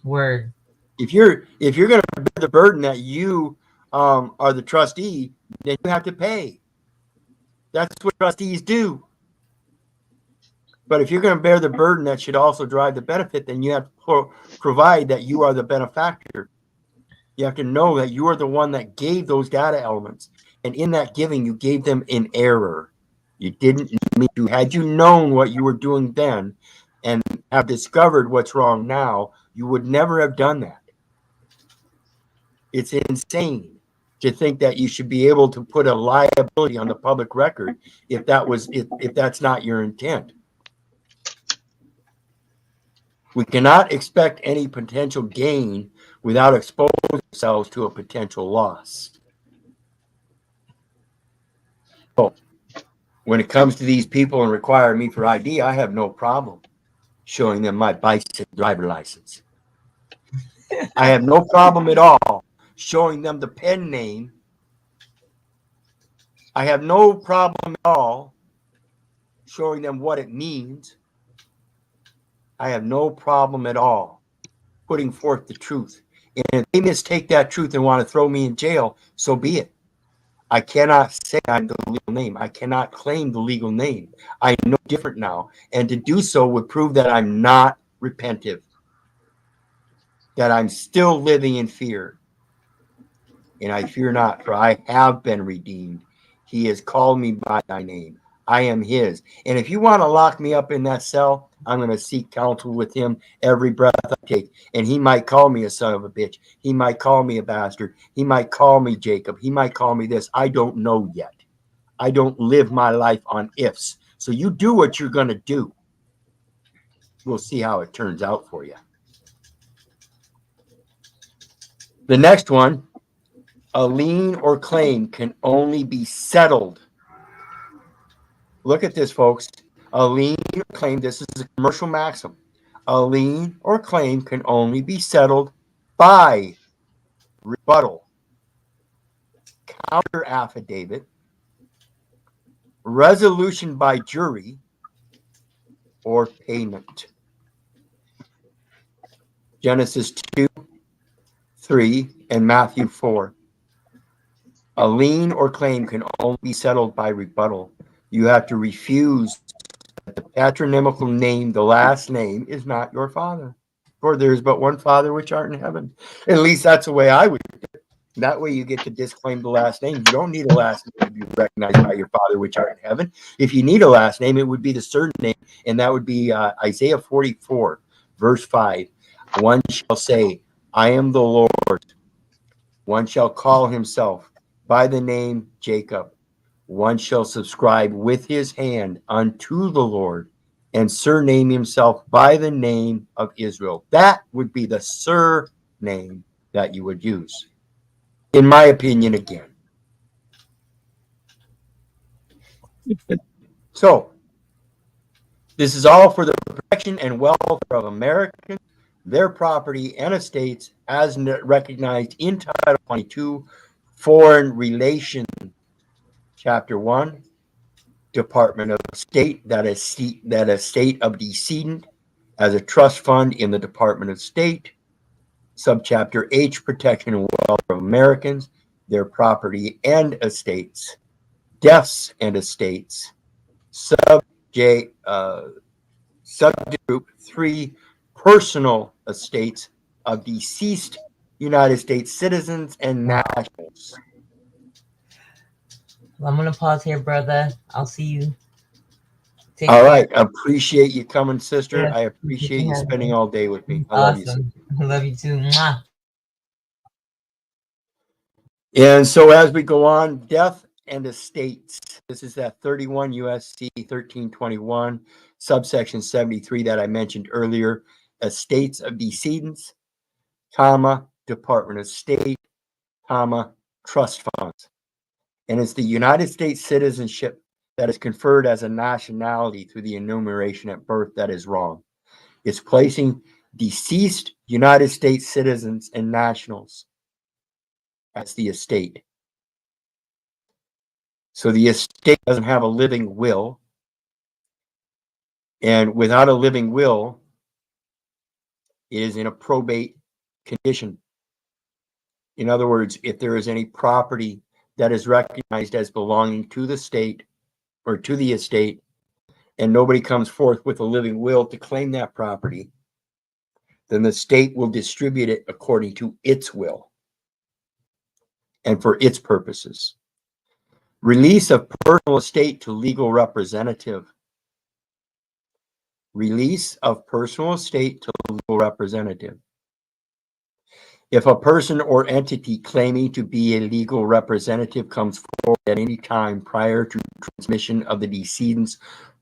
Speaker 4: Word.
Speaker 1: If you're going to bear the burden that you are the trustee, then you have to pay. That's what trustees do. But if you're going to bear the burden that should also drive the benefit, then you have to provide that you are the benefactor. You have to know that you are the one that gave those data elements. And in that giving, you gave them in error. You didn't mean to. Had you known what you were doing then and have discovered what's wrong now, you would never have done that. It's insane to think that you should be able to put a liability on the public record if that's not your intent. We cannot expect any potential gain without exposing ourselves to a potential loss. So, when it comes to these people and requiring me for ID, I have no problem showing them my bicycle driver license. I have no problem at all showing them the pen name. I have no problem at all showing them what it means. I have no problem at all putting forth the truth. And if they mistake that truth and want to throw me in jail, so be it. I cannot say I'm the legal name. I cannot claim the legal name. I know different now. And to do so would prove that I'm not repentive, that I'm still living in fear. And I fear not, for I have been redeemed. He has called me by thy name. I am his. And if you want to lock me up in that cell, I'm going to seek counsel with him every breath I take. And he might call me a son of a bitch. He might call me a bastard. He might call me Jacob. He might call me this. I don't know yet. I don't live my life on ifs. So you do what you're going to do. We'll see how it turns out for you. The next one, a lien or claim can only be settled. Look at this, folks. A lien or claim, this is a commercial maxim. A lien or claim can only be settled by rebuttal, counter affidavit, resolution by jury, or payment. Genesis 2, 3, and Matthew 4. A lien or claim can only be settled by rebuttal. You have to refuse that the patronymical name, the last name, is not your father. For there is but one Father which art in heaven. At least that's the way I would do it. That way you get to disclaim the last name. You don't need a last name to be recognized by your Father which art in heaven. If you need a last name, it would be the surname, and that would be Isaiah 44, verse 5. One shall say, I am the Lord. One shall call himself by the name Jacob. One shall subscribe with his hand unto the Lord and surname himself by the name of Israel. That would be the surname that you would use, in my opinion, again. So, this is all for the protection and welfare of Americans, their property and estates, as recognized in Title 22, Foreign Relations, Chapter 1, Department of State, that a state of decedent as a trust fund in the Department of State. Subchapter H, Protection and Welfare of Americans, their property and estates. Deaths and estates. Subgroup 3, Personal estates of deceased United States citizens and nationals.
Speaker 4: Well, I'm gonna pause here, brother. I'll see you. Take
Speaker 1: All
Speaker 4: care.
Speaker 1: right. Appreciate you coming, sister.
Speaker 4: Yes,
Speaker 1: I appreciate you
Speaker 4: having
Speaker 1: spending
Speaker 4: me.
Speaker 1: all day with me. I love you.
Speaker 4: Awesome. I love you too. Mwah.
Speaker 1: And so as we go on, death and estates. This is that 31 USC 1321, subsection 73 that I mentioned earlier. Estates of decedents, comma, Department of State, comma, trust funds. And it's the United States citizenship that is conferred as a nationality through the enumeration at birth that is wrong. It's placing deceased United States citizens and nationals as the estate. So the estate doesn't have a living will. And without a living will, it is in a probate condition. In other words, if there is any property that is recognized as belonging to the state or to the estate, and nobody comes forth with a living will to claim that property, then the state will distribute it according to its will and for its purposes. Release of personal estate to legal representative. Release of personal estate to legal representative. If a person or entity claiming to be a legal representative comes forward at any time prior to transmission of the decedent's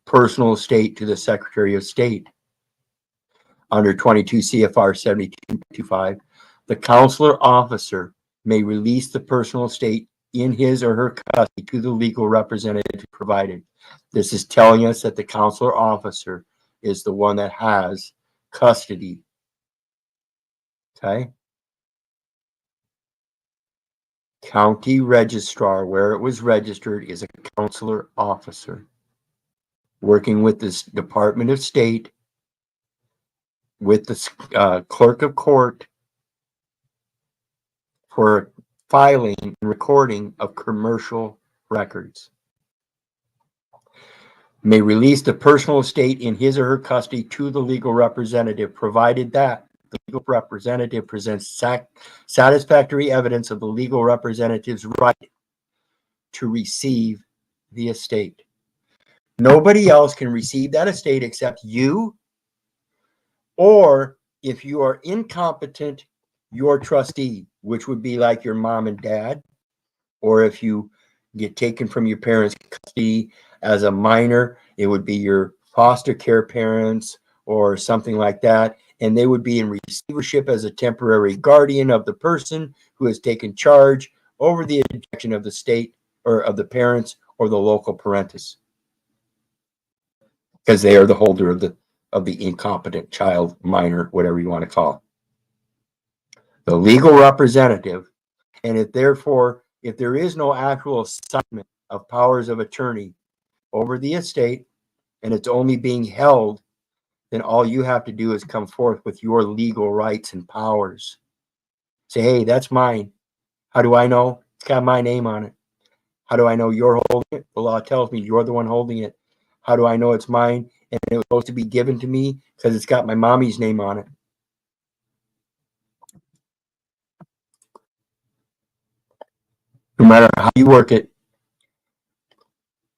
Speaker 1: personal estate to the Secretary of State, under 22 CFR 7225, the consular officer may release the personal estate in his or her custody to the legal representative provided. This is telling us that the consular officer is the one that has custody. Okay. County registrar, where it was registered, is a consular officer working with this Department of State, with the clerk of court for filing and recording of commercial records. May release the personal estate in his or her custody to the legal representative, provided that the legal representative presents satisfactory evidence of the legal representative's right to receive the estate. Nobody else can receive that estate except you, or if you are incompetent, your trustee, which would be like your mom and dad, or if you get taken from your parents' custody as a minor, it would be your foster care parents or something like that, and they would be in receivership as a temporary guardian of the person who has taken charge over the objection of the state or of the parents or the local parentis, because they are the holder of the incompetent child, minor, whatever you want to call it. The legal representative, and it therefore If there is no actual assignment of powers of attorney over the estate and it's only being held, then all you have to do is come forth with your legal rights and powers. Say, hey, that's mine. How do I know? It's got my name on it. How do I know you're holding it? The law tells me you're the one holding it. How do I know it's mine and it was supposed to be given to me? Because it's got my mommy's name on it. No matter how you work it,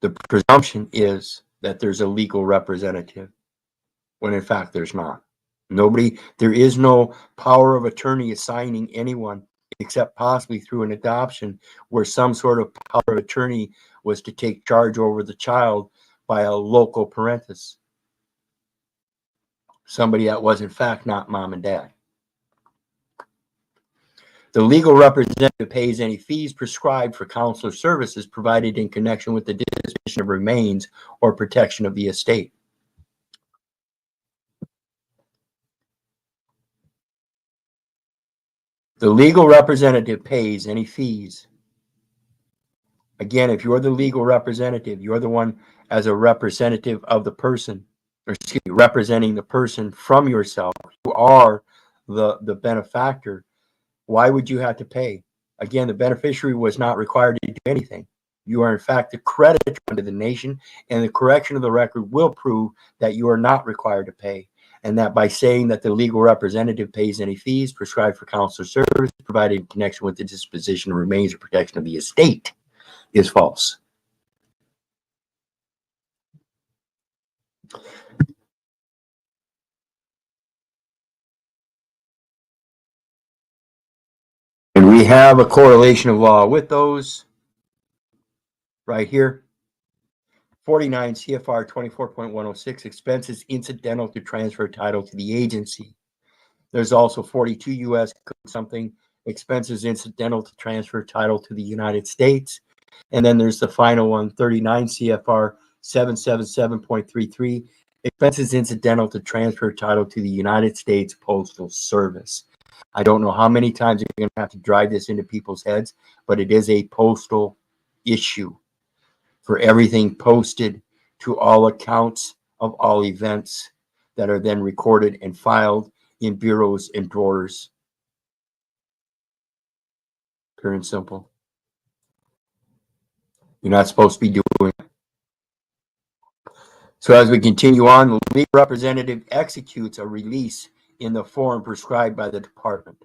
Speaker 1: the presumption is that there's a legal representative, when in fact there's not. There is no power of attorney assigning anyone except possibly through an adoption where some sort of power of attorney was to take charge over the child by a local parentis. Somebody that was in fact not mom and dad. The legal representative pays any fees prescribed for counselor services provided in connection with the disposition of remains or protection of the estate. The legal representative pays any fees. Again, if you're the legal representative, you're the one as a representative of the person, or excuse me, representing the person from yourself. You are the benefactor. Why would you have to pay? Again, the beneficiary was not required to do anything. You are in fact the creditor to the nation, and the correction of the record will prove that you are not required to pay. And that by saying that the legal representative pays any fees prescribed for counselor service provided in connection with the disposition of remains or protection of the estate is false. And we have a correlation of law with those right here. 49 CFR 24.106, expenses incidental to transfer title to the agency. There's also 42 U.S. something, expenses incidental to transfer title to the United States. And then there's the final one, 39 CFR 777.33, expenses incidental to transfer title to the United States Postal Service. I don't know how many times you're going to have to drive this into people's heads, but it is a postal issue for everything posted to all accounts of all events that are then recorded and filed in bureaus and drawers. Pure and simple. You're not supposed to be doing it. So as we continue on, the legal representative executes a release in the form prescribed by the department.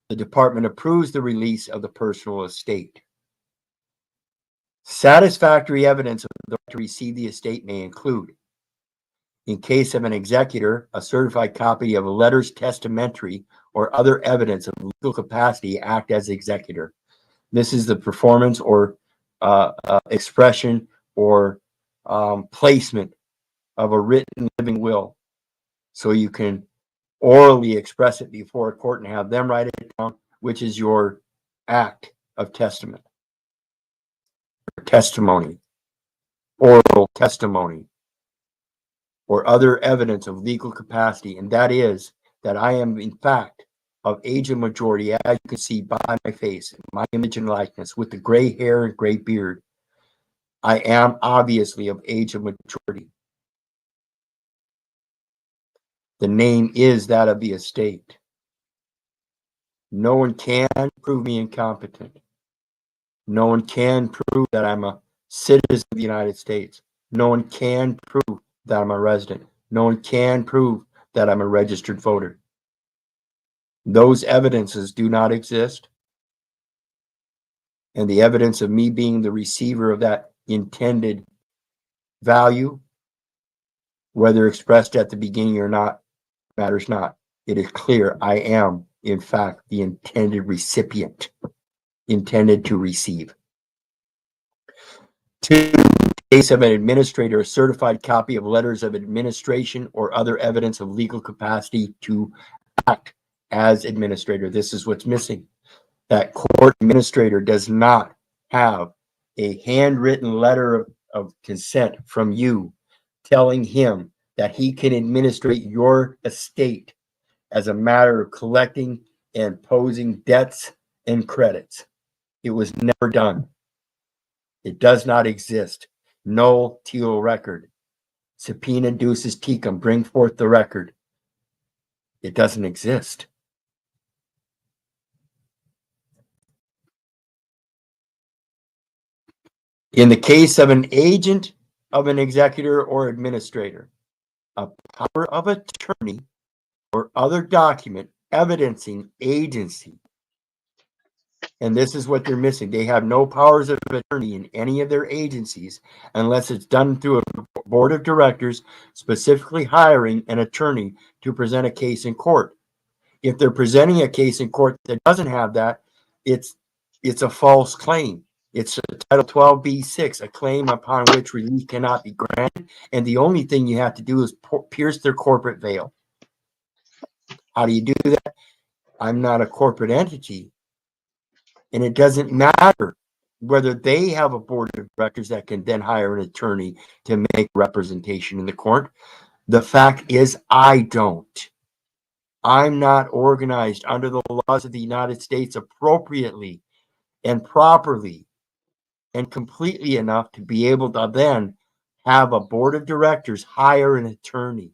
Speaker 1: The department approves the release of the personal estate. Satisfactory evidence of the right to receive the estate may include, in case of an executor, a certified copy of a letters testamentary or other evidence of legal capacity to act as executor. This is the performance or expression or placement of a written living will. So you can orally express it before a court and have them write it down, which is your act of testament. Testimony, oral testimony, or other evidence of legal capacity, and that is that I am in fact of age and majority, as you can see by my face, my image and likeness, with the gray hair and gray beard. I am obviously of age and majority. The name is that of the estate. No one can prove me incompetent. No one can prove that I'm a citizen of the United States. No one can prove that I'm a resident. No one can prove that I'm a registered voter. Those evidences do not exist. And the evidence of me being the receiver of that intended value, whether expressed at the beginning or not, matters not. It is clear I am, in fact, the intended recipient, intended to receive. 2, case of an administrator, a certified copy of letters of administration or other evidence of legal capacity to act as administrator. This is what's missing. That court administrator does not have a handwritten letter of consent from you telling him that he can administrate your estate as a matter of collecting and posing debts and credits. It was never done. It does not exist. No Teal record. Subpoena duces tecum. Bring forth the record. It doesn't exist. In the case of an agent of an executor or administrator, a power of attorney or other document evidencing agency. And this is what they're missing. They have no powers of attorney in any of their agencies unless it's done through a board of directors specifically hiring an attorney to present a case in court. If they're presenting a case in court that doesn't have that, it's a false claim. It's a Title 12b-6, a claim upon which relief cannot be granted, and the only thing you have to do is pierce their corporate veil. How do you do that? I'm not a corporate entity, and it doesn't matter whether they have a board of directors that can then hire an attorney to make representation in the court. The fact is, I don't. I'm not organized under the laws of the United States appropriately and properly and completely enough to be able to then have a board of directors hire an attorney.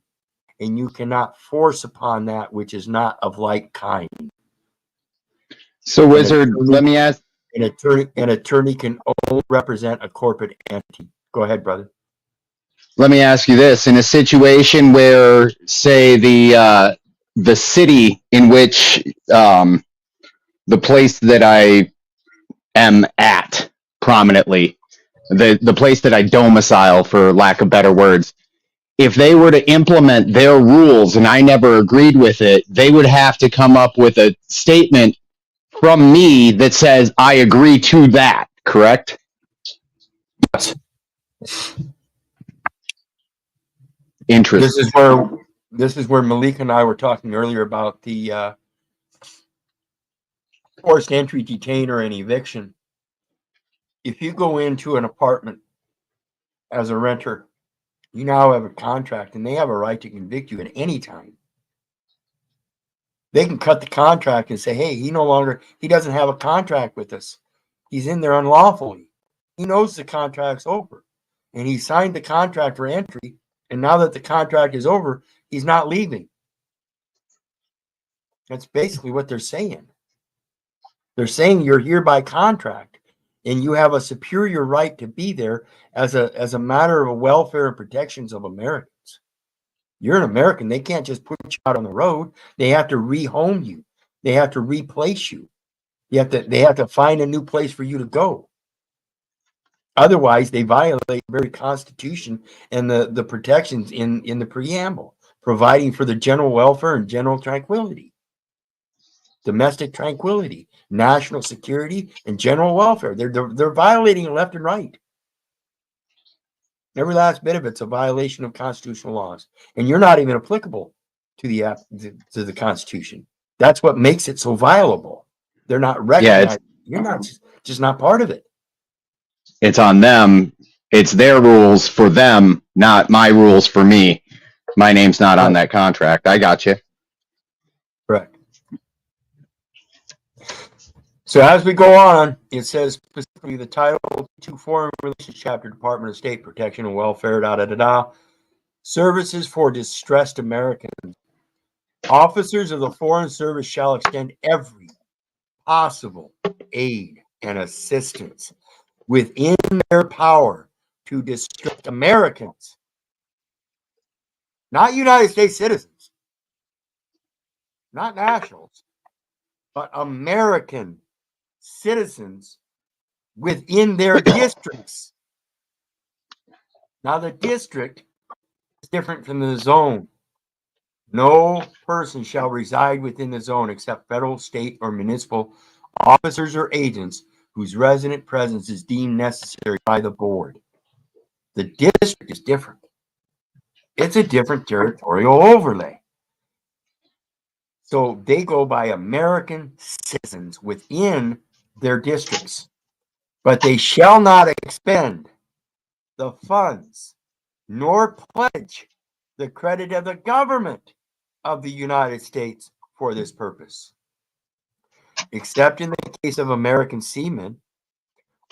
Speaker 1: And you cannot force upon that which is not of like kind.
Speaker 10: So, Wizard, let me ask.
Speaker 1: An attorney can only represent a corporate entity. Go ahead, brother.
Speaker 10: Let me ask you this: in a situation where, say, the city in which the place that I am at prominently, the place that I domicile, for lack of better words, if they were to implement their rules and I never agreed with it, they would have to come up with a statement from me that says I agree to that, correct?
Speaker 1: Yes.
Speaker 10: Interesting.
Speaker 1: This is where Malik and I were talking earlier about the forced entry, detainer, and eviction. If you go into an apartment as a renter, you now have a contract, and they have a right to convict you at any time. They can cut the contract and say, hey, he doesn't have a contract with us. He's in there unlawfully. He knows the contract's over. And he signed the contract for entry. And now that the contract is over, he's not leaving. That's basically what they're saying. They're saying you're here by contract and you have a superior right to be there as a matter of welfare and protections of Americans. You're an American. They can't just put you out on the road. They have to rehome you. They have to replace you. They have to find a new place for you to go. Otherwise, they violate the very Constitution and the protections in the preamble, providing for the general welfare and general tranquility, domestic tranquility, national security, and general welfare. They're violating it left and right. Every last bit of it's a violation of constitutional laws, and you're not even applicable to the Constitution. That's what makes it so violable. They're not recognized. You're not just not part of it.
Speaker 10: It's on them. It's their rules for them, not my rules for me. My name's not on that contract. I got you.
Speaker 1: Correct. So as we go on, it says specifically the Title II Foreign Relations Chapter, Department of State Protection and Welfare, services for distressed Americans. Officers of the Foreign Service shall extend every possible aid and assistance within their power to distressed Americans, not United States citizens, not nationals, but American citizens within their districts. Now, the district is different from the zone. No person shall reside within the zone except federal, state, or municipal officers or agents whose resident presence is deemed necessary by the board. The district is different. It's a different territorial overlay. So they go by American citizens within their districts, but they shall not expend the funds nor pledge the credit of the government of the United States for this purpose. except in the case of American seamen,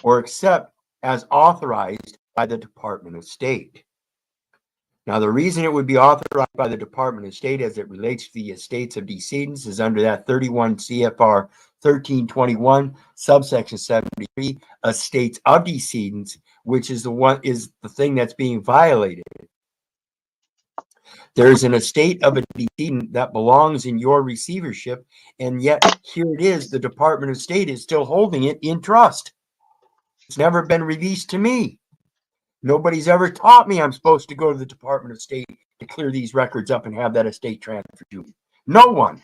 Speaker 1: or except as authorized by the Department of State. Now, the reason it would be authorized by the Department of State as it relates to the estates of decedents is under that 31 CFR 1321, subsection 73, estates of decedents, which is the thing that's being violated. There's an estate of a decedent that belongs in your receivership, and yet here it is, the Department of State is still holding it in trust. It's never been released to me. Nobody's ever taught me I'm supposed to go to the Department of State to clear these records up and have that estate transferred to me. No one.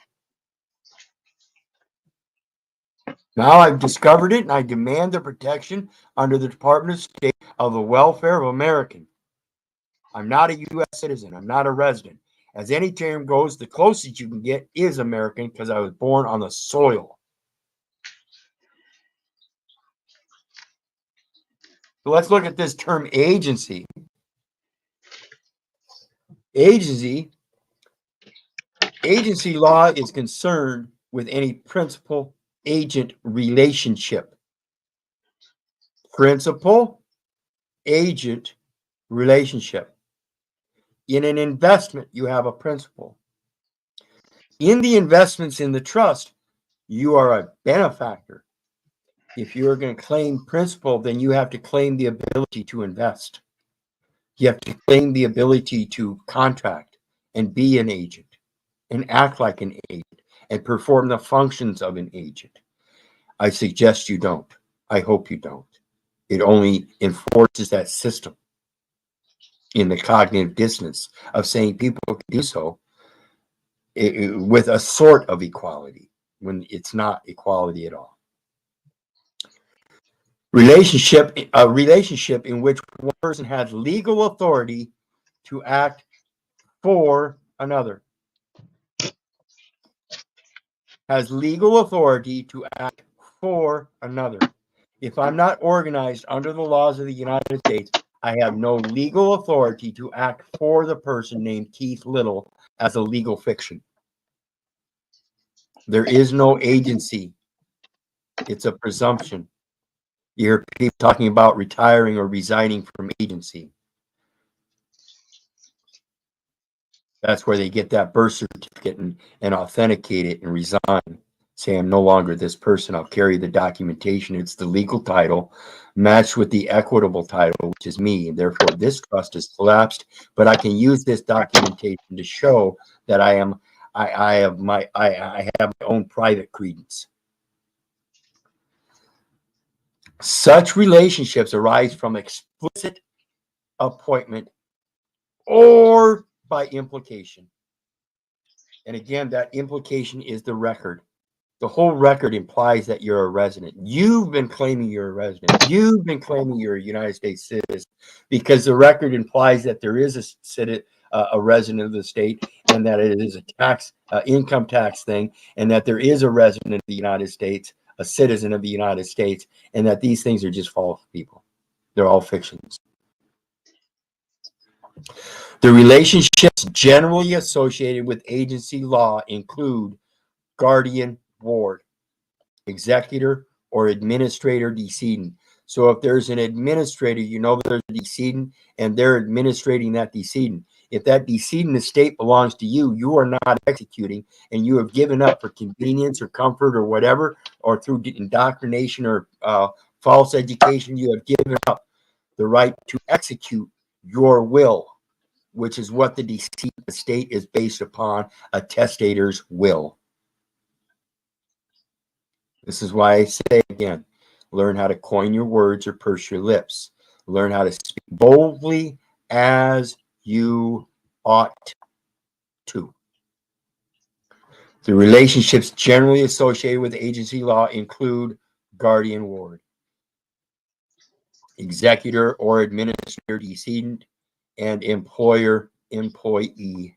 Speaker 1: Now I've discovered it, and I demand the protection under the Department of State of the welfare of Americans. I'm not a U.S. citizen. I'm not a resident. As any term goes, the closest you can get is American because I was born on the soil. So let's look at this term agency. Agency law is concerned with any principal agent relationship. Principal agent relationship. In an investment, you have a principal. In the investments in the trust, you are a benefactor. If you're going to claim principal, then you have to claim the ability to invest. You have to claim the ability to contract and be an agent and act like an agent and perform the functions of an agent. I suggest you don't. I hope you don't. It only enforces that system in the cognitive dissonance of saying people can do so with a sort of equality when it's not equality at all. A relationship in which one person has legal authority to act for another. Has legal authority to act for another. If I'm not organized under the laws of the United States, I have no legal authority to act for the person named Keith Little as a legal fiction. There is no agency. It's a presumption. You hear people talking about retiring or resigning from agency. That's where they get that birth certificate and authenticate it and resign. Say, I'm no longer this person. I'll carry the documentation. It's the legal title matched with the equitable title, which is me. And therefore, this trust is collapsed. But I can use this documentation to show that I have my own private credence. Such relationships arise from explicit appointment or by implication. And again, that implication is the record. The whole record implies that you're a resident. You've been claiming you're a resident. You've been claiming you're a United States citizen because the record implies that there is a resident of the state and that it is a income tax thing, and that there is a resident of the United States, a citizen of the United States, and that these things are just false people. They're all fictions. The relationships generally associated with agency law include guardian, ward, executor, or administrator decedent. So if there's an administrator, you know there's a decedent, and they're administrating that decedent. If that decedent estate belongs to you, you are not executing, and you have given up for convenience or comfort or whatever, or through indoctrination or false education, you have given up the right to execute your will, which is what the decedent estate is based upon, a testator's will. This is why I say again, learn how to coin your words or purse your lips. Learn how to speak boldly as you ought to. The relationships generally associated with agency law include guardian, ward, executor or administrator decedent, and employer, employee.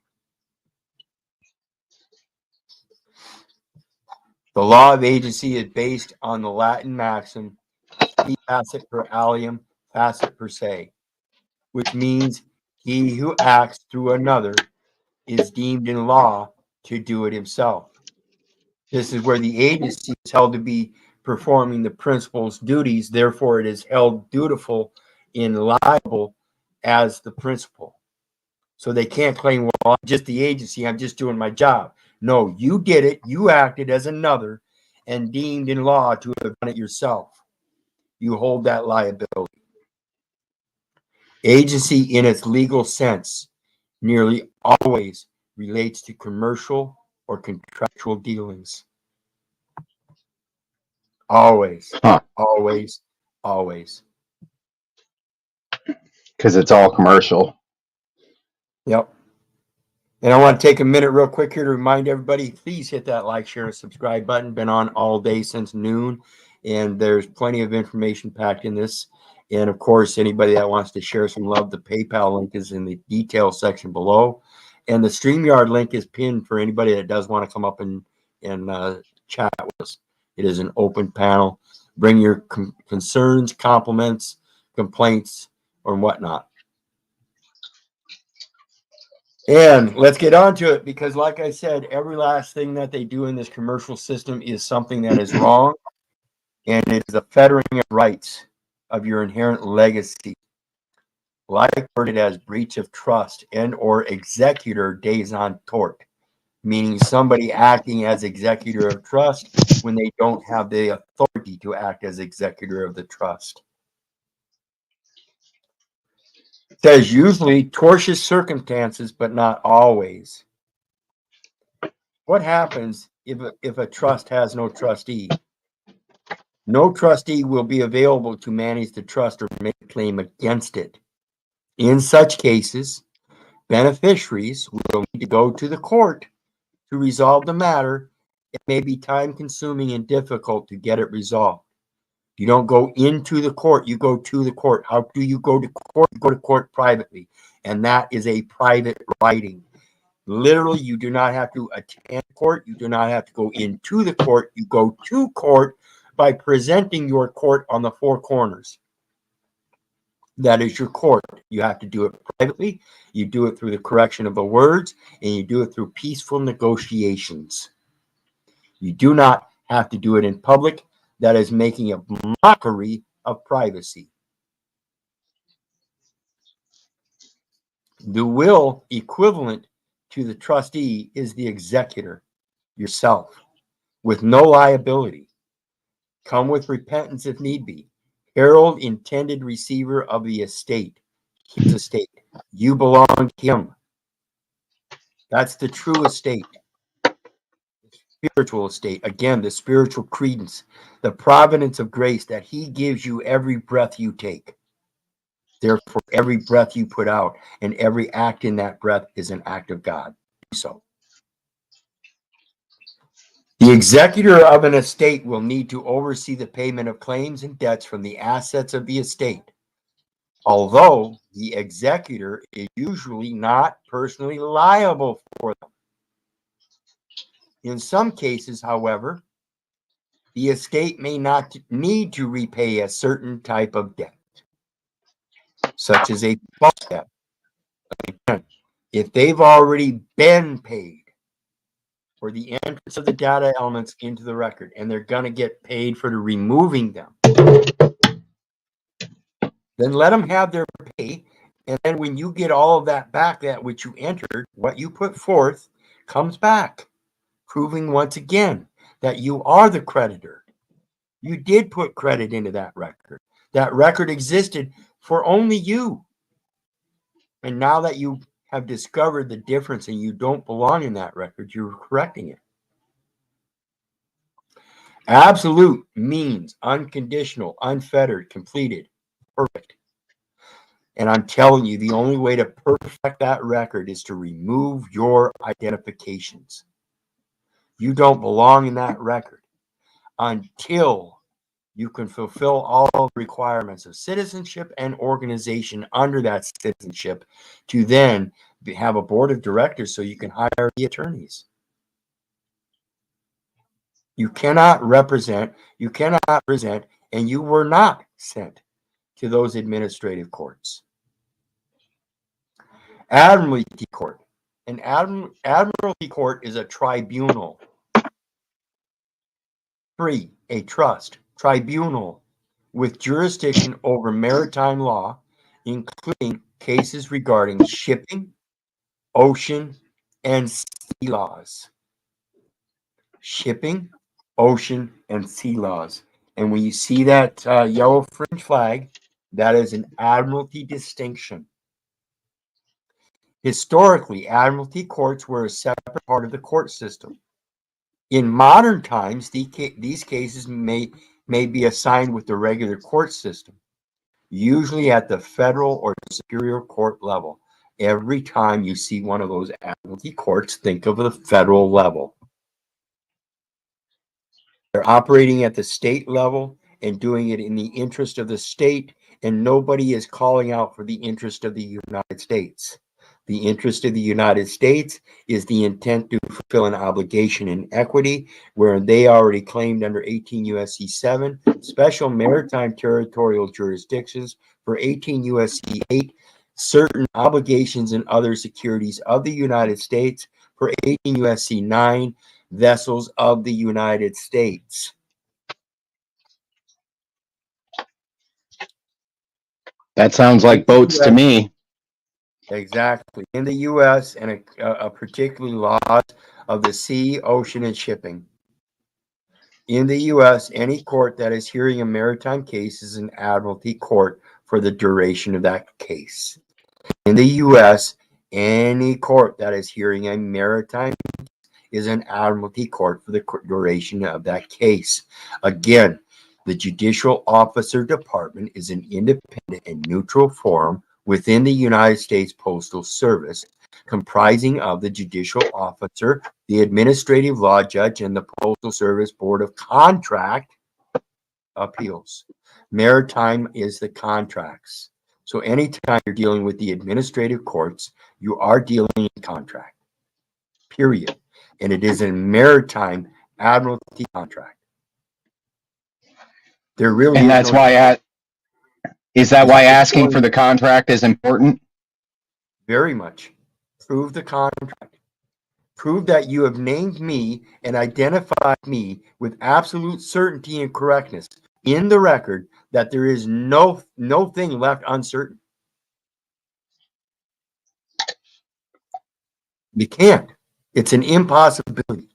Speaker 1: The law of agency is based on the Latin maxim, "Qui facit per alium, facit per se," which means he who acts through another is deemed in law to do it himself. This is where the agency is held to be performing the principal's duties. Therefore, it is held dutiful and liable as the principal. So they can't claim, well, I'm just the agency, I'm just doing my job. No, you did it. You acted as another and deemed in law to have done it yourself. You hold that liability. Agency in its legal sense nearly always relates to commercial or contractual dealings. Always,
Speaker 10: Huh.
Speaker 1: always, always.
Speaker 10: Because it's all commercial.
Speaker 1: Yep. And I want to take a minute real quick here to remind everybody, please hit that like, share, and subscribe button. Been on all day since noon, and there's plenty of information packed in this. And of course, anybody that wants to share some love, the PayPal link is in the details section below. And the StreamYard link is pinned for anybody that does want to come up and chat with us. It is an open panel. Bring your concerns, compliments, complaints, or whatnot. And let's get on to it, because like I said, every last thing that they do in this commercial system is something that is wrong, and it is a fettering of rights of your inherent legacy. Like worded as breach of trust and or executor des en tort, meaning somebody acting as executor of trust when they don't have the authority to act as executor of the trust. It says usually tortious circumstances, but not always. What happens if a trust has no trustee? No trustee will be available to manage the trust or make a claim against it. In such cases, beneficiaries will need to go to the court to resolve the matter. It may be time consuming and difficult to get it resolved. You don't go into the court, you go to the court. How do you go to court? You go to court privately, and that is a private writing. Literally, you do not have to attend court. You do not have to go into the court. You go to court by presenting your court on the four corners. That is your court. You have to do it privately. You do it through the correction of the words, and you do it through peaceful negotiations. You do not have to do it in public. That is making a mockery of privacy. The will equivalent to the trustee is the executor, yourself, with no liability. Come with repentance if need be. Herald intended receiver of the estate, his estate. You belong to him. That's the true estate. Spiritual estate. Again, the spiritual credence, the providence of grace that he gives you every breath you take. Therefore, every breath you put out and every act in that breath is an act of God. So, the executor of an estate will need to oversee the payment of claims and debts from the assets of the estate, although the executor is usually not personally liable for them. In some cases, however, the estate may not need to repay a certain type of debt, such as a default debt. Again, if they've already been paid for the entrance of the data elements into the record, and they're going to get paid for the removing them, then let them have their pay. And then when you get all of that back, that which you entered, what you put forth comes back, proving once again that you are the creditor. You did put credit into that record. That record existed for only you. And now that you have discovered the difference and you don't belong in that record, you're correcting it. Absolute means unconditional, unfettered, completed, perfect. And I'm telling you, the only way to perfect that record is to remove your identifications. You don't belong in that record until you can fulfill all the requirements of citizenship and organization under that citizenship to then have a board of directors so you can hire the attorneys. You cannot represent, and you were not sent to those administrative courts. Admiralty Court. An admiralty court is a tribunal. 3, a trust tribunal with jurisdiction over maritime law, including cases regarding shipping, ocean, and sea laws. Shipping, ocean, and sea laws. And when you see that yellow fringe flag, that is an admiralty distinction. Historically, admiralty courts were a separate part of the court system. In modern times, these cases may be assigned with the regular court system, usually at the federal or superior court level. Every time you see one of those admiralty courts, think of the federal level. They're operating at the state level and doing it in the interest of the state, and nobody is calling out for the interest of the United States. The interest of the United States is the intent to fulfill an obligation in equity, where they already claimed under 18 U.S.C. 7 special maritime territorial jurisdictions, for 18 U.S.C. 8 certain obligations and other securities of the United States, for 18 U.S.C. 9 vessels of the United States.
Speaker 10: That sounds like boats to me.
Speaker 1: Exactly. In the U.S. and particularly laws of the sea, ocean, and shipping. In the U.S., any court that is hearing a maritime case is an admiralty court for the duration of that case. In the U.S., any court that is hearing a maritime is an admiralty court for the duration of that case. Again, the Judicial Officer Department is an independent and neutral forum within the United States Postal Service, comprising of the judicial officer, the administrative law judge, and the Postal Service Board of Contract Appeals. Maritime is the contracts. So anytime you're dealing with the administrative courts, you are dealing in contract, period. And it is a maritime admiralty contract. There really
Speaker 10: And
Speaker 1: is
Speaker 10: that's
Speaker 1: no.
Speaker 10: why is that why asking for
Speaker 1: the
Speaker 10: the contract is important?
Speaker 1: very much. Prove the contract. Prove that you have named me and identified me with absolute certainty and correctness in the record, that there is no thing left uncertain. You can't. It's an impossibility.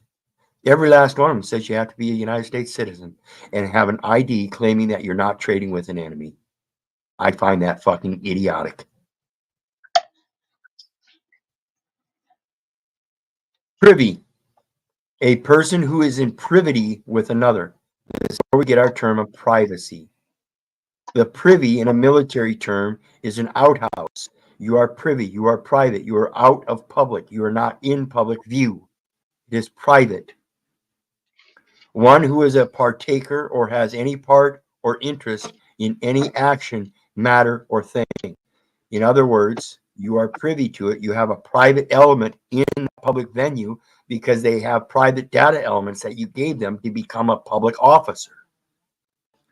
Speaker 1: Every last one of them says you have to be a United States citizen and have an ID claiming that you're not trading with an enemy. I find that fucking idiotic. Privy. A person who is in privity with another. This is where we get our term of privacy. The privy in a military term is an outhouse. You are privy, you are private, you are out of public, you are not in public view. It is private. One who is a partaker or has any part or interest in any action, matter, or thing. In other words, you are privy to it. You have a private element in the public venue because they have private data elements that you gave them to become a public officer.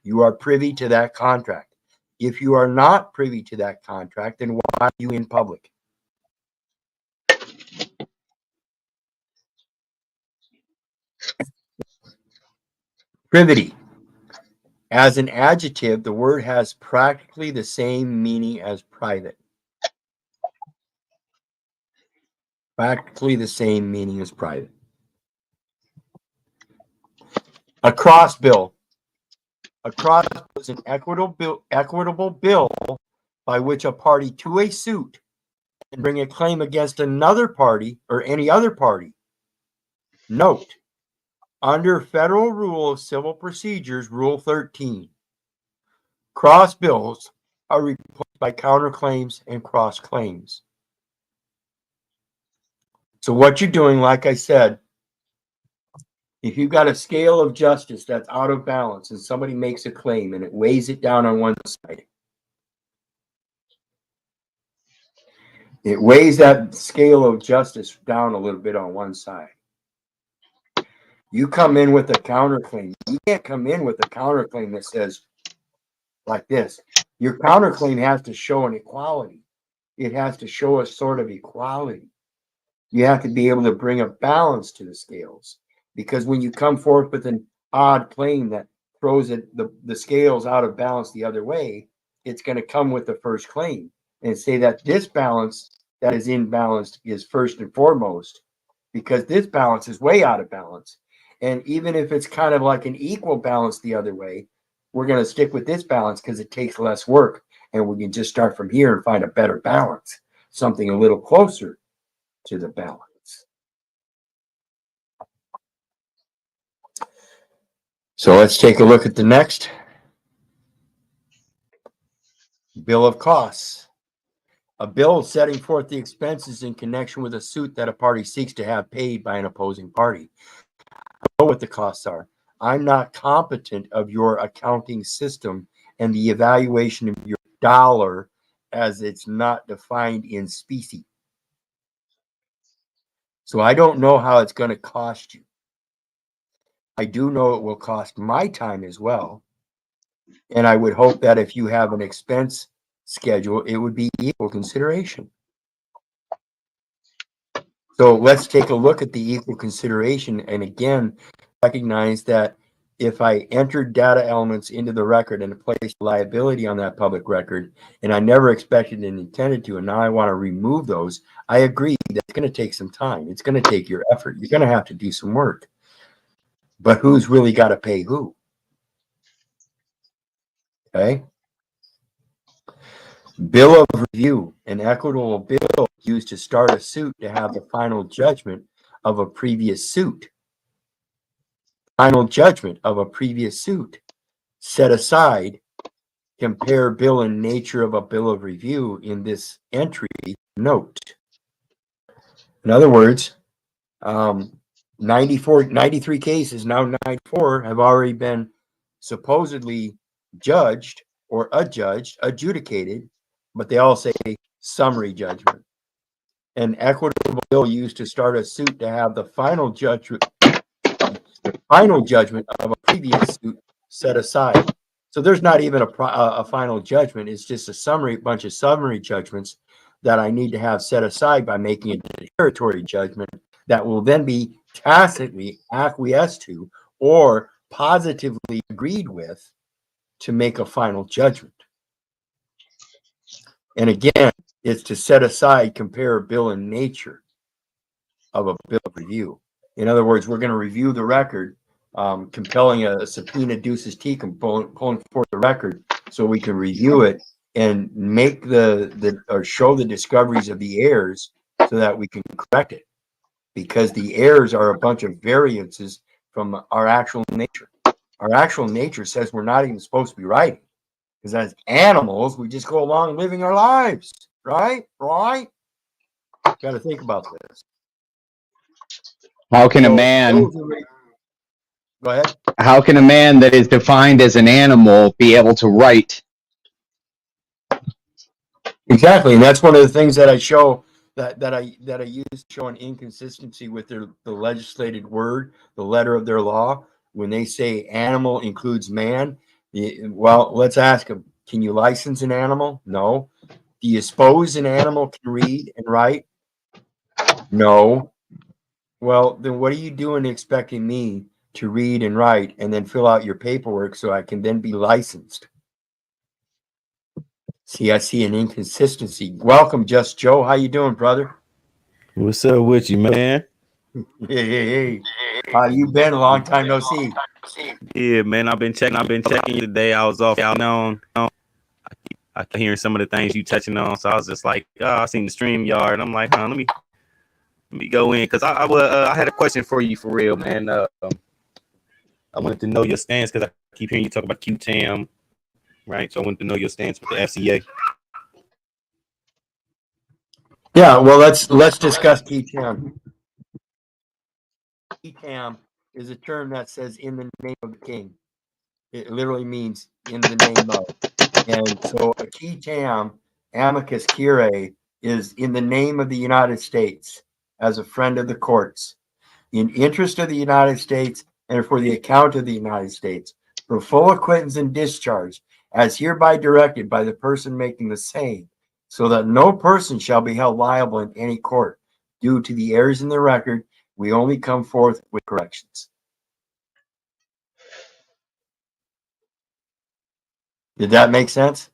Speaker 1: You are privy to that contract. If you are not privy to that contract, then why are you in public? Privity. As an adjective, the word has practically the same meaning as private. Practically the same meaning as private. A cross bill. A cross bill is an equitable bill by which a party to a suit can bring a claim against another party or any other party. Note, under Federal Rule of Civil Procedures, Rule 13, cross bills are replaced by counterclaims and cross claims. So what you're doing, like I said, if you've got a scale of justice that's out of balance and somebody makes a claim and it weighs it down on one side, it weighs that scale of justice down a little bit on one side. You come in with a counterclaim. You can't come in with a counterclaim that says like this. Your counterclaim has to show an equality. It has to show a sort of equality. You have to be able to bring a balance to the scales. Because when you come forth with odd claim that throws the scales out of balance the other way, it's going to come with the first claim and say that this balance that is imbalanced is first and foremost, because this balance is way out of balance. And even if it's kind of like an equal balance the other way, we're going to stick with this balance because it takes less work. And we can just start from here and find a better balance, something a little closer to the balance. So let's take a look at the next bill of costs. A bill setting forth the expenses in connection with a suit that a party seeks to have paid by an opposing party. I know what the costs are. I'm not competent of your accounting system and the evaluation of your dollar as it's not defined in specie. So I don't know how it's going to cost you. I do know it will cost my time as well. And I would hope that if you have an expense schedule, it would be equal consideration. So let's take a look at the equal consideration. And again, recognize that if I entered data elements into the record and placed liability on that public record, and I never expected and intended to, and now I want to remove those, I agree that it's going to take some time. It's going to take your effort. You're going to have to do some work. But who's really got to pay who? Okay. Bill of review, an equitable bill used to start a suit to have the final judgment of a previous suit. Final judgment of a previous suit set aside. Compare bill and nature of a bill of review in this entry note. In other words, 93 cases, now 94, have already been supposedly judged or adjudged, adjudicated, but they all say summary judgment. An equitable bill used to start a suit to have the final judgment of a previous suit set aside. So there's not even a final judgment. It's just a bunch of summary judgments that I need to have set aside by making a declaratory judgment that will then be tacitly acquiesced to or positively agreed with to make a final judgment. And again, it's to set aside, compare bill in nature of a bill of review. In other words, we're going to review the record, compelling a subpoena ducis tecum, pulling forth the record so we can review it and make or show the discoveries of the errors so that we can correct it. Because the errors are a bunch of variances from our actual nature. Our actual nature says we're not even supposed to be writing. Because as animals, we just go along living our lives. Right? Right? Got to think about this.
Speaker 10: How can a man
Speaker 1: Go ahead.
Speaker 10: How can a man that is defined as an animal be able to write?
Speaker 1: Exactly, and that's one of the things that I show that I use to show an inconsistency with the legislated word, the letter of their law. When they say animal includes man, well, let's ask them: can you license an animal? No. Do you suppose an animal can read and write? No. Well, then what are you doing expecting me to read and write and then fill out your paperwork so I can then be licensed? See, I see an inconsistency. Welcome, Just Joe. How you doing, brother?
Speaker 11: What's up with you, man?
Speaker 1: Hey. How you been? A long time no see.
Speaker 11: Yeah, man. I've been checking you today. I was off on. I keep hearing some of the things you touching on, so I was just like, oh, I seen the stream yard. I'm like, let me go in because I had a question for you for real, man. I wanted to know your stance because I keep hearing you talk about QTAM, right? So I wanted to know your stance with the FCA.
Speaker 1: Yeah, well, let's discuss QTAM. QTAM is a term that says "in the name of the king." It literally means "in the name of," and so a QTAM, amicus curiae, is in the name of the United States as a friend of the courts, in interest of the United States and for the account of the United States, for full acquittance and discharge, as hereby directed by the person making the same, so that no person shall be held liable in any court. Due to the errors in the record, we only come forth with corrections. Did that make sense?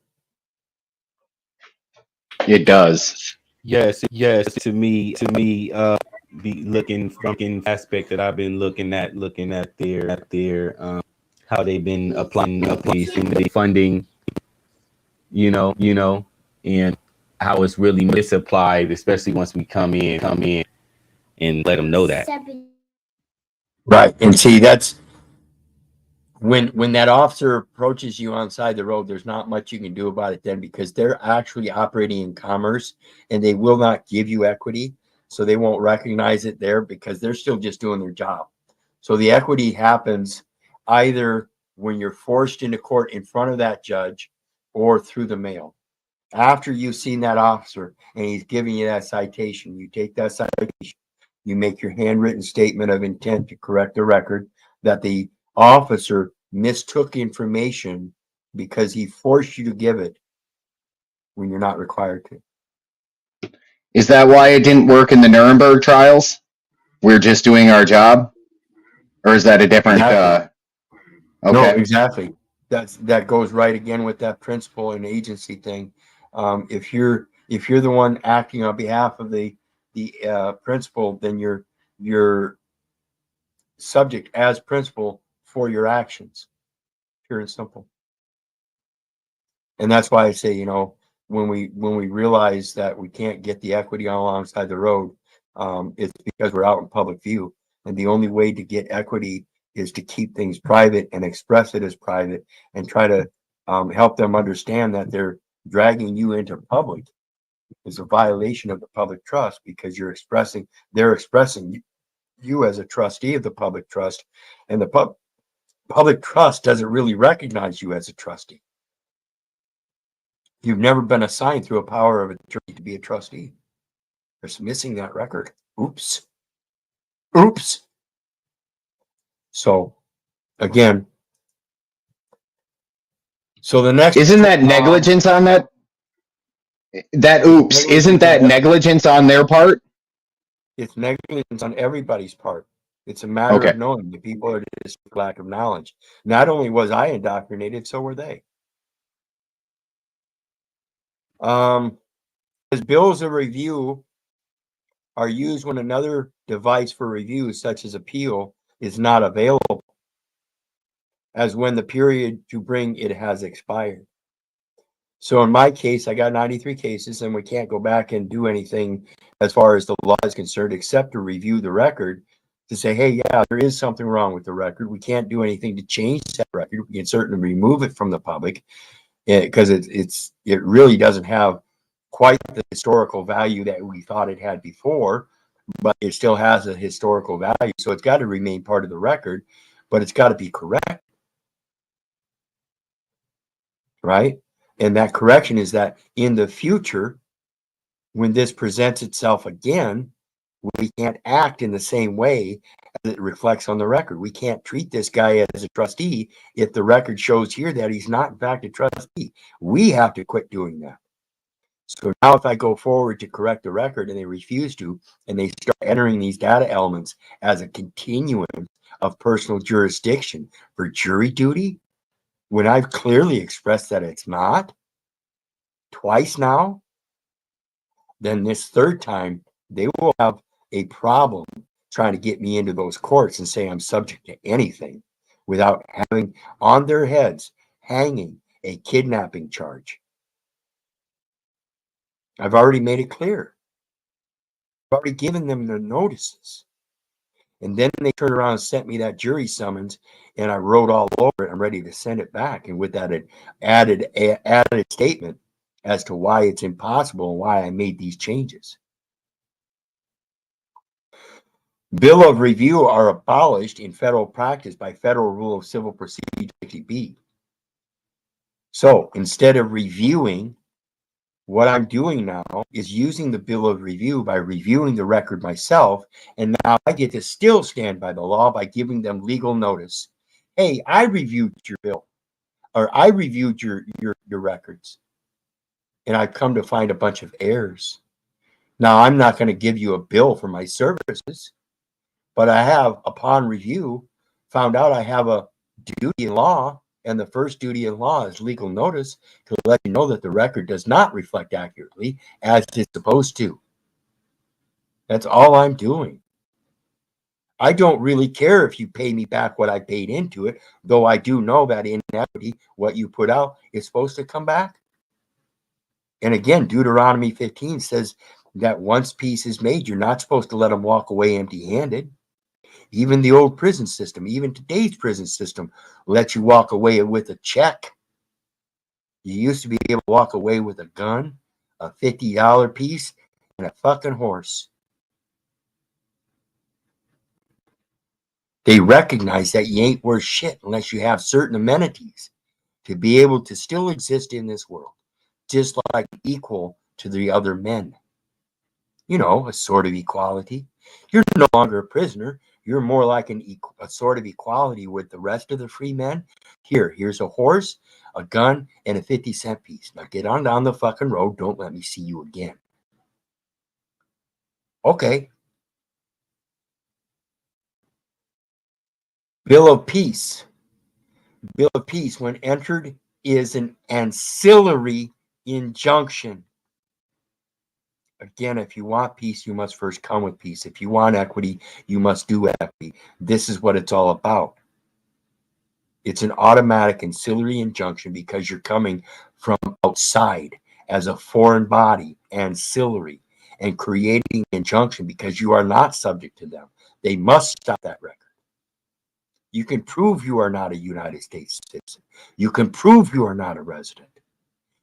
Speaker 10: It does.
Speaker 11: Yes, to me, the looking aspect that I've been looking at their how they've been applying the funding, you know, and how it's really misapplied, especially once we come in and let them know that.
Speaker 1: Right. And see, that's when that officer approaches you on side the road, there's not much you can do about it then, because they're actually operating in commerce and they will not give you equity. So they won't recognize it there because they're still just doing their job. So the equity happens either when you're forced into court in front of that judge or through the mail. After you've seen that officer and he's giving you that citation, you take that citation, you make your handwritten statement of intent to correct the record that the officer mistook information because he forced you to give it when you're not required to.
Speaker 10: Is that why it didn't work in the Nuremberg trials? We're just doing our job? Or is that a different,
Speaker 1: Exactly.
Speaker 10: okay.
Speaker 1: No, exactly. That goes right again with that principle and agency thing. If you're the one acting on behalf of the principal, then you're subject as principal for your actions, pure and simple. And that's why I say, you know, when we realize that we can't get the equity on alongside the road, it's because we're out in public view, and the only way to get equity is to keep things private and express it as private, and try to help them understand that they're dragging you into public is a violation of the public trust, because they're expressing you as a trustee of the public trust, and the public trust doesn't really recognize you as a trustee. You've never been assigned through a power of attorney to be a trustee. There's missing that record. Oops. So again, so the next,
Speaker 10: Isn't that negligence on that? Isn't that negligence on their part?
Speaker 1: It's negligence on everybody's part. It's a matter of knowing. The people are just lack of knowledge. Not only was I indoctrinated, so were they. As bills of review are used when another device for review, such as appeal, is not available, as when the period to bring it has expired. So in my case, I got 93 cases, and we can't go back and do anything as far as the law is concerned, except to review the record to say, hey, yeah, there is something wrong with the record. We can't do anything to change that record. We can certainly remove it from the public, because it really doesn't have quite the historical value that we thought it had before, but it still has a historical value. So it's got to remain part of the record, but it's got to be correct. Right? And that correction is that in the future, when this presents itself again, we can't act in the same way as it reflects on the record. We can't treat this guy as a trustee if the record shows here that he's not, in fact, a trustee. We have to quit doing that. So now if I go forward to correct the record and they refuse to, and they start entering these data elements as a continuum of personal jurisdiction for jury duty, when I've clearly expressed that it's not twice now, then this third time they will have a problem trying to get me into those courts and say I'm subject to anything without having on their heads hanging a kidnapping charge. I've already made it clear. I've already given them the notices. And then they turned around and sent me that jury summons, and I wrote all over it. I'm ready to send it back. And with that added statement as to why it's impossible and why I made these changes. Bill of review are abolished in federal practice by Federal Rule of Civil Procedure 60B. So instead of reviewing, what I'm doing now is using the bill of review by reviewing the record myself, and now I get to still stand by the law by giving them legal notice. Hey, I reviewed your bill, or I reviewed your records, and I've come to find a bunch of errors. Now, I'm not going to give you a bill for my services, but I have, upon review, found out I have a duty in law And the first duty in law is legal notice to let you know that the record does not reflect accurately as it's supposed to. That's all I'm doing. I don't really care if you pay me back what I paid into it, though I do know that in equity, what you put out is supposed to come back. And again, Deuteronomy 15 says that once peace is made, you're not supposed to let them walk away empty-handed. Even the old prison system, even today's prison system, lets you walk away with a check. You used to be able to walk away with a gun, a $50 piece, and a fucking horse. They recognize that you ain't worth shit unless you have certain amenities to be able to still exist in this world, just like equal to the other men. You know, a sort of equality. You're no longer a prisoner. You're more like a sort of equality with the rest of the free men. Here's a horse, a gun, and a 50-cent piece. Now get on down the fucking road. Don't let me see you again. Okay. Bill of Peace. Bill of Peace, when entered, is an ancillary injunction. Again, if you want peace, you must first come with peace. If you want equity, you must do equity. This is what it's all about. It's an automatic ancillary injunction because you're coming from outside as a foreign body, ancillary, and creating an injunction because you are not subject to them. They must stop that record. You can prove you are not a United States citizen. You can prove you are not a resident.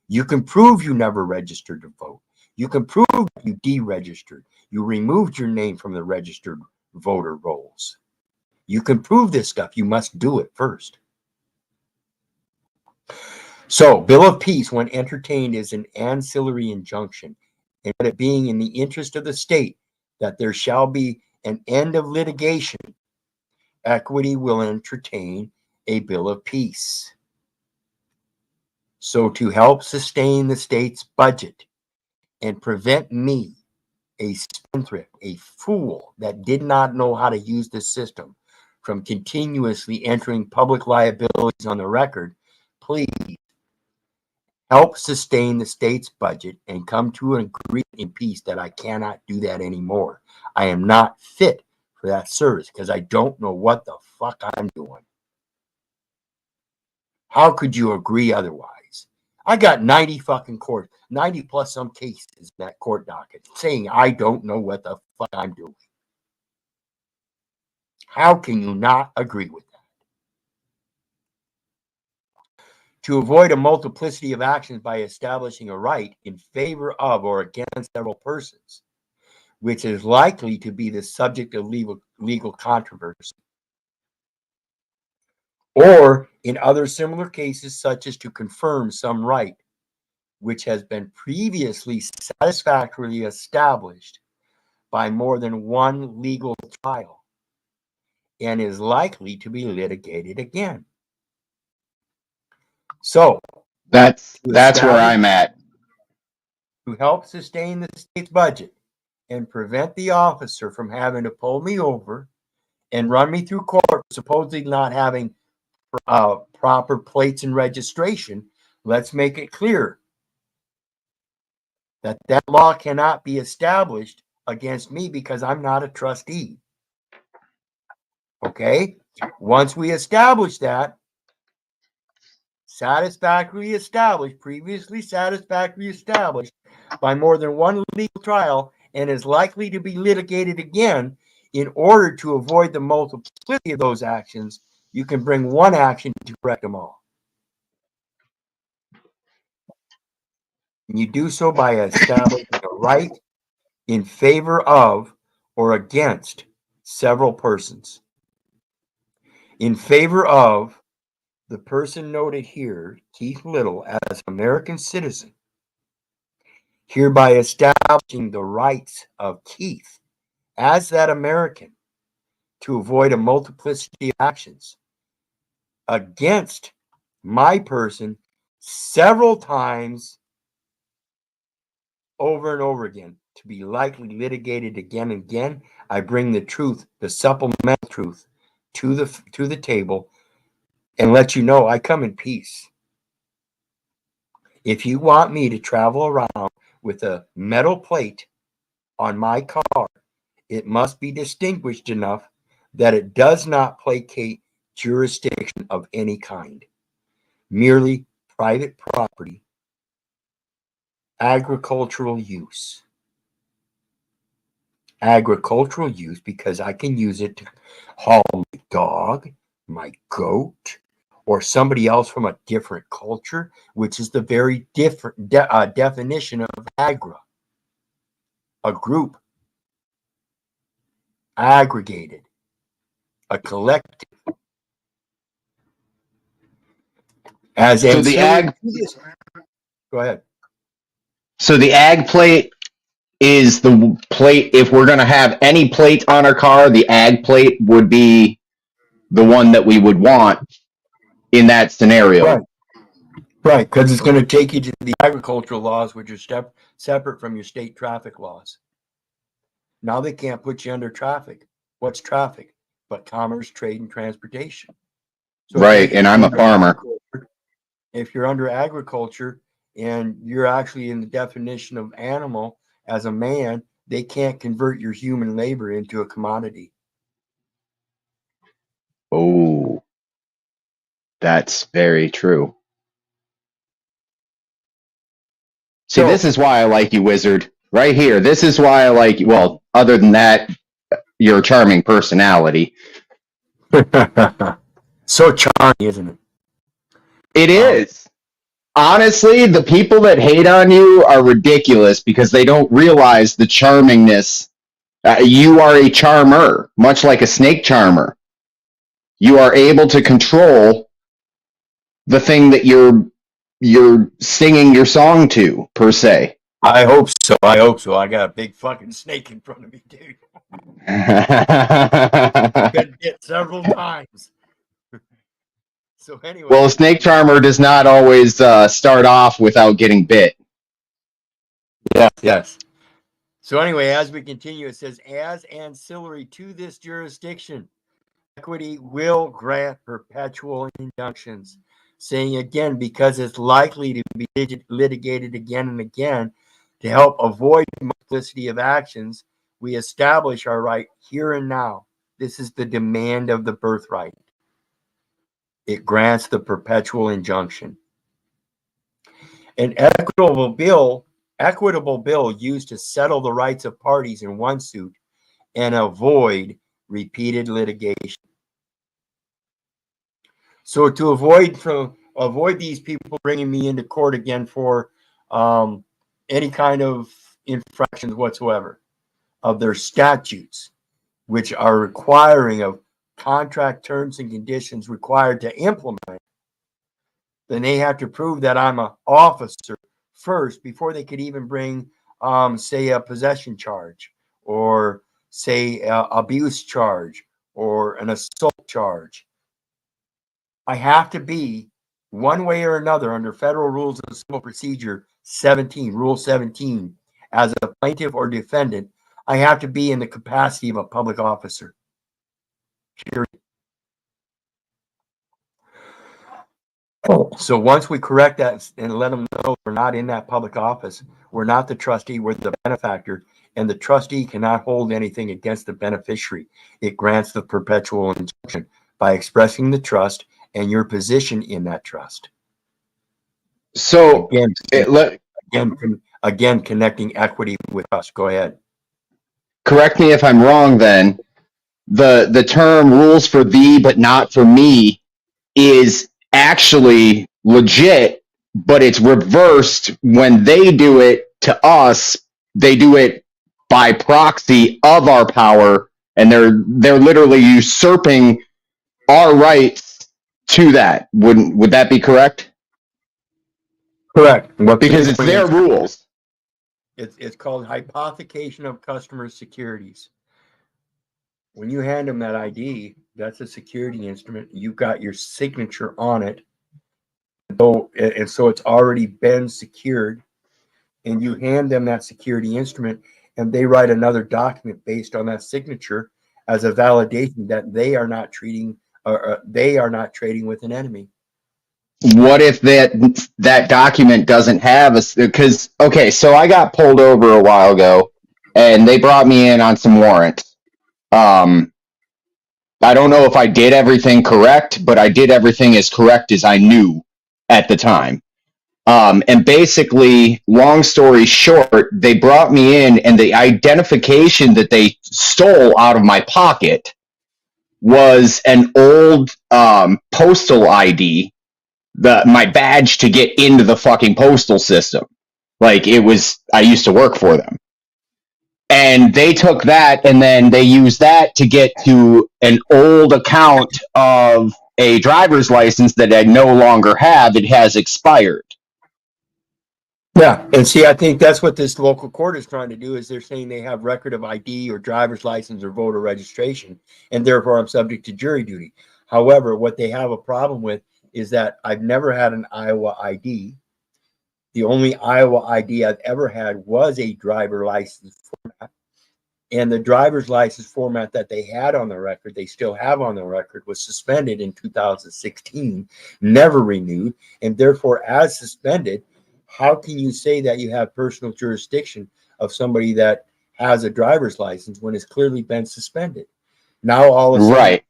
Speaker 1: You can prove you never registered to vote. You can prove you deregistered. You removed your name from the registered voter rolls. You can prove this stuff. You must do it first. So, Bill of Peace, when entertained, is an ancillary injunction, and it being in the interest of the state that there shall be an end of litigation, equity will entertain a Bill of Peace. So, to help sustain the state's budget and prevent me, a spendthrift, a fool that did not know how to use the system, from continuously entering public liabilities on the record, please help sustain the state's budget and come to an agreement in peace that I cannot do that anymore. I am not fit for that service because I don't know what the fuck I'm doing. How could you agree otherwise? I got 90 fucking court, 90 plus some cases in that court docket saying I don't know what the fuck I'm doing. How can you not agree with that? To avoid a multiplicity of actions by establishing a right in favor of or against several persons, which is likely to be the subject of legal controversy. Or in other similar cases, such as to confirm some right which has been previously satisfactorily established by more than one legal trial and is likely to be litigated again. So
Speaker 10: That's where I'm at.
Speaker 1: To help sustain the state's budget and prevent the officer from having to pull me over and run me through court, supposedly not having proper plates and registration, let's make it clear that that law cannot be established against me because I'm not a trustee. Okay? Once we establish that, previously satisfactorily established by more than one legal trial and is likely to be litigated again, in order to avoid the multiplicity of those actions, you can bring one action to correct them all. And you do so by establishing a right in favor of or against several persons. In favor of the person noted here, Keith Little, as an American citizen, hereby establishing the rights of Keith as that American to avoid a multiplicity of actions against my person several times over and over again to be likely litigated again and again. I bring the truth, the supplemental truth, to the table and let you know I come in peace. If you want me to travel around with a metal plate on my car, it must be distinguished enough that it does not placate jurisdiction of any kind, merely private property, agricultural use. Agricultural use because I can use it to haul my dog, my goat, or somebody else from a different culture, which is the very different definition of agra. A group, aggregated, a collective. As
Speaker 10: So the
Speaker 1: ancillary
Speaker 10: ag,
Speaker 1: to this, go ahead.
Speaker 10: so the ag plate is the plate. If we're going to have any plate on our car, the ag plate would be the one that we would want in that scenario.
Speaker 1: Right. Right, because it's going to take you to the agricultural laws, which are separate from your state traffic laws. Now they can't put you under traffic. What's traffic? But commerce, trade, and transportation. So
Speaker 10: Right, and I'm a farmer.
Speaker 1: If you're under agriculture and you're actually in the definition of animal as a man, they can't convert your human labor into a commodity.
Speaker 10: Oh, that's very true. See,
Speaker 1: So-
Speaker 10: this is why I like you, Wizard. Right here. This is why I like you. Well, other than that, your charming personality.
Speaker 1: So charming, isn't it?
Speaker 10: It is. Honestly, the people that hate on you are ridiculous because they don't realize the charmingness. You are a charmer, much like a snake charmer. You are able to control the thing that you're singing your song to, per se.
Speaker 1: I hope so. I hope so. I got a big fucking snake in front of me, dude. Been bit several times. So anyway.
Speaker 10: Well, a snake charmer does not always start off without getting bit.
Speaker 1: Yes. So anyway, as we continue, it says, as ancillary to this jurisdiction, equity will grant perpetual injunctions, saying again, because it's likely to be litigated again and again, to help avoid multiplicity of actions, we establish our right here and now. This is the demand of the birthright. It grants the perpetual injunction. An equitable bill used to settle the rights of parties in one suit and avoid repeated litigation. So to avoid these people bringing me into court again for any kind of infractions whatsoever of their statutes, which are requiring of contract terms and conditions required to implement, then they have to prove that I'm an officer first before they could even bring, say, a possession charge or say abuse charge or an assault charge. I have to be one way or another under federal rules of civil procedure 17, rule 17, as a plaintiff or defendant, I have to be in the capacity of a public officer. Period. So once we correct that and let them know we're not in that public office, we're not the trustee, we're the benefactor, and the trustee cannot hold anything against the beneficiary. It grants the perpetual injunction by expressing the trust and your position in that trust.
Speaker 10: So
Speaker 1: again, connecting equity with us. Go ahead.
Speaker 10: Correct me if I'm wrong then. The term rules for thee but not for me is actually legit, but it's reversed when they do it to us. They do it by proxy of our power, and they're literally usurping our rights to that. Would that be correct?
Speaker 1: Correct.
Speaker 10: Because it's their rules.
Speaker 1: It's called hypothecation of customer securities. When you hand them that ID, that's a security instrument. You've got your signature on it. So it's already been secured. And you hand them that security instrument, and they write another document based on that signature as a validation that they are not treating they are not trading with an enemy.
Speaker 10: What if that document doesn't have a, because, okay, so I got pulled over a while ago and they brought me in on some warrants. I don't know if I did everything correct, but I did everything as correct as I knew at the time. And basically, long story short, they brought me in and the identification that they stole out of my pocket was an old postal ID, my badge to get into the fucking postal system. Like, it was, I used to work for them. And they took that and then they used that to get to an old account of a driver's license that I no longer have. It has expired.
Speaker 1: Yeah, and see, I think that's what this local court is trying to do, is they're saying they have record of ID or driver's license or voter registration, and therefore I'm subject to jury duty. However, what they have a problem with is that I've never had an Iowa ID. The only Iowa ID I've ever had was a driver license format. And the driver's license format that they had on the record, they still have on the record, was suspended in 2016, never renewed. And therefore, as suspended, how can you say that you have personal jurisdiction of somebody that has a driver's license when it's clearly been suspended? Now all of a sudden,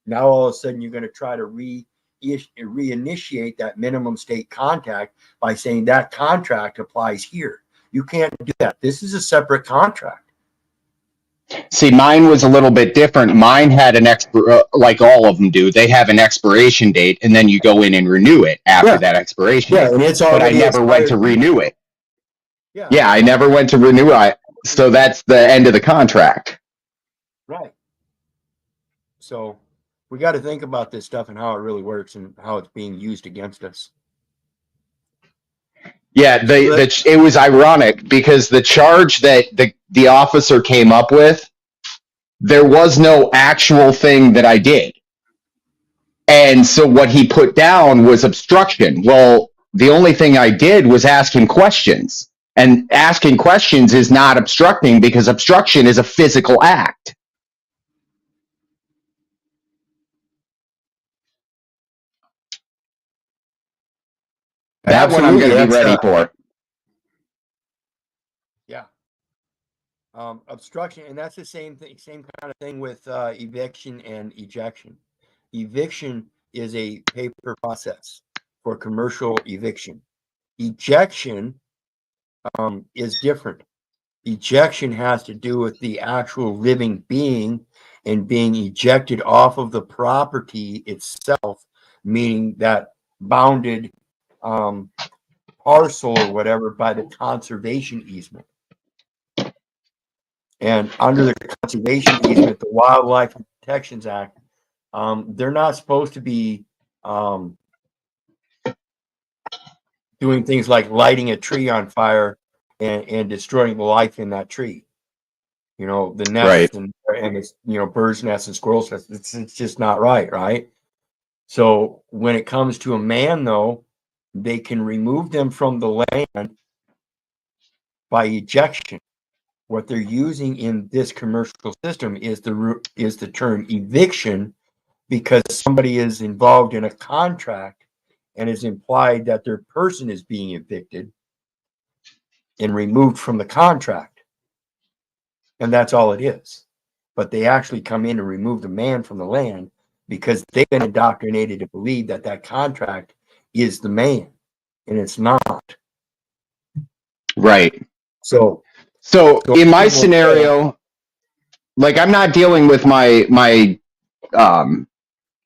Speaker 1: now all of a sudden you're going to try to reinitiate that minimum state contact by saying that contract applies here. You can't do that. This is a separate contract.
Speaker 10: See, mine was a little bit different. Mine had an like all of them do. They have an expiration date, and then you go in and renew it after that expiration date.
Speaker 1: And it's already
Speaker 10: but I never went to renew it.
Speaker 1: Yeah,
Speaker 10: I never went to renew it. So that's the end of the contract.
Speaker 1: Right. So we got to think about this stuff and how it really works and how it's being used against us.
Speaker 10: Yeah, it was ironic because the charge that the officer came up with, there was no actual thing that I did. And so what he put down was obstruction. Well, the only thing I did was ask him questions. And asking questions is not obstructing because obstruction is a physical act. That one I'm going to be ready for.
Speaker 1: Yeah. Obstruction, and that's the same thing, same kind of thing with eviction and ejection. Eviction is a paper process for commercial eviction. Ejection is different. Ejection has to do with the actual living being and being ejected off of the property itself, meaning that bounded parcel or whatever by the conservation easement. And under the conservation easement, the Wildlife Protections Act, they're not supposed to be doing things like lighting a tree on fire and destroying the life in that tree. You know, the nests and it's, you know, birds' nests and squirrels' nests. It's just not right, right? So when it comes to a man, though, they can remove them from the land by ejection. What they're using in this commercial system is the term eviction, because somebody is involved in a contract and is implied that their person is being evicted and removed from the contract. And that's all it is. But they actually come in and remove the man from the land because they've been indoctrinated to believe that that contract is the man, and it's not.
Speaker 10: Right.
Speaker 1: So
Speaker 10: in my scenario, like, I'm not dealing with my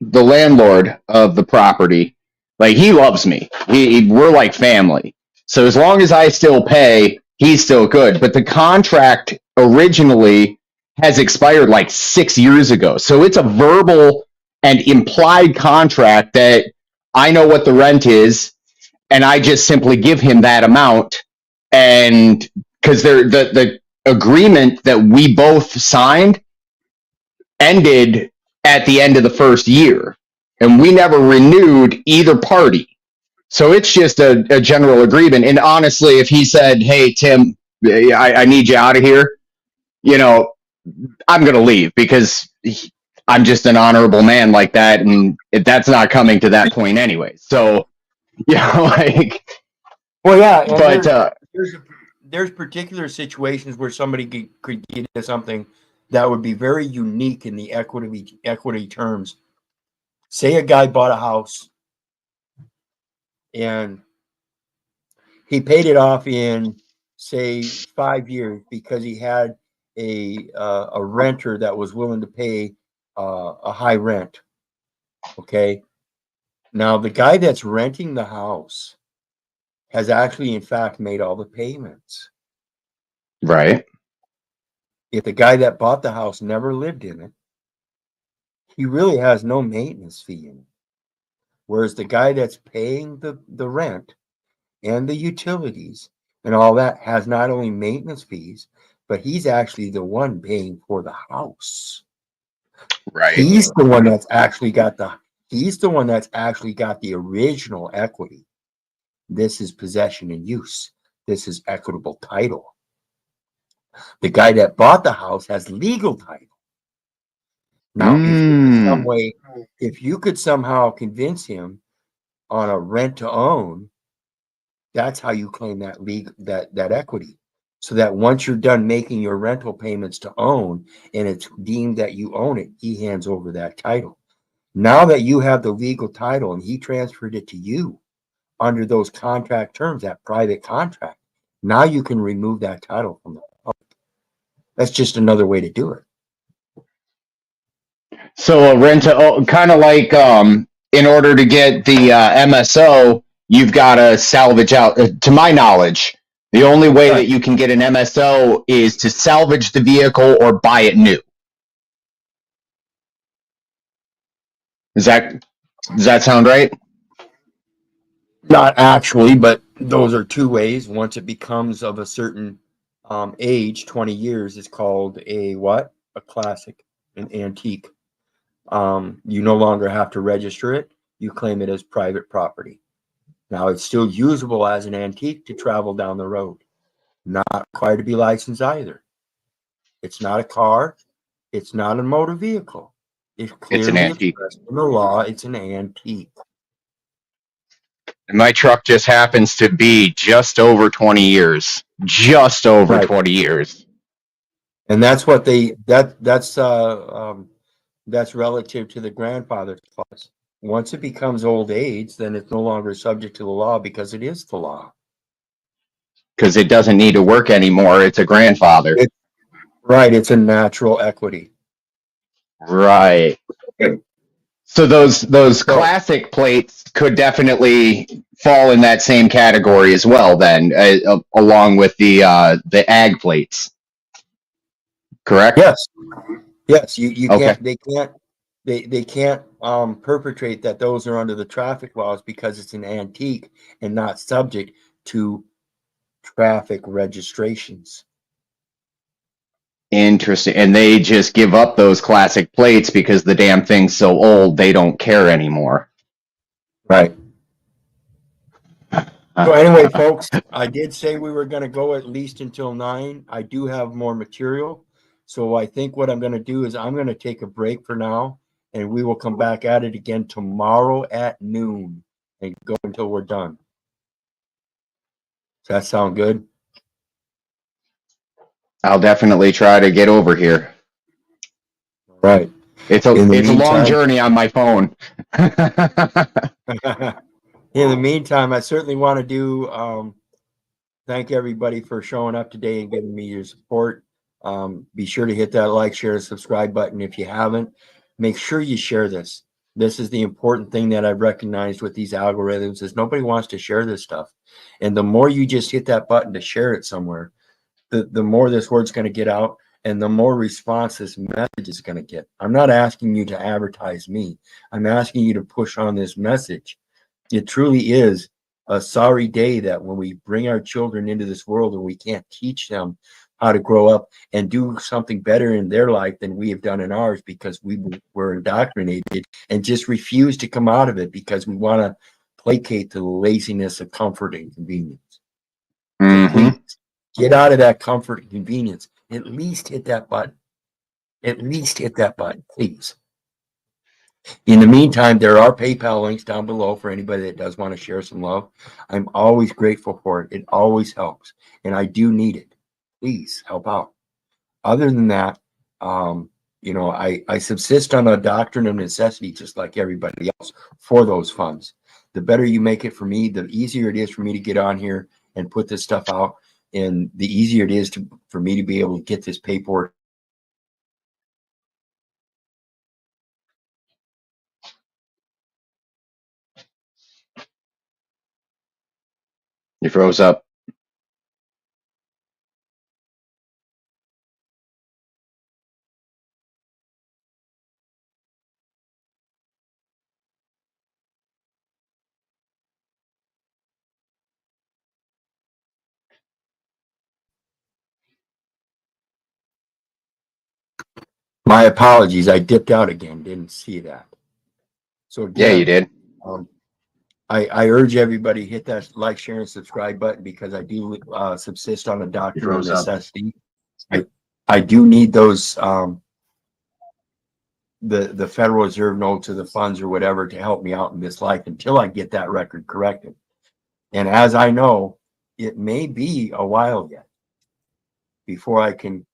Speaker 10: the landlord of the property. Like, he loves me. We're like family. So as long as I still pay, he's still good. But the contract originally has expired like 6 years ago. So it's a verbal and implied contract that I know what the rent is, and I just simply give him that amount. And because the agreement that we both signed ended at the end of the first year, and we never renewed either party. So it's just a general agreement. And honestly, if he said, "Hey, Tim, I need you out of here," you know, I'm going to leave because I'm just an honorable man like that, and that's not coming to that point anyway. So, like,
Speaker 1: Well, yeah, and
Speaker 10: but
Speaker 1: there's particular situations where somebody could get into something that would be very unique in the equity terms. Say a guy bought a house and he paid it off in, say, 5 years because he had a renter that was willing to pay a high rent. Okay. Now the guy that's renting the house has actually, in fact, made all the payments.
Speaker 10: right,
Speaker 1: If the guy that bought the house never lived in it, he really has no maintenance fee in it. Whereas the guy that's paying the rent and the utilities and all that has not only maintenance fees, but he's actually the one paying for the house.
Speaker 10: right.
Speaker 1: He's the one that's actually got the original equity. This is possession and use. This is equitable title. The guy that bought the house has legal title. Now, if you could somehow convince him on a rent to own, that's how you claim that equity. So that once you're done making your rental payments to own and it's deemed that you own it, he hands over that title. Now that you have the legal title and he transferred it to you under those contract terms, that private contract, now you can remove that title from the public. That's just another way to do it.
Speaker 10: So a rent to own, kind of like in order to get the MSO, you've got to salvage out. To my knowledge, the only way that you can get an MSO is to salvage the vehicle or buy it new. Does that sound right?
Speaker 1: Not actually, but those are two ways. Once it becomes of a certain age, 20 years, it's called a what? A classic, an antique. You no longer have to register it. You claim it as private property. Now it's still usable as an antique to travel down the road. Not required to be licensed either. It's not a car. It's not a motor vehicle. It's
Speaker 10: It's an
Speaker 1: clearly
Speaker 10: antique.
Speaker 1: expressed in the law. It's an antique.
Speaker 10: And my truck just happens to be just over 20 years. Just over
Speaker 1: Right.
Speaker 10: 20 years.
Speaker 1: And that's what that's relative to the grandfather clause. Once it becomes old age, then it's no longer subject to the law because it is the law.
Speaker 10: Because it doesn't need to work anymore. It's a grandfather.
Speaker 1: Right. It's a natural equity.
Speaker 10: Right. So those classic plates could definitely fall in that same category as well, then, along with the ag plates. Correct?
Speaker 1: Yes. You
Speaker 10: Okay.
Speaker 1: can't. They can't perpetrate that those are under the traffic laws because it's an antique and not subject to traffic registrations.
Speaker 10: Interesting. And they just give up those classic plates because the damn thing's so old they don't care anymore.
Speaker 1: Right. So anyway, folks, I did say we were going to go at least until 9. I do have more material. So I think what I'm going to do is I'm going to take a break for now, and we will come back at it again tomorrow at noon and go until we're done. Does that sound good?
Speaker 10: I'll definitely try to get over here.
Speaker 1: Right.
Speaker 10: It's a long journey on my phone.
Speaker 1: In the meantime, I certainly want to do thank everybody for showing up today and giving me your support. Be sure to hit that like, share, and subscribe button if you haven't. Make sure you share this. This is the important thing that I've recognized with these algorithms is nobody wants to share this stuff. And the more you just hit that button to share it somewhere, the more this word's going to get out and the more response this message is going to get. I'm not asking you to advertise me. I'm asking you to push on this message. It truly is a sorry day that when we bring our children into this world and we can't teach them how to grow up and do something better in their life than we have done in ours because we were indoctrinated and just refuse to come out of it because we want to placate to the laziness of comfort and convenience. So please get out of that comfort and convenience. At least hit that button. At least hit that button, please. In the meantime, there are PayPal links down below for anybody that does want to share some love. I'm always grateful for it. It always helps, and I do need it. Please help out. Other than that, I subsist on a doctrine of necessity, just like everybody else, for those funds. The better you make it for me, the easier it is for me to get on here and put this stuff out, and the easier it is for me to be able to get this paperwork.
Speaker 10: You froze up.
Speaker 1: My apologies, I dipped out again. Didn't see that. So
Speaker 10: Yeah, you
Speaker 1: again,
Speaker 10: did.
Speaker 1: I urge everybody hit that like, share, and subscribe button, because I do subsist on a doctrine of
Speaker 10: froze up.
Speaker 1: necessity. I do need those the Federal Reserve notes or the funds or whatever to help me out in this life until I get that record corrected. And as I know, it may be a while yet before I can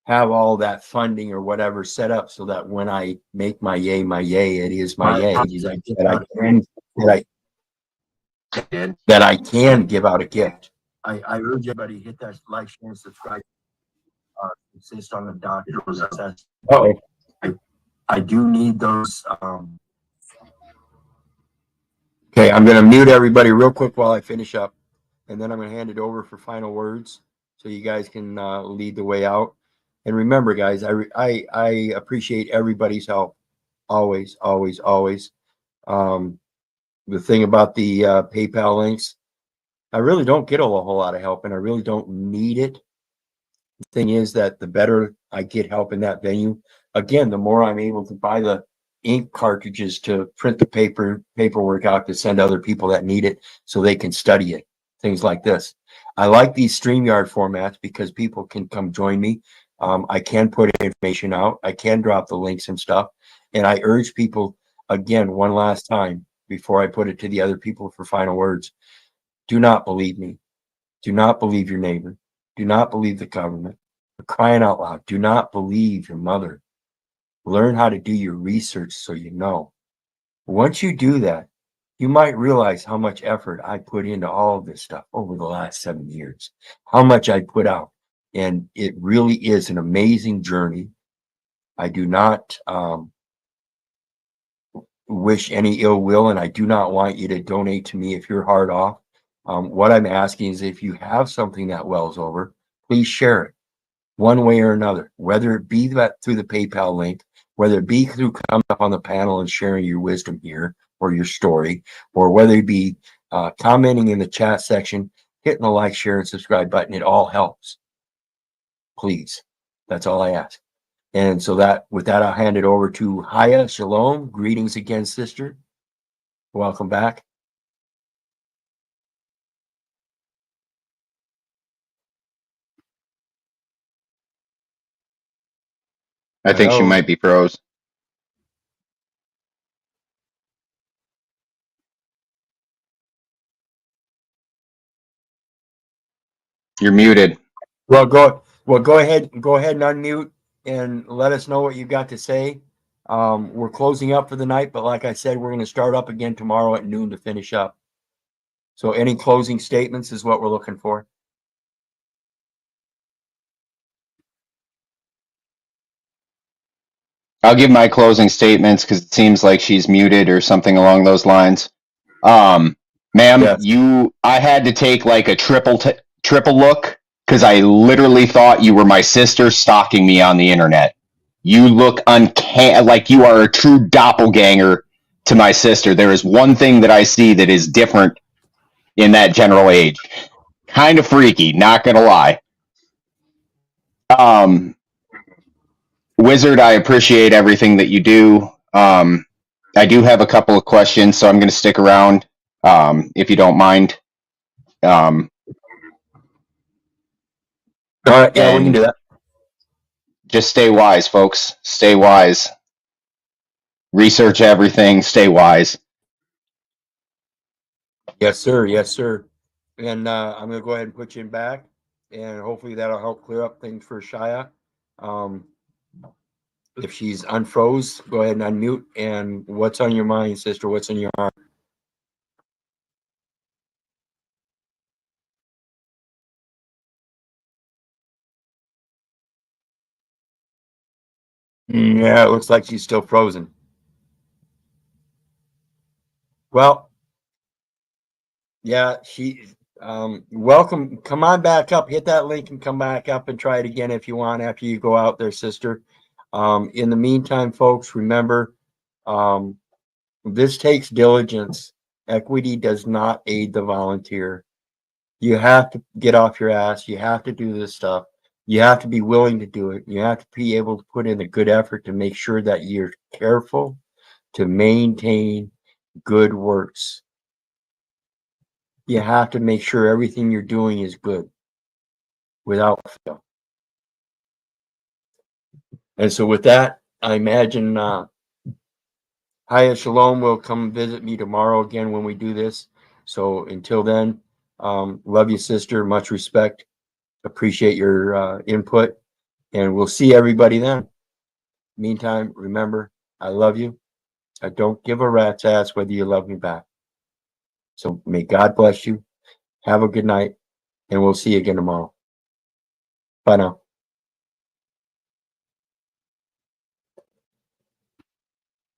Speaker 1: have all that funding or whatever set up, so that when I make my yay, it is my yay. That I can give out a gift. I urge everybody to hit that like, share, and subscribe. Insist on the doctor. I do need those. Okay, I'm going to mute everybody real quick while I finish up, and then I'm going to hand it over for final words, so you guys can lead the way out. And remember, guys, I appreciate everybody's help, always, always, always. The thing about the PayPal links, I really don't get a whole lot of help, and I really don't need it. The thing is that the better I get help in that venue, again, the more I'm able to buy the ink cartridges to print the paperwork out to send other people that need it, so they can study it. Things like this. I like these StreamYard formats because people can come join me. I can put information out. I can drop the links and stuff. And I urge people, again, one last time, before I put it to the other people for final words, do not believe me. Do not believe your neighbor. Do not believe the government. For crying out loud, do not believe your mother. Learn how to do your research so you know. Once you do that, you might realize how much effort I put into all of this stuff over the last 7 years, how much I put out. And it really is an amazing journey. I do not wish any ill will, and I do not want you to donate to me if you're hard off. What I'm asking is, if you have something that wells over, please share it one way or another, whether it be that through the PayPal link, whether it be through coming up on the panel and sharing your wisdom here or your story, or whether it be commenting in the chat section, hitting the like, share, and subscribe button. It all helps. Please. That's all I ask. And so with that, I'll hand it over to Haya. Shalom. Greetings again, sister. Welcome back.
Speaker 10: I think she
Speaker 1: Hello.
Speaker 10: might be froze. You're muted.
Speaker 1: Well, go ahead and unmute and let us know what you got to say. We're closing up for the night, but like I said, we're going to start up again tomorrow at noon to finish up. So any closing statements is what we're looking for.
Speaker 10: I'll give my closing statements because it seems like she's muted or something along those lines. Ma'am,
Speaker 1: Yes.
Speaker 10: I had to take like a triple look because I literally thought you were my sister stalking me on the internet. You look like you are a true doppelganger to my sister. There is one thing that I see that is different in that general age. Kind of freaky, not gonna lie. Wizard, I appreciate everything that you do. I do have a couple of questions, so I'm going to stick around if you don't mind.
Speaker 1: Yeah, we can do that.
Speaker 10: Just stay wise, folks. Stay wise. Research everything. Stay wise.
Speaker 1: Yes, sir. Yes, sir. And I'm going to go ahead and put you in back, and hopefully that'll help clear up things for Shia. If she's unfroze, go ahead and unmute. And what's on your mind, sister? What's on your heart? Yeah, it looks like she's still frozen. Well, yeah, welcome. Come on back up, hit that link and come back up and try it again if you want after you go out there, sister. In the meantime, folks, remember, this takes diligence. Equity does not aid the volunteer. You have to get off your ass. You have to do this stuff. You have to be willing to do it. You have to be able to put in a good effort to make sure that you're careful to maintain good works. You have to make sure everything you're doing is good without fail. And so with that, I imagine Haya Shalom will come visit me tomorrow again when we do this. So until then, love you, sister. Much respect. Appreciate your input. And we'll see everybody then. Meantime, remember, I love you. I don't give a rat's ass whether you love me back. So may God bless you. Have a good night. And we'll see you again tomorrow. Bye now.